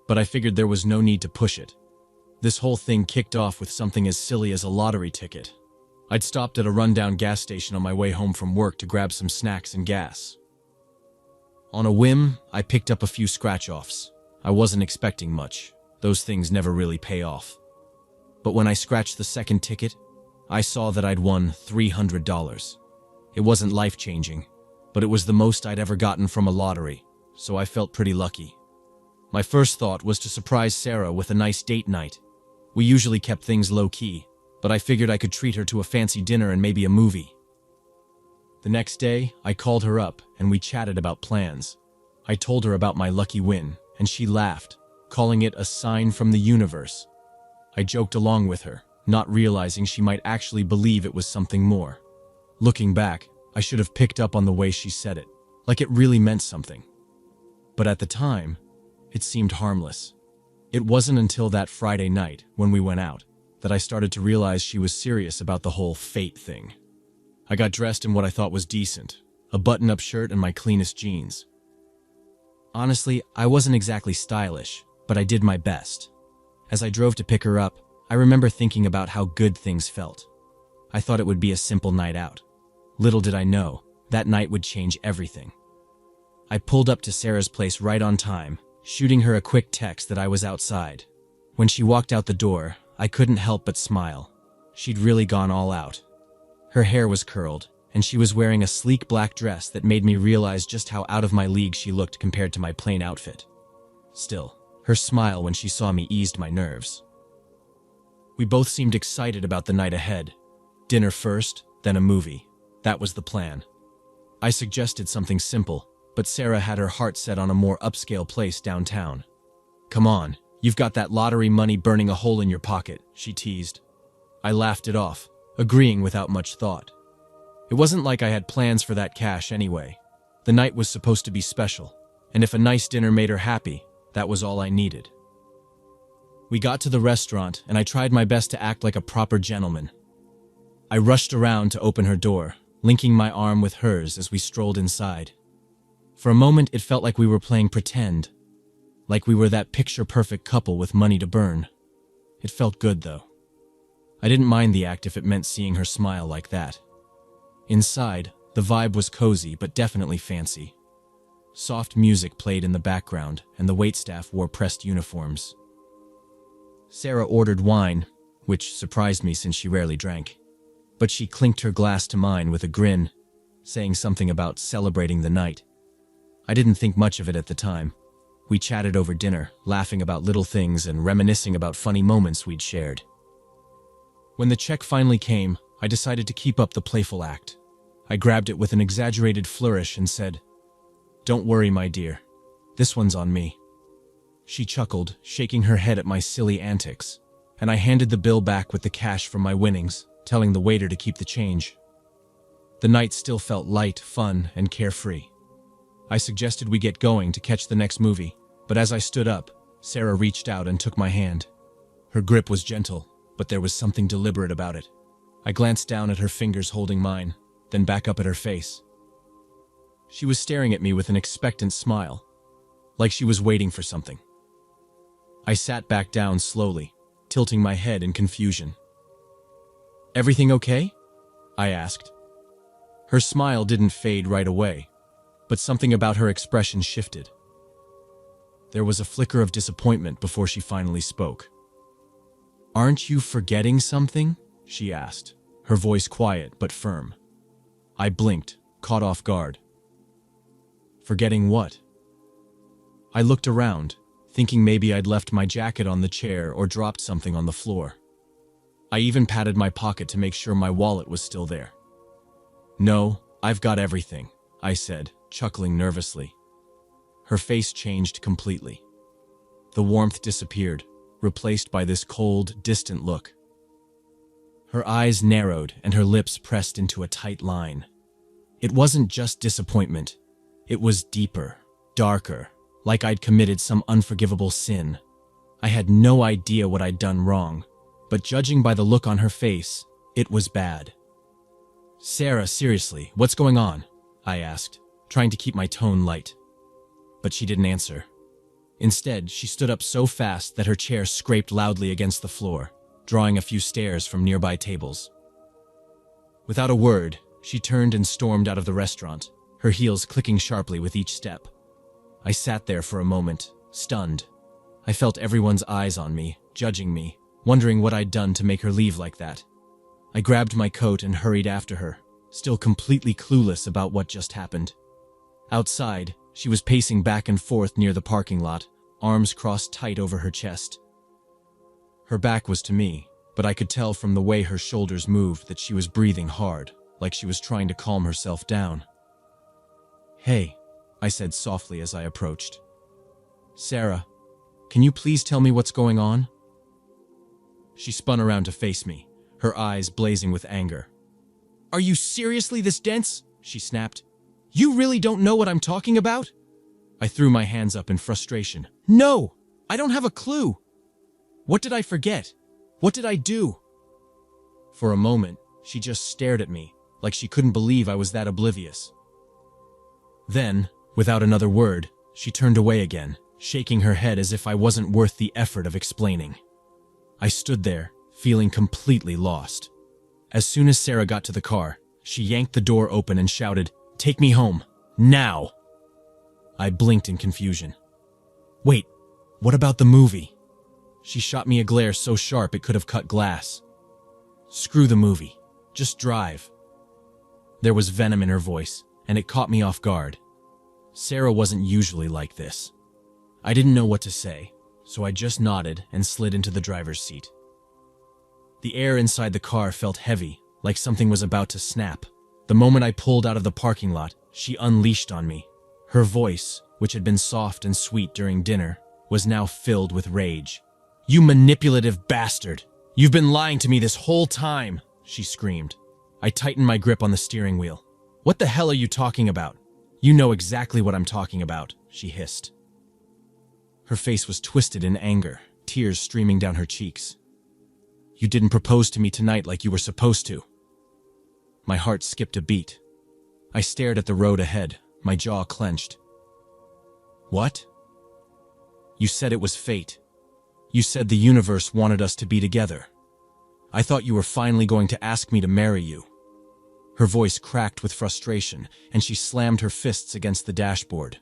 but I figured there was no need to push it. This whole thing kicked off with something as silly as a lottery ticket. I'd stopped at a rundown gas station on my way home from work to grab some snacks and gas. On a whim, I picked up a few scratch-offs. I wasn't expecting much. Those things never really pay off. But when I scratched the second ticket, I saw that I'd won $300. It wasn't life-changing, but it was the most I'd ever gotten from a lottery, so I felt pretty lucky. My first thought was to surprise Sarah with a nice date night. We usually kept things low-key, but I figured I could treat her to a fancy dinner and maybe a movie. The next day, I called her up and we chatted about plans. I told her about my lucky win, and she laughed, calling it a sign from the universe. I joked along with her, not realizing she might actually believe it was something more. Looking back, I should have picked up on the way she said it, like it really meant something. But at the time, it seemed harmless. It wasn't until that Friday night, when we went out, that I started to realize she was serious about the whole fate thing. I got dressed in what I thought was decent, a button-up shirt and my cleanest jeans. Honestly, I wasn't exactly stylish, but I did my best. As I drove to pick her up, I remember thinking about how good things felt. I thought it would be a simple night out. Little did I know, that night would change everything. I pulled up to Sarah's place right on time, shooting her a quick text that I was outside. When she walked out the door, I couldn't help but smile. She'd really gone all out. Her hair was curled, and she was wearing a sleek black dress that made me realize just how out of my league she looked compared to my plain outfit. Still, her smile when she saw me eased my nerves. We both seemed excited about the night ahead. Dinner first, then a movie. That was the plan. I suggested something simple, but Sarah had her heart set on a more upscale place downtown. "Come on, you've got that lottery money burning a hole in your pocket," she teased. I laughed it off, agreeing without much thought. It wasn't like I had plans for that cash anyway. The night was supposed to be special, and if a nice dinner made her happy, that was all I needed. We got to the restaurant, and I tried my best to act like a proper gentleman. I rushed around to open her door, linking my arm with hers as we strolled inside. For a moment, it felt like we were playing pretend, like we were that picture-perfect couple with money to burn. It felt good, though. I didn't mind the act if it meant seeing her smile like that. Inside, the vibe was cozy but definitely fancy. Soft music played in the background, and the waitstaff wore pressed uniforms. Sarah ordered wine, which surprised me since she rarely drank. But she clinked her glass to mine with a grin, saying something about celebrating the night. I didn't think much of it at the time. We chatted over dinner, laughing about little things and reminiscing about funny moments we'd shared. When the check finally came, I decided to keep up the playful act. I grabbed it with an exaggerated flourish and said, "Don't worry, my dear. This one's on me." She chuckled, shaking her head at my silly antics, and I handed the bill back with the cash from my winnings, telling the waiter to keep the change. The night still felt light, fun, and carefree. I suggested we get going to catch the next movie, but as I stood up, Sarah reached out and took my hand. Her grip was gentle, but there was something deliberate about it. I glanced down at her fingers holding mine, then back up at her face. She was staring at me with an expectant smile, like she was waiting for something. I sat back down slowly, tilting my head in confusion. "Everything okay?" I asked. Her smile didn't fade right away, but something about her expression shifted. There was a flicker of disappointment before she finally spoke. "Aren't you forgetting something?" she asked, her voice quiet but firm. I blinked, caught off guard. Forgetting what? I looked around, thinking maybe I'd left my jacket on the chair or dropped something on the floor. I even patted my pocket to make sure my wallet was still there. "No, I've got everything," I said, chuckling nervously. Her face changed completely. The warmth disappeared, replaced by this cold, distant look. Her eyes narrowed and her lips pressed into a tight line. It wasn't just disappointment. It was deeper, darker, like I'd committed some unforgivable sin. I had no idea what I'd done wrong, but judging by the look on her face, it was bad. "Sarah, seriously, what's going on?" I asked, trying to keep my tone light. But she didn't answer. Instead, she stood up so fast that her chair scraped loudly against the floor, drawing a few stares from nearby tables. Without a word, she turned and stormed out of the restaurant, her heels clicking sharply with each step. I sat there for a moment, stunned. I felt everyone's eyes on me, judging me, wondering what I'd done to make her leave like that. I grabbed my coat and hurried after her, still completely clueless about what just happened. Outside, she was pacing back and forth near the parking lot, arms crossed tight over her chest. Her back was to me, but I could tell from the way her shoulders moved that she was breathing hard, like she was trying to calm herself down. "Hey," I said softly as I approached. "Sarah, can you please tell me what's going on?" She spun around to face me, her eyes blazing with anger. "Are you seriously this dense?" she snapped. "You really don't know what I'm talking about?" I threw my hands up in frustration. "No, I don't have a clue. What did I forget? What did I do?" For a moment, she just stared at me, like she couldn't believe I was that oblivious. Then, without another word, she turned away again, shaking her head as if I wasn't worth the effort of explaining. I stood there, feeling completely lost. As soon as Sarah got to the car, she yanked the door open and shouted, "Take me home, now!" I blinked in confusion. "Wait, what about the movie?" She shot me a glare so sharp it could have cut glass. "Screw the movie. Just drive." There was venom in her voice, and it caught me off guard. Sarah wasn't usually like this. I didn't know what to say, so I just nodded and slid into the driver's seat. The air inside the car felt heavy, like something was about to snap. The moment I pulled out of the parking lot, she unleashed on me. Her voice, which had been soft and sweet during dinner, was now filled with rage. "You manipulative bastard! You've been lying to me this whole time!" she screamed. I tightened my grip on the steering wheel. "What the hell are you talking about?" "You know exactly what I'm talking about," she hissed. Her face was twisted in anger, tears streaming down her cheeks. "You didn't propose to me tonight like you were supposed to." My heart skipped a beat. I stared at the road ahead, my jaw clenched. "What?" "You said it was fate. You said the universe wanted us to be together. I thought you were finally going to ask me to marry you." Her voice cracked with frustration, and she slammed her fists against the dashboard.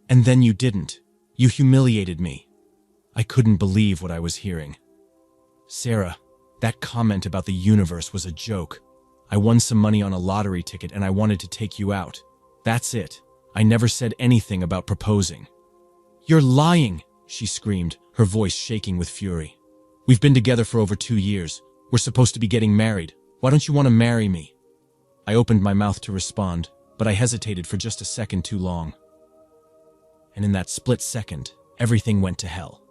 "And then you didn't. You humiliated me." I couldn't believe what I was hearing. "Sarah, that comment about the universe was a joke. I won some money on a lottery ticket and I wanted to take you out. That's it. I never said anything about proposing." "You're lying," she screamed, her voice shaking with fury. "We've been together for over 2 years. We're supposed to be getting married. Why don't you want to marry me? I opened my mouth to respond, but I hesitated for just a second too long. And in that split second, everything went to hell.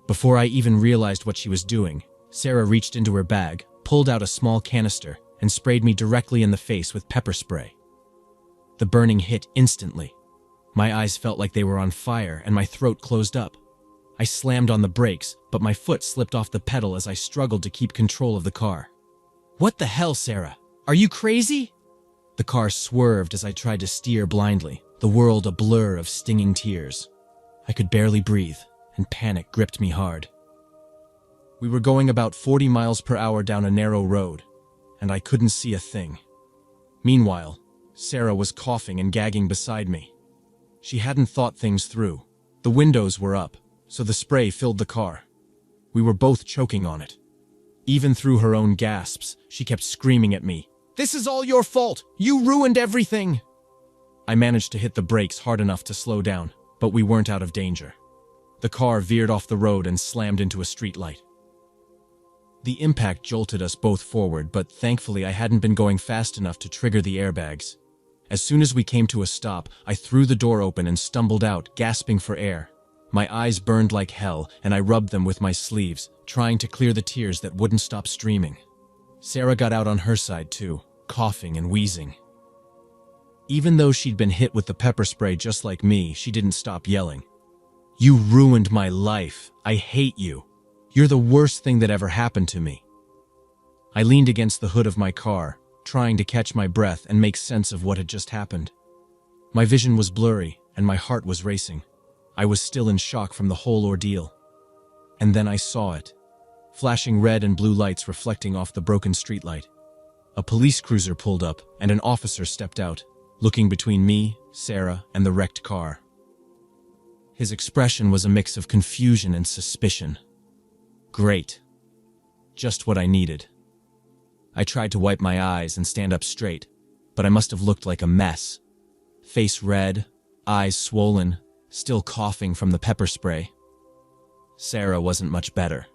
Before I even realized what she was doing, Sarah reached into her bag, pulled out a small canister, and sprayed me directly in the face with pepper spray. The burning hit instantly. My eyes felt like they were on fire and my throat closed up. I slammed on the brakes, but my foot slipped off the pedal as I struggled to keep control of the car. What the hell, Sarah? Are you crazy? The car swerved as I tried to steer blindly, the world a blur of stinging tears. I could barely breathe, and panic gripped me hard. We were going about 40 miles per hour down a narrow road, and I couldn't see a thing. Meanwhile, Sarah was coughing and gagging beside me. She hadn't thought things through. The windows were up, so the spray filled the car. We were both choking on it. Even through her own gasps, she kept screaming at me, "This is all your fault! You ruined everything!" I managed to hit the brakes hard enough to slow down, but we weren't out of danger. The car veered off the road and slammed into a streetlight. The impact jolted us both forward, but thankfully I hadn't been going fast enough to trigger the airbags. As soon as we came to a stop, I threw the door open and stumbled out, gasping for air. My eyes burned like hell, and I rubbed them with my sleeves, trying to clear the tears that wouldn't stop streaming. Sarah got out on her side too, coughing and wheezing. Even though she'd been hit with the pepper spray just like me, she didn't stop yelling. "You ruined my life. I hate you. You're the worst thing that ever happened to me." I leaned against the hood of my car, trying to catch my breath and make sense of what had just happened. My vision was blurry, and my heart was racing. I was still in shock from the whole ordeal. And then I saw it. Flashing red and blue lights reflecting off the broken streetlight. A police cruiser pulled up, and an officer stepped out, looking between me, Sarah, and the wrecked car. His expression was a mix of confusion and suspicion. Great. Just what I needed. I tried to wipe my eyes and stand up straight, but I must have looked like a mess. Face red, eyes swollen, still coughing from the pepper spray. Sarah wasn't much better.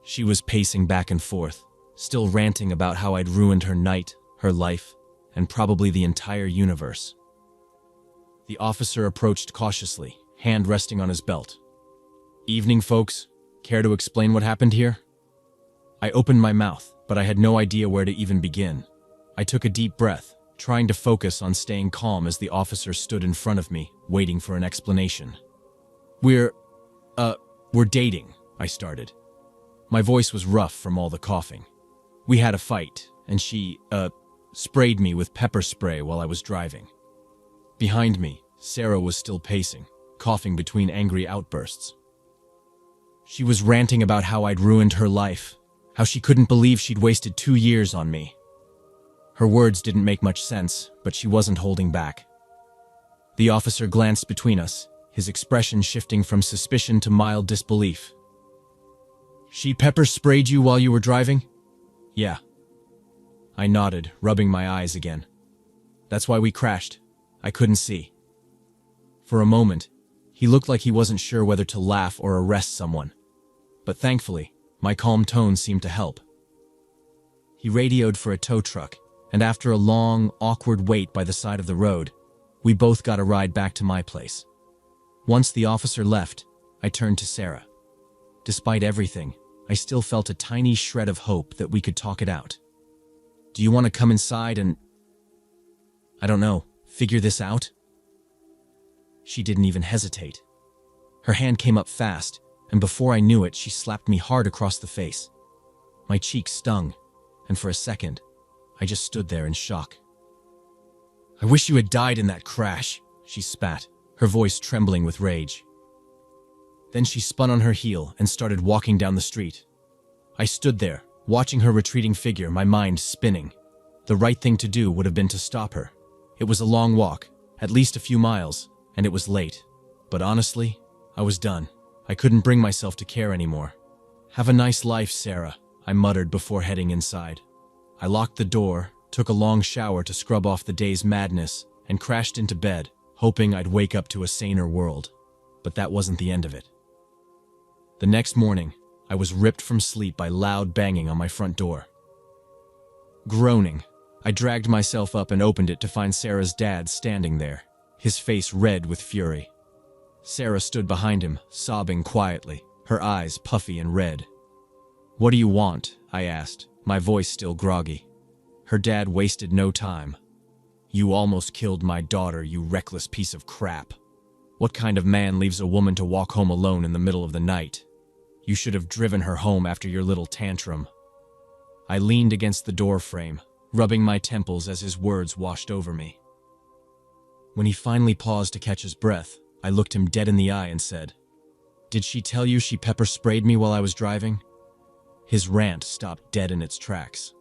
She was pacing back and forth, still ranting about how I'd ruined her night, her life, and probably the entire universe. The officer approached cautiously, hand resting on his belt. "Evening, folks. Care to explain what happened here?" I opened my mouth, but I had no idea where to even begin. I took a deep breath, trying to focus on staying calm as the officer stood in front of me, waiting for an explanation. We're dating," I started. My voice was rough from all the coughing. "We had a fight, and she, sprayed me with pepper spray while I was driving." Behind me, Sarah was still pacing, coughing between angry outbursts. She was ranting about how I'd ruined her life, how she couldn't believe she'd wasted 2 years on me. Her words didn't make much sense, but she wasn't holding back. The officer glanced between us, his expression shifting from suspicion to mild disbelief. "She pepper sprayed you while you were driving?" "Yeah." I nodded, rubbing my eyes again. "That's why we crashed. I couldn't see." For a moment, he looked like he wasn't sure whether to laugh or arrest someone. But thankfully, my calm tone seemed to help. He radioed for a tow truck, and after a long, awkward wait by the side of the road, we both got a ride back to my place. Once the officer left, I turned to Sarah. Despite everything, I still felt a tiny shred of hope that we could talk it out. "Do you want to come inside and, I don't know, figure this out?" She didn't even hesitate. Her hand came up fast, and before I knew it, she slapped me hard across the face. My cheek stung, and for a second, I just stood there in shock. "I wish you had died in that crash," she spat, her voice trembling with rage. Then she spun on her heel and started walking down the street. I stood there, watching her retreating figure, my mind spinning. The right thing to do would have been to stop her. It was a long walk, at least a few miles, and it was late. But honestly, I was done. I couldn't bring myself to care anymore. "Have a nice life, Sarah," I muttered before heading inside. I locked the door, took a long shower to scrub off the day's madness, and crashed into bed, hoping I'd wake up to a saner world. But that wasn't the end of it. The next morning, I was ripped from sleep by loud banging on my front door. Groaning, I dragged myself up and opened it to find Sarah's dad standing there, his face red with fury. Sarah stood behind him, sobbing quietly, her eyes puffy and red. "What do you want?" I asked, my voice still groggy. Her dad wasted no time. "You almost killed my daughter, you reckless piece of crap. What kind of man leaves a woman to walk home alone in the middle of the night? You should have driven her home after your little tantrum." I leaned against the door frame, rubbing my temples as his words washed over me. When he finally paused to catch his breath, I looked him dead in the eye and said, "Did she tell you she pepper sprayed me while I was driving?" His rant stopped dead in its tracks.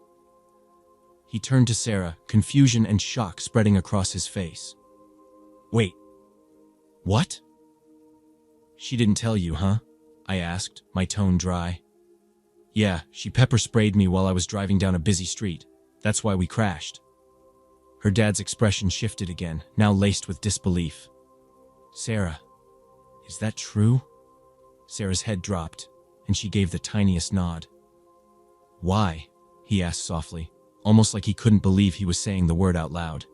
He turned to Sarah, confusion and shock spreading across his face. "Wait, what? She didn't tell you, huh?" I asked, my tone dry. "Yeah, she pepper sprayed me while I was driving down a busy street. That's why we crashed." Her dad's expression shifted again, now laced with disbelief. "Sarah, is that true?" Sarah's head dropped, and she gave the tiniest nod. "Why?" he asked softly, almost like he couldn't believe he was saying the word out loud.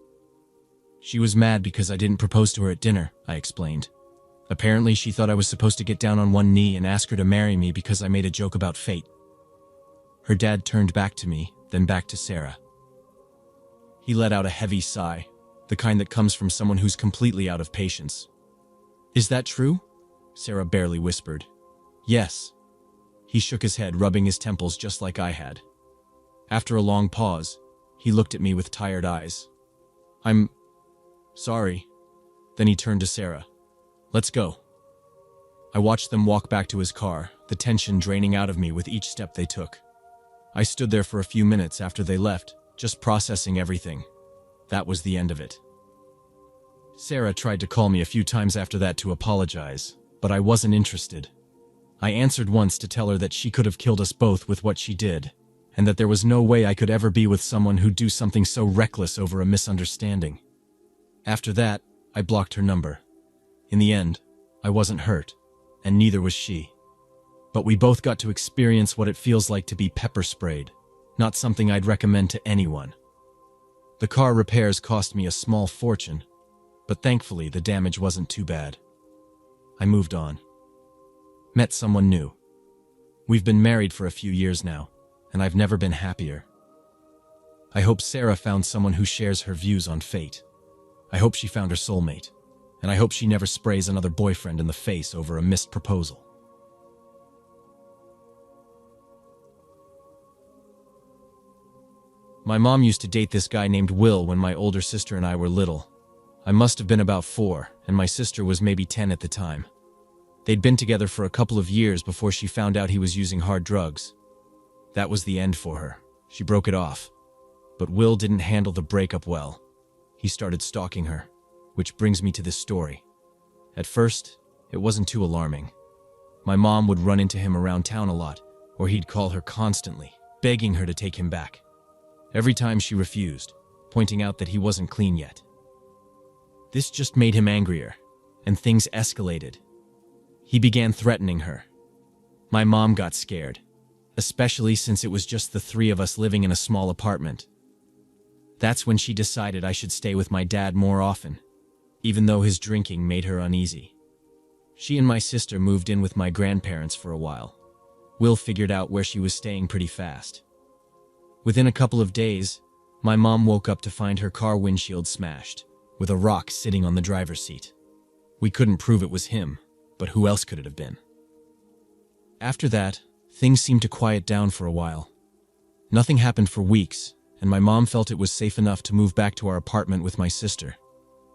"She was mad because I didn't propose to her at dinner," I explained. "Apparently she thought I was supposed to get down on one knee and ask her to marry me because I made a joke about fate." Her dad turned back to me, then back to Sarah. He let out a heavy sigh, the kind that comes from someone who's completely out of patience. "Is that true?" Sarah barely whispered. "Yes." He shook his head, rubbing his temples just like I had. After a long pause, he looked at me with tired eyes. "I'm sorry." Then he turned to Sarah. "Let's go." I watched them walk back to his car, the tension draining out of me with each step they took. I stood there for a few minutes after they left, just processing everything. That was the end of it. Sarah tried to call me a few times after that to apologize, but I wasn't interested. I answered once to tell her that she could have killed us both with what she did, and that there was no way I could ever be with someone who'd do something so reckless over a misunderstanding. After that, I blocked her number. In the end, I wasn't hurt, and neither was she. But we both got to experience what it feels like to be pepper sprayed, not something I'd recommend to anyone. The car repairs cost me a small fortune, but thankfully the damage wasn't too bad. I moved on. Met someone new. We've been married for a few years now, and I've never been happier. I hope Sarah found someone who shares her views on fate. I hope she found her soulmate, and I hope she never sprays another boyfriend in the face over a missed proposal. My mom used to date this guy named Will when my older sister and I were little. I must have been about 4, and my sister was maybe 10 at the time. They'd been together for a couple of years before she found out he was using hard drugs. That was the end for her. She broke it off. But Will didn't handle the breakup well. He started stalking her, which brings me to this story. At first, it wasn't too alarming. My mom would run into him around town a lot, or he'd call her constantly, begging her to take him back. Every time she refused, pointing out that he wasn't clean yet. This just made him angrier, and things escalated. He began threatening her. My mom got scared, especially since it was just the 3 of us living in a small apartment. That's when she decided I should stay with my dad more often, even though his drinking made her uneasy. She and my sister moved in with my grandparents for a while. Will figured out where she was staying pretty fast. Within a couple of days, my mom woke up to find her car windshield smashed, with a rock sitting on the driver's seat. We couldn't prove it was him, but who else could it have been? After that, things seemed to quiet down for a while. Nothing happened for weeks, and my mom felt it was safe enough to move back to our apartment with my sister.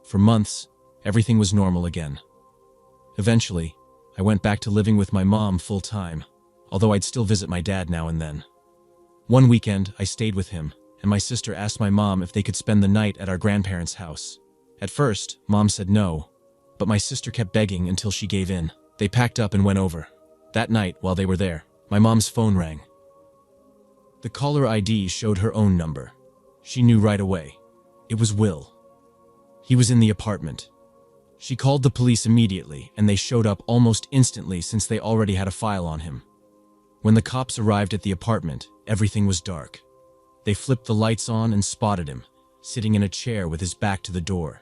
For months, everything was normal again. Eventually, I went back to living with my mom full-time, although I'd still visit my dad now and then. One weekend, I stayed with him, and my sister asked my mom if they could spend the night at our grandparents' house. At first, Mom said no, but my sister kept begging until she gave in. They packed up and went over. That night, while they were there, my mom's phone rang. The caller ID showed her own number. She knew right away. It was Will. He was in the apartment. She called the police immediately, and they showed up almost instantly since they already had a file on him. When the cops arrived at the apartment, everything was dark. They flipped the lights on and spotted him, sitting in a chair with his back to the door.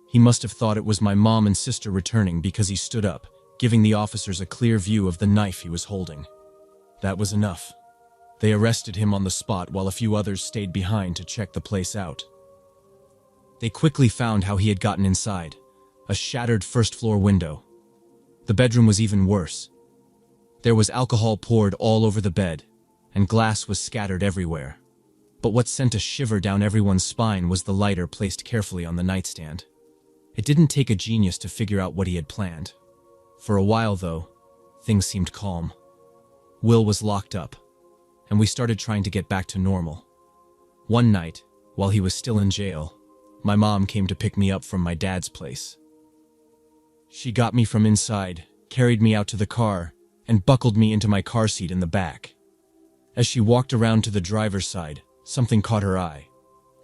He must have thought it was my mom and sister returning because he stood up, giving the officers a clear view of the knife he was holding. That was enough. They arrested him on the spot while a few others stayed behind to check the place out. They quickly found how he had gotten inside, a shattered first-floor window. The bedroom was even worse. There was alcohol poured all over the bed, and glass was scattered everywhere. But what sent a shiver down everyone's spine was the lighter placed carefully on the nightstand. It didn't take a genius to figure out what he had planned. For a while, though, things seemed calm. Will was locked up, and we started trying to get back to normal. One night, while he was still in jail, my mom came to pick me up from my dad's place. She got me from inside, carried me out to the car, and buckled me into my car seat in the back. As she walked around to the driver's side, something caught her eye.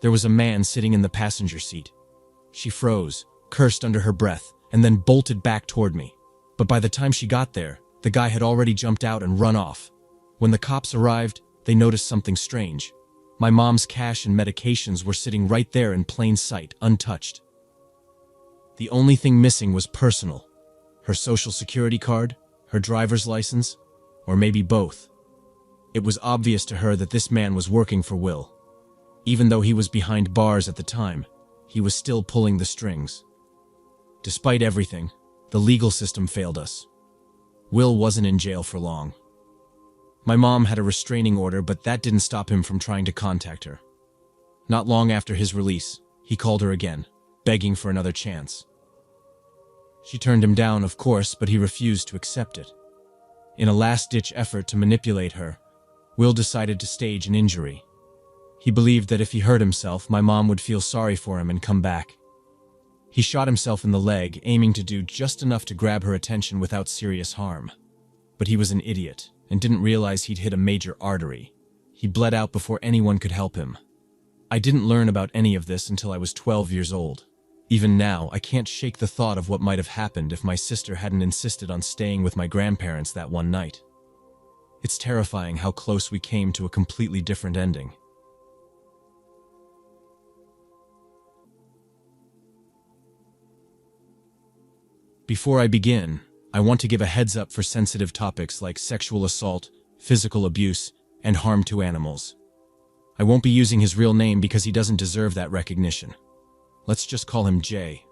There was a man sitting in the passenger seat. She froze, cursed under her breath, and then bolted back toward me. But by the time she got there, the guy had already jumped out and run off. When the cops arrived, they noticed something strange. My mom's cash and medications were sitting right there in plain sight, untouched. The only thing missing was personal. Her social security card, her driver's license, or maybe both. It was obvious to her that this man was working for Will. Even though he was behind bars at the time, he was still pulling the strings. Despite everything, the legal system failed us. Will wasn't in jail for long. My mom had a restraining order, but that didn't stop him from trying to contact her. Not long after his release, he called her again, begging for another chance. She turned him down, of course, but he refused to accept it. In a last-ditch effort to manipulate her, Will decided to stage an injury. He believed that if he hurt himself, my mom would feel sorry for him and come back. He shot himself in the leg, aiming to do just enough to grab her attention without serious harm. But he was an idiot and didn't realize he'd hit a major artery. He bled out before anyone could help him. I didn't learn about any of this until I was 12 years old. Even now, I can't shake the thought of what might have happened if my sister hadn't insisted on staying with my grandparents that one night. It's terrifying how close we came to a completely different ending. Before I begin, I want to give a heads up for sensitive topics like sexual assault, physical abuse, and harm to animals. I won't be using his real name because he doesn't deserve that recognition. Let's just call him Jay.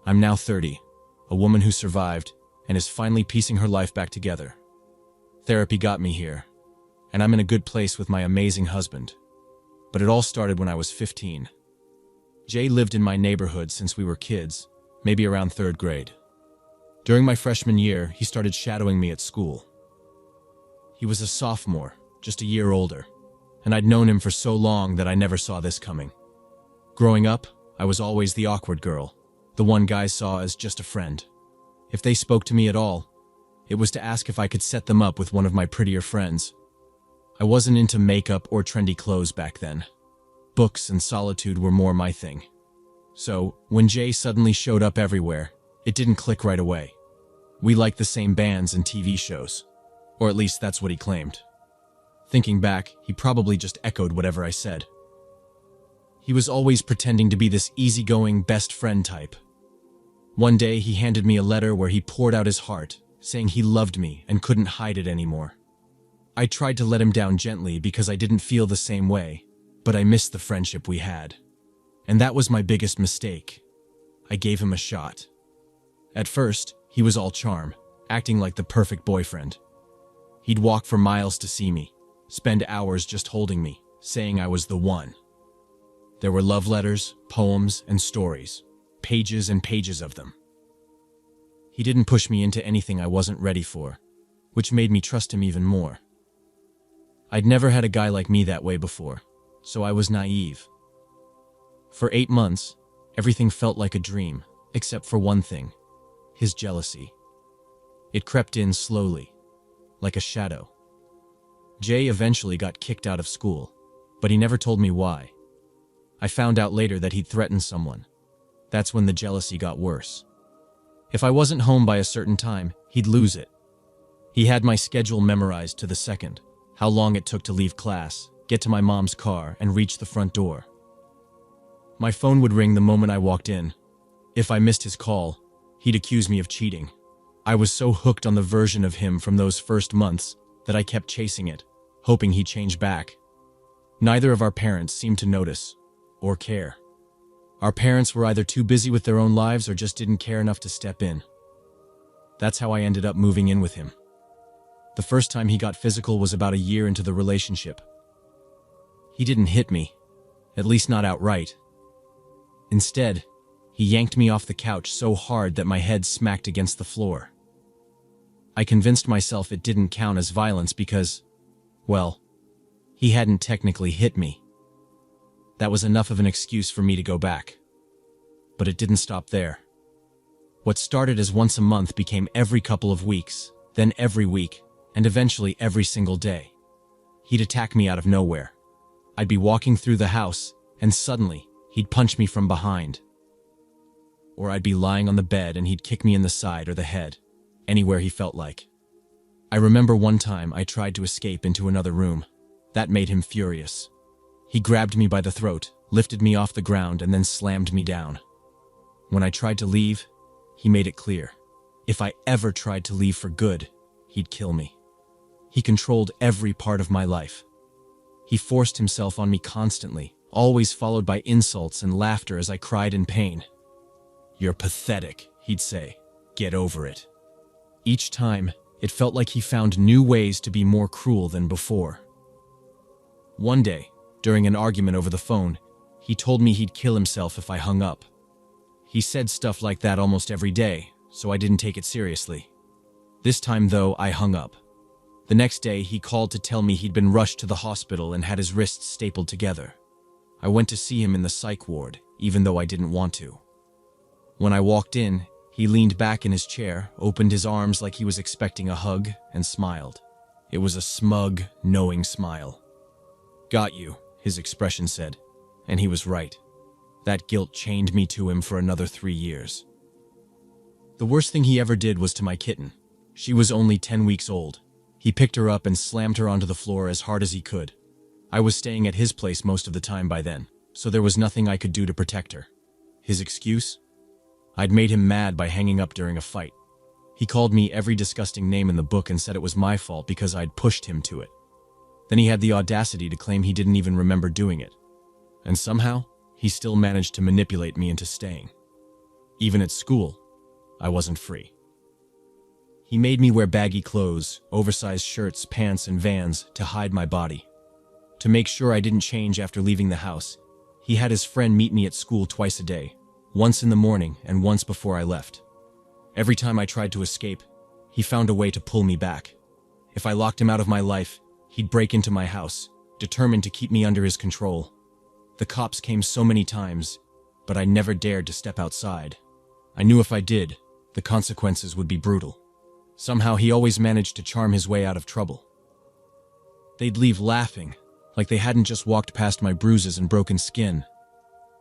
I'm now 30, a woman who survived and is finally piecing her life back together. Therapy got me here, and I'm in a good place with my amazing husband. But it all started when I was 15. Jay lived in my neighborhood since we were kids, maybe around 3rd grade. During my freshman year, he started shadowing me at school. He was a sophomore, just a year older, and I'd known him for so long that I never saw this coming. Growing up, I was always the awkward girl, the one guys saw as just a friend. If they spoke to me at all, it was to ask if I could set them up with one of my prettier friends. I wasn't into makeup or trendy clothes back then. Books and solitude were more my thing. So, when Jay suddenly showed up everywhere, it didn't click right away. We liked the same bands and TV shows. Or at least that's what he claimed. Thinking back, he probably just echoed whatever I said. He was always pretending to be this easygoing best friend type. One day he handed me a letter where he poured out his heart, saying he loved me and couldn't hide it anymore. I tried to let him down gently because I didn't feel the same way, but I missed the friendship we had. And that was my biggest mistake. I gave him a shot. At first, he was all charm, acting like the perfect boyfriend. He'd walk for miles to see me, spend hours just holding me, saying I was the one. There were love letters, poems, and stories, pages and pages of them. He didn't push me into anything I wasn't ready for, which made me trust him even more. I'd never had a guy like me that way before, so I was naive. For 8 months, everything felt like a dream, except for one thing. His jealousy. It crept in slowly, like a shadow. Jay eventually got kicked out of school, but he never told me why. I found out later that he'd threatened someone. That's when the jealousy got worse. If I wasn't home by a certain time, he'd lose it. He had my schedule memorized to the second, how long it took to leave class, get to my mom's car, and reach the front door. My phone would ring the moment I walked in. If I missed his call, he'd accuse me of cheating. I was so hooked on the version of him from those first months that I kept chasing it, hoping he'd change back. Neither of our parents seemed to notice or care. Our parents were either too busy with their own lives or just didn't care enough to step in. That's how I ended up moving in with him. The first time he got physical was about a year into the relationship. He didn't hit me, at least not outright. Instead, he yanked me off the couch so hard that my head smacked against the floor. I convinced myself it didn't count as violence because, well, he hadn't technically hit me. That was enough of an excuse for me to go back. But it didn't stop there. What started as once a month became every couple of weeks, then every week, and eventually every single day. He'd attack me out of nowhere. I'd be walking through the house, and suddenly, he'd punch me from behind. Or I'd be lying on the bed and he'd kick me in the side or the head, anywhere he felt like. I remember one time I tried to escape into another room. That made him furious. He grabbed me by the throat, lifted me off the ground, and then slammed me down. When I tried to leave, he made it clear. If I ever tried to leave for good, he'd kill me. He controlled every part of my life. He forced himself on me constantly, always followed by insults and laughter as I cried in pain. "You're pathetic," he'd say. "Get over it." Each time, it felt like he found new ways to be more cruel than before. One day, during an argument over the phone, he told me he'd kill himself if I hung up. He said stuff like that almost every day, so I didn't take it seriously. This time, though, I hung up. The next day, he called to tell me he'd been rushed to the hospital and had his wrists stapled together. I went to see him in the psych ward, even though I didn't want to. When I walked in, he leaned back in his chair, opened his arms like he was expecting a hug, and smiled. It was a smug, knowing smile. "Got you," his expression said, and he was right. That guilt chained me to him for another 3 years. The worst thing he ever did was to my kitten. She was only 10 weeks old. He picked her up and slammed her onto the floor as hard as he could. I was staying at his place most of the time by then, so there was nothing I could do to protect her. His excuse? I'd made him mad by hanging up during a fight. He called me every disgusting name in the book and said it was my fault because I'd pushed him to it. Then he had the audacity to claim he didn't even remember doing it. And somehow, he still managed to manipulate me into staying. Even at school, I wasn't free. He made me wear baggy clothes, oversized shirts, pants, and Vans to hide my body. To make sure I didn't change after leaving the house, he had his friend meet me at school twice a day, once in the morning and once before I left. Every time I tried to escape, he found a way to pull me back. If I locked him out of my life, he'd break into my house, determined to keep me under his control. The cops came so many times, but I never dared to step outside. I knew if I did, the consequences would be brutal. Somehow he always managed to charm his way out of trouble. They'd leave laughing, like they hadn't just walked past my bruises and broken skin.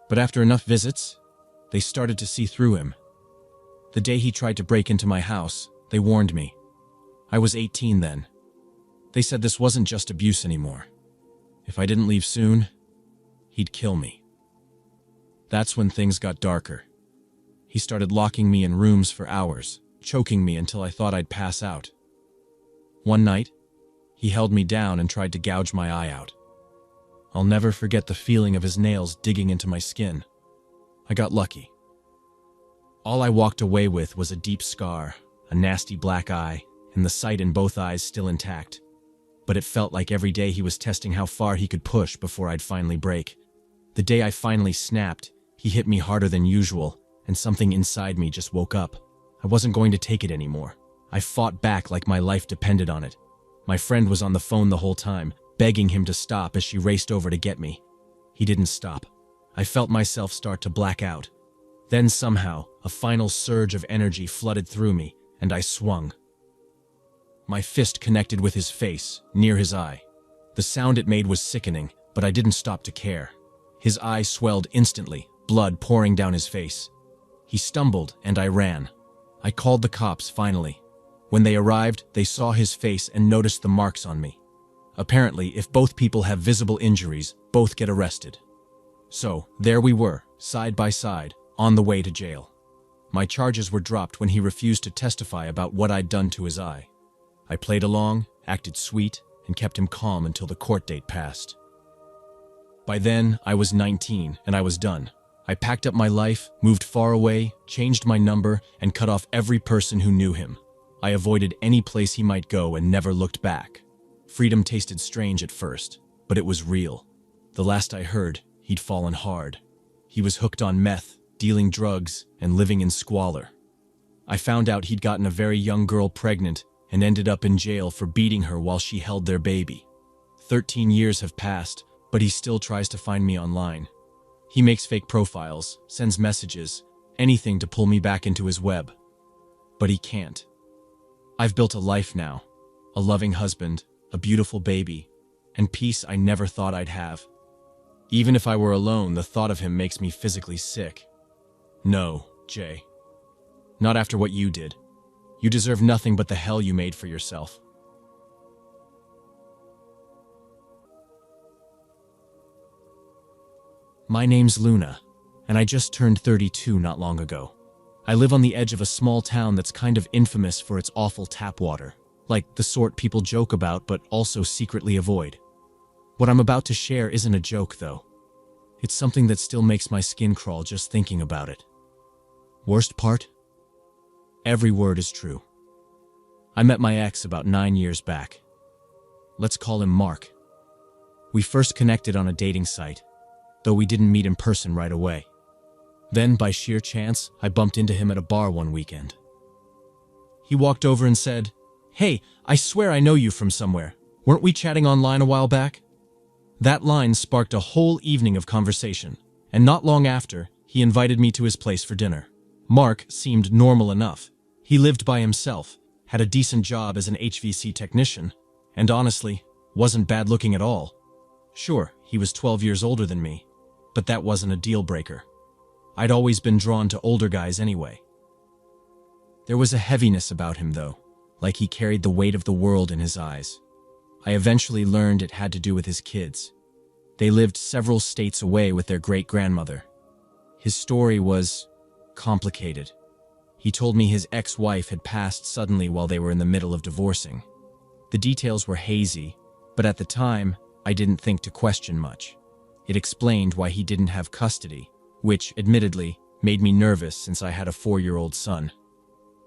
But after enough visits, they started to see through him. The day he tried to break into my house, they warned me. I was 18 then. They said this wasn't just abuse anymore. If I didn't leave soon, he'd kill me. That's when things got darker. He started locking me in rooms for hours, choking me until I thought I'd pass out. One night, he held me down and tried to gouge my eye out. I'll never forget the feeling of his nails digging into my skin. I got lucky. All I walked away with was a deep scar, a nasty black eye, and the sight in both eyes still intact. But it felt like every day he was testing how far he could push before I'd finally break. The day I finally snapped, he hit me harder than usual, and something inside me just woke up. I wasn't going to take it anymore. I fought back like my life depended on it. My friend was on the phone the whole time, begging him to stop as she raced over to get me. He didn't stop. I felt myself start to black out. Then somehow, a final surge of energy flooded through me, and I swung. My fist connected with his face, near his eye. The sound it made was sickening, but I didn't stop to care. His eye swelled instantly, blood pouring down his face. He stumbled, and I ran. I called the cops finally. When they arrived, they saw his face and noticed the marks on me. Apparently, if both people have visible injuries, both get arrested. So, there we were, side by side, on the way to jail. My charges were dropped when he refused to testify about what I'd done to his eye. I played along, acted sweet, and kept him calm until the court date passed. By then, I was 19, and I was done. I packed up my life, moved far away, changed my number, and cut off every person who knew him. I avoided any place he might go and never looked back. Freedom tasted strange at first, but it was real. The last I heard, he'd fallen hard. He was hooked on meth, dealing drugs, and living in squalor. I found out he'd gotten a very young girl pregnant and ended up in jail for beating her while she held their baby. 13 years have passed, but he still tries to find me online. He makes fake profiles, sends messages, anything to pull me back into his web. But he can't. I've built a life now, a loving husband, a beautiful baby, and peace I never thought I'd have. Even if I were alone, the thought of him makes me physically sick. No, Jay. Not after what you did. You deserve nothing but the hell you made for yourself. My name's Luna, and I just turned 32 not long ago. I live on the edge of a small town that's kind of infamous for its awful tap water, like the sort people joke about but also secretly avoid. What I'm about to share isn't a joke, though. It's something that still makes my skin crawl just thinking about it. Worst part? Every word is true. I met my ex about 9 years back. Let's call him Mark. We first connected on a dating site, though we didn't meet in person right away. Then, by sheer chance, I bumped into him at a bar one weekend. He walked over and said, "Hey, I swear I know you from somewhere. Weren't we chatting online a while back?" That line sparked a whole evening of conversation, and not long after, he invited me to his place for dinner. Mark seemed normal enough. He lived by himself, had a decent job as an HVC technician, and honestly, wasn't bad looking at all. Sure, he was 12 years older than me, but that wasn't a deal breaker. I'd always been drawn to older guys anyway. There was a heaviness about him, though, like he carried the weight of the world in his eyes. I eventually learned it had to do with his kids. They lived several states away with their great-grandmother. His story was complicated. He told me his ex-wife had passed suddenly while they were in the middle of divorcing. The details were hazy, but at the time, I didn't think to question much. It explained why he didn't have custody, which, admittedly, made me nervous since I had a 4-year-old son.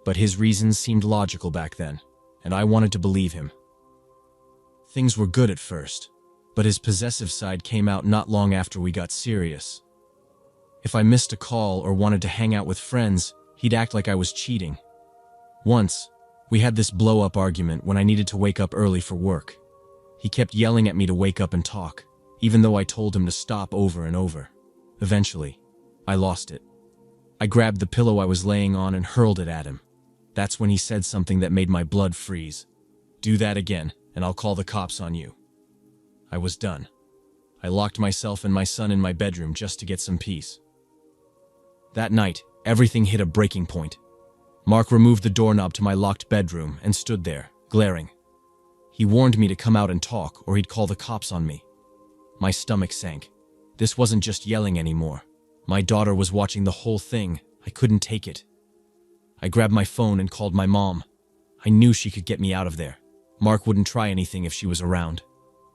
But his reasons seemed logical back then, and I wanted to believe him. Things were good at first, but his possessive side came out not long after we got serious. If I missed a call or wanted to hang out with friends, he'd act like I was cheating. Once, we had this blow-up argument when I needed to wake up early for work. He kept yelling at me to wake up and talk, even though I told him to stop over and over. Eventually, I lost it. I grabbed the pillow I was laying on and hurled it at him. That's when he said something that made my blood freeze. "Do that again, and I'll call the cops on you." I was done. I locked myself and my son in my bedroom just to get some peace. That night, everything hit a breaking point. Mark removed the doorknob to my locked bedroom and stood there, glaring. He warned me to come out and talk, or he'd call the cops on me. My stomach sank. This wasn't just yelling anymore. My daughter was watching the whole thing. I couldn't take it. I grabbed my phone and called my mom. I knew she could get me out of there. Mark wouldn't try anything if she was around.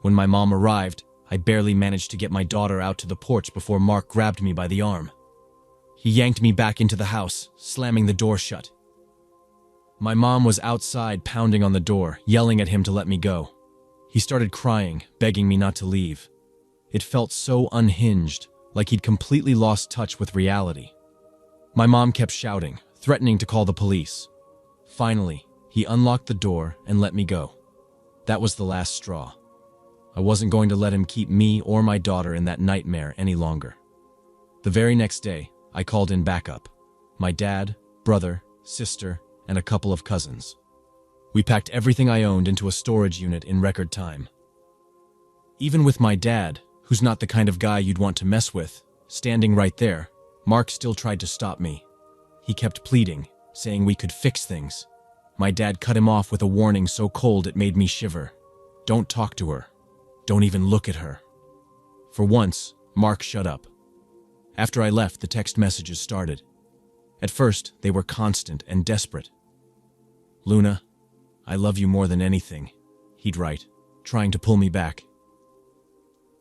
When my mom arrived, I barely managed to get my daughter out to the porch before Mark grabbed me by the arm. He yanked me back into the house, slamming the door shut. My mom was outside pounding on the door, yelling at him to let me go. He started crying, begging me not to leave. It felt so unhinged, like he'd completely lost touch with reality. My mom kept shouting, threatening to call the police. Finally, he unlocked the door and let me go. That was the last straw. I wasn't going to let him keep me or my daughter in that nightmare any longer. The very next day, I called in backup. My dad, brother, sister, and a couple of cousins. We packed everything I owned into a storage unit in record time. Even with my dad, who's not the kind of guy you'd want to mess with, standing right there, Mark still tried to stop me. He kept pleading, saying we could fix things. My dad cut him off with a warning so cold it made me shiver. Don't talk to her. Don't even look at her. For once, Mark shut up. After I left, the text messages started. At first, they were constant and desperate. "Luna, I love you more than anything," he'd write, trying to pull me back.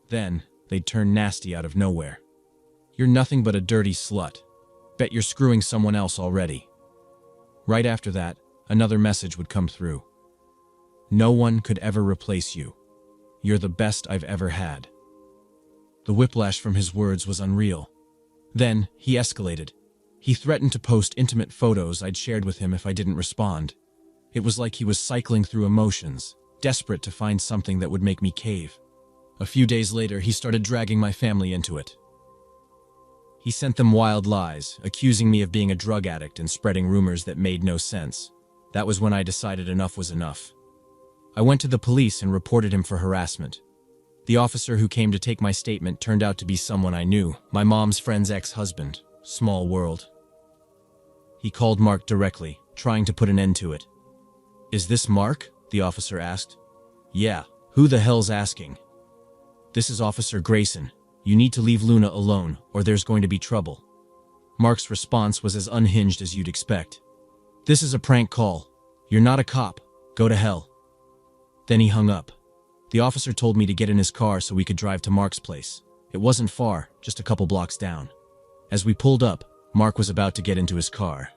Then, they'd turn nasty out of nowhere. "You're nothing but a dirty slut. Bet you're screwing someone else already." Right after that, another message would come through. "No one could ever replace you. You're the best I've ever had." The whiplash from his words was unreal. Then, he escalated. He threatened to post intimate photos I'd shared with him if I didn't respond. It was like he was cycling through emotions, desperate to find something that would make me cave. A few days later, he started dragging my family into it. He sent them wild lies, accusing me of being a drug addict and spreading rumors that made no sense. That was when I decided enough was enough. I went to the police and reported him for harassment. The officer who came to take my statement turned out to be someone I knew, my mom's friend's ex-husband. Small world. He called Mark directly, trying to put an end to it. "Is this Mark?" the officer asked. "Yeah, who the hell's asking?" "This is Officer Grayson. You need to leave Luna alone, or there's going to be trouble." Mark's response was as unhinged as you'd expect. "This is a prank call. You're not a cop. Go to hell." Then he hung up. The officer told me to get in his car so we could drive to Mark's place. It wasn't far, just a couple blocks down. As we pulled up, Mark was about to get into his car.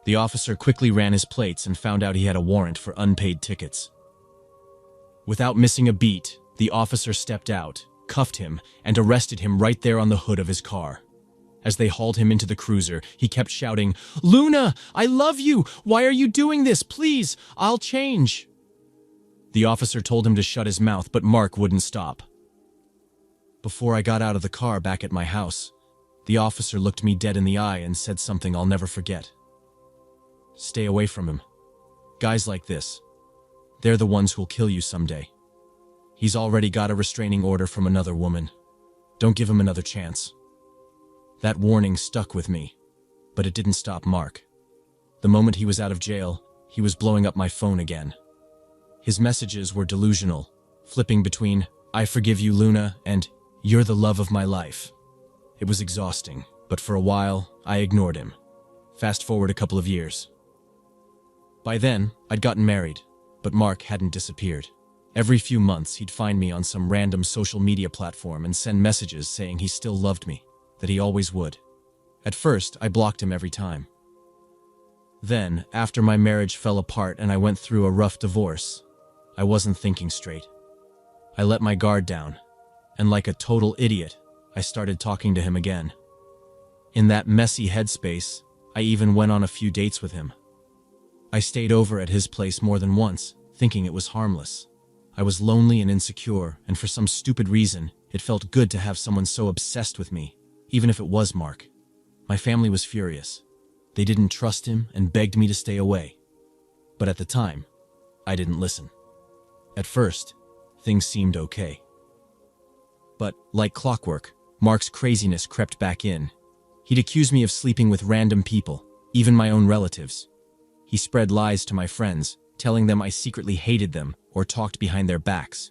The officer quickly ran his plates and found out he had a warrant for unpaid tickets. Without missing a beat, the officer stepped out, cuffed him, and arrested him right there on the hood of his car. As they hauled him into the cruiser, he kept shouting, "Luna, I love you! Why are you doing this? Please, I'll change!" The officer told him to shut his mouth, but Mark wouldn't stop. Before I got out of the car back at my house, the officer looked me dead in the eye and said something I'll never forget. "Stay away from him. Guys like this, they're the ones who'll kill you someday. He's already got a restraining order from another woman. Don't give him another chance." That warning stuck with me, but it didn't stop Mark. The moment he was out of jail, he was blowing up my phone again. His messages were delusional, flipping between, "I forgive you, Luna," and "You're the love of my life." It was exhausting, but for a while, I ignored him. Fast forward a couple of years. By then, I'd gotten married, but Mark hadn't disappeared. Every few months, he'd find me on some random social media platform and send messages saying he still loved me, that he always would. At first, I blocked him every time. Then, after my marriage fell apart and I went through a rough divorce, I wasn't thinking straight. I let my guard down, and like a total idiot, I started talking to him again. In that messy headspace, I even went on a few dates with him. I stayed over at his place more than once, thinking it was harmless. I was lonely and insecure, and for some stupid reason, it felt good to have someone so obsessed with me, even if it was Mark. My family was furious. They didn't trust him and begged me to stay away. But at the time, I didn't listen. At first, things seemed okay. But, like clockwork, Mark's craziness crept back in. He'd accuse me of sleeping with random people, even my own relatives. He spread lies to my friends, telling them I secretly hated them or talked behind their backs.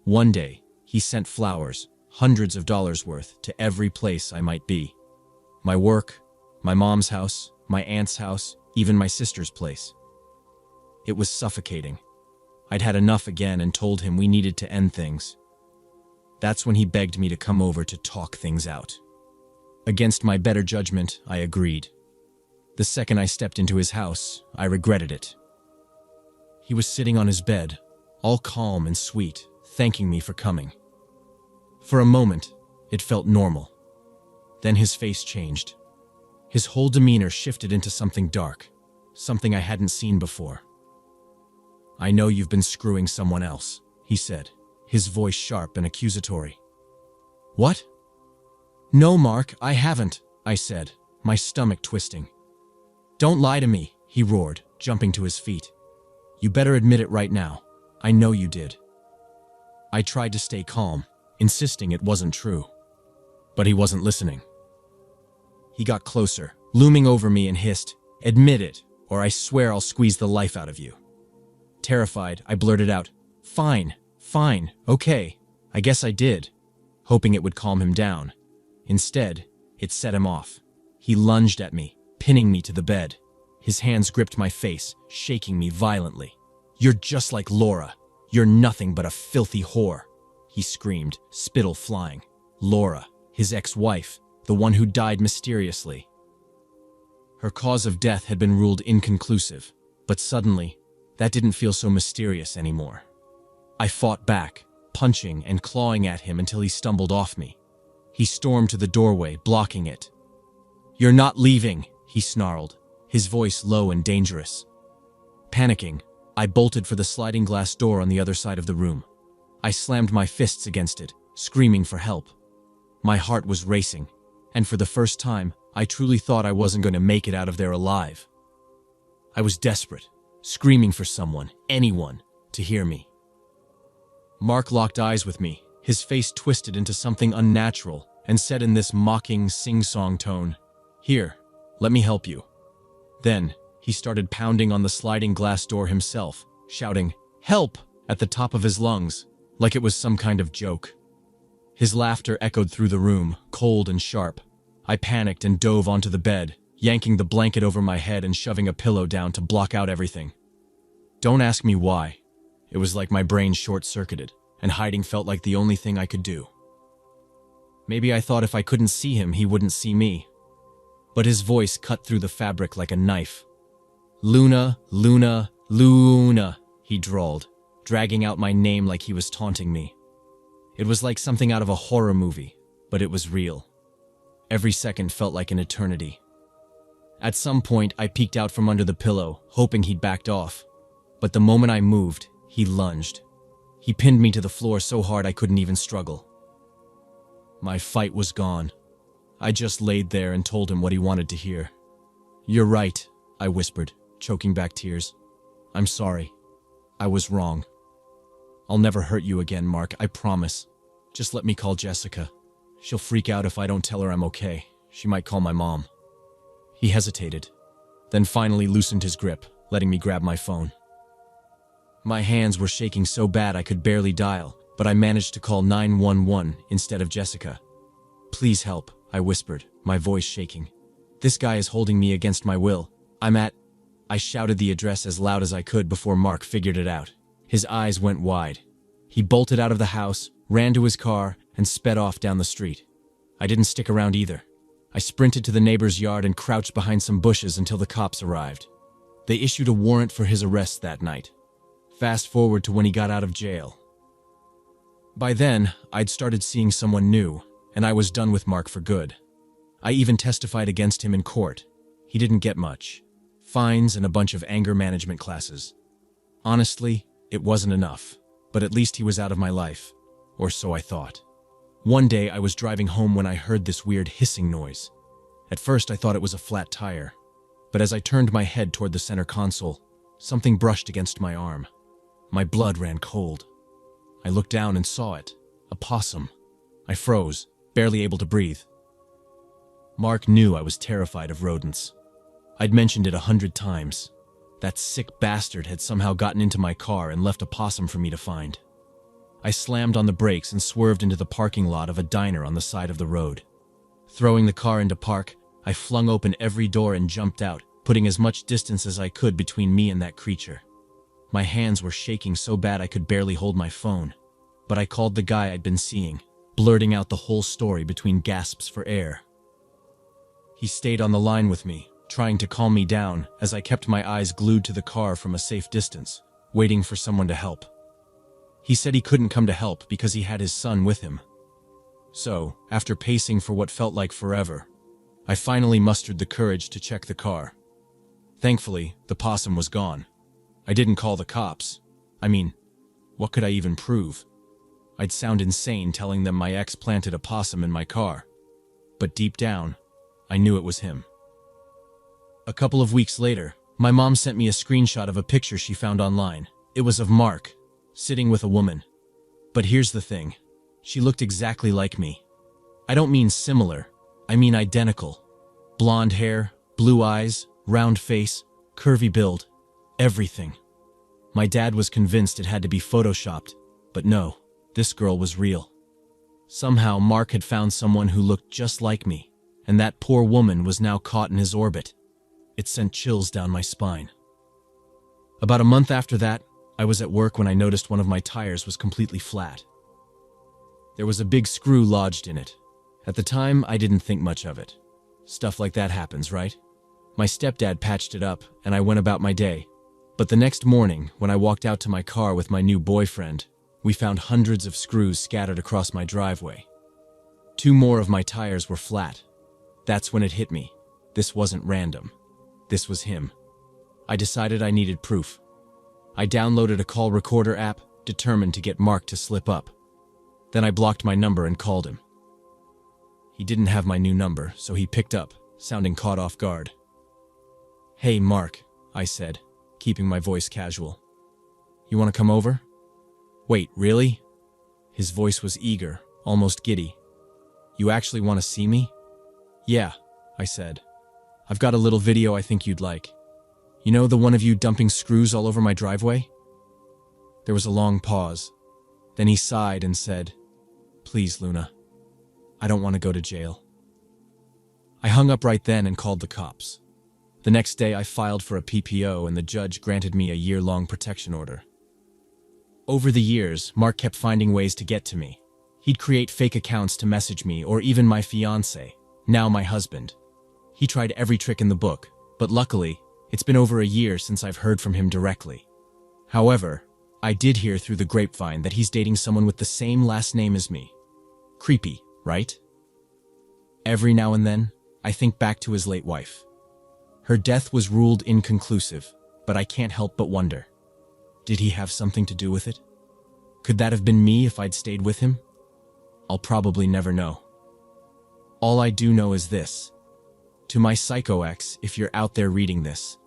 One day, he sent flowers, hundreds of dollars worth, to every place I might be. My work, my mom's house, my aunt's house, even my sister's place. It was suffocating. I'd had enough again and told him we needed to end things. That's when he begged me to come over to talk things out. Against my better judgment, I agreed. The second I stepped into his house, I regretted it. He was sitting on his bed, all calm and sweet, thanking me for coming. For a moment, it felt normal. Then his face changed. His whole demeanor shifted into something dark, something I hadn't seen before. "I know you've been screwing someone else," he said, his voice sharp and accusatory. "What?" "No, Mark, I haven't," I said, my stomach twisting. "Don't lie to me," he roared, jumping to his feet. "You better admit it right now. I know you did." I tried to stay calm, insisting it wasn't true. But he wasn't listening. He got closer, looming over me and hissed, "Admit it, or I swear I'll squeeze the life out of you." Terrified, I blurted out, "Fine, Fine, okay, I guess I did, hoping it would calm him down. Instead, it set him off. He lunged at me, pinning me to the bed. His hands gripped my face, shaking me violently. "You're just like Laura. You're nothing but a filthy whore," he screamed, spittle flying. Laura, his ex-wife, the one who died mysteriously. Her cause of death had been ruled inconclusive, but suddenly, that didn't feel so mysterious anymore. I fought back, punching and clawing at him until he stumbled off me. He stormed to the doorway, blocking it. "You're not leaving," he snarled, his voice low and dangerous. Panicking, I bolted for the sliding glass door on the other side of the room. I slammed my fists against it, screaming for help. My heart was racing, and for the first time, I truly thought I wasn't going to make it out of there alive. I was desperate, screaming for someone, anyone, to hear me. Mark locked eyes with me, his face twisted into something unnatural, and said in this mocking, sing-song tone, "Here, let me help you." Then, he started pounding on the sliding glass door himself, shouting, "Help!" at the top of his lungs, like it was some kind of joke. His laughter echoed through the room, cold and sharp. I panicked and dove onto the bed, yanking the blanket over my head and shoving a pillow down to block out everything. Don't ask me why. It was like my brain short-circuited, and hiding felt like the only thing I could do. Maybe I thought if I couldn't see him, he wouldn't see me. But his voice cut through the fabric like a knife. "Luna, Luna, Luna," he drawled, dragging out my name like he was taunting me. It was like something out of a horror movie, but it was real. Every second felt like an eternity. At some point, I peeked out from under the pillow, hoping he'd backed off. But the moment I moved, he lunged. He pinned me to the floor so hard I couldn't even struggle. My fight was gone. I just laid there and told him what he wanted to hear. "You're right," I whispered, choking back tears. "I'm sorry. I was wrong. I'll never hurt you again, Mark, I promise. Just let me call Jessica. She'll freak out if I don't tell her I'm okay. She might call my mom." He hesitated, then finally loosened his grip, letting me grab my phone. My hands were shaking so bad I could barely dial, but I managed to call 911 instead of Jessica. "Please help," I whispered, my voice shaking. "This guy is holding me against my will. I shouted the address as loud as I could before Mark figured it out. His eyes went wide. He bolted out of the house, ran to his car, and sped off down the street. I didn't stick around either. I sprinted to the neighbor's yard and crouched behind some bushes until the cops arrived. They issued a warrant for his arrest that night. Fast forward to when he got out of jail. By then, I'd started seeing someone new, and I was done with Mark for good. I even testified against him in court. He didn't get much. Fines and a bunch of anger management classes. Honestly, it wasn't enough, but at least he was out of my life, or so I thought. One day I was driving home when I heard this weird hissing noise. At first I thought it was a flat tire, but as I turned my head toward the center console, something brushed against my arm. My blood ran cold. I looked down and saw it, a possum. I froze, barely able to breathe. Mark knew I was terrified of rodents. I'd mentioned it 100 times. That sick bastard had somehow gotten into my car and left a possum for me to find. I slammed on the brakes and swerved into the parking lot of a diner on the side of the road. Throwing the car into park, I flung open every door and jumped out, putting as much distance as I could between me and that creature. My hands were shaking so bad I could barely hold my phone, but I called the guy I'd been seeing, blurting out the whole story between gasps for air. He stayed on the line with me, trying to calm me down as I kept my eyes glued to the car from a safe distance, waiting for someone to help. He said he couldn't come to help because he had his son with him. So, after pacing for what felt like forever, I finally mustered the courage to check the car. Thankfully, the possum was gone. I didn't call the cops. What could I even prove? I'd sound insane telling them my ex planted a possum in my car. But deep down, I knew it was him. A couple of weeks later, my mom sent me a screenshot of a picture she found online. It was of Mark, sitting with a woman. But here's the thing. She looked exactly like me. I don't mean similar, I mean identical. Blonde hair, blue eyes, round face, curvy build, everything. My dad was convinced it had to be photoshopped, But no, this girl was real. Somehow Mark had found someone who looked just like me, and that poor woman was now caught in his orbit. It sent chills down my spine. About a month after that, I was at work when I noticed one of my tires was completely flat. There was a big screw lodged in it. At the time, I didn't think much of it. Stuff like that happens, right? My stepdad patched it up, and I went about my day. But the next morning, when I walked out to my car with my new boyfriend, we found hundreds of screws scattered across my driveway. 2 more of my tires were flat. That's when it hit me. This wasn't random. This was him. I decided I needed proof. I downloaded a call recorder app, determined to get Mark to slip up. Then I blocked my number and called him. He didn't have my new number, so he picked up, sounding caught off guard. "Hey, Mark," I said, keeping my voice casual. "You want to come over?" "Wait, really?" His voice was eager, almost giddy. "You actually want to see me?" "Yeah," I said. "I've got a little video I think you'd like. You know, the one of you dumping screws all over my driveway?" There was a long pause. Then he sighed and said, "Please, Luna. I don't want to go to jail." I hung up right then and called the cops. The next day I filed for a PPO and the judge granted me a year-long protection order. Over the years, Mark kept finding ways to get to me. He'd create fake accounts to message me or even my fiancé, now my husband. He tried every trick in the book, but luckily, it's been over a year since I've heard from him directly. However, I did hear through the grapevine that he's dating someone with the same last name as me. Creepy, right? Every now and then, I think back to his late wife. Her death was ruled inconclusive, but I can't help but wonder. Did he have something to do with it? Could that have been me if I'd stayed with him? I'll probably never know. All I do know is this. To my psycho ex, if you're out there reading this,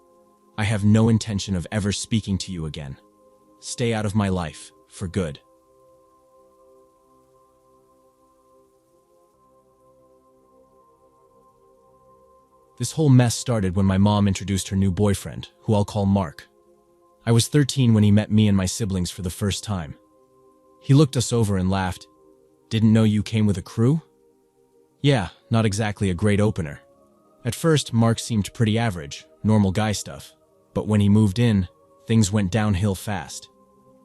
I have no intention of ever speaking to you again. Stay out of my life, for good. This whole mess started when my mom introduced her new boyfriend, who I'll call Mark. I was 13 when he met me and my siblings for the first time. He looked us over and laughed. "Didn't know you came with a crew?" Yeah, not exactly a great opener. At first, Mark seemed pretty average, normal guy stuff. But when he moved in, things went downhill fast.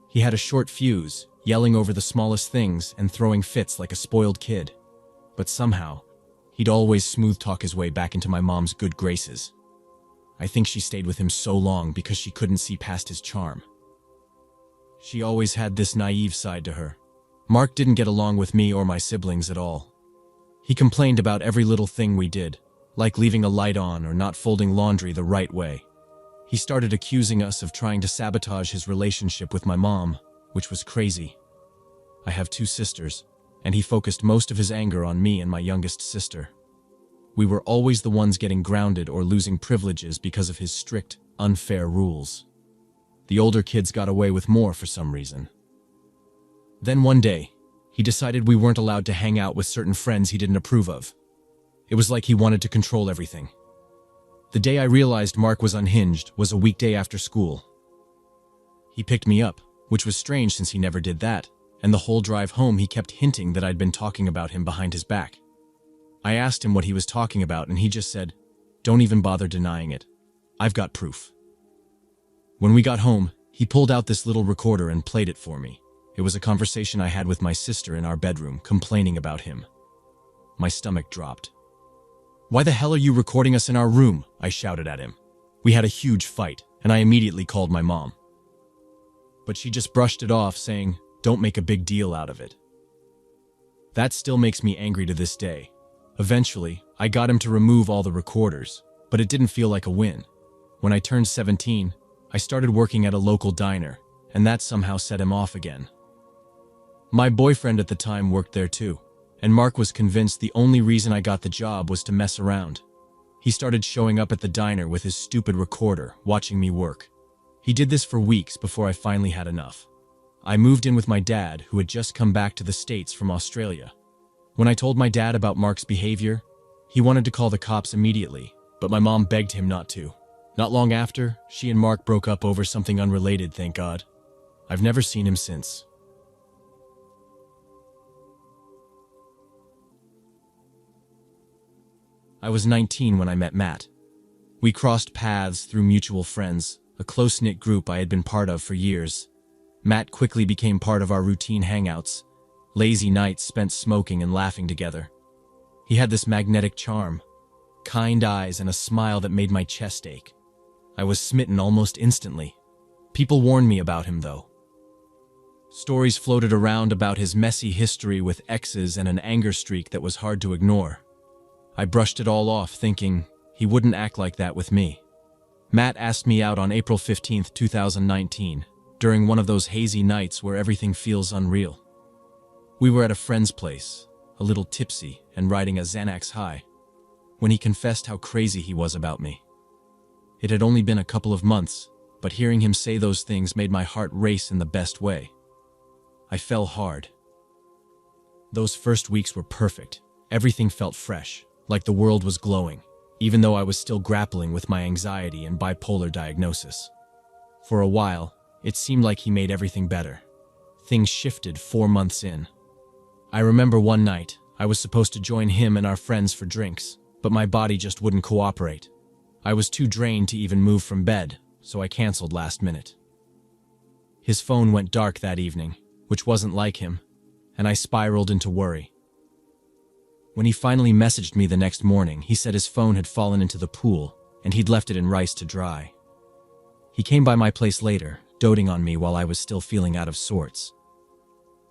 He had a short fuse, yelling over the smallest things and throwing fits like a spoiled kid. But somehow, he'd always smooth talk his way back into my mom's good graces. I think she stayed with him so long because she couldn't see past his charm. She always had this naive side to her. Mark didn't get along with me or my siblings at all. He complained about every little thing we did, like leaving a light on or not folding laundry the right way. He started accusing us of trying to sabotage his relationship with my mom, which was crazy. I have 2 sisters, and he focused most of his anger on me and my youngest sister. We were always the ones getting grounded or losing privileges because of his strict, unfair rules. The older kids got away with more for some reason. Then one day, he decided we weren't allowed to hang out with certain friends he didn't approve of. It was like he wanted to control everything. The day I realized Mark was unhinged was a weekday after school. He picked me up, which was strange since he never did that, and the whole drive home he kept hinting that I'd been talking about him behind his back. I asked him what he was talking about and he just said, "Don't even bother denying it. I've got proof." When we got home, he pulled out this little recorder and played it for me. It was a conversation I had with my sister in our bedroom, complaining about him. My stomach dropped. "Why the hell are you recording us in our room?" I shouted at him. We had a huge fight, and I immediately called my mom. But she just brushed it off, saying, "Don't make a big deal out of it." That still makes me angry to this day. Eventually, I got him to remove all the recorders, but it didn't feel like a win. When I turned 17, I started working at a local diner, and that somehow set him off again. My boyfriend at the time worked there too, and Mark was convinced the only reason I got the job was to mess around. He started showing up at the diner with his stupid recorder, watching me work. He did this for weeks before I finally had enough. I moved in with my dad, who had just come back to the States from Australia. When I told my dad about Mark's behavior, he wanted to call the cops immediately, but my mom begged him not to. Not long after, she and Mark broke up over something unrelated, thank God. I've never seen him since. I was 19 when I met Matt. We crossed paths through mutual friends, a close-knit group I had been part of for years. Matt quickly became part of our routine hangouts, lazy nights spent smoking and laughing together. He had this magnetic charm, kind eyes and a smile that made my chest ache. I was smitten almost instantly. People warned me about him, though. Stories floated around about his messy history with exes and an anger streak that was hard to ignore. I brushed it all off, thinking he wouldn't act like that with me. Matt asked me out on April 15, 2019, during one of those hazy nights where everything feels unreal. We were at a friend's place, a little tipsy and riding a Xanax high, when he confessed how crazy he was about me. It had only been a couple of months, but hearing him say those things made my heart race in the best way. I fell hard. Those first weeks were perfect. Everything felt fresh, like the world was glowing, even though I was still grappling with my anxiety and bipolar diagnosis. For a while, it seemed like he made everything better. Things shifted 4 months in. I remember one night, I was supposed to join him and our friends for drinks, but my body just wouldn't cooperate. I was too drained to even move from bed, so I canceled last minute. His phone went dark that evening, which wasn't like him, and I spiraled into worry. When he finally messaged me the next morning, he said his phone had fallen into the pool and he'd left it in rice to dry. He came by my place later, doting on me while I was still feeling out of sorts.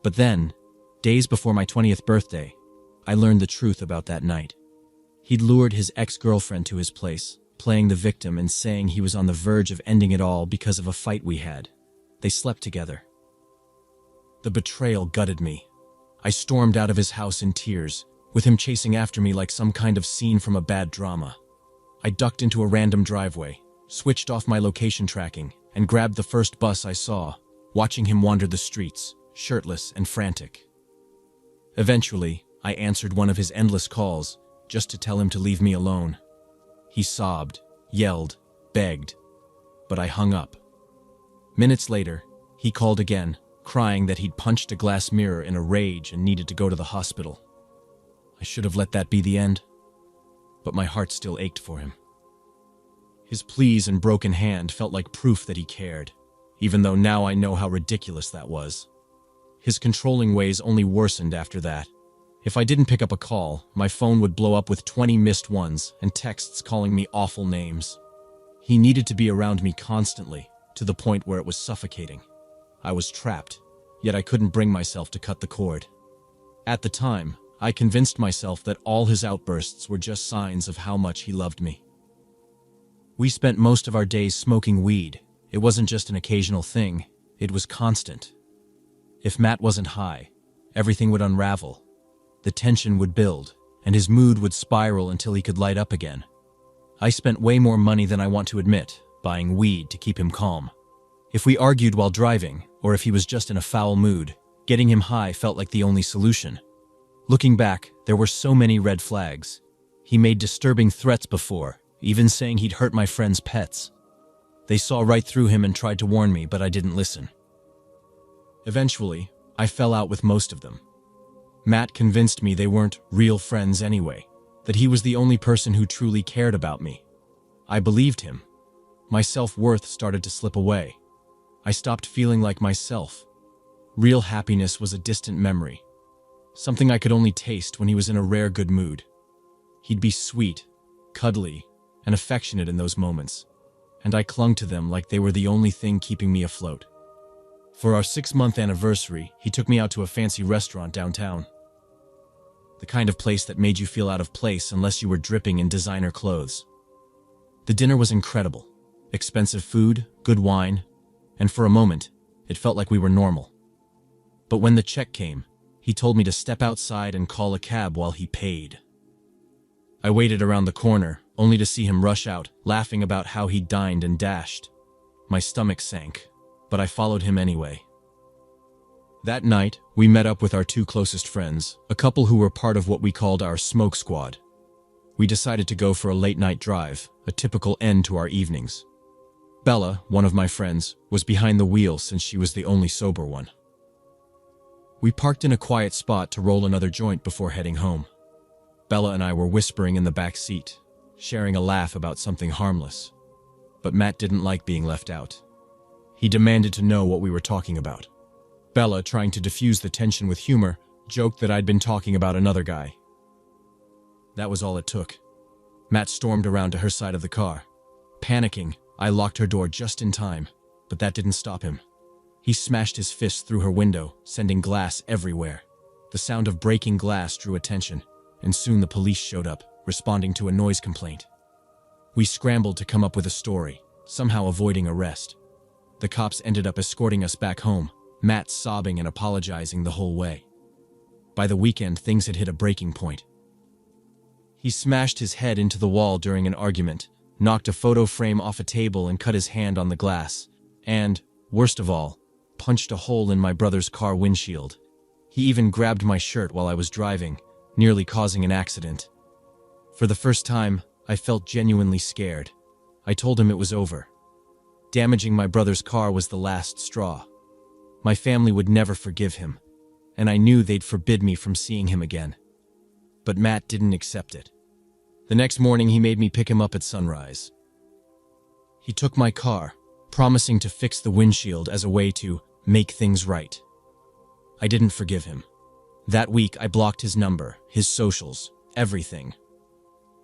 But then, days before my 20th birthday, I learned the truth about that night. He'd lured his ex-girlfriend to his place, playing the victim and saying he was on the verge of ending it all because of a fight we had. They slept together. The betrayal gutted me. I stormed out of his house in tears, with him chasing after me like some kind of scene from a bad drama. I ducked into a random driveway, switched off my location tracking, and grabbed the first bus I saw, watching him wander the streets, shirtless and frantic. Eventually, I answered one of his endless calls, just to tell him to leave me alone. He sobbed, yelled, begged, but I hung up. Minutes later, he called again, crying that he'd punched a glass mirror in a rage and needed to go to the hospital. I should have let that be the end, but my heart still ached for him. His pleas and broken hand felt like proof that he cared, even though now I know how ridiculous that was. His controlling ways only worsened after that. If I didn't pick up a call, my phone would blow up with 20 missed ones and texts calling me awful names. He needed to be around me constantly, to the point where it was suffocating. I was trapped, yet I couldn't bring myself to cut the cord. At the time, I convinced myself that all his outbursts were just signs of how much he loved me. We spent most of our days smoking weed. It wasn't just an occasional thing, it was constant. If Matt wasn't high, everything would unravel. The tension would build, and his mood would spiral until he could light up again. I spent way more money than I want to admit, buying weed to keep him calm. If we argued while driving, or if he was just in a foul mood, getting him high felt like the only solution. Looking back, there were so many red flags. He made disturbing threats before, even saying he'd hurt my friends' pets. They saw right through him and tried to warn me, but I didn't listen. Eventually, I fell out with most of them. Matt convinced me they weren't real friends anyway, that he was the only person who truly cared about me. I believed him. My self-worth started to slip away. I stopped feeling like myself. Real happiness was a distant memory, something I could only taste when he was in a rare good mood. He'd be sweet, cuddly, and affectionate in those moments, and I clung to them like they were the only thing keeping me afloat. For our 6-month anniversary, he took me out to a fancy restaurant downtown. The kind of place that made you feel out of place unless you were dripping in designer clothes. The dinner was incredible. Expensive food, good wine, and for a moment, it felt like we were normal. But when the check came, he told me to step outside and call a cab while he paid. I waited around the corner, only to see him rush out, laughing about how he dined and dashed. My stomach sank, but I followed him anyway. That night, we met up with our 2 closest friends, a couple who were part of what we called our smoke squad. We decided to go for a late-night drive, a typical end to our evenings. Bella, one of my friends, was behind the wheel since she was the only sober one. We parked in a quiet spot to roll another joint before heading home. Bella and I were whispering in the back seat, sharing a laugh about something harmless. But Matt didn't like being left out. He demanded to know what we were talking about. Bella, trying to diffuse the tension with humor, joked that I'd been talking about another guy. That was all it took. Matt stormed around to her side of the car. Panicking, I locked her door just in time, but that didn't stop him. He smashed his fist through her window, sending glass everywhere. The sound of breaking glass drew attention, and soon the police showed up, responding to a noise complaint. We scrambled to come up with a story, somehow avoiding arrest. The cops ended up escorting us back home, Matt sobbing and apologizing the whole way. By the weekend, things had hit a breaking point. He smashed his head into the wall during an argument, knocked a photo frame off a table and cut his hand on the glass, and, worst of all, punched a hole in my brother's car windshield. He even grabbed my shirt while I was driving, nearly causing an accident. For the first time, I felt genuinely scared. I told him it was over. Damaging my brother's car was the last straw. My family would never forgive him, and I knew they'd forbid me from seeing him again. But Matt didn't accept it. The next morning, he made me pick him up at sunrise. He took my car, promising to fix the windshield as a way to make things right. I didn't forgive him. That week, I blocked his number, his socials, everything.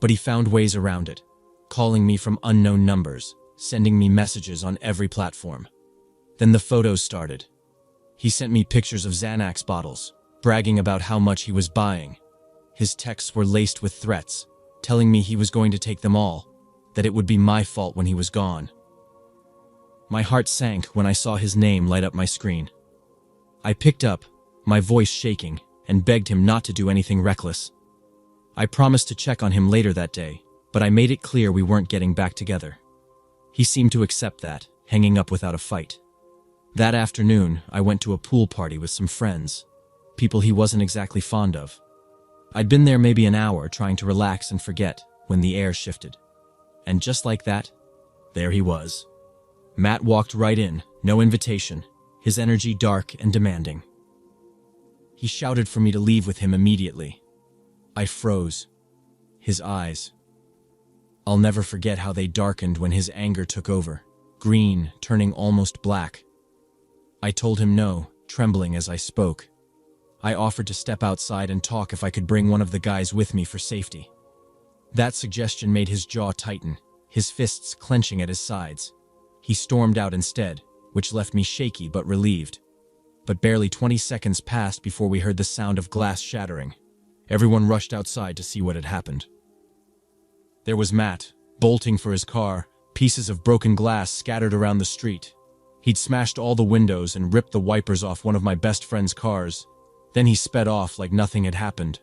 But he found ways around it, calling me from unknown numbers, sending me messages on every platform. Then the photos started. He sent me pictures of Xanax bottles, bragging about how much he was buying. His texts were laced with threats, telling me he was going to take them all, that it would be my fault when he was gone. My heart sank when I saw his name light up my screen. I picked up, my voice shaking, and begged him not to do anything reckless. I promised to check on him later that day, but I made it clear we weren't getting back together. He seemed to accept that, hanging up without a fight. That afternoon, I went to a pool party with some friends, people he wasn't exactly fond of. I'd been there maybe an hour trying to relax and forget when the air shifted. And just like that, there he was. Matt walked right in, no invitation, his energy dark and demanding. He shouted for me to leave with him immediately. I froze. His eyes. I'll never forget how they darkened when his anger took over, green, turning almost black. I told him no, trembling as I spoke. I offered to step outside and talk if I could bring one of the guys with me for safety. That suggestion made his jaw tighten, his fists clenching at his sides. He stormed out instead, which left me shaky but relieved. But barely 20 seconds passed before we heard the sound of glass shattering. Everyone rushed outside to see what had happened. There was Matt, bolting for his car, pieces of broken glass scattered around the street. He'd smashed all the windows and ripped the wipers off one of my best friend's cars. Then he sped off like nothing had happened.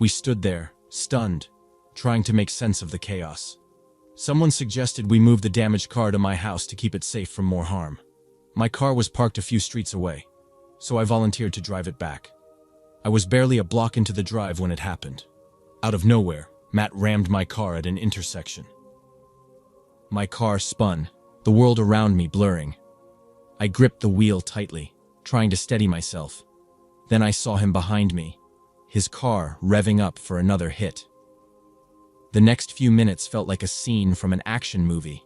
We stood there, stunned, trying to make sense of the chaos. Someone suggested we move the damaged car to my house to keep it safe from more harm. My car was parked a few streets away, so I volunteered to drive it back. I was barely a block into the drive when it happened. Out of nowhere, Matt rammed my car at an intersection. My car spun, the world around me blurring. I gripped the wheel tightly, trying to steady myself. Then I saw him behind me, his car revving up for another hit. The next few minutes felt like a scene from an action movie.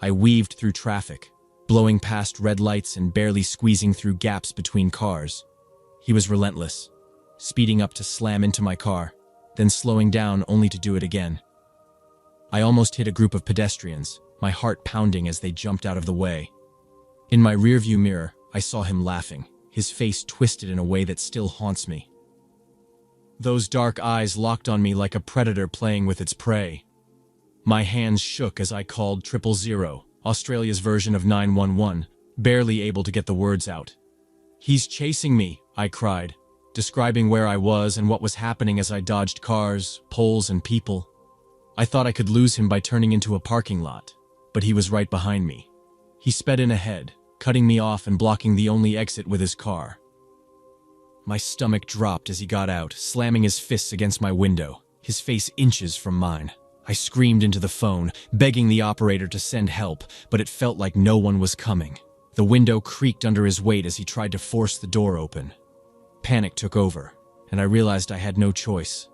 I weaved through traffic, blowing past red lights and barely squeezing through gaps between cars. He was relentless, speeding up to slam into my car, then slowing down only to do it again. I almost hit a group of pedestrians, my heart pounding as they jumped out of the way. In my rearview mirror, I saw him laughing, his face twisted in a way that still haunts me. Those dark eyes locked on me like a predator playing with its prey. My hands shook as I called 000, Australia's version of 911, barely able to get the words out. "He's chasing me," I cried, describing where I was and what was happening as I dodged cars, poles, and people. I thought I could lose him by turning into a parking lot, but he was right behind me. He sped in ahead, cutting me off and blocking the only exit with his car. My stomach dropped as he got out, slamming his fists against my window, his face inches from mine. I screamed into the phone, begging the operator to send help, but it felt like no one was coming. The window creaked under his weight as he tried to force the door open. Panic took over, and I realized I had no choice.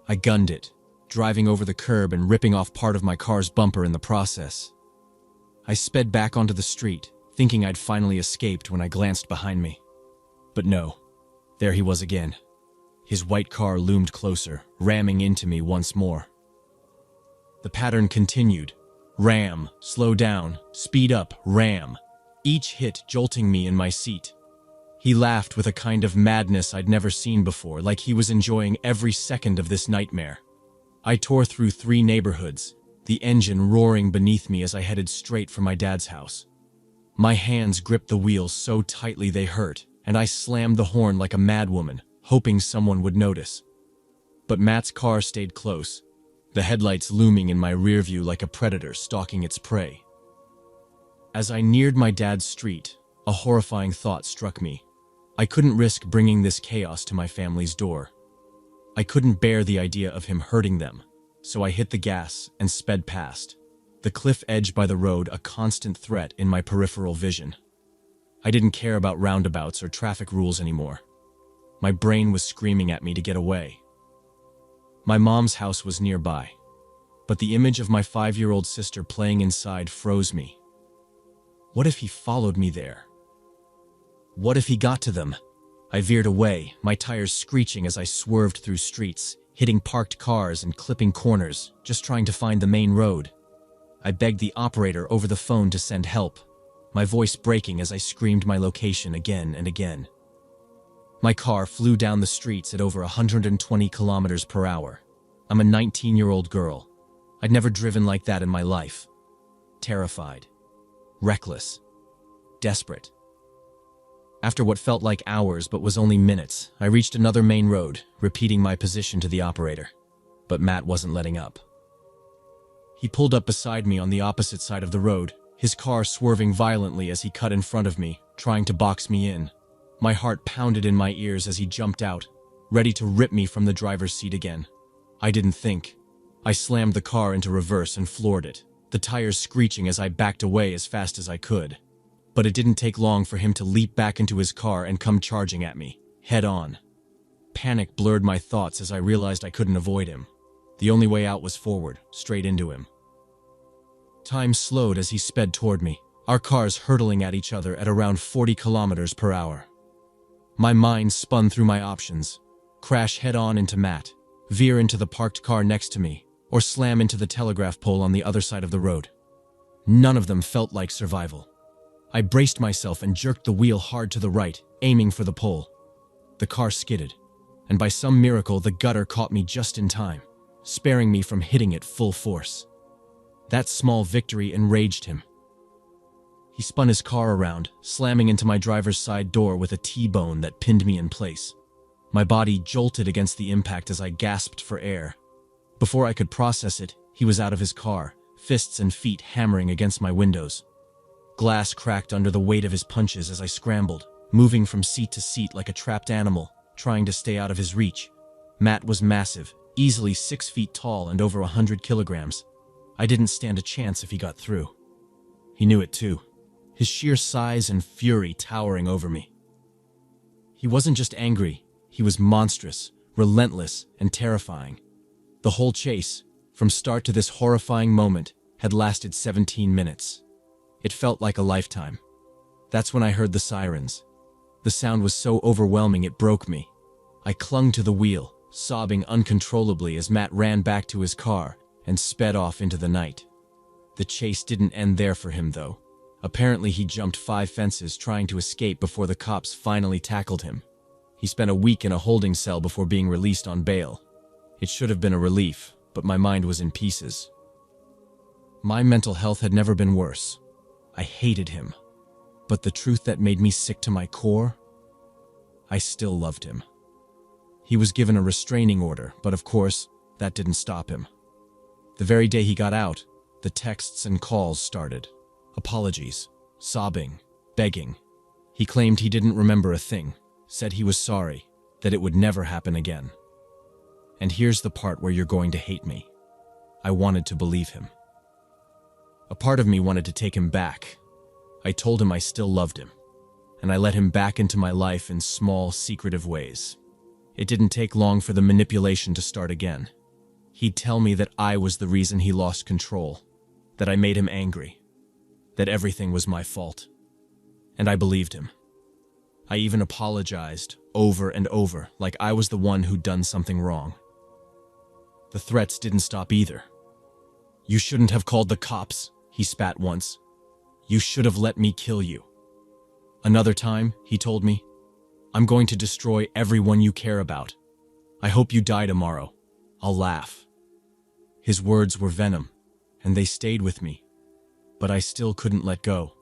I gunned it, driving over the curb and ripping off part of my car's bumper in the process. I sped back onto the street, thinking I'd finally escaped when I glanced behind me. But no, there he was again. His white car loomed closer, ramming into me once more. The pattern continued. Ram, slow down, speed up, ram. Each hit jolting me in my seat. He laughed with a kind of madness I'd never seen before, like he was enjoying every second of this nightmare. I tore through 3 neighborhoods, the engine roaring beneath me as I headed straight for my dad's house. My hands gripped the wheels so tightly they hurt, and I slammed the horn like a madwoman, hoping someone would notice. But Matt's car stayed close, the headlights looming in my rearview like a predator stalking its prey. As I neared my dad's street, a horrifying thought struck me. I couldn't risk bringing this chaos to my family's door. I couldn't bear the idea of him hurting them, so I hit the gas and sped past, the cliff edge by the road a constant threat in my peripheral vision. I didn't care about roundabouts or traffic rules anymore. My brain was screaming at me to get away. My mom's house was nearby, but the image of my 5-year-old sister playing inside froze me. What if he followed me there? What if he got to them? I veered away, my tires screeching as I swerved through streets, hitting parked cars and clipping corners, just trying to find the main road. I begged the operator over the phone to send help, my voice breaking as I screamed my location again and again. My car flew down the streets at over 120 kilometers per hour. I'm a 19-year-old girl. I'd never driven like that in my life. Terrified. Reckless. Desperate. After what felt like hours but was only minutes, I reached another main road, repeating my position to the operator. But Matt wasn't letting up. He pulled up beside me on the opposite side of the road, his car swerving violently as he cut in front of me, trying to box me in. My heart pounded in my ears as he jumped out, ready to rip me from the driver's seat again. I didn't think. I slammed the car into reverse and floored it, the tires screeching as I backed away as fast as I could. But it didn't take long for him to leap back into his car and come charging at me, head on. Panic blurred my thoughts as I realized I couldn't avoid him. The only way out was forward, straight into him. Time slowed as he sped toward me, our cars hurtling at each other at around 40 kilometers per hour. My mind spun through my options: crash head-on into Matt, veer into the parked car next to me, or slam into the telegraph pole on the other side of the road. None of them felt like survival. I braced myself and jerked the wheel hard to the right, aiming for the pole. The car skidded, and by some miracle the gutter caught me just in time, sparing me from hitting it full force. That small victory enraged him. He spun his car around, slamming into my driver's side door with a T-bone that pinned me in place. My body jolted against the impact as I gasped for air. Before I could process it, he was out of his car, fists and feet hammering against my windows. Glass cracked under the weight of his punches as I scrambled, moving from seat to seat like a trapped animal, trying to stay out of his reach. Matt was massive, easily 6 feet tall and over 100 kilograms. I didn't stand a chance if he got through. He knew it too, his sheer size and fury towering over me. He wasn't just angry, he was monstrous, relentless, and terrifying. The whole chase, from start to this horrifying moment, had lasted 17 minutes. It felt like a lifetime. That's when I heard the sirens. The sound was so overwhelming it broke me. I clung to the wheel, sobbing uncontrollably as Matt ran back to his car and sped off into the night. The chase didn't end there for him, though. Apparently he jumped 5 fences trying to escape before the cops finally tackled him. He spent a week in a holding cell before being released on bail. It should have been a relief, but my mind was in pieces. My mental health had never been worse. I hated him. But the truth that made me sick to my core? I still loved him. He was given a restraining order, but of course, that didn't stop him. The very day he got out, the texts and calls started. Apologies, sobbing, begging. He claimed he didn't remember a thing, said he was sorry, that it would never happen again. And here's the part where you're going to hate me. I wanted to believe him. A part of me wanted to take him back. I told him I still loved him, and I let him back into my life in small, secretive ways. It didn't take long for the manipulation to start again. He'd tell me that I was the reason he lost control, that I made him angry, that everything was my fault. And I believed him. I even apologized over and over, like I was the one who'd done something wrong. The threats didn't stop either. "You shouldn't have called the cops," he spat once. "You should have let me kill you." Another time, he told me, "I'm going to destroy everyone you care about. I hope you die tomorrow. I'll laugh." His words were venom, and they stayed with me, but I still couldn't let go.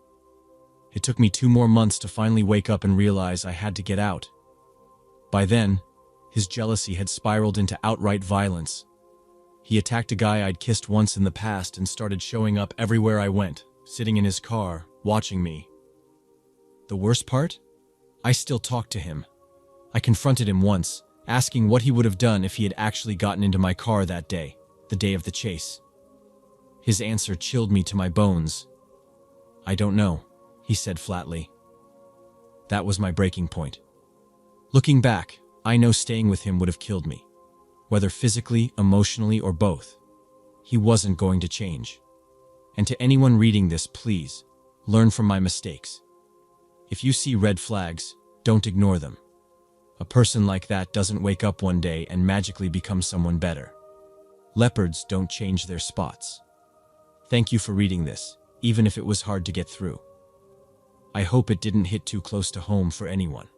It took me 2 more months to finally wake up and realize I had to get out. By then, his jealousy had spiraled into outright violence. He attacked a guy I'd kissed once in the past and started showing up everywhere I went, sitting in his car, watching me. The worst part? I still talked to him. I confronted him once, asking what he would have done if he had actually gotten into my car that day, the day of the chase. His answer chilled me to my bones. "I don't know," he said flatly. That was my breaking point. Looking back, I know staying with him would have killed me. Whether physically, emotionally, or both. He wasn't going to change. And to anyone reading this, please, learn from my mistakes. If you see red flags, don't ignore them. A person like that doesn't wake up one day and magically become someone better. Leopards don't change their spots. Thank you for reading this, even if it was hard to get through. I hope it didn't hit too close to home for anyone.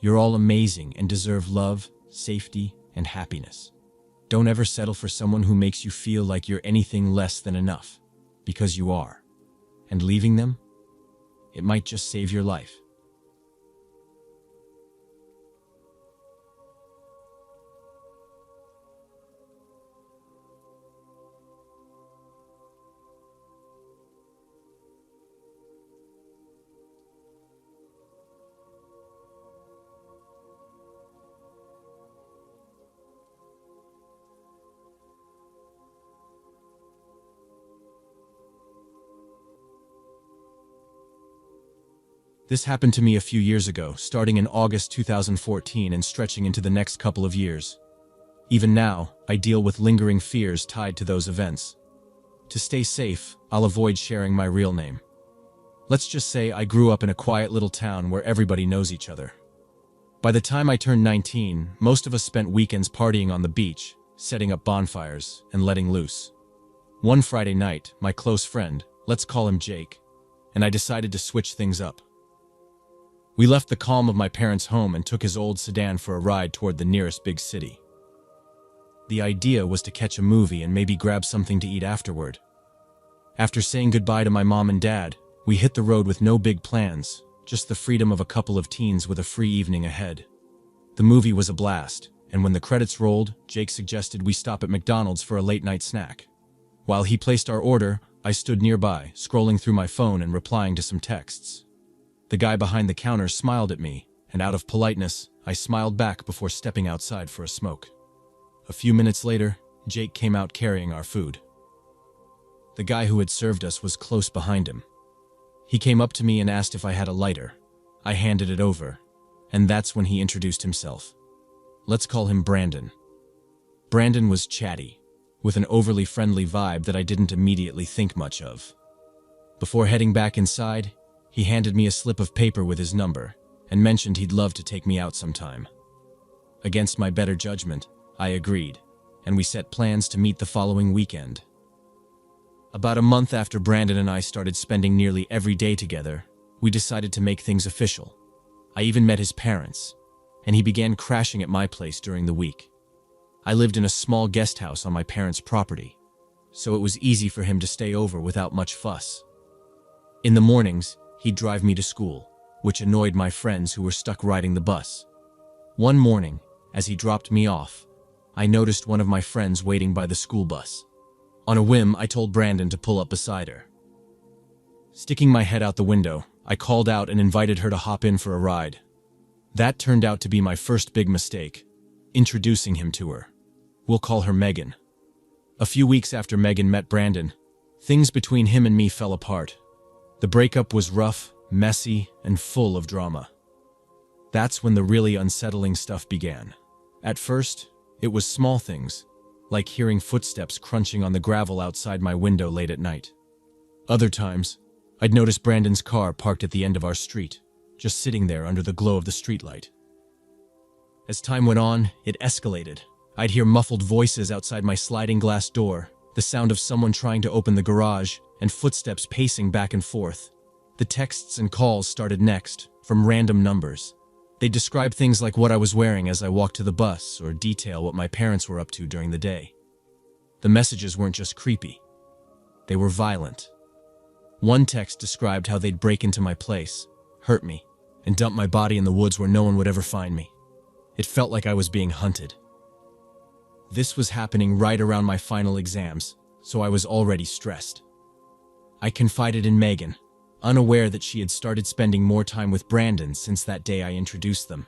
You're all amazing and deserve love, safety, and happiness. Don't ever settle for someone who makes you feel like you're anything less than enough, because you are. And leaving them? It might just save your life. This happened to me a few years ago, starting in August 2014 and stretching into the next couple of years. Even now, I deal with lingering fears tied to those events. To stay safe, I'll avoid sharing my real name. Let's just say I grew up in a quiet little town where everybody knows each other. By the time I turned 19, most of us spent weekends partying on the beach, setting up bonfires, and letting loose. One Friday night, my close friend, let's call him Jake, and I decided to switch things up. We left the calm of my parents' home and took his old sedan for a ride toward the nearest big city. The idea was to catch a movie and maybe grab something to eat afterward. After saying goodbye to my mom and dad, we hit the road with no big plans, just the freedom of a couple of teens with a free evening ahead. The movie was a blast, and when the credits rolled, Jake suggested we stop at McDonald's for a late-night snack. While he placed our order, I stood nearby, scrolling through my phone and replying to some texts. The guy behind the counter smiled at me, and out of politeness, I smiled back before stepping outside for a smoke. A few minutes later, Jake came out carrying our food. The guy who had served us was close behind him. He came up to me and asked if I had a lighter. I handed it over, and that's when he introduced himself. Let's call him Brandon. Brandon was chatty, with an overly friendly vibe that I didn't immediately think much of. Before heading back inside, he handed me a slip of paper with his number and mentioned he'd love to take me out sometime. Against my better judgment, I agreed, and we set plans to meet the following weekend. About a month after Brandon and I started spending nearly every day together, we decided to make things official. I even met his parents, and he began crashing at my place during the week. I lived in a small guest house on my parents' property, so it was easy for him to stay over without much fuss. In the mornings, he'd drive me to school, which annoyed my friends who were stuck riding the bus. One morning, as he dropped me off, I noticed one of my friends waiting by the school bus. On a whim, I told Brandon to pull up beside her. Sticking my head out the window, I called out and invited her to hop in for a ride. That turned out to be my first big mistake, introducing him to her. We'll call her Megan. A few weeks after Megan met Brandon, things between him and me fell apart. The breakup was rough, messy, and full of drama. That's when the really unsettling stuff began. At first, it was small things, like hearing footsteps crunching on the gravel outside my window late at night. Other times, I'd notice Brandon's car parked at the end of our street, just sitting there under the glow of the streetlight. As time went on, it escalated. I'd hear muffled voices outside my sliding glass door, the sound of someone trying to open the garage, and footsteps pacing back and forth. The texts and calls started next, from random numbers. They described things like what I was wearing as I walked to the bus, or detail what my parents were up to during the day. The messages weren't just creepy. They were violent. One text described how they'd break into my place, hurt me, and dump my body in the woods where no one would ever find me. It felt like I was being hunted. This was happening right around my final exams, so I was already stressed. I confided in Megan, unaware that she had started spending more time with Brandon since that day I introduced them.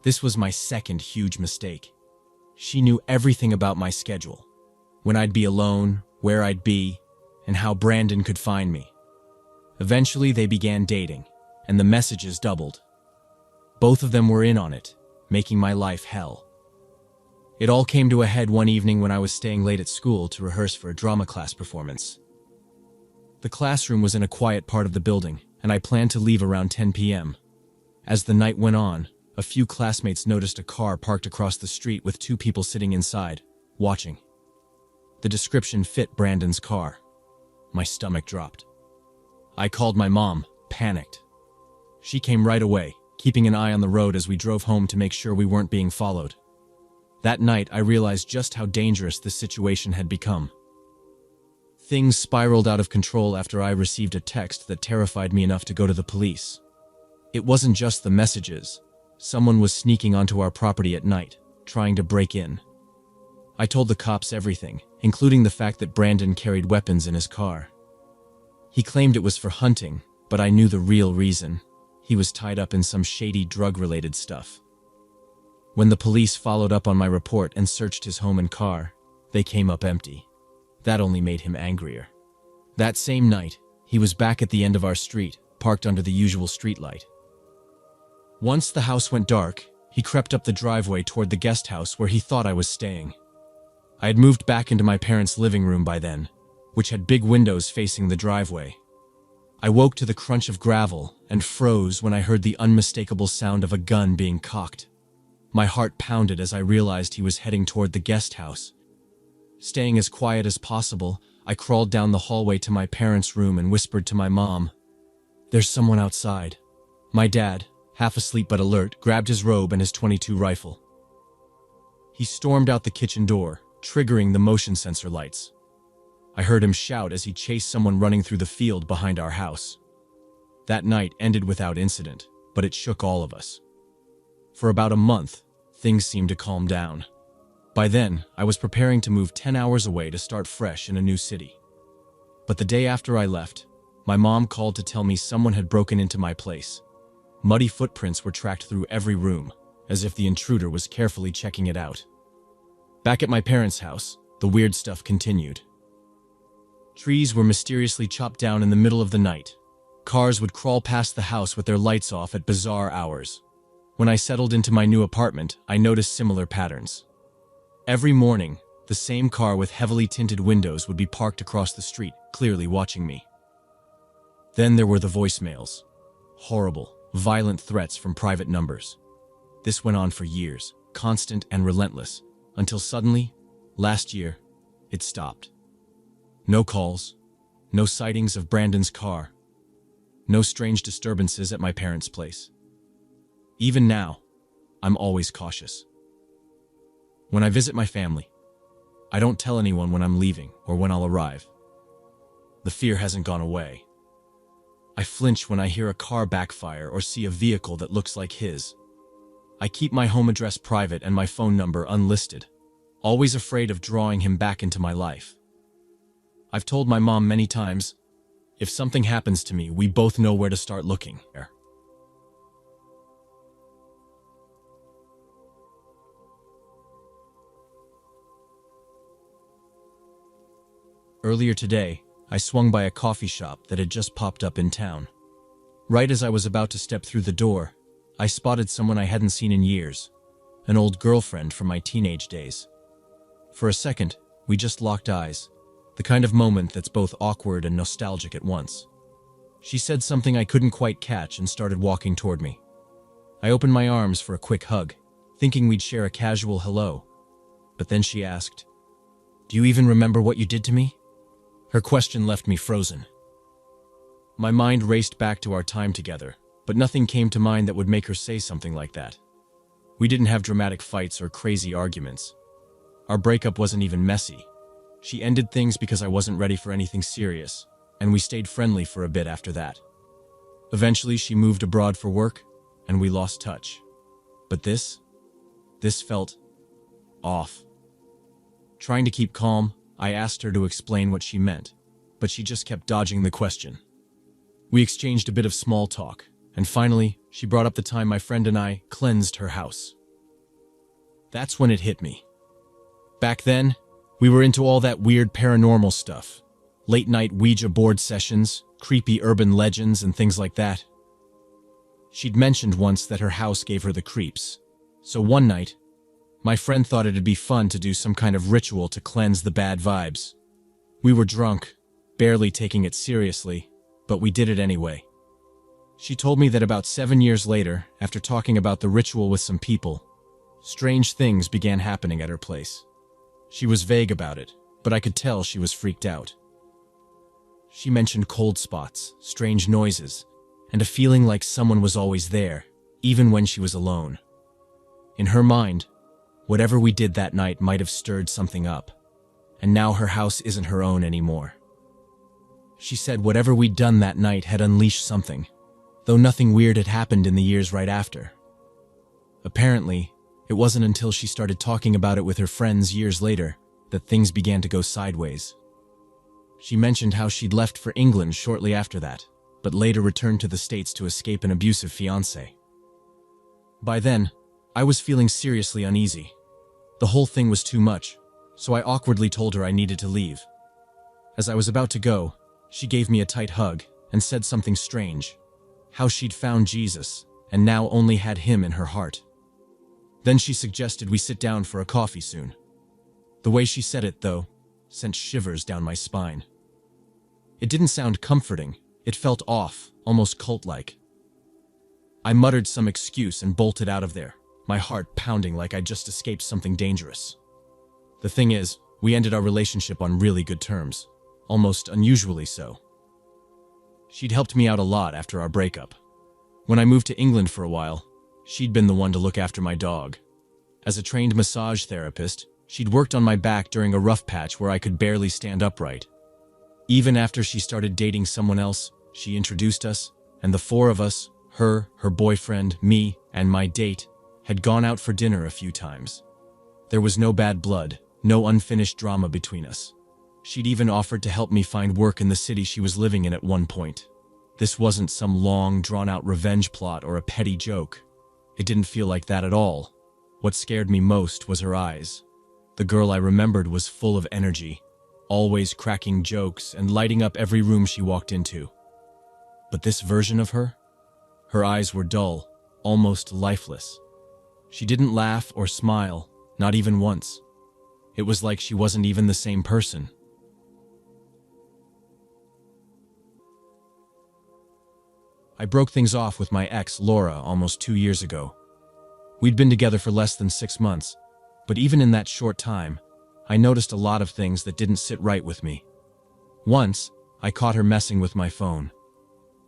This was my second huge mistake. She knew everything about my schedule, when I'd be alone, where I'd be, and how Brandon could find me. Eventually, they began dating, and the messages doubled. Both of them were in on it, making my life hell. It all came to a head one evening when I was staying late at school to rehearse for a drama class performance. The classroom was in a quiet part of the building, and I planned to leave around 10 p.m. As the night went on, a few classmates noticed a car parked across the street with two people sitting inside, watching. The description fit Brandon's car. My stomach dropped. I called my mom, panicked. She came right away, keeping an eye on the road as we drove home to make sure we weren't being followed. That night, I realized just how dangerous this situation had become. Things spiraled out of control after I received a text that terrified me enough to go to the police. It wasn't just the messages. Someone was sneaking onto our property at night, trying to break in. I told the cops everything, including the fact that Brandon carried weapons in his car. He claimed it was for hunting, but I knew the real reason. He was tied up in some shady drug-related stuff. When the police followed up on my report and searched his home and car, they came up empty. That only made him angrier. That same night, he was back at the end of our street, parked under the usual streetlight. Once the house went dark, he crept up the driveway toward the guest house where he thought I was staying. I had moved back into my parents' living room by then, which had big windows facing the driveway. I woke to the crunch of gravel and froze when I heard the unmistakable sound of a gun being cocked. My heart pounded as I realized he was heading toward the guest house. Staying as quiet as possible, I crawled down the hallway to my parents' room and whispered to my mom, "There's someone outside." My dad, half asleep but alert, grabbed his robe and his .22 rifle. He stormed out the kitchen door, triggering the motion sensor lights. I heard him shout as he chased someone running through the field behind our house. That night ended without incident, but it shook all of us. For about a month, things seemed to calm down. By then, I was preparing to move 10 hours away to start fresh in a new city. But the day after I left, my mom called to tell me someone had broken into my place. Muddy footprints were tracked through every room, as if the intruder was carefully checking it out. Back at my parents' house, the weird stuff continued. Trees were mysteriously chopped down in the middle of the night. Cars would crawl past the house with their lights off at bizarre hours. When I settled into my new apartment, I noticed similar patterns. Every morning, the same car with heavily tinted windows would be parked across the street, clearly watching me. Then there were the voicemails. Horrible, violent threats from private numbers. This went on for years, constant and relentless, until suddenly, last year, it stopped. No calls, no sightings of Brandon's car, no strange disturbances at my parents' place. Even now, I'm always cautious. When I visit my family, I don't tell anyone when I'm leaving or when I'll arrive. The fear hasn't gone away. I flinch when I hear a car backfire or see a vehicle that looks like his. I keep my home address private and my phone number unlisted, always afraid of drawing him back into my life. I've told my mom many times, if something happens to me, we both know where to start looking. Earlier today, I swung by a coffee shop that had just popped up in town. Right as I was about to step through the door, I spotted someone I hadn't seen in years. an old girlfriend from my teenage days. For a second, we just locked eyes, the kind of moment that's both awkward and nostalgic at once. She said something I couldn't quite catch and started walking toward me. I opened my arms for a quick hug, thinking we'd share a casual hello. But then she asked, "Do you even remember what you did to me?" Her question left me frozen. My mind raced back to our time together, but nothing came to mind that would make her say something like that. We didn't have dramatic fights or crazy arguments. Our breakup wasn't even messy. She ended things because I wasn't ready for anything serious, and we stayed friendly for a bit after that. Eventually, she moved abroad for work, and we lost touch. But this felt off. Trying to keep calm, I asked her to explain what she meant, but she just kept dodging the question. We exchanged a bit of small talk, and finally, she brought up the time my friend and I cleansed her house. That's when it hit me. Back then, we were into all that weird paranormal stuff. Late-night Ouija board sessions, creepy urban legends, and things like that. She'd mentioned once that her house gave her the creeps. So one night, my friend thought it'd be fun to do some kind of ritual to cleanse the bad vibes. We were drunk, barely taking it seriously, but we did it anyway. She told me that about 7 years later, after talking about the ritual with some people, strange things began happening at her place. She was vague about it, but I could tell she was freaked out. She mentioned cold spots, strange noises, and a feeling like someone was always there, even when she was alone. In her mind, whatever we did that night might have stirred something up, and now her house isn't her own anymore. She said whatever we'd done that night had unleashed something, though nothing weird had happened in the years right after. Apparently, it wasn't until she started talking about it with her friends years later that things began to go sideways. She mentioned how she'd left for England shortly after that, but later returned to the States to escape an abusive fiancé. By then, I was feeling seriously uneasy. The whole thing was too much, so I awkwardly told her I needed to leave. As I was about to go, she gave me a tight hug and said something strange, how she'd found Jesus and now only had him in her heart. Then she suggested we sit down for a coffee soon. The way she said it, though, sent shivers down my spine. It didn't sound comforting. It felt off, almost cult-like. I muttered some excuse and bolted out of there, my heart pounding like I'd just escaped something dangerous. The thing is, we ended our relationship on really good terms, almost unusually so. She'd helped me out a lot after our breakup. When I moved to England for a while, she'd been the one to look after my dog. As a trained massage therapist, she'd worked on my back during a rough patch where I could barely stand upright. Even after she started dating someone else, she introduced us, and the four of us, her boyfriend, me, and my date, had gone out for dinner a few times. There was no bad blood, no unfinished drama between us. She'd even offered to help me find work in the city she was living in at one point. This wasn't some long, drawn-out revenge plot or a petty joke. It didn't feel like that at all. What scared me most was her eyes. The girl I remembered was full of energy, always cracking jokes and lighting up every room she walked into. But this version of her? Her eyes were dull, almost lifeless. She didn't laugh or smile, not even once. It was like she wasn't even the same person. I broke things off with my ex, Laura, almost 2 years ago. We'd been together for less than 6 months, but even in that short time, I noticed a lot of things that didn't sit right with me. Once, I caught her messing with my phone,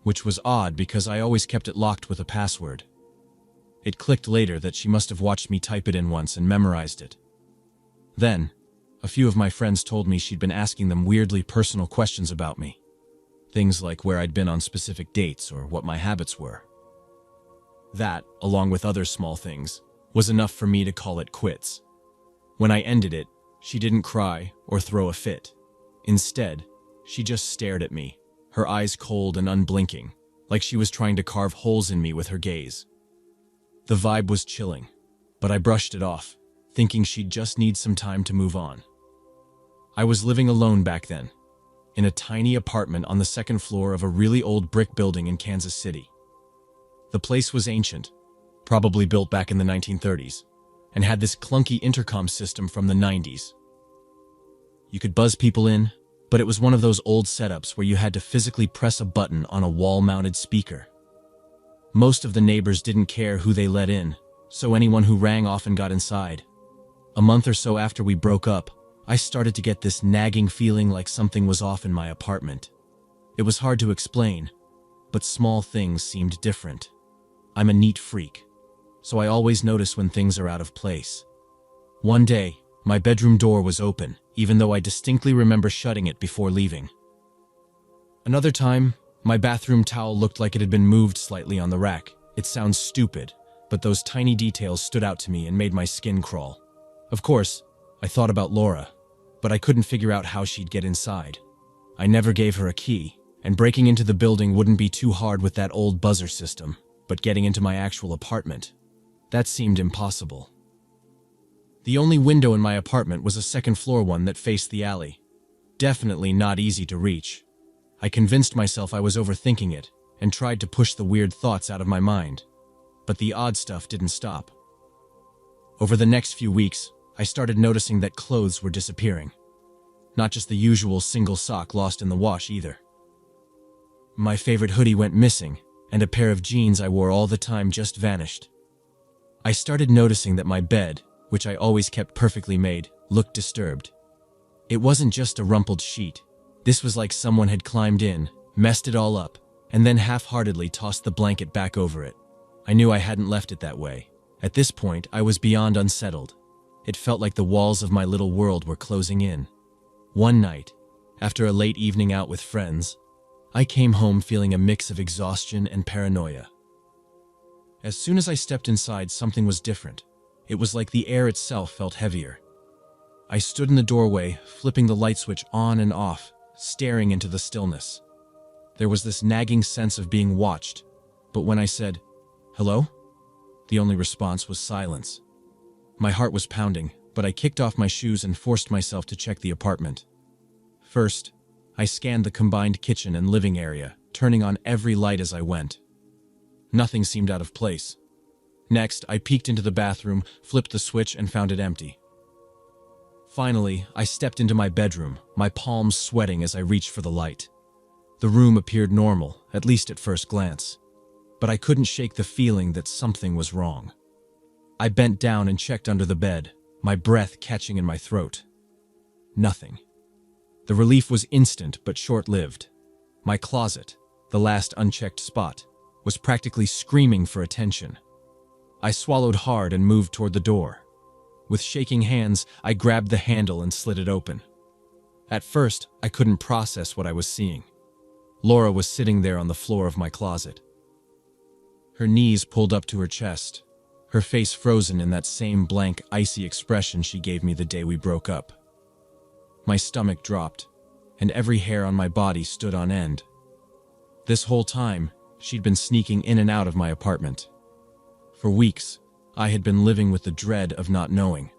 which was odd because I always kept it locked with a password. It clicked later that she must have watched me type it in once and memorized it. Then, a few of my friends told me she'd been asking them weirdly personal questions about me. Things like where I'd been on specific dates or what my habits were. That, along with other small things, was enough for me to call it quits. When I ended it, she didn't cry or throw a fit. Instead, she just stared at me, her eyes cold and unblinking, like she was trying to carve holes in me with her gaze. The vibe was chilling, but I brushed it off, thinking she'd just need some time to move on. I was living alone back then, in a tiny apartment on the second floor of a really old brick building in Kansas City. The place was ancient, probably built back in the 1930s, and had this clunky intercom system from the 90s. You could buzz people in, but it was one of those old setups where you had to physically press a button on a wall-mounted speaker. Most of the neighbors didn't care who they let in, so anyone who rang often got inside. A month or so after we broke up, I started to get this nagging feeling like something was off in my apartment. It was hard to explain, but small things seemed different. I'm a neat freak, so I always notice when things are out of place. One day, my bedroom door was open, even though I distinctly remember shutting it before leaving. Another time, my bathroom towel looked like it had been moved slightly on the rack. It sounds stupid, but those tiny details stood out to me and made my skin crawl. Of course, I thought about Laura, but I couldn't figure out how she'd get inside. I never gave her a key, and breaking into the building wouldn't be too hard with that old buzzer system, but getting into my actual apartment, that seemed impossible. The only window in my apartment was a second-floor one that faced the alley. Definitely not easy to reach. I convinced myself I was overthinking it and tried to push the weird thoughts out of my mind, but the odd stuff didn't stop. Over the next few weeks, I started noticing that clothes were disappearing. Not just the usual single sock lost in the wash either. My favorite hoodie went missing, and a pair of jeans I wore all the time just vanished. I started noticing that my bed, which I always kept perfectly made, looked disturbed. It wasn't just a rumpled sheet. This was like someone had climbed in, messed it all up, and then half-heartedly tossed the blanket back over it. I knew I hadn't left it that way. At this point, I was beyond unsettled. It felt like the walls of my little world were closing in. One night, after a late evening out with friends, I came home feeling a mix of exhaustion and paranoia. As soon as I stepped inside, something was different. It was like the air itself felt heavier. I stood in the doorway, flipping the light switch on and off, staring into the stillness. There was this nagging sense of being watched, but when I said, "Hello?" the only response was silence. My heart was pounding, but I kicked off my shoes and forced myself to check the apartment. First, I scanned the combined kitchen and living area, turning on every light as I went. Nothing seemed out of place. Next, I peeked into the bathroom, flipped the switch, and found it empty. Finally, I stepped into my bedroom, my palms sweating as I reached for the light. The room appeared normal, at least at first glance, but I couldn't shake the feeling that something was wrong. I bent down and checked under the bed, my breath catching in my throat. Nothing. The relief was instant but short-lived. My closet, the last unchecked spot, was practically screaming for attention. I swallowed hard and moved toward the door. With shaking hands, I grabbed the handle and slid it open. At first, I couldn't process what I was seeing. Laura was sitting there on the floor of my closet. Her knees pulled up to her chest, her face frozen in that same blank, icy expression she gave me the day we broke up. My stomach dropped, and every hair on my body stood on end. This whole time, she'd been sneaking in and out of my apartment. For weeks, I had been living with the dread of not knowing,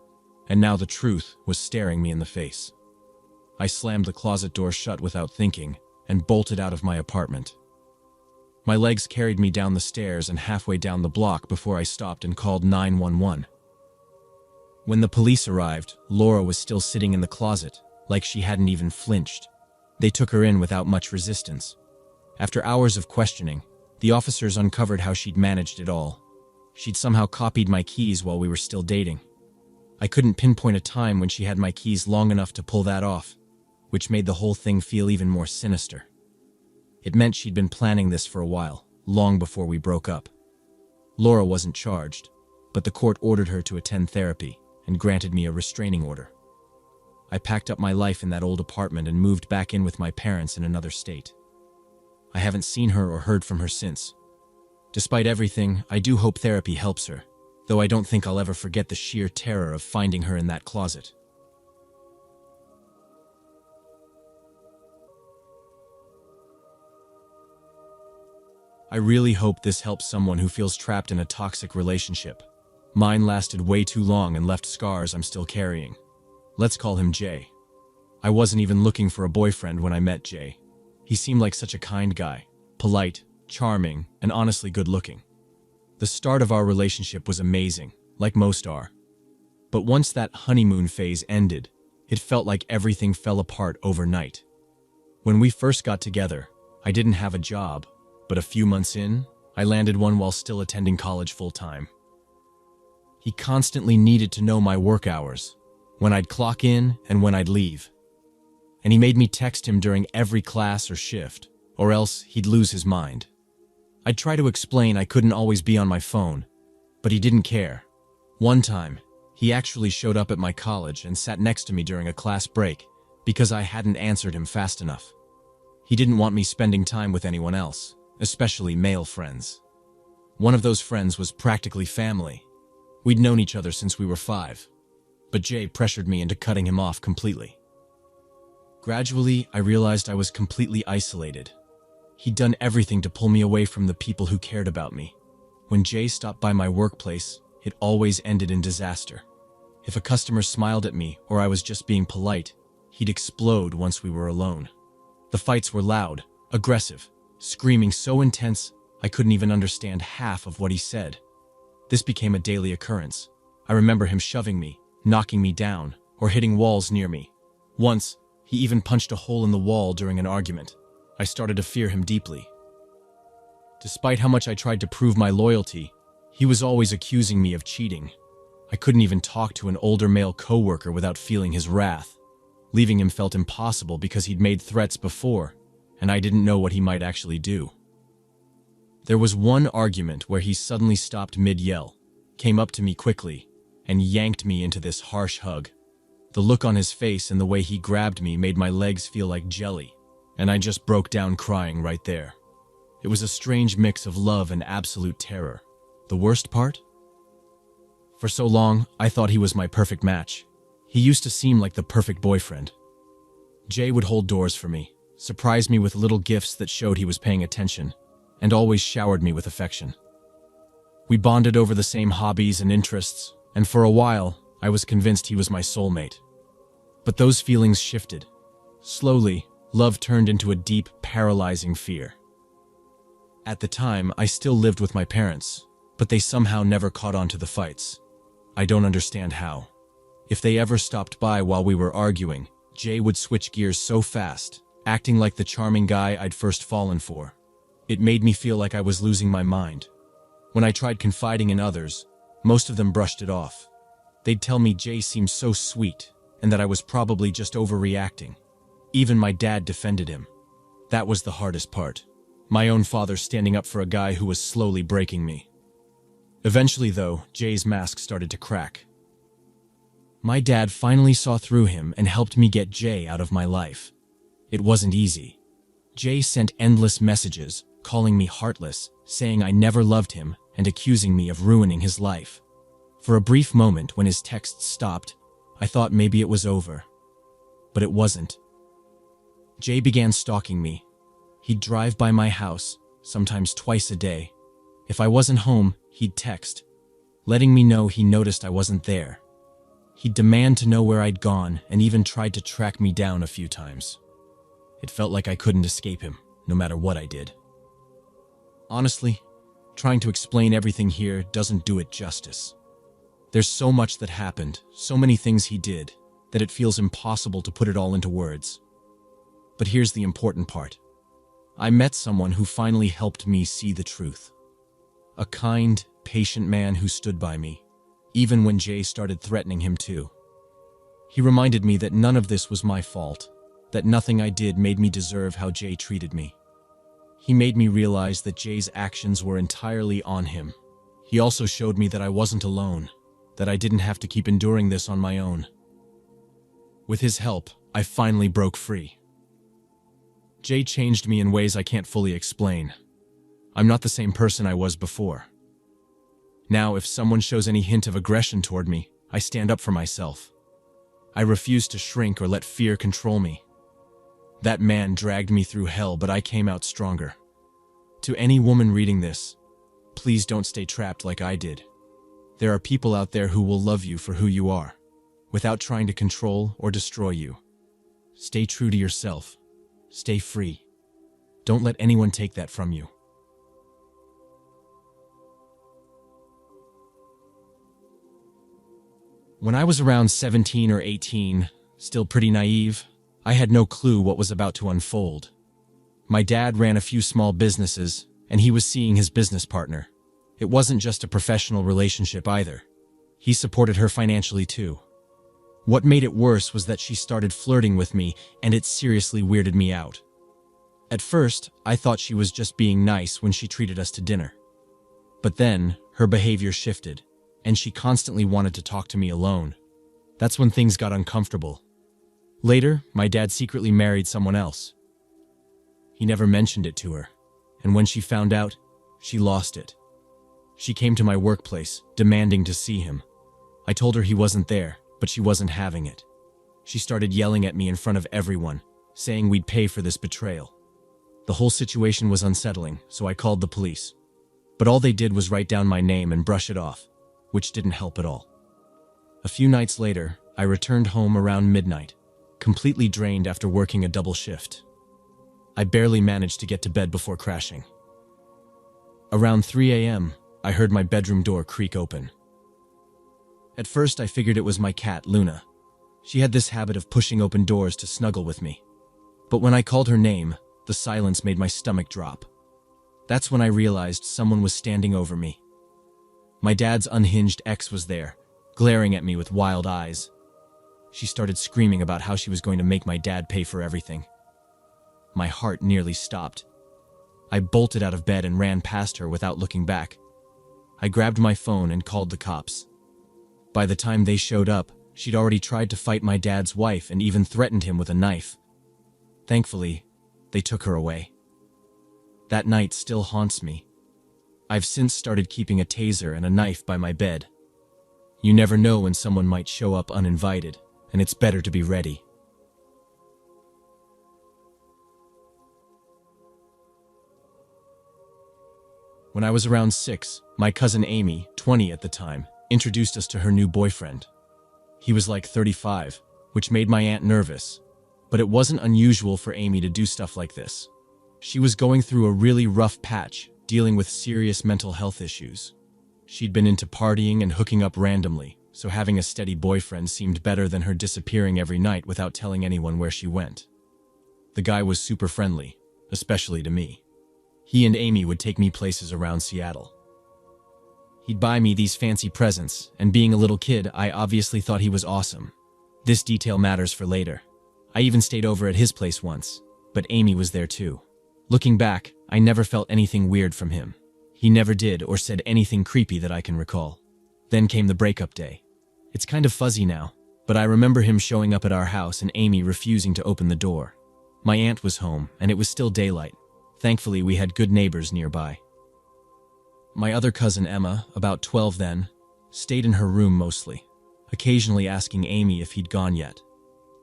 and now the truth was staring me in the face. I slammed the closet door shut without thinking and bolted out of my apartment. My legs carried me down the stairs and halfway down the block before I stopped and called 911. When the police arrived, Laura was still sitting in the closet, like she hadn't even flinched. They took her in without much resistance. After hours of questioning, the officers uncovered how she'd managed it all. She'd somehow copied my keys while we were still dating. I couldn't pinpoint a time when she had my keys long enough to pull that off, which made the whole thing feel even more sinister. It meant she'd been planning this for a while, long before we broke up. Laura wasn't charged, but the court ordered her to attend therapy and granted me a restraining order. I packed up my life in that old apartment and moved back in with my parents in another state. I haven't seen her or heard from her since. Despite everything, I do hope therapy helps her, though I don't think I'll ever forget the sheer terror of finding her in that closet. I really hope this helps someone who feels trapped in a toxic relationship. Mine lasted way too long and left scars I'm still carrying. Let's call him Jay. I wasn't even looking for a boyfriend when I met Jay. He seemed like such a kind guy, polite, charming, and honestly good-looking. The start of our relationship was amazing, like most are. But once that honeymoon phase ended, it felt like everything fell apart overnight. When we first got together, I didn't have a job, but a few months in, I landed one while still attending college full-time. He constantly needed to know my work hours, when I'd clock in and when I'd leave. And he made me text him during every class or shift, or else he'd lose his mind. I'd try to explain I couldn't always be on my phone, but he didn't care. One time, he actually showed up at my college and sat next to me during a class break because I hadn't answered him fast enough. He didn't want me spending time with anyone else, especially male friends. One of those friends was practically family. We'd known each other since we were 5, but Jay pressured me into cutting him off completely. Gradually, I realized I was completely isolated. He'd done everything to pull me away from the people who cared about me. When Jay stopped by my workplace, it always ended in disaster. If a customer smiled at me or I was just being polite, he'd explode once we were alone. The fights were loud, aggressive, screaming so intense I couldn't even understand half of what he said. This became a daily occurrence. I remember him shoving me, knocking me down, or hitting walls near me. Once, he even punched a hole in the wall during an argument. I started to fear him deeply. Despite how much I tried to prove my loyalty, he was always accusing me of cheating. I couldn't even talk to an older male coworker without feeling his wrath. Leaving him felt impossible because he'd made threats before, and I didn't know what he might actually do. There was one argument where he suddenly stopped mid-yell, came up to me quickly, and yanked me into this harsh hug. The look on his face and the way he grabbed me made my legs feel like jelly, and I just broke down crying right there. It was a strange mix of love and absolute terror. The worst part? For so long, I thought he was my perfect match. He used to seem like the perfect boyfriend. Jay would hold doors for me, surprise me with little gifts that showed he was paying attention, and always showered me with affection. We bonded over the same hobbies and interests, and for a while, I was convinced he was my soulmate. But those feelings shifted. Slowly, love turned into a deep, paralyzing fear. At the time, I still lived with my parents, but they somehow never caught on to the fights. I don't understand how. If they ever stopped by while we were arguing, Jay would switch gears so fast, acting like the charming guy I'd first fallen for. It made me feel like I was losing my mind. When I tried confiding in others, most of them brushed it off. They'd tell me Jay seemed so sweet, and that I was probably just overreacting. Even my dad defended him. That was the hardest part. My own father standing up for a guy who was slowly breaking me. Eventually, though, Jay's mask started to crack. My dad finally saw through him and helped me get Jay out of my life. It wasn't easy. Jay sent endless messages, calling me heartless, saying I never loved him, and accusing me of ruining his life. For a brief moment, when his texts stopped, I thought maybe it was over. But it wasn't. Jay began stalking me. He'd drive by my house, sometimes twice a day. If I wasn't home, he'd text, letting me know he noticed I wasn't there. He'd demand to know where I'd gone and even tried to track me down a few times. It felt like I couldn't escape him, no matter what I did. Honestly, trying to explain everything here doesn't do it justice. There's so much that happened, so many things he did, that it feels impossible to put it all into words. But here's the important part. I met someone who finally helped me see the truth. A kind, patient man who stood by me, even when Jay started threatening him too. He reminded me that none of this was my fault, that nothing I did made me deserve how Jay treated me. He made me realize that Jay's actions were entirely on him. He also showed me that I wasn't alone, that I didn't have to keep enduring this on my own. With his help, I finally broke free. Jay changed me in ways I can't fully explain. I'm not the same person I was before. Now, if someone shows any hint of aggression toward me, I stand up for myself. I refuse to shrink or let fear control me. That man dragged me through hell, but I came out stronger. To any woman reading this, please don't stay trapped like I did. There are people out there who will love you for who you are, without trying to control or destroy you. Stay true to yourself. Stay free. Don't let anyone take that from you. When I was around 17 or 18, still pretty naive, I had no clue what was about to unfold. My dad ran a few small businesses, and he was seeing his business partner. It wasn't just a professional relationship either. He supported her financially too. What made it worse was that she started flirting with me, and it seriously weirded me out. At first, I thought she was just being nice when she treated us to dinner. But then, her behavior shifted, and she constantly wanted to talk to me alone. That's when things got uncomfortable. Later, my dad secretly married someone else. He never mentioned it to her, and when she found out, she lost it. She came to my workplace, demanding to see him. I told her he wasn't there, but she wasn't having it. She started yelling at me in front of everyone, saying we'd pay for this betrayal. The whole situation was unsettling, so I called the police. But all they did was write down my name and brush it off, which didn't help at all. A few nights later, I returned home around midnight, completely drained after working a double shift. I barely managed to get to bed before crashing. Around 3 a.m., I heard my bedroom door creak open. At first, I figured it was my cat, Luna. She had this habit of pushing open doors to snuggle with me. But when I called her name, the silence made my stomach drop. That's when I realized someone was standing over me. My dad's unhinged ex was there, glaring at me with wild eyes. She started screaming about how she was going to make my dad pay for everything. My heart nearly stopped. I bolted out of bed and ran past her without looking back. I grabbed my phone and called the cops. By the time they showed up, she'd already tried to fight my dad's wife and even threatened him with a knife. Thankfully, they took her away. That night still haunts me. I've since started keeping a taser and a knife by my bed. You never know when someone might show up uninvited, and it's better to be ready. When I was around 6, my cousin Amy, 20 at the time, introduced us to her new boyfriend. He was like 35, which made my aunt nervous, but it wasn't unusual for Amy to do stuff like this. She was going through a really rough patch, dealing with serious mental health issues. She'd been into partying and hooking up randomly, so having a steady boyfriend seemed better than her disappearing every night without telling anyone where she went. The guy was super friendly, especially to me. He and Amy would take me places around Seattle. He'd buy me these fancy presents, and being a little kid, I obviously thought he was awesome. This detail matters for later. I even stayed over at his place once, but Amy was there too. Looking back, I never felt anything weird from him. He never did or said anything creepy that I can recall. Then came the breakup day. It's kind of fuzzy now, but I remember him showing up at our house and Amy refusing to open the door. My aunt was home, and it was still daylight. Thankfully, we had good neighbors nearby. My other cousin Emma, about 12 then, stayed in her room mostly, occasionally asking Amy if he'd gone yet.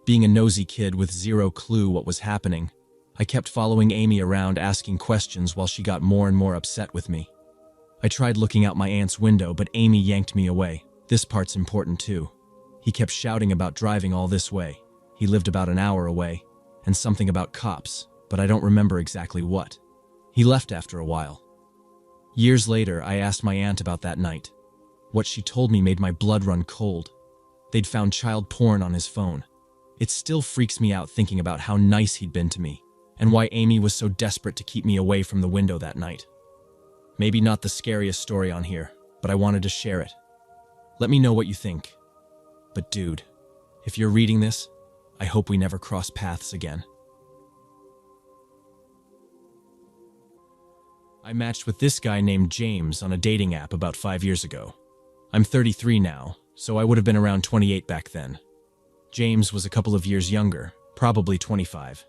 Being a nosy kid with zero clue what was happening, I kept following Amy around asking questions while she got more and more upset with me. I tried looking out my aunt's window, but Amy yanked me away. This part's important too. He kept shouting about driving all this way. He lived about an hour away, and something about cops, but I don't remember exactly what. He left after a while. Years later, I asked my aunt about that night. What she told me made my blood run cold. They'd found child porn on his phone. It still freaks me out thinking about how nice he'd been to me, and why Amy was so desperate to keep me away from the window that night. Maybe not the scariest story on here, but I wanted to share it. Let me know what you think. But dude, if you're reading this, I hope we never cross paths again. I matched with this guy named James on a dating app about 5 years ago. I'm 33 now, so I would have been around 28 back then. James was a couple of years younger, probably 25.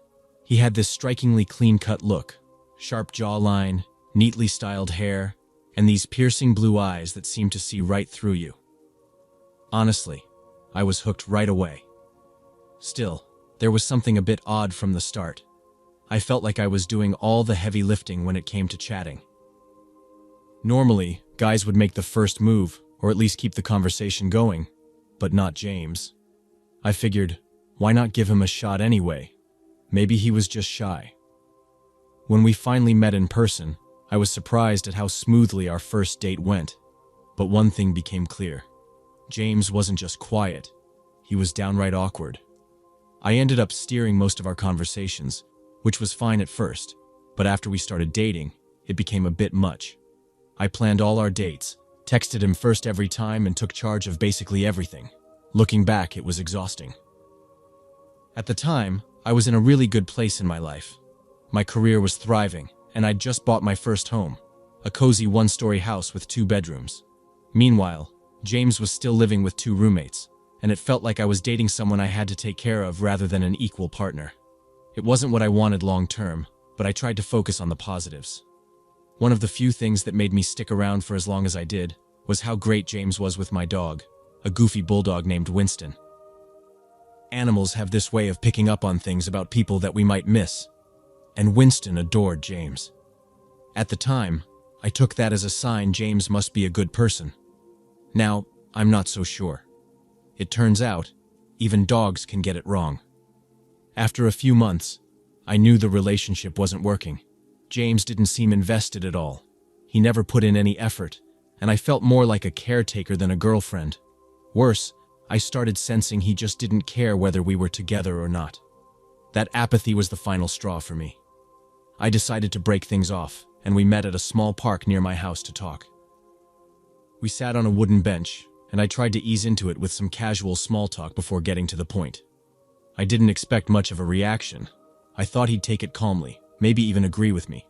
He had this strikingly clean-cut look, sharp jawline, neatly styled hair, and these piercing blue eyes that seemed to see right through you. Honestly, I was hooked right away. Still, there was something a bit odd from the start. I felt like I was doing all the heavy lifting when it came to chatting. Normally, guys would make the first move, or at least keep the conversation going, but not James. I figured, why not give him a shot anyway? Maybe he was just shy. When we finally met in person, I was surprised at how smoothly our first date went. But one thing became clear. James wasn't just quiet, he was downright awkward. I ended up steering most of our conversations, which was fine at first, but after we started dating, it became a bit much. I planned all our dates, texted him first every time, and took charge of basically everything. Looking back, it was exhausting. At the time, I was in a really good place in my life. My career was thriving, and I'd just bought my first home, a cozy one-story house with 2 bedrooms. Meanwhile, James was still living with 2 roommates, and it felt like I was dating someone I had to take care of rather than an equal partner. It wasn't what I wanted long-term, but I tried to focus on the positives. One of the few things that made me stick around for as long as I did was how great James was with my dog, a goofy bulldog named Winston. Animals have this way of picking up on things about people that we might miss, and Winston adored James. At the time, I took that as a sign James must be a good person. Now, I'm not so sure. It turns out, even dogs can get it wrong. After a few months, I knew the relationship wasn't working. James didn't seem invested at all. He never put in any effort, and I felt more like a caretaker than a girlfriend. Worse, I started sensing he just didn't care whether we were together or not. That apathy was the final straw for me. I decided to break things off, and we met at a small park near my house to talk. We sat on a wooden bench, and I tried to ease into it with some casual small talk before getting to the point. I didn't expect much of a reaction. I thought he'd take it calmly, maybe even agree with me.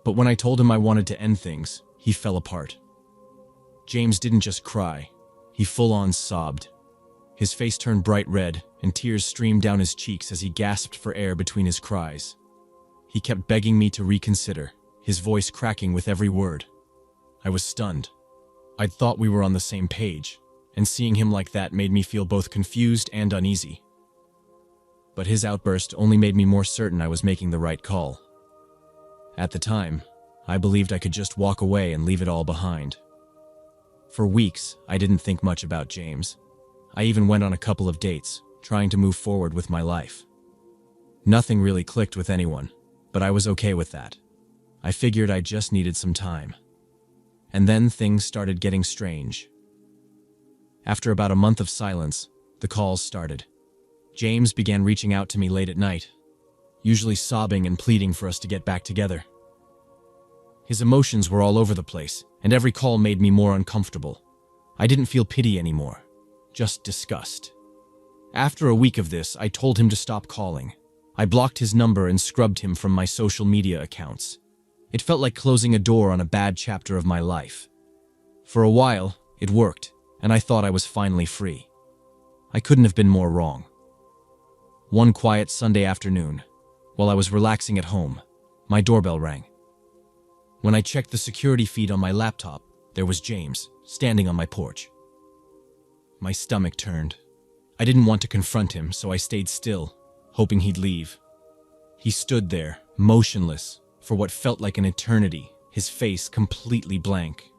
But when I told him I wanted to end things, he fell apart. James didn't just cry, he full-on sobbed. His face turned bright red, and tears streamed down his cheeks as he gasped for air between his cries. He kept begging me to reconsider, his voice cracking with every word. I was stunned. I'd thought we were on the same page, and seeing him like that made me feel both confused and uneasy. But his outburst only made me more certain I was making the right call. At the time, I believed I could just walk away and leave it all behind. For weeks, I didn't think much about James. I even went on a couple of dates, trying to move forward with my life. Nothing really clicked with anyone, but I was okay with that. I figured I just needed some time. And then things started getting strange. After about a month of silence, the calls started. James began reaching out to me late at night, usually sobbing and pleading for us to get back together. His emotions were all over the place, and every call made me more uncomfortable. I didn't feel pity anymore, just disgust. After a week of this, I told him to stop calling. I blocked his number and scrubbed him from my social media accounts. It felt like closing a door on a bad chapter of my life. For a while, it worked, and I thought I was finally free. I couldn't have been more wrong. One quiet Sunday afternoon, while I was relaxing at home, my doorbell rang. When I checked the security feed on my laptop, there was James, standing on my porch. My stomach turned. I didn't want to confront him, so I stayed still, hoping he'd leave. He stood there, motionless, for what felt like an eternity, his face completely blank.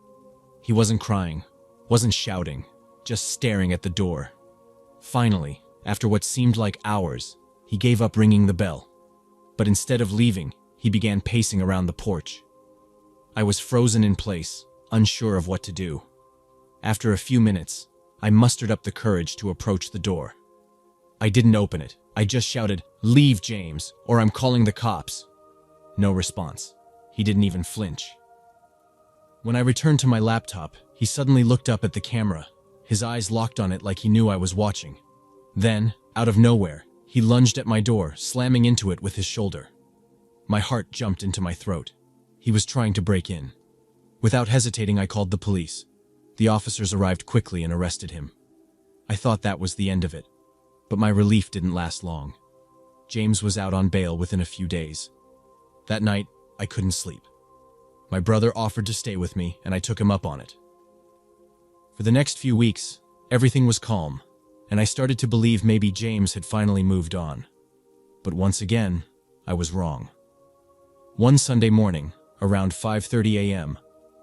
He wasn't crying, wasn't shouting, just staring at the door. Finally, after what seemed like hours, he gave up ringing the bell. But instead of leaving, he began pacing around the porch. I was frozen in place, unsure of what to do. After a few minutes, I mustered up the courage to approach the door. I didn't open it. I just shouted, "Leave, James, or I'm calling the cops." No response. He didn't even flinch. When I returned to my laptop, he suddenly looked up at the camera, his eyes locked on it like he knew I was watching. Then, out of nowhere, he lunged at my door, slamming into it with his shoulder. My heart jumped into my throat. He was trying to break in. Without hesitating, I called the police. The officers arrived quickly and arrested him. I thought that was the end of it, but my relief didn't last long. James was out on bail within a few days. That night, I couldn't sleep. My brother offered to stay with me, and I took him up on it. For the next few weeks, everything was calm, and I started to believe maybe James had finally moved on. But once again, I was wrong. One Sunday morning, around 5:30 a.m.,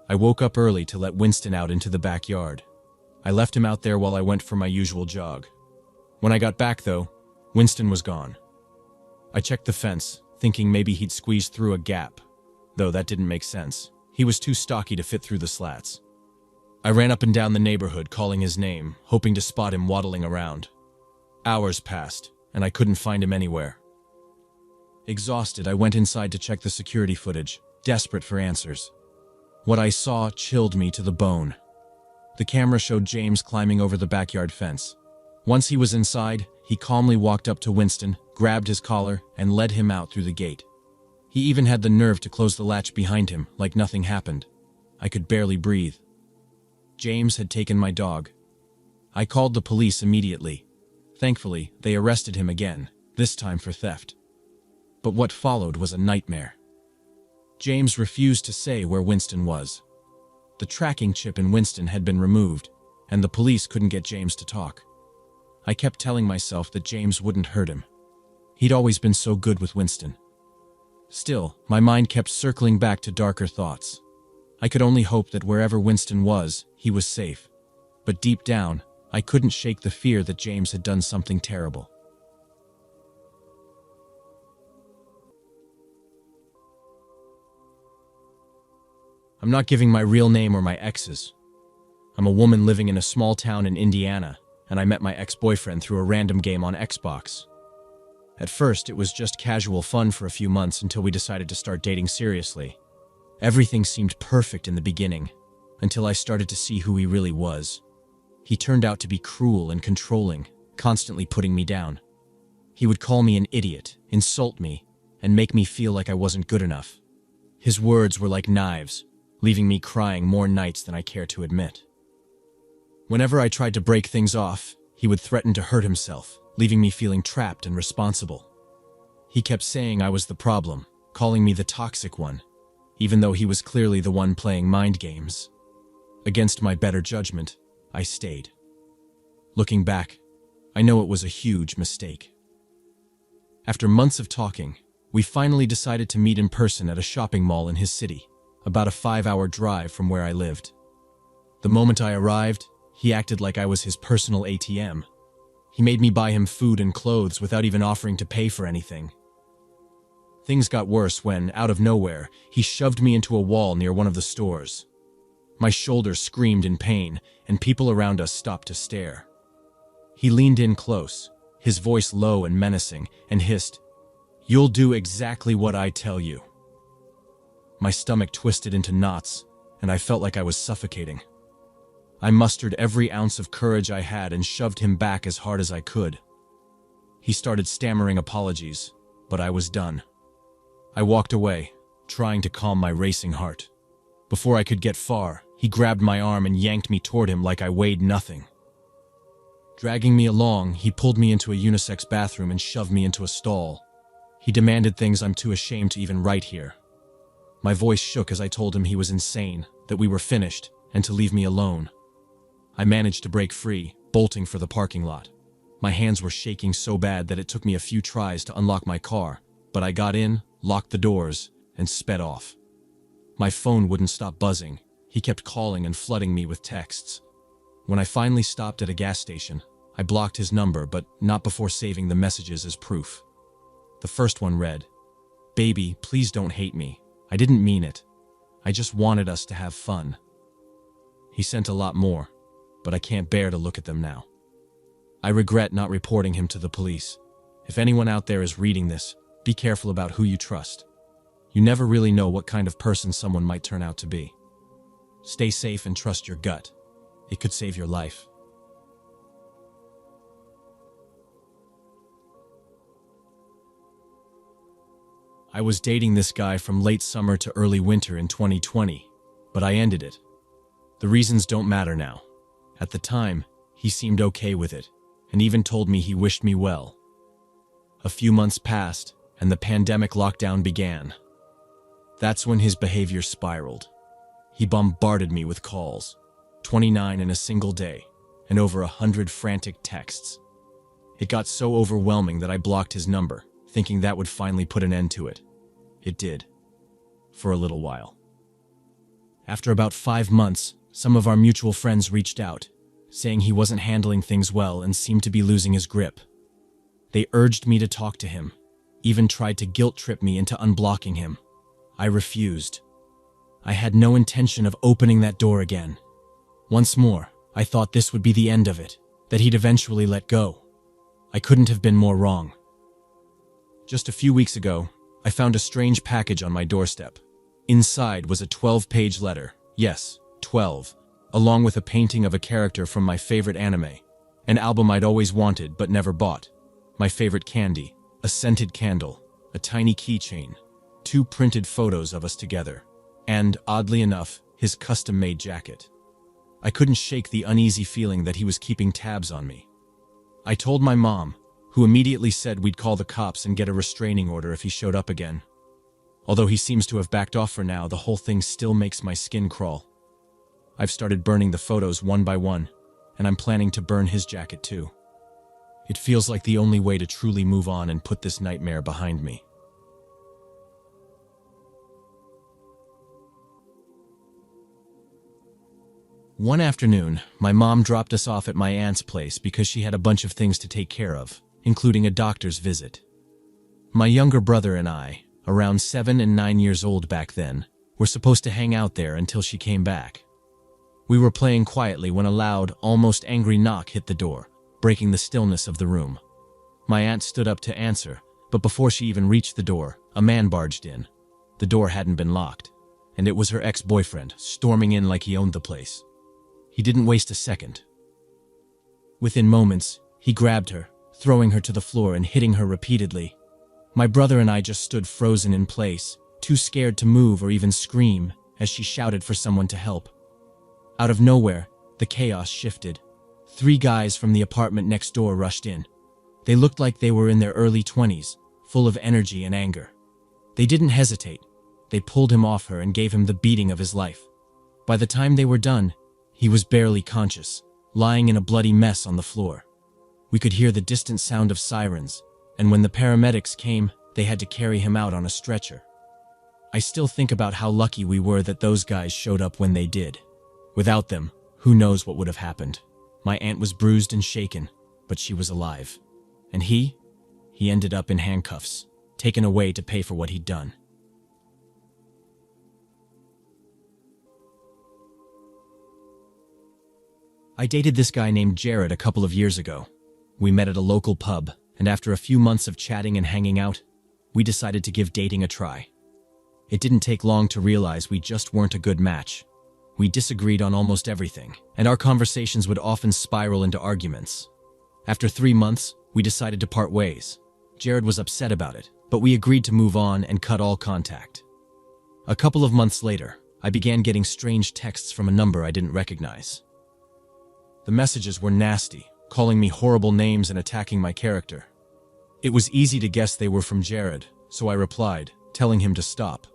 I woke up early to let Winston out into the backyard. I left him out there while I went for my usual jog. When I got back, though, Winston was gone. I checked the fence, thinking maybe he'd squeezed through a gap, though that didn't make sense. He was too stocky to fit through the slats. I ran up and down the neighborhood calling his name, hoping to spot him waddling around. Hours passed, and I couldn't find him anywhere. Exhausted, I went inside to check the security footage, desperate for answers. What I saw chilled me to the bone. The camera showed James climbing over the backyard fence. Once he was inside, he calmly walked up to Winston, grabbed his collar, and led him out through the gate. He even had the nerve to close the latch behind him, like nothing happened. I could barely breathe. James had taken my dog. I called the police immediately. Thankfully, they arrested him again, this time for theft. But what followed was a nightmare. James refused to say where Winston was. The tracking chip in Winston had been removed, and the police couldn't get James to talk. I kept telling myself that James wouldn't hurt him. He'd always been so good with Winston. Still, my mind kept circling back to darker thoughts. I could only hope that wherever Winston was, he was safe. But deep down, I couldn't shake the fear that James had done something terrible. I'm not giving my real name or my exes. I'm a woman living in a small town in Indiana, and I met my ex-boyfriend through a random game on Xbox. At first, it was just casual fun for a few months until we decided to start dating seriously. Everything seemed perfect in the beginning, until I started to see who he really was. He turned out to be cruel and controlling, constantly putting me down. He would call me an idiot, insult me, and make me feel like I wasn't good enough. His words were like knives, leaving me crying more nights than I care to admit. Whenever I tried to break things off, he would threaten to hurt himself, leaving me feeling trapped and responsible. He kept saying I was the problem, calling me the toxic one, even though he was clearly the one playing mind games. Against my better judgment, I stayed. Looking back, I know it was a huge mistake. After months of talking, we finally decided to meet in person at a shopping mall in his city, about a 5-hour drive from where I lived. The moment I arrived, he acted like I was his personal ATM. He made me buy him food and clothes without even offering to pay for anything. Things got worse when, out of nowhere, he shoved me into a wall near one of the stores. My shoulder screamed in pain, and people around us stopped to stare. He leaned in close, his voice low and menacing, and hissed, "You'll do exactly what I tell you." My stomach twisted into knots, and I felt like I was suffocating. I mustered every ounce of courage I had and shoved him back as hard as I could. He started stammering apologies, but I was done. I walked away, trying to calm my racing heart. Before I could get far, he grabbed my arm and yanked me toward him like I weighed nothing. Dragging me along, he pulled me into a unisex bathroom and shoved me into a stall. He demanded things I'm too ashamed to even write here. My voice shook as I told him he was insane, that we were finished, and to leave me alone. I managed to break free, bolting for the parking lot. My hands were shaking so bad that it took me a few tries to unlock my car, but I got in, locked the doors, and sped off. My phone wouldn't stop buzzing. He kept calling and flooding me with texts. When I finally stopped at a gas station, I blocked his number, but not before saving the messages as proof. The first one read, "Baby, please don't hate me. I didn't mean it. I just wanted us to have fun." He sent a lot more, but I can't bear to look at them now. I regret not reporting him to the police. If anyone out there is reading this, be careful about who you trust. You never really know what kind of person someone might turn out to be. Stay safe and trust your gut. It could save your life. I was dating this guy from late summer to early winter in 2020, but I ended it. The reasons don't matter now. At the time, he seemed okay with it, and even told me he wished me well. A few months passed, and the pandemic lockdown began. That's when his behavior spiraled. He bombarded me with calls, 29 in a single day, and over 100 frantic texts. It got so overwhelming that I blocked his number, thinking that would finally put an end to it. It did. For a little while. After about 5 months, some of our mutual friends reached out, saying he wasn't handling things well and seemed to be losing his grip. They urged me to talk to him, even tried to guilt-trip me into unblocking him. I refused. I had no intention of opening that door again. Once more, I thought this would be the end of it, that he'd eventually let go. I couldn't have been more wrong. Just a few weeks ago, I found a strange package on my doorstep. Inside was a 12-page letter, yes, 12, along with a painting of a character from my favorite anime, an album I'd always wanted but never bought, my favorite candy, a scented candle, a tiny keychain, 2 printed photos of us together, and, oddly enough, his custom-made jacket. I couldn't shake the uneasy feeling that he was keeping tabs on me. I told my mom, who immediately said we'd call the cops and get a restraining order if he showed up again. Although he seems to have backed off for now, the whole thing still makes my skin crawl. I've started burning the photos one by one, and I'm planning to burn his jacket too. It feels like the only way to truly move on and put this nightmare behind me. One afternoon, my mom dropped us off at my aunt's place because she had a bunch of things to take care of, including a doctor's visit. My younger brother and I, around 7 and 9 years old back then, were supposed to hang out there until she came back. We were playing quietly when a loud, almost angry knock hit the door, breaking the stillness of the room. My aunt stood up to answer, but before she even reached the door, a man barged in. The door hadn't been locked, and it was her ex-boyfriend, storming in like he owned the place. He didn't waste a second. Within moments, he grabbed her, throwing her to the floor and hitting her repeatedly. My brother and I just stood frozen in place, too scared to move or even scream, as she shouted for someone to help. Out of nowhere, the chaos shifted. 3 guys from the apartment next door rushed in. They looked like they were in their early 20s, full of energy and anger. They didn't hesitate. They pulled him off her and gave him the beating of his life. By the time they were done, he was barely conscious, lying in a bloody mess on the floor. We could hear the distant sound of sirens, and when the paramedics came, they had to carry him out on a stretcher. I still think about how lucky we were that those guys showed up when they did. Without them, who knows what would have happened. My aunt was bruised and shaken, but she was alive. And he ended up in handcuffs, taken away to pay for what he'd done. I dated this guy named Jared a couple of years ago. We met at a local pub, and after a few months of chatting and hanging out, we decided to give dating a try. It didn't take long to realize we just weren't a good match. We disagreed on almost everything, and our conversations would often spiral into arguments. After 3 months, we decided to part ways. Jared was upset about it, but we agreed to move on and cut all contact. A couple of months later, I began getting strange texts from a number I didn't recognize. The messages were nasty, calling me horrible names and attacking my character. It was easy to guess they were from Jared, so I replied, telling him to stop.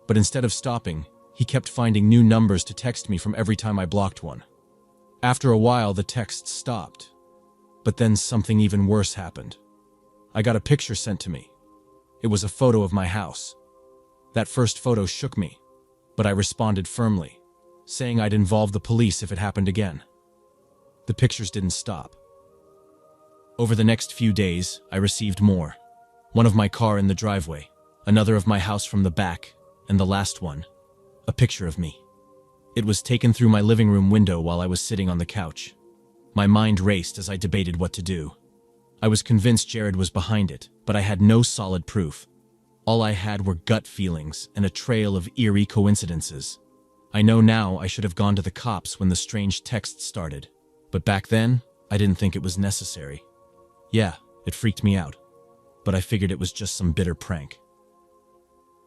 But instead of stopping, he kept finding new numbers to text me from every time I blocked one. After a while, the texts stopped. But then something even worse happened. I got a picture sent to me. It was a photo of my house. That first photo shook me, but I responded firmly, saying I'd involve the police if it happened again. The pictures didn't stop. Over the next few days, I received more. One of my car in the driveway, another of my house from the back, and the last one, a picture of me. It was taken through my living room window while I was sitting on the couch. My mind raced as I debated what to do. I was convinced Jared was behind it, but I had no solid proof. All I had were gut feelings and a trail of eerie coincidences. I know now I should have gone to the cops when the strange texts started, but back then, I didn't think it was necessary. Yeah, it freaked me out, but I figured it was just some bitter prank.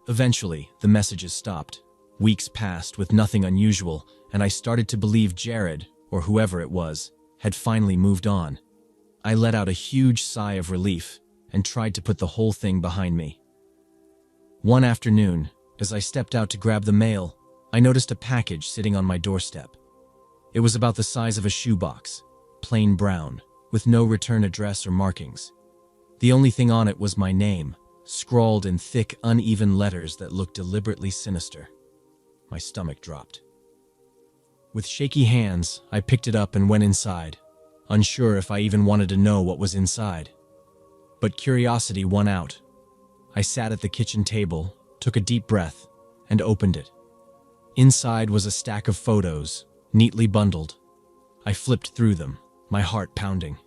Eventually, the messages stopped. Weeks passed with nothing unusual, and I started to believe Jared, or whoever it was, had finally moved on. I let out a huge sigh of relief and tried to put the whole thing behind me. One afternoon, as I stepped out to grab the mail, I noticed a package sitting on my doorstep. It was about the size of a shoebox, plain brown, with no return address or markings. The only thing on it was my name, scrawled in thick, uneven letters that looked deliberately sinister. My stomach dropped. With shaky hands, I picked it up and went inside, unsure if I even wanted to know what was inside. But curiosity won out. I sat at the kitchen table, took a deep breath, and opened it. Inside was a stack of photos, neatly bundled. I flipped through them, my heart pounding.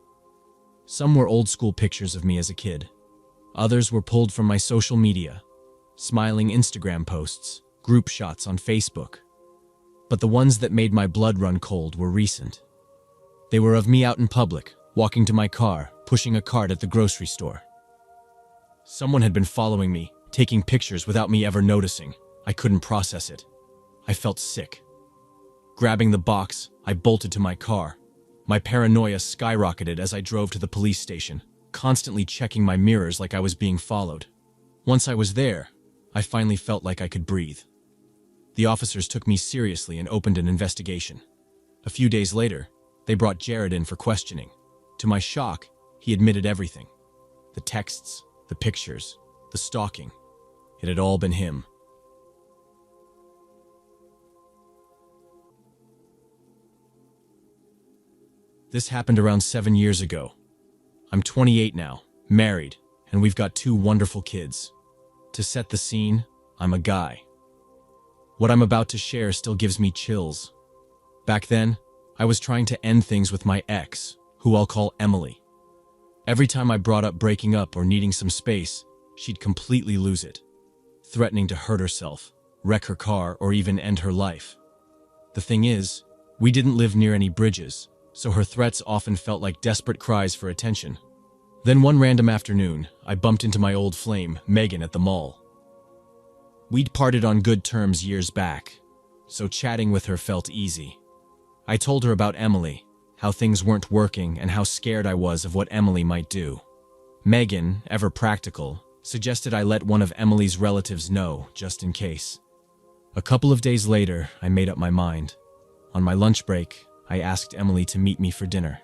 Some were old-school pictures of me as a kid. Others were pulled from my social media, smiling Instagram posts, group shots on Facebook. But the ones that made my blood run cold were recent. They were of me out in public, walking to my car, pushing a cart at the grocery store. Someone had been following me, taking pictures without me ever noticing. I couldn't process it. I felt sick. Grabbing the box, I bolted to my car. My paranoia skyrocketed as I drove to the police station, constantly checking my mirrors like I was being followed. Once I was there, I finally felt like I could breathe. The officers took me seriously and opened an investigation. A few days later, they brought Jared in for questioning. To my shock, he admitted everything. The texts, the pictures, the stalking. It had all been him. This happened around 7 years ago. I'm 28 now, married, and we've got 2 wonderful kids. To set the scene, I'm a guy. What I'm about to share still gives me chills. Back then, I was trying to end things with my ex, who I'll call Emily. Every time I brought up breaking up or needing some space, she'd completely lose it, threatening to hurt herself, wreck her car, or even end her life. The thing is, we didn't live near any bridges, so her threats often felt like desperate cries for attention. Then one random afternoon, I bumped into my old flame, Megan, at the mall. We'd parted on good terms years back, so chatting with her felt easy. I told her about Emily, how things weren't working, and how scared I was of what Emily might do. Megan, ever practical, suggested I let one of Emily's relatives know, just in case. A couple of days later, I made up my mind. On my lunch break, I asked Emily to meet me for dinner.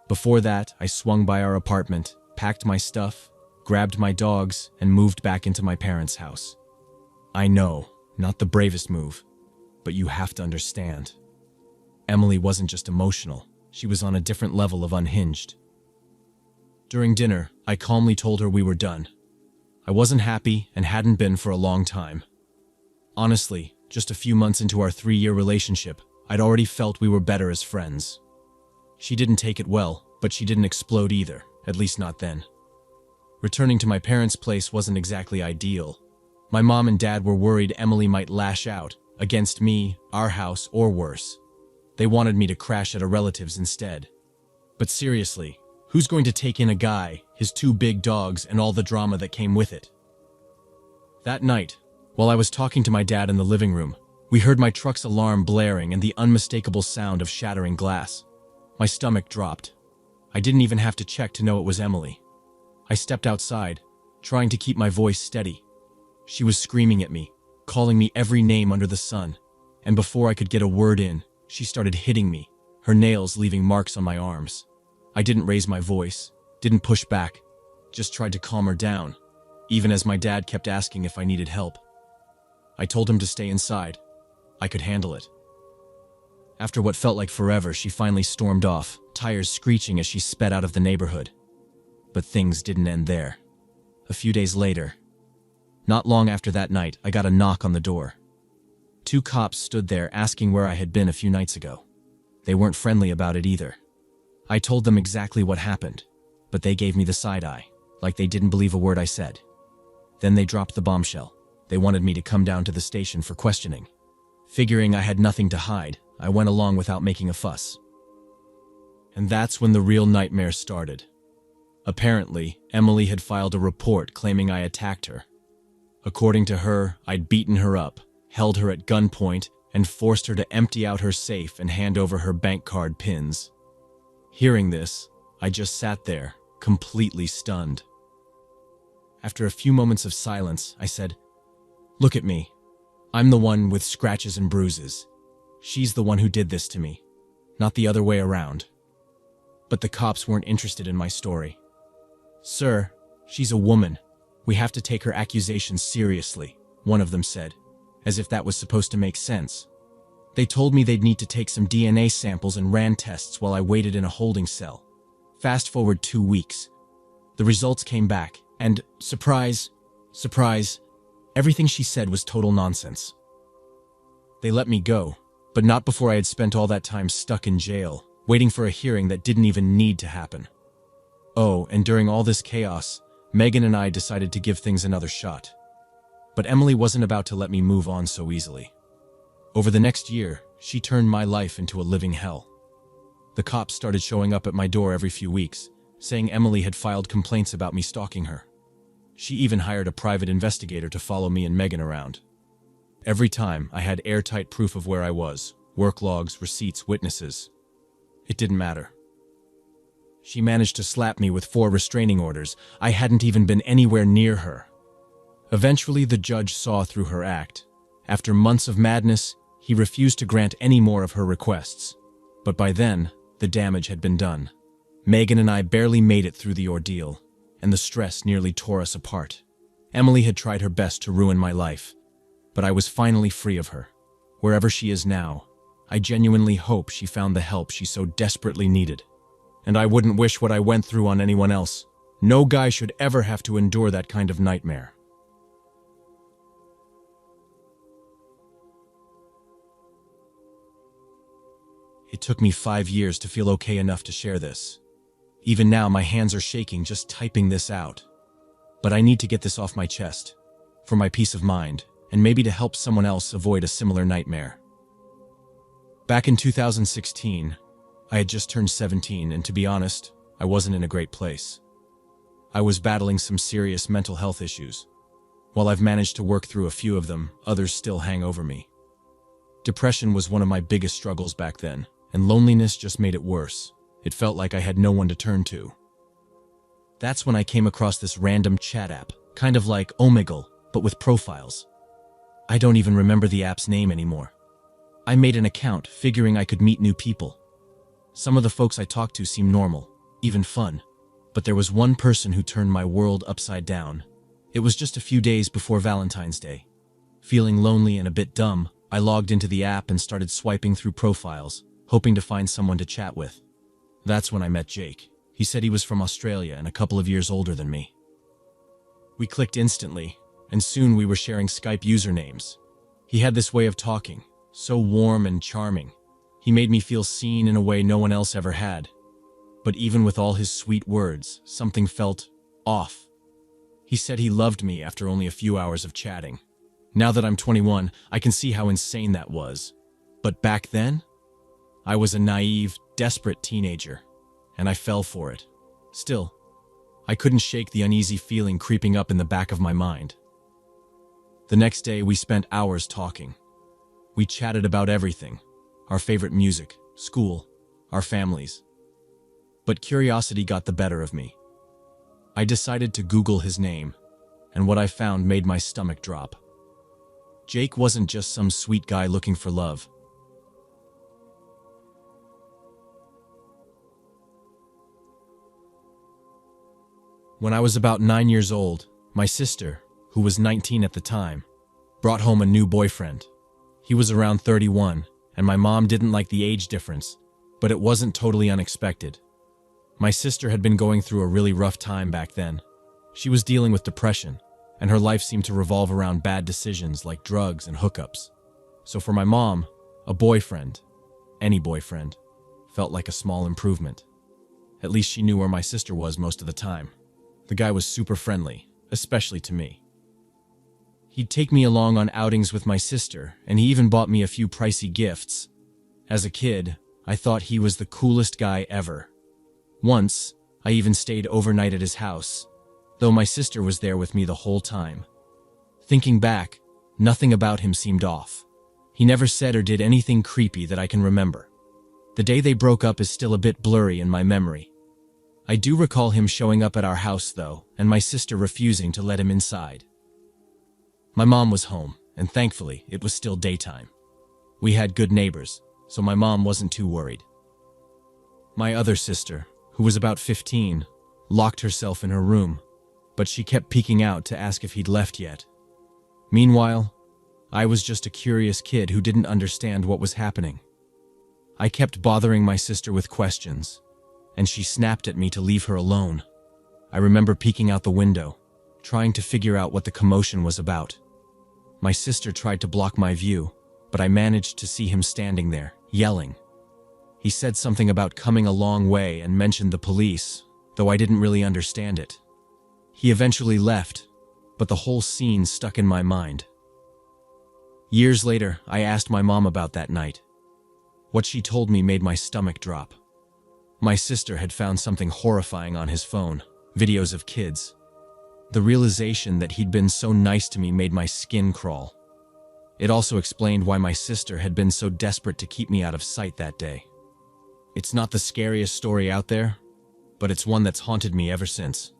Before that, I swung by our apartment, packed my stuff, grabbed my dogs, and moved back into my parents' house. I know, not the bravest move, but you have to understand. Emily wasn't just emotional, she was on a different level of unhinged. During dinner, I calmly told her we were done. I wasn't happy and hadn't been for a long time. Honestly, just a few months into our 3-year relationship, I'd already felt we were better as friends. She didn't take it well, but she didn't explode either, at least not then. Returning to my parents' place wasn't exactly ideal. My mom and dad were worried Emily might lash out against me, our house, or worse. They wanted me to crash at a relative's instead. But seriously, who's going to take in a guy, his 2 big dogs, and all the drama that came with it? That night, while I was talking to my dad in the living room, we heard my truck's alarm blaring and the unmistakable sound of shattering glass. My stomach dropped. I didn't even have to check to know it was Emily. I stepped outside, trying to keep my voice steady. She was screaming at me, calling me every name under the sun, and before I could get a word in, she started hitting me, her nails leaving marks on my arms. I didn't raise my voice, didn't push back, just tried to calm her down, even as my dad kept asking if I needed help. I told him to stay inside. I could handle it. After what felt like forever, she finally stormed off, tires screeching as she sped out of the neighborhood. But things didn't end there. A few days later, not long after that night, I got a knock on the door. 2 cops stood there asking where I had been a few nights ago. They weren't friendly about it either. I told them exactly what happened, but they gave me the side eye, like they didn't believe a word I said. Then they dropped the bombshell. They wanted me to come down to the station for questioning. Figuring I had nothing to hide, I went along without making a fuss. And that's when the real nightmare started. Apparently, Emily had filed a report claiming I attacked her. According to her, I'd beaten her up, held her at gunpoint, and forced her to empty out her safe and hand over her bank card pins. Hearing this, I just sat there, completely stunned. After a few moments of silence, I said, "Look at me. I'm the one with scratches and bruises. She's the one who did this to me, not the other way around." But the cops weren't interested in my story. "Sir, she's a woman. We have to take her accusations seriously," one of them said, as if that was supposed to make sense. They told me they'd need to take some DNA samples and ran tests while I waited in a holding cell. Fast forward 2 weeks. The results came back, and surprise, surprise, everything she said was total nonsense. They let me go, But not before I had spent all that time stuck in jail, waiting for a hearing that didn't even need to happen. Oh, and during all this chaos, Megan and I decided to give things another shot. But Emily wasn't about to let me move on so easily. Over the next year, she turned my life into a living hell. The cops started showing up at my door every few weeks, saying Emily had filed complaints about me stalking her. She even hired a private investigator to follow me and Megan around. Every time, I had airtight proof of where I was, work logs, receipts, witnesses. It didn't matter. She managed to slap me with 4 restraining orders. I hadn't even been anywhere near her. Eventually, the judge saw through her act. After months of madness, he refused to grant any more of her requests. But by then, the damage had been done. Megan and I barely made it through the ordeal, and the stress nearly tore us apart. Emily had tried her best to ruin my life, but I was finally free of her. Wherever she is now, I genuinely hope she found the help she so desperately needed. And I wouldn't wish what I went through on anyone else. No guy should ever have to endure that kind of nightmare. It took me 5 years to feel okay enough to share this. Even now, my hands are shaking just typing this out. But I need to get this off my chest, for my peace of mind, and maybe to help someone else avoid a similar nightmare. Back in 2016, I had just turned 17, and to be honest, I wasn't in a great place. I was battling some serious mental health issues. While I've managed to work through a few of them, others still hang over me. Depression was one of my biggest struggles back then, and loneliness just made it worse. It felt like I had no one to turn to. That's when I came across this random chat app, kind of like Omegle, but with profiles. I don't even remember the app's name anymore. I made an account, figuring I could meet new people. Some of the folks I talked to seemed normal, even fun. But there was one person who turned my world upside down. It was just a few days before Valentine's Day. Feeling lonely and a bit dumb, I logged into the app and started swiping through profiles, hoping to find someone to chat with. That's when I met Jake. He said he was from Australia and a couple of years older than me. We clicked instantly, and soon we were sharing Skype usernames. He had this way of talking, so warm and charming. He made me feel seen in a way no one else ever had. But even with all his sweet words, something felt off. He said he loved me after only a few hours of chatting. Now that I'm 21, I can see how insane that was. But back then, I was a naive, desperate teenager, and I fell for it. Still, I couldn't shake the uneasy feeling creeping up in the back of my mind. The next day, we spent hours talking. We chatted about everything, our favorite music, school, our families. But curiosity got the better of me. I decided to Google his name, and what I found made my stomach drop. Jake wasn't just some sweet guy looking for love. When I was about 9 years old, my sister, who was 19 at the time, brought home a new boyfriend. He was around 31, and my mom didn't like the age difference, but it wasn't totally unexpected. My sister had been going through a really rough time back then. She was dealing with depression, and her life seemed to revolve around bad decisions like drugs and hookups. So for my mom, a boyfriend, any boyfriend, felt like a small improvement. At least she knew where my sister was most of the time. The guy was super friendly, especially to me. He'd take me along on outings with my sister, and he even bought me a few pricey gifts. As a kid, I thought he was the coolest guy ever. Once, I even stayed overnight at his house, though my sister was there with me the whole time. Thinking back, nothing about him seemed off. He never said or did anything creepy that I can remember. The day they broke up is still a bit blurry in my memory. I do recall him showing up at our house, though, and my sister refusing to let him inside. My mom was home, and thankfully, it was still daytime. We had good neighbors, so my mom wasn't too worried. My other sister, who was about 15, locked herself in her room, but she kept peeking out to ask if he'd left yet. Meanwhile, I was just a curious kid who didn't understand what was happening. I kept bothering my sister with questions, and she snapped at me to leave her alone. I remember peeking out the window, trying to figure out what the commotion was about. My sister tried to block my view, but I managed to see him standing there, yelling. He said something about coming a long way and mentioned the police, though I didn't really understand it. He eventually left, but the whole scene stuck in my mind. Years later, I asked my mom about that night. What she told me made my stomach drop. My sister had found something horrifying on his phone, videos of kids. The realization that he'd been so nice to me made my skin crawl. It also explained why my sister had been so desperate to keep me out of sight that day. It's not the scariest story out there, but it's one that's haunted me ever since.